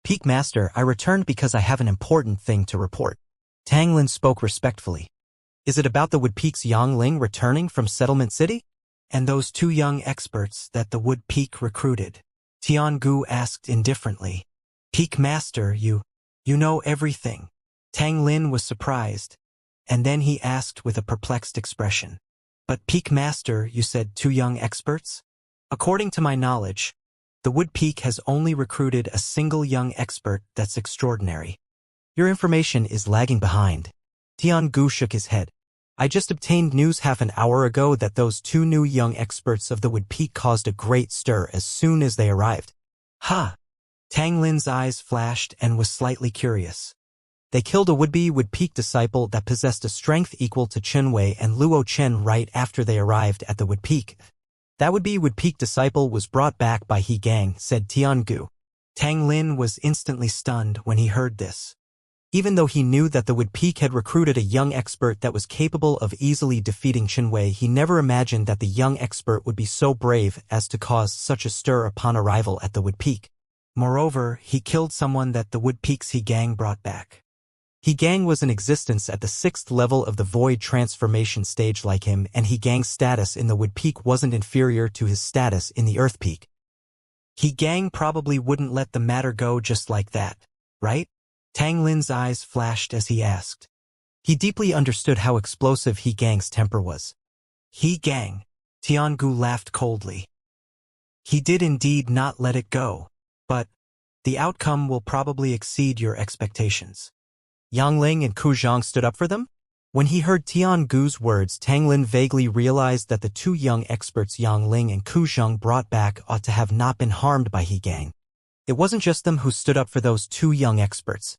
Peak Master, I returned because I have an important thing to report. Tang Lin spoke respectfully. Is it about the Wood Peak's Yang Ling returning from Settlement City? And those 2 young experts that the Wood Peak recruited? Tiangu asked indifferently. Peak Master, you know everything. Tang Lin was surprised, and then he asked with a perplexed expression. But Peak Master, you said 2 young experts? According to my knowledge, the Wood Peak has only recruited a single young expert that's extraordinary. Your information is lagging behind. Tiangu shook his head. I just obtained news half an hour ago that those 2 new young experts of the Wood Peak caused a great stir as soon as they arrived. Ha! Tang Lin's eyes flashed and was slightly curious. They killed a would-be Wood Peak disciple that possessed a strength equal to Chen Wei and Luo Chen right after they arrived at the Wood Peak. That would-be Wood Peak disciple was brought back by He Gang, said Tiangu. Tang Lin was instantly stunned when he heard this. Even though he knew that the Wood Peak had recruited a young expert that was capable of easily defeating Chen Wei, he never imagined that the young expert would be so brave as to cause such a stir upon arrival at the Wood Peak. Moreover, he killed someone that the Wood Peak's He Gang brought back. He Gang was in existence at the 6th level of the Void transformation stage like him, and He Gang's status in the Wood Peak wasn't inferior to his status in the Earth Peak. He Gang probably wouldn't let the matter go just like that, right? Tang Lin's eyes flashed as he asked. He deeply understood how explosive He Gang's temper was. He Gang, Tiangu laughed coldly. He did indeed not let it go, but the outcome will probably exceed your expectations. Yang Ling and Ku Zhang stood up for them? When he heard Tiangu's words, Tang Lin vaguely realized that the two young experts Yang Ling and Ku Zhang brought back ought to have not been harmed by He Gang. It wasn't just them who stood up for those two young experts.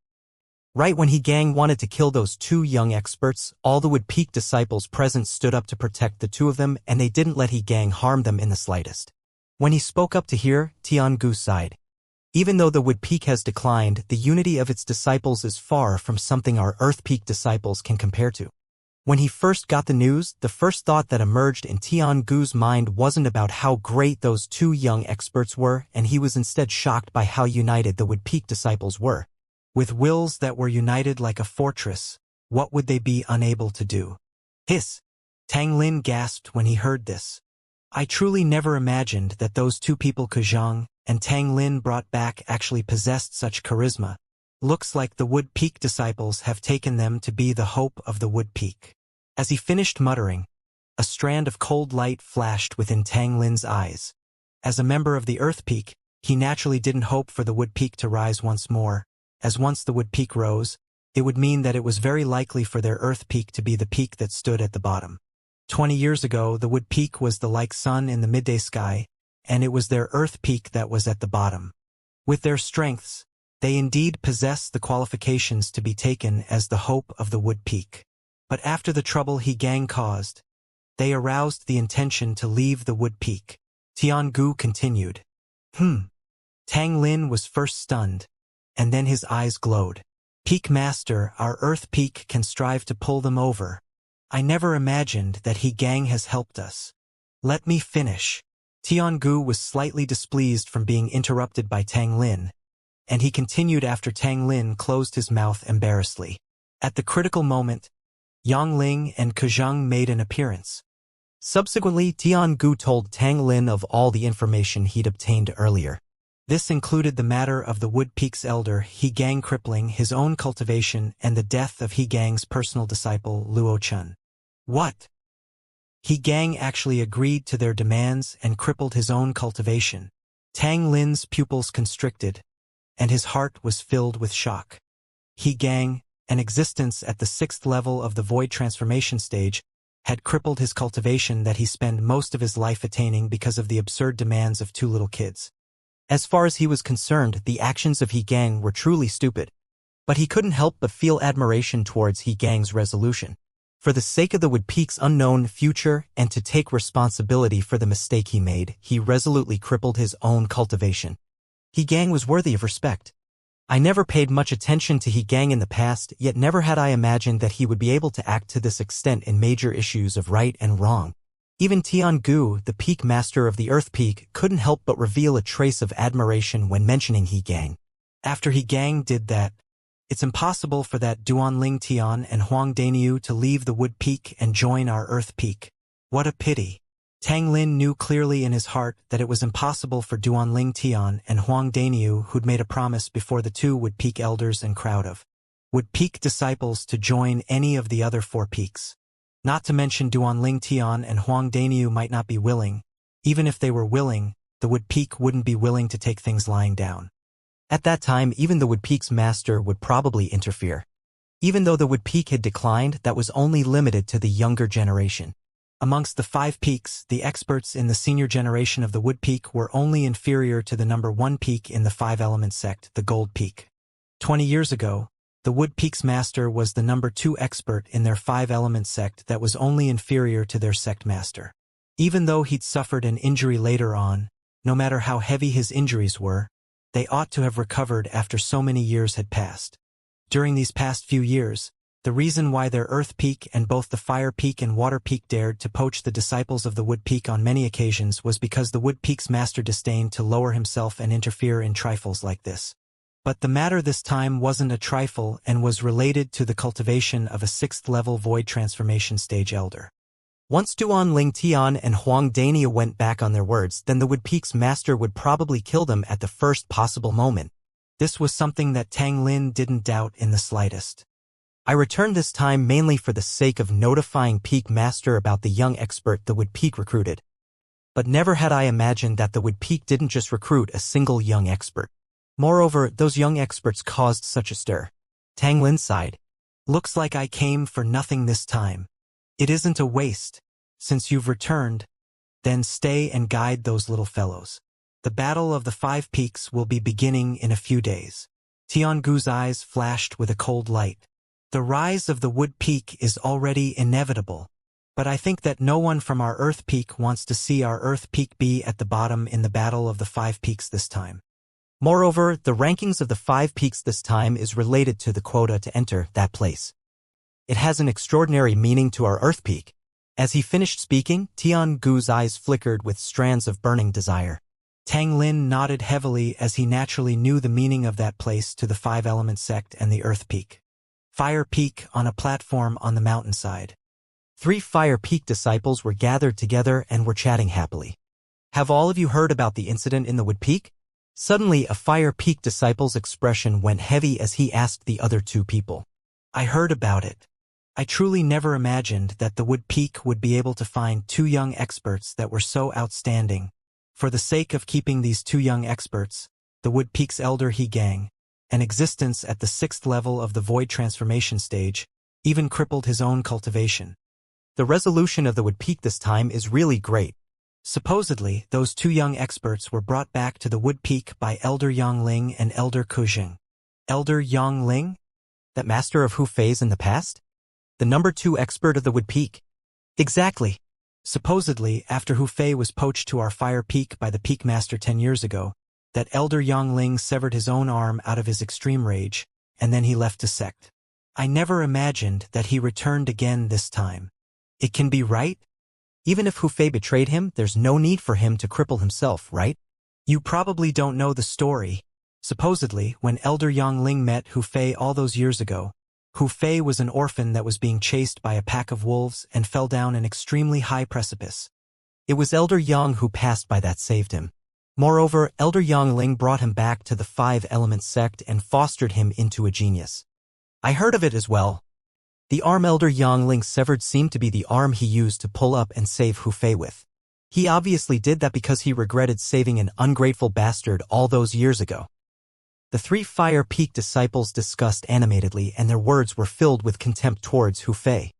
Right when He Gang wanted to kill those two young experts, all the Wood Peak disciples present stood up to protect the two of them, and they didn't let He Gang harm them in the slightest. When he spoke up to hear, Tiangu sighed. Even though the Wood Peak has declined, the unity of its disciples is far from something our Earth Peak disciples can compare to. When he first got the news, the first thought that emerged in Tiangu's mind wasn't about how great those two young experts were, and he was instead shocked by how united the Wood Peak disciples were. With wills that were united like a fortress, what would they be unable to do? Hiss! Tang Lin gasped when he heard this. I truly never imagined that those two people Ku Zhang and Tang Lin brought back actually possessed such charisma. Looks like the Wood Peak disciples have taken them to be the hope of the Wood Peak. As he finished muttering, a strand of cold light flashed within Tang Lin's eyes. As a member of the Earth Peak, he naturally didn't hope for the Wood Peak to rise once more, as once the Wood Peak rose, it would mean that it was very likely for their Earth Peak to be the peak that stood at the bottom. 20 years ago, the Wood Peak was the like sun in the midday sky, and it was their Earth Peak that was at the bottom. With their strengths, they indeed possess the qualifications to be taken as the hope of the Wood Peak. But after the trouble He Gang caused, they aroused the intention to leave the Wood Peak. Tiangu continued. Tang Lin was first stunned, and then his eyes glowed. Peak Master, our Earth Peak can strive to pull them over. I never imagined that He Gang has helped us. Let me finish. Tiangu was slightly displeased from being interrupted by Tang Lin, and he continued after Tang Lin closed his mouth embarrassedly. At the critical moment, Yang Ling and Ku Zhang made an appearance. Subsequently, Tiangu told Tang Lin of all the information he'd obtained earlier. This included the matter of the Wood Peak's elder He Gang crippling his own cultivation and the death of He Gang's personal disciple Luo Chun. What? He Gang actually agreed to their demands and crippled his own cultivation. Tang Lin's pupils constricted, and his heart was filled with shock. He Gang, an existence at the 6th level of the Void transformation stage, had crippled his cultivation that he spent most of his life attaining because of the absurd demands of two little kids. As far as he was concerned, the actions of He Gang were truly stupid, but he couldn't help but feel admiration towards He Gang's resolution. For the sake of the Wood Peak's unknown future and to take responsibility for the mistake he made, he resolutely crippled his own cultivation. He Gang was worthy of respect. I never paid much attention to He Gang in the past, yet never had I imagined that he would be able to act to this extent in major issues of right and wrong. Even Tiangu, the Peak Master of the Earth Peak, couldn't help but reveal a trace of admiration when mentioning He Gang. After He Gang did that, it's impossible for that Duanling Tian and Huang Daniu to leave the Wood Peak and join our Earth Peak. What a pity. Tang Lin knew clearly in his heart that it was impossible for Duanling Tian and Huang Daniu, who'd made a promise before the two Wood Peak elders and crowd of Wood Peak disciples, to join any of the other 4 peaks. Not to mention Duanling Tian and Huang Daniu might not be willing. Even if they were willing, the Wood Peak wouldn't be willing to take things lying down. At that time, even the Wood Peak's master would probably interfere. Even though the Wood Peak had declined, that was only limited to the younger generation. Amongst the 5 peaks, the experts in the senior generation of the Wood Peak were only inferior to the number 1 peak in the 5-element sect, the Gold Peak. 20 years ago, the Wood Peak's master was the number 2 expert in their 5-element sect that was only inferior to their sect master. Even though he'd suffered an injury later on, no matter how heavy his injuries were, they ought to have recovered after so many years had passed. During these past few years, the reason why their Earth Peak and both the Fire Peak and Water Peak dared to poach the disciples of the Wood Peak on many occasions was because the Wood Peak's master disdained to lower himself and interfere in trifles like this. But the matter this time wasn't a trifle and was related to the cultivation of a 6th-level void transformation stage elder. Once Duan Ling Tian and Huang Dania went back on their words, then the Wood Peak's master would probably kill them at the first possible moment. This was something that Tang Lin didn't doubt in the slightest. I returned this time mainly for the sake of notifying Peak Master about the young expert the Wood Peak recruited. But never had I imagined that the Wood Peak didn't just recruit a single young expert. Moreover, those young experts caused such a stir. Tang Lin sighed. Looks like I came for nothing this time. It isn't a waste. Since you've returned, then stay and guide those little fellows. The Battle of the 5 Peaks will be beginning in a few days. Tiangu's eyes flashed with a cold light. The rise of the Wood Peak is already inevitable. But I think that no one from our Earth Peak wants to see our Earth Peak be at the bottom in the Battle of the 5 Peaks this time. Moreover, the rankings of the 5 Peaks this time is related to the quota to enter that place. It has an extraordinary meaning to our Earth Peak. As he finished speaking, Tiangu's eyes flickered with strands of burning desire. Tang Lin nodded heavily as he naturally knew the meaning of that place to the 5-element sect and the Earth Peak. Fire Peak on a platform on the mountainside. 3 Fire Peak disciples were gathered together and were chatting happily. Have all of you heard about the incident in the Wood Peak? Suddenly, a Fire Peak disciple's expression went heavy as he asked the other 2 people. I heard about it. I truly never imagined that the Wood Peak would be able to find 2 young experts that were so outstanding. For the sake of keeping these 2 young experts, the Wood Peak's elder He Gang, an existence at the 6th level of the void transformation stage, even crippled his own cultivation. The resolution of the Wood Peak this time is really great. Supposedly, those 2 young experts were brought back to the Wood Peak by Elder Yang Ling and Elder Kujing. Elder Yang Ling? That master of Hu Fei's in the past? The number 2 expert of the Wood Peak? Exactly. Supposedly, after Hu Fei was poached to our Fire Peak by the Peak Master 10 years ago, that Elder Yang Ling severed his own arm out of his extreme rage, and then he left to sect. I never imagined that he returned again this time. It can be right? Even if Hu Fei betrayed him, there's no need for him to cripple himself, right? You probably don't know the story. Supposedly, when Elder Yang Ling met Hu Fei all those years ago, Hu Fei was an orphan that was being chased by a pack of wolves and fell down an extremely high precipice. It was Elder Yang who passed by that saved him. Moreover, Elder Yang Ling brought him back to the 5-element sect and fostered him into a genius. I heard of it as well. The arm Elder Yang Ling severed seemed to be the arm he used to pull up and save Hu Fei with. He obviously did that because he regretted saving an ungrateful bastard all those years ago. The 3 Fire Peak disciples discussed animatedly, and their words were filled with contempt towards Hu Fei.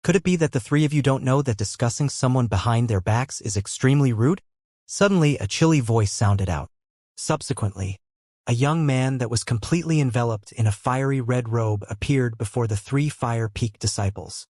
Could it be that the 3 of you don't know that discussing someone behind their backs is extremely rude? Suddenly, a chilly voice sounded out. Subsequently, a young man that was completely enveloped in a fiery red robe appeared before the 3 Fire Peak disciples.